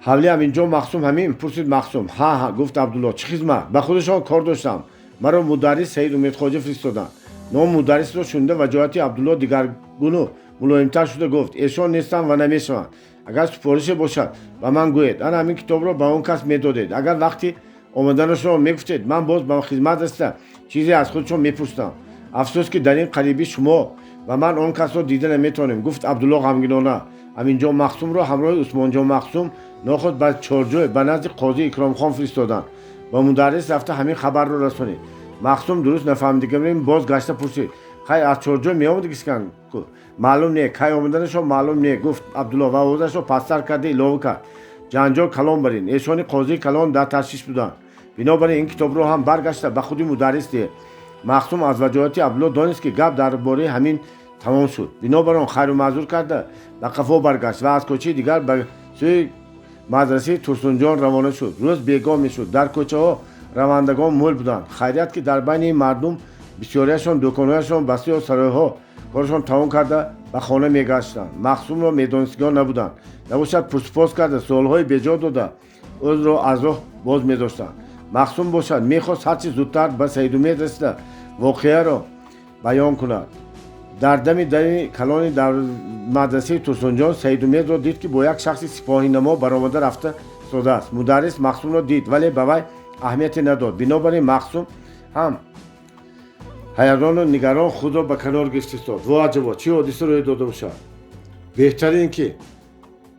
حولی همینجا مخصوم همین پرسید مخصوم ها گفت عبدالله چه خدمت به خودشان کار داشتم مرا مدرس سید امید خواجه فرستادن نام مدرس رو شونده وجاهتی عبدالله دیگرگونو ملایمتر شده گفت ایشان نیستن و نمیشوند اگر سفارش باشد و من گوید انا همین کتاب رو به اون کس میدادید اگر وقتی آمدنشون رو میگفتید من باز به خدمت هستم چیزی از خودشون میپرسیدم افسوس که در این قریبی شما و من اون کس رو دیده نمیتونیم گفت عبدالله غمگینانه همینجا مخصوم رو همراه عثمان جان مخصوم ناخود به چارجوی به نزد قاضی اکرام خان فرستادن با مدرس رفته همین خبر رو رسونید مخصوم درست نفهمیدیم باز گشته پرسید خیر از چارجوی میامد کسکن معلوم نیه کی آمدنشون معلوم نیه گفت عبدالله و آوازش رو پستر کرده ایلاوه کرد جنجال کلان برین ایشانی قاضی کلان در تشویش بودن بنابراین این کتاب رو هم برگشته به خودی مدرس ده مخصوم از وجاهت عبدالله دانست که گپ درباره همین تمام شد بنابراین خیر و معذور کرده به قفا برگشت و از کوچه دیگر به سوی مدرسه ترسونجان روانه شد روز بیگاه میشد در کوچه ها رواندگان مول بودند خیریت که در بین این مردم بسیاریشان دکانهایشان بسته و سرایها کارشان تمام کرده به خانه میگشتند مخصوم را میدانستگان نبودند نباشد پرسپاس کرده سوالهای بیجا داده او را از راه باز میداشتند مخصوم باشد میخواست هرچی زودتر به سید امید رسیده واقعه را بیان کند در دم کلانی در مدرسه ترسونجان سید امید را دید که با یک شخص سپاهی نما برآمده رفته ساده است مدرس مخصوم را دید ولی به وی اهمیتی نداد بنابراین مخصوم هم حیران و نگران خود را به کنار گرفت ایستاد وا عجبا چه حادثه روی داده باشد بهتر این که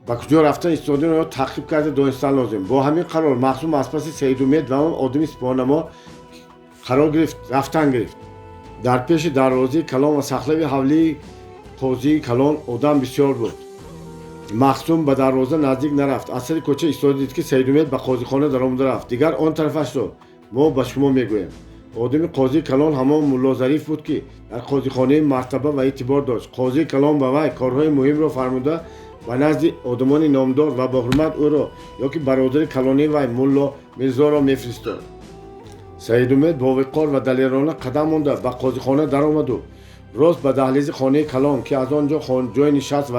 با کجا رفتن ایستادن را تعقیب کرده دانستن لازم با همین قرار مخصوم از پس سید امید و اون آدم سپاهنما قرار گرفت رفتن گرفت در پیش دروازه کلان و سخلوی حولی قاضی کلان آدم بسیار بود مخصوم به دروازه نزدیک نرفت از سر کوچه ایستاده دید که سید امید به قاضی خانه درآمده رفت دیگر آن طرفش رو ما به شما میگوییم آدم قاضی کلان همان ملا ظریف بود که در قاضی خانه مرتبه و اعتبار داشت قاضی کلان به وی کارهای مهم را فرموده و نزد آدمان نامدار و با حرمت او را یا که برادر کلانی وی ملا میرزا را میفرستاد سید امید با وقار و دلیرانه قدم مانده به قاضی خانه درآمد و راست به دهلیز خانه کلان که از آنجا جای نشست و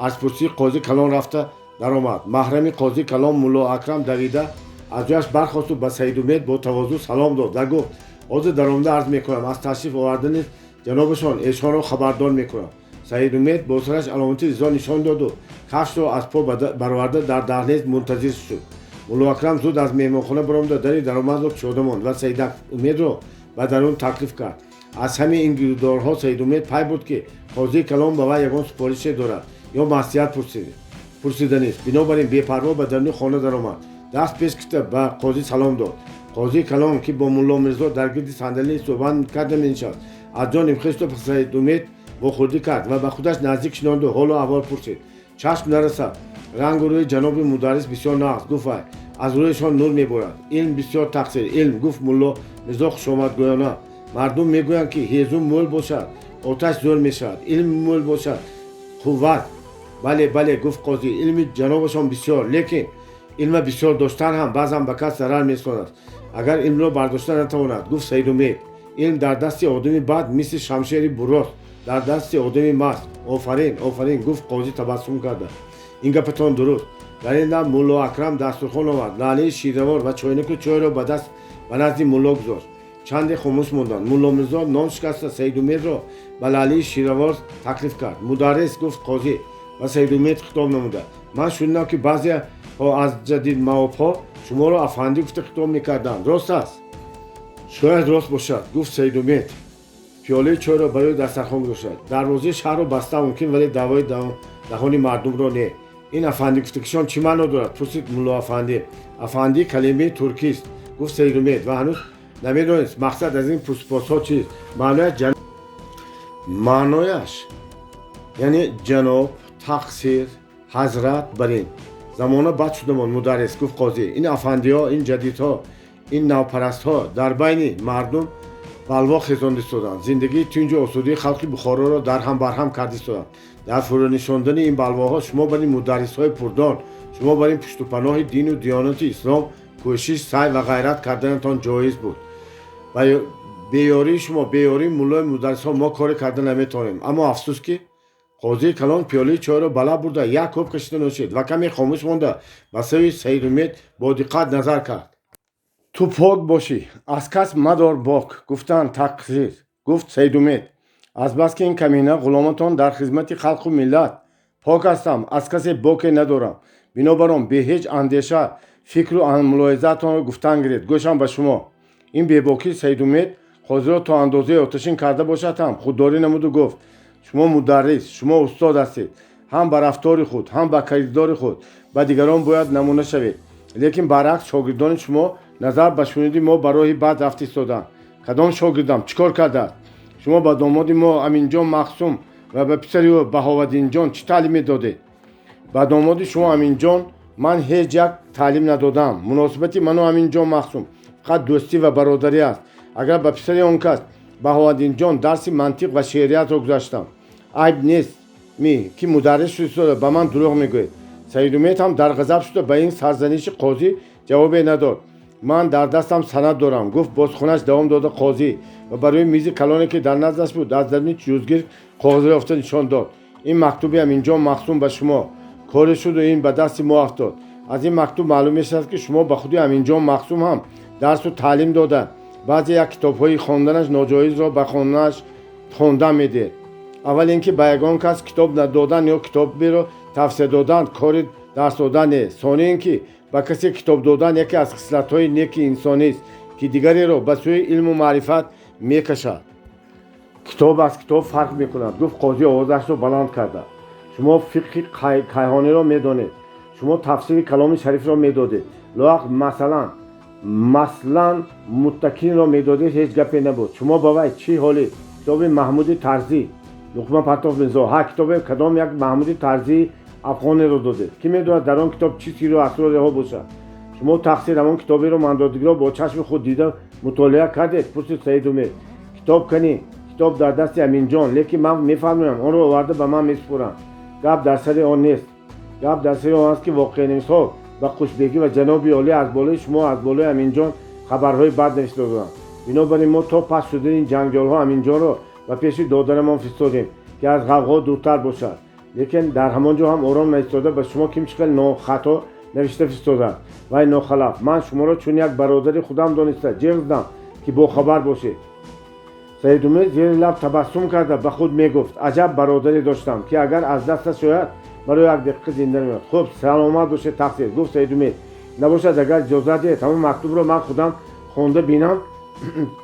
از پرسی قاضی کلان رفته درآمد محرم قاضی کلان ملا اکرم دویده از جایش برخاست و به سید امید با تواضع سلام داد و گفت حاضر درآمده عرض میکنم از تشریف آوردن جنابشان ایشان را خبردار میکنم سید امید با سرش علامت رضا نشان داد و کفش را از پا برآورده در دهلیز منتظر شد ملا اکرم زود از مهمانخانه برآمد دری درآمد را گشوده ماند و سید امید را به درون تکلیف کرد از همه این گیرودارها سید امید پی بود که قاضی کلان به وی یگان سفارش دارد یا مصلحت پرسیده نیست بنابراین بی‌پروا به درون خانه درآمد دست پیش کرده به قاضی سلام داد قاضی کلان که با ملا میرزا در گرد صندلی صحبت کرده می‌نشست از جا نمیخواست به سید امید واخوردی کرد و به خودش نزدیک شناند و حال و احوال پرسید چشم نرسد رنگ و روی جناب مدرس بسیار نقص گفت از رویشان نور میبارد علم بسیار تقصیر علم گفت ملا میرزا خوشامدگویانه مردم میگویند که هیزم مول باشد آتش زور میشود علم مول باشد قوت بله گفت قاضی علم جنابشان بسیار لیکن علم بسیار داشتن هم بعضا به کس ضرر میرساند اگر علم را برداشته نتواند گفت سید امید علم در دست آدمی بد مثل شمشیر براست در دست آدمی مست آفرین گفت قاضی تبسم کرده این گپتان درست در این دم ملا اکرم دسترخوان آورد لاله شیروار و چاینک و چای را به دست و نزد ملا گذاشت چند خاموش ماندند ملا میرزا نان شکسته سید امید را به لاله شیروار تکلیف کرد مدرس گفت قاضی و سید امید خطاب نموده من شنیدم که بعضی ها از جدید موابها شما را افندی گفته خطاب میکردند راست است شاید راست باشد گفت سید امید پیاله چای را برای دسترخوان گذاشت دروازه شهر را بسته ممکن ولی دوای دهان مردم را نه این افندی گفتگیشان چی معنا دارد پرسید ملا افندی کلمه ترکی است گفت سید امید و هنوز نمیدانست مقصد از این پرسپاس‌ها چیست معنایش یعنی جناب تقصیر حضرت برین زمانه بد شدمان مدرس گفت قاضی این افندی ها این جدید ها این نوپرست ها در بین مردم بلوا خیزانده شدند زندگی تنج و آسوده خلق بخارا را در هم برهم کرده شدند در فرو نشاندن این بلواها شما برای مدرس های پردان شما برای پشت و پناه دین و دیانت اسلام کوشش سعی و غیرت کردنتان جایز بود بیاری شما بیاری مولای مدرس ها ما کار کردن نمیتونیم اما افسوس که قاضی کلان پیاله چای را بالا برده یک کوب کشیده نوشید و کمی خاموش مانده به سوی سید امید با دقت نظر کرد. تو پاک باشی، از کس مدار باک. گفتند تقصیر. گفت سید امید از بس که این کمینه غلامتان در خدمت خلق و ملت. پاک هستم، از کسی باکی ندارم. بنابراین به هیچ اندیشه فکر و ملاحظه‌تان را گفتن گیرید. گوشم به شما. این بیباکی سید امید قاضی را تا اندازه آتشین کرده باشد هم خودداری نمود و گفت شما مدرس، شما استاد هستید. هم به رفتار خود هم به کردار خود به دیگران باید نمونه شوید. لیکن برعکس شاگردان شما نظر به شنودی ما برای بد رفت ایستادند. کدام شاگردم چیکار کرده؟ شما به داماد ما امینجان مخصوم و به پسر او بهاودین جان چه تعلیم دادید؟ به داماد شما امینجان من هیچ یک تعلیم ندادم. مناسبت من و امینجان مخصوم فقط دوستی و برادری است. اگر به پسر آن کس بهاودین جان درس منطق و شعریت را گذاشتم عیب نیست می که مدرس شده به من دروغ میگوید. سید امید هم در غضب شده به این سرزنش قاضی جوابی نداد. من در دستم سند دارم. گفت بازخونش دوام داده قاضی و برای میز کلانی که در نزدش بود از درون جزگیر کاغذ رفته نشان داد. این مکتوبی امینجان مخصوم به شما کار شد و این به دست ما افتاد. از این مکتوب معلوم میشد که شما به خود امینجان مخصوم هم درس و تعلیم داده. بعضی یک کتاب‌های خواندنش ناجایز را به خواندنش خواندن میدید. اول اینکه به یگان کس کتاب ندادن یا کتابی را تفسیر دادن کار درس دادن نیست. ثانی اینکه به کسی کتاب دادن یکی از خصلت‌های نیک انسانی است که دیگری را به سوی علم و معرفت میکشد. کتاب از کتاب فرق میکند. گفت قاضی آوازش را بلند کرده. شما فقه کیهانی را میدانید. شما تفسیر کلام شریف را میدادید. لااقل مثلا متکین را میدادید هیچ گپی نبود. شما با وی چی حالی؟ کتاب محمود طرزی لقمه پرتاب میزا ها کتاب کدام یک محمود طرزی افغانی را دادید که میدواند در آن کتاب چی سیر و اسرار ها باشد. شما تقصیر همان کتابی را مندادگی را با چشم خود دیده مطالعه کردید. پرسید سید امید کتاب کنی کتاب در دست امینجان لیکن من میفهمم آن را آورده به من میسپرم. گپ در سر آن نیست. گپ در سر آن است که واقع نویس‌ها و خوشبگی و جناب عالی از بالای شما از بالای امینجان خبرهای بد نوشته بودند. بنابراین ما تا پس شدن این جنگجویان امینجان را و پیش دادنمان فرستادیم که از غوغا دورتر باشد. لیکن در همانجا هم آرام نایستاده به شما که مشکل ناخطا نوشته فرستاده و ناخلاف. من شما را چون یک برادر خودم دانسته جیغ که با خبر باشید. سید امید زیر لب تبسم کرده به خود میگفت عجب برادری داشتم که اگر از دستش شاید برای یک دقیقه زنده نمیاد. خب سلامت باشه تقصیر. گفت سید امید نباشد اگر اجازه دهید تمام مکتوب را من خودم خوانده بینم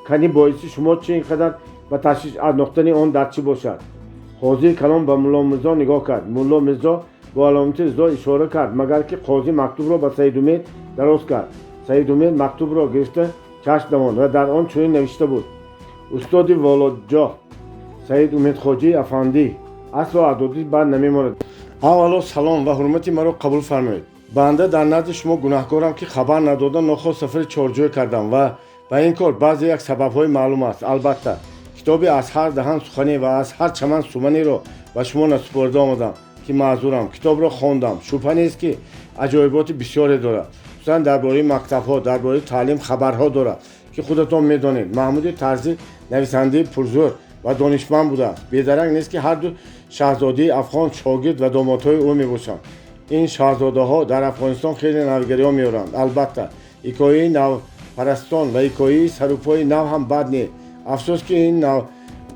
کنی باعث شما چه اینقدر و تشویش انداختن آن در چی باشد. قاضی کلام به مولا میرزا نگاه کرد. مولا میرزا با علامت رضا اشاره کرد مگر که قاضی مکتوب را به سید امید دراز کرد. سید امید مکتوب را گرفته چشم دماند و در آن چنین نوشته بود: استاد ولادجا سید امید خواجی افندی اصل و اعدادی بر نمیماند. اولا سلام و حرمتی مرا قبول فرمایید. بنده در نزد شما گناهکارم که خبر ندادن ناخواست سفر چارجوی کردم و به این کار بعضی یک سبب‌های معلوم است. البته کتابی از هر دهن سخنی و از هر چمن سومنی را به شما نسپرده آمدم که معذورم. کتاب را خواندم. شبهه نیست که عجایبات بسیاری دارد. خصوصا درباره مکتب‌ها درباره تعلیم خبرها دارد که خودتان می‌دانید. محمود طرزی نویسنده پرزور و دانشمند بوده است. بی‌درنگ نیست که هر دو شاهزاده افغان شاگرد و دامادهای او میباشند. این شاهزاده‌ها در افغانستان خیلی نوگری‌ها می‌آورند. البته حکایه نو پرستان و حکایه سروپای نو هم بد نیست. افسوس که این نو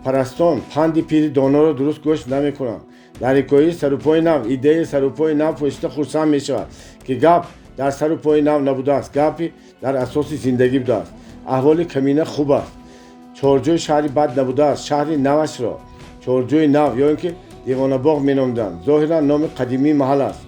پرستان پند پیر دانا را درست گوش نمی‌کنند. در حکایه سروپای نو ایده سروپای نو پشت خرسند می‌شود که گپ در سروپای نو نبوده است. گپی در اساس زندگی بوده است. احوال کمینه خوب است. چارجوی شهری بد نبوده است. شهر نوش را چارجوی نو یا اینکه دیوانه باغ مینامدند. ظاهرا نام قدیمی محل است.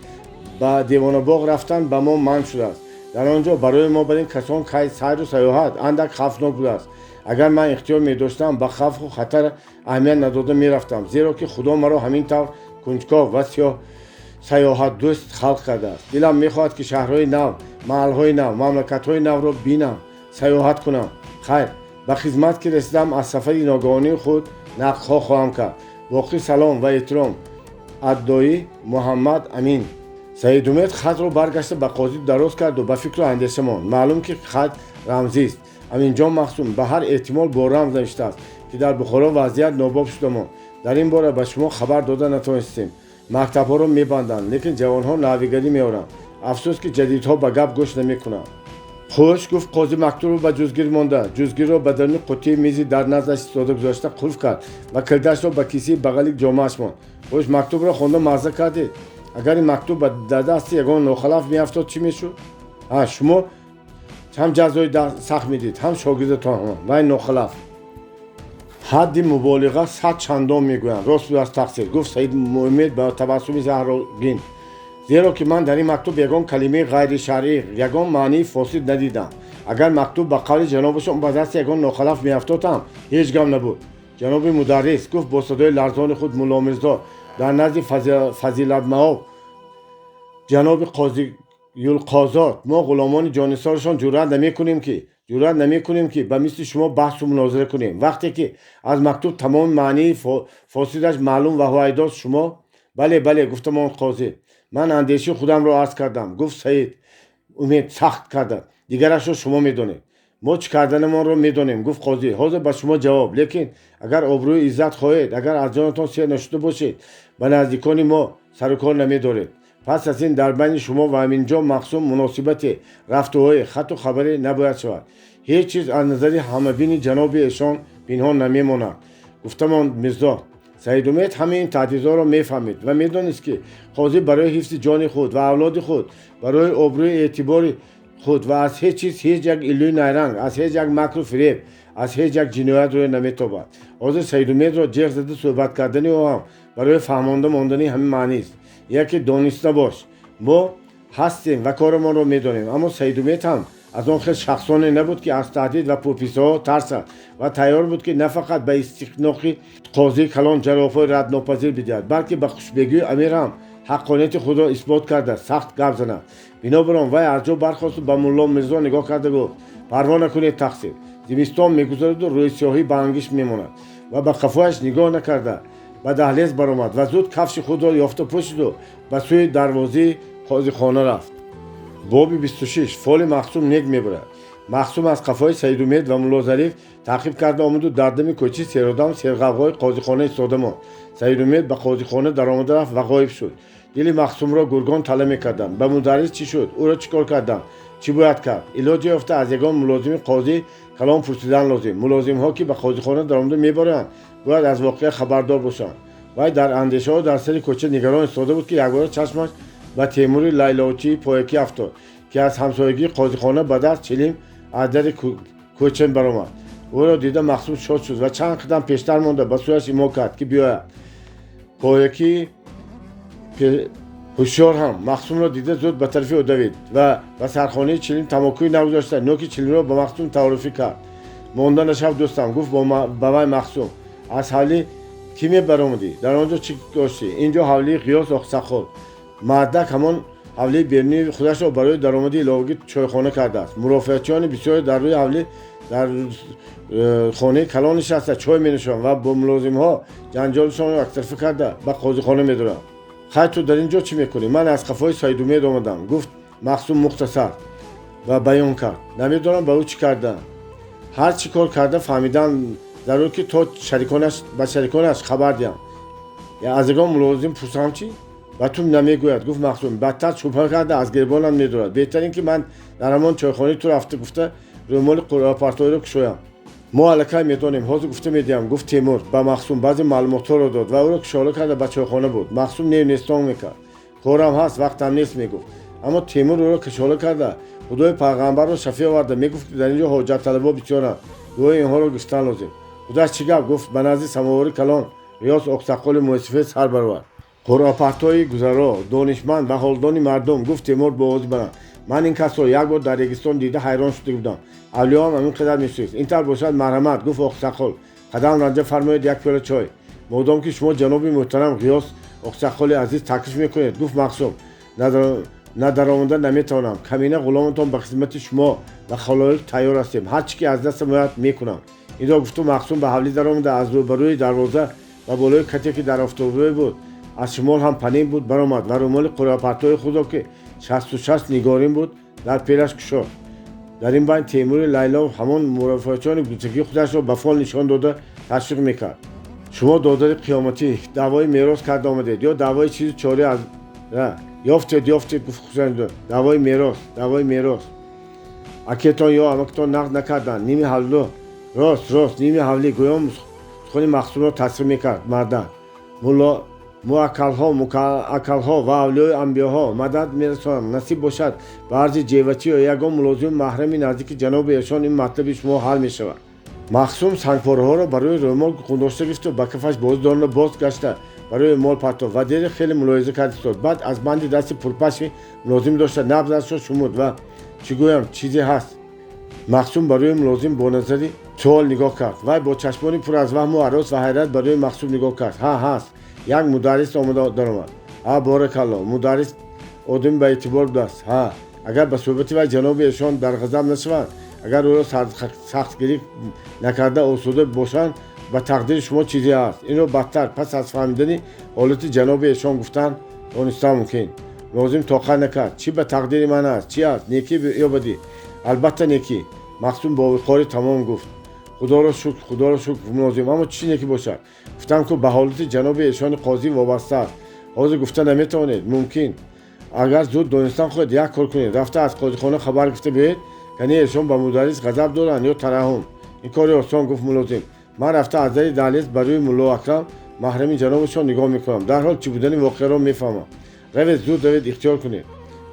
با دیوانه باغ رفتن به ما منع شده است. در آنجا برای ما برای کسان که سیر و سیاحت اندک خطرناک بوده است. اگر من اختیار می داشتم به خوف و خطر اهمیت نداده می رفتم، زیرا که خدا مرا همین طور کنجکاو و سیاحت دوست خلق کرده است. دلم می خواهد که شهرهای نو، محلهای نو، مملکت‌های نو را بینم، سیاحت کنم. خیر، به خدمت که رسیدم از سفر ناگهانی خود نقدها خواهم کرد. واقعی سلام و احترام. ادعای محمد امین. سید امید خط را برگشته به قاضی دراز کرد و به فکر و اندیشه ماند. معلوم که خط رمزی است. امینجان مخصوم به هر احتمال با رمز نوشته است که در بخارا وضعیت ناباب شده ماند. در این باره به شما خبر داده نتونستیم. مکتب‌ها رو می‌بندند، لیکن جوان‌ها ناویگری می‌آورند. افسوس که جدیدها به گپ گوش نمی‌کنند. خوش گفت قاضی مکتوب رو به جزگیر مانده. جزگیر رو به درون قوطی میزی در نزدش ایستاده گذاشته قلف کرد و کلیدش رو به کیسه بغلی جامه‌اش ماند. خوش مکتوب رو خونده مزه کردید. اگر این مکتوب در دست یگان ناخلاف میافتاد چی میشد؟ شما هم جزای سخت میدید، هم شاگردتان و این ناخلاف. حد مبالغه صد چندان میگویند. راست از تقصیر گفت سعید محمد با تبسمی زهرآگین. زیرا که من در این مکتوب یگان کلمه غیر شرعی، یگان معنی فاسد ندیدم. اگر مکتوب به قول جنابشون به دست یگان ناخلاف میافتادم هیچ غم نبود. جناب مدرس گفت با صدای لرزان خود ملا میرزا در نزد فضیلت مآب جناب قاضی یلقاضات ما غلامان جانثارشان جرأت نمیکنیم که به مثل شما بحث و مناظره کنیم. وقتی که از مکتوب تمام معنی فاسدش معلوم و هویداست شما. بله گفتم آن قاضی. من اندیشه خودم را عرض کردم. گفت سعید امید سخت کرده، دیگرش رو شما میدونید. ما چه کردن ما رو میدونیم. گفت قاضی حاضر به شما جواب، لیکن اگر آبروی عزت خواهید، اگر از جانتان سیر نشده باشید به نزدیکان ما سر و کار نمیدارید. پس از این در بین شما و همینجا مخصوم مناسبت رفته‌های خط و خبری نباید شود. هیچ چیز از نظر همه‌بین جناب ایشان پنهان نمیماند. گفتم آن میرزا. سعید امید همه این تهدیدها را میفهمید و میدانست که قاضی برای حفظ جان خود و اولاد خود، برای آبروی اعتبار خود و از هیچ چیز، هیچ یک ایلوی نیرنگ، از هیچ یک مکر و فریب، از هیچ یک جنایت روی نمیتابد. حاضر سعید امید را جیغ زده صحبت کردن او هم برای فهمانده ماندن همین معنی است. یکی دانسته باش ما هستیم و کارمان را میدانیم. اما سعید امید هم از آن خیلی شخصانه نبود که از تهدید و پوپیس‌ها ترسد و تیار بود که نه فقط به استخناق قاضی کلان جواب‌های رد ناپذیر بدهد، بلکه به خوشبگی امیر هم حقانیت خود را اثبات کرده سخت گپ زند. بنابراین وی از جا برخاست و به ملا میرزا نگاه کرده گفت پروا نکنید تقصیر. زمستان میگذرد و روی سیاهی به انگشت میماند و به قفایش نگاه نکرده به دهلیز برآمد و زود کفش خود را یافته پوشید و به سوی دروازه قاضی خانه رفت. باب 26 فال مخصوم نیک میبرد. مخصوم از قفای سعید امید و ملا ظریف تعقیب کرده آمد و در دم کوچه سیرادم سرغوغای قاضی خانه ایستاده ماند. سعید امید به قاضی خانه در آمده رفت و غایب شد. دل مخصوم را گرگان تله میکردند. به مدرس چی شد؟ او را چیکار کردند؟ چی باید کرد؟ علاج یافته از یگان ملازم قاضی کلام پرسیدن لازم. ملازم ها که به قاضی خانه در آمده میبرند باید از واقعه خبردار باشند. وی در اندیشه ها در سر کوچه نگران ایستاده بود که یکباره چشمش به تیمور لیلاچی پایکی افتاد که از همسایگی قاضی خانه به دست چلیم از در کوچه برآمد. او را دیده مخصوم شاد شد و چند قدم پیشتر مانده به سویش ایما کرد که بیاید. پایکی هوشیار هم مخصوم را دیده زود به طرف او دوید و به سرخانه چلیم تماکوی نگذاشته نوک چلیم را به مخصوم تعارفی کرد. ماندن شب دوستم گفت با وی مخصوم از حالی کی برآمدی؟ در آنجا چی داشتی؟ اینجا حولی قیاس اخسخال. مردک همان حولی بیرونی خودش را برای درآمد علاوگی چایخانه کرده است. مرافعاتیان بسیاری در روی حولی در خانه کلان نشسته چای می‌نوشند و با ملازم ها جنجالشان را یکطرفه کرده به قاضی خانه می‌دارند. خیر تو در اینجا چی میکنی؟ من از قفای سعید امید آمدم. گفت مخصوم مختصر و بیان کرد. نمیدونم به او چی کردن. هر چی کار کرده فهمیدن ضرور که تو شریکانش خبر دیم. یا از اگه ملازم پرسم چی؟ و تو نمیگوید. گفت مخصوم بدتر شبهه کرده از گریبانم میدارد. بهتر این که من در همان چایخانه تو رفته گفته رومال قراپارتوی رو کشویم. ما الکی میدونیم. حاضر گفته میدیم. گفت تیمور به مخصوم بعضی معلومات رو داد و او رو کشاله کرده به چایخانه بود. مخصوم نیستان میکرد. کارم هست وقتم نیست میگفت. اما تیمور او رو کشاله کرده. خدای پیغمبر رو شفیع آورده. میگفت در اینجا حاجت طلبا بسیارند. گویا اینها رو گشتن لازم. خودش چی گفت؟ گفت به نزد سماوار کلان ریاض اقسقال موسیفه سر برآورد. قراپارتوی گذرا دانشمند و حالدان مردم. گفت تیمور با آواز بلند من این کس را یک بار در ریگستان دیده حیران شده بودم. اولیا هم همین قدر می‌سوزید. این طور باشد مرحمت. گفت اقسقال قدم رنجه فرمایید یک پیاله چای. مادام که شما جناب محترم غیاث اقسقال عزیز تکلیف میکنید. گفت مخصوم نه در آمده نمیتوانم. کمینه غلامتان به خدمت شما و خلایق تیار هستیم. هر چی که از دست میاد میکنم. اینجا گفت مخصوم به حولی در آمده از روبروی دروازه و بالای کتی که در آفتابروی بود از شمال هم پنین بود برآمد و رومال قراپارتوی خود که 66 نگارین بود در پیرش کشاد. در این بین تیمور لیلا و همان مرافعاتیان گوتگی خودش را به فال نشان داده تشویق میکرد. شما دادار قیامتی دعوای میراث کرد آمدید یا دعوای چیز چاره از یافتید گفت دعوای میراث اکیتون یا امکتون نقد نکردن نیمی حلو راست نیمی حولی گویم خونی مخصوم رو تصریم میکرد مردن مولا اکلها و اولوی انبیاها مدد میرسانم نصیب باشد به عرض جیوتی و یگان ملازم محرمی نزدیک جناب ایشان این مطلب شما حل میشود مخصوم سنگپاره ها را برای رومال گذاشته گرفت و با کفش بازداران را باز گشته برای مال پرتاب و دیر خیلی ملاحظه کرد استاد بعد از بند دست پرپشی ملازم داشته نبضش را شمرد و چی گویم چیزی هست مخصوم برای ملازم با نظری سوال نگاه کرد و با چشمانی پر از وهم و هراس و حیرت برای مخصوم نگاه کرد هست یک مدرس آمده درآمد بارک الله مدرس آدم به اعتبار دست اگر به صحبت و جناب ایشان در غضب نشوند اگر او را سختگیری نکرده آسوده باشند به تقدیر شما چیزی هست این را بدتر پس از فهمیدن حالت جناب ایشان گفتن دانسته ممکن لازم طاقت نکرد چی به تقدیر من است چی است نیکی یا بدی البته نیکی مخصوم با وقار تمام گفت خدا را شکر ملازم اما چی نیکی باشد گفتم که به حالت جناب ایشان قاضی وابسته است حاضر گفته نمیتوانید ممکن اگر زود دانستان خود یک کار کنید رفته از قاضی خانه خبر گرفته بید یعنی ایشان به مدرس غضب دارند یا ترحم این کاری آسان گفت ملازم من رفته از در دهلیز برای مولا اکرم محرم جنابشان نگاه میکنم در حال چی بودن واقعه را میفهمم زود روید اختیار کنید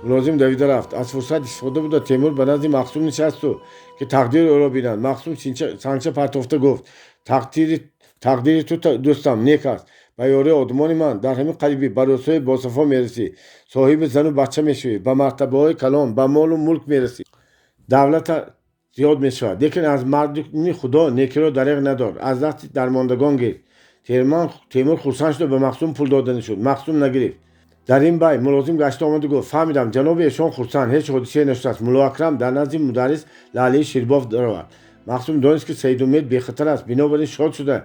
ملازم دویده رفت از فرصت استفاده بود تیمور به نزد مخصوم نشست و که تقدیر او را بینند مخصوم سنگچه پرتافته گفت تقدیر تو دوستم نیک است و یاری آدمان من در همین قریبی به رسوی باصفا میرسی صاحب زن و بچه میشوی به مرتبه های کلام به مال و ملک میرسی دولت زیاد میشود لیکن از مردمی خدا نیکی را دریغ ندار از دست درماندگان گیر تیمور خرسند شد به مخصوم پول دادن شد مخصوم نگرفت در این بای ملازم گشته آمد و گفت فهمیدم جناب ایشان خرسند هیچ حادثه‌ای نشده است مولا اکرم در نزد مدرس لاله شیرباف درآورد مخصوم دانست که سید امید بی خطر است بنابراین شاد شده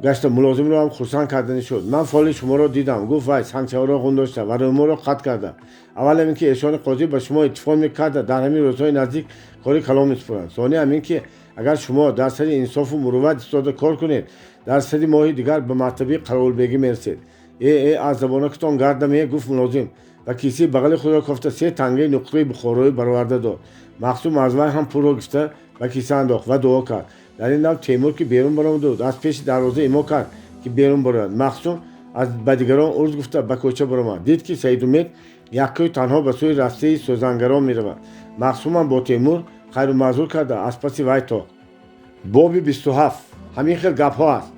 گشته ملازم را هم خرسند کردن شد من فال شما را دیدم گفت وای سنگچه ها را گذاشته و روما را قطع کرده اول همین که ایشان قاضی به شما اتفاق میکرده در همین روزهای نزدیک کاری کلام میسپارند ثانی همین که اگر شما در سر انصاف و مروت ایستاده کار کنید در سری ماه دیگر به مرتبه قراربگی میرسید از زبانکتان گرد نمیه گفت ملازم و کیسه بغل خود را کافته 3 تنگه نقره بخارای برآورده داد مخصوم از وی هم پول را گرفته و کیسه انداخت و دعا کرد در این دم تیمور که بیرون برآمد و از پیش دروازه ایما کرد که بیرون برآید مخصوم از به دیگران عرض گفته به کوچه برآمد دید که سید امید یکی تنها به سوی راسته سوزنگران میرود مخصوم هم با تیمور خیر و معذور کرده از پس وی تا باب 27 همین خیلی گپ ها است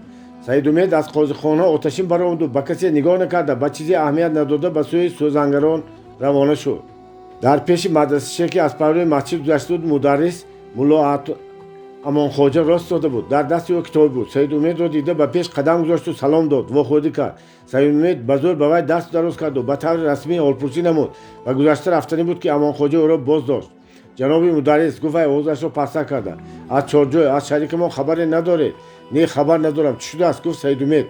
سید امید از قاضی خانه آتشین برآمد و به کسی نگاه نکرده به چیزی اهمیت نداده به سوی سوزنگران روانه شد در پیش مدرسه که از پروی مسجد گذشته بود مدرس مولا امان خواجه راست داده بود در دست او کتاب بود سید امید را دیده به پیش قدم گذاشت و سلام داد و خودی کرد سید امید به زور به وی دست دراز کرد و به طور رسمی حالپرسی نمود و گذشته رفتنی بود که امان خواجه او را باز داشت جناب مدرس گفت وی آوازش را پسته کرده از چارجوی از شریک ما خبری نداره نه خبر ندارم چی شده است گفت سید امید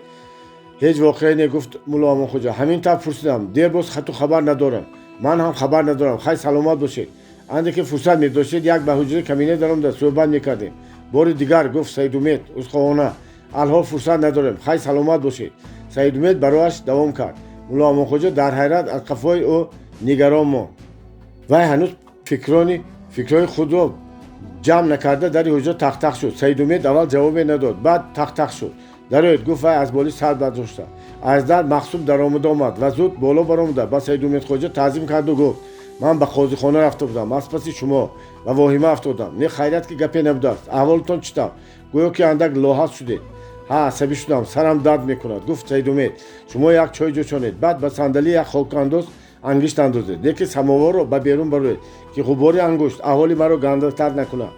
هیچ واقعی نه گفت مولا امان خواجه همین طور پرسیدم دیر باز خط و خبر ندارم من هم خبر ندارم خیر سلامت باشید انده که فرصت می داشتید یک به حجره کمینه درم در صحبت میکردیم بار دیگر گفت سید امید عذرخواهانه الحال فرصت ندارم خیر سلامت باشید سید امید برایش دوام کرد مولا امان خواجه در حیرت از قفای او نگران ماند و هنوز فکرای خود را جمع نکرده در حجره تق شد سید امید اول جوابی نداد بعد تق شد درآمد گفت وی از بالی سر برداشته از در مخصوم درآمد آمد و زود بالا برآمد با سید امید خواجه تعظیم کرد و گفت من به قاضی خانه رفته بودم از پس شما و واهمه افتادم نه خیرت که گپی نبوده است احوالتان چطور گویا که اندک لاحظ شدید عصبی شدم سرم درد میکند گفت سید امید شما یک چای جوشانید بعد به صندلی یک خاک انداز انگشت اندازید یکی سماور رو به بیرون بروید که غبار انگشت احوالی مرا گنده‌تر نکند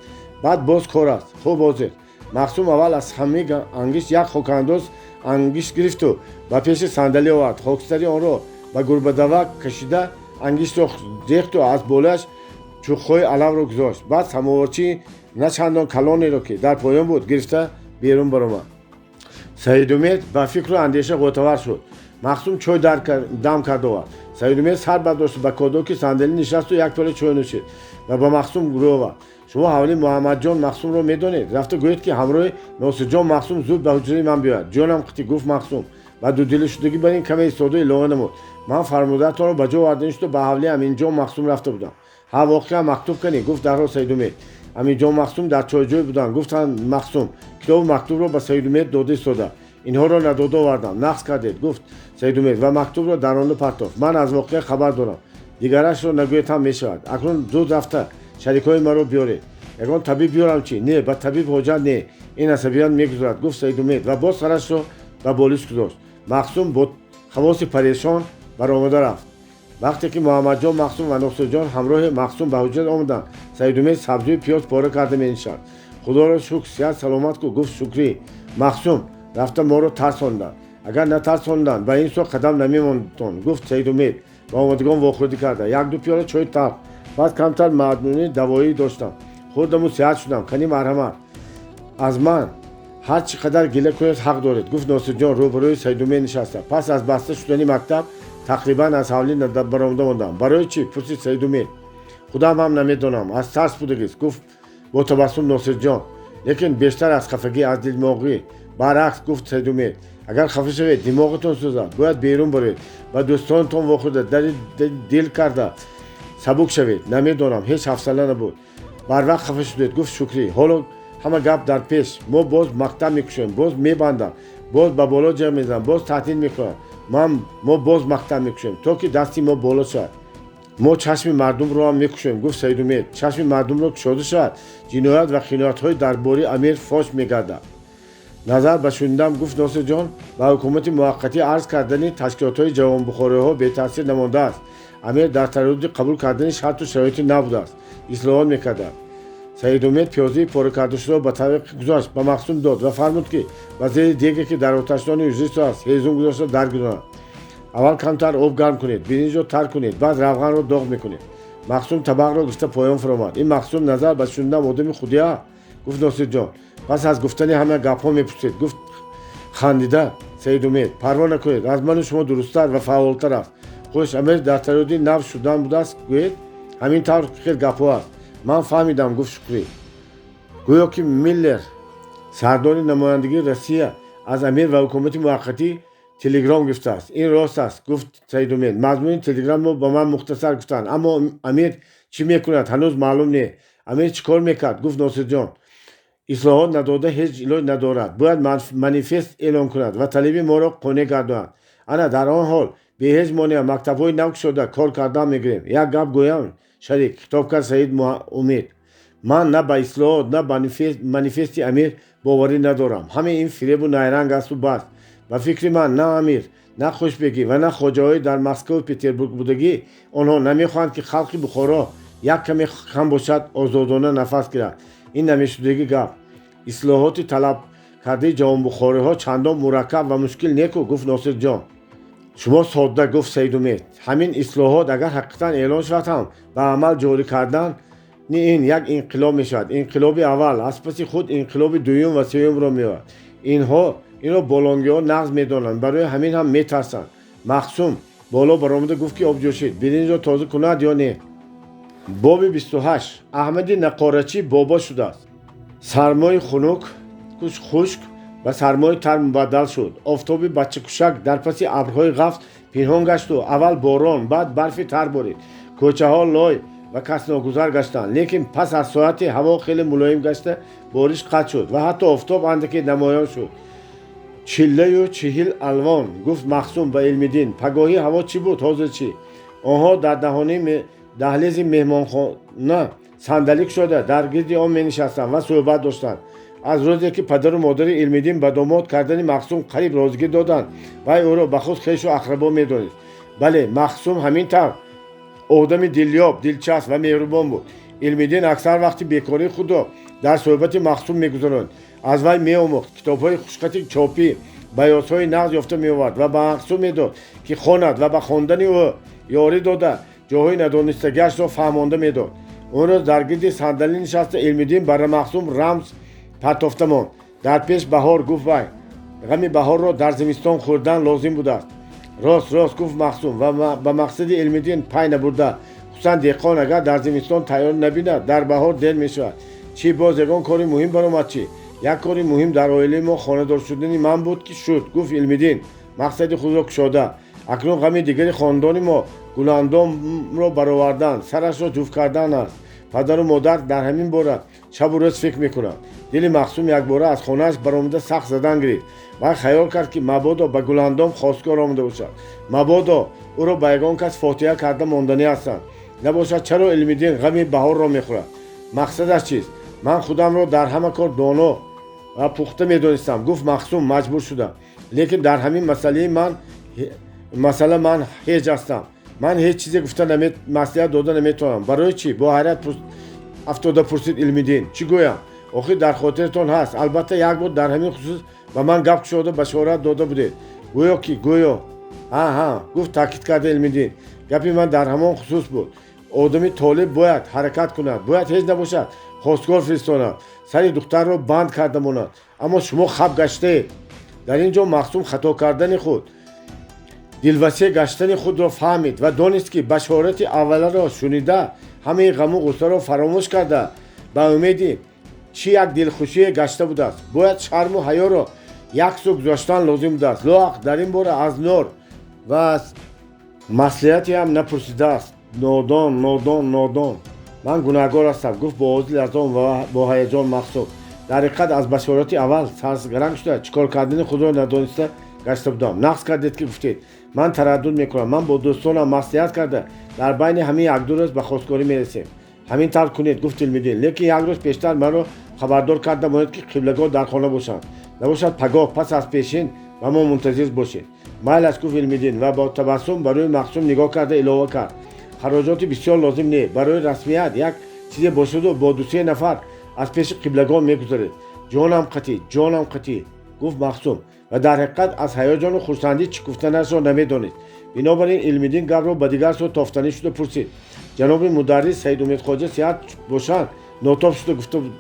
بعد باز کار است خوب حاضر مخصوم اول از همه انگشت یک خاک انداز انگشت گرفت و به پیش صندلی آورد خاکستری آن را به گربه‌دوک کشیده انگشت را ریخت و از بالش چوخهای علو را گذاشت بعد سماورچی نه چندان کلانی را که در پایان بود گرفته بیرون برآمد سید امید به فکر و اندیشه غوطه‌ور شد مخصوم چای دم کرد آورد سید امید سر برداشت به کادو که صندلی نشست و یک پیاله چای نوشید و با مخصوم گروه آورد. شما حوالی محمد جان مخصوم رو میدونید. رفته گوید که همراه ناصر جان مخصوم زود به حجره من بیاد. جانم قطی گفت مخصوم و دو دل شدگی بر این کمی ایستاده لوح نمود. من فرمودتان رو به جا آوردنش تو به حوالی امین جان مخصوم رفته بودم. ها واقعا مکتوب کنی. گفت درها سید امید. امین جان مخصوم در چایجوی بودن. گفتن مخصوم کتاب مکتوب رو به سید امید داده ایستاده. اینها رو نداده آوردم. نقص کردید. گفت سید امید و مکتوب رو در آن پرتافت. من از واقعه خبر دارم. دیگرش رو نگویید هم میشود. اکنون زود رفته شریکای ما رو بیارید. یگان طبیب بیارم چی؟ نه با طبیب حاجت نه. این عصبیت میگذارد. گفت سید امید و باز سرش رو به پلیس گذاشت. مخصوم با خواص پریشان برآمده رفت. وقتی که محمد جان مخصوم و ناصر جان همراه مخصوم به حجره آمدند، سید امید سبزی پیاز پاره کرده می‌نشست. خدا را شکر صحت سلامت کو. گفت شکری. مخصوم رفته ما رو ترساندند. اگر نترساندند به این سو قدم نمی‌ماندتون. گفت سید امید با آمدگان واخوردی کرده. یک دو پیاله چای تلخ بعد کمتر معدنونی دوایی داشتم. خودم صحت شدم. کنی مرحمت از من هر چقدر گله کنید حق دارید. گفت ناصر جان روبروی سید امید نشسته. پس از بسته شدنی مکتب تقریبا از حوالی برآمده ماندم. برای چی؟ پرسید سید امید. خودم هم نمیدونم. از ترس بودگیست. گفت با تبسم ناصر جان. لیکن بیشتر از خفگی از دلماغی. برعکس گفت سید امید. اگر خفه شوید دماغتون سوزد باید بیرون برید و دوستانتون واخورده در دل کرده سبک شوید. نمیدونم هیچ حوصله نبود. بر وقت خفه شدید. گفت شکری. حالا همه گپ در پیش. ما باز مقطع میکشیم. باز میبندم. باز به بالا جمع میزنم. باز تعطیل میکنم. ما باز مقطع میکشیم تا که دستی ما بالا شد. ما چشم مردم رو هم میکشیم. گفت سید امید. چشم مردم رو کشاده شد. جنایت و خیانت های درباره امیر فاش میگردد. نظر به شنیدم. گفت ناصر جان به حکومت موقتی عرض کردن تشکیلات های جوان بخاری ها به تاثیر نمانده است. امیر در تردید قبول کردن شرط و شرایطی نبوده است. اصلاحات میکرد. سید امید پیازی پاره کرده شده را به طبق گذاشت به مخصوم داد و فرمود که وزیر دیگه که در آتشدان حجره است هیزم گذاشته درگیرند. اول کمتر آب گرم کنید. برنج رو تر کنید. بعد روغن رو داغ میکنید. مخصوم طبق رو گفته پایان فرامد. این مخصوم نظر به شنیدم آدم خودیه. گفت ناصر جان. پس از گفتن همه گپ ها میپرسید. گفت خندیده سید امید. پروا نکنید. از من شما درستتر و فعالتر است. خوش امیر در تردید نو شدن بوده است. گوید همین طور خیلی گپ ها است. من فهمیدم. گفت شکری. گویا که میلر سردار نمایندگی روسیه از امیر و حکومت موقتی تلگرام گرفته است. این راست است. گفت سید امید. مضمون تلگرام رو با من مختصر گفتند اما امیر چی میکند هنوز معلوم نیست. امیر چیکار میکرد؟ گفت ناصر جان اصلاحات نداده هیچ علاج ندارد. باید منیفست اعلام کند و طلب ما را قانع گرداند. انا در آن حال به هیچ مانع مکتب‌های نو شده کار کردن میگیریم. یک گپ گویم شریک. خطاب کرد سید امید. من نه به اصلاحات نه به منیفست امیر باوری ندارم. همه این فریب و نیرنگ است و بس. و فکر من نه امیر نه خوشبگی و نه خواجه‌های در مسکو و پترزبورگ بودگی آنها نمیخواهند که خلق بخارا یک کمی خم باشد آزادانه نفس گیرد. این نمیشدگی گپ. اصلاحات طلب کرده جوان بخاری ها چندان مرکب و مشکل نیکو. گفت ناصر جان شما ساده. گفت سید امید. همین اصلاحات اگر حقیقتا اعلان شود هم به عمل جاری کردن نه این یک انقلاب میشود. انقلاب اول از پس خود انقلاب دوم و سوم را میآورد. اینها اینو بولونگی ها نقض میدانند. برای همین هم میترسند. مخصوم بالا برآمده گفت که آب جوشید. برنج را تازه کند یا نه. باب 28. احمد نقارچی بابا شده است. سرمای خنک خشک و سرمای تر مبدل شد. آفتاب بچه کشک در پس ابرهای غفل پنهان گشت و اول باران بعد برف تر بارید. کوچه ها لای و کس ناگذر گشتند. لیکن پس از ساعت هوا خیلی ملایم گشته بارش قطع شد و حتی آفتاب اندکی نمایان شد. چله و چهل الوان. گفت مخصوم به علم پگاهی هوا چی بود؟ حاضر چی؟ آنها در دهلیز مهمانخانه صندلی شده در گرد آن می نشستند و صحبت داشتند. از روزی که پدر و مادر علم به داماد کردن مخصوم قریب رازگی دادند و او را به خود خویش و اقربا می دانست. بله مخصوم همین طور آدم دلیاب دلچسب و مهربان بود. علم اکثر وقتی بیکاری خود را در صحبت مخصوم می گذراند. از وی می آموخت. کتاب های خوشخط چاپی بیات های نقض یافته می آورد و به مخصوم می داد که خواند و به خواندن او یاری داده جاهای ندانستگیش را فهمانده می داد. اون روز در گرد صندلی نشسته علم برای مخصوم رمز پرتافته ماند. در پیش بهار. گفت وی غم بهار را در زمستان خوردن لازم بوده است. راست گفت مخصوم و به مقصد علم پی نبرده خصوصا دهقان اگر در زمستان تیار نبیند در بهار دل میشود. چی باز یگان کاری مهم برآمد چی؟ یک کاری مهم در اویله ما خانه‌دار شدن من بود که شد. گفت علمیدین مقصد خود را کشاده. اکنون غم دیگری خاندان ما گلاندام را برآوردن، سرش را جفت کردن است. پدر و مادر در همین باره شب و روز فکر میکنند. دل معصوم یک باره از خانه‌اش برآمده سخت زدن گرفت و خیال کرد که مبادا به گلاندام خواستگار آمده باشد، مبادا او را به یگان کس فاتحه کرده ماندنی هستند نباشد. چرا علمیدین غم بهار را میخورد؟ مقصدش چیست؟ من خودم را در همه کار دانا و پخته میدانستم. گفت معصوم مجبور شدم، لیکن در همین مسئله من هیچ هستم. من هیچ چیزی گفته مصلحت داده نمیتونم. برای چی؟ با حیرت افتاده پرسید علمیدین. چی گویم؟ آخه در خاطرتان هست. البته یک بار در همین خصوص به من گپ شده بشارت داده بودید. گویا کی؟ گویا گفت تاکید کرده علمیدین. گپی من در همان خصوص بود. آدمی طالب باید حرکت کند، باید هیچ نباشد خواستگار فرستاند، سری دختر را بند کرده ماند. اما شما خب گشته. در اینجا معصوم خطا کردن خود، دلوسیع گشتن خود را فهمید و دانست که بشارت اوله را شنیده همه غم و غصه را فراموش کرده به امید چی یک دلخوشی گشته بوده است. باید شرم و حیا را یک سو گذاشتن لازم بوده است. لااق در این باره از نور و از مصلحتی هم نپرسیده است. نادان من گناهکار هستم. گفت با آواز لرزان و با هیجان معصوم. در حقیقت از بشارت اول سرگرم شده چیکار کردن خود را ندانسته گشته بودم. نقص کردید که گفتید من تردد میکنم. من با دوستانم مصلحت کرده در بین همین یک دو روز به خواستگاری میرسیم. همین طور کنید. گفت علمیدین. لیکن یک روز پیشتر من را خبردار کرده باید که قبلگاه در خانه باشند، نباشد پگاه پس از پیشین و ما منتظر باشید. مایل است. گفت علمیدین و با تبسم برای معصوم نگاه کرده اضافه کرد خراجات بسیار لازم نیست. برای رسمیت یک چیز باشد و با دو سه نفر از پیش قبلگاه میگذارید. جانم قطعی. گفت معصوم و در حقیقت از هیجان و خرسندی چی گفتنش را نمیدانید. بنابراین علمیدین گپ را به دیگر سو تافتنی شده پرسید. جناب مدرس سید امید خواجه صحت باشند؟ ناتاب شده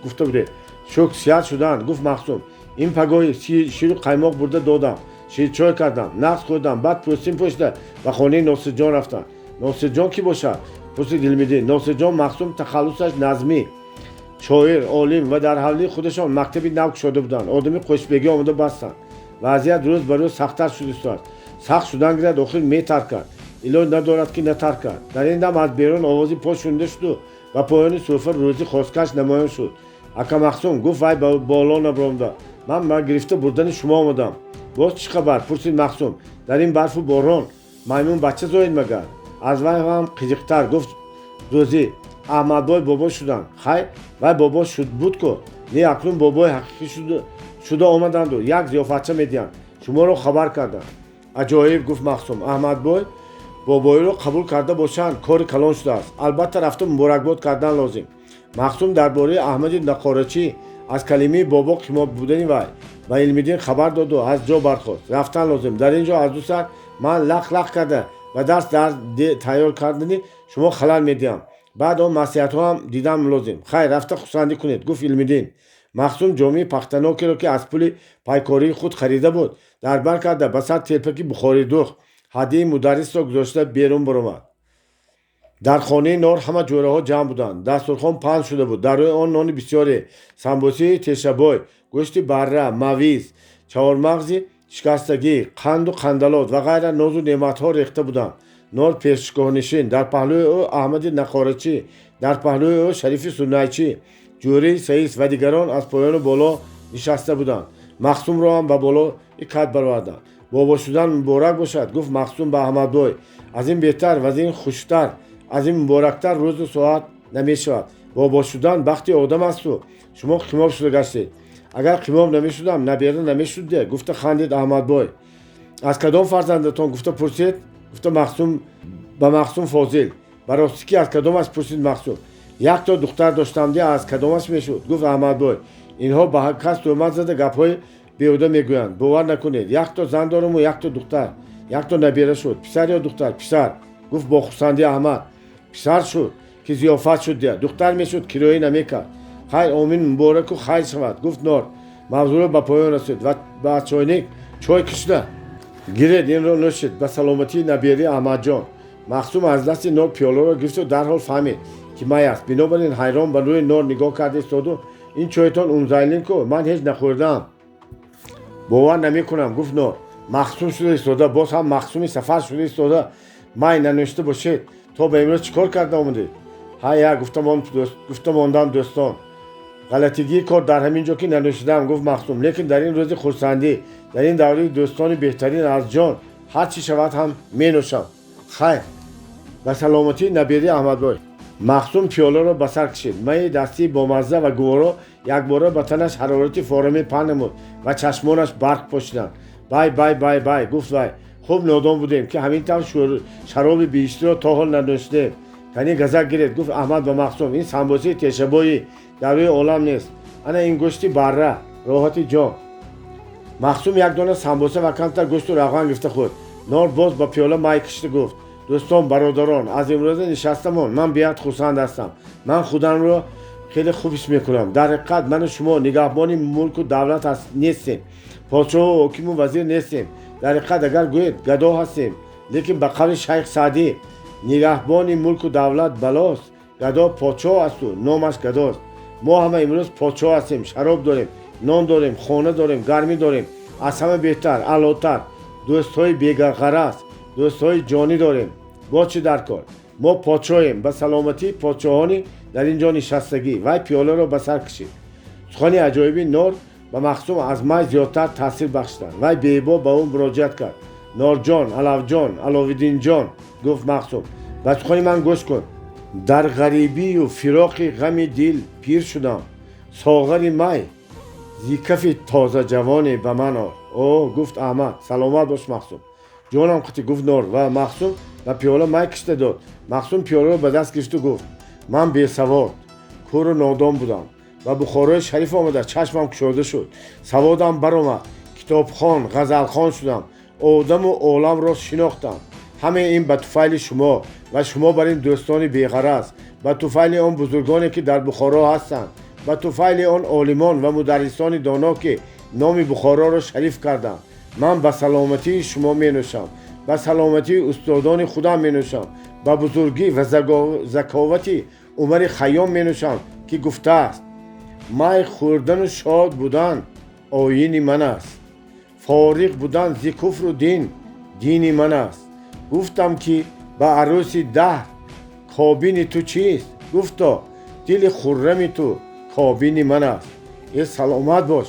گفته بوده. شکر صحت شدند. گفت معصوم این پگاه شیر و قیماق برده دادم، شیر چای کردم، نقص خوردم، بعد پوستین پشته و خانه ناصر جان رفتم. ناصر جان کی باشد؟ پرسید علمیدین. ناصر جان معصوم تخلصش نظمی، شاعر، عالم و در حوالی خودشان مکتبی نو شده بودند. آدمی خوشبگی آمده بستند. وضعیت روز به روز سخت‌تر شده است. سخت شدن گرد آخر میترک کرد. علاج ندارد که نترک کرد. در این دم از بیرون آوازی پا شنیده شد و پایان سفره روزی خواستکش نمایان شد. اکا معصوم گفت وای بالا نبرامده، من گرفته بردن شما آمدم. باز چه خبر؟ پرسید معصوم. در این برف و باران میمون بچه زاید مگر؟ از وای هم قیزیق‌تر گفت روزی احمدبای بابا شدن. خیر وای بابا شد بود که نه اکنون بابای حقیقی شده آمدند و یک ضیافتچه میدیند شما رو خبر کردند. عجایب. گفت معصوم. احمدبای بابایی رو قبول کرده باشند کار کلان شده است. البته رفته مبارکباد کردن لازم. معصوم درباره احمد نقارچی از کلمه بابا قیمت بودن وی و علمیدین خبر داد و از جا برخاست. رفتن لازم. در اینجا از دو سر من لخ کرده و دست در تیار کردنی شما خلل میدیم. بعد اون مسیحیت ها هم دیدم لازم. خیر رفته خسندی کنید. گفت علمیدین. معصوم جامعه پختناکی را که از پول پایکاری خود خریده بود در بر کرده به سر تلپکی بخاری دوخت. هدیه مدرس را گذاشته بیرون برآمد. در خانه نار همه جوره ها جمع بودند. دسترخوان پهن شده بود. در روی آن نان بسیاری، سمبوسه تشبای، گوشت بره، مویز، چهارمغز شکستگی، قند و قندلات و غیره ناز و نعمت ها ریخته بودند. نار پیشگاه نشین. در پهلوی او احمد نقارچی، در پهلوی او شریف سنایچی، جوری سعیس و دیگران از پایان بالا نشسته بودند. معصوم را هم به بالا قد برآوردند. بابا شدن مبارک باشد. گفت معصوم به احمدبای. از این بهتر و از این خوشتر از این مبارکتر روز و ساعت نمی شود. بابا شدن بختی آدم است و شما قیماب شده گشتید. اگر قیماب نمی شدم نبیره نمی شده. گفته خندید احمدبای. از کدام فرزندتان گفته پرسید؟ گفته معصوم به معصوم فاضل. براستی که از کدامش پرسید معصوم. یک تا دختر داشتم دی از کدامش میشد؟ گفت احمدبای. اینها به کس تهمت زده گپ‌های بیهوده میگویند. باور نکنید. یک تا زن دارم و یک تا دختر. یک تا نبیره شد. پسر یا دختر؟ پسر. گفت با خسندی احمد. پسر شد که ضیافت شد دی. دختر میشد کرایه نمیکرد. خیر آمین مبارک و خیر شود. گفت نار. موضوع را به پایان رسید و با چایnik چای کشیده گیرید این را نوشید. به سلامتی نبیره احمد جان. махсум аз дасти нор пиёларо гирифту дарҳол фаҳмид ки май аст. Бинобар ин ҳайрон ба рӯи нор нигоҳ карда истоду ин чойтон унзайлин ку ман ҳеҷ нахӯрдаам. бовар намекунам, гуфт нор. махсум шуда истода, боз ҳам махсуми сафар шуда истода май нанӯшта бошед. то ба имрӯз чӣ кор карда омадед? ҳая, гуфта мондам дӯстон. ғалатигии кор дар ҳамин ҷо ки нанӯшидам, гуфт махсум. лекин дар ин рӯзи хурсандӣ, дар ин давраи дӯстони беҳтарин аз ҷон ҳар чӣ шавад ҳам менӯшам. хайр, ба саломатии набири аҳмадбой. махсум пиёларо ба сар кашид. майи дастии бомазза ва гуворо якбора ба танаш ҳарорати форамӣ паҳн намуд ва чашмонаш барқ пошиданд. бай, гуфт вай. хуб нодон будем ки ҳамин тавр шароби биҳиштиро то ҳол нанӯшидем. канӣ газак гиред, гуфт аҳмад ба махсум. ин самбосаи тешабои дар рӯи олам нест. ана ин гӯшти барра, роҳати ҷон. махсум як дона самбоса ва камтар гӯшту равған гирифта хӯрд. нор боз ба пиёла май кашида гуфт. дӯстон, бародарон, аз имрӯза нишастамон ман беҳад хурсанд ҳастам. ман худамро хеле хуб ҳис мекунам. дар ҳақиқат ману шумо нигаҳбони мулку давлат нестем. подшоҳу ҳокиму вазир нестем. дар ҳақиқат агар гӯед гадо ҳастем. лекин ба қавли шайх саъдӣ нигаҳбони мулку давлат балост. гадо подшоҳ асту номаш гадост. мо ҳама имрӯз подшоҳ ҳастем. шароб дорем, нон дорем, хона дорем, гармӣ дорем. аз ҳама беҳтар, аълотар дӯстҳои беғараз, дӯстҳои ҷонӣ дорем. бо чӣ дар кор? мо подшоҳем. ба саломатии подшоҳони дар ин ҷо нишастагӣ. вай пиёларо ба сар кашид. сухани аҷоиби нор ба махсум аз май зиёдтар таъсир бахшиданд. вай беибо ба ӯ муроҷиат кард. норҷон, алавҷон, аловиддинҷон, гуфт махсум, ба сухани ман гӯш кун. дар ғарибию фироқи ғами дил пир шудам. соғари май зи кафи тозаҷавоне ба ман ор. о, гуфт аҳмад. саломат бош махсум. ҷонам қити, гуфт нор ва махсум ба пиёла май кашида дод. махсум пиёларо ба даст гирифту гуфт. ман бесавод, кӯру нодон будам. ба бухорои шариф омада чашмам кушода шуд. саводам баромад. китобхон, ғазалхон шудам. одаму оламро шинохтам. ҳамаи ин ба туфайли шумо ва шумо бар ин дӯстони беғараз, ба туфайли он бузургоне ки дар бухоро ҳастанд, ба туфайли он олимон ва мударрисони доно ки номи бухороро шариф карданд. ман ба саломатии шумо менӯшам. ба саломатии устодони худам менӯшам. ба бузургӣ ва заковати умари хайём менӯшам ки гуфтааст. май хӯрдану шод будан оини ман аст. фориғ будан зи куфру дин дини ман аст. гуфтам ки ба арӯси даҳр кобини ту чист? гуфто дили хуррами ту кобини ман аст. саломат бош.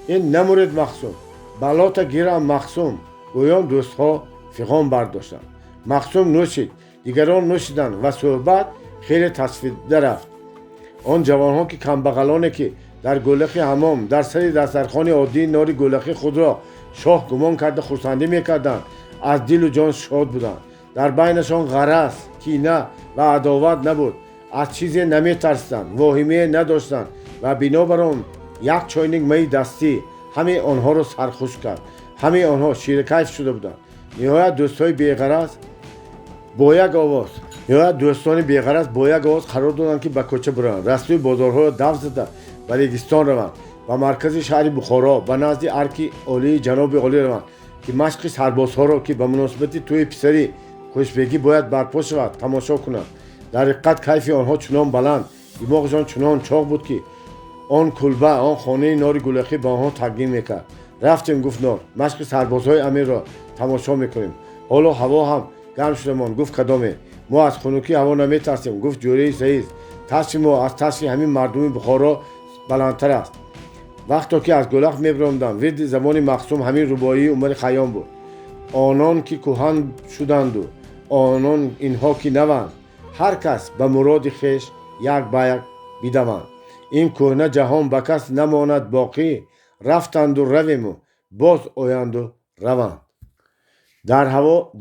ин намуред махсум. балота гирам махсум. гӯён дӯстҳо фиғон бардоштанд. махсум нӯшид. дигарон нӯшиданд ва суҳбат хеле тасвида рафт. он ҷавонҳо ки камбағалоне ки дар гӯлахи ҳамом дар сари дастархони оддии нори гӯлахи худро шоҳ гумон карда хурсандӣ мекарданд, аз дилу ҷон шод буданд. дар байнашон ғараз, кина ва адоват набуд. аз чизе наметарсиданд, воҳимае надоштанд ва бинобар он як чойник майи дастӣ ҳамаи онҳоро сархуш кард. ҳамаи онҳо ширкайф шуда буданд. ниҳоят дӯстони беғараз бо як овоз қарор доданд ки ба кӯча буранд. растӯи бозорҳоро дав зада ба регистон раванд. ба маркази шаҳри бухоро ба назди арки олии ҷаноби олӣ раванд ки машқи сарбозҳоро ки ба муносибати тӯи писари хушбегӣ бояд барпо шавад тамошо кунанд. дар ҳақиқат кайфи онҳо чунон баланд, димоғашон чунон чоқ буд ки он кулба, он хонаи нори гӯлахӣ ба онҳо тағдим мекард. рафтем, гуфт нор, машқи сарбозҳои амирро тамошо мекунем. ҳоло ҳаво ҳам гарм шудамон. гуфт кадоме? мо аз хунукии ҳаво наметарсем. гуфт ҷӯрии саиз. тарси мо аз тарси ҳамин мардуми бухоро баландтар аст. вақто ки аз гӯлах мебиромдам, вирди забони махсум ҳамин рубоии умари хайём буд. онон ки кӯҳан шуданду онон инҳо ки наванд, ҳар кас ба муроди хеш як ба як бидаванд. ин кӯҳна ҷаҳон ба кас намонад боқӣ, рафтанду равему боз оянду раванд.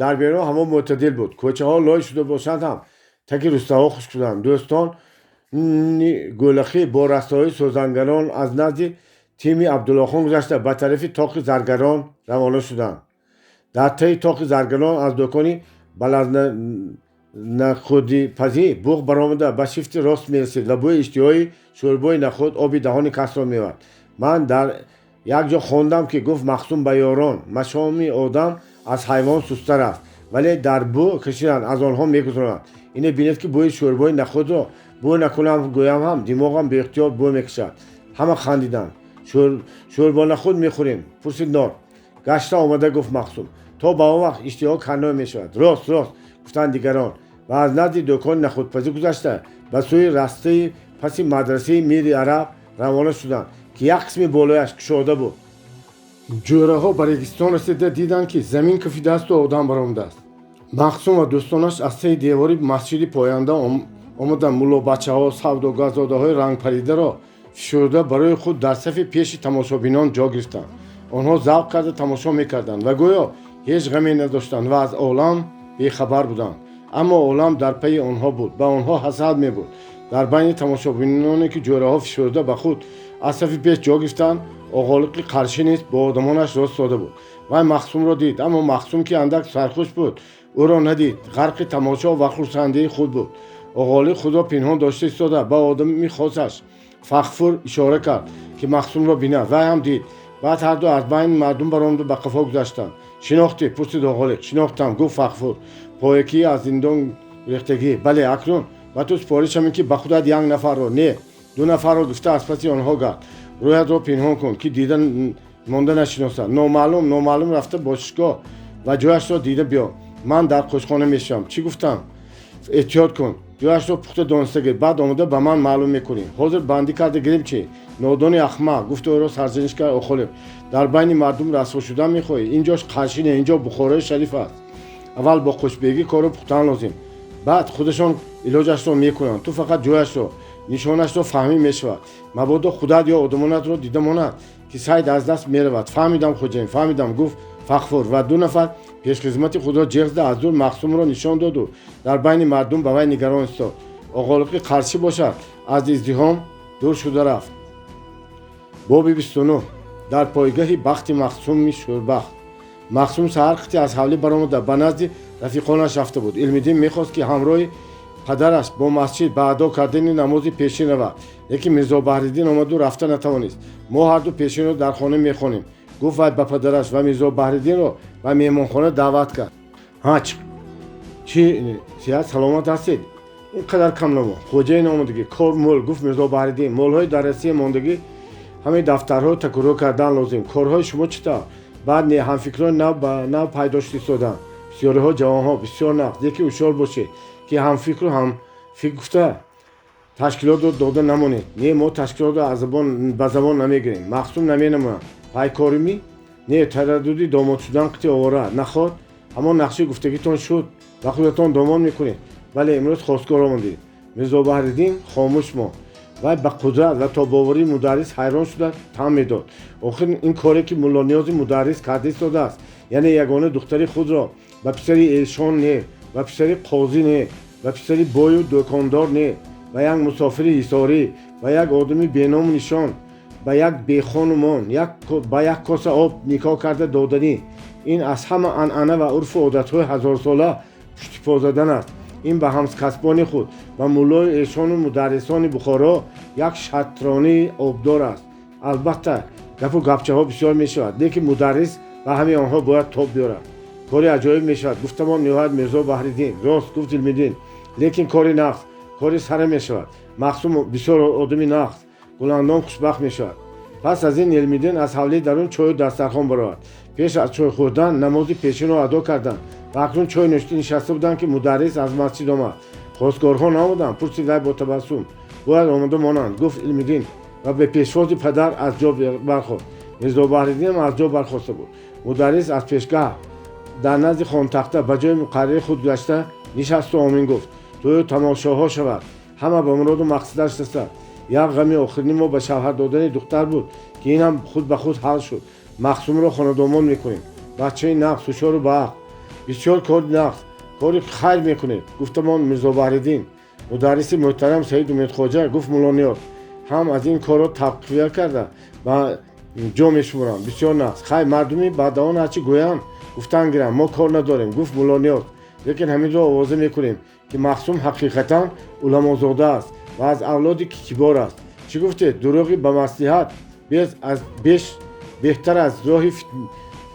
дар берун ҳаво мӯътадил буд. кӯчаҳо лой шуда бошанд ҳам таки рӯстаҳо хушк шуданд. дӯстони гӯлахӣ бо растоҳои сӯзангарон аз назди тими Абдуллохон гузашта ба тарафи тоқи заргарон равона шуданд. дар таи тоқи заргарон аз дӯкони балазнахӯдипазӣ буғ баромада ба шифти рост мерасид ва бӯи иштиҳои шӯрбои нахӯд обидаҳони касро мевард. ман дар як ҷо хондам ки гуфт махсум ба ёрон, машоми одам аз ҳайвон сустар аст ولی در بو کشیدن از آنها میگذرند. اینه بینید که بوی شوربای نخود رو بو نکنم گویم هم دماغم به اختیار بو میکشد. همه خندیدن. شوربا نخود میخوریم. پرسید نور. گشته آمده گفت مخصوم. تا با اون وقت اشتها کنار میشود. راست گفتن دیگران. و از نزد دکان نخودپزی گذشته به سوی راسته پس مدرسه میر عرب روانه شدند که یک قسم بالایش گشاده بود. جوره ها به ریگستان رسیده دیدند که زمین کفیده است و آدم برآمده است. مخصوم و دوستانش از سه دیواری مسجد پاینده آمدند. ملا بچه ها سوداگرزاده های رنگ پریده را فشرده برای خود در صف پیش تماشابینان جا گرفتند. آنها ذوق کرده تماشا میکردند و گویا هیچ غمی نداشتند و از عالم بیخبر بودند. اما عالم در پی آنها بود. به آنها حسد میبود. در بین تماشابینانی که جوره ها فشرده به خود از صف پیش جا گرفتند، آقالق قرشی نیست با آدمانش راست ساده بود. و مخصوم را دید، اما مخصوم که اندک سرخوش بود او را ندید. غرق تماشا و خرسندی خود بود. آقالق خود را پنهان داشته ایستاده به آدمی خاصش فخفور اشاره کرد که مخصوم را بیند. و هم دید. بعد هر دو از بین مردم برآمد و به قفا گذاشتند. شناختی؟ پرسید آقالق. شناختم گفت فخفور. پایکی از زندان ریختگی. بله اکنون و تو سپارشم این که به خودت یک نفر را نه 2 نفر را گفته از پس آنها گرد. رویت را پنهان کن که دیدن مانده نشناسد. نامعلوم رفته باشگاه و جایش را دیده بیا. من در قوشخانه میشم. چی گفتم؟ احتیاط کن. جایش را پخته دانسته گیر. بعد آمده به من معلوم میکنی. حاضر بندی کرده گیریم چی؟ نادان احمق. گفت او را سرزنش کرد. آخالق در بین مردم رسوا شدن میخواهی؟ اینجاش قرشینه، اینجا بخارای شریف است. اول با خوشبگی کارو پختن لازم. بعد خودشان علاجش رو میکنند. تو فقط جایش رو نشانش رو فهمی میشود. مبادا خودت یا آدمانت رو دیده ماند که سعید از دست میرود. فهمیدم خوجین فهمیدم گفت فخفور. و 2 نفر پیش خدمت خود را جغزده از دور مخصوم را نشان داد و در بین مردم به وی نگران ایستاد. آقالقی قرشی باشد از ازدحام دور شده رفت. باب 29 در پایگاه بخت مخصوم شوربخت. مخصوم سحر وقتی از حوله برآمده به نزد رفیقانش رفته بود. علم‌الدین میخواست که همراه پدرش با مسجد به ادا کردن نماز پیشین رود، لیکن میرزا بحرالدین آمد و رفته نتوانست. ما هر دو پیشین را در خانه میخوانیم. گفت وی به پدرش و میرزا بحرالدین را به مهمانخانه دعوت کرد. چی صحت سلامت هستید؟ اینقدر کم نمو خوجه آمدگی کار مول. گفت میرزا بحرالدین مولهای درسی ماندگی همه دفترها تکرار کردن لازم. کارهای شما چطور؟ بعد نه همفکران نه پیداشتی شدن. بسیاری ها جوان ها بسیار نقد. یکی هوشیار باشه که هم فکر و هم فکر گفته تشکیلات رو داده نمونید. نه ما تشکیلات رو از زبان به زبان نمیگیریم. مخصوم نمینمونم. پیکارمی نه ترددی داماد شدن قطعی آواره نخواد. همون نقشه گفتگیتون شد و خودتون داماد میکنید. ولی امروز خواستگار آمدید. میرزا بحرالدین خاموش ما و به قدرت و تاباوری مدرس حیران شده تم میداد. آخر این کاری که مولا نیاز مدرس کرده ایستاده است، یعنی یگانه دختری خود را به پسری ایشان نه و پسری قاضی نه و پسری بای و دکاندار نه و یک مسافر حصاری و یک آدمی بینام نشان و یک بیخانمان با یک کاسه آب نکاح کرده دادنی. این از همه عنعنه و عرف و عادت‌های 1000 ساله پشت پا زدن است. این به همکسبان خود و مولای ایشان و مدرسان بخارا یک شطرانه آبدار است. البته گپ و گپچه ها بسیار می شود، لیکن مدرس و همه آنها باید تاب بیارد. کاری عجایب می شود. گفتم نهایت میرزا بحرالدین راست گفت علم‌الدین، لیکن کاری نقص کاری سره می شود. مخصوم بسیار آدمی نقص گلندام خوشبخت می شود. پس از این علم‌الدین از حوله درون چای دسترخوان برآورد. پیش از چای خوردن نماز پیشین را ادا کردند و اکنون چای نوشیده نشسته بودند که مدرس از مسجد آمد. خواستگارها نآمدند. پرسید وی با تبسم باید آمده مانند. گفت علم‌الدین و به پیشواز پدر از جا برخاست. میرزا بحرالدین هم از جا برخاسته بود. مدرس از پیشگاه در نزد خان تخته به جای مقرر خود گشته نشست و آمین گفت. تو تماشاها شود. همه به مراد و مقصدش رسید. یک غم آخرین ما به شوهر دادن دختر بود که این هم خود به خود حل شد. مخصوم را خاندامان میکنیم. بچه نقص هوشیار و بخت بسیار کار نقص کاری خیر میکنید. گفتمان میرزا بحرالدین. مدرس محترم سید امید خواجه گفت مولا نیاز هم از این کارا تقویه کرده و جا میشمورم بسیار نقص. خیر مردمی بعد آن هرچی گویم گفتن گیرم ما کار نداریم. گفت مولا نیاز لیکن همین را آوازه میکنیم که مخصوم حقیقتا علمازاده است و از اولادی که کبار است. چی گفته؟ دروغی به مصلحت بهتر از راه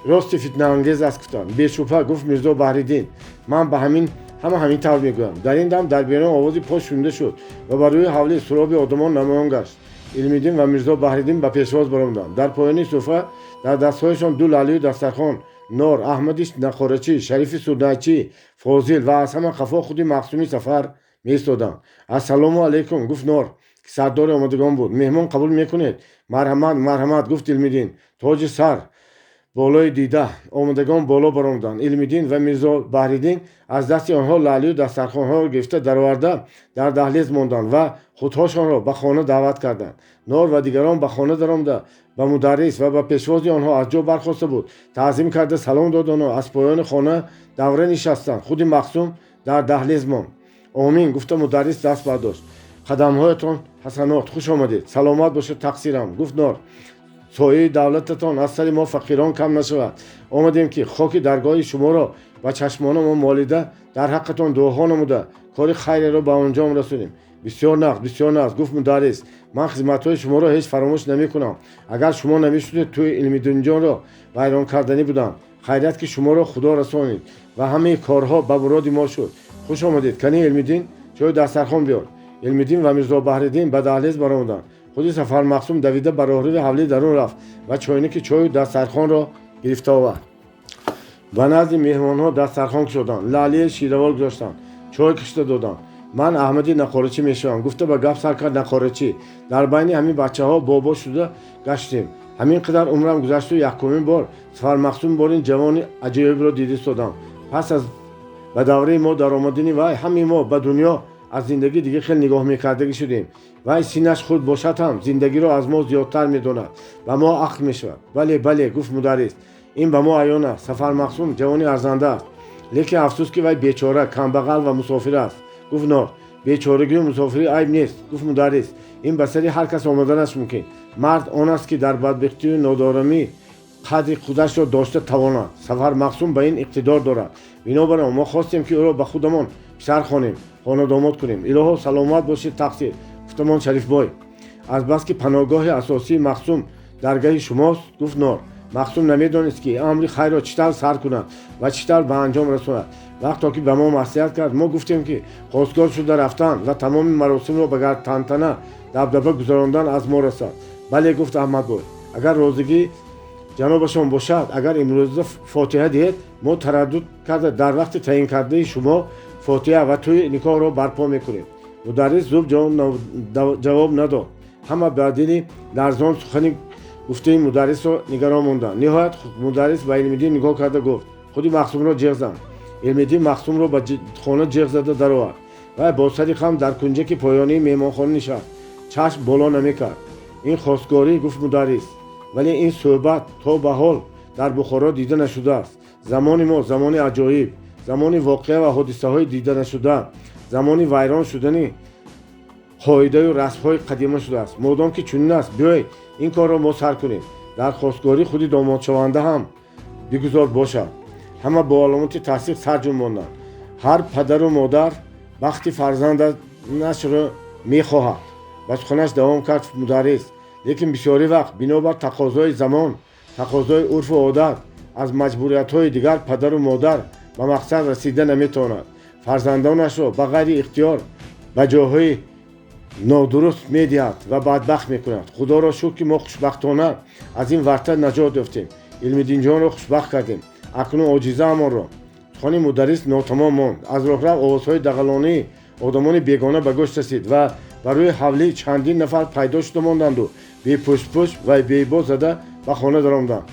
راستی فتنه انگیز است گفتن. بیشوپا گفت میرزا بحریدین من به همین طور میگویم. در این دم در بیرون آوازی پشت شنیده شد و بر روی حوله سراب آدمان نمایان گشت. علمیدین و میرزا بحریدین به پیشواز برآمدند. در پایان سفره در دستهایشان دو لاله دسترخوان، نور، احمدی نقارچی، شریف سودنچی، فاضل و از همان خفا خودی مقسومی سفر میایستادند. السلام علیکم گفت نور که سردار آمدگان بود. مهمان قبول میکنید؟ مرحمت گفت علمیدین. تاج سر بالای دیده. آمدگان بالا برآمدند. علمیدین و میرزا بحریدین از دست آنها لاله و دسترخوانها را گرفته درآورده در دهلیز ماندند و خودهاشان را به خانه دعوت کردند. نور و دیگران به خانه درآمده به مدرس و به پیشواز آنها از جا برخاسته بود. تعظیم کرده سلام دادند و از پایان خانه دوره نشستند. خود مقسوم در دهلیز ماند. آمین گفت مدرس دست برداشت. قدمهایتان حسنات، خوش آمدید. سلامت باشید تقصیرم گفت نور. سایه دولتتان از سر ما فقیران کم نشود. آمدیم که خاک درگاه شما را و چشمان ما مالیده در حقتان دعاها نموده کار خیر را به انجام رسونیم. بسیار نقد گفت مدرس. من خدمت‌های شما را هیچ فراموش نمی‌کنم. اگر شما نمی‌شدید توی علمیدین جان را ویران کردنی بودم. خیریت که شما را خدا رسانید و همه کارها به مراد ما شد. خوش آمدید. کنی علمیدین چای دسترخوان بیار. علمیدین و میرزا بحریدین به دهلیز برآمدند. خودی سفر مقسوم دویده بر راهروی حوله درون رفت و چاینک چای و دسترخوان را گرفته آورد. و نزد مهمانها دسترخوان کشیدند. لاله شیروار گذاشتند. چای کشیده دادند. من احمدی نقارچی میشوم گفته به گپ سر کرد نقارچی. در بین همین بچه‌ها بابا شده گشتیم. همین قدر عمرم گذشت و یکمین بار سفر مقسوم بار این جوان عجیب را دیده شدم. پس از به دوره ما در آمدنی وای همین ما به دنیا از زندگی دیگه خیلی نگاه میکردگی شدیم. وای سینه‌اش خود باشد هم زندگی را از ما زیادتر میداند و ما عقل میشود. بله گفت مدرس. این به ما عیان است. سفر مقسوم جوانی ارزنده است. لیکن افسوس که وای بیچاره کمبغل و مسافر است. گفت نور. بیچارگی و مسافری عیب نیست گفت مدرس. این به سر هر کس آمدن است ممکن. مرد آن است که در بدبختی و نادارمی قدر خودش را داشته تواند. سفر مقسوم به این اقتدار دارد. بنابراین ما خواستیم که او را به خودمان پسر خوانیم، خانه داماد کنیم. الهو سلامت باشید تقصیر. گفتمان شریف بای. از بس که پناهگاه اساسی مقسوم درگاه شماست گفت نور. مقسوم نمیدانست که امر خیر را چطور سر کند و چطور به انجام رساند. وقتی که به ما نصیحت کرد ما گفتیم که خواستگار شده رفتن و تمام مراسم را به تنتنه دبدبه گذراندن از ما رسد. بله گفت احمد بای. اگر روزگی جنابشان باشد اگر امروز فاتحه دهید ما تردد کرده در وقت تعیین کرده شما فاتحه و توی نکاح را برپا میکنیم. مدرس زود جواب نداد. همه بعدین لرزان سخنی گفته مدرس را نگران ماندند. نهایت مدرس به علمیدین نگاه کرده گفت خودی مقسوم را جیغ زن. علمیدین مقسوم را به خانه جیغ زده در آورد و با صدیق هم در کنجک پایانی مهمانخانه نشست. چشم بالا نمیکرد. این خواستگاری گفت مدرس. ولی این صحبت تا به حال در بخارا دیده نشده است. زمان ما زمان عجایب، زمان واقعه و حادثه های دیده نشده، زمان ویران شدنی قاعده و رسم های قدیمی شده است. مادام که چنین است بیایید این کار را ما سر کنیم. در خواستگاری خودی داماد شونده هم بگذار باشد. همه با علامت تصدیق سر جنباندند. هر پدر و مادر وقتی فرزندش را میخواهد. و سخنش دوام کرد مدرس. لیکن بسیاری وقت بنابر تقاضای زمان، تقاضای عرف و عادت از مجبوریت‌های دیگر پدر و مادر به مقصد رسیده نمیتواند. فرزندانش را به غیر اختیار به جاهای نادرست میدهد و بدبخت میکند. خدا را شکر که ما خوشبختانه از این ورطه نجات یافتیم. علمیدین جان را خوشبخت کردیم. اکنون عاجزه امان را خانه مدرس ناتمام ماند. از راهرو آوازهای دغلانی آدمان بیگانه به گوش رسید و بر روی حوله چندین نفر پیدا شده ماندند و بی پشت و بی با زده به خانه درآمدند.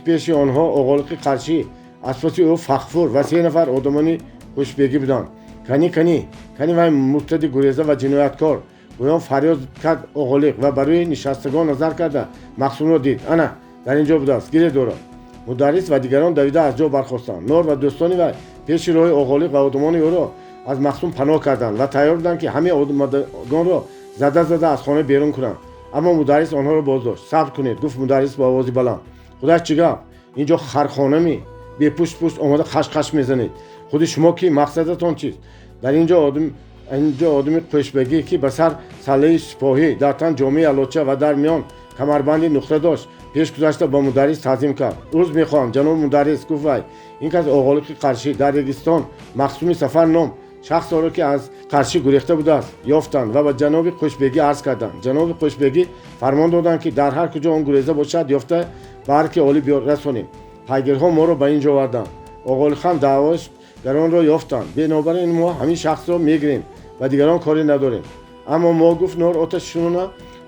پیش آنها آقالق قرشی، از پس او فخفور و 3 نفر آدمان خوشبگی بودند. کنی و مرتد گریزه و جنایتکار گویان فریاد کرد آقالق و برای نشستگان نظر کرده مقسوم را دید. انا در اینجا بوده است گیره دارد. مدرس و دیگران دویده از جا برخاستند. نور و دوستانی و پیش راه آقالق و آدمان او را از مقسوم پناه کردند و تیار بودند که همه آدمگان را زده از خانه بیرون کنند. اما مدرس آنها را بازداشت. صبر کنید گفت مدرس با آوازی بلند. خودش چیگه؟ اینجا خرخانه می بی پشت آماده خش میزنید. خود شما کی مقصدتون چیست؟ در اینجا آدمی خوشبگی که به سر سله سپاهی در تن جامعه الاچه و در میان کمربند نقطه داشت پیش گذشته با مدرس تعظیم کرد. عذر میخوام جناب مدرس، گفت وای این که از اوغالق قرشی در رگستان مخصوم سفر نام شخص را که از قرشی گریخته بوده است یافتند و به جناب خوشبگی عرض کردند. جناب خوشبگی فرمان دادند که در هر کجا آن گریزه باشد یافته به ارک عالی برسانیم. پیگیرها ما را به اینجا آوردند. اوغالق هم دعواش گران را یافتند. بنابراین ما همین شخص را میگیریم و دیگران کاری نداریم. اما ما گفت نور آتششون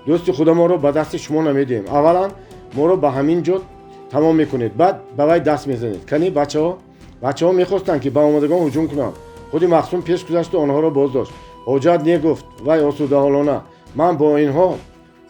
دوست خدا ما رو به دست شما نمیدیم. اولا ما رو به همین جا تمام میکنید، بعد به وی دست میزنید. کنی بچه‌ها میخواستند که به آمدگان هجوم کنند. خودی مخصوم پیش گذشت و آنها را باز داشت. حاجت نگفت وی آسوده حالانه من با اینها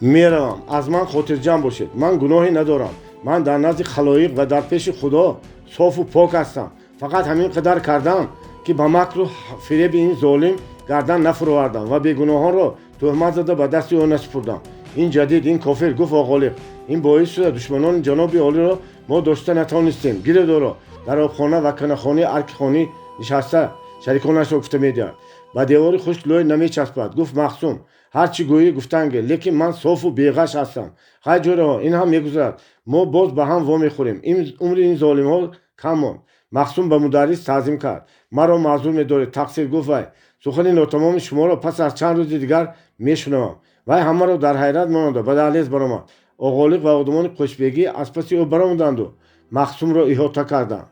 میروم، از من خاطر جمع باشید، من گناهی ندارم، من در نزد خلایق و در پیش خدا صاف و پاک هستم. فقط همین قدر کردم که به مکر و فریب این ظالم گردن نفروردم و بیگناهان را تهمت زده به دست او نسپردم. این جدید، این کافر، گفت اوغالق، این باعث شده دشمنان جناب عالی را ما داشته نتوانستیم. گیردارا در آبخانه و کنخانه ارکخانه نشسته شریکانش را گفته میدهد. به دیوار خشک لای نمیچسبد. گفت مخصوم هر چی گویی گفتنگه، لیکن من صاف و بیغش هستم. خیلی جوره ها این هم میگذرد، ما باز به هم وا میخوریم. این عمر این ظالم ها کم ماند. مخصوم به مدرس تعظیم کرد. مرا معذور میدارید تقصیر، گفت وی سخن ناتمام شما را پس از چند روز دیگر میشنوم. وی همه را در حیرت مانند به دهلیز برآمد. اوغالق و آدمان خوشبگی از پس او برآمدند و مخصوم را احاطه کردند.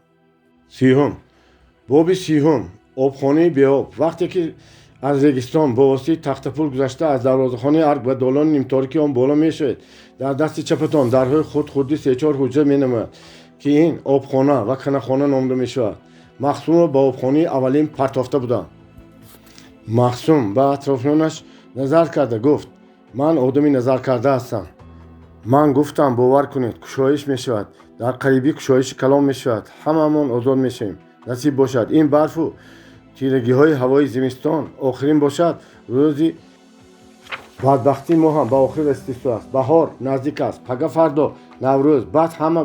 سیوم باب سیوم آبخانه بی آب. وقتی که از رگستان با واسطه تختپل گذشته از دروازه‌خانه ارگ و دالان نیمتاریکی آن بالا میشوید، در دست چپتان درهای خودی سه چهار حجره مینماید که این آبخانه و کنخانه نامیده میشود. مخصوم را با آبخانه اولین پرتافته بودند. مخصوم به اطرافیانش نظر کرده گفت من آدمی نظر کرده هستم. من گفتم باور کنید کشایش میشود، در قریبی کشایش کلام میشود، هممون آزاد میشیم. نصیب باشد این برف و تیرگی های هوای زمستان آخرین باشد. روزی بدبختی ما هم به آخر رسیده است. بهار نزدیک است، پگاه فردا نوروز، بعد همه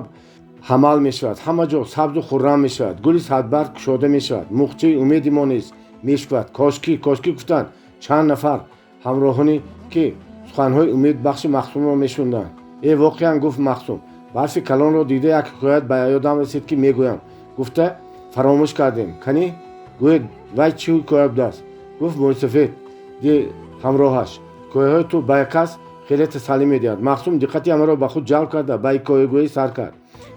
حمل میشود، همه جا سبز و خرم میشود، گل صدبرگ گشاده میشود، مخچه امیدی ما نیست میشود. کاشکی گفتند چند نفر همراهانی که سخنهای امید بخش مخصوم را میشوندند. ای واقعا، گفت مخصوم، برف کلان را دیده یک حکایت به یادم رسید که میگویم. گفته فراموش کردیم. کنی گوید وای چی حکایت بوده است؟ گفت موسفید دی همراهش حکایت تو به کس خیلی تسلی میدهد. مخصوم دقتی همه را به خود جلب کرده به حکایتگویی سر کرد.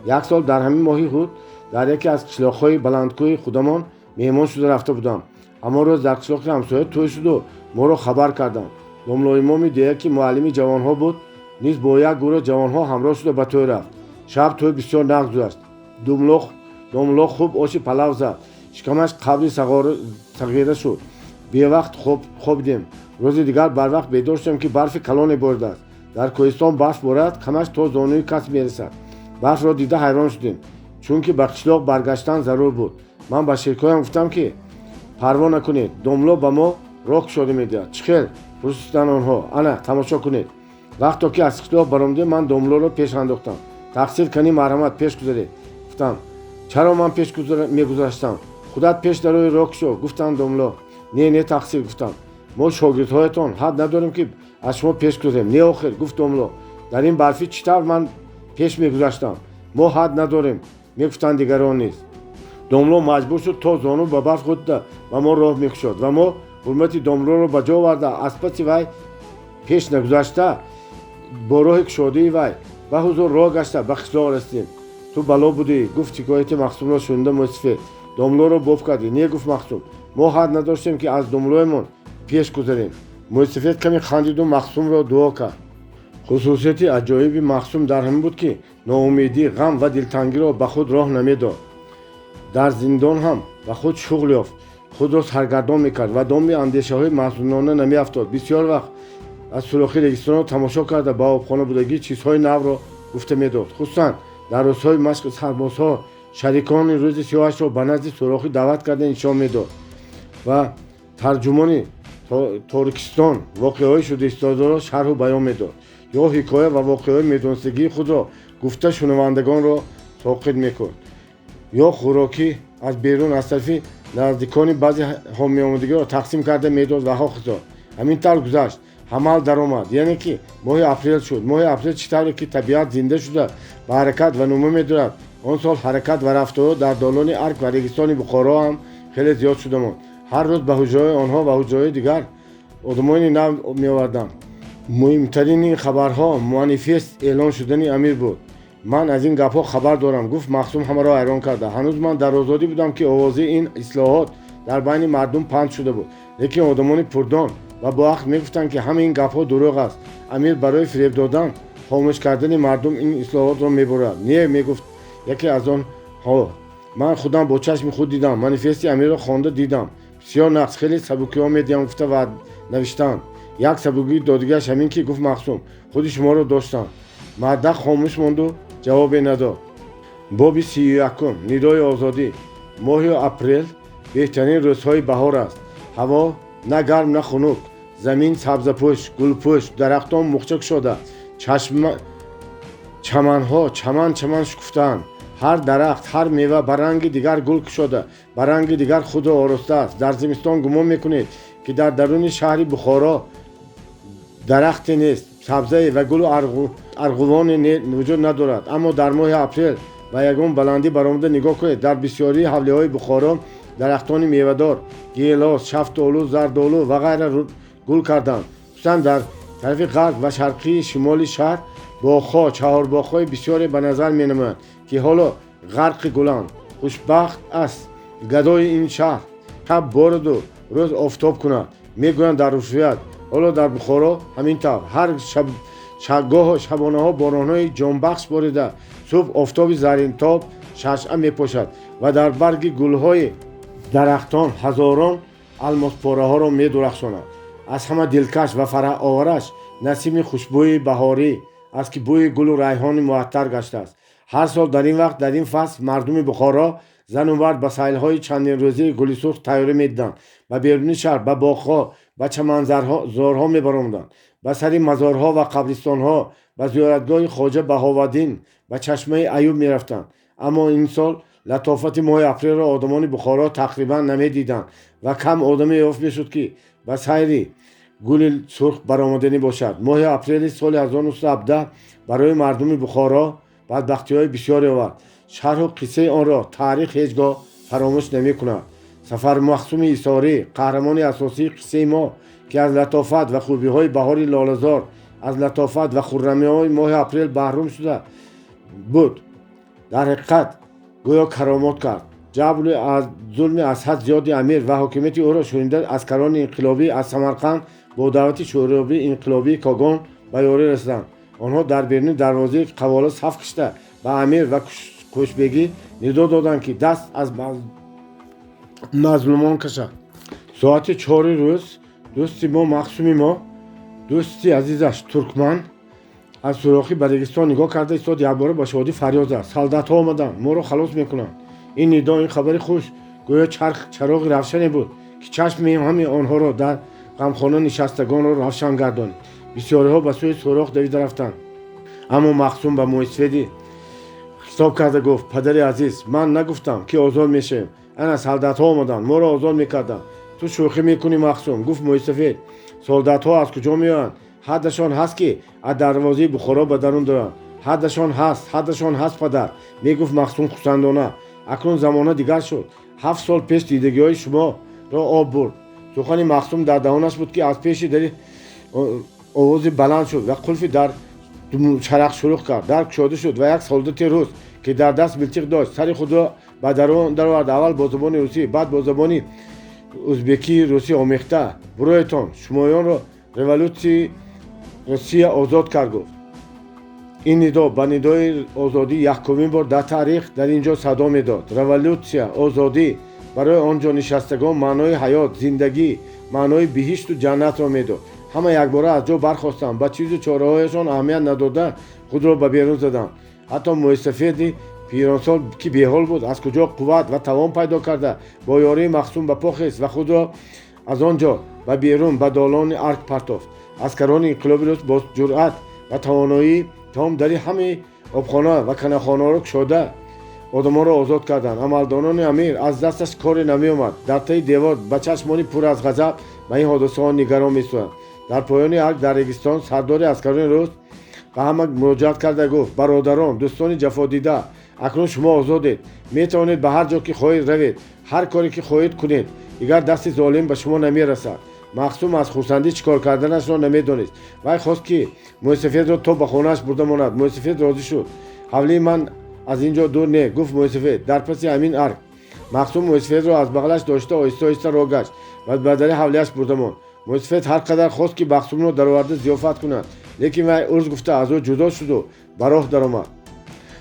یک سال در همین ماهی خود در یکی از قشلاق‌های بلندکوی خودمان مهمان شده رفته بودم. اما روز در قشلاق همسایه توی شد و ما را خبر کردند. جمله ما می‌دهد که معلم جوان‌ها بود، نیز با یک گروه جوان‌ها همراه شده به توی رفت. شب توی بسیار نغز گذشت. دوملو خوب آش پلو زد. شکمش قبری صغیره شد. بی وقت خوابیدیم. روز دیگر بر وقت بیدار شدم که برف کلانی بارده است. در کوهستان برف بارد، کمش تا زانوی کس میرسد. برف را دیده حیران شدیم، چون که به قشلاق برگشتن ضرور بود. من به شریکایم گفتم که پروا نکنید، دوملو به ما راه گشاده میدهد. چخیر پرسیدند آنها. انا تماشا کنید. وقتی که از قشلاق برآمدیم من دوملو را پیش انداختم. تقصیر کنی مرحمت پیش گذاری. گفتم چرا من پیش میگذاشتم؟ خودت پیش در روی راه شو. گفتند دوملو نه تقصیر. گفتم ما شاگردهایتان حد نداریم که از شما پیش گذاریم. نه آخر، گفت دوملو، در این برفی چطور من پیش میگذاشتم؟ ما حد نداریم. میگفتند دیگران نیست. دوملو مجبور شد تا زانو به برف خود ده و ما راه میکشد و ما حرمت دوملو را به جا آورده از پس وی پیش نگذاشته با راه کشاده وی به حضور راه گشته به قشلاق رسیدیم. تو بلا بودی. گفت شکایت مخصوم را شنیده مصفی دوملو را باف کردی. نه، گفت مخصوم، ما حد نداشتیم که از دوملویمون پیش گذاریم. مصفی کمی خندید و مخصوم را دعا کرد. خصوصیت عجایب مخصوم در همین بود که ناامیدی، غم و دلتنگی را به خود راه نمیداد. در زندان هم به خود شغل یافت، خود را سرگردان میکرد و دام اندیشه های محزونانه نمیافتاد. بسیار وقت از سوراخی رگستان را تماشا کرده با آبخانه بودگی چیزهای نو را گفته میداد. خصوصا در روزهای مشق سربازها شریکان روز سیاهش را به نزد سوراخی دعوت کرده نشان میداد و ترجمان ترکستان واقعه‌های شده ایستاده را شرح و بیان میداد یا حکایت و واقعه‌های میدانستگی خود را گفته شنوندگان را ساقط میکرد یا خوراکی از بیرون از طرف نزدیکان بعضی حامی آمدگی را تقسیم کرده میداد و ها خزار. همین طور گذشت. حمل در آمد. یعنی که ماه اپریل شد. ماه اپریل چطوره که طبیعت زنده شده به حرکت و نمو می‌دارد. آن سال حرکت و رفت در دالان ارک و ریگستان بخارا هم خیلی زیاد شده بود. هر روز به حجره‌های آنها و حجره‌های دیگر آدمانی نو می‌آوردند. مهمترین خبرها مانیفست اعلان شدن امیر بود. من از این گپ‌ها خبر دارم. گفت مخصوم همه را حیران کرده. هنوز من در آزادی بودم که آوازه این اصلاحات در بین مردم پخش شده بود. لیکن آدمان پردان و با حق میگفتند که همه این گپ‌ها دروغ است. امیر برای فریب دادن خاموش کردن مردم این اصلاحات را می‌برد. نه میگفت یکی از آنها. من خودم با چشم خود دیدم. مانیفست امیر را خوانده دیدم. بسیار نقص خیلی سبکی میدیم گفته و نوشتند. یک سبکی دادگاهش همین که گفت مخصوم خودی شما رو داشتن. مردک خاموش ماند و جوابی نداد. باب 31 ندای آزادی. ماه اپریل بهترین روزهای بهار است. هوا نه گرم نه خنک. زمین سبزپوش، گلپوش، درختان مخچک شده. چمنها چمن شکفتند. هر درخت هر میوه برنگ دیگر گل شده، برنگ دیگر خود آراسته است. در زمستان گمان میکنید که در درون شهر بخارا درختی نیست، سبزه و گل و ارغوان وجود ندارد. اما در ماه اپریل و یگان بلندی برآمده نگاه کنید. در بسیاری حوله های بخارا درختان میوه‌دار، گیلاس، شفتالو، زردالو و غیره گل کردند. خصوصا در طرف غرب و شرقی شمالی شهر باغ‌ها، چهارباغ‌های بسیاری به نظر می‌نمایند که حالا غرق گلند. خوشبخت است گدای این شهر. شب بارد و روز آفتاب کند. میگویند در روسیه حالا در بخارا همین طور. هر شبگاه و شبانه ها باران‌های جانبخش باریده. صبح آفتاب زرین تاب ششعه میپاشد و در برگ گل‌های درختان هزاران الماس پاره ها را می‌درخشاند. از همه دلکش و فرح آورش نسیم خوشبوی بهاری است که بوی گل و ریحان معطر گشته است. هر سال در این وقت در این فصل مردم بخارا زن و مرد به سیل‌های چندین روزه گل سرخ تیاری می‌دادند. به بیرون شهر به باغ‌ها و چمنزارها می‌براندند. به سر مزارها و قبرستان‌ها و زیارتگاه خواجه بهاوالدین و چشمه ایوب می‌رفتند. اما این سال لطافت ماه اپریل را آدمان بخارا تقریبا نمی‌دیدند و کم آدمی یافت می‌شد که به سیر گل سرخ برآمدنی باشد. ماه اپریل سال 1917 برای مردم بخارا بدبختی‌های بسیاری آورد. شرح و قصه آن را تاریخ هیچگاه فراموش نمی‌کند. سفر مخصوم ایساری قهرمان اساسی قصه ما که از لطافت و خوبی‌های بهار لاله‌زار، از لطافت و خرمی‌های ماه اپریل محروم شده بود، در حقیقت گویا کرامات کرد. جبر از ظلم از حد زیاد امیر و حکومت او را شنیده اسکران انقلابی از سمرقند با دعوت شوروی انقلابی کاگان به یاری رسیدند. آنها در بیرون دروازه قواله صف کشیده به امیر و کوشبگی ندا دادند که دست از مظلومان کشد. ساعت 4 روز دوستی ما مخصومی ما دوستی عزیزش ترکمن از سوراخی به ریگستان نگاه کرده ایستاد. یک باره با شادی فریاد زد. سولدات ها آمدند، ما را خلاص میکنند. این ندا، این خبر خوش گویا چراغ روشنی بود که چشم همه آنها را در غمخانه نشستگان را روشن گرداند. بسیاری ها به سوی سوراخ دویده رفتند. اما مخصوم به موسفیدی خطاب کرده گفت پدر عزیز، من نگفتم که آزاد میشیم. انا سولدات ها آمدند، ما را آزاد میکردند. تو شوخی میکنی مخصوم. گفت موسفید سولدات ها از کجا میآیند؟ حدشان هست که از دروازه بخارا به درون دارند. حدشان هست پدر. میگفت مخصوم خسندانه. اکنون زمانه دیگر شد. 7 سال پیش دیدگی های شما را آب برد. سخن مخصوم در دهانش بود که از پیش در آواز بلند شد و قلف در چرخ شروع کرد. در گشاده شد و یک سولدات روس که در دست ملتیق داشت سر خود را به درون آورد. اول با زبان روسی بعد با زبان ازبکی روسی آمیخته برایتان شمایان را رولوسی روسیه آزاد کرد گفت. این ندا به ندای آزادی یکمین بار در تاریخ در اینجا صدا میداد. رولوسیا آزادی برای آنجا نشستگان معنای حیات، زندگی، معنای بهشت و جنت را میداد. همه یک باره از جا برخاستند. به چیز چاره‌هایشان اهمیت نداده خود را به بیرون زدند. حتی موسفید پیرانسال که بیحال بود از کجا قوت و توان پیدا کرده با یاری مخصوم به پا خیست و خود را از آنجا به بیرون به دالان ارک پرتافت. اسکران انقلابی روس با جرأت و توانایی تمام در همه آبخانه و کنخانه را گشوده آدم‌ها را آزاد کردند. عملداران امیر از دستش کاری نمی آمد. در تی دیوار به چشمانی پر از غضب به این حادثه ها نگران می‌شدند. дар поёни арк дар регистон сардори аскарони рус ба ҳама муроҷиат карда гуфт: бародарон, дӯстони ҷафодида, акнун шумо озодед, метавонед ба ҳар ҷо ки хоҳед равед, ҳар коре ки хоҳед кунед, дигар дасти золим ба шумо намерасад. махсум аз хурсандӣ чӣ кор карданашро намедонист. вай хост ки мӯйсафедро то ба хонааш бурда монад. мӯйсафед розӣ шуд. ҳавлии ман аз ин ҷо дур не, гуфт мӯйсафед. дар паси ҳамин арк махсум мӯйсафедро аз бағалаш дошта оҳиста оҳиста роҳ гашт ва ба дари ҳавлияш бурда монд. мӯйсафед ҳар қадар хост ки махсумро дароварда зиёфат кунад, лекин вай урз гуфта аз ӯ ҷудо шуду ба роҳ даромад.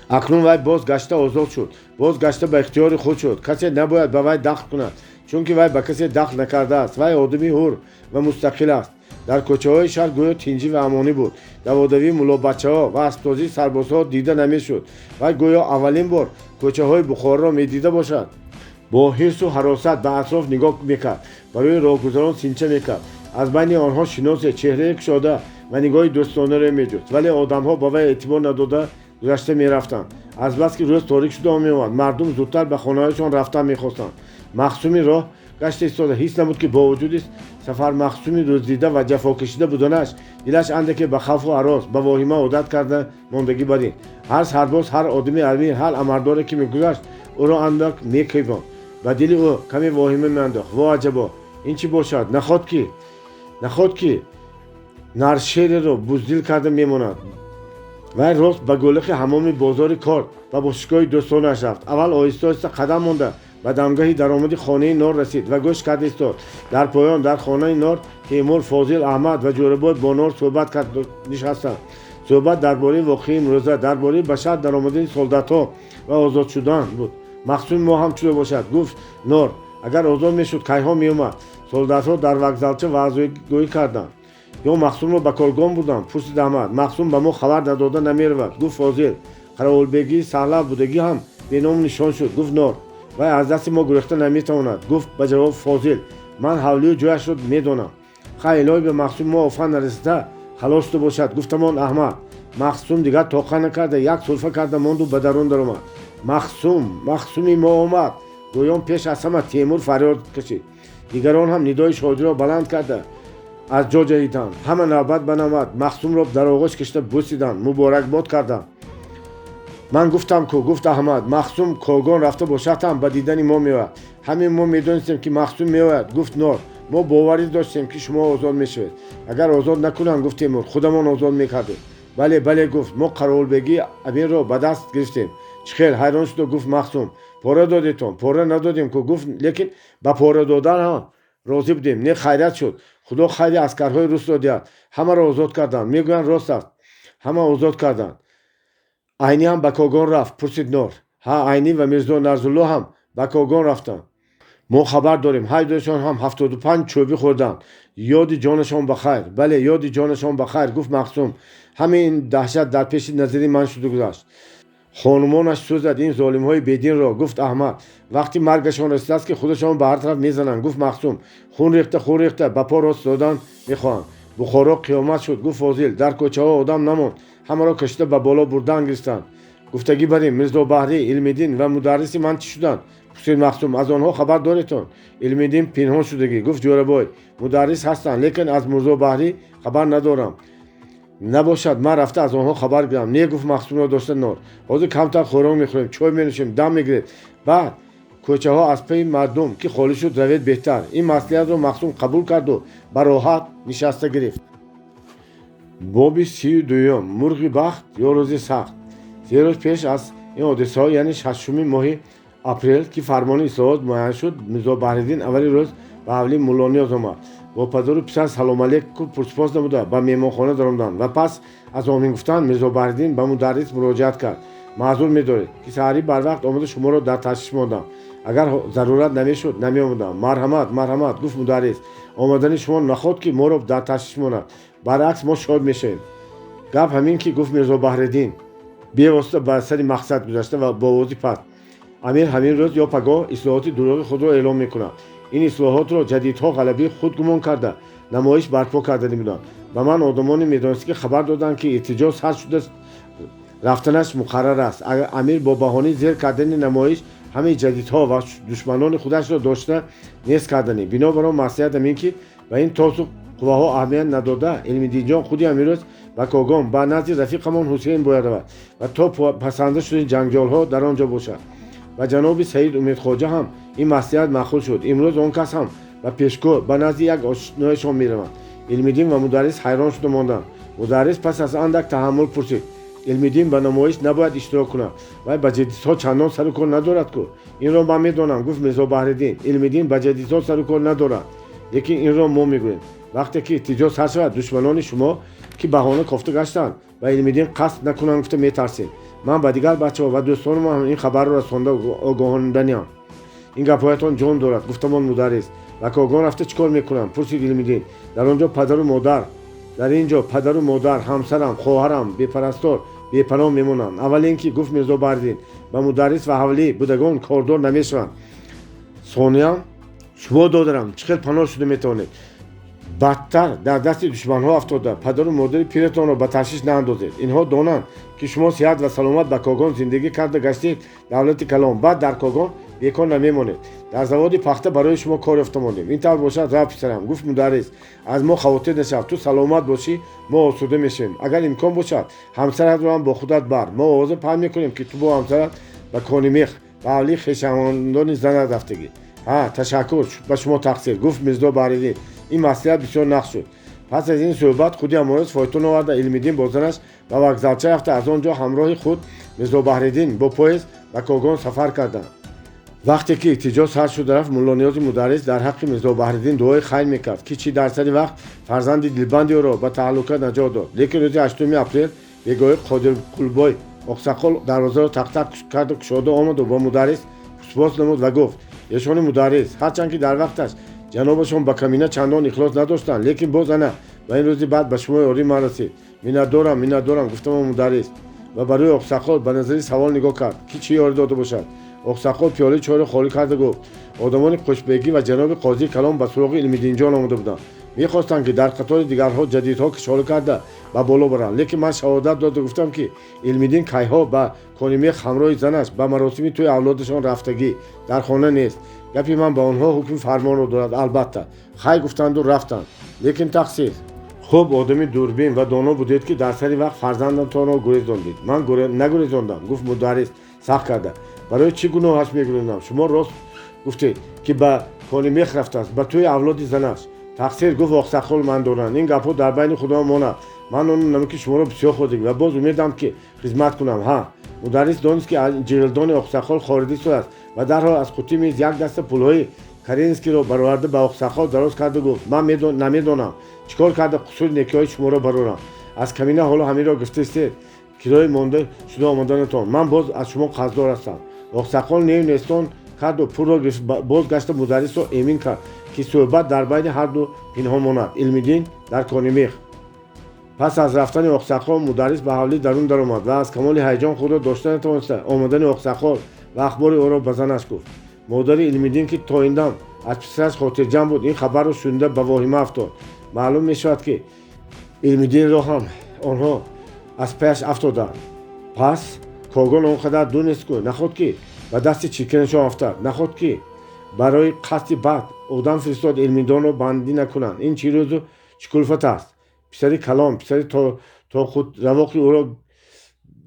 акнун вай боз гашта озод шуд, боз гашта ба ихтиёри худ шуд. касе набояд ба вай дахл кунад, чунки вай ба касе дахл накардааст. вай одами ҳур ва мустақил аст. дар кӯчаҳои шаҳр гӯё тинҷӣ ва амонӣ буд. даводавии муллобачаҳо ва аспдозии сарбозҳо дида намешуд. вай гӯё аввалин бор кӯчаҳои бухорро медида бошад. бо ҳирсу ҳаросат ба атроф нигоҳ мекард, барои роҳгузарон синча мекард. аз байни онҳо шиносе чеҳрае кушода ва нигоҳи дӯстонаро меҷуст, вале одамҳо ба вай эътибор надода гузашта мерафтанд. азбаски рӯз торик шуда меомад, мардум зудтар ба хонаҳояшон рафтан мехостанд. махсуми роҳ гашта истода ҳис намуд ки бо вуҷуди сафармахсуми рӯздида ва ҷафокашида буданаш, дилаш андаке ба хавфу ҳарос, ба воҳима одат карда мондагӣ бар ин. ҳар сарбоз, ҳар одами амир, ҳар амардоре ки мегузашт ӯро андак мекӯбонд. ба дили ӯ каме воҳима меандохт. во аҷабо, ин чӣ бошад? наход ки наршереро буздил карда мемонад. вай рост ба гӯлахи ҳамоми бозори кор ва бошишгоҳи дӯстонаш рафт. аввал оҳиста оҳиста қадам монда ба дамгаҳи даромади хонаи нор расид ва гӯш карда истод. дар поён дар хонаи нор теймур, фозил, аҳмад ва ҷӯрабой бо нор суҳбат карда нишастанд. суҳбат дар бораи воқеаи имрӯза, дар бораи ба шаҳр даромадани солдатҳо ва озод шудан буд. махсуми мо ҳам чудо бошад, гуфт нор. агар озод мешуд кайҳо меомад? солдатҳо дар вокзалча ваъзгӯӣ карданд. ё махсумро ба коргон бурданд? пурсид аҳмад. махсум ба мо хабар надода намеравад, гуфт фозил. қаровулбегии саҳлав будагӣ ҳам беному нишон шуд, гуфт нор. вай аз дасти мо гурехта наметавонад, гуфт ба ҷавоб фозил. ман ҳавлию ҷояшро медонам. хай илоҳи ба махсуми мо офат нарасида халос шуда бошад, гуфтамон аҳмад. махсум дигар тоқат накарда як сулфа карда монду ба дарун даромад. махсуми мо омад. гӯён пеш аз ҳама теймур фарёд кашид. дигарон ҳам нидои шодиро баланд карда аз ҷо ҷаҳиданд. ҳама навбат ба навбат махсумро дар оғӯш кашида бусиданд, муборакбод карданд. ман гуфтам ку, гуфт аҳмад. махсум коргон рафта бошад ҳам ба дидани мо меояд. ҳамин мо медонистем ки махсум меояд, гуфт нор. мо боварӣ доштем ки шумо озод мешавед. агар озод накунанд, гуфт теймур, худамон озод мекардем. бале гуфт, мо қаровулбегии амирро ба даст гирифтем. чӣ хел? ҳайрон шуда гуфт махсум. пора додетон? пора надодем ку, гуфт. лекин ба пора додан ҳам розӣ будем. не хайрат шуд. худо хайри аскарҳои русро диҳад. ҳамаро озод карданд. мегӯянд рост аст. ҳама озод карданд. айнӣ ҳам ба когон рафт? пурсид нор. ҳа, айнӣ ва мирзо назрулло ҳам ба когон рафтанд. мо хабар дорем ҳайдушон ҳам 75 чӯбӣ хӯрданд. ёди ҷонашон ба хайр. бале, ёди ҷонашон ба хайр, гуфт махсум. ҳамин даҳшат дар пеши назари ман шуда гузашт. хонумонаш сӯзад ин золимҳои бединро, гуфт аҳмад. вақти маргашон расидааст ки худашон ба ҳар тараф мезананд, гуфт махсум. хун рехта ба по рост додан мехоҳанд. бухоро қиёмат шуд, гуфт фозил. дар кӯчаҳо одам намонд. ҳамаро кашида ба боло бурдан гирифтанд. гуфтагӣ барем. мирзо баҳрӣ, илмиддин ва мударриси ман чӣ шуданд? пурсид махсум. аз онҳо хабар доретон? илмиддин пинҳон шудагӣ, гуфт ҷӯрабой. мударрис ҳастанд, лекин аз мирзо баҳрӣ хабар надорам. набошад, ман рафта аз онҳо хабар гирам. не, гуфт махсумро дошта нор. ҳозир камтар хӯрок мехӯрем, чой менӯшем, дам мегиред. баъд кӯчаҳо аз паи мардум ки холӣ шуд равед беҳтар. ин маслиҳатро махсум қабул карду ба роҳат нишаста гирифт. боби 32. мурғи бахт ё рӯзи сахт. 3 рӯз пеш аз ин ҳодисаҳо, яъне 6 моҳи апрел ки фармони ислоҳот муайян шуд, мирзо баҳриддин аввали рӯз ба ҳавлии муллониёз омад. бо падару писар салом алейку пурсипос намуда ба меҳмонхона даромаданд ва пас аз омин гуфтан мирзо баҳриддин ба мударрис муроҷиат кард. маъзур медоред ки саҳарӣ барвақт омада шуморо дар ташвиш мондам. агар зарурат намешуд, намеомадам. марҳамат, гуфт мударрис. омадани шумо наход ки моро дар ташвиш монад. баръакс мо шод мешавем. гап ҳамин ки, гуфт мирзо баҳриддин бевосита ба сари мақсад гузашта ва бо овози паст. амир ҳамин рӯз ё пагоҳ ислоҳоти дурӯғи худро эълон мекунад. ин ислоҳотро ҷадидҳо ғалабии худ гумон карда намоиш барпо кардани буданд. ба ман одамоне медонистгӣ хабар доданд ки иртиҷо сар шуда рафтанаш муқаррар аст. амир бо баҳонаи зер кардани намоиш ҳамаи ҷадидҳо ва душманони худашро дошта нест кардани. бинобар он маслиҳат ҳамин ки ба ин тосуқ قواها اهمیت نداده علمیدین جان خودی امروز با کاگان با نزد رفیقمان حسین باید رود و تا پسنده شده جنگجال ها در آنجا باشد و جناب سید امید خواجه هم این مصلحت مأخوذ شد. امروز آن کس هم و پیشگو به نزد یک آشنایشان میروند. علمیدین و مدرس حیران شده ماندند. مدرس پس از اندک تحمل پرسید علمیدین به نمایش نباید اشتراک کند و به جدیدها چندان سر و کار ندارد که این را من میدانم. گفت میرزا بحرالدین علمیدین به جدیدها سر و کار ندارد، لیکن این را ما میگوییم وقتی که احتجاج سر شود دشمنان شما که بهانه کافته گشتند و علمیدین قصد نکنند گفته میترسیم. من به دیگر بچه‌ها و دوستانم هم این خبر را رسانده آگاهاندنیم. این گپ‌هایتان جان دارد. گفتم مدرس و کاگان رفته چیکار میکنم؟ پرسید علمیدین. در آنجا پدر و مادر در اینجا پدر و مادر همسرم خواهرم بی‌پرستار بی‌پناه میمونند. اول اینکه گفت میرزا بحرالدین با مدرس و حوالی بودگان کاردار نمیشوند. ثانیاً شما دادرم چقدر پناه شده میتوانید بدتر در دست دشمن ها افتاده پدر و مادر پیرتان را به تشویش ناندازید. اینها دانند که شما صحت و سلامت به کاگان زندگی کرده گشتید دولت کلام بعد در کاگان بیکار نمیمانید. در زواد پخته برای شما کار افتادیم. این طور باشد راه پسرم. گفت مدرس از ما خواطر نشو، تو سلامت باشی ما آسوده میشیم. اگر امکان باشد همسرت رو هم با خودت بر. ما آواز پهن میکنیم که تو با همسرت به کانیمیخ و اولی خویشاوندان زن رفتگی. تشکر به شما تقصیر. گفت میرزا بحرالدین این مصلحت بسیار نقص شد. پس از این صحبت خودی امروز فایتون آورد علمیدین با زنش و وگزلچه رفته از آنجا همراه خود میرزا بحرالدین با پاییز و کاگان سفر کردند. وقتی که احتجاج سر شد رفت ملا نیاز مدرس در حق میرزا بحرالدین دعای خیر میکرد که چی در سری وقت فرزند دلبندی او را به تهلکه نجات داد. لیکن روز 8 اپریل بیگاه قادر قلبای اقساقال دروازه را تق تق کرد و گشاده آمد و با مدرس سپاس نمود و گفت ایشان مدرس هرچند که در وقتش جنابشون با کمینه چندان اخلاص نداشتند لیکن باز نه و این روزی بعد به شما یاری من رسید. منت دارم گفتم مدرس و برای اقساقال به نظری سوال نگاه کرد که چی یاری داده باشد. اقساقال پیاله چای را خالی کرد و گفت آدمان خوشبگی و جناب قاضی کلام به سراغ علمیدین جان آمده بودند. میخواستند که در قطار دیگرها جدیدها کشاره کرده و بالا برند. لیکن من شهادت داده گفتم که علمیدین کیها با کانیمیخ همراه زنش به مراسمی توی اولادشان رفتگی در خانه نیست. گپی من به آنها حکم فرمان رو دارد. البته خیر گفتند و رفتند. لیکن تقصیر خوب آدمی دوربین و دانا بودید که در سری وقت فرزندتان را گریزاندید. من نگریزاندم. گفت مدرس سخت کرده. برای چی گناهش میگریزم؟ شما راست گفتید که به کانیمیخ رفته است به توی اولاد زنش. تقصیر گفت اقساقال من دارن. این گپ‌ها در بین خدا ماند. من اون نمی‌کنم شما را بسیار خودی و باز امیدم که خدمت کنم. مدرس دانست که جیلدان اقساقال خارجی شده است و در حال از قوطی میز یک دسته پول‌های کرینسکی را برآورده به اقساقال دراز کرد و گفت من نمیدانم چیکار کرده قصور نیکی‌های شما را برارم. از کمینه حالا همین را گفته است کرای مانده شده آمدنتان. من باز از شما قرضدار هستم. اقساقال نیستان کرد و پول را باز گشت مدرس را امین کرد که صحبت در بین هر دو پنهان ماند. علمیدین در کانیمیخ. پس از رفتن اقساقال مدرس به حوالی درون درآمد و از کمال هیجان خود را داشته نتوانسته آمدن اقساقال و اخبار او را به زنش گفت. مادر علمیدین که تا این دم از پسرش خاطرجمع بود این خبر را شنیده به واهمه افتاد. معلوم میشود که علمیدین را هم آنها از پیش افتادند. پس کاگان آنقدر دونست که نخود که به دست چیکنشان افتاد، نخود که برای قصد بد آدم فرستاد علمیدان را بندی نکنند. این چی روز و چی کلفت است؟ پسری کلام پسری تا خود رواقی او را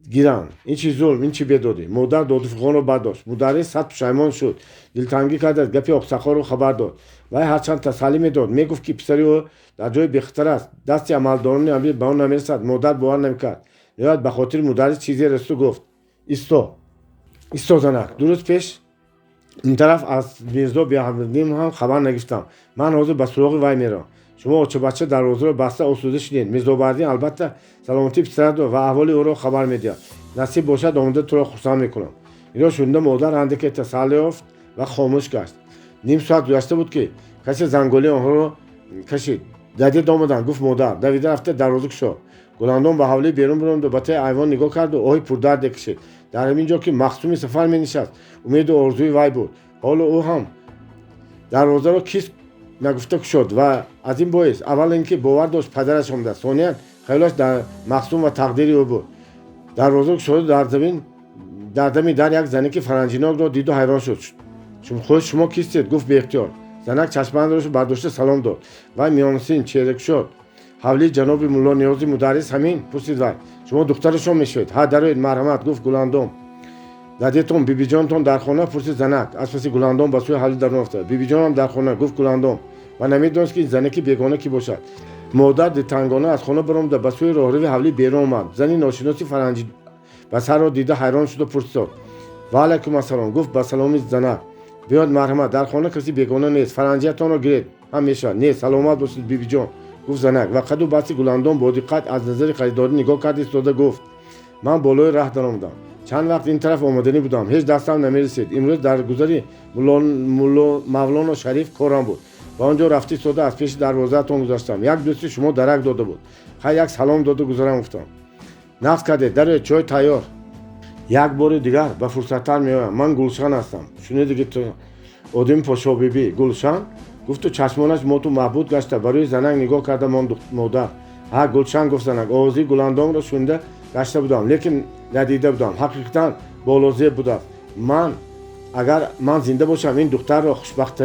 گیرند. این چی ظلم، این چی بدادی. مادر دادفقان را برداشت. مدرس صد پشیمان شد. دلتنگی کرد از گپی اقساقال را خبر داد و هرچند تسلی میداد میگفت که پسری او در جای بهتر است. دستی عملداران امیر به آن نمیرسد. مادر باور نمیکرد. نهایت به خاطر مدرس چیزی رسید و گفت ایستا زنک. درست پیش این طرف از میرزا بحرالدین هم خبر نگرفتم. من حاضر به سراغ وی میرم. شما بچه بچه دروازه را بسته آسوده شدین. میرزا بحرالدین البته سلامتی پسرت و احوال او را خبر میدهد. نصیب باشد آمده تو را خرسند میکنم. این را شنیده مادر اندکی تسلی یافت و خاموش گشت. نیم ساعت گذشته بود که کسی زنگوله آنها را کشید. جدید آمدند. گفت مادر دویده رفته دروازه گشا. گلندان به حوالی بیرون براند و به ته ایوان نگاه کرد و آهی پردرد کشید. در همین جا که مخصوم سفر می نشست امید و آرزوی وی بود. حالا او هم دروازه را کیست نگفته شد و از این باعث اول اینکه باور داشت پدرش آمده، ثانیاً خیالش در مخصوم و تقدیری او بود. دروازه شد در دمی در یک زنی که فرنجیناک را دید و حیران شد. شما کیستید؟ گفت به اختیار. زنک چشماندش برداشت سلام داد و میانسین چیرک شد حولی جناب مولا نیازی مدرس همین پرسید وای شما دخترشون میشوید ها دروید مرحمت گفت گلاندوم دادیتون بیبی جانتون در خانه پرسید زنک از پس گلاندوم به سوی حولی در افتاد بیبی جانم در خانه گفت گلاندوم و نمیدونست که زنکی بیگانه کی باشد مادر دلتنگانه از خانه برآمد به سوی راهروی حولی بیرون آمد زنی ناشناسی فرنگی بسر را دیده حیران شد و پرسید و علیکم السلام گفت با سلامی زنک بیاد مرحمت در خانه کسی بیگانه نیست فرنگیتان را گرید همیشه نه سلامت باشید بیبی جان گفت زنک و قدو بسی گلاندوم با دقت از نظر خریداری نگاه کرد ایستاده گفت من بالای راه درآمدم چند وقت این طرف آمدنی بودم هیچ دستم نمیرسید امروز در گذری مولانا شریف کارم بود و آنجا رفتی ایستاده از پیش دروازه‌تون گذاشتم یک دوستی شما درک داده بود یک سلام داده گذرم گفتم نفس کرده در چای تیار یک بار دیگر به فرصت‌تر میایم من گلشن هستم شنیدی تو آدم پاشا بیبی گلشن گفت تو چشمانش ماتو محبوب گشته برای زنک نگاه کرده مادر ها گلشن گفت زنک آوازی گلاندام را شنیده گشته بودم لیکن ندیده بودم حقیقتا بالازیب بوده من اگر من زنده باشم این دختر را خوشبخت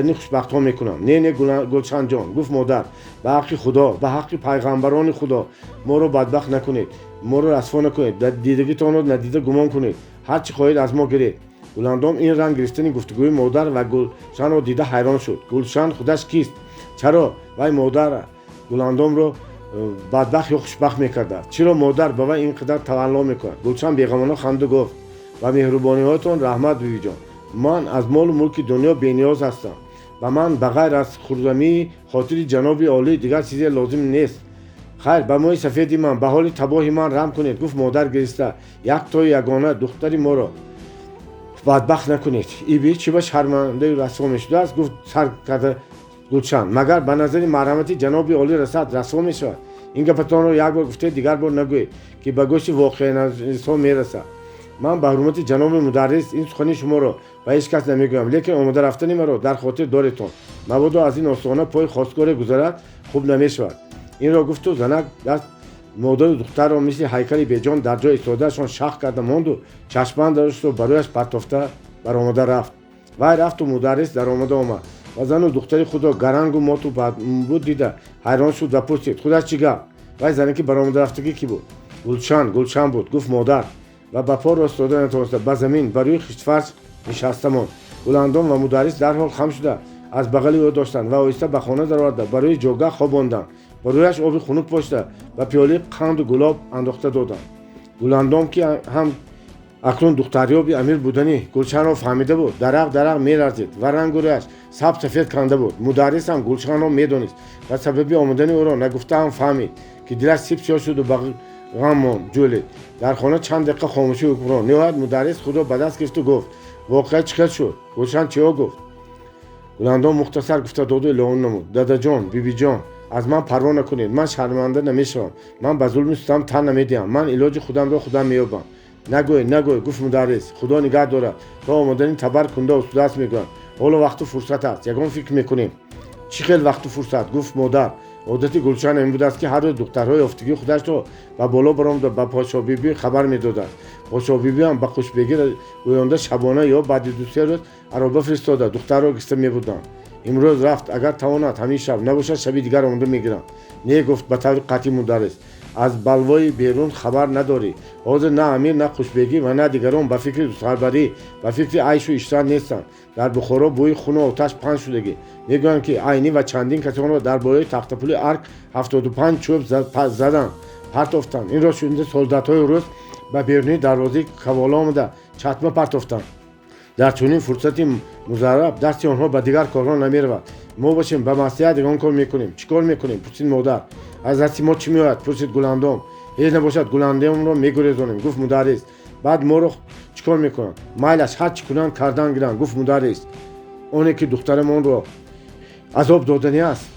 ها میکنم نه گلشن جان گفت مادر به حق خدا به حق پیغمبران خدا ما رو بدبخت نکنید ما رو رسوا نکنید دیدگیتان رو ندیده گمان کنید هر چی خواهید از ما گیرید گلاندام این رنگ گرفتن گفتگوی مادر و گلشن را دیده حیران شد گلشن خودش کیست چرا وای مادر گلاندام رو بدبخت یا خوشبخت میکرده چرا مادر به وی اینقدر تولا میکنه گلشن بیغمانه خنده گفت و مهربانی هاتون رحمت بیبی جان من از مال و ملک دنیا بینیاز هستم و من بغیر از خرمی خاطر جناب عالی دیگر چیزی لازم نیست خیر به موی سفیدی من به حال تباهی من رحم کنید گفت مادر گریسته یک تا یگانه دختری ما را بدبخت نکنید ای بی چی با شرمنده رسوا میشده است گفت سر کرده گلشن مگر به نظر مرحمتی جناب عالی رسد رسوا میشود این گپتان رو یک بار گفته دیگر بار نگویید که به گوش واقعی نسا میرسد من به حرمت جناب مدرس این سخنی شما رو به هیچ کس نمیگویم لیکن آمده رفتنی مرا در خاطر دارتون مبادا از این آستانه پای خواستگار گذرد خوب نمیشود این را گفت و زنک دست مادر و دختر را مثل هیکلی بیجان در جای ایستادهشان شخ کرده ماند و چشماند داشت و برایش پرتافته برآمده رفت وی رفت و مدرس در آمده آمد و زن و دختر خود را گرنگ و مات و بود دیده حیران شد و پرسید خودش چی گفت وی زنی که برآمده رفتگی کی بود گلشن بود گفت مادر و به پا ایستاده نتوانسته به زمین بر روی خشت فرش نشسته ماند گلاندام و مدرس در حال خم شده از بغل او داشتند و آهسته به خانه درآورده برای جوگه خواباندند با رویش آب خنک پاشته و پیاله قند و گلاب انداخته دادند گلاندام که هم اکنون دختریابی امیر بودنی گلشن را فهمیده بود درق می‌لرزید و رنگ رویش سفید کنده بود مدرس هم گلشن را می‌دانست و سبب آمدن او را نگفته هم فهمید که دلش سیب سیاه شد و غم ماند جولید در خانه چند دقیقه خاموشی حکمران نهایت مدرس خود را به دست گرفت و گفت واقعا چیکار شد گلشن چیا گفت گلاندام مختصر گفته داد و اعلام نمود دادا جان بیبی جان از من پروا نکنید من شرمنده نمیشم من به ظلم ستم تن نمیدیم من علاج خودم را خودم مییابم نگوی گفت مدرس خدا نگه داره تا آمدن تبر کنده استاد است میگن حالا وقت و فرصت است یگان فکر میکنیم چی خیلی وقت و فرصت گفت مادر عادت گلشن این بود است که هر روز دخترهای افتگی خودش را به بالا برآمده به پاشا بیبی خبر میدادند پاشا بیبی هم به خوشبگی گوینده شبانه یا بعد دو سه روز عربه فرستاده دختر را گسته میبردند امروز رفت اگر تواند همین شب نباشد شب دیگر آمده میگیرم نه گفت به طور قطعی مدرس از بلوای بیرون خبر نداری حاضر نه امیر نه خوشبگی و نه دیگران به فکر سربری به فکر عیش و اشتر نیستند در بخارا بوی خون و آتش پنج شدگی میگویند که عینی و چندین کسان را در بالای تخت پل ارک 75 چوب زدند پرتافتند این را شنیده سولدات‌های روس به بیرونی دروازه قواله آمده چتمه پرتافتند در چنین فرصتی مضرب دست آنها به دیگر کارها نمیرود ما باشیم به مصلحت دیگران کار میکنیم چیکار میکنیم پرسید مادر از دست ما چی میاد پرسید گلاندام هیچ نباشد گلاندام را میگریزانیم گفت مدرس بعد ما رو چیکار میکنن مایلش هر چی کنن کردن گیرن گفت مدرس اونی که دخترمان رو عذاب دادنی است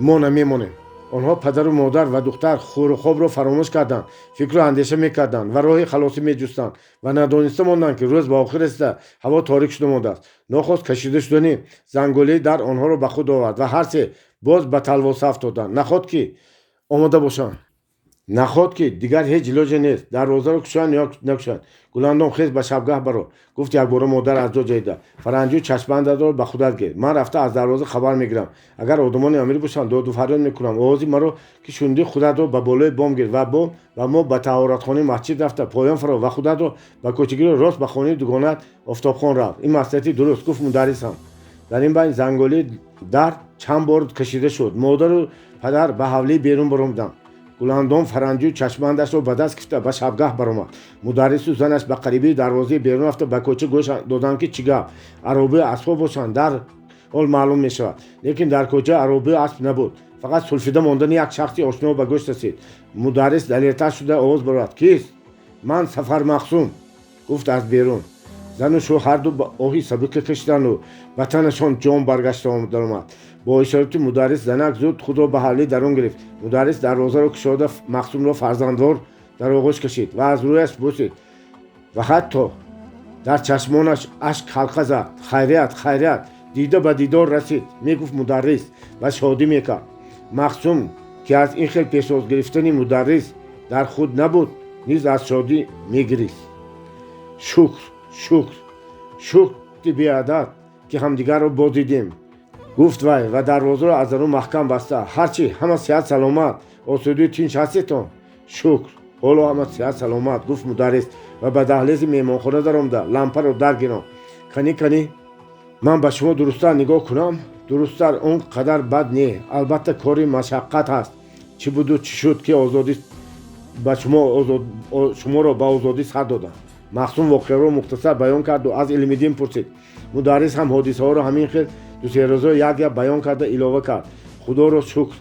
ما نمیمونیم آنها پدر و مادر و دختر خور و خواب را فراموش کردند فکر و اندیشه میکردند و راه خلاصی میجستند و ندانسته ماندند که روز به آخر است هوا تاریک شده مانده است ناخواست کشیده شدنی زنگوله در آنها را به خود آورد و هر سه باز به تلواس افتادند نخواست که آماده باشند نخواد که دیگر هیچ علاجی نیست. دروازه رو کشان یا نکشان. گلاندام خیز به شبگاه برو. گفت یک بار مادر از جا جایده. فرنجو چشمند رو به خودت گیر. من رفته از دروازه خبر میگیرم. اگر آدمان امیر باشن دو فریاد میکنم. آوازی مرا که شوندی خودت رو به بالای بام گیر و ما به طهارت خانه مسجد رفته پایان فرا و خودت رو به کوچگی رو راست به خانه دوگانت آفتابخان رفت. این مسئله درست گفت مدرسم. در این بین زنگوله در چند بار کشیده شد. مادر و پدر به حوله بیرون برآمدند. گلاندام فرنجو چشماندش رو به دست گرفته به شبگاه برآمد. مدرس و زنش به قریبی دروازه بیرون رفته به کوچه گوش دادند که چی گپ عربه اسباب باشند در حال معلوم می شود. لیکن در کوچه عربه اسب نبود. فقط سلفیده ماندن یک شخصی آشنا به گوش رسید. مدرس دلیرتر شده آواز برآورد. کیست؟ من سفر مقسوم. گفت از بیرون. زن و شوهر دو با آهی سبک کشیدند و به تنشان جان برگشته آمد. با اشارت مدرس زنک زود خود را به حوله درون گرفت. مدرس دروازه را گشوده مقسوم را فرزندوار در آغوش کشید و از رویش بوسید و حتی در چشمانش اشک حلقه زد. خیریت دیده به دیدار رسید میگفت مدرس و شادی میکرد. مقسوم که از این خیل پیشواز گرفتن مدرس در خود نبود نیز از شادی میگریست. شکر بیادت که همدیگر را باز دیدیم. گفت وی و دروازه را از درون محکم بسته. هرچی همه صحت سلامت آسودگی تینج هستیتان؟ شکر حالا همه صحت سلامت. گفت مدرس و به دهلیز میهمانخانه درآمده لامپا را درگیرم. کنی من به شما درستتر نگاه کنم؟ درستتر اون قدر بد نه. البته کاری مشقت هست. چی بود و چی شد که آزادی به شما را به آزادی سر دادم؟ مقسوم واقعه را مختصر بیان کرد و از علم دین پرسید. مدرس هم حادثه ها را همین خیل دو سه روزه یک بیان کرده اضافه کرد. خدا را شکر.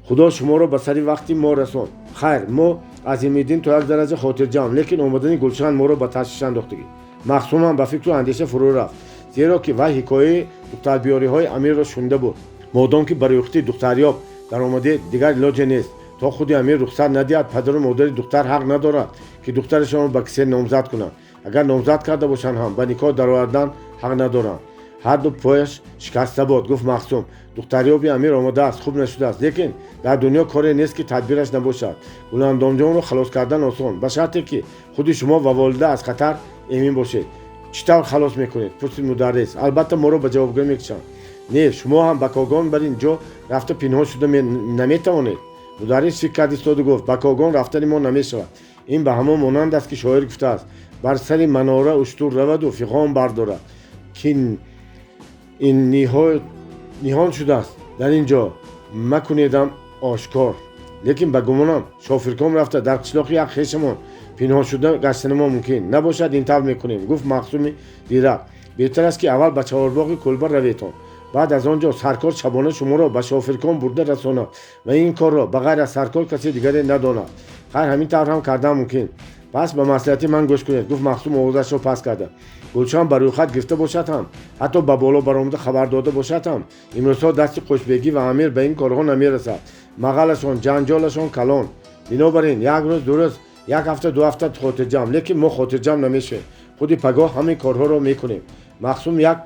خدا شما را به سری وقتی ما رساند. خیر ما از این تا یک درجه خاطرجم لیکن اومدن گلشن ما را به تشویش انداختگی. مقسوم هم به فکر و اندیشه فرو رفت زیرا که وی حکایه دختر بیاری های امیر را شنیده بود. مادام که برای اختی دختریاب در آمده دیگر علاج نیست. تا خود امیر رخصت ندهد پدر و مادر دختر حق ندارد که دخترشان را به کسی نامزد کنند. اگر نامزد کرده باشند هم به نکاح درآوردن حق ندارند. هر دو پایش شکسته بود. گفت مقسوم دختریابی امیر آماده است خوب نشده است لیکن در دنیا کاری نیست که تدبیرش نباشد. گلاندام جان را خلاص کردن آسان به شرطی که خود شما و والده از خطر امین باشید. چطور خلاص میکنید؟ پرسید مدرس. البته ما را به جوابگویی میکشند. نه شما هم به کاغان بر اینجا رفته پنهان شده نمیتوانید. مدرس فکر کرد ایستاد و گفت به کاغان رفتن ما نمیشود. این به همان مانند است که شاعر گفته است بر سر مناره اشتر رود و فغان بردارد که این نهان شده است. در اینجا مکنیدم آشکار. لیکن به گمانم شافرکام رفته در قشلاق یک خویشمان پنهان شده گشتن ما ممکن نباشد. این طور میکنیم. گفت مقسوم دیرک بهتر است که اول به چهارباغ کلبه رویتان بعد از آنجا سرکار شبانه شما را به شافرکام برده رساند و این کار را بغیر از سرکار کسی دیگری نداند. خیر همین طور هم کردن ممکن. پس به مصلحت من گوش کنید. گفت مقسوم آوازش را پس کرده. گلشن بر روی خط گرفته باشد هم حتی به بالا برآمده خبر داده باشد هم امروزها دست خوشبگی و امیر به این کارها نمیرسد. مغلشان جنجالشان کلان. بنابراین یک روز دو روز یک هفته دو هفته خاطرجم لیکن ما خاطرجم نمیشه. خودی پگاه همین کارها را میکنیم. مقسوم یک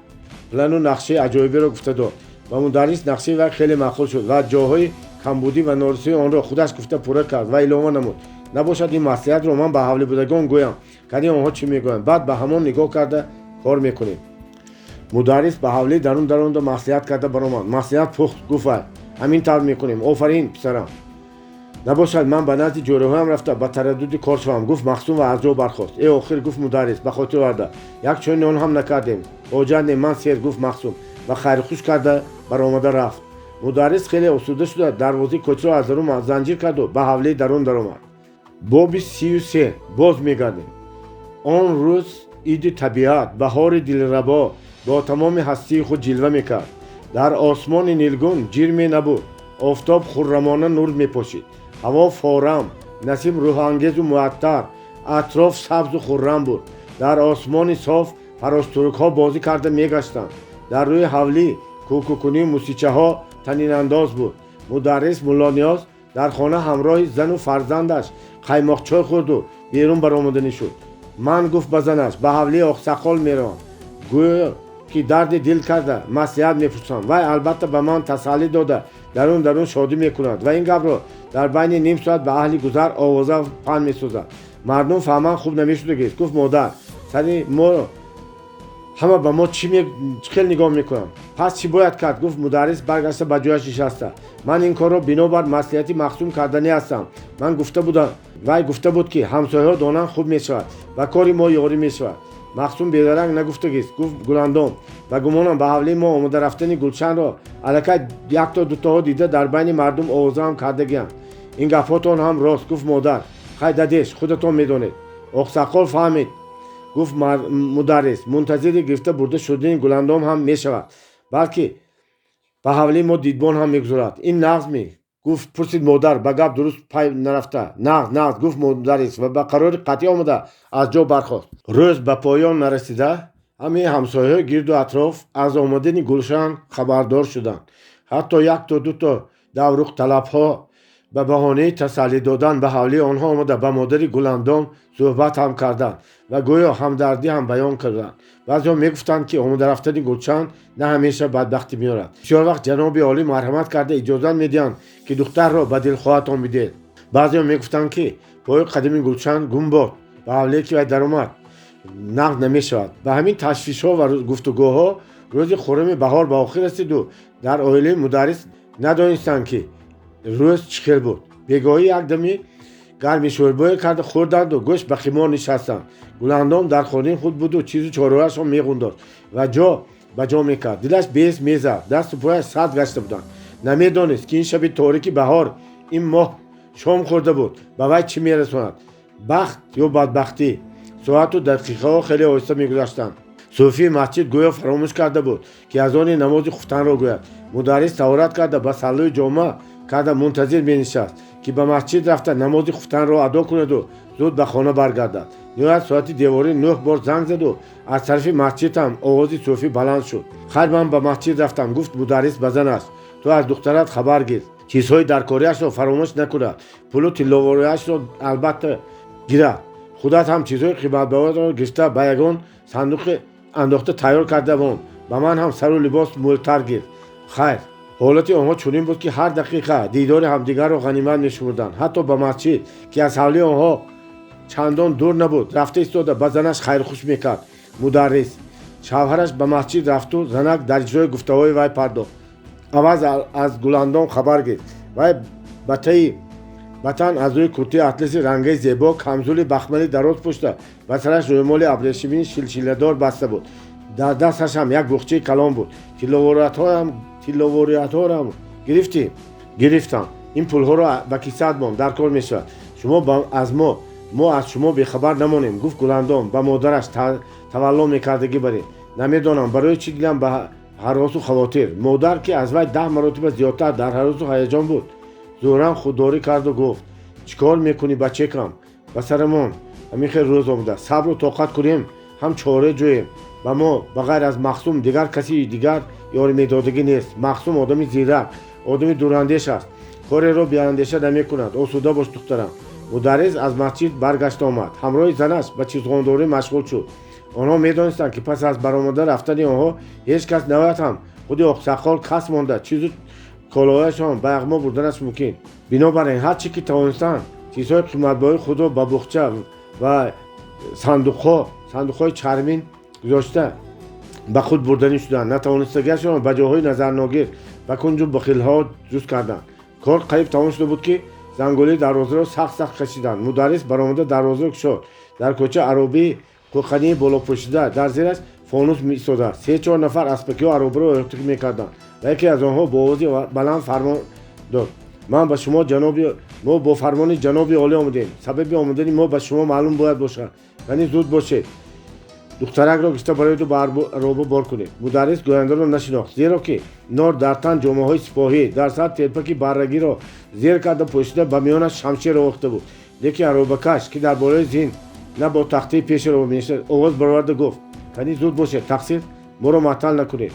پلن و نقشه عجایبی را گفته داد و مدرس نقشه و خیلی معقول شد و جاهای کمبودی و نارسی آن را خودش گفته پوره کرد و اعلام نمود. نباشد این مصلحت رو من به حوله بودگان گویم که آنها چی میگویند بعد به همان نگاه کرده کار میکنیم. مدرس به حوله درون مصلحت کرده برآمد. مصلحت پخت گفت همین طور میکنیم. آفرین پسرم. نباشد من به نزد جوراهایم رفته با تردد کار شوم. گفت مقسوم و از جا برخاست. ای آخر گفت مدرس به خاطر آورده یک چای نان هم نکردیم. حاجت من سیر گفت مقسوم و خیر خوش کرده برآمده رفت. مدرس خیلی آسوده شده دروازه کوچه را از درون زنجیر کرد و به حوله درون درآمد. باب 33 باز میگردیم. آن روز عید طبیعت بهار دلربا با تمام هستی خود جلوه میکرد. در آسمان نیلگون جرمی نبود. آفتاب خرمانه نور میپاشید. هوا فارم نسیم روح انگیز و معطر. اطراف سبز و خرم بود. در آسمان صاف پرستارک ها بازی کرده میگشتند. در روی حولی کوکوکونی موسیقی ها طنین انداز بود. مدرس مولا نیاز در خانه همراه زن و فرزندش قیماق چای خورد و بیرون برآمدنی شد. من گفت به زنش به حوله آقسقال میروم. گویا که درد دل کرده مصلحت میپرسند و البته به من تسلی داده درون شادی میکنند و این گپ را در بین نیم ساعت به اهل گذر آوازه پهن میسازد. مردم فهمند خوب نمیشد. گفت مادر سری ما همه به ما چی خیلی نگاه میکنم، پس چی باید کرد؟ گفت مدرس برگشته به جایش نشسته. من این کار را بنابر مصلحت مخصوم کردنی هستم. من گفته بودم وای گفته بود که همسایه ها دانند خوب میشود و کاری ما یاری میشود. مخصوم بیدرنگ نگفتگیست. گفت گلندام و گمانم به حوالی ما آمده رفتن گلشن را الکی یک تا دو تا دیده در بین مردم آوازه هم کردگیند. این گپاتون هم راست. گفت مادر خیر ددیش خودتون میدونید. اقساقال فهمید. گفت مدرس منتظر گرفته برده شدن گلندام هم میشود، بلکه به حوالی ما دیدبان هم میگذارد. این نغز می گفت پرسید مادر به گپ درست پای نرفته. نغز گفت مدرس و به قرار قطعی آمده از جا برخاست. روز به پایان نرسیده همه همسایه گرد و اطراف از آمدن گلشن خبردار شدند. حتی یک تا دو تا دورق طلب ها به بهانه تسلی دادن به حوالی آنها آمده به مادر گلندام صحبت هم کردند و گویا همدردی هم بیان کردند. بعضی‌ها میگفتند که آمده رفتن گلشن نه همیشه بدبختی میارد. بسیار وقت جناب عالی مرحمت کرده اجازه میدهند که دختر را به دلخواهتان بدهید. بعضی‌ها میگفتند که پای قدم گلشن گم باد به حوالی که در آمد نقد نمیشود. به همین تشویش‌ها و گفتگوها روز خرم بهار به آخر رسید و در عائله مدرس ندانستند که روز چیکار بود. بیگاهی یک دمی گرمی شوربای کرده خوردند و گوشت به خیمار نشستند. گلندام در خانه خود بود و چیزی چهاره‌اش را میخونداد و جا به جا میکرد. دلش بیس میزد، دست و پایش سرد گشته بودند. نمیدانست که این شب تاریک بهار این ماه شام خورده بود به وی چی میرساند، بخت یا بدبختی. ساعت و دقیقه ها خیلی آهسته میگذشتند. صوفی مسجد گویا فراموش کرده بود که از آن نماز خفتن را گوید. مدرس تورات کرده به صلای جمعه کرده منتظر بنشست که به مسجد رفته نماز خفتن را ادا کند و زود به خانه برگردد. نهایت ساعت دیواری 9 بار زنگ زد و از طرف مسجد هم آواز صوفی بلند شد. خیر من به مسجد رفتم. گفت مدرس بزن است. تو از دخترت خبر گیر، چیزهای در کاریش را فراموش نکند، پول و تلوارایش را البته گیرد. خودت هم چیزهای قیمت بها را گرفته به یگان صندوق انداخته تیار کرده بان. به من هم سر و لباس مولتر گیر. خیر حالت آنها چنین بود که هر دقیقه دیدار همدیگر را غنیمت می‌شمردند. حتی به مسجد که از حوالی آنها چندان دور نبود رفته ایستاده به زنش خیرخوش میکرد. مدرس شوهرش به مسجد رفت و زنک در اجرای گفته‌های وی پرداخت. عوض از گلندام خبر گرفت. وی بطن از روی کرتی اطلس رنگی زیبا کمزولی بخملی دراز پوشیده و سرش رومال ابریشمی شلشله‌دار بسته بود. در دستش هم یک بخچه کلام بود. تلوارات ها هم گرفتم. این پول ها را به کیسه بام در کار میشود. شما از شما بیخبر نمانیم. گفت گلندام به مادرش تولا میکردگی بری. نمیدانم برای چی دلم به هراس و خواطر. مادر که از وی 10 مرتبه زیادتر در هراس و هیجان بود زورم خودداری کرد و گفت چیکار میکنی بچه کم؟ به سرمان همین خیلی روز آمده. صبر و طاقت کنیم هم چاره جوییم. و ما بغیر از مخصوم دیگر کسی دیگر یاری میدادگی نیست. مخصوم آدمی زیرک، آدمی دوراندیش است. کاری را بیاندیشه نمی کند. آسوده باش دخترم. مدرس از مسجد برگشت آمد. همراه زنش به چیزخوانداری مشغول شد. آنها میدانستند که پس از برآمده رفتن آنها هیچ کس نباید هم خود اقساقال کس مانده چیز کالاهایشان به اغما بردنش ممکن. بنابراین هر چی که توانستند چیزهای قیمتبهای خود را به بخچه و صندوق‌های چرمین گذاشته به خود بردنی شدند. نتوانستگیشان به جاهای نظرناگیر و کنج بخیل‌ها جز کردند. کار قریب تمام شده بود که زنگوله دروازه را سخت کشیدند. مدرس برآمده دروازه را گشود. در کوچه عربی کوخنی بالا پوشیده در زیرش فانوس می‌ایستاد. 3-4 نفر اسبکی و عربی را احتکاک می‌کردند. یکی از آنها با آواز بلند فرمان داد: ما با فرمان جناب عالی آمدیم. سبب آمدن ما به شما معلوم باید باشد. یعنی زود باشید. دخترک را گشته برای تو به عربه بار کنید. مدرس گوینده را نشناخت، زیرا که نار در تن جامه‌های سپاهی در سر تلپک برگی را زیر کرده پوشیده به میانش شمشیر آویخته بود. یکی عربه کش که در بالای زین نه با تخته پیش رو می‌نشست آواز برآورده گفت: یعنی زود باشید، تقصیر ما را معطل نکنید.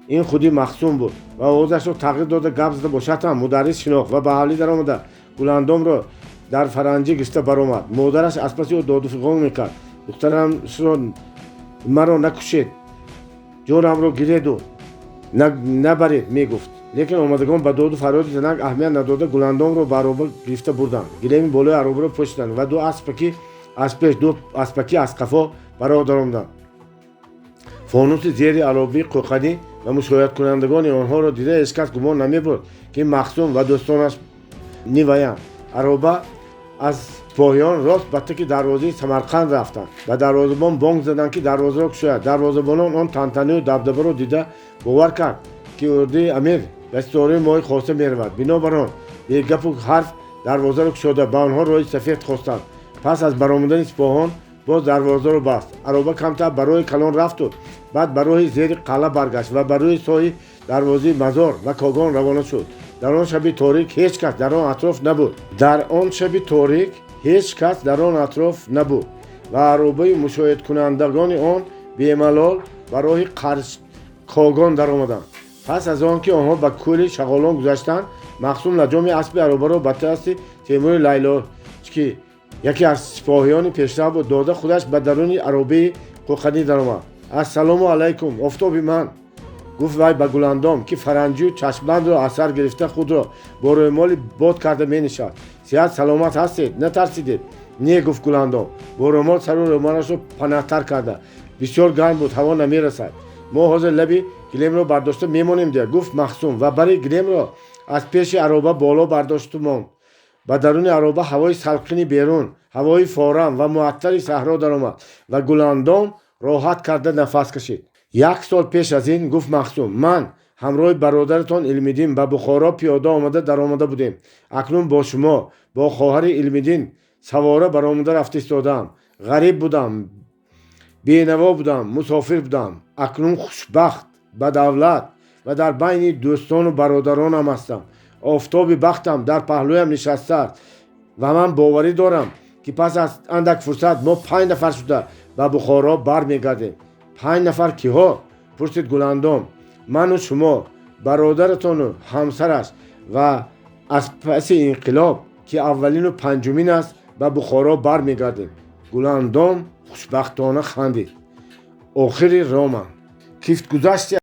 این خودی مخصوم بود و آوازش را تغییر داده گپ زده باشد هم مدرس شناخت و به حوالی در آمده گلندام را در فرنجی گشته برآمد. مادرش از پس او داد و فغان میکرد: دخترم مرا نکشید، جانم رو گیرید و نبرید میگفت. لیکن آمدگان به داد و فریاد زنک اهمیت نداده گلندام رو برابر گرفته بردند. گلیم بالای عروبه رو پشتند و دو اسپکی از پیش، دو اسپکی از قفا برآوردند. فانوس زیر علابی قوقدی و مشاهده کنندگان آنها را دیده هیچکس گمان نمی‌برد که مخصوم و دوستانش نیویند. عروبه از سپاهیان راست به تک دروازه سمرقند رفتند. به دروازه‌بان بانگ زدند که دروازه را گشاید. دروازه‌بانان آن تنتنه و دبدبه را دیده باور کرد که ارده امیر به استعاره ماه خواسته می‌رود. بنابر آن یک گپ و حرف دروازه را گشاده به آنها راه سفید خواستند. پس از برآمدن سپاهیان باز دروازه را بست. عروبه کمتر برای کلان رفت و بعد برای زیر قلعه برگشت و برای سوی دروازه مزار و کاغان روانه شد. در آن شب تاریک هیچ کس در آن اطراف نبود. و عروبه مشاهده کنندگان آن بی‌ملال برای کاغان در آمدند. پس از آن که آنها به کوی شغالان گذشتند، مخصوم لجام اسب عروبه را به دست تیمور لیلا که یکی از سپاهیان پیشرو بود داده خودش به درون عروبه قوقدی در آمد. السلام علیکم افتابی من، گفت وی به گلندام که فرنگی و چشمبند را اثر گرفته خود را با رومال باد کرده می نشست. صحت سلامت هستید؟ نترسیدید؟ نه، گفت گلندام با رومال سر و رومالش را پنه‌تر کرده. بسیار گرم بود، هوا نمی رسد. ما حاضر لبی گلیم را برداشته میمانیم ده، گفت مخصوم و برای گلیم را از پیش عروبه بالا برداشت و ماند. به درون عروبه هوای سلقینی بیرون، هوای فارم و معطر صحرا در آمد و گلندام راحت کرده نفس کشید. یک سال پیش از این، گفت مخصوم، من همراه برادرتان علمیدین به بخارا پیاده آمده در آمده بودیم. اکنون با شما با خواهر علمیدین سواره برآمده رفت ایستادم. غریب بودم، بینوا بودم، مسافر بودم. اکنون خوشبخت به دولت و در بین دوستان و برادرانم هستم. آفتاب بختم در پهلویم نشسته است و من باوری دارم که پس از اندک فرصت ما 5 نفر شده به بخارا برمیگردیم. 5 نفر کیها؟ پرسید گلندام. من و شما، برادرتان و همسرش و از پس انقلاب که اولین و پنجمین است به بخارا برمیگردیم. گلندام خوشبختانه خندید. آخر رامان کیفت گذشتی